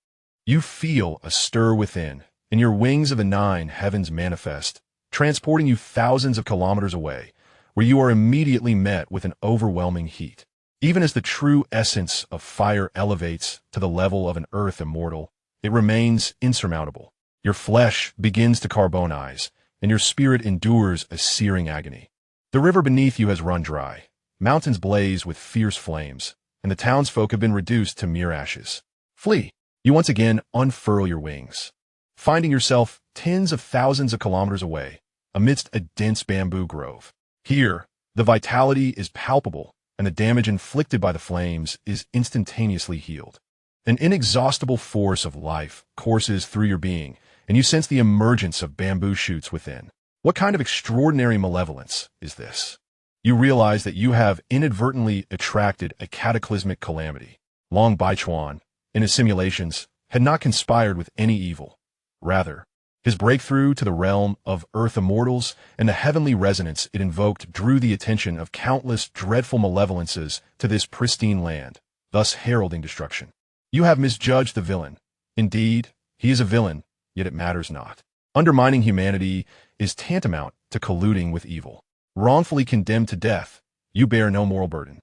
You feel a stir within, and your wings of the 9 heavens manifest, transporting you thousands of kilometers away, where you are immediately met with an overwhelming heat. Even as the true essence of fire elevates to the level of an earth immortal, it remains insurmountable. Your flesh begins to carbonize, and your spirit endures a searing agony. The river beneath you has run dry, mountains blaze with fierce flames, and the townsfolk have been reduced to mere ashes. Flee. You once again unfurl your wings, finding yourself tens of thousands of kilometers away, amidst a dense bamboo grove. Here, the vitality is palpable, and the damage inflicted by the flames is instantaneously healed. An inexhaustible force of life courses through your being, and you sense the emergence of bamboo shoots within. What kind of extraordinary malevolence is this? You realize that you have inadvertently attracted a cataclysmic calamity. Long Baichuan, in his simulations, had not conspired with any evil. Rather, his breakthrough to the realm of earth immortals and the heavenly resonance it invoked drew the attention of countless dreadful malevolences to this pristine land, thus heralding destruction. You have misjudged the villain. Indeed, he is a villain, yet it matters not. Undermining humanity is tantamount to colluding with evil. Wrongfully condemned to death, you bear no moral burden.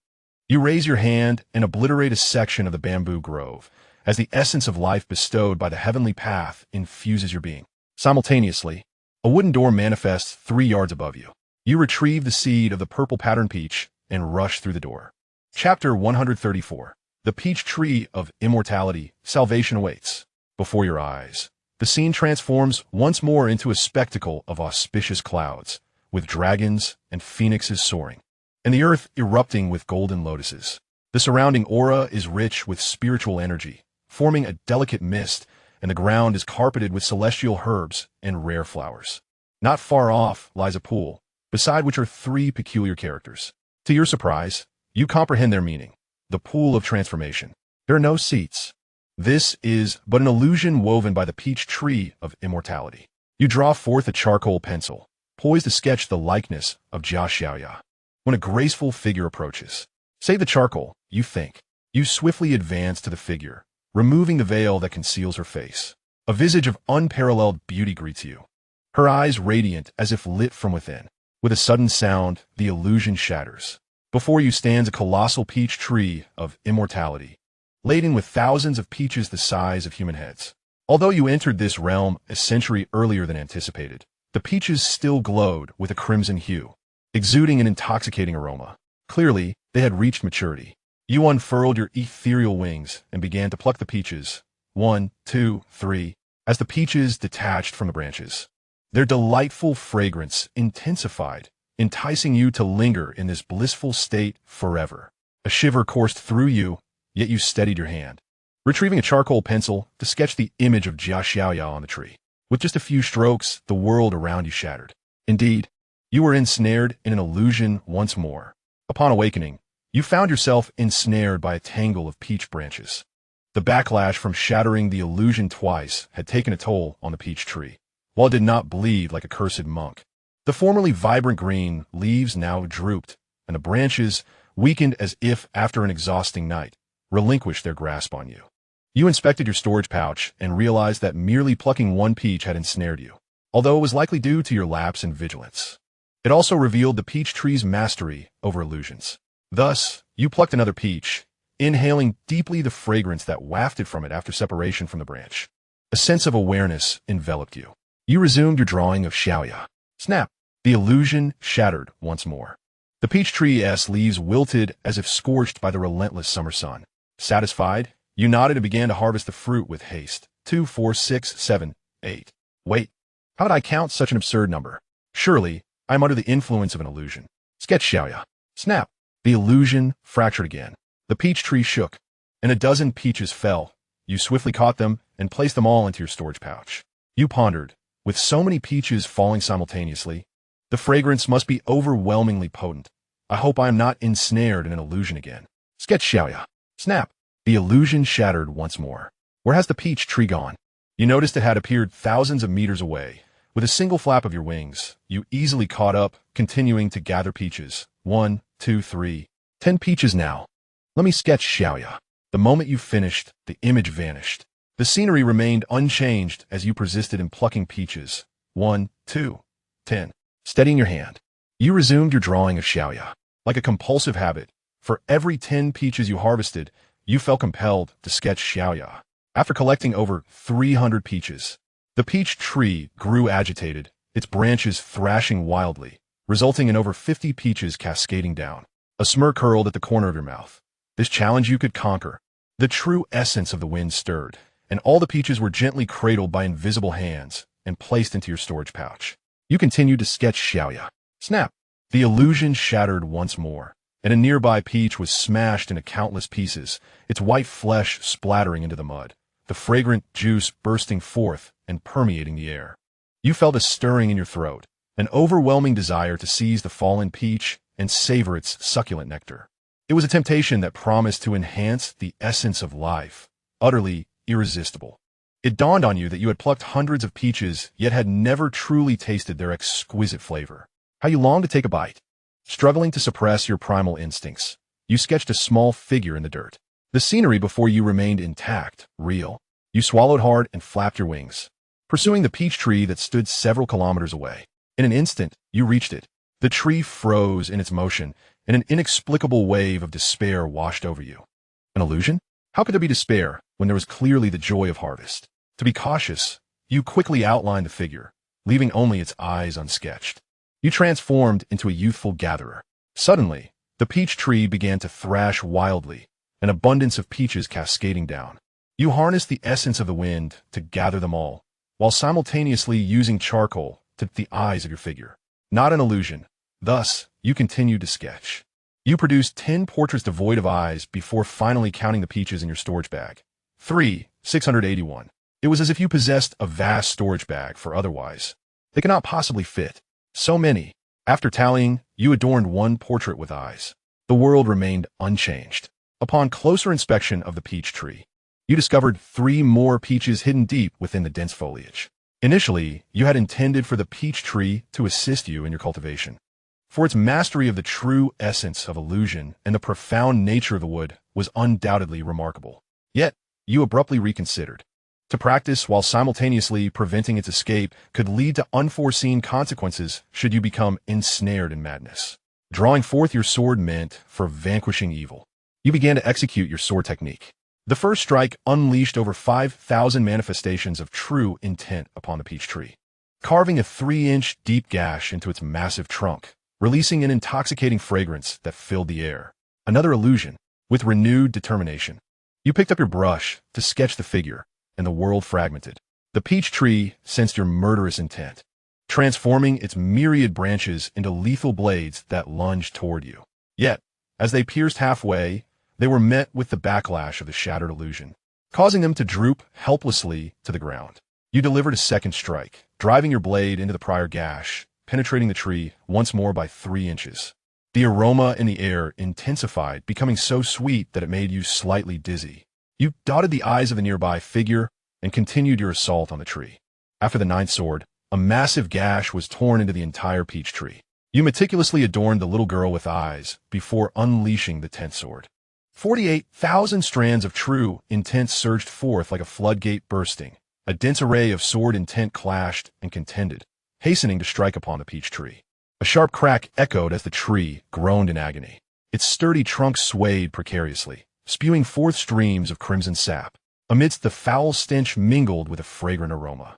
You raise your hand and obliterate a section of the bamboo grove, as the essence of life bestowed by the heavenly path infuses your being. Simultaneously, a wooden door manifests 3 yards above you. You retrieve the seed of the purple pattern peach and rush through the door. Chapter 134. The Peach Tree of Immortality, Salvation Awaits. Before your eyes, the scene transforms once more into a spectacle of auspicious clouds, with dragons and phoenixes soaring, and the earth erupting with golden lotuses. The surrounding aura is rich with spiritual energy, forming a delicate mist, and the ground is carpeted with celestial herbs and rare flowers. Not far off lies a pool, beside which are 3 peculiar characters. To your surprise, you comprehend their meaning. The Pool of Transformation. There are no seats. This is but an illusion woven by the Peach Tree of Immortality. You draw forth a charcoal pencil, poised to sketch the likeness of Xianxia. When a graceful figure approaches, save the charcoal, you think. You swiftly advance to the figure, removing the veil that conceals her face. A visage of unparalleled beauty greets you, her eyes radiant as if lit from within. With a sudden sound, the illusion shatters. Before you stands a colossal peach tree of immortality, laden with thousands of peaches the size of human heads. Although you entered this realm a century earlier than anticipated, the peaches still glowed with a crimson hue, exuding an intoxicating aroma. Clearly, they had reached maturity. You unfurled your ethereal wings and began to pluck the peaches, 1, 2, 3, as the peaches detached from the branches. Their delightful fragrance intensified, enticing you to linger in this blissful state forever. A shiver coursed through you, yet you steadied your hand, retrieving a charcoal pencil to sketch the image of Xiaoxiao on the tree. With just a few strokes, the world around you shattered. Indeed, you were ensnared in an illusion once more. Upon awakening, you found yourself ensnared by a tangle of peach branches. The backlash from shattering the illusion twice had taken a toll on the peach tree. While it did not bleed like a cursed monk, the formerly vibrant green leaves now drooped, and the branches, weakened as if after an exhausting night, relinquished their grasp on you. You inspected your storage pouch and realized that merely plucking 1 peach had ensnared you, although it was likely due to your lapse in vigilance. It also revealed the peach tree's mastery over illusions. Thus, you plucked another peach, inhaling deeply the fragrance that wafted from it after separation from the branch. A sense of awareness enveloped you. You resumed your drawing of Xiaoya. Snap! The illusion shattered once more. The peach tree's leaves wilted as if scorched by the relentless summer sun. Satisfied, you nodded and began to harvest the fruit with haste. 2, 4, 6, 7, 8. Wait, how did I count such an absurd number? Surely, I am under the influence of an illusion. Sketch Xiaoya. Snap! The illusion fractured again. The peach tree shook, and a dozen peaches fell. You swiftly caught them and placed them all into your storage pouch. You pondered, with so many peaches falling simultaneously, the fragrance must be overwhelmingly potent. I hope I am not ensnared in an illusion again. Sketch Xiaoya. Snap! The illusion shattered once more. Where has the peach tree gone? You noticed it had appeared thousands of meters away. With a single flap of your wings, you easily caught up, continuing to gather peaches. 1, 2, 3. 10 peaches now. Let me sketch Xiaoya. The moment you finished, the image vanished. The scenery remained unchanged as you persisted in plucking peaches. 1, 2, 10. Steadying your hand, you resumed your drawing of Xiaoya. Like a compulsive habit, for every 10 peaches you harvested, you felt compelled to sketch Xiaoya. After collecting over 300 peaches, the peach tree grew agitated, its branches thrashing wildly, resulting in over 50 peaches cascading down. A smirk curled at the corner of your mouth. This challenge you could conquer. The true essence of the wind stirred, and all the peaches were gently cradled by invisible hands and placed into your storage pouch. You continued to sketch Xiaoya. Snap! The illusion shattered once more, and a nearby peach was smashed into countless pieces, its white flesh splattering into the mud, the fragrant juice bursting forth and permeating the air. You felt a stirring in your throat, an overwhelming desire to seize the fallen peach and savor its succulent nectar. It was a temptation that promised to enhance the essence of life, utterly irresistible. It dawned on you that you had plucked hundreds of peaches, yet had never truly tasted their exquisite flavor. How you longed to take a bite. Struggling to suppress your primal instincts, you sketched a small figure in the dirt. The scenery before you remained intact, real. You swallowed hard and flapped your wings, pursuing the peach tree that stood several kilometers away. In an instant, you reached it. The tree froze in its motion, and an inexplicable wave of despair washed over you. An illusion? How could there be despair when there was clearly the joy of harvest? To be cautious, you quickly outlined the figure, leaving only its eyes unsketched. You transformed into a youthful gatherer. Suddenly, the peach tree began to thrash wildly, an abundance of peaches cascading down. You harnessed the essence of the wind to gather them all, while simultaneously using charcoal to the eyes of your figure. Not an illusion. Thus, you continued to sketch. You produced 10 portraits devoid of eyes before finally counting the peaches in your storage bag. 681. It was as if you possessed a vast storage bag for otherwise. They cannot possibly fit. So many. After tallying, you adorned one portrait with eyes. The world remained unchanged. Upon closer inspection of the peach tree, you discovered 3 more peaches hidden deep within the dense foliage. Initially, you had intended for the peach tree to assist you in your cultivation. For its mastery of the true essence of illusion and the profound nature of the wood was undoubtedly remarkable. Yet, you abruptly reconsidered. To practice while simultaneously preventing its escape could lead to unforeseen consequences should you become ensnared in madness. Drawing forth your sword meant for vanquishing evil. You began to execute your sword technique. The first strike unleashed over 5,000 manifestations of true intent upon the peach tree, carving a 3-inch deep gash into its massive trunk, releasing an intoxicating fragrance that filled the air. Another illusion. With renewed determination, you picked up your brush to sketch the figure, and the world fragmented. The peach tree sensed your murderous intent, transforming its myriad branches into lethal blades that lunged toward you. Yet, as they pierced halfway, they were met with the backlash of the shattered illusion, causing them to droop helplessly to the ground. You delivered a second strike, driving your blade into the prior gash, penetrating the tree once more by 3 inches. The aroma in the air intensified, becoming so sweet that it made you slightly dizzy. You dotted the eyes of the nearby figure and continued your assault on the tree. After the 9th sword, a massive gash was torn into the entire peach tree. You meticulously adorned the little girl with eyes before unleashing the 10th sword. 48,000 strands of true intent surged forth like a floodgate bursting. A dense array of sword intent clashed and contended, hastening to strike upon the peach tree. A sharp crack echoed as the tree groaned in agony. Its sturdy trunk swayed precariously, spewing forth streams of crimson sap. Amidst the foul stench mingled with a fragrant aroma.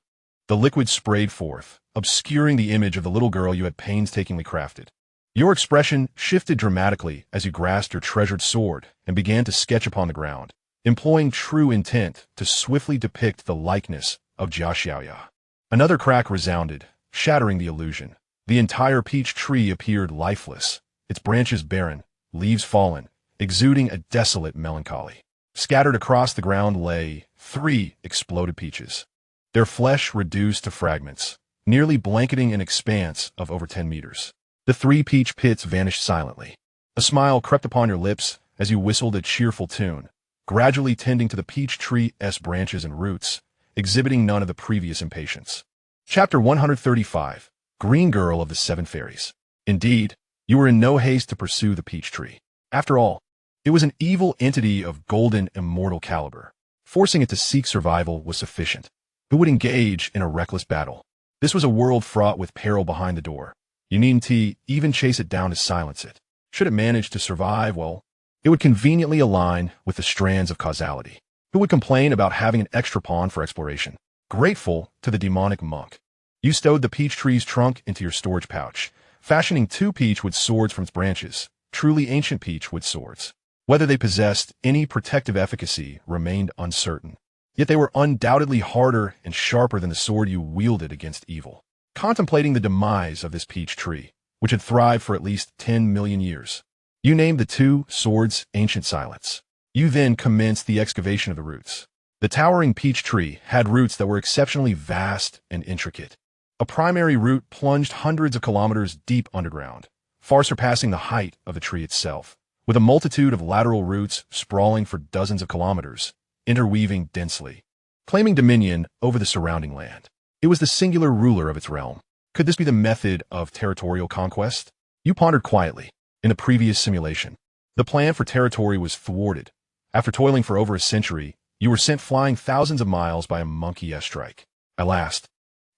The liquid sprayed forth, obscuring the image of the little girl you had painstakingly crafted. Your expression shifted dramatically as you grasped your treasured sword and began to sketch upon the ground, employing true intent to swiftly depict the likeness of Xianxia. Another crack resounded, shattering the illusion. The entire peach tree appeared lifeless, its branches barren, leaves fallen, exuding a desolate melancholy. Scattered across the ground lay 3 exploded peaches, their flesh reduced to fragments, nearly blanketing an expanse of over 10 meters. The 3 peach pits vanished silently. A smile crept upon your lips as you whistled a cheerful tune, gradually tending to the peach tree's branches and roots, exhibiting none of the previous impatience. Chapter 135. Green Girl of the 7 Fairies. Indeed, you were in no haste to pursue the peach tree. After all, it was an evil entity of golden immortal caliber. Forcing it to seek survival was sufficient. Who would engage in a reckless battle? This was a world fraught with peril behind the door. You needn't even chase it down to silence it. Should it manage to survive, well, it would conveniently align with the strands of causality. Who would complain about having an extra pawn for exploration? Grateful to the demonic monk, you stowed the peach tree's trunk into your storage pouch, fashioning 2 peachwood swords from its branches, truly ancient peachwood swords. Whether they possessed any protective efficacy remained uncertain, yet they were undoubtedly harder and sharper than the sword you wielded against evil. contemplating the demise of this peach tree, which had thrived for at least 10 million years. You named the two swords Ancient Silence. You then commenced the excavation of the roots. The towering peach tree had roots that were exceptionally vast and intricate. A primary root plunged hundreds of kilometers deep underground, far surpassing the height of the tree itself, with a multitude of lateral roots sprawling for dozens of kilometers, interweaving densely, claiming dominion over the surrounding land. It was the singular ruler of its realm. Could this be the method of territorial conquest? You pondered quietly. In the previous simulation, the plan for territory was thwarted. After toiling for over a century, you were sent flying thousands of miles by a monkey airstrike. At last,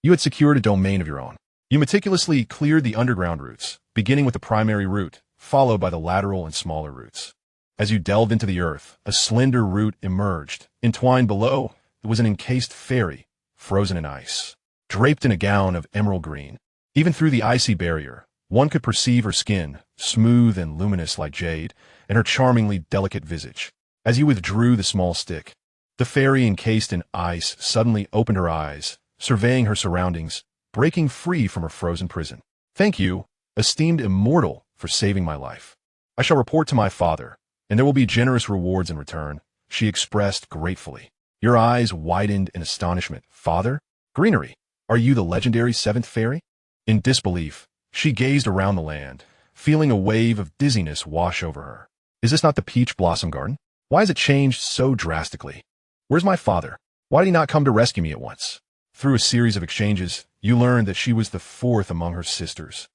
you had secured a domain of your own. You meticulously cleared the underground roots, beginning with the primary root, followed by the lateral and smaller roots. As you delved into the earth, a slender root emerged. Entwined below, there was an encased fairy, frozen in ice, draped in a gown of emerald green. Even through the icy barrier, one could perceive her skin, smooth and luminous like jade, and her charmingly delicate visage. As you withdrew the small stick, the fairy encased in ice suddenly opened her eyes, surveying her surroundings, breaking free from her frozen prison. Thank you, esteemed immortal, for saving my life. I shall report to my father, and there will be generous rewards in return, she expressed gratefully. Your eyes widened in astonishment. Father? Greenery, are you the legendary seventh fairy? In disbelief, she gazed around the land, feeling a wave of dizziness wash over her. Is this not the peach blossom garden? Why has it changed so drastically? Where's my father? Why did he not come to rescue me at once? Through a series of exchanges, you learned that she was the fourth among her sisters,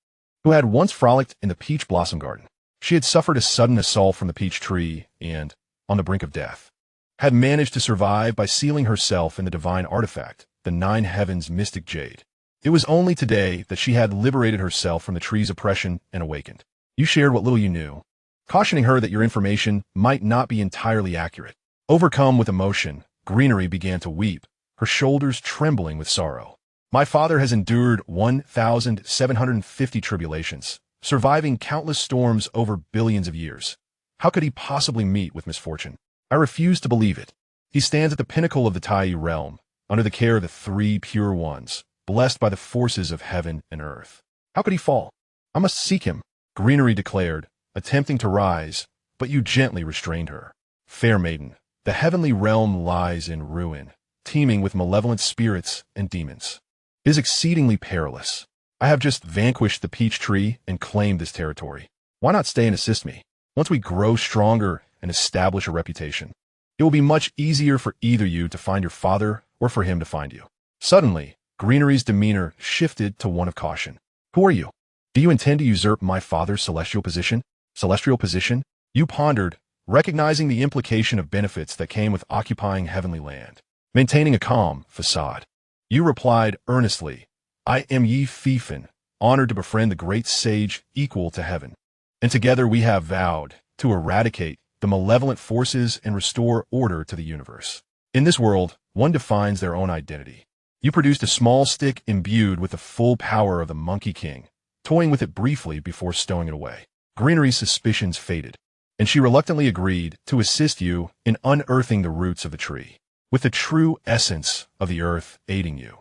who had once frolicked in the peach blossom garden. She had suffered a sudden assault from the peach tree and, on the brink of death, had managed to survive by sealing herself in the divine artifact, the Nine Heavens mystic jade. It was only today that she had liberated herself from the tree's oppression and awakened. You shared what little you knew, cautioning her that your information might not be entirely accurate. Overcome with emotion, Greenery began to weep, her shoulders trembling with sorrow. My father has endured 1,750 tribulations, surviving countless storms over billions of years. How could he possibly meet with misfortune? I refuse to believe it. He stands at the pinnacle of the Tai realm, under the care of the three pure ones, blessed by the forces of heaven and earth. How could he fall? I must seek him, Greenery declared, attempting to rise, but you gently restrained her. Fair maiden, the heavenly realm lies in ruin, teeming with malevolent spirits and demons. It is exceedingly perilous. I have just vanquished the peach tree and claimed this territory. Why not stay and assist me? Once we grow stronger and establish a reputation, it will be much easier for either you to find your father or for him to find you. Suddenly, Greenery's demeanor shifted to one of caution. Who are you? Do you intend to usurp my father's celestial position? Celestial position? You pondered, recognizing the implication of benefits that came with occupying heavenly land, maintaining a calm facade. You replied earnestly, I am Yi Fifan, honored to befriend the great sage equal to heaven. And together we have vowed to eradicate the malevolent forces and restore order to the universe. In this world, one defines their own identity. You produced a small stick imbued with the full power of the Monkey King, toying with it briefly before stowing it away. Greenery's suspicions faded, and she reluctantly agreed to assist you in unearthing the roots of the tree, with the true essence of the earth aiding you.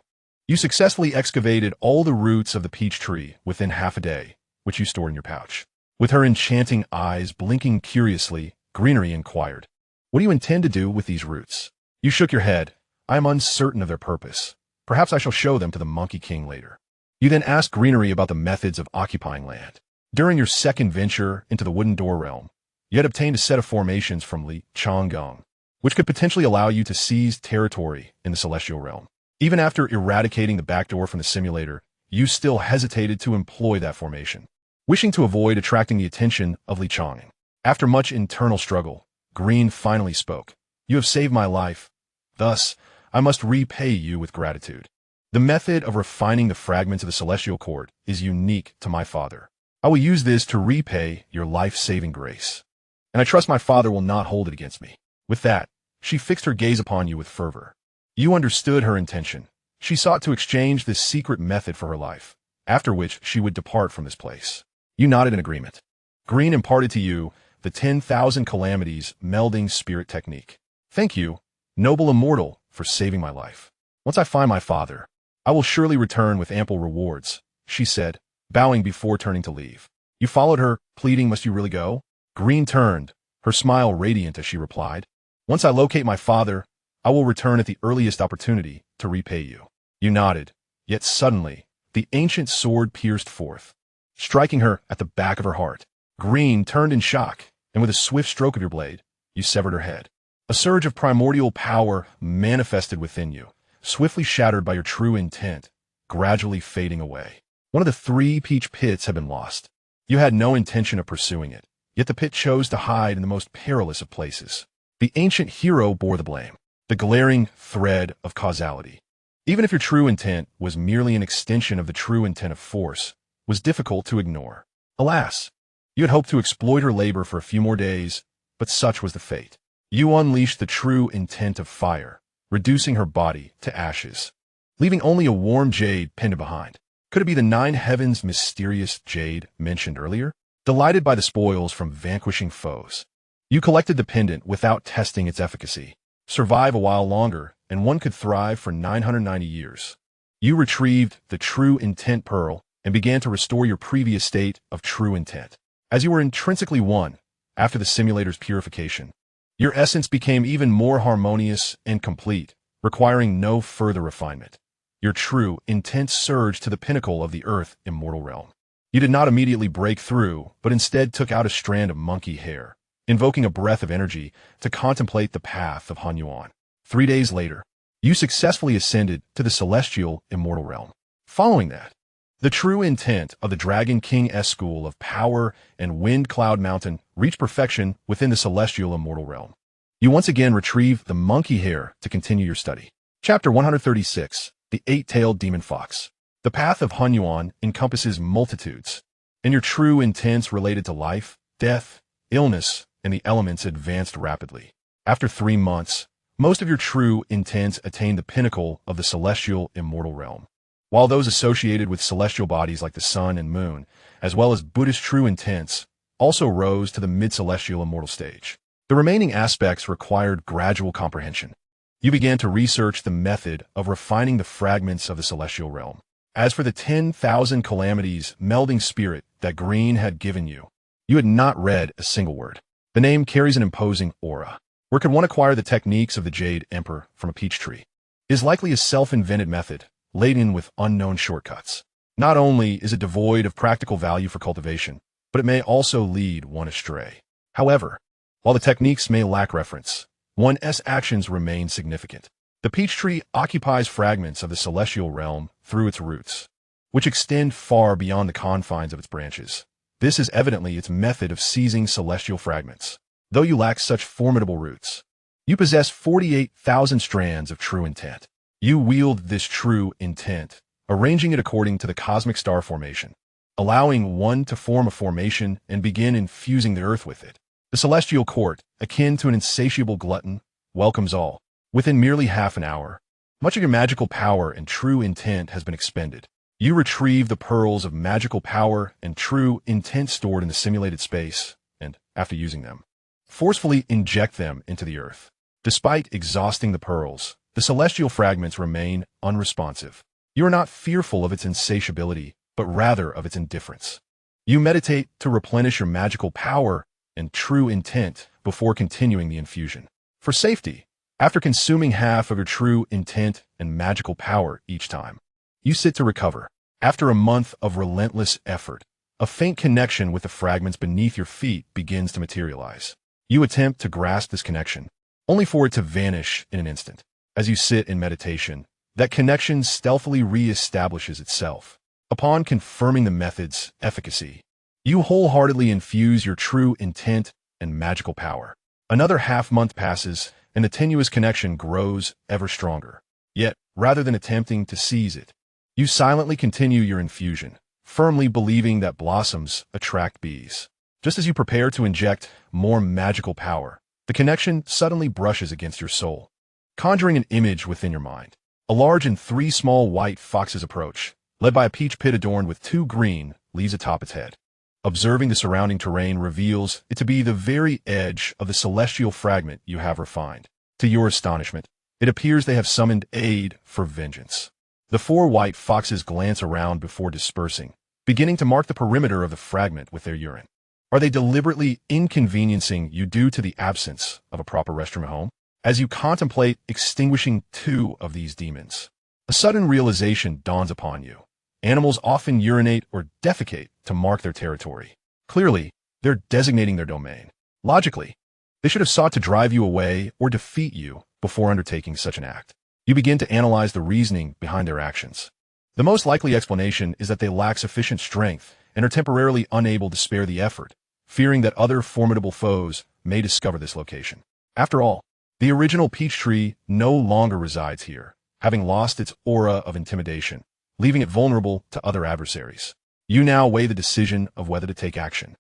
You successfully excavated all the roots of the peach tree within half a day, which you stored in your pouch. With her enchanting eyes blinking curiously, Greenery inquired, What do you intend to do with these roots? You shook your head. I am uncertain of their purpose. Perhaps I shall show them to the Monkey King later. You then asked Greenery about the methods of occupying land. During your second venture into the Wooden Door realm, you had obtained a set of formations from Li Chonggong, which could potentially allow you to seize territory in the Celestial Realm. Even after eradicating the backdoor from the simulator, you still hesitated to employ that formation, wishing to avoid attracting the attention of Li Chonggong. After much internal struggle, Green finally spoke. You have saved my life. Thus, I must repay you with gratitude. The method of refining the fragments of the Celestial Cord is unique to my father. I will use this to repay your life-saving grace, and I trust my father will not hold it against me. With that, she fixed her gaze upon you with fervor. You understood her intention. She sought to exchange this secret method for her life, after which she would depart from this place. You nodded in agreement. Green imparted to you the 10,000 calamities melding spirit technique. Thank you, noble immortal, for saving my life. Once I find my father, I will surely return with ample rewards, she said, bowing before turning to leave. You followed her, pleading, must you really go? Green turned, her smile radiant as she replied, once I locate my father, I will return at the earliest opportunity to repay you. You nodded, yet suddenly, the ancient sword pierced forth, striking her at the back of her heart. Green turned in shock, and with a swift stroke of your blade, you severed her head. A surge of primordial power manifested within you, swiftly shattered by your true intent, gradually fading away. One of the 3 peach pits had been lost. You had no intention of pursuing it, yet the pit chose to hide in the most perilous of places. The ancient hero bore the blame, the glaring thread of causality. Even if your true intent was merely an extension of the true intent of force, was difficult to ignore. Alas, you had hoped to exploit her labor for a few more days, but such was the fate. You unleashed the true intent of fire, reducing her body to ashes, leaving only a warm jade pinned behind. Could it be the 9 heavens' mysterious jade mentioned earlier? Delighted by the spoils from vanquishing foes, you collected the pendant without testing its efficacy. Survive a while longer, and one could thrive for 990 years. You retrieved the true intent pearl and began to restore your previous state of true intent. As you were intrinsically one, after the simulator's purification, your essence became even more harmonious and complete, requiring no further refinement. Your true intent surged to the pinnacle of the Earth immortal realm. You did not immediately break through, but instead took out a strand of monkey hair, invoking a breath of energy to contemplate the path of Hunyuan. 3 days later, you successfully ascended to the celestial immortal realm. Following that, the true intent of the Dragon King-S school of power and Wind Cloud Mountain reached perfection within the celestial immortal realm. You once again retrieve the monkey hair to continue your study. Chapter 136, The 8-Tailed Demon Fox. The path of Hunyuan encompasses multitudes, and your true intents related to life, death, illness, and the elements advanced rapidly. After 3 months, most of your true intents attained the pinnacle of the celestial immortal realm, while those associated with celestial bodies like the sun and moon, as well as Buddhist true intents, also rose to the mid-celestial immortal stage. The remaining aspects required gradual comprehension. You began to research the method of refining the fragments of the celestial realm. As for the 10,000 calamities melding spirit that Green had given you, you had not read a single word. The name carries an imposing aura. Where could one acquire the techniques of the Jade Emperor from a peach tree? It is likely a self-invented method, laden with unknown shortcuts. Not only is it devoid of practical value for cultivation, but it may also lead one astray. However, while the techniques may lack reference, one's actions remain significant. The peach tree occupies fragments of the celestial realm through its roots, which extend far beyond the confines of its branches. This is evidently its method of seizing celestial fragments. Though you lack such formidable roots, you possess 48,000 strands of true intent. You wield this true intent, arranging it according to the cosmic star formation, allowing one to form a formation and begin infusing the earth with it. The celestial court, akin to an insatiable glutton, welcomes all. Within merely half an hour, much of your magical power and true intent has been expended. You retrieve the pearls of magical power and true intent stored in the simulated space, and, after using them, forcefully inject them into the earth. Despite exhausting the pearls, the celestial fragments remain unresponsive. You are not fearful of its insatiability, but rather of its indifference. You meditate to replenish your magical power and true intent before continuing the infusion. For safety, after consuming half of your true intent and magical power each time, you sit to recover. After a month of relentless effort, a faint connection with the fragments beneath your feet begins to materialize. You attempt to grasp this connection, only for it to vanish in an instant. As you sit in meditation, that connection stealthily re-establishes itself. Upon confirming the method's efficacy, you wholeheartedly infuse your true intent and magical power. Another half-month passes, and the tenuous connection grows ever stronger. Yet, rather than attempting to seize it, you silently continue your infusion, firmly believing that blossoms attract bees. Just as you prepare to inject more magical power, the connection suddenly brushes against your soul, conjuring an image within your mind. A large and 3 small white foxes approach, led by a peach pit adorned with 2 green leaves atop its head. Observing the surrounding terrain reveals it to be the very edge of the celestial fragment you have refined. To your astonishment, it appears they have summoned aid for vengeance. The four white foxes glance around before dispersing, beginning to mark the perimeter of the fragment with their urine. Are they deliberately inconveniencing you due to the absence of a proper restroom at home? As you contemplate extinguishing two of these demons, a sudden realization dawns upon you. Animals often urinate or defecate to mark their territory. Clearly, they're designating their domain. Logically, they should have sought to drive you away or defeat you before undertaking such an act. You begin to analyze the reasoning behind their actions. The most likely explanation is that they lack sufficient strength and are temporarily unable to spare the effort, fearing that other formidable foes may discover this location. After all, the original peach tree no longer resides here, having lost its aura of intimidation, leaving it vulnerable to other adversaries. You now weigh the decision of whether to take action.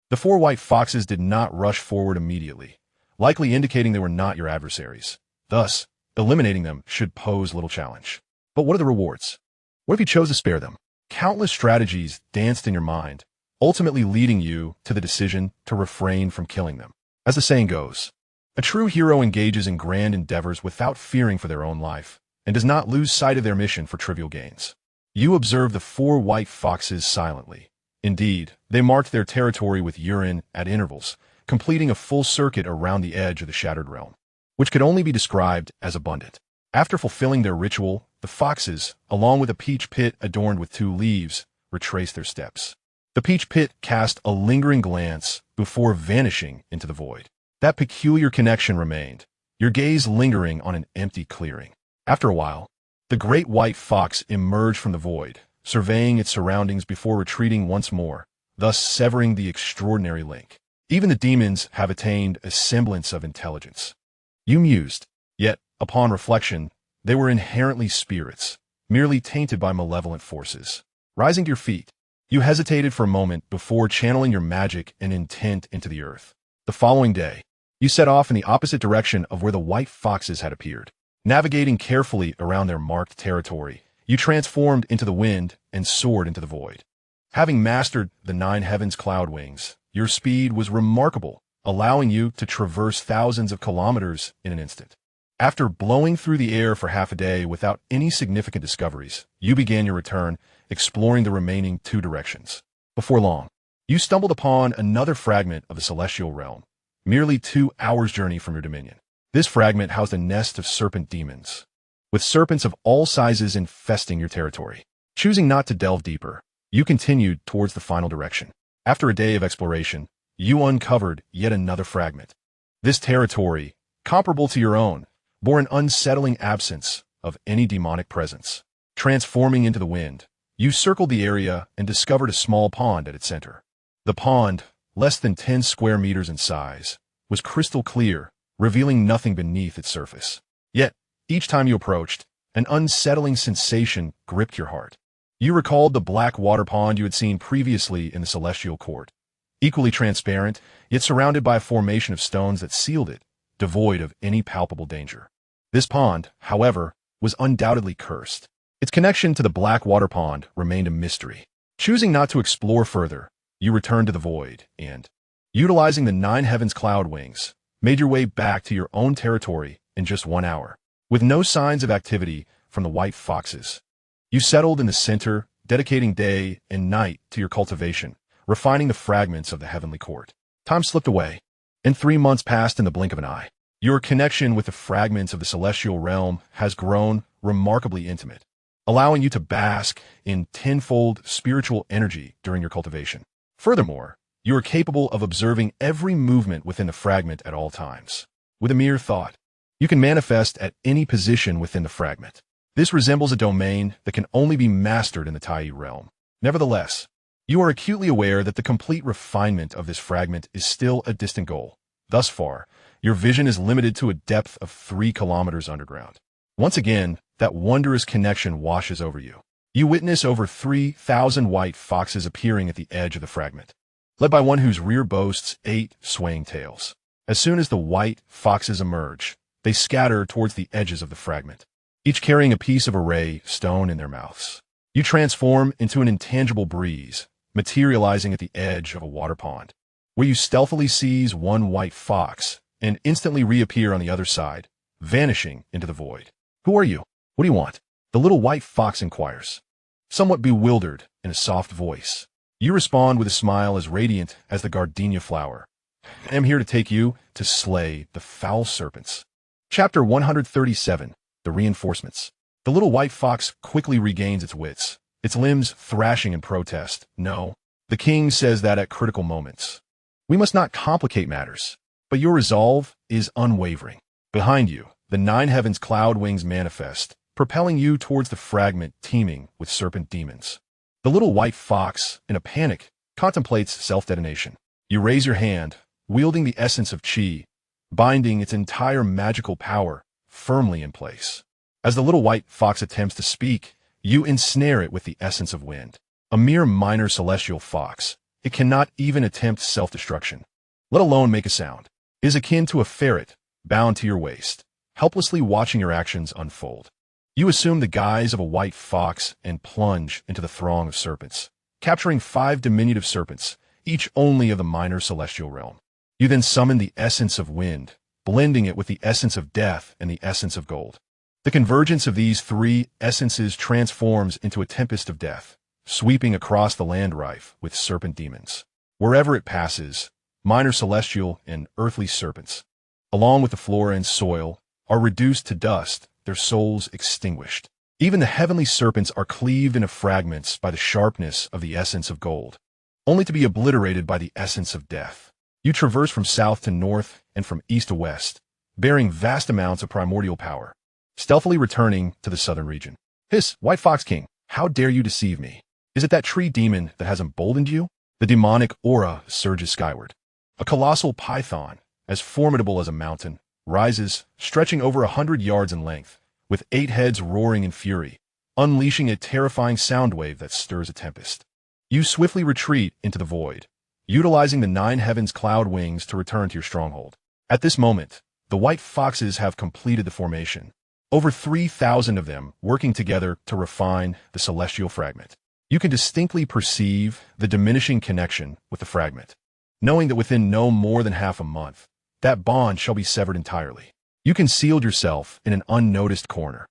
The four white foxes did not rush forward immediately, likely indicating they were not your adversaries. Thus, eliminating them should pose little challenge. But what are the rewards? What if you chose to spare them? Countless strategies danced in your mind, ultimately leading you to the decision to refrain from killing them. As the saying goes, a true hero engages in grand endeavors without fearing for their own life, and does not lose sight of their mission for trivial gains. You observe the four white foxes silently. Indeed, they marked their territory with urine at intervals, completing a full circuit around the edge of the shattered realm, which could only be described as abundant. After fulfilling their ritual, the foxes, along with a peach pit adorned with two leaves, retraced their steps. The peach pit cast a lingering glance before vanishing into the void. That peculiar connection remained, your gaze lingering on an empty clearing. After a while, the great white fox emerged from the void, surveying its surroundings before retreating once more, thus severing the extraordinary link. Even the demons have attained a semblance of intelligence. You mused, yet, upon reflection, they were inherently spirits, merely tainted by malevolent forces. Rising to your feet, you hesitated for a moment before channeling your magic and intent into the earth. The following day, you set off in the opposite direction of where the white foxes had appeared. Navigating carefully around their marked territory, you transformed into the wind and soared into the void. Having mastered the 9 heavens cloud wings, your speed was remarkable, allowing you to traverse thousands of kilometers in an instant. After blowing through the air for half a day without any significant discoveries, you began your return, exploring the remaining 2 directions. Before long, you stumbled upon another fragment of the celestial realm, merely 2 hours' journey from your dominion. This fragment housed a nest of serpent demons, with serpents of all sizes infesting your territory. Choosing not to delve deeper, you continued towards the final direction. After a day of exploration, you uncovered yet another fragment. This territory, comparable to your own, bore an unsettling absence of any demonic presence. Transforming into the wind, you circled the area and discovered a small pond at its center. The pond, less than 10 square meters in size, was crystal clear, revealing nothing beneath its surface. Yet, each time you approached, an unsettling sensation gripped your heart. You recalled the black water pond you had seen previously in the celestial court, equally transparent, yet surrounded by a formation of stones that sealed it, devoid of any palpable danger. This pond, however, was undoubtedly cursed. Its connection to the black water pond remained a mystery. Choosing not to explore further, you returned to the void and, utilizing the 9 heavens cloud wings, made your way back to your own territory in just 1 hour. With no signs of activity from the white foxes, you settled in the center, dedicating day and night to your cultivation, refining the fragments of the heavenly court. Time slipped away, and 3 months passed in the blink of an eye. Your connection with the fragments of the celestial realm has grown remarkably intimate, allowing you to bask in tenfold spiritual energy during your cultivation. Furthermore, you are capable of observing every movement within the fragment at all times. With a mere thought, you can manifest at any position within the fragment. This resembles a domain that can only be mastered in the Tai realm. Nevertheless, you are acutely aware that the complete refinement of this fragment is still a distant goal. Thus far, your vision is limited to a depth of 3 kilometers underground. Once again, that wondrous connection washes over you. You witness over 3,000 white foxes appearing at the edge of the fragment, led by one whose rear boasts 8 swaying tails. As soon as the white foxes emerge, they scatter towards the edges of the fragment, each carrying a piece of array stone in their mouths. You transform into an intangible breeze, materializing at the edge of a water pond, where you stealthily seize one white fox and instantly reappear on the other side, vanishing into the void. Who are you? What do you want? The little white fox inquires, somewhat bewildered in a soft voice. You respond with a smile as radiant as the gardenia flower. I am here to take you to slay the foul serpents. Chapter 137, The Reinforcements. The little white fox quickly regains its wits, its limbs thrashing in protest. No, the king says that at critical moments. We must not complicate matters, but your resolve is unwavering. Behind you, the nine heavens cloud wings manifest, propelling you towards the fragment teeming with serpent demons. The little white fox, in a panic, contemplates self-detonation. You raise your hand, wielding the essence of Qi, binding its entire magical power firmly in place. As the little white fox attempts to speak, you ensnare it with the essence of wind. A mere minor celestial fox, it cannot even attempt self-destruction, let alone make a sound. It is akin to a ferret, bound to your waist, helplessly watching your actions unfold. You assume the guise of a white fox and plunge into the throng of serpents, capturing 5 diminutive serpents, each only of the minor celestial realm. You then summon the essence of wind, blending it with the essence of death and the essence of gold. The convergence of these 3 essences transforms into a tempest of death, sweeping across the land rife with serpent demons. Wherever it passes, minor celestial and earthly serpents, along with the flora and soil, are reduced to dust, their souls extinguished. Even the heavenly serpents are cleaved into fragments by the sharpness of the essence of gold, only to be obliterated by the essence of death. You traverse from south to north and from east to west, bearing vast amounts of primordial power, stealthily returning to the southern region. Hiss, White Fox King, how dare you deceive me? Is it that tree demon that has emboldened you? The demonic aura surges skyward. A colossal python, as formidable as a mountain, rises, stretching over 100 yards in length, with 8 heads roaring in fury, unleashing a terrifying sound wave that stirs a tempest. You swiftly retreat into the void, utilizing the 9 heavens cloud wings to return to your stronghold. At this moment, the white foxes have completed the formation, over 3,000 of them working together to refine the celestial fragment. You can distinctly perceive the diminishing connection with the fragment, knowing that within no more than half a month, that bond shall be severed entirely. You concealed yourself in an unnoticed corner,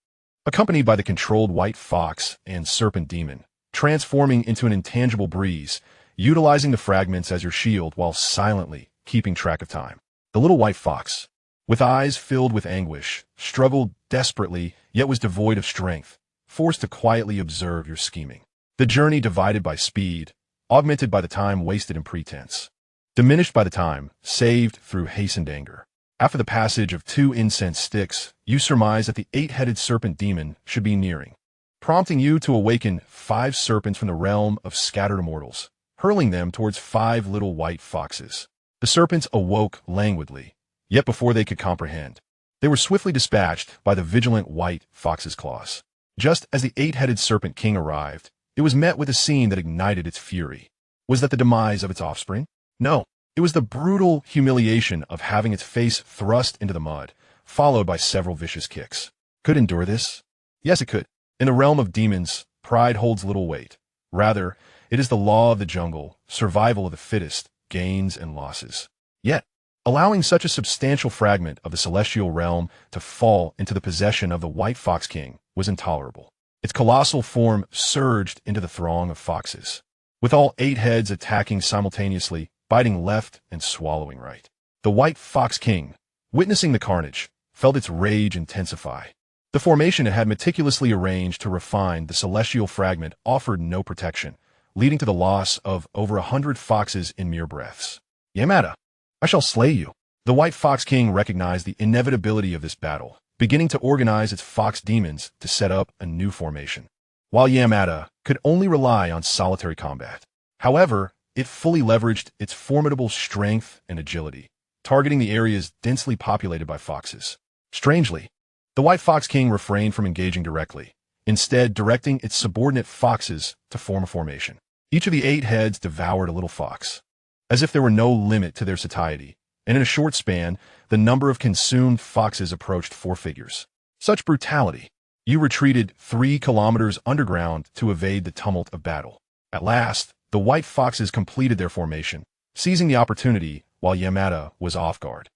accompanied by the controlled white fox and serpent demon, transforming into an intangible breeze, utilizing the fragments as your shield while silently keeping track of time. The little white fox, with eyes filled with anguish, struggled desperately, yet was devoid of strength, forced to quietly observe your scheming. The journey divided by speed, augmented by the time wasted in pretense, diminished by the time saved through hastened anger. After the passage of 2 incense sticks, you surmise that the 8-headed serpent demon should be nearing, prompting you to awaken 5 serpents from the realm of scattered immortals, hurling them towards 5 little white foxes. The serpents awoke languidly, yet before they could comprehend, they were swiftly dispatched by the vigilant white fox's claws. Just as the 8-headed serpent king arrived, it was met with a scene that ignited its fury. Was that the demise of its offspring? No, it was the brutal humiliation of having its face thrust into the mud, followed by several vicious kicks. Could endure this? Yes, it could. In the realm of demons, pride holds little weight. Rather, it is the law of the jungle, survival of the fittest, gains and losses. Yet, allowing such a substantial fragment of the celestial realm to fall into the possession of the White Fox King was intolerable. Its colossal form surged into the throng of foxes, with all 8 heads attacking simultaneously, biting left and swallowing right. The White Fox King, witnessing the carnage, felt its rage intensify. The formation it had meticulously arranged to refine the celestial fragment offered no protection, leading to the loss of over 100 foxes in mere breaths. Yamada, I shall slay you. The White Fox King recognized the inevitability of this battle, beginning to organize its fox demons to set up a new formation, while Yamada could only rely on solitary combat. However, it fully leveraged its formidable strength and agility, targeting the areas densely populated by foxes. Strangely, the White Fox King refrained from engaging directly, instead directing its subordinate foxes to form a formation. Each of the 8 heads devoured a little fox, as if there were no limit to their satiety, and in a short span, the number of consumed foxes approached 4 figures. Such brutality! You retreated 3 kilometers underground to evade the tumult of battle. At last, the white foxes completed their formation, seizing the opportunity while Yamada was off guard.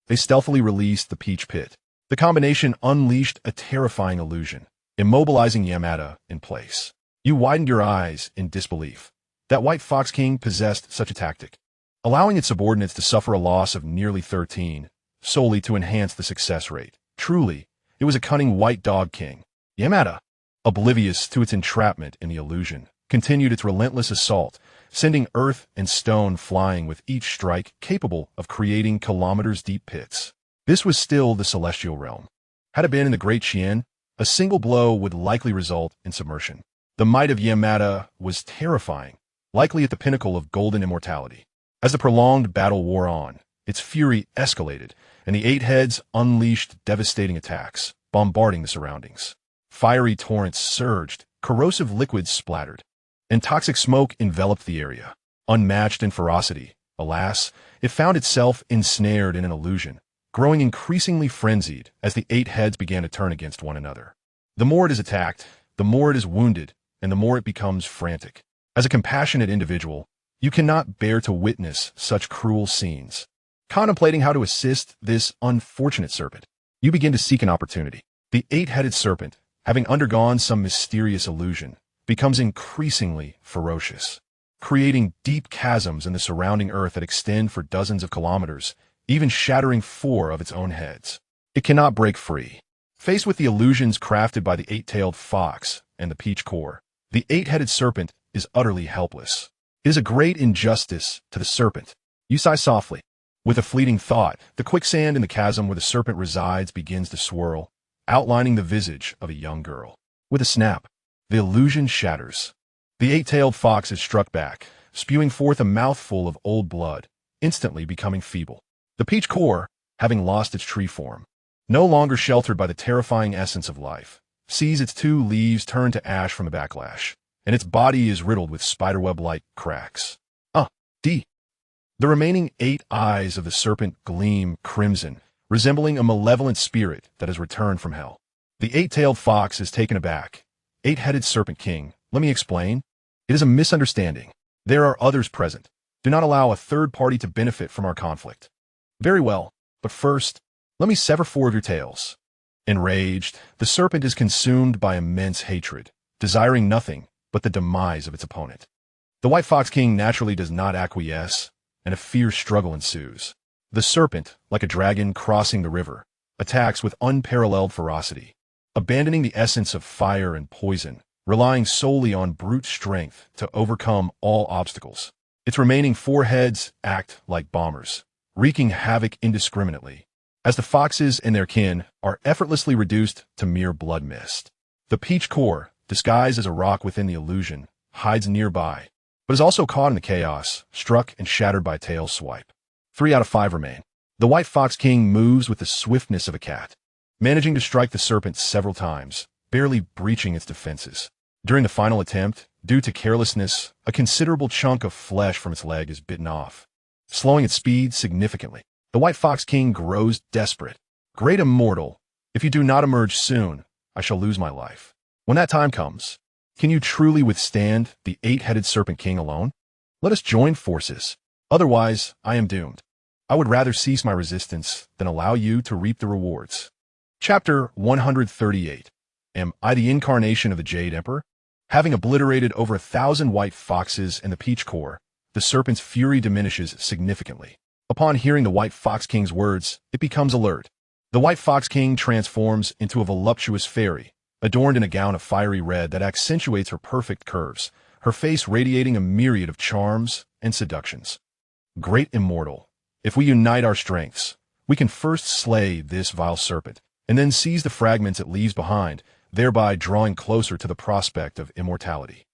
They stealthily released the peach pit. The combination unleashed a terrifying illusion, immobilizing Yamada in place. You widened your eyes in disbelief. That White Fox King possessed such a tactic, allowing its subordinates to suffer a loss of nearly 13, solely to enhance the success rate. Truly, it was a cunning white dog king. Yamada, oblivious to its entrapment in the illusion, continued its relentless assault, sending earth and stone flying with each strike capable of creating kilometers-deep pits. This was still the celestial realm. Had it been in the Great Xian, a single blow would likely result in submersion. The might of Yamada was terrifying, likely at the pinnacle of golden immortality. As the prolonged battle wore on, its fury escalated, and the eight heads unleashed devastating attacks, bombarding the surroundings. Fiery torrents surged, corrosive liquids splattered, and toxic smoke enveloped the area. Unmatched in ferocity, alas, it found itself ensnared in an illusion, growing increasingly frenzied as the eight heads began to turn against one another. The more it is attacked, the more it is wounded, and the more it becomes frantic. As a compassionate individual, you cannot bear to witness such cruel scenes. Contemplating how to assist this unfortunate serpent, you begin to seek an opportunity. The eight-headed serpent, having undergone some mysterious illusion, becomes increasingly ferocious, creating deep chasms in the surrounding earth that extend for dozens of kilometers, even shattering 4 of its own heads. It cannot break free. Faced with the illusions crafted by the eight-tailed fox and the peach core, the eight-headed serpent is utterly helpless. It is a great injustice to the serpent. You sigh softly. With a fleeting thought, the quicksand in the chasm where the serpent resides begins to swirl, outlining the visage of a young girl. With a snap, the illusion shatters. The eight-tailed fox is struck back, spewing forth a mouthful of old blood, instantly becoming feeble. The peach core, having lost its tree form, no longer sheltered by the terrifying essence of life, sees its 2 leaves turn to ash from the backlash, and its body is riddled with spiderweb-like cracks. The remaining 8 eyes of the serpent gleam crimson, resembling a malevolent spirit that has returned from hell. The eight-tailed fox is taken aback. Eight-headed serpent king, let me explain. It is a misunderstanding. There are others present. Do not allow a third party to benefit from our conflict. Very well, but first, let me sever 4 of your tails. Enraged, the serpent is consumed by immense hatred, desiring nothing but the demise of its opponent. The White Fox King naturally does not acquiesce, and a fierce struggle ensues. The serpent, like a dragon crossing the river, attacks with unparalleled ferocity, abandoning the essence of fire and poison, relying solely on brute strength to overcome all obstacles. Its remaining 4 heads act like bombers, wreaking havoc indiscriminately, as the foxes and their kin are effortlessly reduced to mere blood mist. The peach core, disguised as a rock within the illusion, hides nearby, but is also caught in the chaos, struck and shattered by a tail swipe. 3 out of 5 remain. The White Fox King moves with the swiftness of a cat, managing to strike the serpent several times, barely breaching its defenses. During the final attempt, due to carelessness, a considerable chunk of flesh from its leg is bitten off, slowing its speed significantly. The White Fox King grows desperate. Great immortal, if you do not emerge soon, I shall lose my life. When that time comes, can you truly withstand the 8-headed serpent king alone? Let us join forces. Otherwise, I am doomed. I would rather cease my resistance than allow you to reap the rewards. Chapter 138. Am I the incarnation of the Jade Emperor? Having obliterated over 1,000 white foxes and the peach core, the serpent's fury diminishes significantly. Upon hearing the White Fox King's words, it becomes alert. The White Fox King transforms into a voluptuous fairy, adorned in a gown of fiery red that accentuates her perfect curves, her face radiating a myriad of charms and seductions. Great immortal, if we unite our strengths, we can first slay this vile serpent, and then seize the fragments it leaves behind, thereby drawing closer to the prospect of immortality.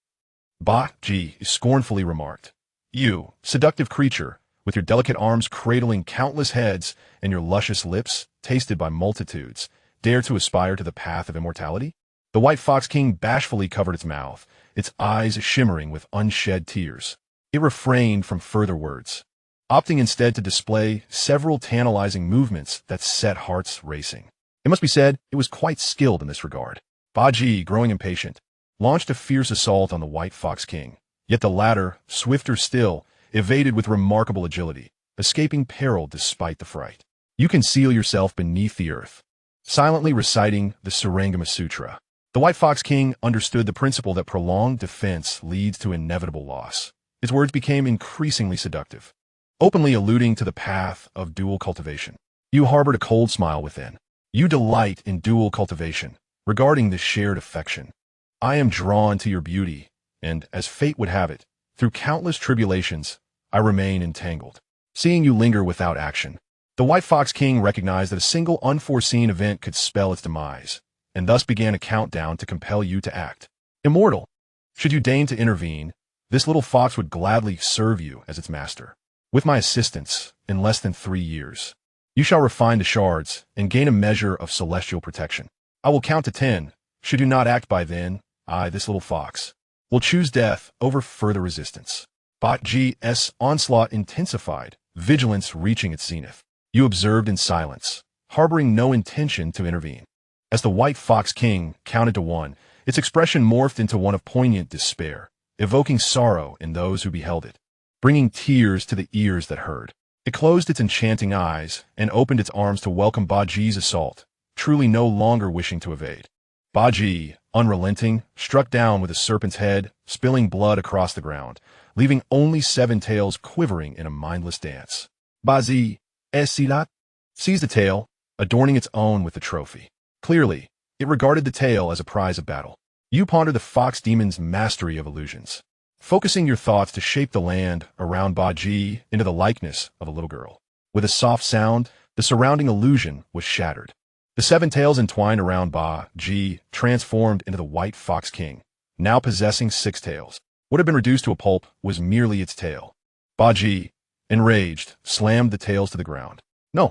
Ba Ji scornfully remarked, "You, seductive creature, with your delicate arms cradling countless heads and your luscious lips, tasted by multitudes, dare to aspire to the path of immortality?" The White Fox King bashfully covered its mouth, its eyes shimmering with unshed tears. It refrained from further words, opting instead to display several tantalizing movements that set hearts racing. It must be said, it was quite skilled in this regard. Baji, growing impatient, launched a fierce assault on the White Fox King, yet the latter, swifter still, evaded with remarkable agility, escaping peril despite the fright. You conceal yourself beneath the earth, silently reciting the Surangama Sutra. The White Fox King understood the principle that prolonged defense leads to inevitable loss. His words became increasingly seductive, openly alluding to the path of dual cultivation. You harbored a cold smile within. You delight in dual cultivation, regarding this shared affection. I am drawn to your beauty, and, as fate would have it, through countless tribulations, I remain entangled. Seeing you linger without action, the White Fox King recognized that a single unforeseen event could spell its demise, and thus began a countdown to compel you to act. Immortal, should you deign to intervene, this little fox would gladly serve you as its master. With my assistance, in less than 3 years, you shall refine the shards and gain a measure of celestial protection. I will count to 10. Should you not act by then, I, this little fox, will choose death over further resistance. Bot G's onslaught intensified, vigilance reaching its zenith. You observed in silence, harboring no intention to intervene. As the White Fox King counted to 1, its expression morphed into one of poignant despair, evoking sorrow in those who beheld it, bringing tears to the ears that heard. It closed its enchanting eyes and opened its arms to welcome Baji's assault, truly no longer wishing to evade. Baji, unrelenting, struck down with a serpent's head, spilling blood across the ground, leaving only 7 tails quivering in a mindless dance. Bazi, Silat, seized the tail, adorning its own with the trophy. Clearly, it regarded the tail as a prize of battle. You ponder the fox demon's mastery of illusions, focusing your thoughts to shape the land around Baji into the likeness of a little girl. With a soft sound, the surrounding illusion was shattered. The 7 tails entwined around Baji transformed into the White Fox King, now possessing 6 tails. What had been reduced to a pulp was merely its tail. Baji, enraged, slammed the tails to the ground. No.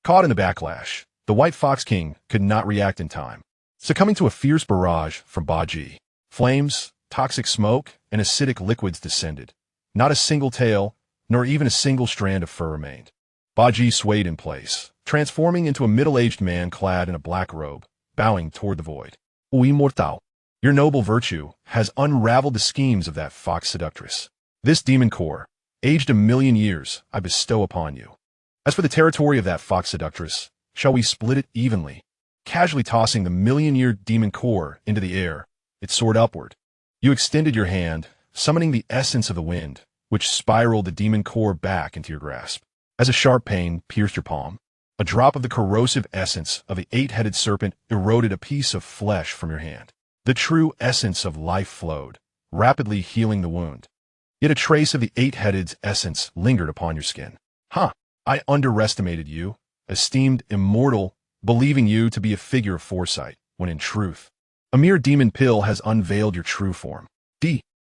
Caught in the backlash, the White Fox King could not react in time, succumbing to a fierce barrage from Baji. Flames, toxic smoke, and acidic liquids descended. Not a single tail, nor even a single strand of fur remained. Baji swayed in place, transforming into a middle-aged man clad in a black robe, bowing toward the void. O immortal, your noble virtue has unraveled the schemes of that fox seductress. This demon core, aged 1,000,000 years, I bestow upon you. As for the territory of that fox seductress, shall we split it evenly? Casually tossing the 1,000,000-year demon core into the air, it soared upward. You extended your hand, summoning the essence of the wind, which spiraled the demon core back into your grasp. As a sharp pain pierced your palm, a drop of the corrosive essence of the 8-headed serpent eroded a piece of flesh from your hand. The true essence of life flowed, rapidly healing the wound. Yet a trace of the 8-headed's essence lingered upon your skin. I underestimated you, esteemed immortal, believing you to be a figure of foresight, when in truth, a mere demon pill has unveiled your true form.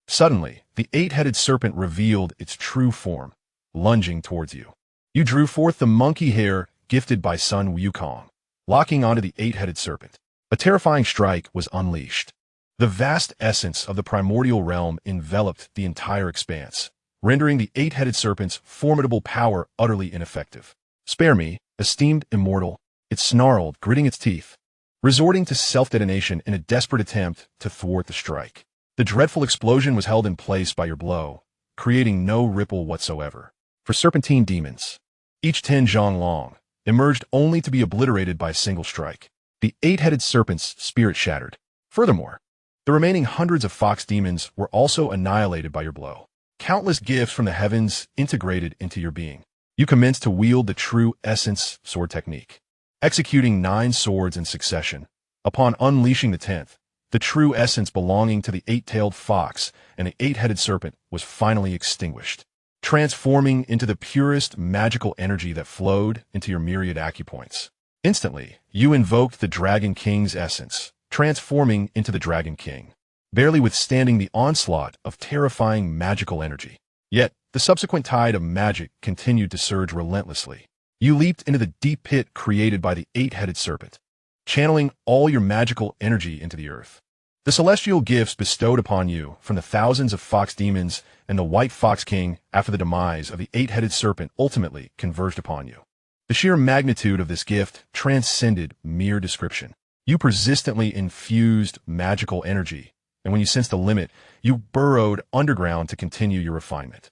Suddenly, the 8-headed serpent revealed its true form, lunging towards you. You drew forth the monkey hair gifted by Sun Wukong, locking onto the 8-headed serpent. A terrifying strike was unleashed. The vast essence of the primordial realm enveloped the entire expanse, rendering the 8-headed serpent's formidable power utterly ineffective. Spare me, esteemed immortal, it snarled, gritting its teeth, resorting to self-detonation in a desperate attempt to thwart the strike. The dreadful explosion was held in place by your blow, creating no ripple whatsoever. For serpentine demons, each 10 zhang long, emerged only to be obliterated by a single strike. The 8-headed serpent's spirit shattered. Furthermore, the remaining hundreds of fox demons were also annihilated by your blow. Countless gifts from the heavens integrated into your being. You commenced to wield the true essence sword technique, executing 9 swords in succession. Upon unleashing the 10th, the true essence belonging to the 8-tailed fox and the 8-headed serpent was finally extinguished, transforming into the purest magical energy that flowed into your myriad acupoints. Instantly, you invoked the Dragon King's essence, transforming into the Dragon King, barely withstanding the onslaught of terrifying magical energy. Yet, the subsequent tide of magic continued to surge relentlessly. You leaped into the deep pit created by the 8-headed serpent, channeling all your magical energy into the earth. The celestial gifts bestowed upon you from the thousands of fox demons and the White Fox King after the demise of the 8-headed serpent ultimately converged upon you. The sheer magnitude of this gift transcended mere description. You persistently infused magical energy, and when you sensed the limit, you burrowed underground to continue your refinement.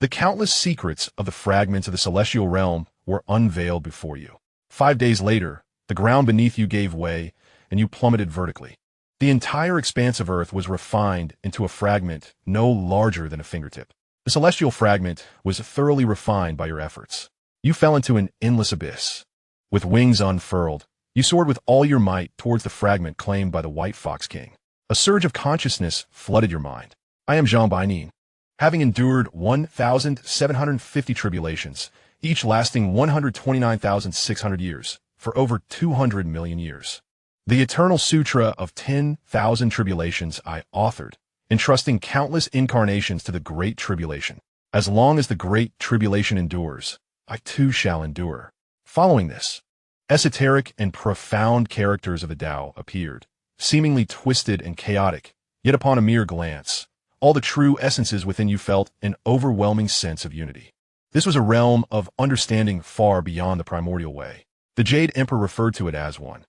The countless secrets of the fragments of the celestial realm were unveiled before you. 5 days later, the ground beneath you gave way, and you plummeted vertically. The entire expanse of Earth was refined into a fragment no larger than a fingertip. The celestial fragment was thoroughly refined by your efforts. You fell into an endless abyss. With wings unfurled, you soared with all your might towards the fragment claimed by the White Fox King. A surge of consciousness flooded your mind. I am Jean Binin. Having endured 1,750 tribulations, each lasting 129,600 years, for over 200 million years. The Eternal Sutra of 10,000 Tribulations I authored, entrusting countless incarnations to the Great Tribulation. As long as the Great Tribulation endures, I too shall endure. Following this, esoteric and profound characters of the Tao appeared, seemingly twisted and chaotic, yet upon a mere glance, all the true essences within you felt an overwhelming sense of unity. This was a realm of understanding far beyond the primordial way. The Jade Emperor referred to it as one.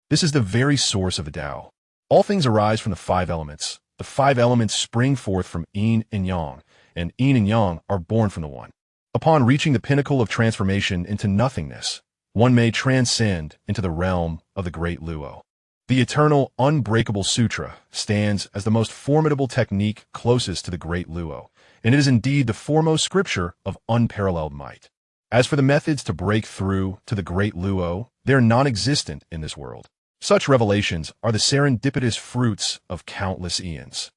This is the very source of the Tao. All things arise from the five elements. The five elements spring forth from Yin and Yang, and Yin and Yang are born from the One. Upon reaching the pinnacle of transformation into nothingness, one may transcend into the realm of the Great Luo. The Eternal Unbreakable Sutra stands as the most formidable technique closest to the Great Luo, and it is indeed the foremost scripture of unparalleled might. As for the methods to break through to the Great Luo, they are non-existent in this world. Such revelations are the serendipitous fruits of countless eons,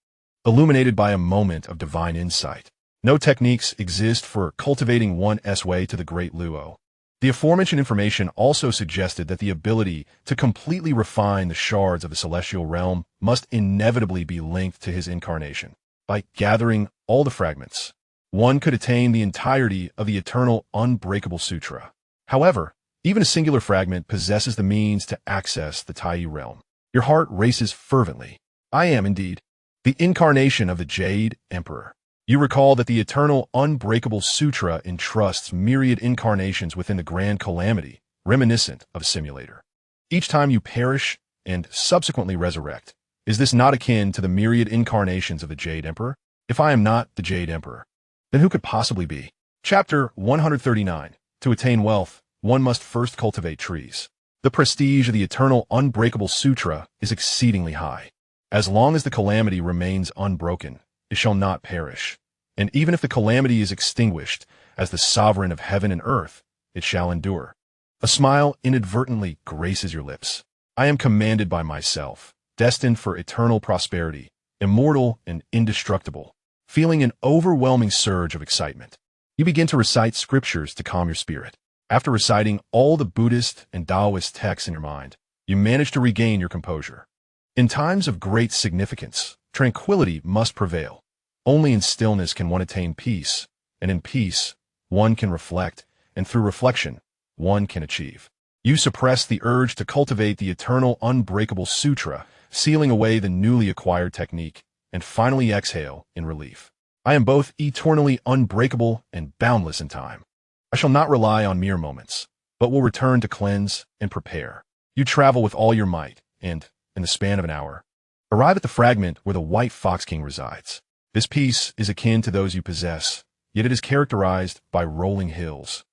illuminated by a moment of divine insight. No techniques exist for cultivating one's way to the Great Luo. The aforementioned information also suggested that the ability to completely refine the shards of the celestial realm must inevitably be linked to his incarnation. By gathering all the fragments, one could attain the entirety of the Eternal Unbreakable Sutra. However, even a singular fragment possesses the means to access the Tai realm. Your heart races fervently. I am, indeed, the incarnation of the Jade Emperor. You recall that the Eternal Unbreakable Sutra entrusts myriad incarnations within the grand calamity, reminiscent of a simulator. Each time you perish and subsequently resurrect, is this not akin to the myriad incarnations of the Jade Emperor? If I am not the Jade Emperor, then who could possibly be? Chapter 139. To attain wealth, one must first cultivate trees. The prestige of the Eternal Unbreakable Sutra is exceedingly high. As long as the calamity remains unbroken, it shall not perish. And even if the calamity is extinguished, as the sovereign of heaven and earth, it shall endure. A smile inadvertently graces your lips. I am commanded by myself, destined for eternal prosperity, immortal and indestructible. Feeling an overwhelming surge of excitement, you begin to recite scriptures to calm your spirit. After reciting all the Buddhist and Taoist texts in your mind, you manage to regain your composure. In times of great significance, tranquility must prevail. Only in stillness can one attain peace, and in peace, one can reflect, and through reflection, one can achieve. You suppress the urge to cultivate the Eternal Unbreakable Sutra, sealing away the newly acquired technique, and finally exhale in relief. I am both eternally unbreakable and boundless in time. I shall not rely on mere moments, but will return to cleanse and prepare. You travel with all your might, and, in the span of an hour, arrive at the fragment where the White Fox King resides. This piece is akin to those you possess, yet it is characterized by rolling hills,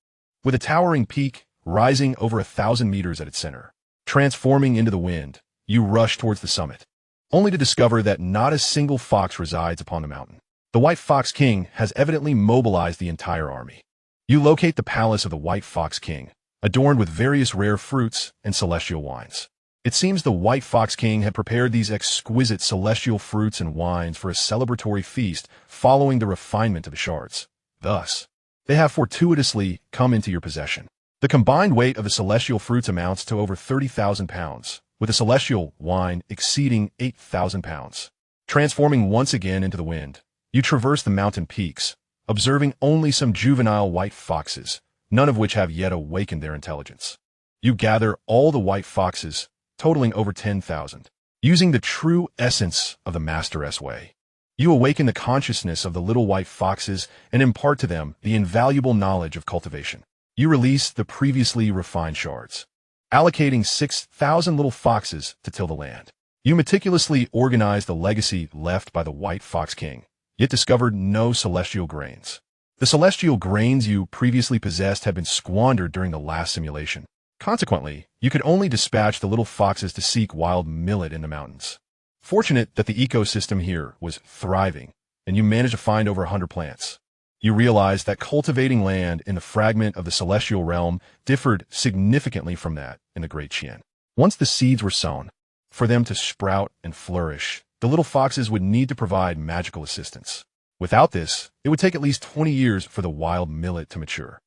with a towering peak rising over 1,000 meters at its center. Transforming into the wind, you rush towards the summit, only to discover that not a single fox resides upon the mountain. The White Fox King has evidently mobilized the entire army. You locate the palace of the White Fox King, adorned with various rare fruits and celestial wines. It seems the White Fox King had prepared these exquisite celestial fruits and wines for a celebratory feast following the refinement of the shards. Thus, they have fortuitously come into your possession. The combined weight of the celestial fruits amounts to over 30,000 pounds, with the celestial wine exceeding 8,000 pounds. Transforming once again into the wind, you traverse the mountain peaks, observing only some juvenile white foxes, none of which have yet awakened their intelligence. You gather all the white foxes, totaling over 10,000. Using the true essence of the Master's way, you awaken the consciousness of the little white foxes and impart to them the invaluable knowledge of cultivation. You release the previously refined shards, allocating 6,000 little foxes to till the land. You meticulously organize the legacy left by the White Fox King, yet discovered no celestial grains. The celestial grains you previously possessed had been squandered during the last simulation. Consequently, you could only dispatch the little foxes to seek wild millet in the mountains. Fortunate that the ecosystem here was thriving, and you managed to find over 100 plants. You realized that cultivating land in the fragment of the celestial realm differed significantly from that in the Great Xian. Once the seeds were sown, for them to sprout and flourish, the little foxes would need to provide magical assistance. Without this, it would take at least 20 years for the wild millet to mature.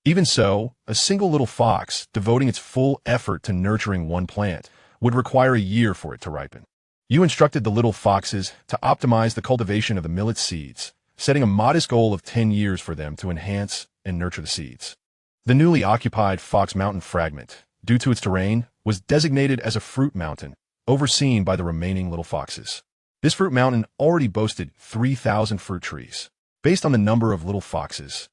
Even so, a single little fox, devoting its full effort to nurturing one plant, would require a year for it to ripen. You instructed the little foxes to optimize the cultivation of the millet seeds, setting a modest goal of 10 years for them to enhance and nurture the seeds. The newly occupied Fox Mountain fragment, due to its terrain, was designated as a fruit mountain, overseen by the remaining little foxes. This fruit mountain already boasted 3,000 fruit trees. Based on the number of little foxes,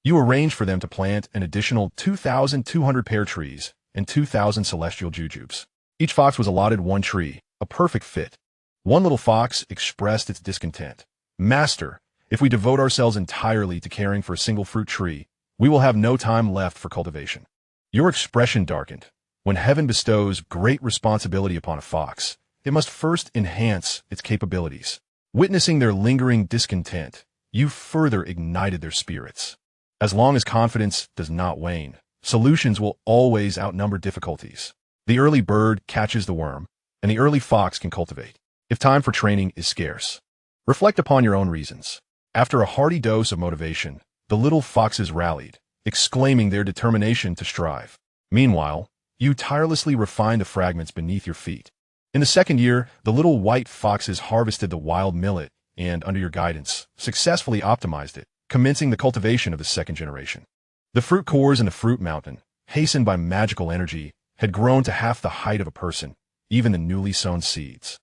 you arranged for them to plant an additional 2,200 pear trees and 2,000 celestial jujubes. Each fox was allotted one tree, a perfect fit. One little fox expressed its discontent. "Master, if we devote ourselves entirely to caring for a single fruit tree, we will have no time left for cultivation." Your expression darkened. When heaven bestows great responsibility upon a fox, it must first enhance its capabilities. Witnessing their lingering discontent, you further ignited their spirits. As long as confidence does not wane, solutions will always outnumber difficulties. The early bird catches the worm, and the early fox can cultivate. If time for training is scarce, reflect upon your own reasons. After a hearty dose of motivation, the little foxes rallied, exclaiming their determination to strive. Meanwhile, you tirelessly refined the fragments beneath your feet. In the second year, the little white foxes harvested the wild millet and, under your guidance, successfully optimized it, commencing the cultivation of the second generation. The fruit cores in the fruit mountain, hastened by magical energy, had grown to half the height of a person, even the newly sown seeds.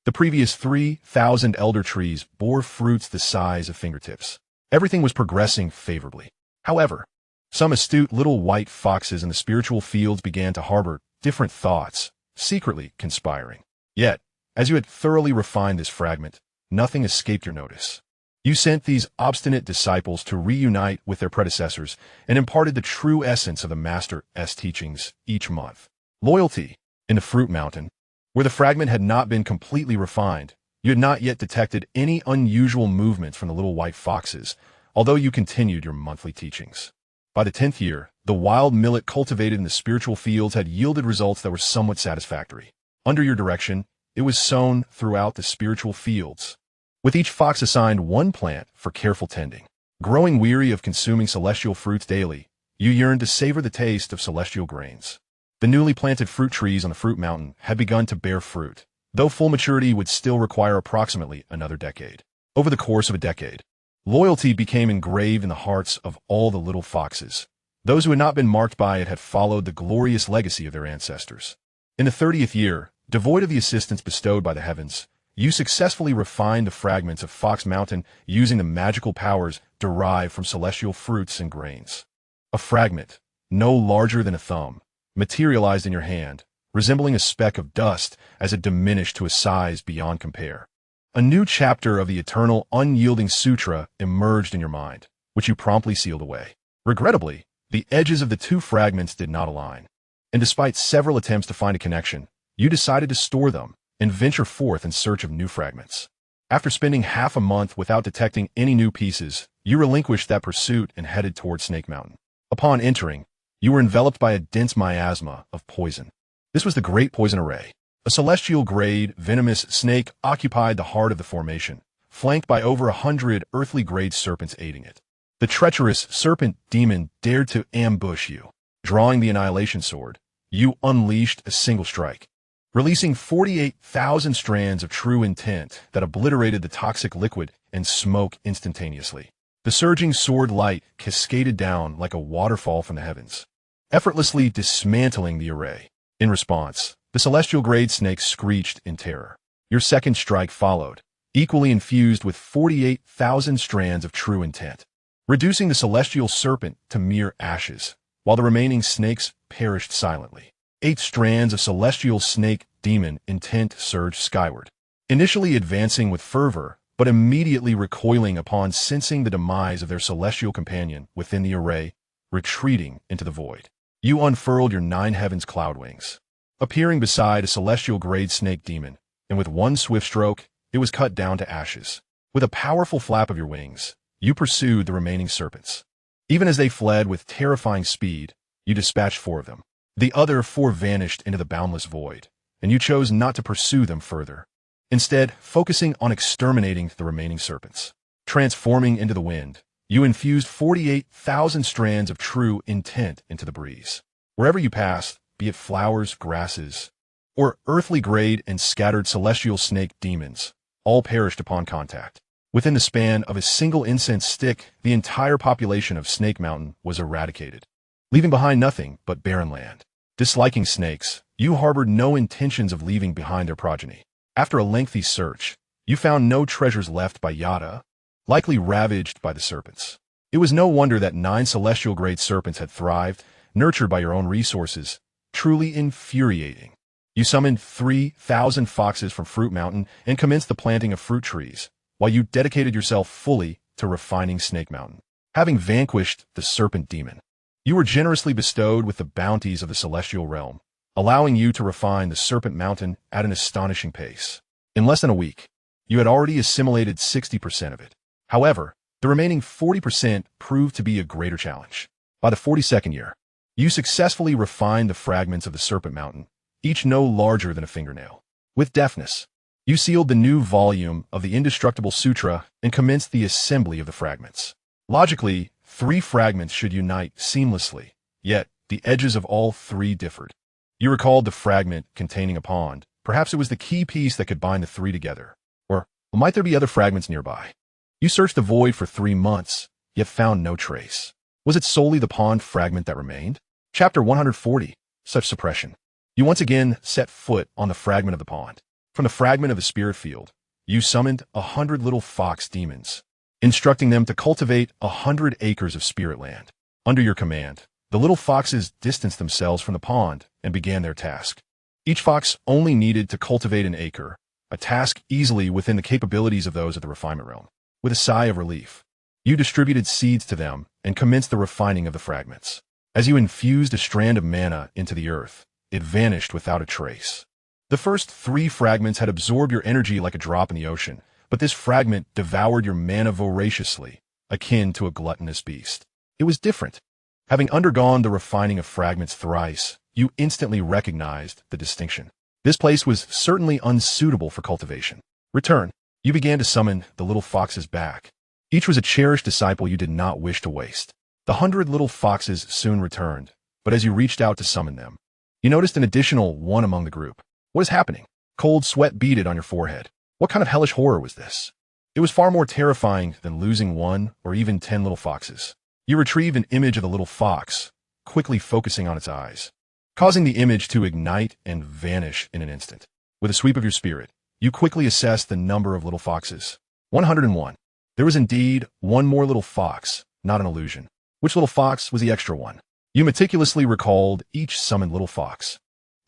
The previous 3,000 elder trees bore fruits the size of fingertips. Everything was progressing favorably. However, some astute little white foxes in the spiritual fields began to harbor different thoughts, secretly conspiring. Yet, as you had thoroughly refined this fragment, nothing escaped your notice. You sent these obstinate disciples to reunite with their predecessors and imparted the true essence of the Master's teachings each month. Loyalty. In the fruit mountain, where the fragment had not been completely refined, you had not yet detected any unusual movements from the little white foxes, although you continued your monthly teachings. By the 10th year, the wild millet cultivated in the spiritual fields had yielded results that were somewhat satisfactory. Under your direction, it was sown throughout the spiritual fields, with each fox assigned one plant for careful tending. Growing weary of consuming celestial fruits daily, you yearned to savor the taste of celestial grains. The newly planted fruit trees on the fruit mountain had begun to bear fruit, though full maturity would still require approximately another decade. Over the course of a decade, loyalty became engraved in the hearts of all the little foxes. Those who had not been marked by it had followed the glorious legacy of their ancestors. In the 30th year, devoid of the assistance bestowed by the heavens, you successfully refined the fragments of Fox Mountain using the magical powers derived from celestial fruits and grains. A fragment, no larger than a thumb, materialized in your hand, resembling a speck of dust as it diminished to a size beyond compare. A new chapter of the eternal, unyielding sutra emerged in your mind, which you promptly sealed away. Regrettably, the edges of the two fragments did not align, and despite several attempts to find a connection, you decided to store them and venture forth in search of new fragments. After spending half a month without detecting any new pieces, you relinquished that pursuit and headed toward Snake Mountain. Upon entering, you were enveloped by a dense miasma of poison. This was the Great Poison Array. A celestial-grade, venomous snake occupied the heart of the formation, flanked by over 100 earthly-grade serpents aiding it. The treacherous serpent demon dared to ambush you. Drawing the annihilation sword, you unleashed a single strike, releasing 48,000 strands of true intent that obliterated the toxic liquid and smoke instantaneously. The surging sword light cascaded down like a waterfall from the heavens, effortlessly dismantling the array. In response, the celestial-grade snake screeched in terror. Your second strike followed, equally infused with 48,000 strands of true intent, reducing the celestial serpent to mere ashes, while the remaining snakes perished silently. 8 strands of celestial snake demon intent surged skyward, initially advancing with fervor, but immediately recoiling upon sensing the demise of their celestial companion within the array, retreating into the void. You unfurled your 9 heavens cloud wings, appearing beside a celestial-grade snake demon, and with one swift stroke, it was cut down to ashes. With a powerful flap of your wings, you pursued the remaining serpents. Even as they fled with terrifying speed, you dispatched 4 of them. The other 4 vanished into the boundless void, and you chose not to pursue them further, instead focusing on exterminating the remaining serpents. Transforming into the wind, you infused 48,000 strands of true intent into the breeze. Wherever you passed, be it flowers, grasses, or earthly grade and scattered celestial snake demons, all perished upon contact. Within the span of a single incense stick, the entire population of Snake Mountain was eradicated, leaving behind nothing but barren land. Disliking snakes, you harbored no intentions of leaving behind their progeny. After a lengthy search, you found no treasures left by Yada, likely ravaged by the serpents. It was no wonder that 9 celestial-grade serpents had thrived, nurtured by your own resources. Truly infuriating. You summoned 3,000 foxes from Fruit Mountain and commenced the planting of fruit trees, while you dedicated yourself fully to refining Snake Mountain. Having vanquished the serpent demon, you were generously bestowed with the bounties of the celestial realm, allowing you to refine the Serpent Mountain at an astonishing pace. In less than a week, you had already assimilated 60% of it. However, the remaining 40% proved to be a greater challenge. By the 42nd year, you successfully refined the fragments of the Serpent Mountain, each no larger than a fingernail. With deftness, you sealed the new volume of the Indestructible Sutra and commenced the assembly of the fragments. Logically, 3 fragments should unite seamlessly, yet the edges of all 3 differed. You recalled the fragment containing a pond. Perhaps it was the key piece that could bind the 3 together. Or might there be other fragments nearby? You searched the void for 3 months, yet found no trace. Was it solely the pond fragment that remained? Chapter 140. Such suppression. You once again set foot on the fragment of the pond. From the fragment of the spirit field, you summoned 100 little fox demons, instructing them to cultivate 100 acres of spirit land. Under your command, the little foxes distanced themselves from the pond and began their task. Each fox only needed to cultivate an acre, a task easily within the capabilities of those of the refinement realm. With a sigh of relief, you distributed seeds to them and commenced the refining of the fragments. As you infused a strand of mana into the earth, it vanished without a trace. The first 3 fragments had absorbed your energy like a drop in the ocean, but this fragment devoured your mana voraciously, akin to a gluttonous beast. It was different. Having undergone the refining of fragments thrice, you instantly recognized the distinction. This place was certainly unsuitable for cultivation. Return. You began to summon the little foxes back. Each was a cherished disciple you did not wish to waste. The 100 little foxes soon returned, but as you reached out to summon them, you noticed an additional one among the group. What is happening? Cold sweat beaded on your forehead. What kind of hellish horror was this? It was far more terrifying than losing 1 or even 10 little foxes. You retrieved an image of the little fox, quickly focusing on its eyes, causing the image to ignite and vanish in an instant. With a sweep of your spirit, you quickly assessed the number of little foxes. 101. There was indeed 1 more little fox, not an illusion. Which little fox was the extra one? You meticulously recalled each summoned little fox,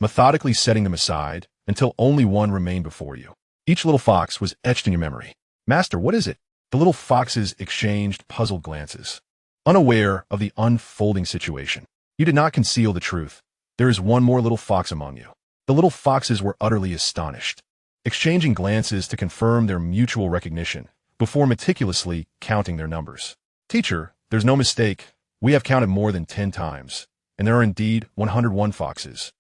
methodically setting them aside until only 1 remained before you. Each little fox was etched in your memory. Master, what is it? The little foxes exchanged puzzled glances, unaware of the unfolding situation. You did not conceal the truth. There is 1 more little fox among you. The little foxes were utterly astonished, exchanging glances to confirm their mutual recognition before meticulously counting their numbers. Teacher, there's no mistake. We have counted more than 10 times, and there are indeed 101 foxes.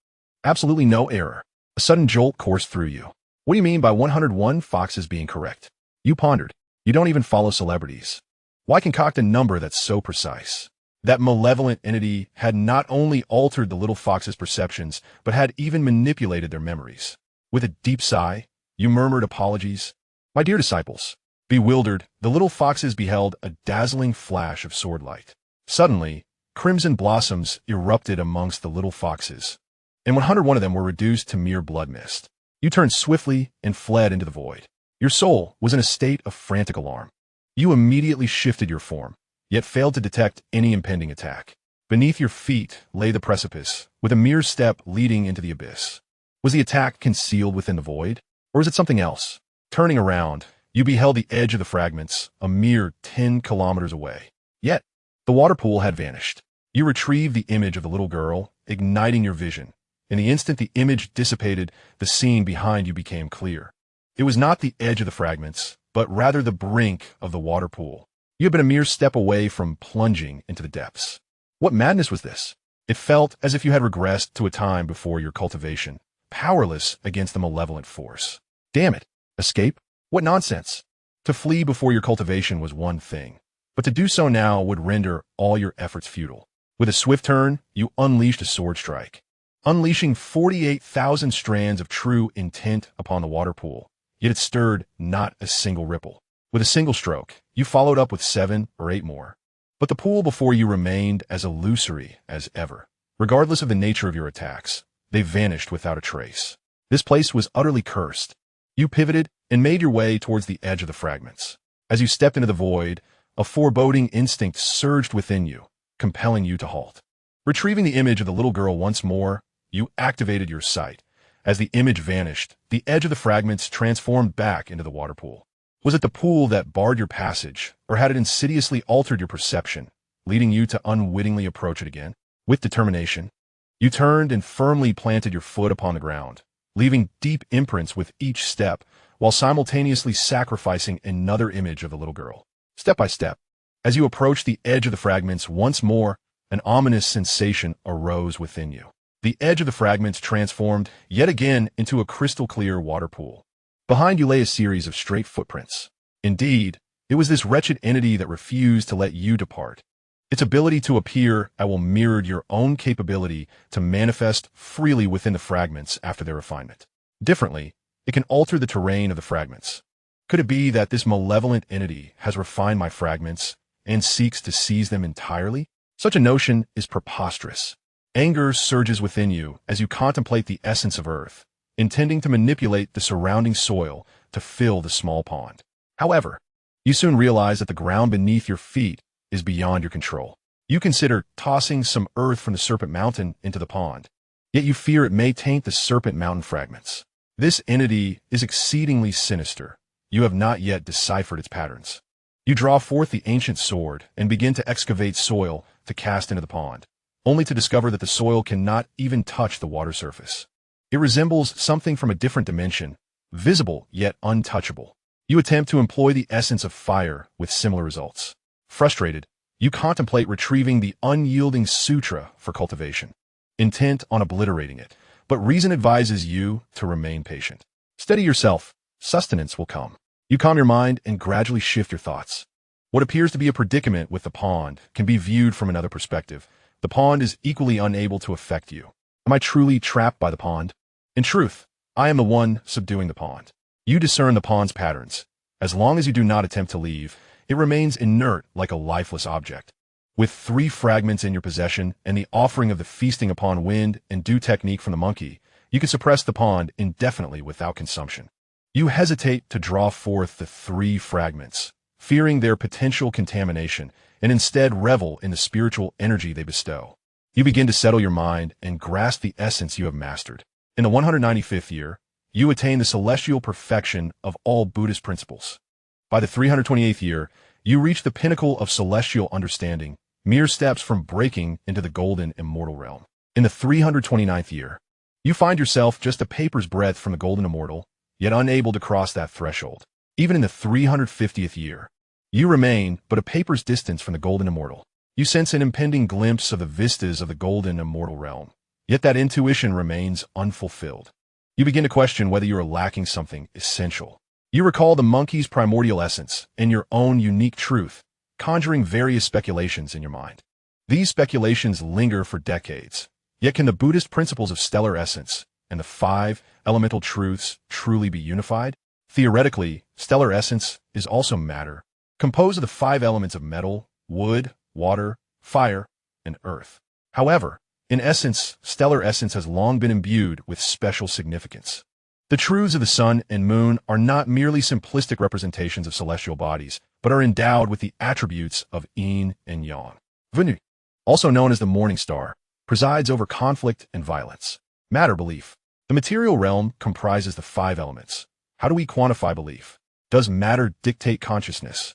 Absolutely no error. A sudden jolt coursed through you. What do you mean by 101 foxes being correct? You pondered. You don't even follow celebrities. Why concoct a number that's so precise? That malevolent entity had not only altered the little fox's perceptions, but had even manipulated their memories. With a deep sigh, you murmured apologies. My dear disciples. Bewildered, the little foxes beheld a dazzling flash of sword light. Suddenly, crimson blossoms erupted amongst the little foxes, and 101 of them were reduced to mere blood mist. You turned swiftly and fled into the void. Your soul was in a state of frantic alarm. You immediately shifted your form, yet failed to detect any impending attack. Beneath your feet lay the precipice, with a mere step leading into the abyss. Was the attack concealed within the void, or was it something else? Turning around, you beheld the edge of the fragments, a mere 10 kilometers away. Yet, the water pool had vanished. You retrieved the image of the little girl, igniting your vision, In the instant the image dissipated, the scene behind you became clear. It was not the edge of the fragments, but rather the brink of the water pool. You had been a mere step away from plunging into the depths. What madness was this? It felt as if you had regressed to a time before your cultivation, powerless against the malevolent force. Damn it! Escape? What nonsense! To flee before your cultivation was one thing, but to do so now would render all your efforts futile. With a swift turn, you unleashed a sword strike, unleashing 48,000 strands of true intent upon the water pool, yet it stirred not a single ripple. With a single stroke, you followed up with 7 or 8 more. But the pool before you remained as illusory as ever. Regardless of the nature of your attacks, they vanished without a trace. This place was utterly cursed. You pivoted and made your way towards the edge of the fragments. As you stepped into the void, a foreboding instinct surged within you, compelling you to halt. Retrieving the image of the little girl once more, you activated your sight. As the image vanished, the edge of the fragments transformed back into the water pool. Was it the pool that barred your passage, or had it insidiously altered your perception, leading you to unwittingly approach it again? With determination, you turned and firmly planted your foot upon the ground, leaving deep imprints with each step, while simultaneously sacrificing another image of the little girl. Step by step, as you approached the edge of the fragments once more, an ominous sensation arose within you. The edge of the fragments transformed yet again into a crystal-clear water pool. Behind you lay a series of straight footprints. Indeed, it was this wretched entity that refused to let you depart. Its ability to appear mirrored your own capability to manifest freely within the fragments after their refinement. Differently, it can alter the terrain of the fragments. Could it be that this malevolent entity has refined my fragments and seeks to seize them entirely? Such a notion is preposterous. Anger surges within you as you contemplate the essence of Earth, intending to manipulate the surrounding soil to fill the small pond. However, you soon realize that the ground beneath your feet is beyond your control. You consider tossing some earth from the Serpent Mountain into the pond, yet you fear it may taint the Serpent Mountain fragments. This entity is exceedingly sinister. You have not yet deciphered its patterns. You draw forth the ancient sword and begin to excavate soil to cast into the pond, only to discover that the soil cannot even touch the water surface. It resembles something from a different dimension, visible yet untouchable. You attempt to employ the essence of fire with similar results. Frustrated, you contemplate retrieving the unyielding sutra for cultivation, intent on obliterating it, but reason advises you to remain patient. Steady yourself, sustenance will come. You calm your mind and gradually shift your thoughts. What appears to be a predicament with the pond can be viewed from another perspective. The pond is equally unable to affect you. Am I truly trapped by the pond? In truth, I am the one subduing the pond. You discern the pond's patterns. As long as you do not attempt to leave, it remains inert like a lifeless object. With 3 fragments in your possession and the offering of the feasting upon wind and dew technique from the monkey, you can suppress the pond indefinitely without consumption. You hesitate to draw forth the 3 fragments, fearing their potential contamination, and instead revel in the spiritual energy they bestow. You begin to settle your mind and grasp the essence you have mastered. In the 195th year, you attain the celestial perfection of all Buddhist principles. By the 328th year, you reach the pinnacle of celestial understanding, mere steps from breaking into the golden immortal realm. In the 329th year, you find yourself just a paper's breadth from the golden immortal, yet unable to cross that threshold. Even in the 350th year, you remain but a paper's distance from the golden immortal. You sense an impending glimpse of the vistas of the golden immortal realm, yet that intuition remains unfulfilled. You begin to question whether you are lacking something essential. You recall the monkey's primordial essence and your own unique truth, conjuring various speculations in your mind. These speculations linger for decades, yet can the Buddhist principles of stellar essence and the 5 elemental truths truly be unified? Theoretically, stellar essence is also matter, composed of the 5 elements of metal, wood, water, fire, and earth. However, in essence, stellar essence has long been imbued with special significance. The truths of the sun and moon are not merely simplistic representations of celestial bodies, but are endowed with the attributes of yin and yang. Venu, also known as the morning star, presides over conflict and violence. Matter belief. The material realm comprises the 5 elements. How do we quantify belief? Does matter dictate consciousness?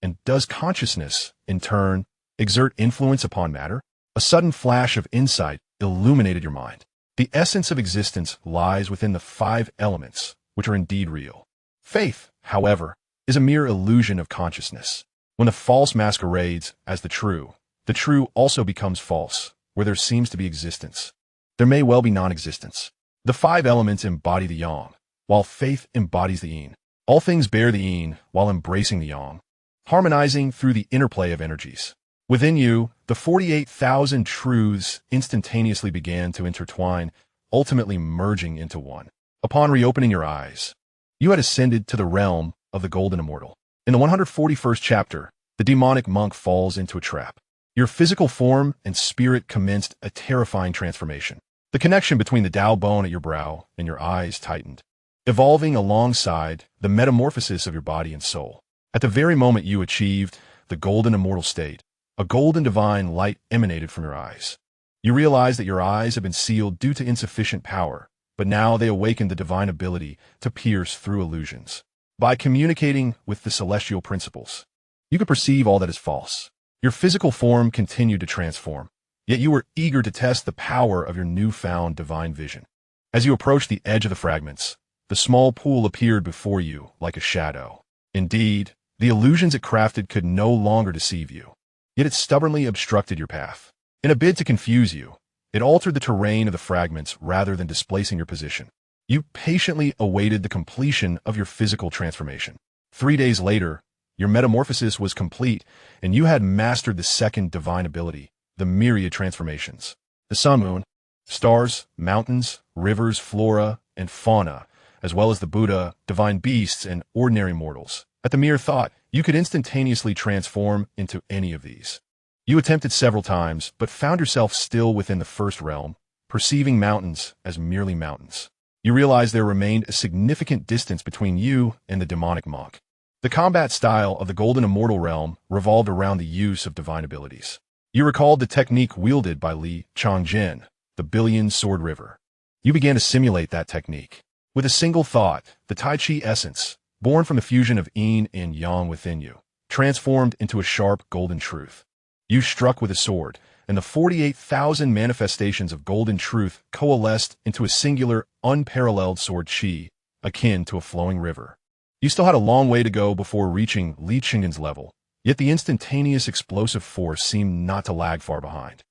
And does consciousness, in turn, exert influence upon matter? A sudden flash of insight illuminated your mind. The essence of existence lies within the 5 elements, which are indeed real. Faith, however, is a mere illusion of consciousness. When the false masquerades as the true also becomes false, where there seems to be existence. There may well be non-existence. The 5 elements embody the yang, while faith embodies the yin. All things bear the yin while embracing the yang, harmonizing through the interplay of energies. Within you, the 48,000 truths instantaneously began to intertwine, ultimately merging into one. Upon reopening your eyes, you had ascended to the realm of the golden immortal. In the 141st chapter, the demonic monk falls into a trap. Your physical form and spirit commenced a terrifying transformation. The connection between the Tao bone at your brow and your eyes tightened, evolving alongside the metamorphosis of your body and soul. At the very moment you achieved the golden immortal state, a golden divine light emanated from your eyes. You realized that your eyes had been sealed due to insufficient power, but now they awakened the divine ability to pierce through illusions. By communicating with the celestial principles, you could perceive all that is false. Your physical form continued to transform, yet you were eager to test the power of your newfound divine vision. As you approached the edge of the fragments, the small pool appeared before you like a shadow. Indeed, the illusions it crafted could no longer deceive you, yet it stubbornly obstructed your path. In a bid to confuse you, it altered the terrain of the fragments rather than displacing your position. You patiently awaited the completion of your physical transformation. 3 days later, your metamorphosis was complete, and you had mastered the second divine ability, the myriad transformations. The sun, moon, stars, mountains, rivers, flora, and fauna, as well as the Buddha, divine beasts, and ordinary mortals. At the mere thought, you could instantaneously transform into any of these. You attempted several times, but found yourself still within the first realm, perceiving mountains as merely mountains. You realized there remained a significant distance between you and the demonic monk. The combat style of the golden immortal realm revolved around the use of divine abilities. You recalled the technique wielded by Li Changjin, the billion sword river. You began to simulate that technique. With a single thought, the Tai Chi essence, born from the fusion of yin and yang within you, transformed into a sharp golden truth. You struck with a sword, and the 48,000 manifestations of golden truth coalesced into a singular, unparalleled sword chi, akin to a flowing river. You still had a long way to go before reaching Li Chingen's level, yet the instantaneous explosive force seemed not to lag far behind.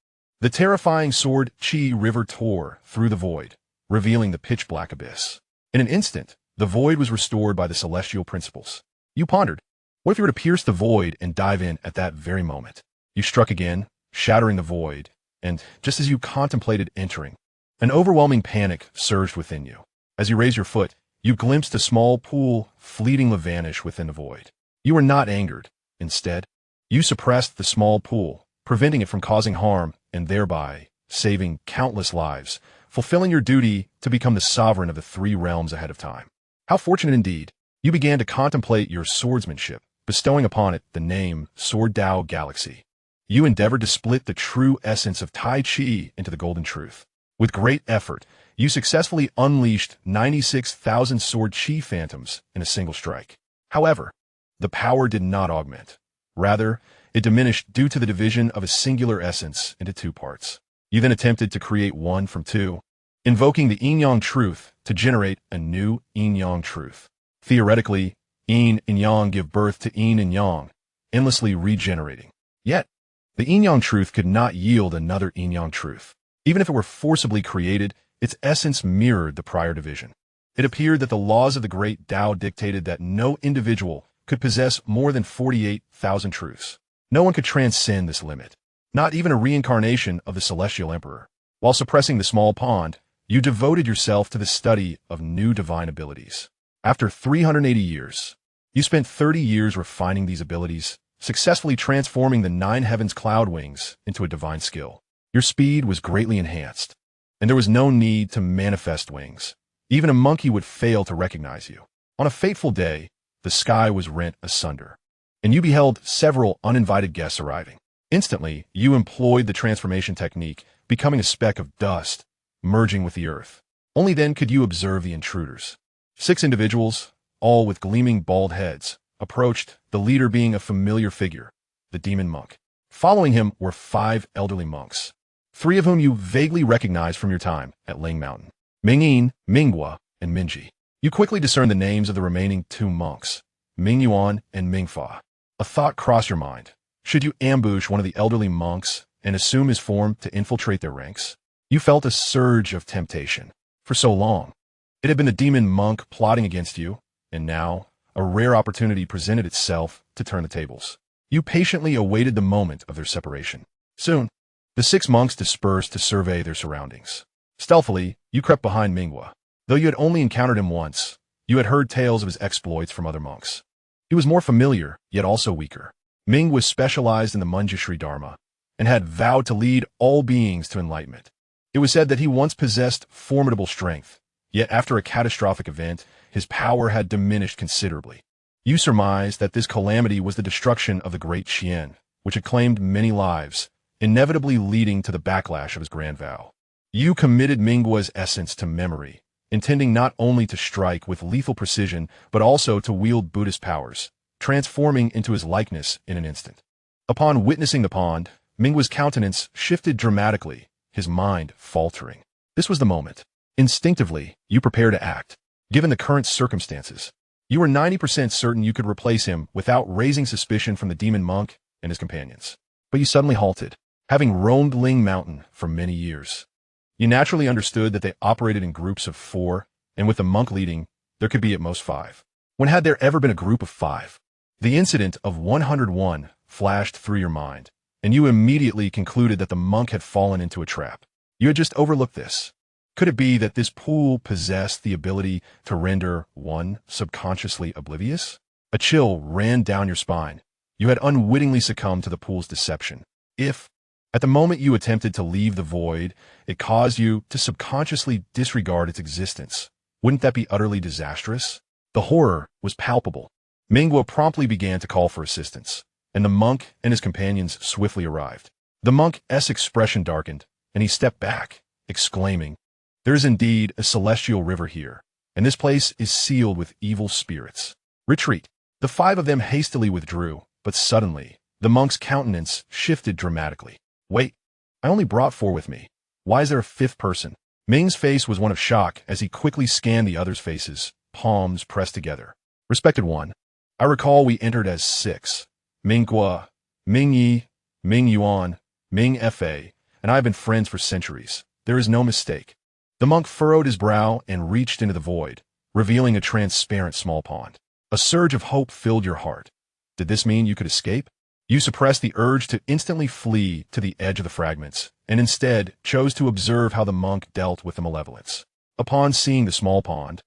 The terrifying sword chi river tore through the void, revealing the pitch-black abyss. In an instant, the void was restored by the celestial principles. You pondered, what if you were to pierce the void and dive in at that very moment? You struck again, shattering the void, and just as you contemplated entering, an overwhelming panic surged within you. As you raised your foot, you glimpsed a small pool fleetingly vanish within the void. You were not angered. Instead, you suppressed the small pool, preventing it from causing harm and thereby saving countless lives, fulfilling your duty to become the sovereign of the 3 realms ahead of time. How fortunate indeed. You began to contemplate your swordsmanship, bestowing upon it the name Sword Tao Galaxy. You endeavored to split the true essence of Tai Chi into the golden truth. With great effort, you successfully unleashed 96,000 sword chi phantoms in a single strike. However, the power did not augment. Rather, it diminished due to the division of a singular essence into 2 parts. You then attempted to create one from 2, invoking the yin-yang truth to generate a new yin-yang truth. Theoretically, yin and yang give birth to yin and yang, endlessly regenerating. Yet, the yin-yang truth could not yield another yin-yang truth. Even if it were forcibly created, its essence mirrored the prior division. It appeared that the laws of the great Tao dictated that no individual could possess more than 48,000 truths. No one could transcend this limit, not even a reincarnation of the celestial emperor. While suppressing the small pond, you devoted yourself to the study of new divine abilities. After 380 years, you spent 30 years refining these abilities, successfully transforming the 9 heavens cloud wings into a divine skill. Your speed was greatly enhanced, and there was no need to manifest wings. Even a monkey would fail to recognize you. On a fateful day, the sky was rent asunder, and you beheld several uninvited guests arriving. Instantly, you employed the transformation technique, becoming a speck of dust, merging with the earth. Only then could you observe the intruders. 6 individuals, all with gleaming bald heads, approached, the leader being a familiar figure, the demon monk. Following him were 5 elderly monks, three of whom you vaguely recognize from your time at Ling Mountain: Mingyin, Minghua, and Minji. You quickly discern the names of the remaining two monks, Mingyuan and Mingfa. A thought crossed your mind. Should you ambush one of the elderly monks and assume his form to infiltrate their ranks? You felt a surge of temptation. For so long, it had been the demon monk plotting against you, and now a rare opportunity presented itself to turn the tables. You patiently awaited the moment of their separation. Soon, the six monks dispersed to survey their surroundings. Stealthily, you crept behind Minghua. Though you had only encountered him once, you had heard tales of his exploits from other monks. He was more familiar, yet also weaker. Ming was specialized in the Manjushri Dharma and had vowed to lead all beings to enlightenment. It was said that he once possessed formidable strength, yet after a catastrophic event, his power had diminished considerably. You surmised that this calamity was the destruction of the great Xian, which had claimed many lives, inevitably leading to the backlash of his grand vow. You committed Minghua's essence to memory, intending not only to strike with lethal precision, but also to wield Buddhist powers, transforming into his likeness in an instant. Upon witnessing the pond, Minghua's countenance shifted dramatically, his mind faltering. This was the moment. Instinctively, you prepared to act. Given the current circumstances, you were 90% certain you could replace him without raising suspicion from the demon monk and his companions. But you suddenly halted, having roamed Ling Mountain for many years. You naturally understood that they operated in groups of 4, and with the monk leading, there could be at most 5. When had there ever been a group of 5? The incident of 101 flashed through your mind, and you immediately concluded that the monk had fallen into a trap. You had just overlooked this. Could it be that this pool possessed the ability to render one subconsciously oblivious? A chill ran down your spine. You had unwittingly succumbed to the pool's deception. If, at the moment you attempted to leave the void, it caused you to subconsciously disregard its existence, wouldn't that be utterly disastrous? The horror was palpable. Minghua promptly began to call for assistance, and the monk and his companions swiftly arrived. The monk's expression darkened, and he stepped back, exclaiming, "There is indeed a celestial river here, and this place is sealed with evil spirits. Retreat." The 5 of them hastily withdrew, but suddenly, the monk's countenance shifted dramatically. "Wait, I only brought 4 with me. Why is there a 5th person?" Ming's face was one of shock as he quickly scanned the others' faces, palms pressed together. "Respected one, I recall we entered as 6. Minghua, Mingyi, Mingyuan, Mingfa, and I have been friends for centuries. There is no mistake." The monk furrowed his brow and reached into the void, revealing a transparent small pond. A surge of hope filled your heart. Did this mean you could escape? You suppressed the urge to instantly flee to the edge of the fragments, and instead chose to observe how the monk dealt with the malevolence. Upon seeing the small pond,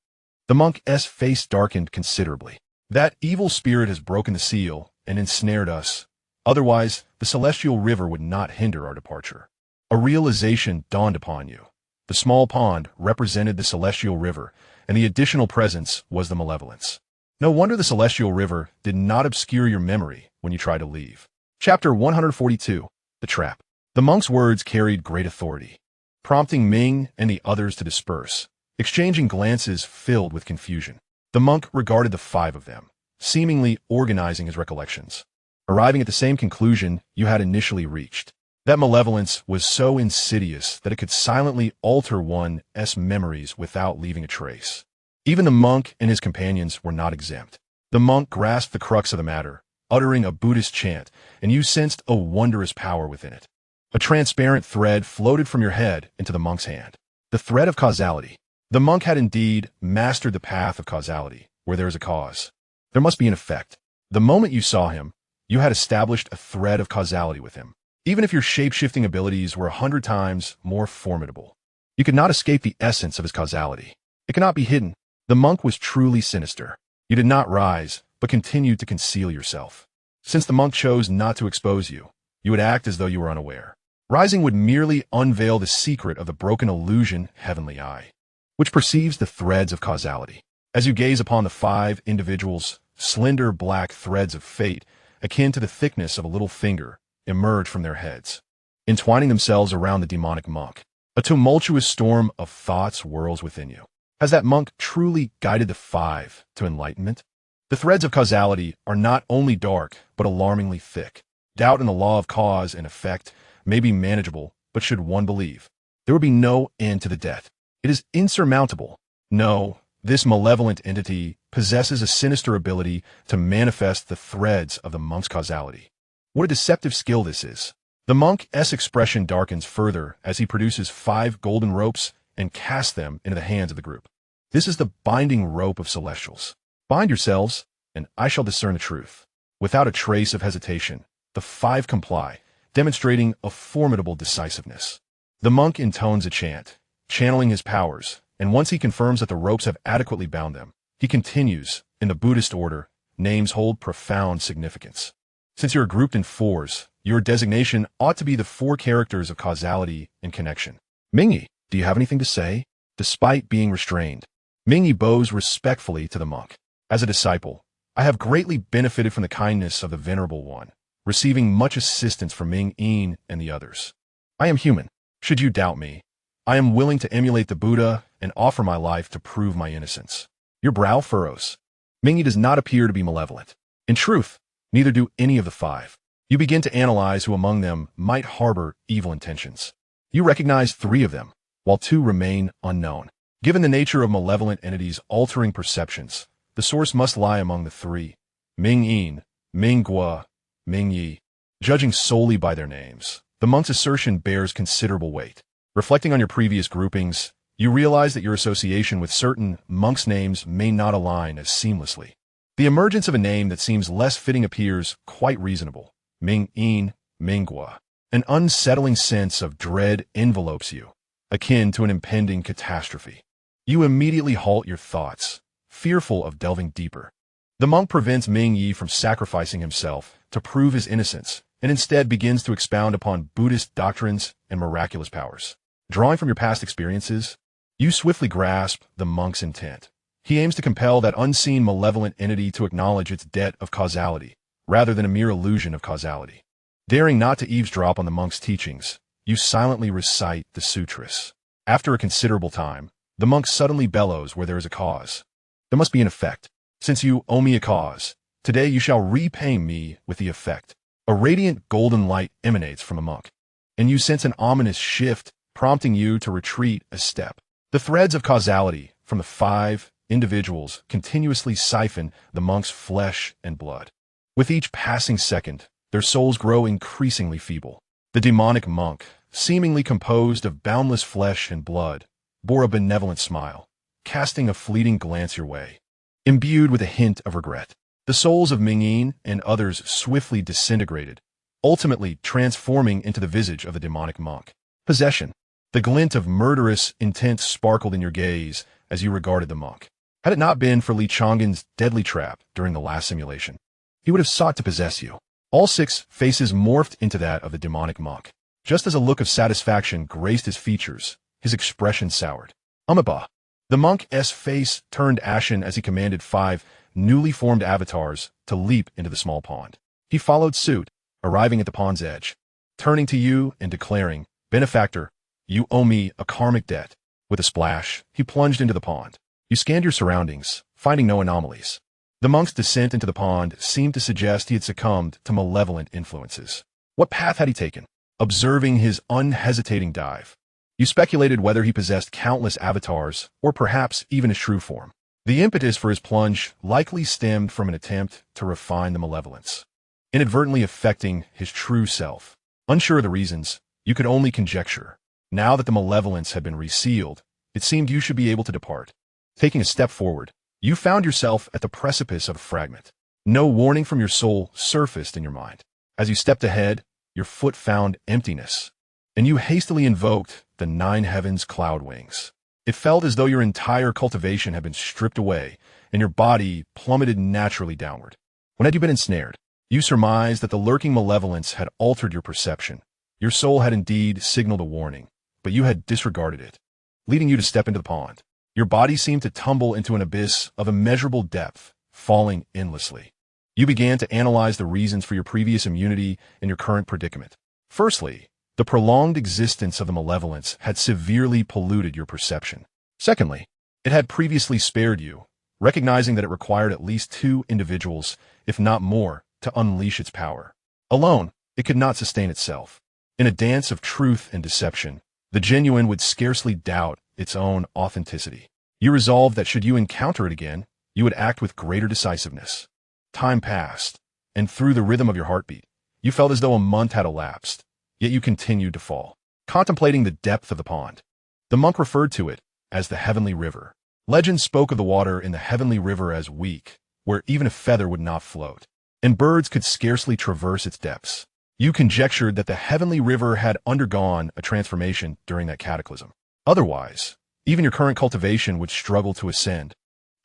the monk's face darkened considerably. "That evil spirit has broken the seal and ensnared us. Otherwise, the celestial river would not hinder our departure." A realization dawned upon you. The small pond represented the celestial river, and the additional presence was the malevolence. No wonder the celestial river did not obscure your memory when you tried to leave. Chapter 142, The Trap. The monk's words carried great authority, prompting Ming and the others to disperse, exchanging glances filled with confusion. The monk regarded the 5 of them, seemingly organizing his recollections, arriving at the same conclusion you had initially reached. That malevolence was so insidious that it could silently alter one's memories without leaving a trace. Even the monk and his companions were not exempt. The monk grasped the crux of the matter, uttering a Buddhist chant, and you sensed a wondrous power within it. A transparent thread floated from your head into the monk's hand. The thread of causality. The monk had indeed mastered the path of causality. Where there is a cause, there must be an effect. The moment you saw him, you had established a thread of causality with him. Even if your shape-shifting abilities were 100 times more formidable, you could not escape the essence of his causality. It cannot be hidden. The monk was truly sinister. You did not rise, but continued to conceal yourself. Since the monk chose not to expose you, you would act as though you were unaware. Rising would merely unveil the secret of the broken illusion heavenly eye, which perceives the threads of causality. As you gaze upon the 5 individuals, slender black threads of fate, akin to the thickness of a little finger, emerge from their heads, entwining themselves around the demonic monk. A tumultuous storm of thoughts whirls within you. Has that monk truly guided the 5 to enlightenment? The threads of causality are not only dark, but alarmingly thick. Doubt in the law of cause and effect may be manageable, But should one believe, there would be no end to the death. It is insurmountable. No, this malevolent entity possesses a sinister ability to manifest the threads of the monk's causality. What a deceptive skill this is. The monk's expression darkens further as he produces 5 golden ropes and casts them into the hands of the group. This is the binding rope of celestials. Bind yourselves, and I shall discern the truth. Without a trace of hesitation, the 5 comply, demonstrating a formidable decisiveness. The monk intones a chant, channeling his powers, and once he confirms that the ropes have adequately bound them, he continues, in the Buddhist order, names hold profound significance. Since you are grouped in 4s, your designation ought to be the 4 characters of causality and connection. Mingyi, do you have anything to say? Despite being restrained, Mingyi bows respectfully to the monk. As a disciple, I have greatly benefited from the kindness of the Venerable One, receiving much assistance from Ming-Yin and the others. I am human. Should you doubt me, I am willing to emulate the Buddha and offer my life to prove my innocence. Your brow furrows. Mingyi does not appear to be malevolent. In truth, neither do any of the 5. You begin to analyze who among them might harbor evil intentions. You recognize 3 of them, while 2 remain unknown. Given the nature of malevolent entities altering perceptions, the source must lie among the 3, Ming-Yin, Ming-Guo, Ming-Yi. Judging solely by their names, the monk's assertion bears considerable weight. Reflecting on your previous groupings, you realize that your association with certain monks' names may not align as seamlessly. The emergence of a name that seems less fitting appears quite reasonable. Ming-Yin, Ming-Guo. An unsettling sense of dread envelopes you, akin to an impending catastrophe. You immediately halt your thoughts, fearful of delving deeper. The monk prevents Ming-Yi from sacrificing himself to prove his innocence, and instead begins to expound upon Buddhist doctrines and miraculous powers. Drawing from your past experiences, you swiftly grasp the monk's intent. He aims to compel that unseen malevolent entity to acknowledge its debt of causality, rather than a mere illusion of causality. Daring not to eavesdrop on the monk's teachings, you silently recite the sutras. After a considerable time, the monk suddenly bellows where there is a cause. There must be an effect. Since you owe me a cause, today you shall repay me with the effect. A radiant golden light emanates from the monk, and you sense an ominous shift, prompting you to retreat a step. The threads of causality from the 5 individuals continuously siphon the monk's flesh and blood. With each passing second, their souls grow increasingly feeble. The demonic monk, seemingly composed of boundless flesh and blood, bore a benevolent smile, casting a fleeting glance your way. Imbued with a hint of regret, the souls of Ming-Yin and others swiftly disintegrated, ultimately transforming into the visage of the demonic monk. Possession. The glint of murderous intent sparkled in your gaze as you regarded the monk. Had it not been for Li Chang'an's deadly trap during the last simulation, he would have sought to possess you. All 6 faces morphed into that of the demonic monk. Just as a look of satisfaction graced his features, his expression soured. Umaba. The monk's face turned ashen as he commanded 5 newly formed avatars to leap into the small pond. He followed suit, arriving at the pond's edge, turning to you and declaring, "Benefactor, you owe me a karmic debt." With a splash, he plunged into the pond. You scanned your surroundings, finding no anomalies. The monk's descent into the pond seemed to suggest he had succumbed to malevolent influences. What path had he taken? Observing his unhesitating dive, you speculated whether he possessed countless avatars, or perhaps even his true form. The impetus for his plunge likely stemmed from an attempt to refine the malevolence, inadvertently affecting his true self. Unsure of the reasons, you could only conjecture. Now that the malevolence had been resealed, it seemed you should be able to depart. Taking a step forward, you found yourself at the precipice of a fragment. No warning from your soul surfaced in your mind. As you stepped ahead, your foot found emptiness, and you hastily invoked the 9 heavens cloud wings. It felt as though your entire cultivation had been stripped away, and your body plummeted naturally downward. When had you been ensnared? You surmised that the lurking malevolence had altered your perception. Your soul had indeed signaled a warning, but you had disregarded it, leading you to step into the pond. Your body seemed to tumble into an abyss of immeasurable depth, falling endlessly. You began to analyze the reasons for your previous immunity and your current predicament. Firstly, the prolonged existence of the malevolence had severely polluted your perception. Secondly, it had previously spared you, recognizing that it required at least 2 individuals, if not more, to unleash its power. Alone, it could not sustain itself. In a dance of truth and deception, the genuine would scarcely doubt its own authenticity. You resolved that should you encounter it again, you would act with greater decisiveness. Time passed, and through the rhythm of your heartbeat, you felt as though a month had elapsed, yet you continued to fall, contemplating the depth of the pond. The monk referred to it as the heavenly river. Legend spoke of the water in the heavenly river as weak, where even a feather would not float, and birds could scarcely traverse its depths. You conjectured that the heavenly river had undergone a transformation during that cataclysm. Otherwise, even your current cultivation would struggle to ascend,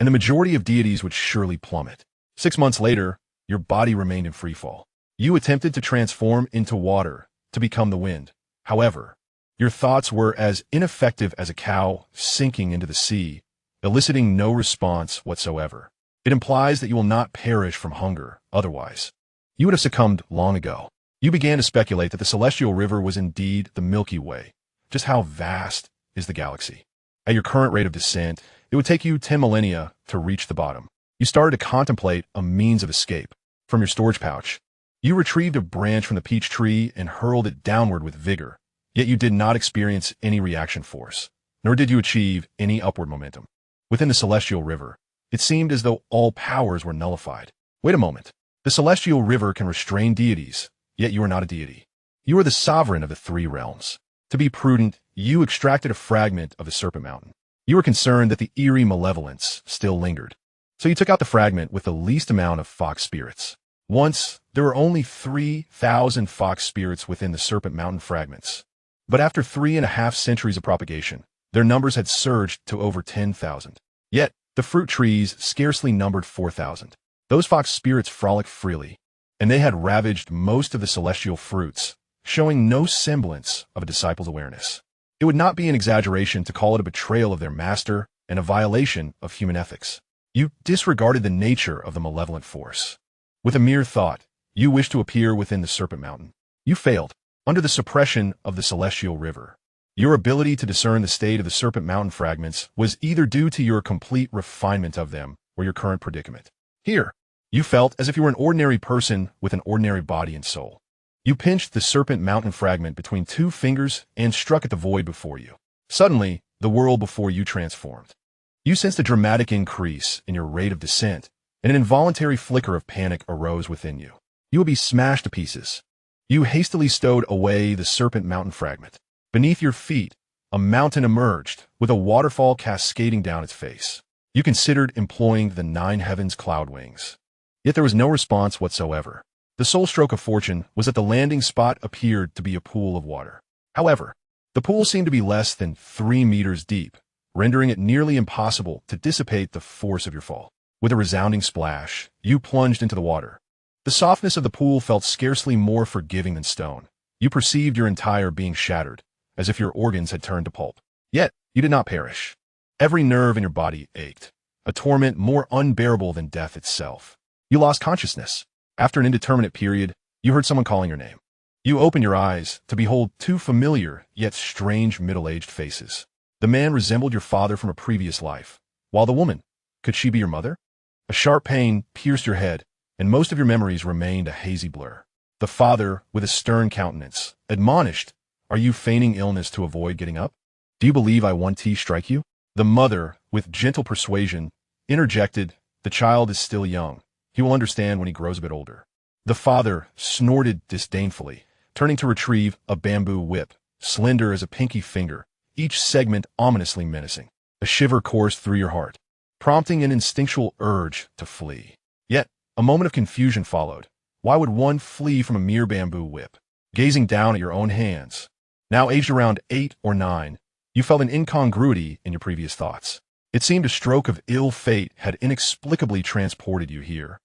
and the majority of deities would surely plummet. 6 months later, your body remained in freefall. You attempted to transform into water to become the wind. However, your thoughts were as ineffective as a cow sinking into the sea, eliciting no response whatsoever. It implies that you will not perish from hunger, otherwise you would have succumbed long ago. You began to speculate that the celestial river was indeed the Milky Way. Just how vast is the galaxy? At your current rate of descent, it would take you 10 millennia to reach the bottom. You started to contemplate a means of escape. From your storage pouch, you retrieved a branch from the peach tree and hurled it downward with vigor, yet you did not experience any reaction force, nor did you achieve any upward momentum. Within the celestial river, it seemed as though all powers were nullified. Wait a moment. The celestial river can restrain deities, yet you are not a deity. You are the sovereign of the 3 realms. To be prudent, you extracted a fragment of the Serpent Mountain. You were concerned that the eerie malevolence still lingered, so you took out the fragment with the least amount of fox spirits. Once, there were only 3,000 fox spirits within the Serpent Mountain fragments, but after 3.5 centuries of propagation, their numbers had surged to over 10,000. Yet, the fruit trees scarcely numbered 4,000. Those fox spirits frolicked freely, and they had ravaged most of the celestial fruits, showing no semblance of a disciple's awareness. It would not be an exaggeration to call it a betrayal of their master and a violation of human ethics. You disregarded the nature of the malevolent force. With a mere thought, you wished to appear within the Serpent Mountain. You failed. Under the suppression of the celestial river, your ability to discern the state of the Serpent Mountain fragments was either due to your complete refinement of them or your current predicament. Here, you felt as if you were an ordinary person with an ordinary body and soul. You pinched the Serpent Mountain fragment between 2 fingers and struck at the void before you. Suddenly, the world before you transformed. You sensed a dramatic increase in your rate of descent, and an involuntary flicker of panic arose within you. You would be smashed to pieces. You hastily stowed away the Serpent Mountain fragment. Beneath your feet, a mountain emerged, with a waterfall cascading down its face. You considered employing the 9 heavens cloud wings. Yet there was no response whatsoever. The sole stroke of fortune was that the landing spot appeared to be a pool of water. However, the pool seemed to be less than 3 meters deep, rendering it nearly impossible to dissipate the force of your fall. With a resounding splash, you plunged into the water. The softness of the pool felt scarcely more forgiving than stone. You perceived your entire being shattered, as if your organs had turned to pulp. Yet, you did not perish. Every nerve in your body ached, a torment more unbearable than death itself. You lost consciousness. After an indeterminate period, you heard someone calling your name. You opened your eyes to behold 2 familiar yet strange middle-aged faces. The man resembled your father from a previous life, while the woman, could she be your mother? A sharp pain pierced your head, and most of your memories remained a hazy blur. The father, with a stern countenance, admonished, "Are you feigning illness to avoid getting up? Do you believe I want to strike you?" The mother, with gentle persuasion, interjected, "The child is still young. He will understand when he grows a bit older." The father snorted disdainfully, turning to retrieve a bamboo whip, slender as a pinky finger, each segment ominously menacing. A shiver coursed through your heart, prompting an instinctual urge to flee. Yet, a moment of confusion followed. Why would one flee from a mere bamboo whip? Gazing down at your own hands, now aged around 8 or 9, you felt an incongruity in your previous thoughts. It seemed a stroke of ill fate had inexplicably transported you here,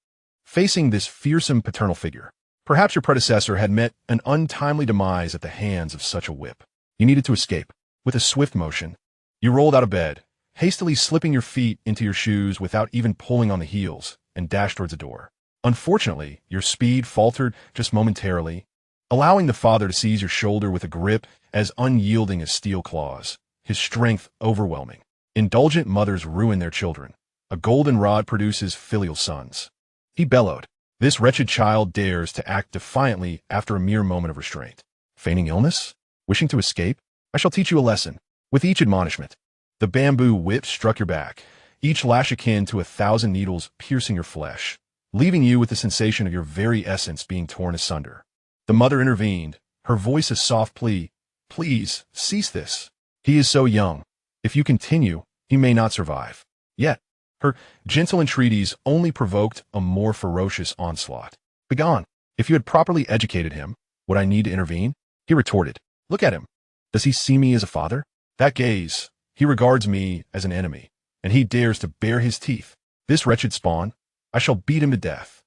facing this fearsome paternal figure. Perhaps your predecessor had met an untimely demise at the hands of such a whip. You needed to escape. With a swift motion, you rolled out of bed, hastily slipping your feet into your shoes without even pulling on the heels, and dashed towards the door. Unfortunately, your speed faltered just momentarily, allowing the father to seize your shoulder with a grip as unyielding as steel claws, his strength overwhelming. Indulgent mothers ruin their children. A golden rod produces filial sons. He bellowed. This wretched child dares to act defiantly after a mere moment of restraint. Feigning illness? Wishing to escape? I shall teach you a lesson. With each admonishment, the bamboo whip struck your back, each lash akin to 1,000 needles piercing your flesh, leaving you with the sensation of your very essence being torn asunder. The mother intervened, her voice a soft plea. Please, cease this. He is so young. If you continue, he may not survive. Yet, her gentle entreaties only provoked a more ferocious onslaught. Begone. If you had properly educated him, would I need to intervene? He retorted. Look at him. Does he see me as a father? That gaze. He regards me as an enemy, and he dares to bare his teeth. This wretched spawn, I shall beat him to death.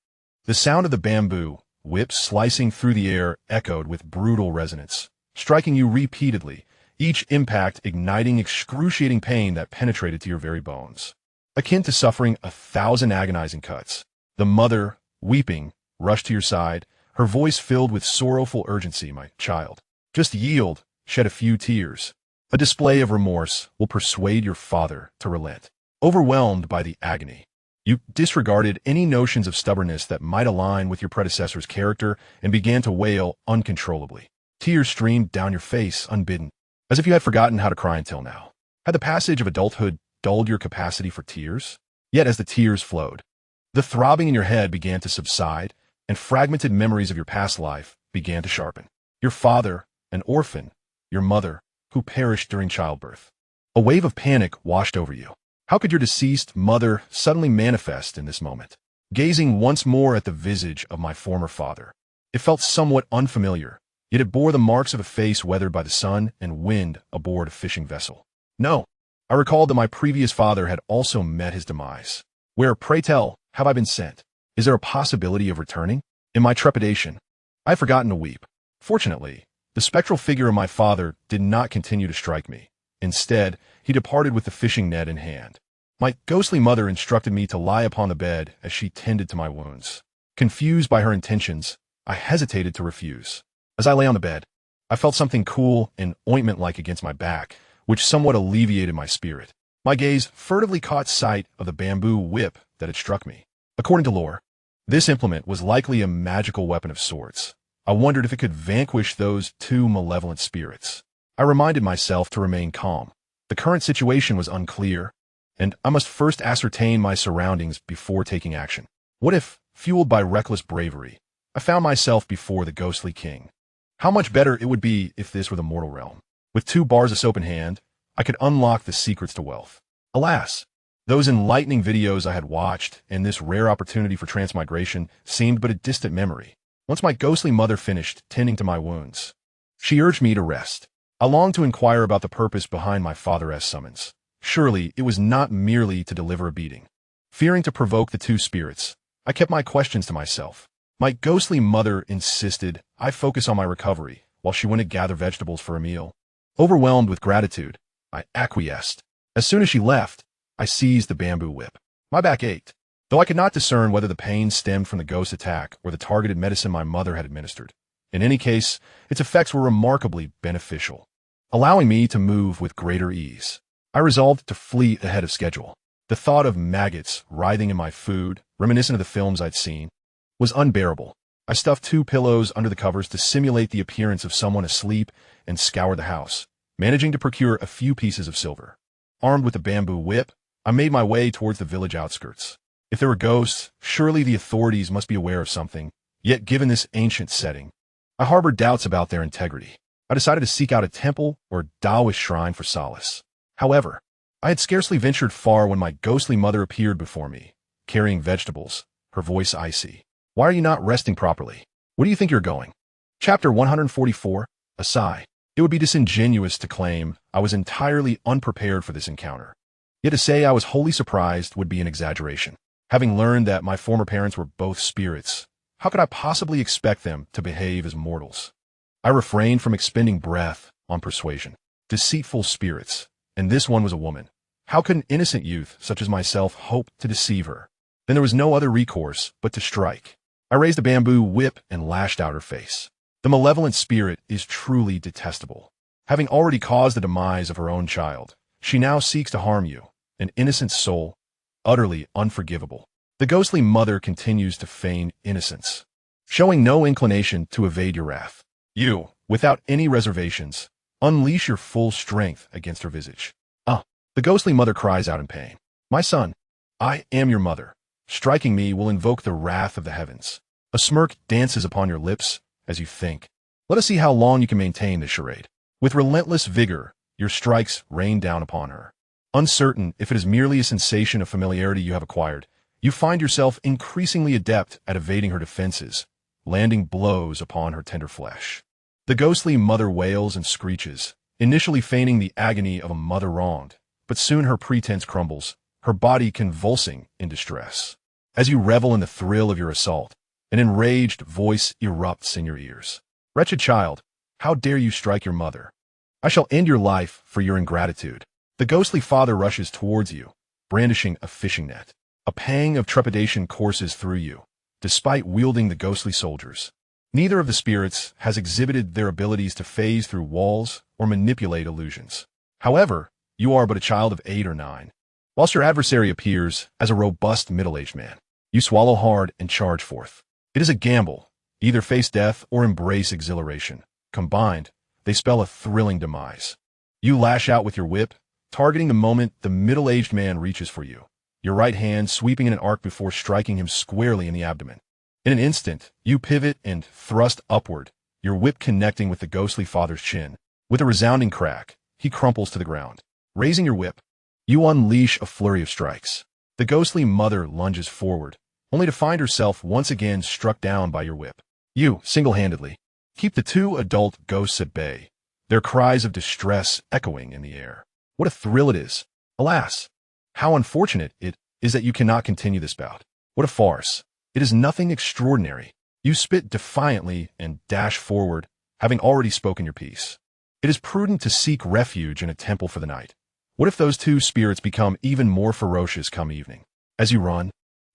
The sound of the bamboo whip slicing through the air echoed with brutal resonance, striking you repeatedly, each impact igniting excruciating pain that penetrated to your very bones. Akin to suffering 1,000 agonizing cuts, the mother, weeping, rushed to your side, her voice filled with sorrowful urgency. My child, just yield, shed a few tears. A display of remorse will persuade your father to relent. Overwhelmed by the agony, you disregarded any notions of stubbornness that might align with your predecessor's character and began to wail uncontrollably. Tears streamed down your face unbidden, as if you had forgotten how to cry until now. Had the passage of adulthood dulled your capacity for tears? Yet as the tears flowed, the throbbing in your head began to subside, and fragmented memories of your past life began to sharpen. Your father, an orphan, your mother, who perished during childbirth. A wave of panic washed over you. How could your deceased mother suddenly manifest in this moment? Gazing once more at the visage of my former father, it felt somewhat unfamiliar, yet it bore the marks of a face weathered by the sun and wind aboard a fishing vessel. No, I recalled that my previous father had also met his demise. Where, pray tell, have I been sent? Is there a possibility of returning? In my trepidation, I had forgotten to weep. Fortunately, the spectral figure of my father did not continue to strike me. Instead, he departed with the fishing net in hand. My ghostly mother instructed me to lie upon the bed as she tended to my wounds. Confused by her intentions, I hesitated to refuse. As I lay on the bed, I felt something cool and ointment-like against my back, which somewhat alleviated my spirit. My gaze furtively caught sight of the bamboo whip that had struck me. According to lore, this implement was likely a magical weapon of sorts. I wondered if it could vanquish those two malevolent spirits. I reminded myself to remain calm. The current situation was unclear, and I must first ascertain my surroundings before taking action. What if, fueled by reckless bravery, I found myself before the ghostly king? How much better it would be if this were the mortal realm. With 2 bars of soap in hand, I could unlock the secrets to wealth. Alas, those enlightening videos I had watched and this rare opportunity for transmigration seemed but a distant memory. Once my ghostly mother finished tending to my wounds, she urged me to rest. I longed to inquire about the purpose behind my father's summons. Surely it was not merely to deliver a beating. Fearing to provoke the 2 spirits, I kept my questions to myself. My ghostly mother insisted I focus on my recovery while she went to gather vegetables for a meal. Overwhelmed with gratitude, I acquiesced. As soon as she left, I seized the bamboo whip. My back ached, though I could not discern whether the pain stemmed from the ghost attack or the targeted medicine my mother had administered. In any case, its effects were remarkably beneficial, allowing me to move with greater ease. I resolved to flee ahead of schedule. The thought of maggots writhing in my food, reminiscent of the films I'd seen, was unbearable. I stuffed 2 pillows under the covers to simulate the appearance of someone asleep and scoured the house, managing to procure a few pieces of silver. Armed with the bamboo whip, I made my way towards the village outskirts. If there were ghosts, surely the authorities must be aware of something. Yet given this ancient setting, I harbored doubts about their integrity. I decided to seek out a temple or Taoist shrine for solace. However, I had scarcely ventured far when my ghostly mother appeared before me, carrying vegetables, her voice icy. Why are you not resting properly? Where do you think you're going? Chapter 144, A Sigh. It would be disingenuous to claim I was entirely unprepared for this encounter. Yet to say I was wholly surprised would be an exaggeration. Having learned that my former parents were both spirits, how could I possibly expect them to behave as mortals? I refrained from expending breath on persuasion. Deceitful spirits, and this one was a woman. How could an innocent youth such as myself hope to deceive her? Then there was no other recourse but to strike. I raised a bamboo whip and lashed out her face. The malevolent spirit is truly detestable. Having already caused the demise of her own child, she now seeks to harm you, an innocent soul, utterly unforgivable. The ghostly mother continues to feign innocence, showing no inclination to evade your wrath. You, Without any reservations, unleash your full strength against her visage. The ghostly mother cries out in pain. My son, I am your mother. Striking me will invoke the wrath of the heavens. A smirk dances upon your lips as you think. Let us see how long you can maintain this charade. With relentless vigor, your strikes rain down upon her. Uncertain if it is merely a sensation of familiarity you have acquired, you find yourself increasingly adept at evading her defenses, landing blows upon her tender flesh. The ghostly mother wails and screeches, initially feigning the agony of a mother wronged, but soon her pretense crumbles, her body convulsing in distress. As you revel in the thrill of your assault, an enraged voice erupts in your ears. Wretched child, how dare you strike your mother? I shall end your life for your ingratitude. The ghostly father rushes towards you, brandishing a fishing net. A pang of trepidation courses through you, despite wielding the ghostly soldiers. Neither of the spirits has exhibited their abilities to phase through walls or manipulate illusions. However, you are but a child of 8 or 9. Whilst your adversary appears as a robust middle-aged man, you swallow hard and charge forth. It is a gamble. Either face death or embrace exhilaration. Combined, they spell a thrilling demise. You lash out with your whip, targeting the moment the middle-aged man reaches for you, your right hand sweeping in an arc before striking him squarely in the abdomen. In an instant, you pivot and thrust upward, your whip connecting with the ghostly father's chin. With a resounding crack, he crumples to the ground. Raising your whip, you unleash a flurry of strikes. The ghostly mother lunges forward, only to find herself once again struck down by your whip. You, single-handedly, keep the 2 adult ghosts at bay, their cries of distress echoing in the air. What a thrill it is! Alas, how unfortunate it is that you cannot continue this bout. What a farce! It is nothing extraordinary. You spit defiantly and dash forward, having already spoken your piece. It is prudent to seek refuge in a temple for the night. What if those 2 spirits become even more ferocious come evening? As you run,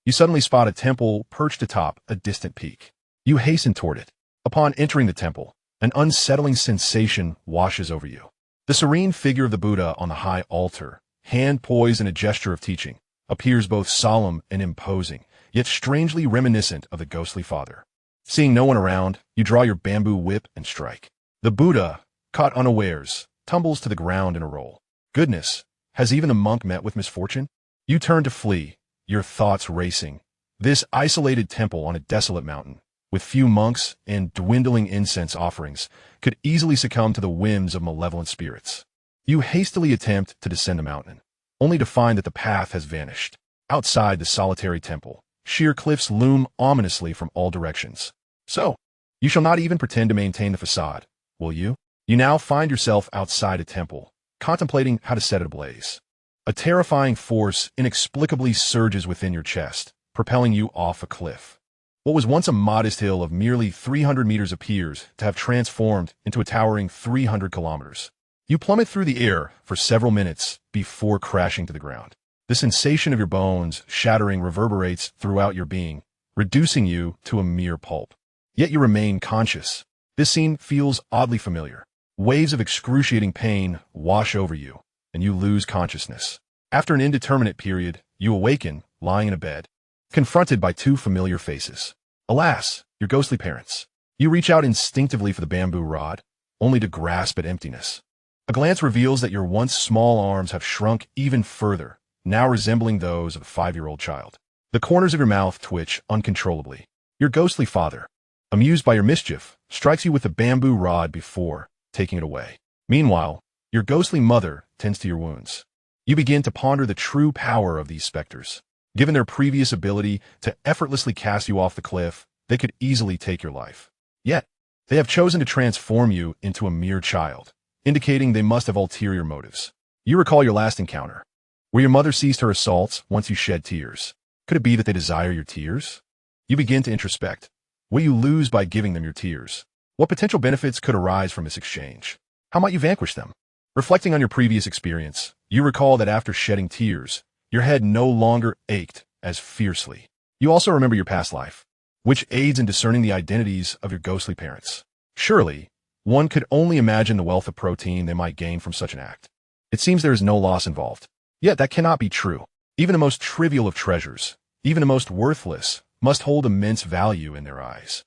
you suddenly spot a temple perched atop a distant peak. You hasten toward it. Upon entering the temple, an unsettling sensation washes over you. The serene figure of the Buddha on the high altar, hand poised in a gesture of teaching, appears both solemn and imposing, yet strangely reminiscent of the ghostly father. Seeing no one around, you draw your bamboo whip and strike. The Buddha, caught unawares, tumbles to the ground in a roll. Goodness, has even a monk met with misfortune? You turn to flee, your thoughts racing. This isolated temple on a desolate mountain, with few monks and dwindling incense offerings, could easily succumb to the whims of malevolent spirits. You hastily attempt to descend the mountain, only to find that the path has vanished. Outside the solitary temple, sheer cliffs loom ominously from all directions. So, you shall not even pretend to maintain the facade, will you? You now find yourself outside a temple, contemplating how to set it ablaze. A terrifying force inexplicably surges within your chest, propelling you off a cliff. What was once a modest hill of merely 300 meters appears to have transformed into a towering 300 kilometers. You plummet through the air for several minutes before crashing to the ground. The sensation of your bones shattering reverberates throughout your being, reducing you to a mere pulp. Yet you remain conscious. This scene feels oddly familiar. Waves of excruciating pain wash over you, and you lose consciousness. After an indeterminate period, you awaken, lying in a bed, confronted by 2 familiar faces. Alas, your ghostly parents. You reach out instinctively for the bamboo rod, only to grasp at emptiness. A glance reveals that your once small arms have shrunk even further, now resembling those of a 5-year-old child. The corners of your mouth twitch uncontrollably. Your ghostly father, amused by your mischief, strikes you with the bamboo rod before taking it away. Meanwhile, your ghostly mother tends to your wounds. You begin to ponder the true power of these specters. Given their previous ability to effortlessly cast you off the cliff, they could easily take your life. Yet, they have chosen to transform you into a mere child, indicating they must have ulterior motives. You recall your last encounter, where your mother ceased her assaults once you shed tears. Could it be that they desire your tears? You begin to introspect. What you lose by giving them your tears? What potential benefits could arise from this exchange? How might you vanquish them? Reflecting on your previous experience, you recall that after shedding tears, your head no longer ached as fiercely. You also remember your past life, which aids in discerning the identities of your ghostly parents. Surely, one could only imagine the wealth of protein they might gain from such an act. It seems there is no loss involved. Yet that cannot be true. Even the most trivial of treasures, even the most worthless, must hold immense value in their eyes.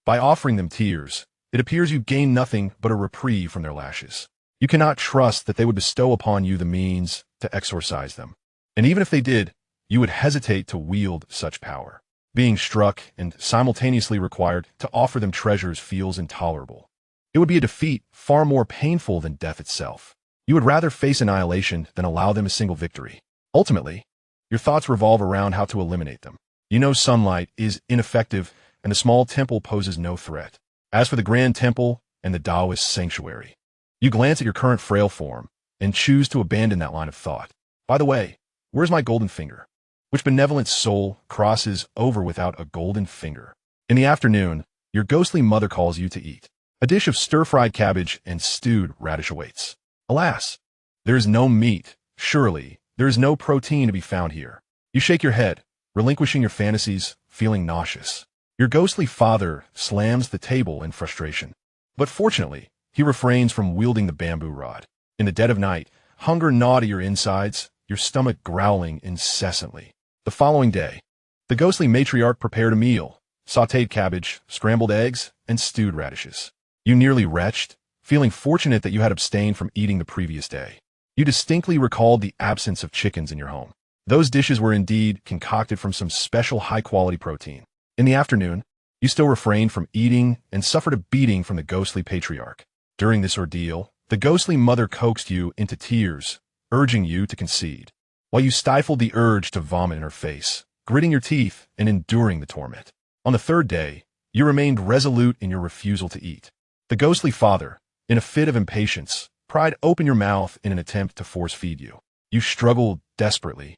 By offering them tears, It appears you gain nothing but a reprieve from their lashes. You cannot trust that they would bestow upon you the means to exorcise them. And even if they did, you would hesitate to wield such power. Being struck and simultaneously required to offer them treasures feels intolerable. It would be a defeat far more painful than death itself. You would rather face annihilation than allow them a single victory. Ultimately, your thoughts revolve around how to eliminate them. You know sunlight is ineffective and the small temple poses no threat. As for the grand temple and the Taoist sanctuary, you glance at your current frail form and choose to abandon that line of thought. By the way, where's my golden finger? Which benevolent soul crosses over without a golden finger? In the afternoon, your ghostly mother calls you to eat. A dish of stir-fried cabbage and stewed radish awaits. Alas, there is no meat. Surely, there is no protein to be found here. You shake your head, relinquishing your fantasies, feeling nauseous. Your ghostly father slams the table in frustration. But fortunately, he refrains from wielding the bamboo rod. In the dead of night, hunger gnawed at your insides, your stomach growling incessantly. The following day, the ghostly matriarch prepared a meal, sautéed cabbage, scrambled eggs, and stewed radishes. You nearly retched, feeling fortunate that you had abstained from eating the previous day. You distinctly recalled the absence of chickens in your home. Those dishes were indeed concocted from some special high-quality protein. In the afternoon, you still refrained from eating and suffered a beating from the ghostly patriarch. During this ordeal, the ghostly mother coaxed you into tears, urging you to concede, while you stifled the urge to vomit in her face, gritting your teeth and enduring the torment. On the third day, you remained resolute in your refusal to eat. The ghostly father, in a fit of impatience, pried open your mouth in an attempt to force-feed you. You struggled desperately,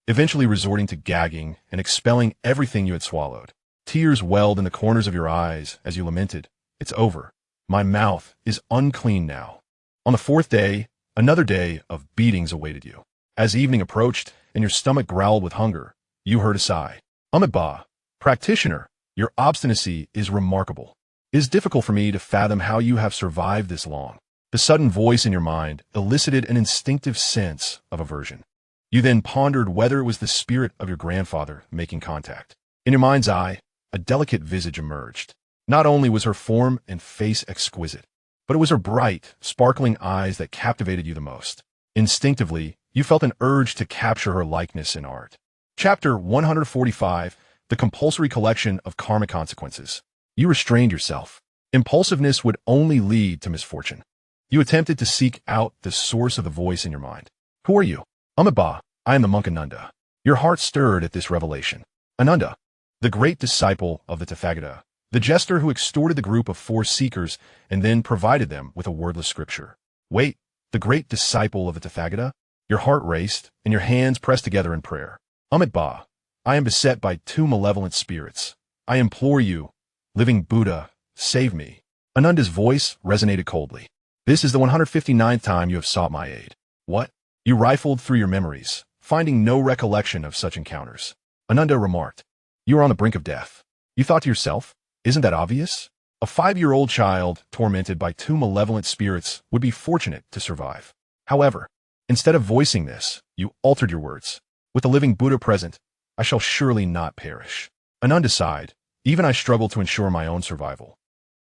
eventually resorting to gagging and expelling everything you had swallowed. Tears welled in the corners of your eyes as you lamented, "It's over. My mouth is unclean now." On the fourth day, another day of beatings awaited you. As evening approached and your stomach growled with hunger, you heard a sigh. "Amiba, practitioner, your obstinacy is remarkable. It is difficult for me to fathom how you have survived this long." The sudden voice in your mind elicited an instinctive sense of aversion. You then pondered whether it was the spirit of your grandfather making contact. In your mind's eye, a delicate visage emerged. Not only was her form and face exquisite, but it was her bright, sparkling eyes that captivated you the most. Instinctively, you felt an urge to capture her likeness in art. Chapter 145, The Compulsory Collection of Karmic Consequences. You restrained yourself. Impulsiveness would only lead to misfortune. You attempted to seek out the source of the voice in your mind. "Who are you?" "Amiba, I am the monk Ananda." Your heart stirred at this revelation. Ananda, the great disciple of the Tathagata, the jester who extorted the group of 4 seekers and then provided them with a wordless scripture. Wait, the great disciple of the Tathagata? Your heart raced, and your hands pressed together in prayer. "Amiba, I am beset by 2 malevolent spirits. I implore you, living Buddha, save me." Ananda's voice resonated coldly. "This is the 159th time you have sought my aid." "What?" You rifled through your memories, finding no recollection of such encounters. Ananda remarked, "You are on the brink of death." You thought to yourself, "Isn't that obvious? A 5-year-old child tormented by 2 malevolent spirits would be fortunate to survive." However, instead of voicing this, you altered your words. "With the living Buddha present, I shall surely not perish." Ananda sighed. "Even I struggle to ensure my own survival.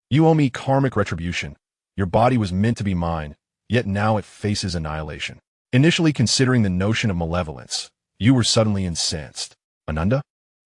You owe me karmic retribution. Your body was meant to be mine, yet now it faces annihilation." Initially considering the notion of malevolence, you were suddenly incensed. "Ananda,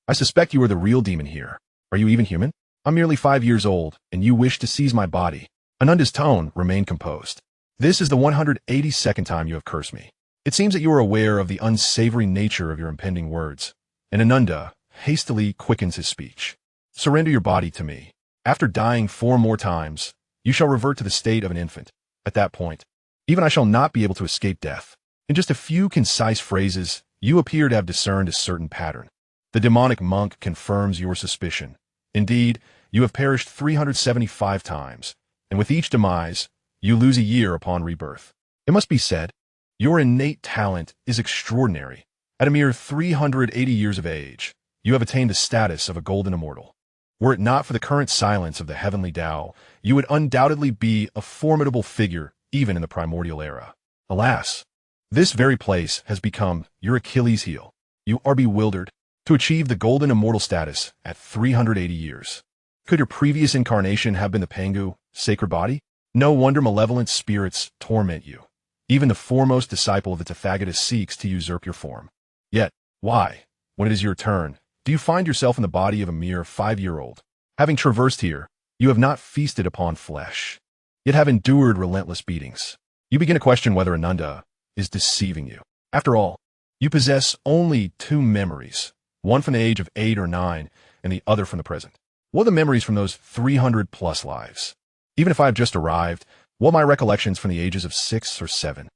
I suspect you are the real demon here. Are you even human? I'm merely 5 years old, and you wish to seize my body." Ananda's tone remained composed. "This is the 182nd time you have cursed me. It seems that you are aware of the unsavory nature of your impending words." And Ananda hastily quickens his speech. "Surrender your body to me. After dying 4 more times, you shall revert to the state of an infant. At that point, even I shall not be able to escape death." In just a few concise phrases, you appear to have discerned a certain pattern. The demonic monk confirms your suspicion. Indeed, you have perished 375 times, and with each demise, you lose a year upon rebirth. It must be said, your innate talent is extraordinary. At a mere 380 years of age, you have attained the status of a golden immortal. Were it not for the current silence of the heavenly Tao, you would undoubtedly be a formidable figure even in the primordial era. Alas, this very place has become your Achilles heel. You are bewildered. To achieve the golden immortal status at 380 years. Could your previous incarnation have been the Pangu, sacred body? No wonder malevolent spirits torment you. Even the foremost disciple of the Tathagata seeks to usurp your form. Yet, why, when it is your turn, do you find yourself in the body of a mere 5-year-old? Having traversed here, you have not feasted upon flesh, yet have endured relentless beatings. You begin to question whether Ananda is deceiving you. After all, you possess only 2 memories, one from the age of 8 or 9, and the other from the present. What are the memories from those 300-plus lives? Even if I have just arrived, what are my recollections from the ages of 6 or 7?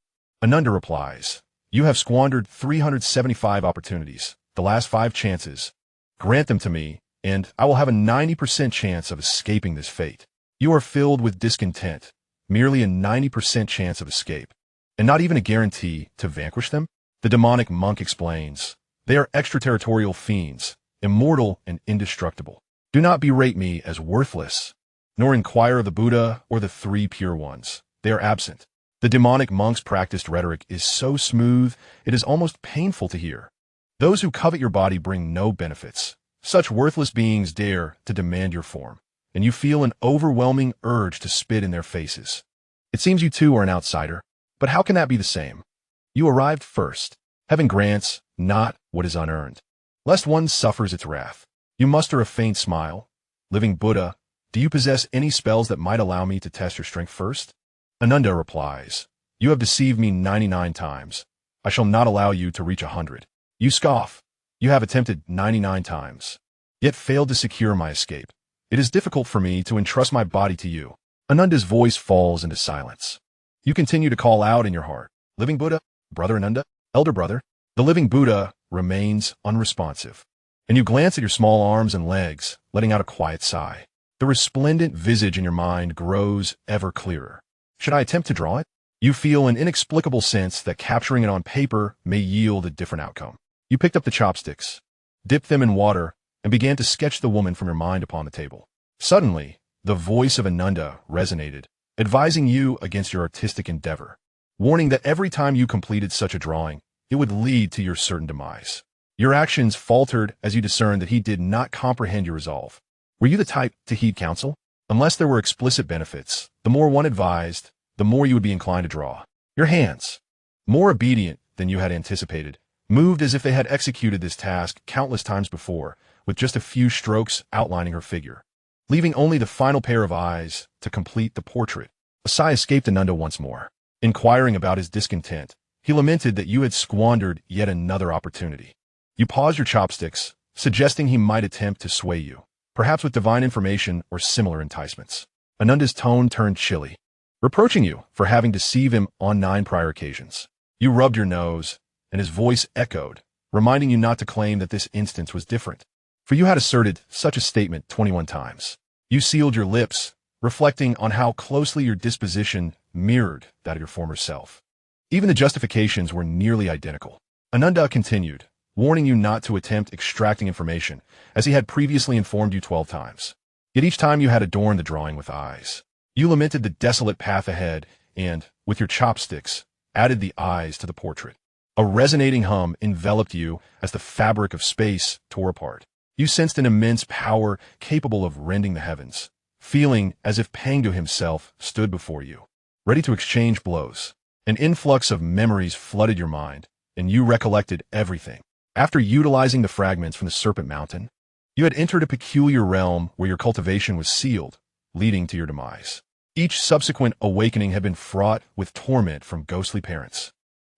Ananda replies, you have squandered 375 opportunities, the last 5 chances. Grant them to me, and I will have a 90% chance of escaping this fate. You are filled with discontent, merely a 90% chance of escape, and not even a guarantee to vanquish them? The demonic monk explains, they are extraterritorial fiends, immortal and indestructible. Do not berate me as worthless, nor inquire of the Buddha or the 3 pure ones. They are absent. The demonic monk's practiced rhetoric is so smooth, it is almost painful to hear. Those who covet your body bring no benefits. Such worthless beings dare to demand your form, and you feel an overwhelming urge to spit in their faces. It seems you too are an outsider, but how can that be the same? You arrived first. Heaven grants not what is unearned, lest one suffers its wrath. You muster a faint smile. Living Buddha, do you possess any spells that might allow me to test your strength first? Ananda replies, you have deceived me 99 times. I shall not allow you to reach 100. You scoff. You have attempted 99 times, yet failed to secure my escape. It is difficult for me to entrust my body to you. Ananda's voice falls into silence. You continue to call out in your heart, Living Buddha, Brother Ananda, Elder Brother. The living Buddha remains unresponsive, and you glance at your small arms and legs, letting out a quiet sigh. The resplendent visage in your mind grows ever clearer. Should I attempt to draw it? You feel an inexplicable sense that capturing it on paper may yield a different outcome. You picked up the chopsticks, dipped them in water, and began to sketch the woman from your mind upon the table. Suddenly, the voice of Ananda resonated, advising you against your artistic endeavor, warning that every time you completed such a drawing, it would lead to your certain demise. Your actions faltered as you discerned that he did not comprehend your resolve. Were you the type to heed counsel? Unless there were explicit benefits, the more one advised, the more you would be inclined to draw. Your hands, more obedient than you had anticipated, moved as if they had executed this task countless times before, with just a few strokes outlining her figure, leaving only the final pair of eyes to complete the portrait. A sigh escaped Ananda once more. Inquiring about his discontent, he lamented that you had squandered yet another opportunity. You paused your chopsticks, suggesting he might attempt to sway you, perhaps with divine information or similar enticements. Ananda's tone turned chilly, reproaching you for having deceived him on 9 prior occasions. You rubbed your nose, and his voice echoed, reminding you not to claim that this instance was different, for you had asserted such a statement 21 times. You sealed your lips, reflecting on how closely your disposition mirrored that of your former self. Even the justifications were nearly identical. Ananda continued, warning you not to attempt extracting information, as he had previously informed you 12 times. Yet each time you had adorned the drawing with eyes. You lamented the desolate path ahead and, with your chopsticks, added the eyes to the portrait. A resonating hum enveloped you as the fabric of space tore apart. You sensed an immense power capable of rending the heavens, feeling as if Pengdu himself stood before you, ready to exchange blows. An influx of memories flooded your mind, and you recollected everything. After utilizing the fragments from the Serpent Mountain, you had entered a peculiar realm where your cultivation was sealed, leading to your demise. Each subsequent awakening had been fraught with torment from ghostly parents,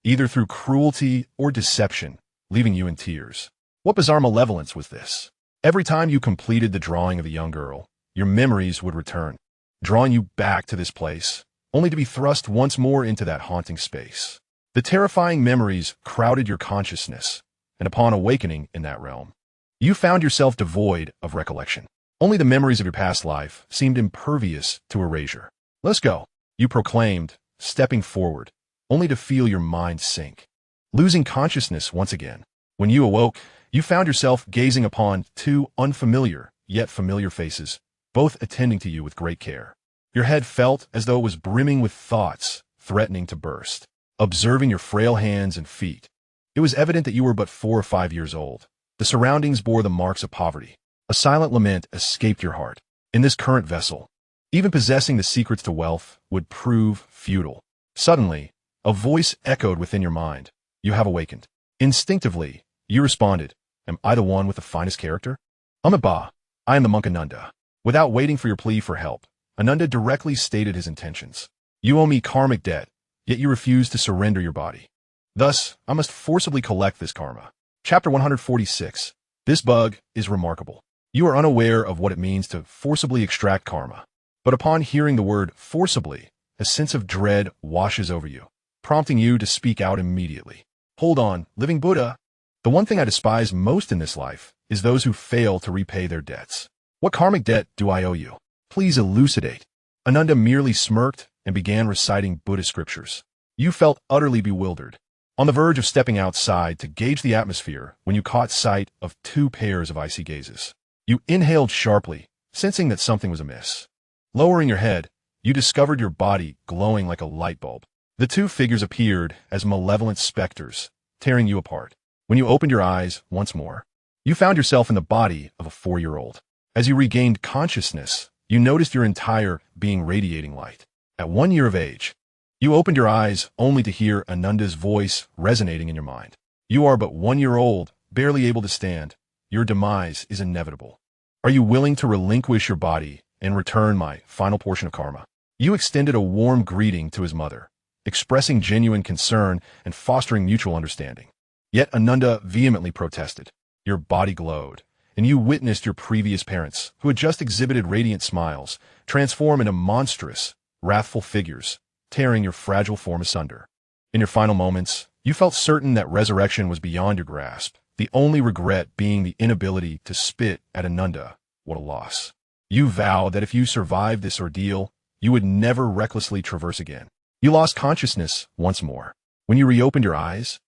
either through cruelty or deception, leaving you in tears. What bizarre malevolence was this? Every time you completed the drawing of a young girl, your memories would return, drawing you back to this place, only to be thrust once more into that haunting space. The terrifying memories crowded your consciousness, and upon awakening in that realm, you found yourself devoid of recollection. Only the memories of your past life seemed impervious to erasure. Let's go, you proclaimed, stepping forward, only to feel your mind sink, losing consciousness once again. When you awoke, you found yourself gazing upon 2 unfamiliar, yet familiar faces, both attending to you with great care. Your head felt as though it was brimming with thoughts threatening to burst. Observing your frail hands and feet, it was evident that you were but 4 or 5 years old. The surroundings bore the marks of poverty. A silent lament escaped your heart. In this current vessel, Even possessing the secrets to wealth would prove futile. Suddenly, a voice echoed within your mind. You have awakened. Instinctively, you responded, am I the one with the finest character? Ba, I am the monk Ananda. Without waiting for your plea for help, Ananda directly stated his intentions. You owe me karmic debt, yet you refuse to surrender your body. Thus, I must forcibly collect this karma. Chapter 146. This bug is remarkable. You are unaware of what it means to forcibly extract karma. But upon hearing the word forcibly, a sense of dread washes over you, prompting you to speak out immediately. Hold on, living Buddha. The one thing I despise most in this life is those who fail to repay their debts. What karmic debt do I owe you? Please elucidate. Ananda merely smirked and began reciting Buddhist scriptures. You felt utterly bewildered, on the verge of stepping outside to gauge the atmosphere when you caught sight of two pairs of icy gazes. You inhaled sharply, sensing that something was amiss. Lowering your head, you discovered your body glowing like a light bulb. The two figures appeared as malevolent specters, tearing you apart. When you opened your eyes once more, you found yourself in the body of a 4-year-old. As you regained consciousness, you noticed your entire being radiating light. At 1 year of age, you opened your eyes only to hear Ananda's voice resonating in your mind. You are but 1 year old, barely able to stand. Your demise is inevitable. Are you willing to relinquish your body and return my final portion of karma? You extended a warm greeting to his mother, expressing genuine concern and fostering mutual understanding. Yet Ananda vehemently protested. Your body glowed, and you witnessed your previous parents, who had just exhibited radiant smiles, transform into monstrous, wrathful figures, tearing your fragile form asunder. In your final moments, you felt certain that resurrection was beyond your grasp, the only regret being the inability to spit at Ananda. What a loss. You vowed that if you survived this ordeal, you would never recklessly traverse again. You lost consciousness once more. When you reopened your eyes,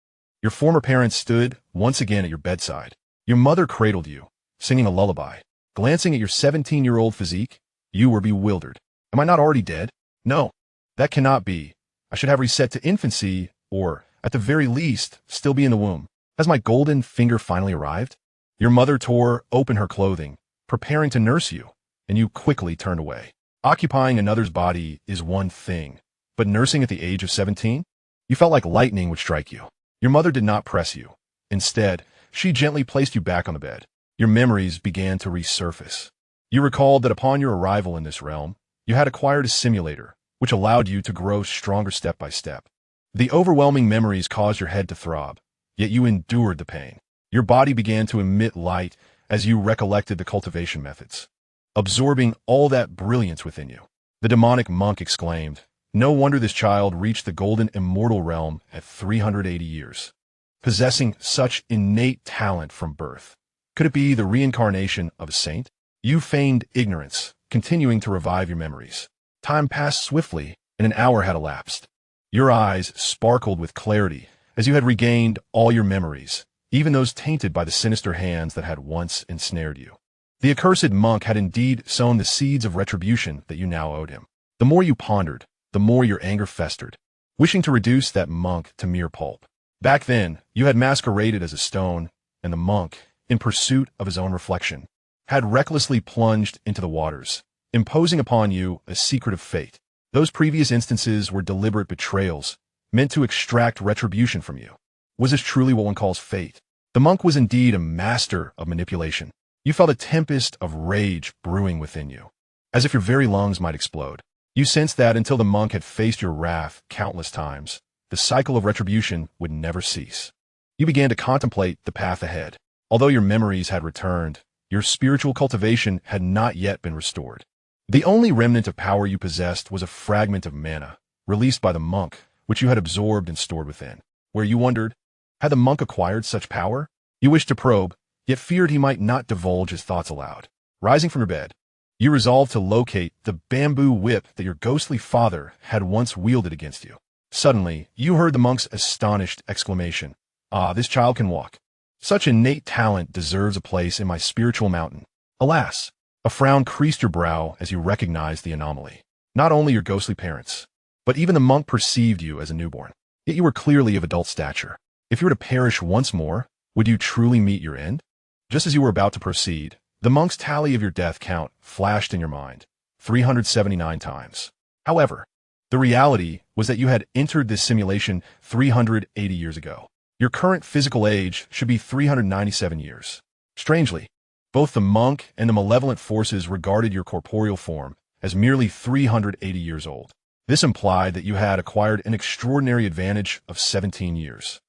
your former parents stood once again at your bedside. Your mother cradled you, singing a lullaby. Glancing at your 17-year-old physique, you were bewildered. Am I not already dead? No, that cannot be. I should have reset to infancy, or, at the very least, still be in the womb. Has my golden finger finally arrived? Your mother tore open her clothing, preparing to nurse you, and you quickly turned away. Occupying another's body is one thing, but nursing at the age of 17? You felt like lightning would strike you. Your mother did not press you. Instead, she gently placed you back on the bed. Your memories began to resurface. You recalled that upon your arrival in this realm, you had acquired a simulator, which allowed you to grow stronger step by step. The overwhelming memories caused your head to throb, yet you endured the pain. Your body began to emit light as you recollected the cultivation methods, absorbing all that brilliance within you. The demonic monk exclaimed, no wonder this child reached the golden immortal realm at 380 years. Possessing such innate talent from birth. Could it be the reincarnation of a saint? You feigned ignorance, continuing to revive your memories. Time passed swiftly, and an hour had elapsed. Your eyes sparkled with clarity as you had regained all your memories, even those tainted by the sinister hands that had once ensnared you. The accursed monk had indeed sown the seeds of retribution that you now owed him. The more you pondered, the more your anger festered, wishing to reduce that monk to mere pulp. Back then, you had masqueraded as a stone, and the monk, in pursuit of his own reflection, had recklessly plunged into the waters, imposing upon you a secret of fate. Those previous instances were deliberate betrayals, meant to extract retribution from you. Was this truly what one calls fate? The monk was indeed a master of manipulation. You felt a tempest of rage brewing within you, as if your very lungs might explode. You sensed that until the monk had faced your wrath countless times, the cycle of retribution would never cease. You began to contemplate the path ahead. Although your memories had returned, your spiritual cultivation had not yet been restored. The only remnant of power you possessed was a fragment of mana, released by the monk, which you had absorbed and stored within. Where you wondered, had the monk acquired such power? You wished to probe, yet feared he might not divulge his thoughts aloud. Rising from your bed, you resolved to locate the bamboo whip that your ghostly father had once wielded against you. Suddenly, you heard the monk's astonished exclamation, "Ah, this child can walk. Such innate talent deserves a place in my spiritual mountain." Alas, a frown creased your brow as you recognized the anomaly. Not only your ghostly parents, but even the monk perceived you as a newborn. Yet you were clearly of adult stature. If you were to perish once more, would you truly meet your end? Just as you were about to proceed, the monk's tally of your death count flashed in your mind. 379 times. However, the reality was that you had entered this simulation 380 years ago. Your current physical age should be 397 years. Strangely, both the monk and the malevolent forces regarded your corporeal form as merely 380 years old. This implied that you had acquired an extraordinary advantage of 17 years.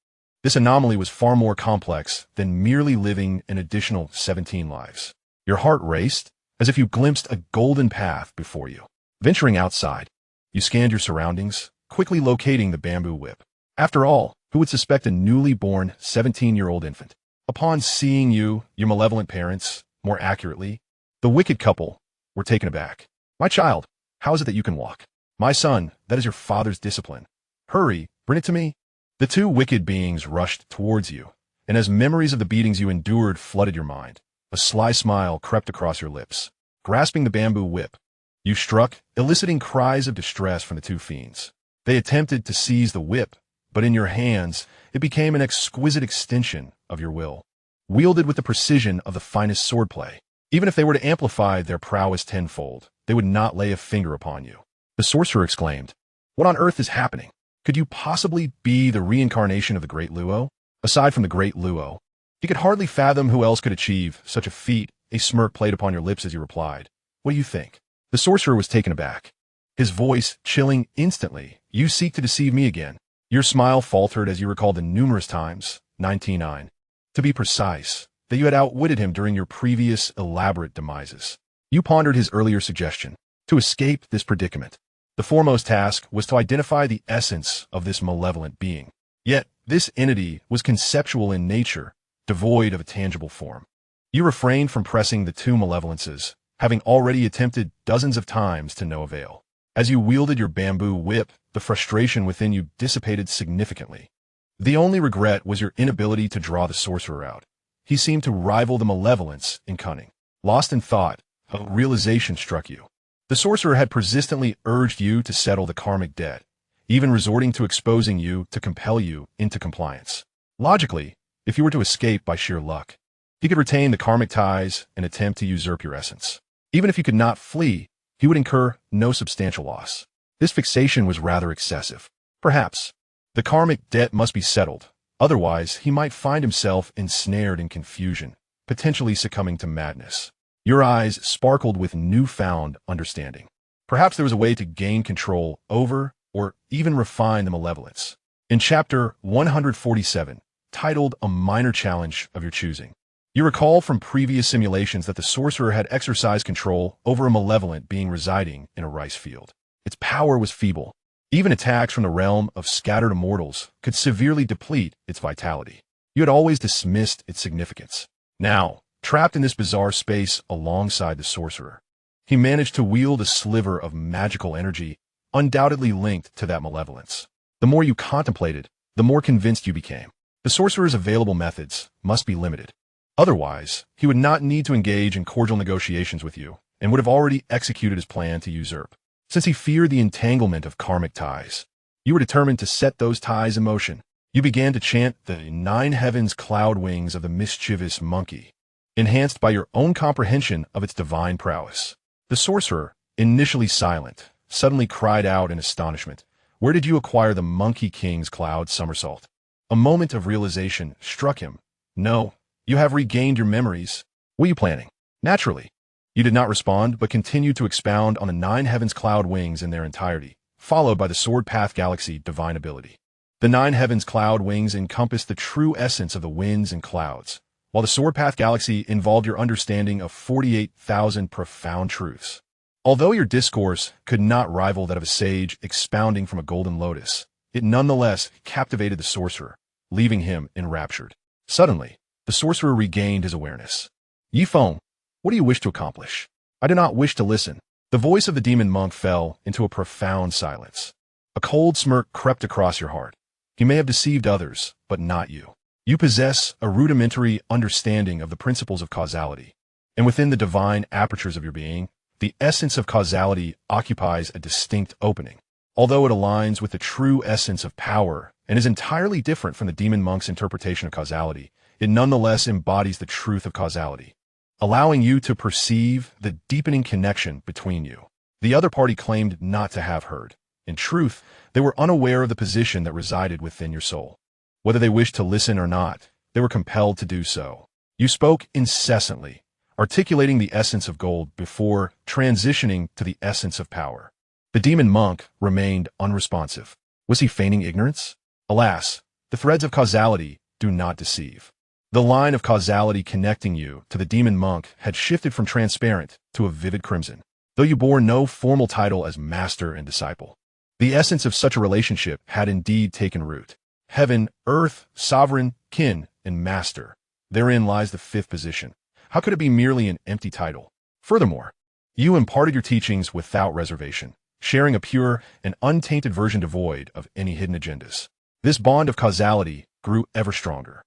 This anomaly was far more complex than merely living an additional 17 lives. Your heart raced as if you glimpsed a golden path before you. Venturing outside, you scanned your surroundings, quickly locating the bamboo whip. After all, who would suspect a newly born 17-year-old infant? Upon seeing you, your malevolent parents, more accurately, the wicked couple, were taken aback. "My child, how is it that you can walk?" "My son, that is your father's discipline. Hurry, bring it to me." The two wicked beings rushed towards you, and as memories of the beatings you endured flooded your mind, a sly smile crept across your lips. Grasping the bamboo whip, you struck, eliciting cries of distress from the two fiends. They attempted to seize the whip, but in your hands, it became an exquisite extension of your will, wielded with the precision of the finest swordplay. Even if they were to amplify their prowess tenfold, they would not lay a finger upon you. The sorcerer exclaimed, "What on earth is happening? Could you possibly be the reincarnation of the Great Luo?" Aside from the Great Luo, he could hardly fathom who else could achieve such a feat. A smirk played upon your lips as you replied, "What do you think?" The sorcerer was taken aback, his voice chilling instantly. "You seek to deceive me again." Your smile faltered as you recalled the numerous times, 99, to be precise, that you had outwitted him during your previous elaborate demises. You pondered his earlier suggestion. To escape this predicament, the foremost task was to identify the essence of this malevolent being. Yet, this entity was conceptual in nature, devoid of a tangible form. You refrained from pressing the two malevolences, having already attempted dozens of times to no avail. As you wielded your bamboo whip, the frustration within you dissipated significantly. The only regret was your inability to draw the sorcerer out. He seemed to rival the malevolence in cunning. Lost in thought, a realization struck you. The sorcerer had persistently urged you to settle the karmic debt, even resorting to exposing you to compel you into compliance. Logically, if you were to escape by sheer luck, he could retain the karmic ties and attempt to usurp your essence. Even if you could not flee, he would incur no substantial loss. This fixation was rather excessive. Perhaps the karmic debt must be settled, otherwise he might find himself ensnared in confusion, potentially succumbing to madness. Your eyes sparkled with newfound understanding. Perhaps there was a way to gain control over or even refine the malevolence. In chapter 147, titled A Minor Challenge of Your Choosing, you recall from previous simulations that the sorcerer had exercised control over a malevolent being residing in a rice field. Its power was feeble. Even attacks from the realm of scattered immortals could severely deplete its vitality. You had always dismissed its significance. Now, trapped in this bizarre space alongside the sorcerer, he managed to wield a sliver of magical energy undoubtedly linked to that malevolence. The more you contemplated, the more convinced you became. The sorcerer's available methods must be limited. Otherwise, he would not need to engage in cordial negotiations with you and would have already executed his plan to usurp. Since he feared the entanglement of karmic ties, you were determined to set those ties in motion. You began to chant the 9 heavens cloud wings of the mischievous monkey, enhanced by your own comprehension of its divine prowess. The sorcerer, initially silent, suddenly cried out in astonishment, "Where did you acquire the Monkey King's cloud somersault?" A moment of realization struck him. "No, you have regained your memories. What are you planning?" Naturally, you did not respond, but continued to expound on the 9 heavens cloud wings in their entirety, followed by the Sword Path Galaxy divine ability. The 9 heavens cloud wings encompassed the true essence of the winds and clouds, while the Sword Path Galaxy involved your understanding of 48,000 profound truths. Although your discourse could not rival that of a sage expounding from a golden lotus, it nonetheless captivated the sorcerer, leaving him enraptured. Suddenly, the sorcerer regained his awareness. "Yi Feng, what do you wish to accomplish?" "I do not wish to listen." The voice of the demon monk fell into a profound silence. A cold smirk crept across your heart. He may have deceived others, but not you. You possess a rudimentary understanding of the principles of causality, and within the divine apertures of your being, the essence of causality occupies a distinct opening. Although it aligns with the true essence of power and is entirely different from the demon monk's interpretation of causality, it nonetheless embodies the truth of causality, allowing you to perceive the deepening connection between you. The other party claimed not to have heard. In truth, they were unaware of the position that resided within your soul. Whether they wished to listen or not, they were compelled to do so. You spoke incessantly, articulating the essence of gold before transitioning to the essence of power. The demon monk remained unresponsive. Was he feigning ignorance? Alas, the threads of causality do not deceive. The line of causality connecting you to the demon monk had shifted from transparent to a vivid crimson, though you bore no formal title as master and disciple. The essence of such a relationship had indeed taken root. Heaven, earth, sovereign, kin, and master. Therein lies the fifth position. How could it be merely an empty title? Furthermore, you imparted your teachings without reservation, sharing a pure and untainted version devoid of any hidden agendas. This bond of causality grew ever stronger.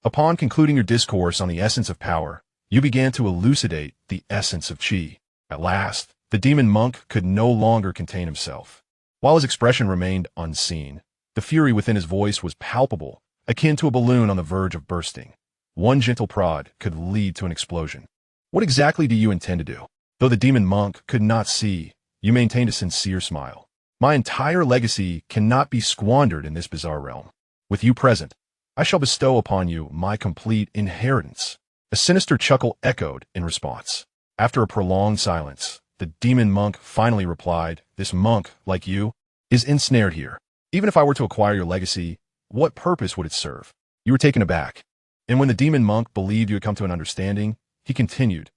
Upon concluding your discourse on the essence of power, you began to elucidate the essence of qi. At last, the demon monk could no longer contain himself. While his expression remained unseen, the fury within his voice was palpable, akin to a balloon on the verge of bursting. One gentle prod could lead to an explosion. What exactly do you intend to do? Though the demon monk could not see, you maintained a sincere smile. My entire legacy cannot be squandered in this bizarre realm. With you present, I shall bestow upon you my complete inheritance. A sinister chuckle echoed in response. After a prolonged silence, the demon monk finally replied, "This monk, like you, is ensnared here. Even if I were to acquire your legacy, what purpose would it serve?" You were taken aback. And when the demon monk believed you had come to an understanding, he continued,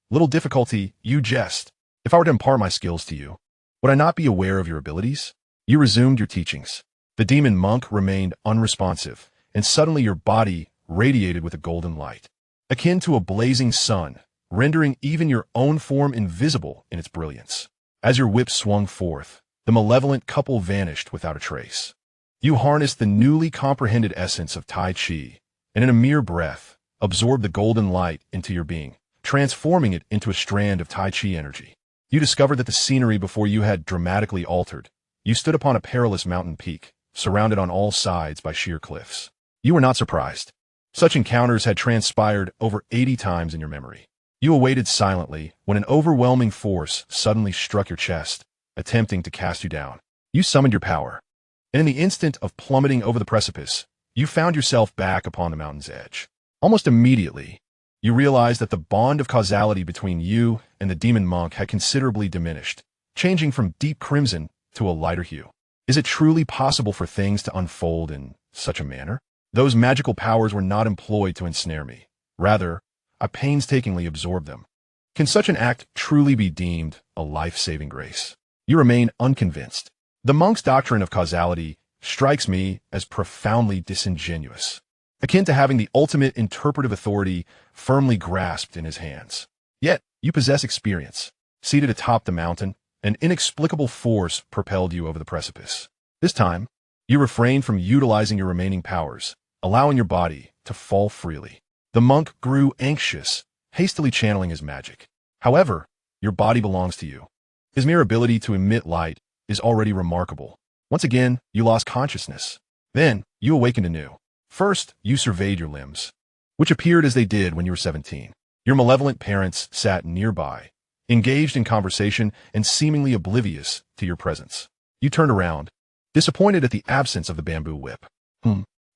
"Little difficulty, you jest. If I were to impart my skills to you, would I not be aware of your abilities?" You resumed your teachings. The demon monk remained unresponsive, and suddenly your body radiated with a golden light, akin to a blazing sun, rendering even your own form invisible in its brilliance. As your whip swung forth, the malevolent couple vanished without a trace. You harnessed the newly comprehended essence of Tai Chi, and in a mere breath, absorbed the golden light into your being, transforming it into a strand of Tai Chi energy. You discovered that the scenery before you had dramatically altered. You stood upon a perilous mountain peak, surrounded on all sides by sheer cliffs. You were not surprised. Such encounters had transpired over 80 times in your memory. You awaited silently when an overwhelming force suddenly struck your chest, attempting to cast you down. You summoned your power, and in the instant of plummeting over the precipice, you found yourself back upon the mountain's edge. Almost immediately, you realized that the bond of causality between you and the demon monk had considerably diminished, changing from deep crimson to a lighter hue. Is it truly possible for things to unfold in such a manner? Those magical powers were not employed to ensnare me. Rather, I painstakingly absorbed them. Can such an act truly be deemed a life-saving grace? You remain unconvinced. The monk's doctrine of causality strikes me as profoundly disingenuous, akin to having the ultimate interpretive authority firmly grasped in his hands. Yet, you possess experience. Seated atop the mountain, an inexplicable force propelled you over the precipice. This time, you refrained from utilizing your remaining powers, allowing your body to fall freely. The monk grew anxious, hastily channeling his magic. However, your body belongs to you. His mere ability to emit light is already remarkable. Once again, you lost consciousness. Then, you awakened anew. First, you surveyed your limbs, which appeared as they did when you were 17. Your malevolent parents sat nearby, engaged in conversation and seemingly oblivious to your presence. You turned around, disappointed at the absence of the bamboo whip.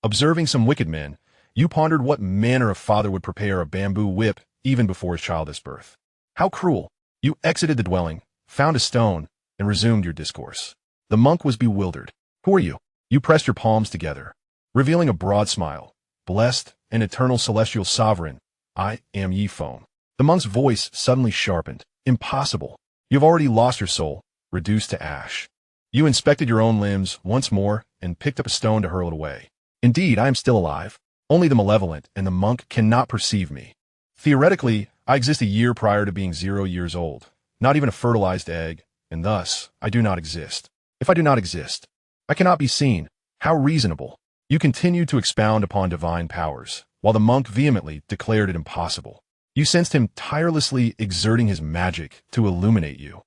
Observing some wicked men, you pondered what manner of father would prepare a bamboo whip even before his childless birth. How cruel! You exited the dwelling, found a stone, and resumed your discourse. The monk was bewildered. Who are you? You pressed your palms together, revealing a broad smile. Blessed and eternal celestial sovereign, I am Feng. The monk's voice suddenly sharpened. Impossible. You've already lost your soul, reduced to ash. You inspected your own limbs once more and picked up a stone to hurl it away. Indeed, I am still alive. Only the malevolent and the monk cannot perceive me. Theoretically, I exist a year prior to being 0 years old, not even a fertilized egg, and thus, I do not exist. If I do not exist, I cannot be seen. How reasonable. You continued to expound upon divine powers, while the monk vehemently declared it impossible. You sensed him tirelessly exerting his magic to illuminate you,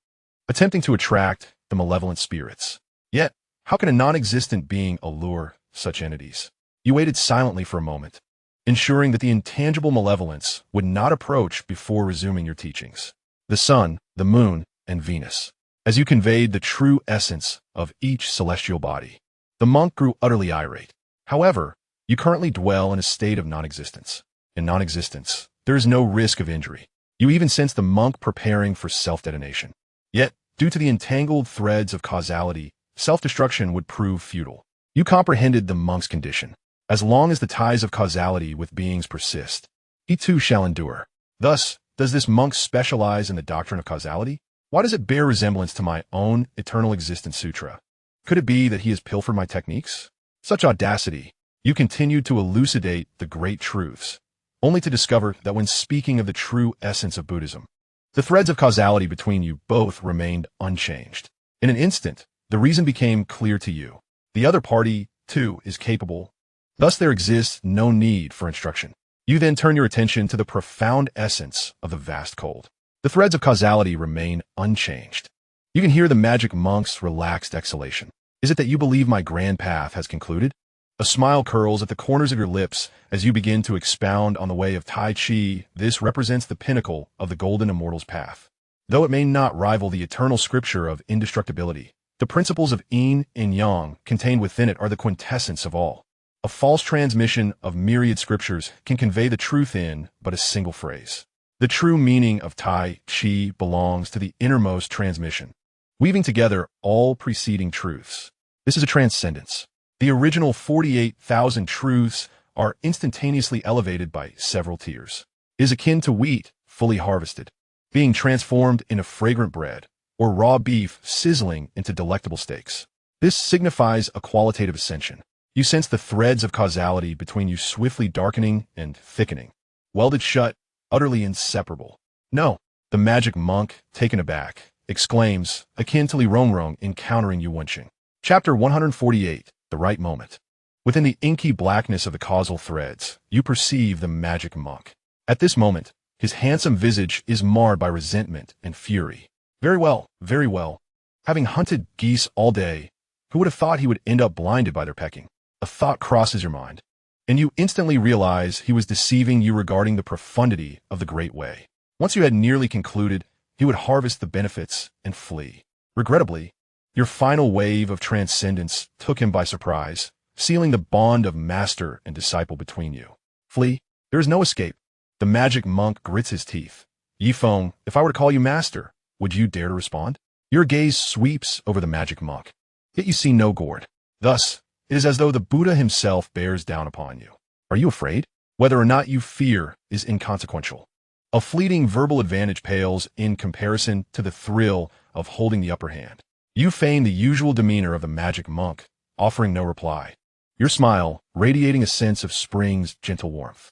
attempting to attract the malevolent spirits. Yet, how can a non-existent being allure such entities? You waited silently for a moment, ensuring that the intangible malevolence would not approach before resuming your teachings. The sun, the moon, and Venus. as you conveyed the true essence of each celestial body. The monk grew utterly irate. However, you currently dwell in a state of non-existence. In non-existence, there is no risk of injury. You even sense the monk preparing for self-detonation. Yet, due to the entangled threads of causality, self-destruction would prove futile. You comprehended the monk's condition. As long as the ties of causality with beings persist, he too shall endure. Thus, does this monk specialize in the doctrine of causality? Why does it bear resemblance to my own eternal existence sutra? Could it be that he has pilfered my techniques? Such audacity! You continued to elucidate the great truths, only to discover that when speaking of the true essence of Buddhism, the threads of causality between you both remained unchanged. In an instant, the reason became clear to you. The other party, too, is capable. Thus there exists no need for instruction. You then turn your attention to the profound essence of the vast cold. The threads of causality remain unchanged. You can hear the magic monk's relaxed exhalation. Is it that you believe my grand path has concluded? A smile curls at the corners of your lips as you begin to expound on the way of Tai Chi. This represents the pinnacle of the golden immortal's path. Though it may not rival the eternal scripture of indestructibility, the principles of yin and yang contained within it are the quintessence of all. A false transmission of myriad scriptures can convey the truth in but a single phrase. The true meaning of Tai Chi belongs to the innermost transmission, weaving together all preceding truths. This is a transcendence. The original 48,000 truths are instantaneously elevated by several tiers. It is akin to wheat fully harvested, being transformed into fragrant bread, or raw beef sizzling into delectable steaks. This signifies a qualitative ascension. You sense the threads of causality between you swiftly darkening and thickening, welded shut, utterly inseparable. No, the magic monk, taken aback, exclaims, akin to Li Rongrong encountering Yu Wenqing. Chapter 148. The right moment. Within the inky blackness of the causal threads, you perceive the magic monk. At this moment, his handsome visage is marred by resentment and fury. Very well, very well. Having hunted geese all day, who would have thought he would end up blinded by their pecking? A thought crosses your mind, and you instantly realize he was deceiving you regarding the profundity of the Great Way. Once you had nearly concluded, he would harvest the benefits and flee. Regrettably, your final wave of transcendence took him by surprise, sealing the bond of master and disciple between you. Flee? There is no escape. The magic monk grits his teeth. Yi Feng, if I were to call you master, would you dare to respond? Your gaze sweeps over the magic monk, yet you see no gourd. Thus, it is as though the Buddha himself bears down upon you. Are you afraid? Whether or not you fear is inconsequential. A fleeting verbal advantage pales in comparison to the thrill of holding the upper hand. You feign the usual demeanor of the magic monk, offering no reply. Your smile, radiating a sense of spring's gentle warmth.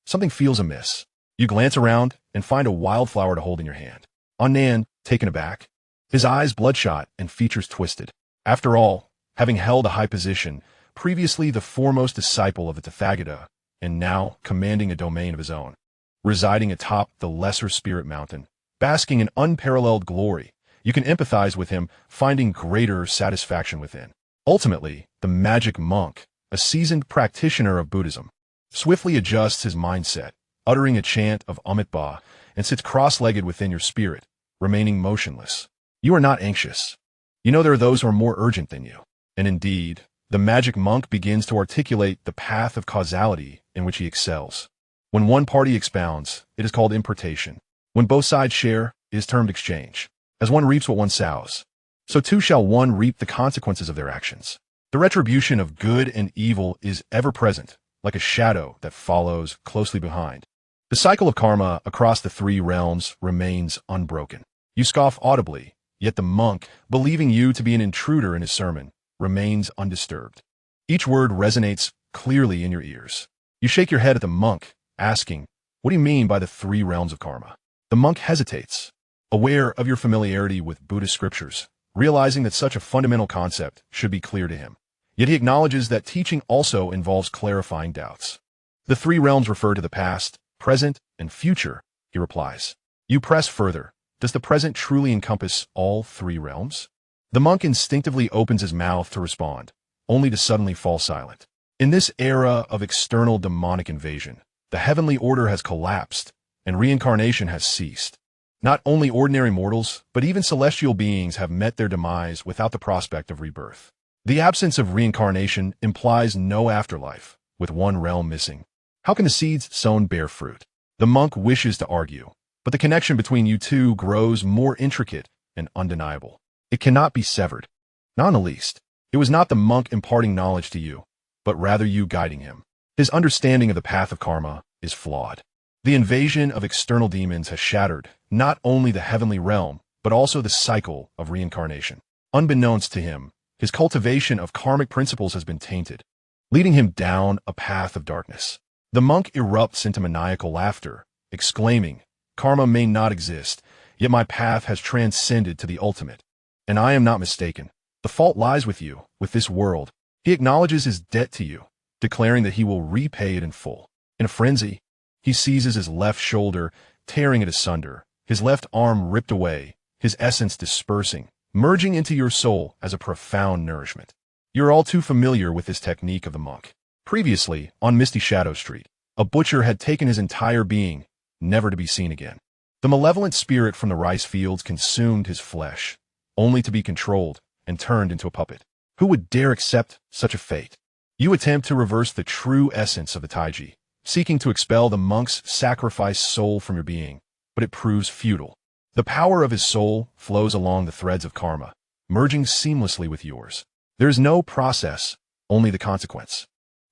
Something feels amiss. You glance around and find a wildflower to hold in your hand. Annan, taken aback, his eyes bloodshot and features twisted. After all, having held a high position, previously the foremost disciple of the Tathagata, and now commanding a domain of his own, residing atop the lesser spirit mountain, basking in unparalleled glory, you can empathize with him, finding greater satisfaction within. Ultimately, the magic monk, a seasoned practitioner of Buddhism, swiftly adjusts his mindset, uttering a chant of Amitabha, and sits cross-legged within your spirit, remaining motionless. You are not anxious. You know there are those who are more urgent than you. And indeed, the magic monk begins to articulate the path of causality in which he excels. When one party expounds, it is called importation. When both sides share, it is termed exchange. As one reaps what one sows, so too shall one reap the consequences of their actions. The retribution of good and evil is ever present, like a shadow that follows closely behind. The cycle of karma across the three realms remains unbroken. You scoff audibly, yet the monk, believing you to be an intruder in his sermon, remains undisturbed. Each word resonates clearly in your ears. You shake your head at the monk, asking, "What do you mean by the three realms of karma?" The monk hesitates, aware of your familiarity with Buddhist scriptures, realizing that such a fundamental concept should be clear to him. Yet he acknowledges that teaching also involves clarifying doubts. The three realms refer to the past, present, and future, he replies. You press further. Does the present truly encompass all three realms? The monk instinctively opens his mouth to respond, only to suddenly fall silent. In this era of external demonic invasion, the heavenly order has collapsed, and reincarnation has ceased. Not only ordinary mortals, but even celestial beings have met their demise without the prospect of rebirth. The absence of reincarnation implies no afterlife, with one realm missing. How can the seeds sown bear fruit? The monk wishes to argue, but the connection between you two grows more intricate and undeniable. It cannot be severed. Not in the least. It was not the monk imparting knowledge to you, but rather you guiding him. His understanding of the path of karma is flawed. The invasion of external demons has shattered not only the heavenly realm, but also the cycle of reincarnation. Unbeknownst to him, his cultivation of karmic principles has been tainted, leading him down a path of darkness. The monk erupts into maniacal laughter, exclaiming, "Karma may not exist, yet my path has transcended to the ultimate. And I am not mistaken. The fault lies with you, with this world." He acknowledges his debt to you, declaring that he will repay it in full. In a frenzy, he seizes his left shoulder, tearing it asunder, his left arm ripped away, his essence dispersing, merging into your soul as a profound nourishment. You're all too familiar with this technique of the monk. Previously, on Misty Shadow Street, a butcher had taken his entire being, never to be seen again. The malevolent spirit from the rice fields consumed his flesh, only to be controlled and turned into a puppet. Who would dare accept such a fate? You attempt to reverse the true essence of the Taiji, seeking to expel the monk's sacrificed soul from your being, but it proves futile. The power of his soul flows along the threads of karma, merging seamlessly with yours. There is no process, only the consequence.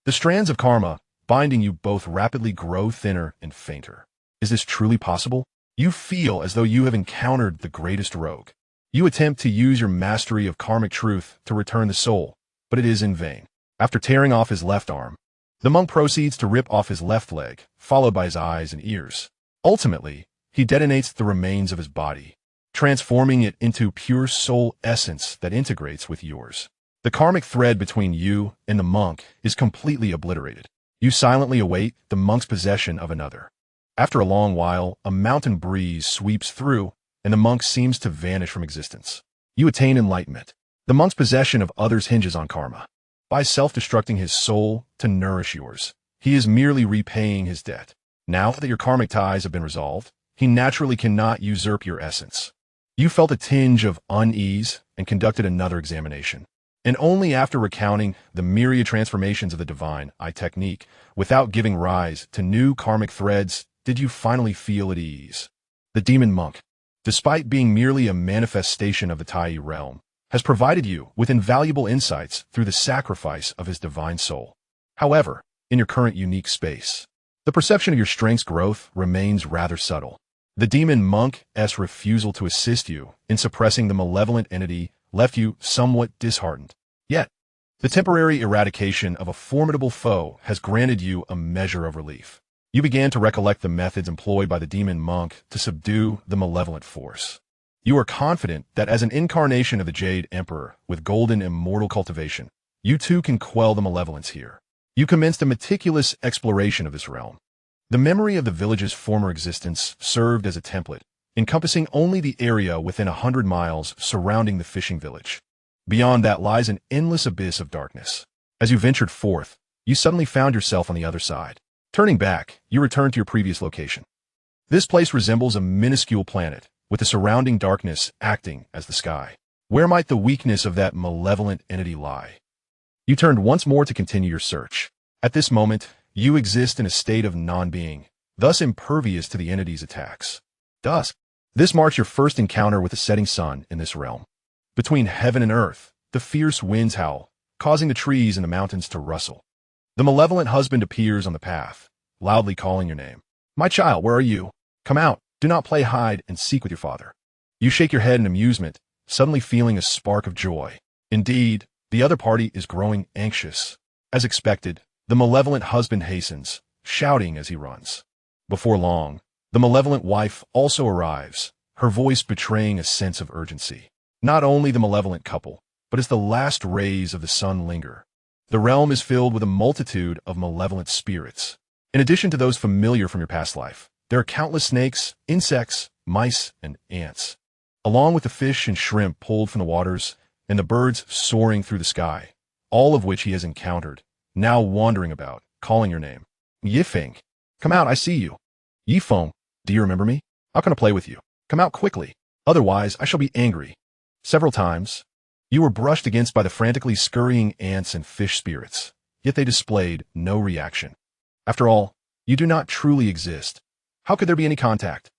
The strands of karma, binding you both, rapidly grow thinner and fainter. Is this truly possible? You feel as though you have encountered the greatest rogue. You attempt to use your mastery of karmic truth to return the soul, but it is in vain. After tearing off his left arm, the monk proceeds to rip off his left leg, followed by his eyes and ears. Ultimately, he detonates the remains of his body, transforming it into pure soul essence that integrates with yours. The karmic thread between you and the monk is completely obliterated. You silently await the monk's possession of another. After a long while, a mountain breeze sweeps through, and the monk seems to vanish from existence. You attain enlightenment. The monk's possession of others hinges on karma. By self-destructing his soul to nourish yours, he is merely repaying his debt. Now that your karmic ties have been resolved, he naturally cannot usurp your essence. You felt a tinge of unease and conducted another examination. And only after recounting the myriad transformations of the divine eye technique, without giving rise to new karmic threads, did you finally feel at ease. The demon monk, despite being merely a manifestation of the Tai realm, has provided you with invaluable insights through the sacrifice of his divine soul. However, in your current unique space, the perception of your strength's growth remains rather subtle. The demon monk's refusal to assist you in suppressing the malevolent entity left you somewhat disheartened. Yet, the temporary eradication of a formidable foe has granted you a measure of relief. You began to recollect the methods employed by the demon monk to subdue the malevolent force. You are confident that as an incarnation of the Jade Emperor with golden immortal cultivation, you too can quell the malevolence here. You commenced a meticulous exploration of this realm. The memory of the village's former existence served as a template, encompassing only the area within 100 miles surrounding the fishing village. Beyond that lies an endless abyss of darkness. As you ventured forth, you suddenly found yourself on the other side. Turning back, you returned to your previous location. This place resembles a minuscule planet, with the surrounding darkness acting as the sky. Where might the weakness of that malevolent entity lie? You turned once more to continue your search. At this moment, you exist in a state of non-being, thus impervious to the entity's attacks. Dusk. This marks your first encounter with the setting sun in this realm. Between heaven and earth, the fierce winds howl, causing the trees and the mountains to rustle. The malevolent husband appears on the path, loudly calling your name. "My child, where are you? Come out. Do not play hide and seek with your father." You shake your head in amusement, suddenly feeling a spark of joy. Indeed, the other party is growing anxious. As expected, the malevolent husband hastens, shouting as he runs. Before long, the malevolent wife also arrives, her voice betraying a sense of urgency. Not only the malevolent couple, but as the last rays of the sun linger, the realm is filled with a multitude of malevolent spirits. In addition to those familiar from your past life, there are countless snakes, insects, mice, and ants, along with the fish and shrimp pulled from the waters and the birds soaring through the sky, all of which he has encountered, now wandering about, calling your name. "Feng, come out, I see you." "Feng, do you remember me? How can I play with you?" Come out quickly. Otherwise, I shall be angry. Several times, you were brushed against by the frantically scurrying ants and fish spirits, yet they displayed no reaction. After all, you do not truly exist. How could there be any contact?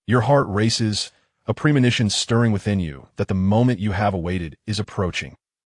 Your heart races, a premonition stirring within you that the moment you have awaited is approaching.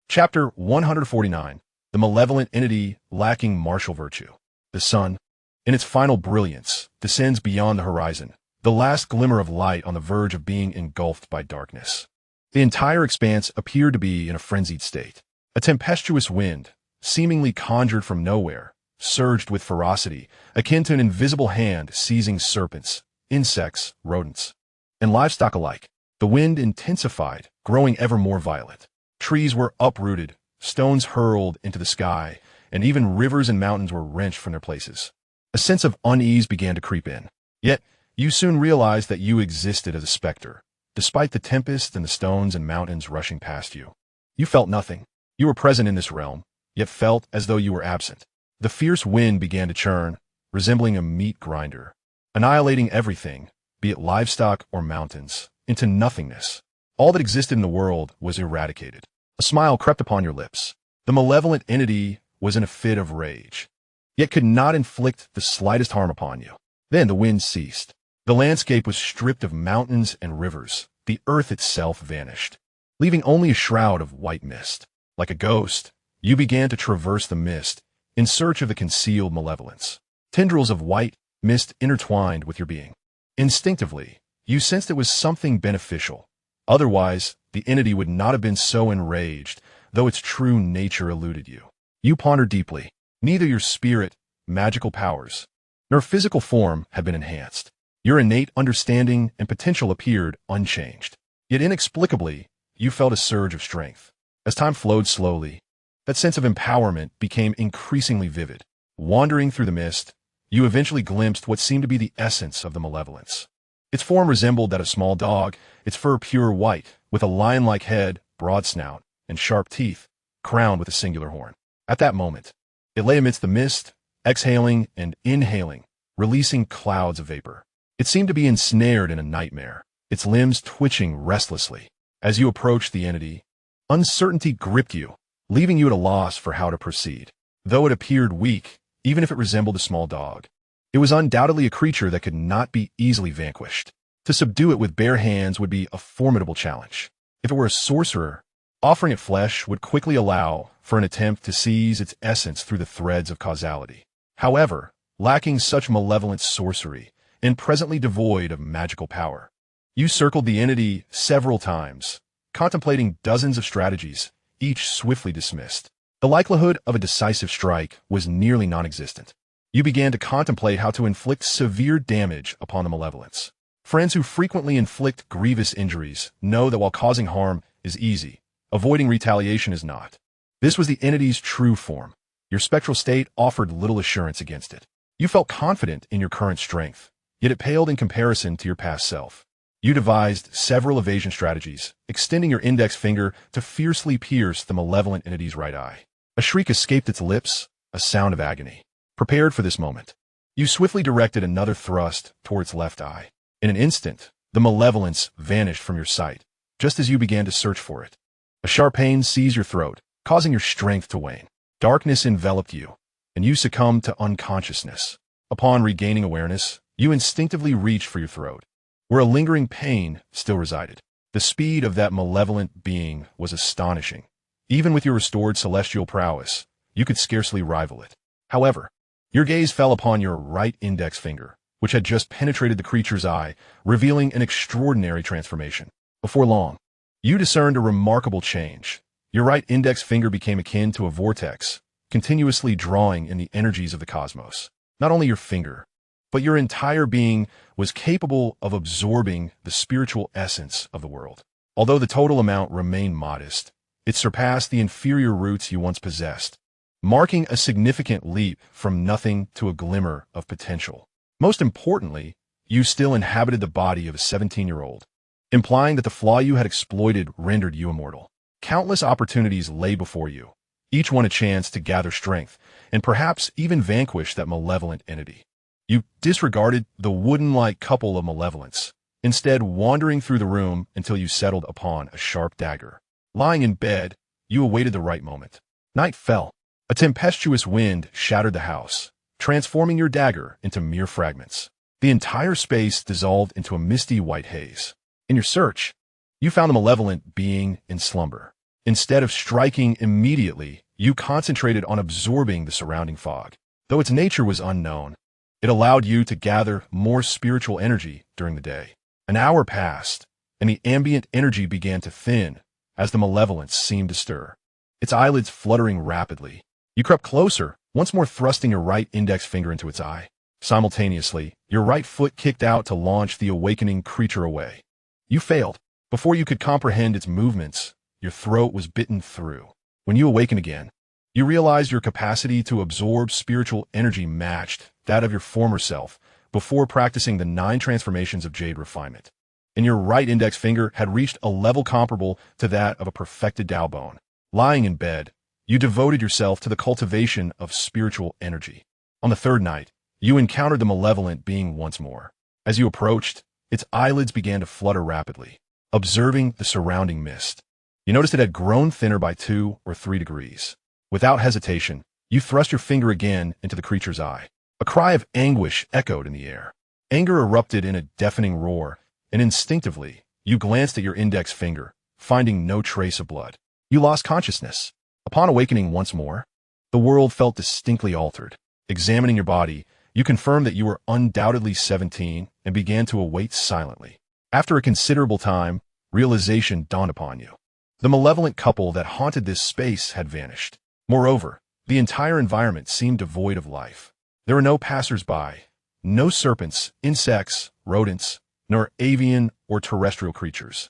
Chapter 149. The Malevolent Entity Lacking Martial Virtue. The sun, in its final brilliance, descends beyond the horizon, the last glimmer of light on the verge of being engulfed by darkness. The entire expanse appeared to be in a frenzied state. A tempestuous wind, seemingly conjured from nowhere, surged with ferocity, akin to an invisible hand seizing serpents, insects, rodents, and livestock alike. The wind intensified, growing ever more violent. Trees were uprooted, stones hurled into the sky, and even rivers and mountains were wrenched from their places. A sense of unease began to creep in. Yet, you soon realized that you existed as a specter, despite the tempest and the stones and mountains rushing past you. You felt nothing. You were present in this realm, yet felt as though you were absent. The fierce wind began to churn, resembling a meat grinder, annihilating everything, be it livestock or mountains, into nothingness. All that existed in the world was eradicated. A smile crept upon your lips. The malevolent entity was in a fit of rage, yet could not inflict the slightest harm upon you. Then the wind ceased. The landscape was stripped of mountains and rivers. The earth itself vanished, leaving only a shroud of white mist. Like a ghost, you began to traverse the mist in search of the concealed malevolence. Tendrils of white mist intertwined with your being. Instinctively, you sensed it was something beneficial. Otherwise, the entity would not have been so enraged, though its true nature eluded you. You pondered deeply. Neither your spirit, magical powers, nor physical form had been enhanced. Your innate understanding and potential appeared unchanged. Yet inexplicably, you felt a surge of strength. As time flowed slowly, that sense of empowerment became increasingly vivid. Wandering through the mist, you eventually glimpsed what seemed to be the essence of the malevolence. Its form resembled that of a small dog, its fur pure white, with a lion-like head, broad snout, and sharp teeth, crowned with a singular horn. At that moment, it lay amidst the mist, exhaling and inhaling, releasing clouds of vapor. It seemed to be ensnared in a nightmare, its limbs twitching restlessly. As you approached the entity, uncertainty gripped you, leaving you at a loss for how to proceed. Though it appeared weak, even if it resembled a small dog, it was undoubtedly a creature that could not be easily vanquished. To subdue it with bare hands would be a formidable challenge. If it were a sorcerer, offering it flesh would quickly allow for an attempt to seize its essence through the threads of causality. However, lacking such malevolent sorcery, and presently devoid of magical power, you circled the entity several times, contemplating dozens of strategies, each swiftly dismissed. The likelihood of a decisive strike was nearly non-existent. You began to contemplate how to inflict severe damage upon the malevolence. Friends who frequently inflict grievous injuries know that while causing harm is easy, avoiding retaliation is not. This was the entity's true form. Your spectral state offered little assurance against it. You felt confident in your current strength, yet it paled in comparison to your past self. You devised several evasion strategies, extending your index finger to fiercely pierce the malevolent entity's right eye. A shriek escaped its lips, a sound of agony. Prepared for this moment, you swiftly directed another thrust toward its left eye. In an instant, the malevolence vanished from your sight, just as you began to search for it. A sharp pain seized your throat, causing your strength to wane. Darkness enveloped you, and you succumbed to unconsciousness. Upon regaining awareness, you instinctively reached for your throat, where a lingering pain still resided. The speed of that malevolent being was astonishing. Even with your restored celestial prowess, you could scarcely rival it. However, your gaze fell upon your right index finger, which had just penetrated the creature's eye, revealing an extraordinary transformation. Before long, you discerned a remarkable change. Your right index finger became akin to a vortex, continuously drawing in the energies of the cosmos. Not only your finger, but your entire being was capable of absorbing the spiritual essence of the world. Although the total amount remained modest, it surpassed the inferior roots you once possessed, marking a significant leap from nothing to a glimmer of potential. Most importantly, you still inhabited the body of a 17-year-old, implying that the flaw you had exploited rendered you immortal. Countless opportunities lay before you, each one a chance to gather strength, and perhaps even vanquish that malevolent entity. You disregarded the wooden-like couple of malevolence, instead wandering through the room until you settled upon a sharp dagger. Lying in bed, you awaited the right moment. Night fell. A tempestuous wind shattered the house, transforming your dagger into mere fragments. The entire space dissolved into a misty white haze. In your search, you found the malevolent being in slumber. Instead of striking immediately, you concentrated on absorbing the surrounding fog. Though its nature was unknown, it allowed you to gather more spiritual energy during the day. An hour passed, and the ambient energy began to thin as the malevolence seemed to stir, its eyelids fluttering rapidly. You crept closer, once more thrusting your right index finger into its eye. Simultaneously, your right foot kicked out to launch the awakening creature away. You failed. Before you could comprehend its movements, your throat was bitten through. When you awakened again, you realized your capacity to absorb spiritual energy matched that of your former self before practicing the 9 transformations of jade refinement. And your right index finger had reached a level comparable to that of a perfected Dao bone. Lying in bed, you devoted yourself to the cultivation of spiritual energy. On the 3rd night, you encountered the malevolent being once more. As you approached, its eyelids began to flutter rapidly, observing the surrounding mist. You noticed it had grown thinner by 2 or 3 degrees. Without hesitation, you thrust your finger again into the creature's eye. A cry of anguish echoed in the air. Anger erupted in a deafening roar, and instinctively, you glanced at your index finger, finding no trace of blood. You lost consciousness. Upon awakening once more, the world felt distinctly altered. Examining your body, you confirmed that you were undoubtedly 17 and began to await silently. After a considerable time, realization dawned upon you. The malevolent couple that haunted this space had vanished. Moreover, the entire environment seemed devoid of life. There were no passers-by, no serpents, insects, rodents, nor avian or terrestrial creatures.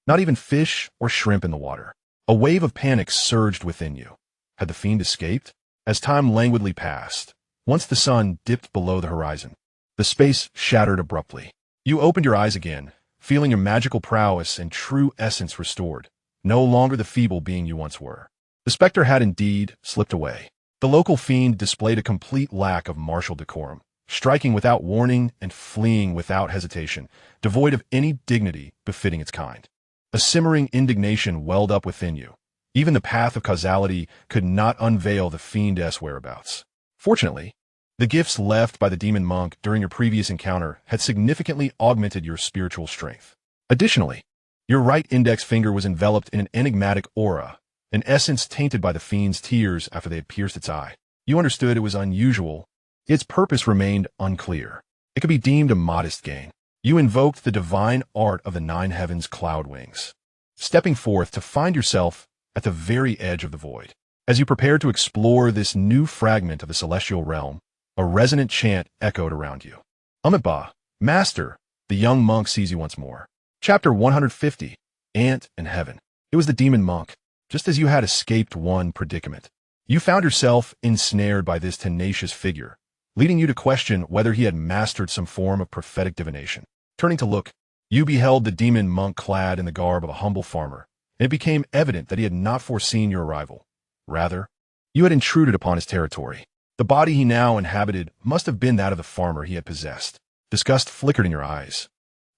Not even fish or shrimp in the water. A wave of panic surged within you. Had the fiend escaped? As time languidly passed, once the sun dipped below the horizon, the space shattered abruptly. You opened your eyes again, feeling your magical prowess and true essence restored, no longer the feeble being you once were. The specter had indeed slipped away. The local fiend displayed a complete lack of martial decorum, striking without warning and fleeing without hesitation, devoid of any dignity befitting its kind. A simmering indignation welled up within you. Even the path of causality could not unveil the fiend's whereabouts. Fortunately, the gifts left by the demon monk during your previous encounter had significantly augmented your spiritual strength. Additionally, your right index finger was enveloped in an enigmatic aura, an essence tainted by the fiend's tears after they had pierced its eye. You understood it was unusual. Its purpose remained unclear. It could be deemed a modest gain. You invoked the divine art of the 9 heavens cloud wings, stepping forth to find yourself at the very edge of the void. As you prepared to explore this new fragment of the celestial realm, a resonant chant echoed around you. Amitabha, Master, the young monk sees you once more. Chapter 150, Ant and Heaven. It was the demon monk. Just as you had escaped one predicament, you found yourself ensnared by this tenacious figure, leading you to question whether he had mastered some form of prophetic divination. Turning to look, you beheld the demon monk clad in the garb of a humble farmer, and it became evident that he had not foreseen your arrival. Rather, you had intruded upon his territory. The body he now inhabited must have been that of the farmer he had possessed. Disgust flickered in your eyes.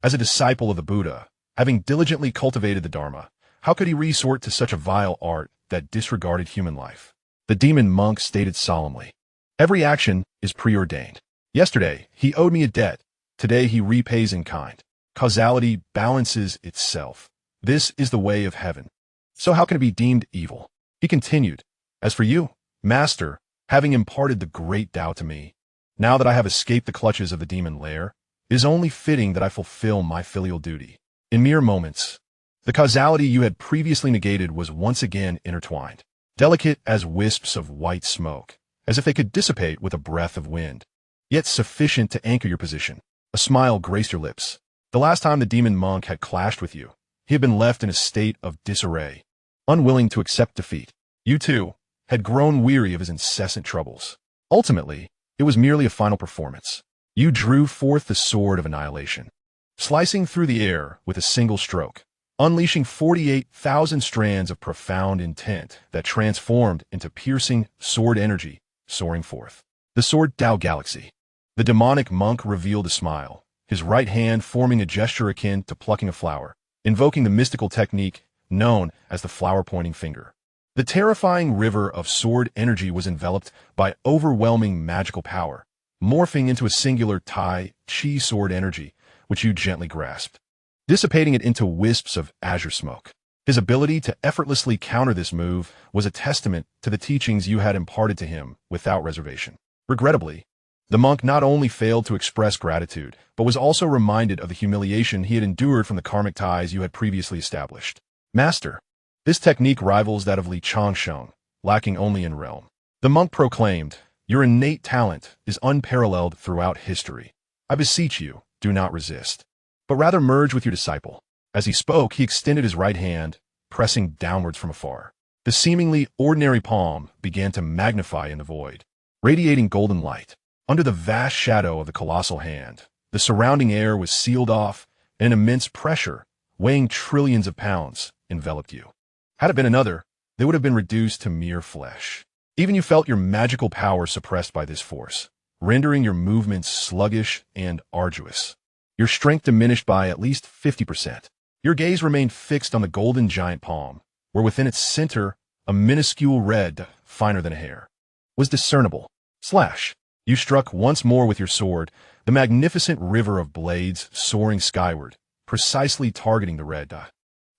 As a disciple of the Buddha, having diligently cultivated the Dharma, how could he resort to such a vile art that disregarded human life? The demon monk stated solemnly, "Every action is preordained. Yesterday, he owed me a debt. Today, he repays in kind. Causality balances itself. This is the way of heaven. So how can it be deemed evil?" He continued, "As for you, Master, having imparted the great Tao to me, now that I have escaped the clutches of the demon lair, it is only fitting that I fulfill my filial duty." In mere moments, the causality you had previously negated was once again intertwined, delicate as wisps of white smoke, as if they could dissipate with a breath of wind, yet sufficient to anchor your position. A smile graced your lips. The last time the demon monk had clashed with you, he had been left in a state of disarray, unwilling to accept defeat. You, too, had grown weary of his incessant troubles. Ultimately, it was merely a final performance. You drew forth the sword of annihilation, slicing through the air with a single stroke, unleashing 48,000 strands of profound intent that transformed into piercing sword energy, soaring forth. The sword Tao Galaxy. The demonic monk revealed a smile, his right hand forming a gesture akin to plucking a flower, invoking the mystical technique known as the flower-pointing finger. The terrifying river of sword energy was enveloped by overwhelming magical power, morphing into a singular Tai Chi sword energy, which you gently grasped, dissipating it into wisps of azure smoke. His ability to effortlessly counter this move was a testament to the teachings you had imparted to him without reservation. Regrettably, the monk not only failed to express gratitude, but was also reminded of the humiliation he had endured from the karmic ties you had previously established. Master, this technique rivals that of Xianxia, lacking only in realm. The monk proclaimed, your innate talent is unparalleled throughout history. I beseech you, do not resist, but rather merge with your disciple. As he spoke, he extended his right hand, pressing downwards from afar. The seemingly ordinary palm began to magnify in the void, radiating golden light. Under the vast shadow of the colossal hand, the surrounding air was sealed off, and an immense pressure, weighing trillions of pounds, enveloped you. Had it been another, they would have been reduced to mere flesh. Even you felt your magical power suppressed by this force, rendering your movements sluggish and arduous. Your strength diminished by at least 50%. Your gaze remained fixed on the golden giant palm, where within its center, a minuscule red, finer than a hair, was discernible. Slash. You struck once more with your sword, the magnificent river of blades soaring skyward, precisely targeting the red dot,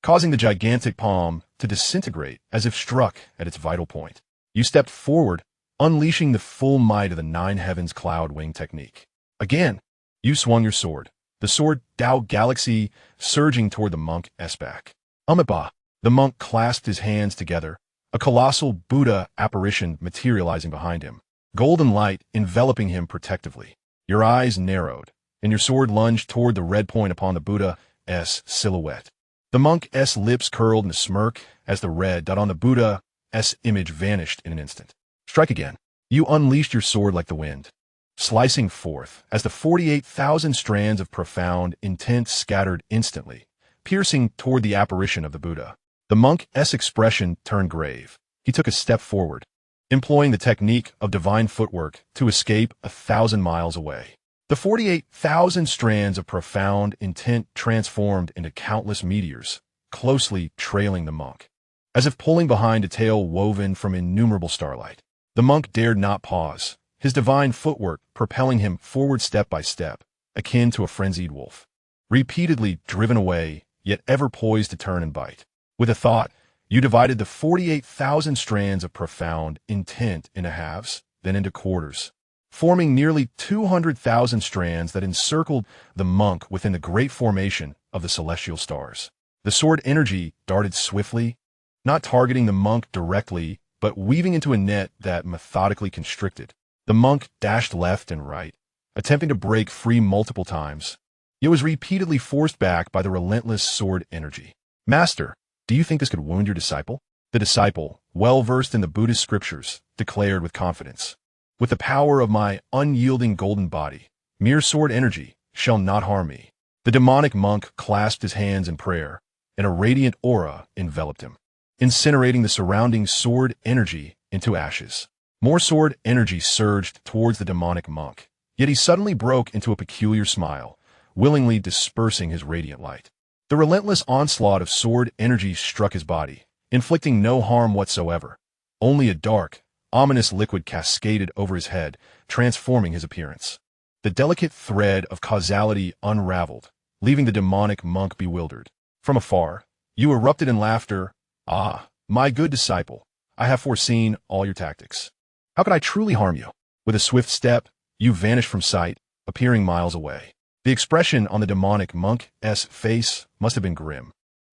causing the gigantic palm to disintegrate as if struck at its vital point. You stepped forward, unleashing the full might of the nine heavens cloud wing technique. Again, you swung your sword, the sword Tao Galaxy surging toward the monk's back. Amiba, the monk clasped his hands together, a colossal Buddha apparition materializing behind him, golden light enveloping him protectively. Your eyes narrowed, and your sword lunged toward the red point upon the Buddha's silhouette. The monk's lips curled in a smirk as the red dot on the Buddha's image vanished in an instant. Strike again. You unleashed your sword like the wind, slicing forth as the 48,000 strands of profound intent scattered instantly, piercing toward the apparition of the Buddha. The monk's expression turned grave. He took a step forward, employing the technique of divine footwork to escape 1,000 miles away. The 48,000 strands of profound intent transformed into countless meteors, closely trailing the monk, as if pulling behind a tail woven from innumerable starlight. The monk dared not pause, his divine footwork propelling him forward step by step, akin to a frenzied wolf, repeatedly driven away, yet ever poised to turn and bite. With a thought, you divided the 48,000 strands of profound intent into halves, then into quarters, forming nearly 200,000 strands that encircled the monk within the great formation of the celestial stars. The sword energy darted swiftly, not targeting the monk directly, but weaving into a net that methodically constricted. The monk dashed left and right, attempting to break free multiple times, yet was repeatedly forced back by the relentless sword energy. Master, do you think this could wound your disciple? The disciple, well versed in the Buddhist scriptures, declared with confidence, with the power of my unyielding golden body, mere sword energy shall not harm me. The demonic monk clasped his hands in prayer, and a radiant aura enveloped him, incinerating the surrounding sword energy into ashes. More sword energy surged towards the demonic monk, yet he suddenly broke into a peculiar smile, willingly dispersing his radiant light. The relentless onslaught of sword energy struck his body, inflicting no harm whatsoever. Only a dark, ominous liquid cascaded over his head, transforming his appearance. The delicate thread of causality unraveled, leaving the demonic monk bewildered. From afar, you erupted in laughter. Ah, my good disciple, I have foreseen all your tactics. How could I truly harm you? With a swift step, you vanished from sight, appearing miles away. The expression on the demonic monk's face must have been grim,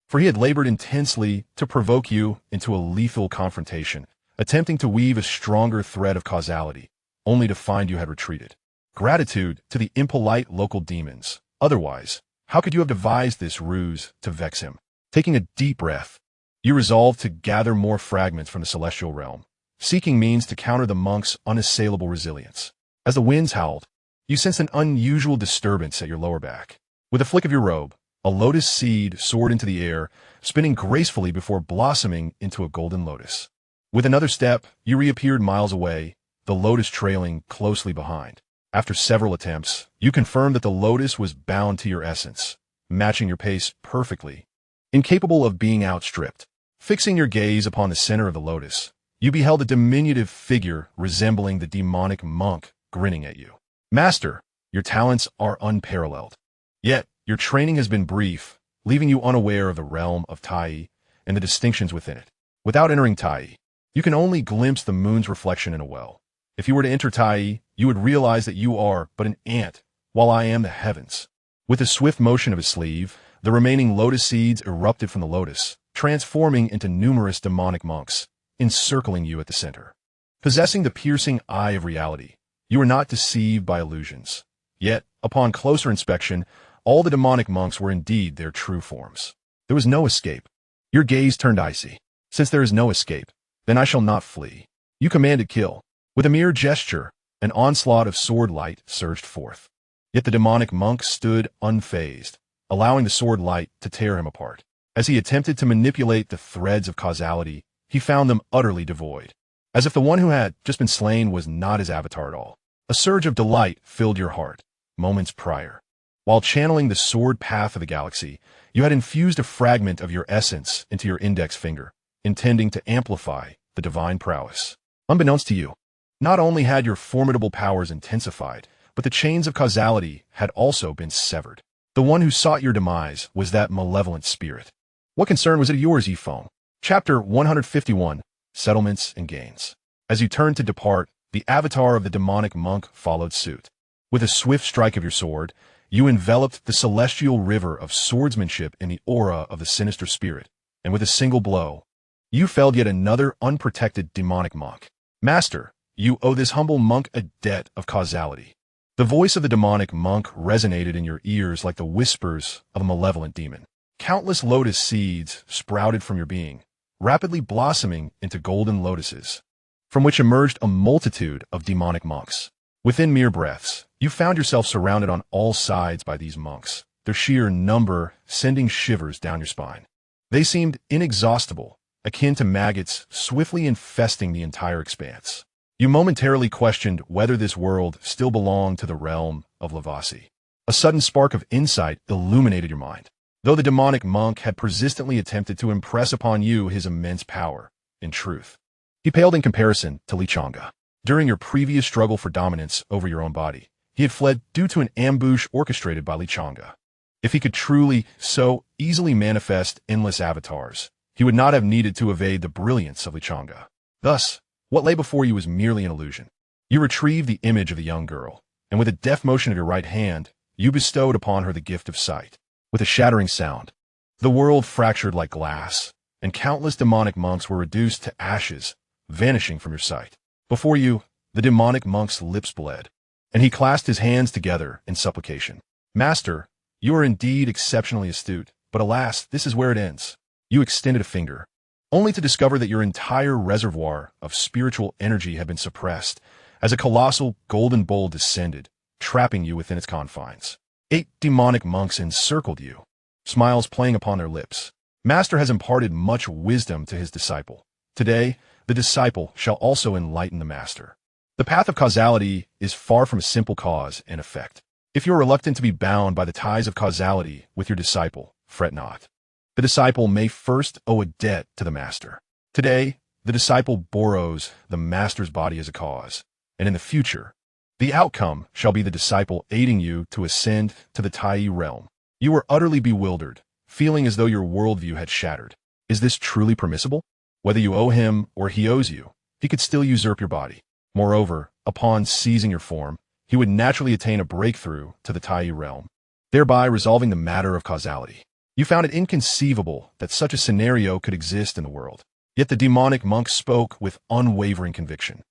for he had labored intensely to provoke you into a lethal confrontation, attempting to weave a stronger thread of causality, only to find you had retreated. Gratitude to the impolite local demons. Otherwise, how could you have devised this ruse to vex him? Taking a deep breath, you resolved to gather more fragments from the celestial realm, seeking means to counter the monk's unassailable resilience. As the winds howled, you sensed an unusual disturbance at your lower back. With a flick of your robe, a lotus seed soared into the air, spinning gracefully before blossoming into a golden lotus. With another step, you reappeared miles away, the lotus trailing closely behind. After several attempts, you confirmed that the lotus was bound to your essence, matching your pace perfectly, incapable of being outstripped. Fixing your gaze upon the center of the lotus, you beheld a diminutive figure resembling the demonic monk grinning at you. Master, your talents are unparalleled. Yet, your training has been brief, leaving you unaware of the realm of Tai and the distinctions within it. Without entering Tai, you can only glimpse the moon's reflection in a well. If you were to enter Tai, you would realize that you are but an ant, while I am the heavens. With a swift motion of his sleeve, the remaining lotus seeds erupted from the lotus, transforming into numerous demonic monks, encircling you at the center. Possessing the piercing eye of reality, you were not deceived by illusions. Yet, upon closer inspection, all the demonic monks were indeed their true forms. There was no escape. Your gaze turned icy. Since there is no escape, then I shall not flee. You commanded kill. With a mere gesture, an onslaught of sword light surged forth. Yet the demonic monk stood unfazed, allowing the sword light to tear him apart. As he attempted to manipulate the threads of causality, he found them utterly devoid. As if the one who had just been slain was not his avatar at all. A surge of delight filled your heart, moments prior. While channeling the sword path of the galaxy, you had infused a fragment of your essence into your index finger, intending to amplify the divine prowess. Unbeknownst to you, not only had your formidable powers intensified, but the chains of causality had also been severed. The one who sought your demise was that malevolent spirit. What concern was it yours, Feng? Chapter 151, Settlements and Gains. As you turned to depart, the avatar of the demonic monk followed suit. With a swift strike of your sword, you enveloped the celestial river of swordsmanship in the aura of the sinister spirit, and with a single blow, you felled yet another unprotected demonic monk. Master, you owe this humble monk a debt of causality. The voice of the demonic monk resonated in your ears like the whispers of a malevolent demon. Countless lotus seeds sprouted from your being, rapidly blossoming into golden lotuses, from which emerged a multitude of demonic monks. Within mere breaths, you found yourself surrounded on all sides by these monks, their sheer number sending shivers down your spine. They seemed inexhaustible, akin to maggots swiftly infesting the entire expanse. You momentarily questioned whether this world still belonged to the realm of Lavasi. A sudden spark of insight illuminated your mind. Though the demonic monk had persistently attempted to impress upon you his immense power, in truth, he paled in comparison to Xianxia. During your previous struggle for dominance over your own body, he had fled due to an ambush orchestrated by Xianxia. If he could truly so easily manifest endless avatars, he would not have needed to evade the brilliance of Xianxia. Thus, what lay before you was merely an illusion. You retrieved the image of the young girl, and with a deft motion of your right hand, you bestowed upon her the gift of sight. With a shattering sound, the world fractured like glass, and countless demonic monks were reduced to ashes, vanishing from your sight. Before you, the demonic monk's lips bled, and he clasped his hands together in supplication. Master, you are indeed exceptionally astute, but alas, this is where it ends. You extended a finger, only to discover that your entire reservoir of spiritual energy had been suppressed as a colossal golden bowl descended, trapping you within its confines. 8 demonic monks encircled you, smiles playing upon their lips. Master has imparted much wisdom to his disciple. Today, the disciple shall also enlighten the master. The path of causality is far from a simple cause and effect. If you are reluctant to be bound by the ties of causality with your disciple, fret not. The disciple may first owe a debt to the master. Today, the disciple borrows the master's body as a cause, and in the future, the outcome shall be the disciple aiding you to ascend to the Tai realm. You are utterly bewildered, feeling as though your worldview had shattered. Is this truly permissible? Whether you owe him or he owes you, he could still usurp your body. Moreover, upon seizing your form, he would naturally attain a breakthrough to the Tai realm, thereby resolving the matter of causality. You found it inconceivable that such a scenario could exist in the world. Yet the demonic monk spoke with unwavering conviction,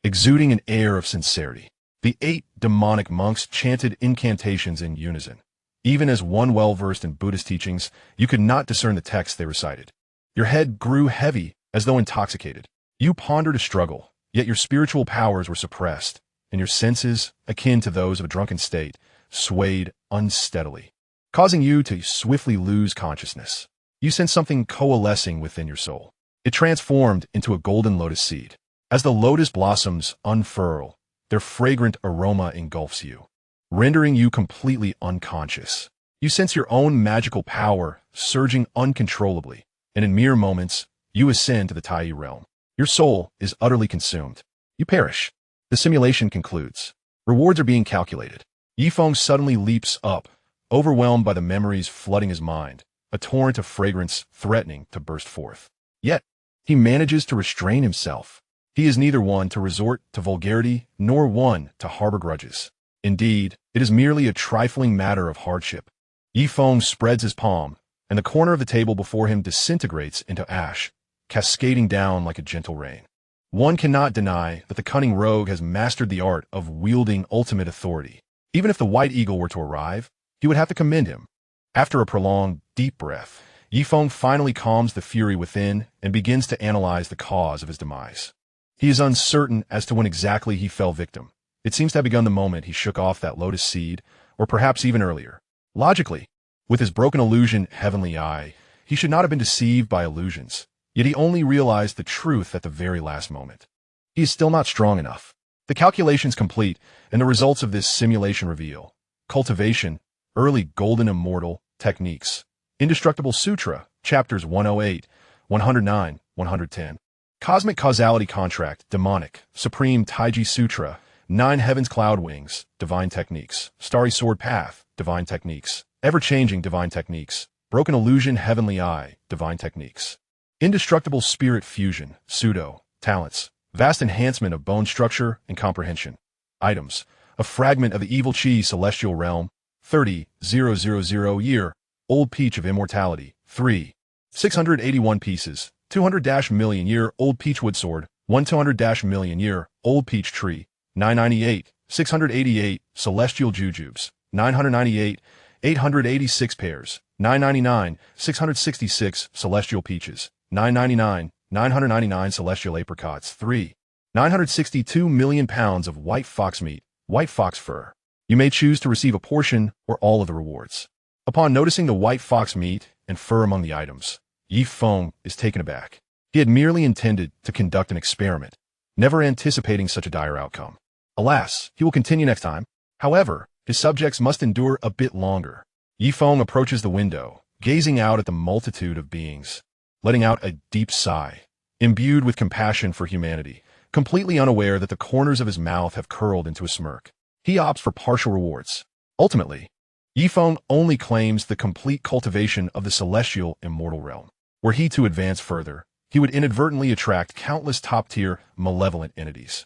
exuding an air of sincerity. The 8 demonic monks chanted incantations in unison. Even as one well-versed in Buddhist teachings, you could not discern the text they recited. Your head grew heavy as though intoxicated. You pondered a struggle, yet your spiritual powers were suppressed, and your senses, akin to those of a drunken state, swayed unsteadily, causing you to swiftly lose consciousness. You sensed something coalescing within your soul. It transformed into a golden lotus seed. As the lotus blossoms unfurl, Their fragrant aroma engulfs you, rendering you completely unconscious. You sense your own magical power surging uncontrollably, and in mere moments, you ascend to the Tai realm. Your soul is utterly consumed. You perish. The simulation concludes. Rewards are being calculated. Feng suddenly leaps up, overwhelmed by the memories flooding his mind, a torrent of fragrance threatening to burst forth. Yet, he manages to restrain himself. He is neither one to resort to vulgarity nor one to harbor grudges. Indeed, it is merely a trifling matter of hardship. Feng spreads his palm, and the corner of the table before him disintegrates into ash, cascading down like a gentle rain. One cannot deny that the cunning rogue has mastered the art of wielding ultimate authority. Even if the White Eagle were to arrive, he would have to commend him. After a prolonged, deep breath, Feng finally calms the fury within and begins to analyze the cause of his demise. He is uncertain as to when exactly he fell victim. It seems to have begun the moment he shook off that lotus seed, or perhaps even earlier. Logically, with his broken illusion Heavenly Eye, he should not have been deceived by illusions. Yet he only realized the truth at the very last moment. He is still not strong enough. The calculations complete, and the results of this simulation reveal. Cultivation, early golden immortal, techniques. Indestructible Sutra, chapters 108, 109, 110. Cosmic Causality Contract, demonic. Supreme Taiji Sutra, 9 Heavens Cloud Wings, divine techniques. Starry Sword Path, divine techniques. Ever-changing divine techniques. Broken Illusion Heavenly Eye, divine techniques. Indestructible Spirit Fusion, pseudo, talents, vast enhancement of bone structure and comprehension. Items, a fragment of the evil chi celestial realm, 30,000 year, old peach of immortality, 3, 681 pieces, 200-million year, old peach wood sword, 1-200-million year, old peach tree, 998, 688, celestial jujubes, 998, 886 pairs, 999, 666, celestial peaches, 999, 999 celestial apricots, 3, 962 million pounds of white fox meat, white fox fur. You may choose to receive a portion or all of the rewards. Upon noticing the white fox meat and fur among the items, Feng is taken aback. He had merely intended to conduct an experiment, never anticipating such a dire outcome. Alas, he will continue next time. However, his subjects must endure a bit longer. Feng approaches the window, gazing out at the multitude of beings, letting out a deep sigh, imbued with compassion for humanity, completely unaware that the corners of his mouth have curled into a smirk. He opts for partial rewards. Ultimately, Feng only claims the complete cultivation of the celestial immortal realm. Were he to advance further, he would inadvertently attract countless top-tier, malevolent entities.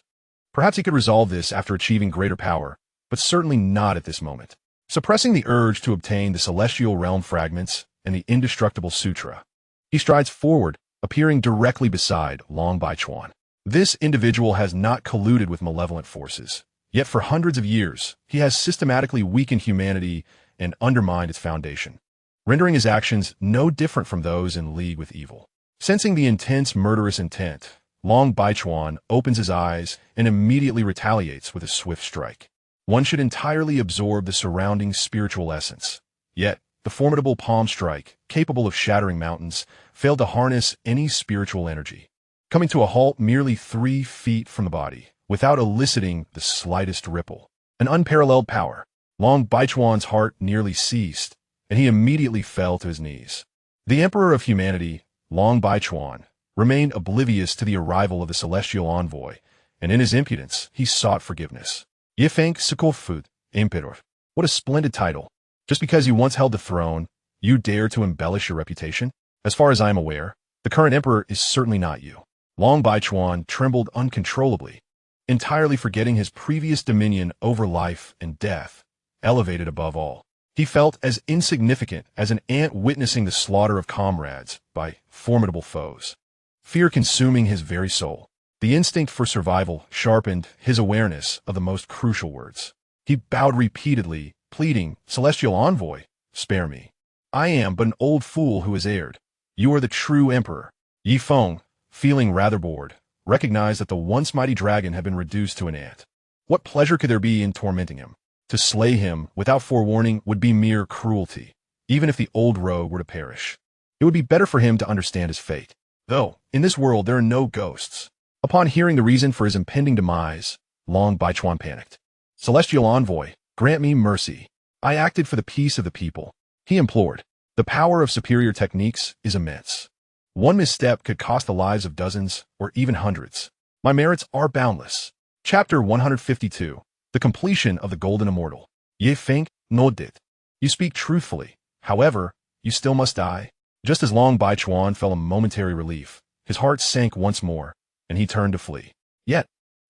Perhaps he could resolve this after achieving greater power, but certainly not at this moment. Suppressing the urge to obtain the celestial realm fragments and the indestructible sutra, he strides forward, appearing directly beside Long Baichuan. This individual has not colluded with malevolent forces, yet for hundreds of years, he has systematically weakened humanity and undermined its foundation, rendering his actions no different from those in league with evil. Sensing the intense murderous intent, Long Baichuan opens his eyes and immediately retaliates with a swift strike. One should entirely absorb the surrounding spiritual essence. Yet, the formidable palm strike, capable of shattering mountains, failed to harness any spiritual energy, coming to a halt merely 3 feet from the body, without eliciting the slightest ripple. An unparalleled power. Long Baichuan's heart nearly ceased, and he immediately fell to his knees. The Emperor of Humanity, Long Baichuan, remained oblivious to the arrival of the celestial envoy, and in his impudence, he sought forgiveness. Yifeng Sikofut, Emperor. What a splendid title. Just because you once held the throne, you dare to embellish your reputation? As far as I am aware, the current emperor is certainly not you. Long Baichuan trembled uncontrollably, entirely forgetting his previous dominion over life and death, elevated above all. He felt as insignificant as an ant witnessing the slaughter of comrades by formidable foes. Fear consuming his very soul. The instinct for survival sharpened his awareness of the most crucial words. He bowed repeatedly, pleading, "Celestial envoy, spare me. I am but an old fool who has erred. You are the true emperor." Feng, feeling rather bored, recognized that the once mighty dragon had been reduced to an ant. What pleasure could there be in tormenting him? To slay him without forewarning would be mere cruelty, even if the old rogue were to perish. It would be better for him to understand his fate. Though, in this world there are no ghosts. Upon hearing the reason for his impending demise, Long Baichuan panicked. Celestial envoy, grant me mercy. I acted for the peace of the people. He implored. The power of superior techniques is immense. One misstep could cost the lives of dozens or even hundreds. My merits are boundless. Chapter 152. The completion of the Golden Immortal. Ye Feng nodded. You speak truthfully. However, you still must die. Just as Long Baichuan felt a momentary relief, his heart sank once more, and he turned to flee. Yet,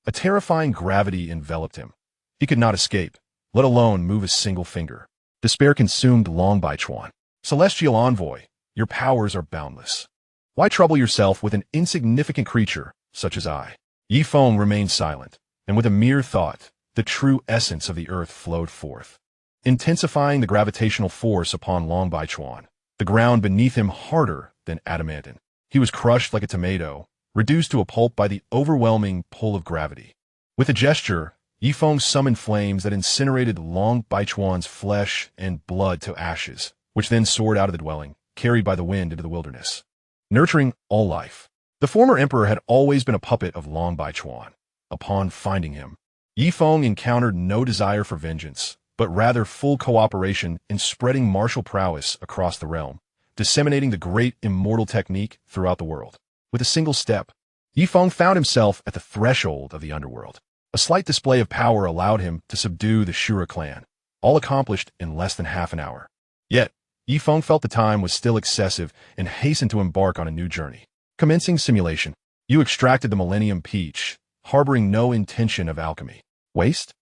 a terrifying gravity enveloped him. He could not escape, let alone move a single finger. Despair consumed Long Baichuan. Celestial envoy, your powers are boundless. Why trouble yourself with an insignificant creature such as I? Yi Feng remained silent, and with a mere thought, the true essence of the earth flowed forth, intensifying the gravitational force upon Long Baichuan. The ground beneath him harder than adamantine. He was crushed like a tomato, reduced to a pulp by the overwhelming pull of gravity. With a gesture, Yi Feng summoned flames that incinerated Long Baichuan's flesh and blood to ashes, which then soared out of the dwelling, carried by the wind into the wilderness, nurturing all life. The former emperor had always been a puppet of Long Baichuan. Upon finding him, Yi Feng encountered no desire for vengeance, but rather full cooperation in spreading martial prowess across the realm, disseminating the great immortal technique throughout the world. With a single step, Yi Feng found himself at the threshold of the underworld. A slight display of power allowed him to subdue the Shura clan, all accomplished in less than half an hour. Yet, Yi Feng felt the time was still excessive and hastened to embark on a new journey. Commencing simulation, you extracted the Millennium Peach, harboring no intention of alchemy. Waste?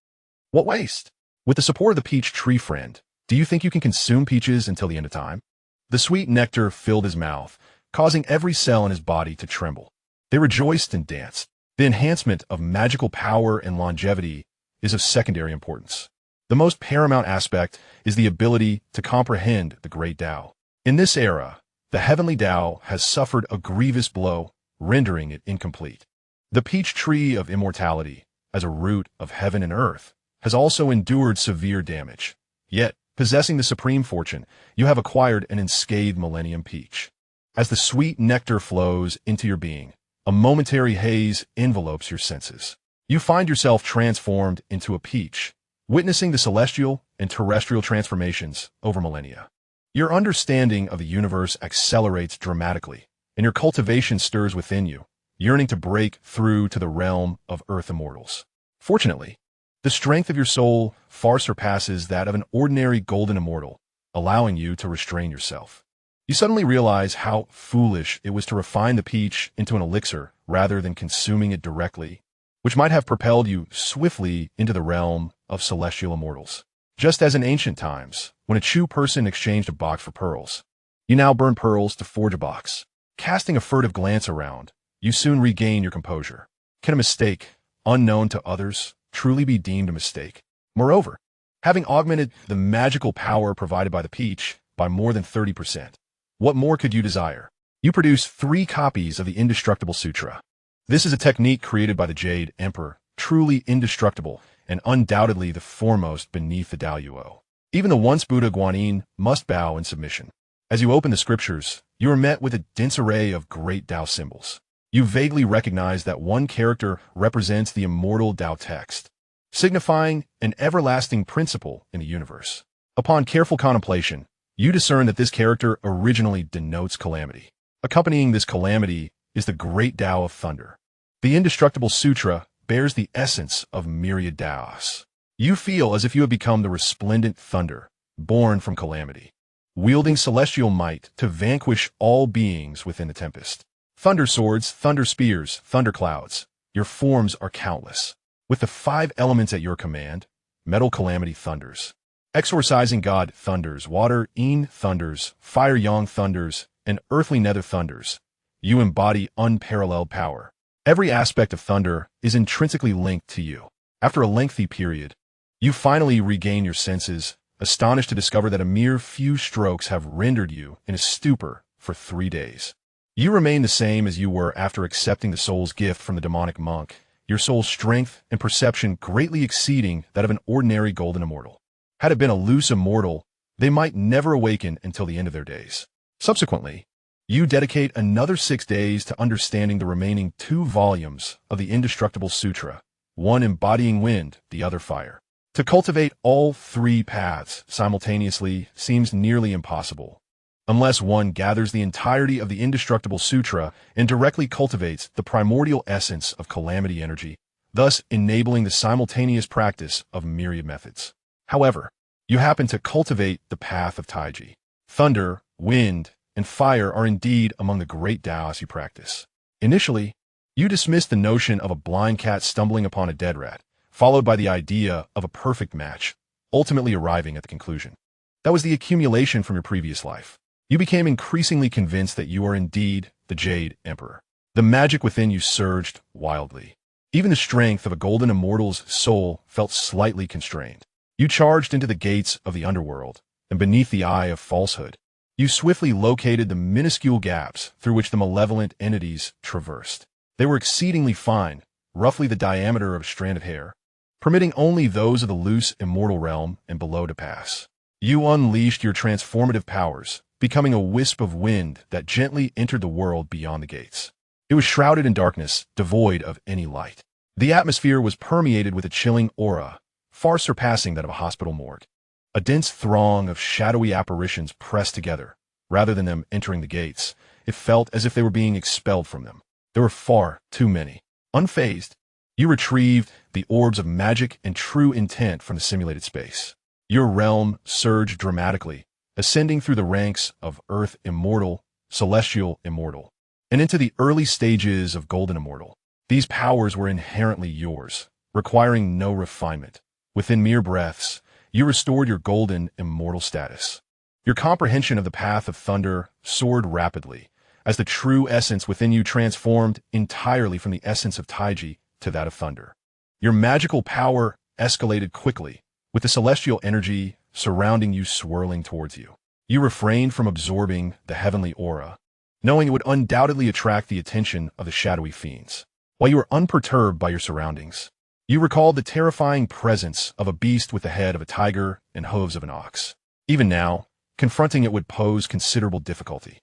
What waste? With the support of the peach tree friend, do you think you can consume peaches until the end of time? The sweet nectar filled his mouth, causing every cell in his body to tremble. They rejoiced and danced. The enhancement of magical power and longevity is of secondary importance. The most paramount aspect is the ability to comprehend the great Tao. In this era, the heavenly Tao has suffered a grievous blow, rendering it incomplete. The peach tree of immortality, as a root of heaven and earth, has also endured severe damage. Yet, possessing the supreme fortune, you have acquired an unscathed Millennium Peach. As the sweet nectar flows into your being, a momentary haze envelopes your senses. You find yourself transformed into a peach, witnessing the celestial and terrestrial transformations over millennia. Your understanding of the universe accelerates dramatically, and your cultivation stirs within you, yearning to break through to the realm of earth immortals. Fortunately, the strength of your soul far surpasses that of an ordinary golden immortal, allowing you to restrain yourself. You suddenly realize how foolish it was to refine the peach into an elixir rather than consuming it directly, which might have propelled you swiftly into the realm of celestial immortals. Just as in ancient times, when a Chu person exchanged a box for pearls, you now burn pearls to forge a box. Casting a furtive glance around, you soon regain your composure. Can a mistake, unknown to others, truly be deemed a mistake? Moreover, having augmented the magical power provided by the peach by more than 30%, what more could you desire? You produce 3 copies of the Indestructible Sutra. This is a technique created by the Jade Emperor, truly indestructible and undoubtedly the foremost beneath the Dao Yuo. Even the once Buddha Guanyin must bow in submission. As you open the scriptures, you are met with a dense array of great Dao symbols. You vaguely recognize that one character represents the immortal Dao text, signifying an everlasting principle in the universe. Upon careful contemplation, you discern that this character originally denotes calamity. Accompanying this calamity is the great Tao of thunder. The Indestructible Sutra bears the essence of myriad Taos. You feel as if you have become the resplendent thunder, born from calamity, wielding celestial might to vanquish all beings within the tempest. Thunder swords, thunder spears, thunder clouds, your forms are countless. With the 5 elements at your command, metal calamity thunders. Exorcising God thunders, water Yin thunders, fire Yang thunders, and earthly nether thunders. You embody unparalleled power. Every aspect of thunder is intrinsically linked to you. After a lengthy period, you finally regain your senses, astonished to discover that a mere few strokes have rendered you in a stupor for 3 days. You remain the same as you were after accepting the soul's gift from the demonic monk, your soul's strength and perception greatly exceeding that of an ordinary golden immortal. Had it been a loose immortal, they might never awaken until the end of their days. Subsequently, you dedicate another 6 days to understanding the remaining 2 volumes of the Indestructible Sutra, one embodying wind, the other fire. To cultivate all three paths simultaneously seems nearly impossible, unless one gathers the entirety of the indestructible sutra and directly cultivates the primordial essence of calamity energy, thus enabling the simultaneous practice of myriad methods. However, you happen to cultivate the path of Taiji. Thunder, wind, and fire are indeed among the great Taoists you practice. Initially, you dismiss the notion of a blind cat stumbling upon a dead rat, followed by the idea of a perfect match, ultimately arriving at the conclusion. That was the accumulation from your previous life. You became increasingly convinced that you are indeed the Jade Emperor. The magic within you surged wildly. Even the strength of a golden immortal's soul felt slightly constrained. You charged into the gates of the underworld, and beneath the eye of falsehood, you swiftly located the minuscule gaps through which the malevolent entities traversed. They were exceedingly fine, roughly the diameter of a strand of hair, permitting only those of the loose immortal realm and below to pass. You unleashed your transformative powers, becoming a wisp of wind that gently entered the world beyond the gates. It was shrouded in darkness, devoid of any light. The atmosphere was permeated with a chilling aura, far surpassing that of a hospital morgue. A dense throng of shadowy apparitions pressed together. Rather than them entering the gates, it felt as if they were being expelled from them. There were far too many. Unfazed, you retrieved the orbs of magic and true intent from the simulated space. Your realm surged dramatically, ascending through the ranks of Earth Immortal, Celestial Immortal, and into the early stages of Golden Immortal. These powers were inherently yours, requiring no refinement. Within mere breaths, you restored your Golden Immortal status. Your comprehension of the path of thunder soared rapidly, as the true essence within you transformed entirely from the essence of Taiji to that of thunder. Your magical power escalated quickly, with the celestial energy surrounding you swirling towards you. You refrained from absorbing the heavenly aura, knowing it would undoubtedly attract the attention of the shadowy fiends. While you were unperturbed by your surroundings, you recalled the terrifying presence of a beast with the head of a tiger and hooves of an ox. Even now, confronting it would pose considerable difficulty.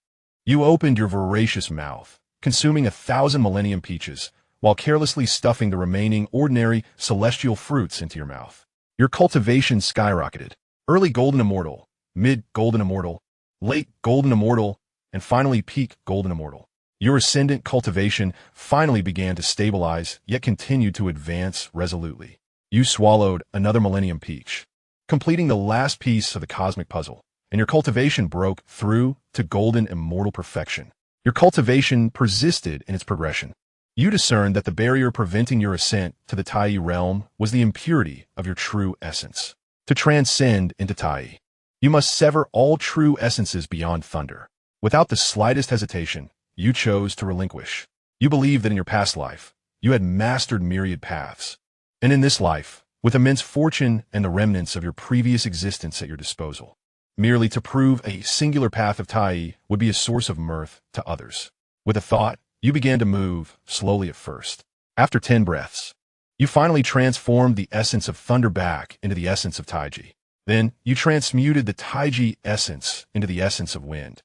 You opened your voracious mouth, consuming 1,000 millennium peaches, while carelessly stuffing the remaining ordinary celestial fruits into your mouth. Your cultivation skyrocketed. Early Golden Immortal, mid-Golden Immortal, late Golden Immortal, and finally peak Golden Immortal. Your ascendant cultivation finally began to stabilize, yet continued to advance resolutely. You swallowed another millennium peach, completing the last piece of the cosmic puzzle, and your cultivation broke through to Golden Immortal perfection. Your cultivation persisted in its progression. You discerned that the barrier preventing your ascent to the Tai realm was the impurity of your true essence. To transcend into Tai, you must sever all true essences beyond thunder. Without the slightest hesitation, you chose to relinquish. You believed that in your past life, you had mastered myriad paths. And in this life, with immense fortune and the remnants of your previous existence at your disposal, merely to prove a singular path of Tai would be a source of mirth to others. With a thought, you began to move, slowly at first. After 10 breaths, you finally transformed the essence of thunder back into the essence of Taiji. Then, you transmuted the Taiji essence into the essence of wind.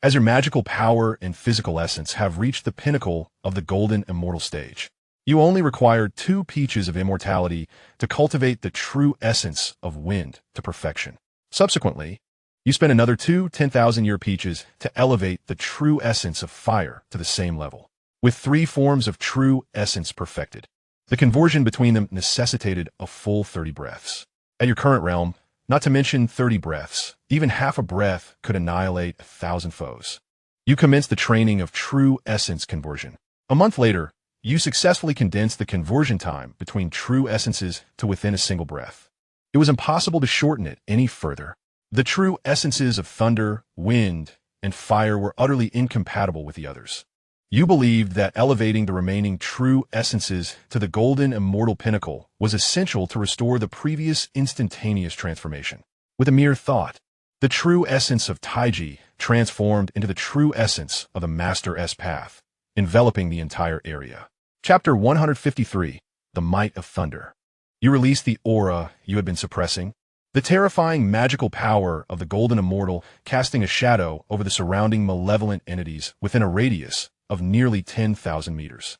As your magical power and physical essence have reached the pinnacle of the Golden Immortal stage, you only required 2 peaches of immortality to cultivate the true essence of wind to perfection. Subsequently, you spent another 2 10,000-year peaches to elevate the true essence of fire to the same level. With 3 forms of true essence perfected, the conversion between them necessitated a full 30 breaths. At your current realm, not to mention 30 breaths, even half a breath could annihilate 1,000 foes. You commenced the training of true essence conversion. A month later, you successfully condensed the conversion time between true essences to within a single breath. It was impossible to shorten it any further. The true essences of thunder, wind, and fire were utterly incompatible with the others. You believed that elevating the remaining true essences to the Golden Immortal pinnacle was essential to restore the previous instantaneous transformation. With a mere thought, the true essence of Taiji transformed into the true essence of the Master S path, enveloping the entire area. Chapter 153, The Might of Thunder. You released the aura you had been suppressing, the terrifying magical power of the Golden Immortal casting a shadow over the surrounding malevolent entities within a radius of nearly 10,000 meters.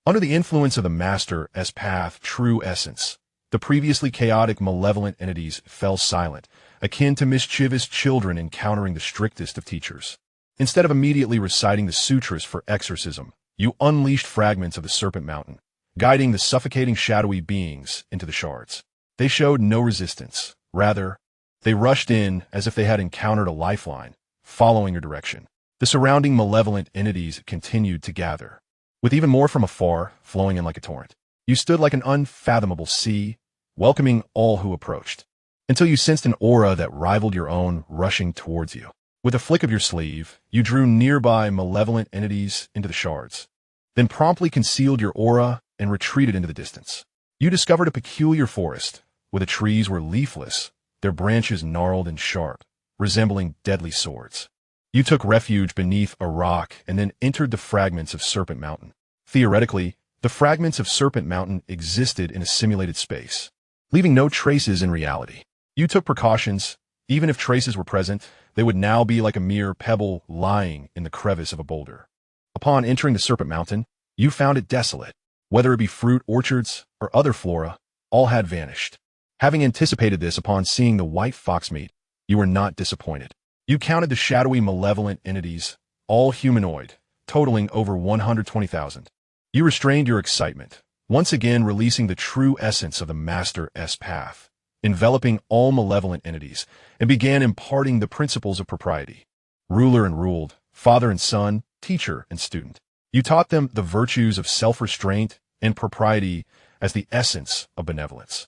Under the influence of the Master's path, true essence, the previously chaotic malevolent entities fell silent, akin to mischievous children encountering the strictest of teachers. Instead of immediately reciting the sutras for exorcism, you unleashed fragments of the Serpent Mountain, guiding the suffocating shadowy beings into the shards. They showed no resistance. Rather, they rushed in as if they had encountered a lifeline, following your direction. The surrounding malevolent entities continued to gather, with even more from afar, flowing in like a torrent. You stood like an unfathomable sea, welcoming all who approached, until you sensed an aura that rivaled your own rushing towards you. With a flick of your sleeve, you drew nearby malevolent entities into the shards, then promptly concealed your aura and retreated into the distance. You discovered a peculiar forest, where the trees were leafless, their branches gnarled and sharp, resembling deadly swords. You took refuge beneath a rock and then entered the fragments of Serpent Mountain. Theoretically, the fragments of Serpent Mountain existed in a simulated space, leaving no traces in reality. You took precautions. Even if traces were present, they would now be like a mere pebble lying in the crevice of a boulder. Upon entering the Serpent Mountain, you found it desolate. Whether it be fruit orchards or other flora, all had vanished. Having anticipated this upon seeing the white fox meat, you were not disappointed. You counted the shadowy malevolent entities, all humanoid, totaling over 120,000. You restrained your excitement, once again releasing the true essence of the Master's path, enveloping all malevolent entities, and began imparting the principles of propriety. Ruler and ruled, father and son, teacher and student. You taught them the virtues of self-restraint and propriety as the essence of benevolence.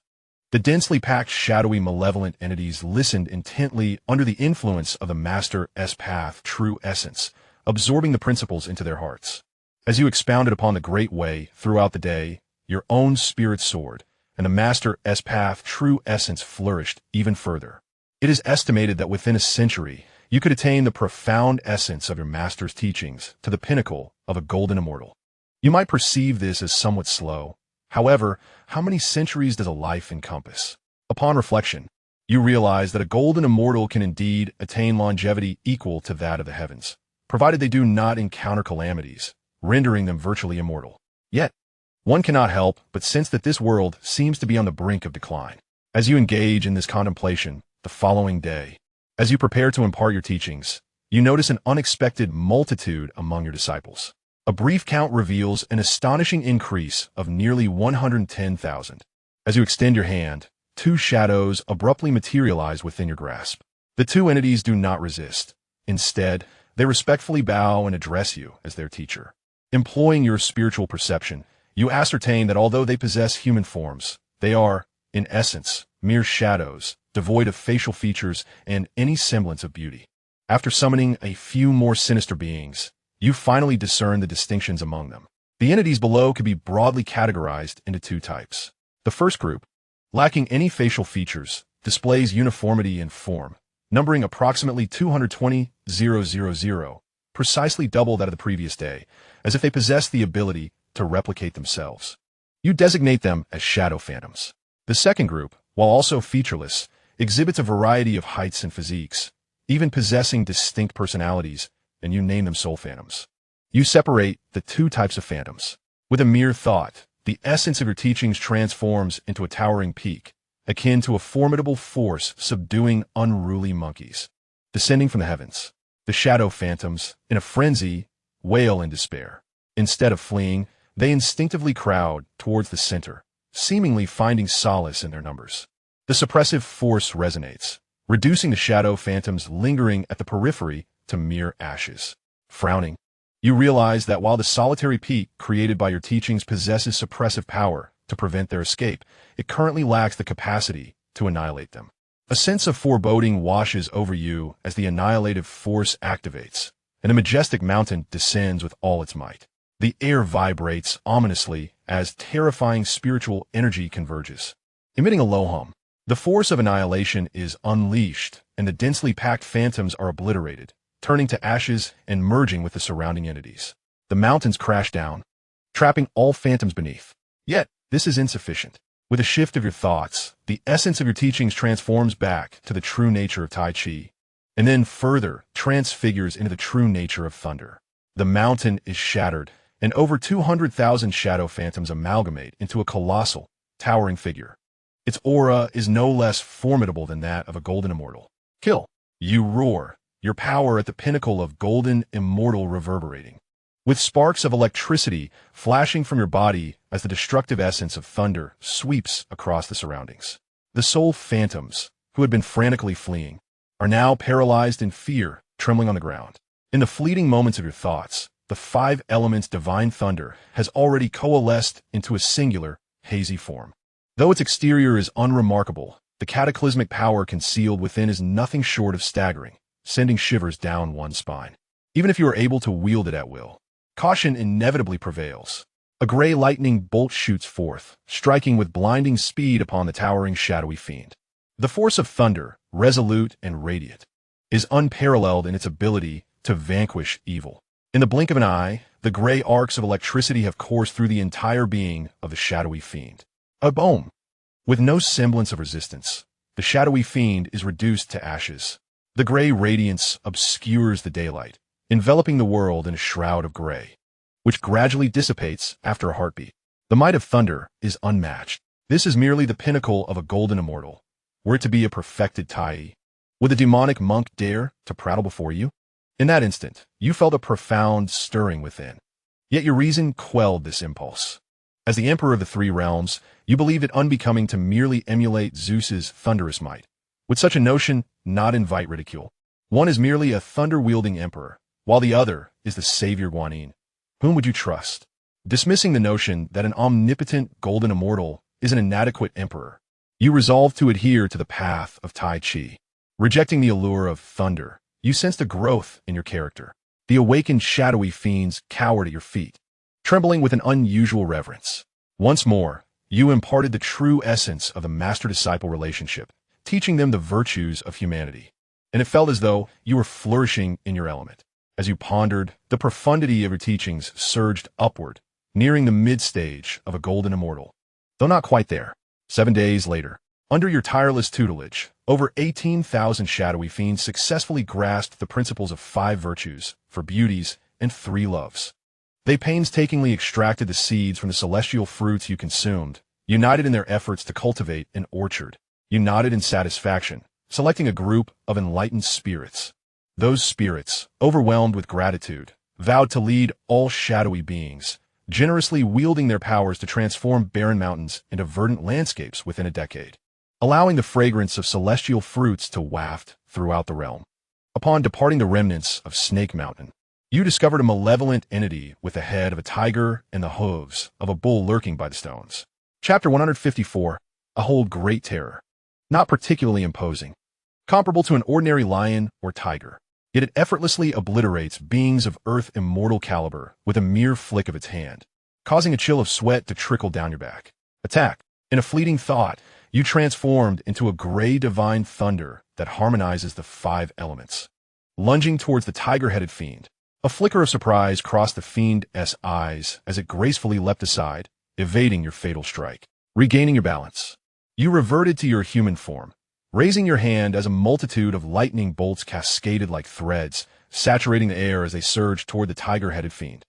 The densely packed, shadowy, malevolent entities listened intently under the influence of the Master's path, true essence, absorbing the principles into their hearts. As you expounded upon the great way throughout the day, your own spirit soared, and the Master's path, true essence, flourished even further. It is estimated that within a century, you could attain the profound essence of your master's teachings to the pinnacle of a golden immortal. You might perceive this as somewhat slow. However, how many centuries does a life encompass? Upon reflection, you realize that a golden immortal can indeed attain longevity equal to that of the heavens, provided they do not encounter calamities, rendering them virtually immortal. Yet, one cannot help but sense that this world seems to be on the brink of decline. As you engage in this contemplation the following day, as you prepare to impart your teachings, you notice an unexpected multitude among your disciples. A brief count reveals an astonishing increase of nearly 110,000. As you extend your hand, two shadows abruptly materialize within your grasp. The two entities do not resist. Instead, they respectfully bow and address you as their teacher. Employing your spiritual perception, you ascertain that although they possess human forms, they are, in essence, mere shadows, devoid of facial features and any semblance of beauty. After summoning a few more sinister beings, you finally discern the distinctions among them. The entities below could be broadly categorized into two types. The first group, lacking any facial features, displays uniformity in form, numbering approximately 220,000, precisely double that of the previous day, as if they possess the ability to replicate themselves. You designate them as shadow phantoms. The second group, while also featureless, exhibits a variety of heights and physiques, even possessing distinct personalities, and you name them soul phantoms. You separate the two types of phantoms. With a mere thought, the essence of your teachings transforms into a towering peak, akin to a formidable force subduing unruly monkeys. Descending from the heavens, the shadow phantoms, in a frenzy, wail in despair. Instead of fleeing, they instinctively crowd towards the center, seemingly finding solace in their numbers. The suppressive force resonates, reducing the shadow phantoms lingering at the periphery to mere ashes. Frowning, you realize that while the solitary peak created by your teachings possesses suppressive power to prevent their escape, it currently lacks the capacity to annihilate them. A sense of foreboding washes over you as the annihilative force activates, and the majestic mountain descends with all its might. The air vibrates ominously as terrifying spiritual energy converges. Emitting a low hum, the force of annihilation is unleashed, and the densely packed phantoms are obliterated, turning to ashes and merging with the surrounding entities. The mountains crash down, trapping all phantoms beneath. Yet, this is insufficient. With a shift of your thoughts, the essence of your teachings transforms back to the true nature of Tai Chi, and then further transfigures into the true nature of thunder. The mountain is shattered, and over 200,000 shadow phantoms amalgamate into a colossal, towering figure. Its aura is no less formidable than that of a golden immortal. Kill. You roar, your power at the pinnacle of golden immortal reverberating, with sparks of electricity flashing from your body as the destructive essence of thunder sweeps across the surroundings. The soul phantoms, who had been frantically fleeing, are now paralyzed in fear, trembling on the ground. In the fleeting moments of your thoughts, the five elements divine thunder has already coalesced into a singular, hazy form. Though its exterior is unremarkable, the cataclysmic power concealed within is nothing short of staggering, sending shivers down one's spine. Even if you are able to wield it at will, caution inevitably prevails. A gray lightning bolt shoots forth, striking with blinding speed upon the towering shadowy fiend. The force of thunder, resolute and radiant, is unparalleled in its ability to vanquish evil. In the blink of an eye, the gray arcs of electricity have coursed through the entire being of the shadowy fiend. A boom! With no semblance of resistance, the shadowy fiend is reduced to ashes. The gray radiance obscures the daylight, enveloping the world in a shroud of gray, which gradually dissipates after a heartbeat. The might of thunder is unmatched. This is merely the pinnacle of a golden immortal. Were it to be a perfected Tai, would the demonic monk dare to prattle before you? In that instant, you felt a profound stirring within. Yet your reason quelled this impulse. As the emperor of the three realms, you believed it unbecoming to merely emulate Zeus's thunderous might. Would such a notion not invite ridicule? One is merely a thunder-wielding emperor, while the other is the savior Guanyin. Whom would you trust? Dismissing the notion that an omnipotent golden immortal is an inadequate emperor, you resolved to adhere to the path of Tai Chi. Rejecting the allure of thunder, you sensed a growth in your character. The awakened shadowy fiends cowered at your feet, trembling with an unusual reverence. Once more, you imparted the true essence of the master-disciple relationship, teaching them the virtues of humanity. And it felt as though you were flourishing in your element. As you pondered, the profundity of your teachings surged upward, nearing the mid-stage of a golden immortal. Though not quite there. 7 days later, under your tireless tutelage, over 18,000 shadowy fiends successfully grasped the principles of 5 virtues, 4 beauties, and 3 loves. They painstakingly extracted the seeds from the celestial fruits you consumed, united in their efforts to cultivate an orchard. You nodded in satisfaction, selecting a group of enlightened spirits. Those spirits, overwhelmed with gratitude, vowed to lead all shadowy beings, generously wielding their powers to transform barren mountains into verdant landscapes within a decade, allowing the fragrance of celestial fruits to waft throughout the realm. Upon departing the remnants of Snake Mountain, you discovered a malevolent entity with the head of a tiger and the hooves of a bull lurking by the stones. Chapter 154, A Hold Great Terror. Not particularly imposing, comparable to an ordinary lion or tiger, yet it effortlessly obliterates beings of earth immortal caliber with a mere flick of its hand, causing a chill of sweat to trickle down your back. Attack. In a fleeting thought, you transformed into a gray divine thunder that harmonizes the 5 elements. Lunging towards the tiger-headed fiend, a flicker of surprise crossed the fiend's eyes as it gracefully leapt aside, evading your fatal strike. Regaining your balance, you reverted to your human form, raising your hand as a multitude of lightning bolts cascaded like threads, saturating the air as they surged toward the tiger-headed fiend.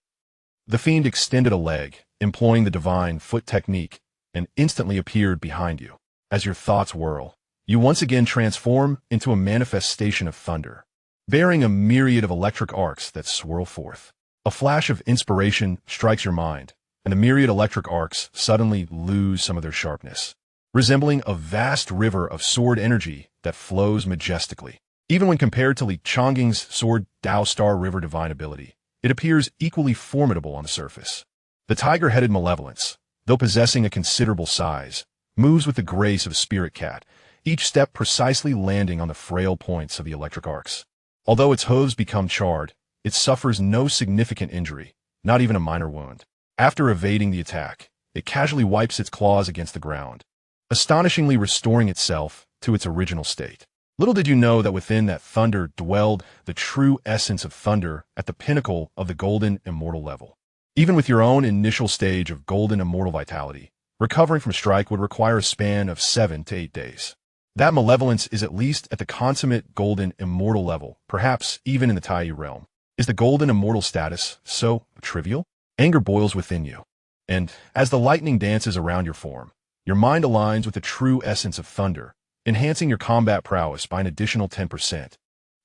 The fiend extended a leg, employing the divine foot technique, and instantly appeared behind you. As your thoughts whirl, you once again transform into a manifestation of thunder, bearing a myriad of electric arcs that swirl forth. A flash of inspiration strikes your mind, and the myriad electric arcs suddenly lose some of their sharpness, resembling a vast river of sword energy that flows majestically. Even when compared to Li Chongying's sword Dao Star River divine ability, it appears equally formidable on the surface. The tiger-headed malevolence, though possessing a considerable size, moves with the grace of a spirit cat, each step precisely landing on the frail points of the electric arcs. Although its hooves become charred, it suffers no significant injury, not even a minor wound. After evading the attack, it casually wipes its claws against the ground, astonishingly restoring itself to its original state. Little did you know that within that thunder dwelled the true essence of thunder at the pinnacle of the golden immortal level. Even with your own initial stage of golden immortal vitality, recovering from strike would require a span of 7 to 8 days. That malevolence is at least at the consummate golden immortal level, perhaps even in the Tai realm. Is the golden immortal status so trivial? Anger boils within you. And as the lightning dances around your form, your mind aligns with the true essence of thunder, enhancing your combat prowess by an additional 10%.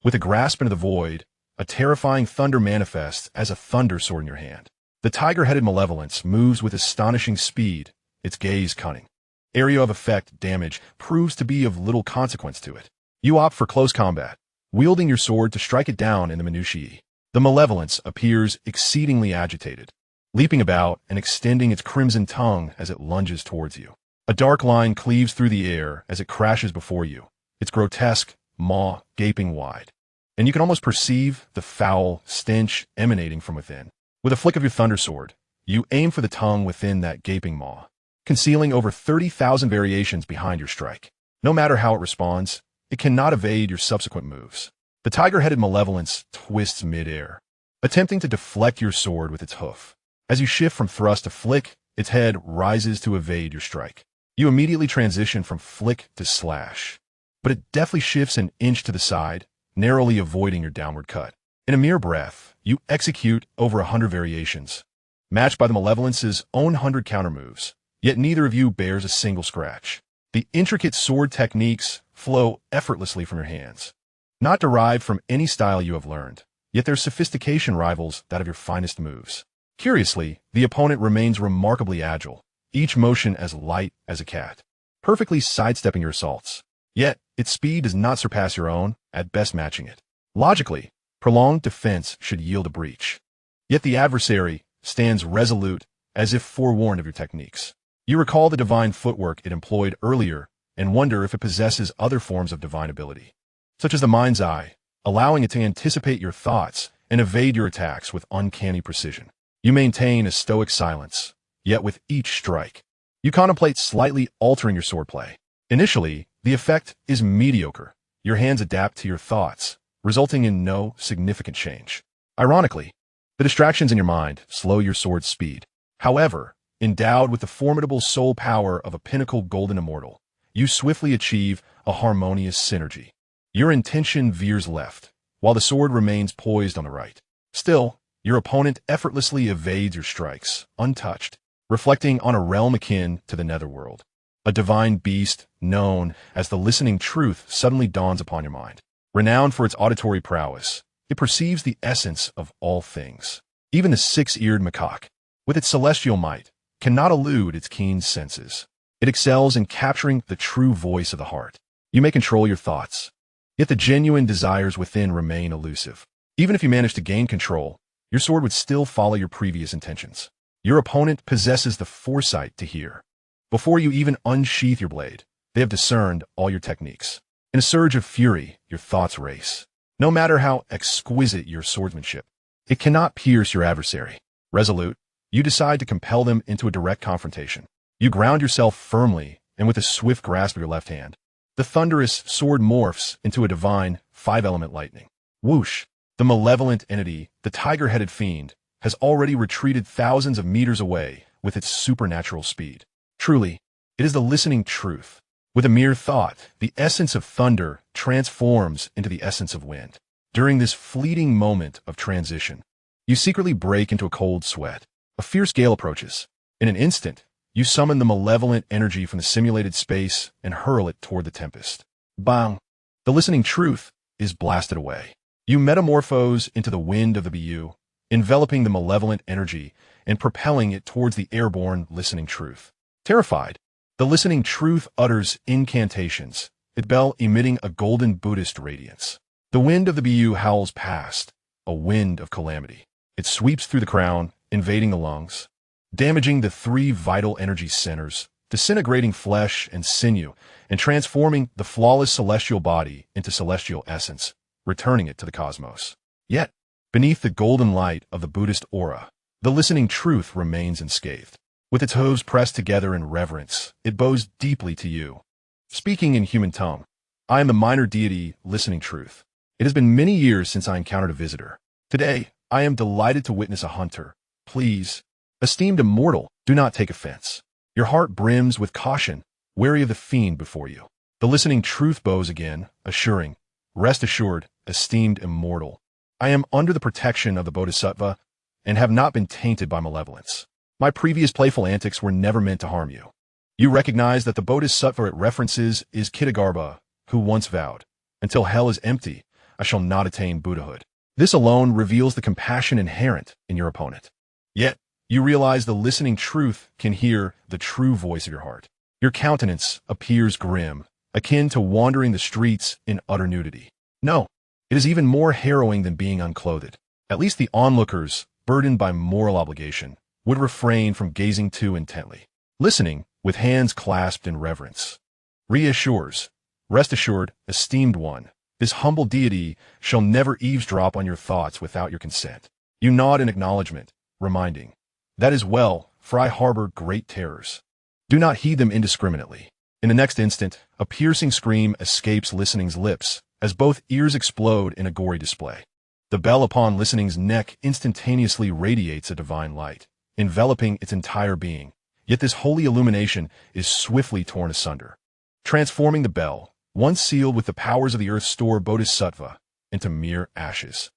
With a grasp into the void, a terrifying thunder manifests as a thunder sword in your hand. The tiger-headed malevolence moves with astonishing speed, its gaze cunning. Area of effect damage proves to be of little consequence to it. You opt for close combat, wielding your sword to strike it down in the minutiae. The malevolence appears exceedingly agitated, leaping about and extending its crimson tongue as it lunges towards you. A dark line cleaves through the air as it crashes before you, its grotesque maw gaping wide. And you can almost perceive the foul stench emanating from within. With a flick of your thunder sword, you aim for the tongue within that gaping maw, concealing over 30,000 variations behind your strike. No matter how it responds, it cannot evade your subsequent moves. The tiger-headed malevolence twists mid-air, attempting to deflect your sword with its hoof. As you shift from thrust to flick, its head rises to evade your strike. You immediately transition from flick to slash, but it deftly shifts an inch to the side, narrowly avoiding your downward cut. In a mere breath, you execute over 100 variations, matched by the malevolence's own 100 counter-moves, yet neither of you bears a single scratch. The intricate sword techniques flow effortlessly from your hands, not derived from any style you have learned, yet their sophistication rivals that of your finest moves. Curiously, the opponent remains remarkably agile, each motion as light as a cat, perfectly sidestepping your assaults. Yet, its speed does not surpass your own, at best matching it. Logically, prolonged defense should yield a breach. Yet the adversary stands resolute, as if forewarned of your techniques. You recall the divine footwork it employed earlier and wonder if it possesses other forms of divine ability, such as the mind's eye, allowing it to anticipate your thoughts and evade your attacks with uncanny precision. You maintain a stoic silence, yet with each strike, you contemplate slightly altering your swordplay. Initially, the effect is mediocre. Your hands adapt to your thoughts, resulting in no significant change. Ironically, the distractions in your mind slow your sword's speed. However, endowed with the formidable soul power of a pinnacle golden immortal, you swiftly achieve a harmonious synergy. Your intention veers left, while the sword remains poised on the right. Still, your opponent effortlessly evades your strikes, untouched, reflecting on a realm akin to the netherworld. A divine beast known as the listening truth suddenly dawns upon your mind. Renowned for its auditory prowess, it perceives the essence of all things. Even the six-eared macaque, with its celestial might, cannot elude its keen senses. It excels in capturing the true voice of the heart. You may control your thoughts, yet the genuine desires within remain elusive. Even if you manage to gain control, your sword would still follow your previous intentions. Your opponent possesses the foresight to hear. Before you even unsheath your blade, they have discerned all your techniques. In a surge of fury, your thoughts race. No matter how exquisite your swordsmanship, it cannot pierce your adversary. Resolute, you decide to compel them into a direct confrontation. You ground yourself firmly, and with a swift grasp of your left hand, the thunderous sword morphs into a divine five-element lightning. Whoosh! The malevolent entity, the tiger-headed fiend, has already retreated thousands of meters away with its supernatural speed. Truly, it is the listening truth. With a mere thought, the essence of thunder transforms into the essence of wind. During this fleeting moment of transition, you secretly break into a cold sweat. A fierce gale approaches. In an instant, you summon the malevolent energy from the simulated space and hurl it toward the tempest. Bang! The listening truth is blasted away. You metamorphose into the wind of the BU, enveloping the malevolent energy and propelling it towards the airborne listening truth. Terrified, the listening truth utters incantations, its bell emitting a golden Buddhist radiance. The wind of the BU howls past, a wind of calamity. It sweeps through the crown, invading the lungs, damaging the three vital energy centers, disintegrating flesh and sinew, and transforming the flawless celestial body into celestial essence, returning it to the cosmos. Yet, beneath the golden light of the Buddhist aura, the listening truth remains unscathed. With its hooves pressed together in reverence, it bows deeply to you. Speaking in human tongue, I am the minor deity listening truth. It has been many years since I encountered a visitor. Today, I am delighted to witness a hunter. Please, esteemed immortal, do not take offense. Your heart brims with caution, wary of the fiend before you. The listening truth bows again, assuring, rest assured, esteemed immortal, I am under the protection of the Bodhisattva and have not been tainted by malevolence. My previous playful antics were never meant to harm you. You recognize that the bodhisattva it references is Kitagarbha, who once vowed, "Until hell is empty, I shall not attain Buddhahood." This alone reveals the compassion inherent in your opponent. Yet, you realize the listening truth can hear the true voice of your heart. Your countenance appears grim, akin to wandering the streets in utter nudity. No, it is even more harrowing than being unclothed. At least the onlookers, burdened by moral obligation, would refrain from gazing too intently. Listening, with hands clasped in reverence, reassures, "Rest assured, esteemed one, this humble deity shall never eavesdrop on your thoughts without your consent." You nod in acknowledgement, reminding, "That is well, for I harbor great terrors." Do not heed them indiscriminately. In the next instant, a piercing scream escapes listening's lips, as both ears explode in a gory display. The bell upon listening's neck instantaneously radiates a divine light, enveloping its entire being, yet this holy illumination is swiftly torn asunder, transforming the bell, once sealed with the powers of the earth's store bodhisattva, into mere ashes.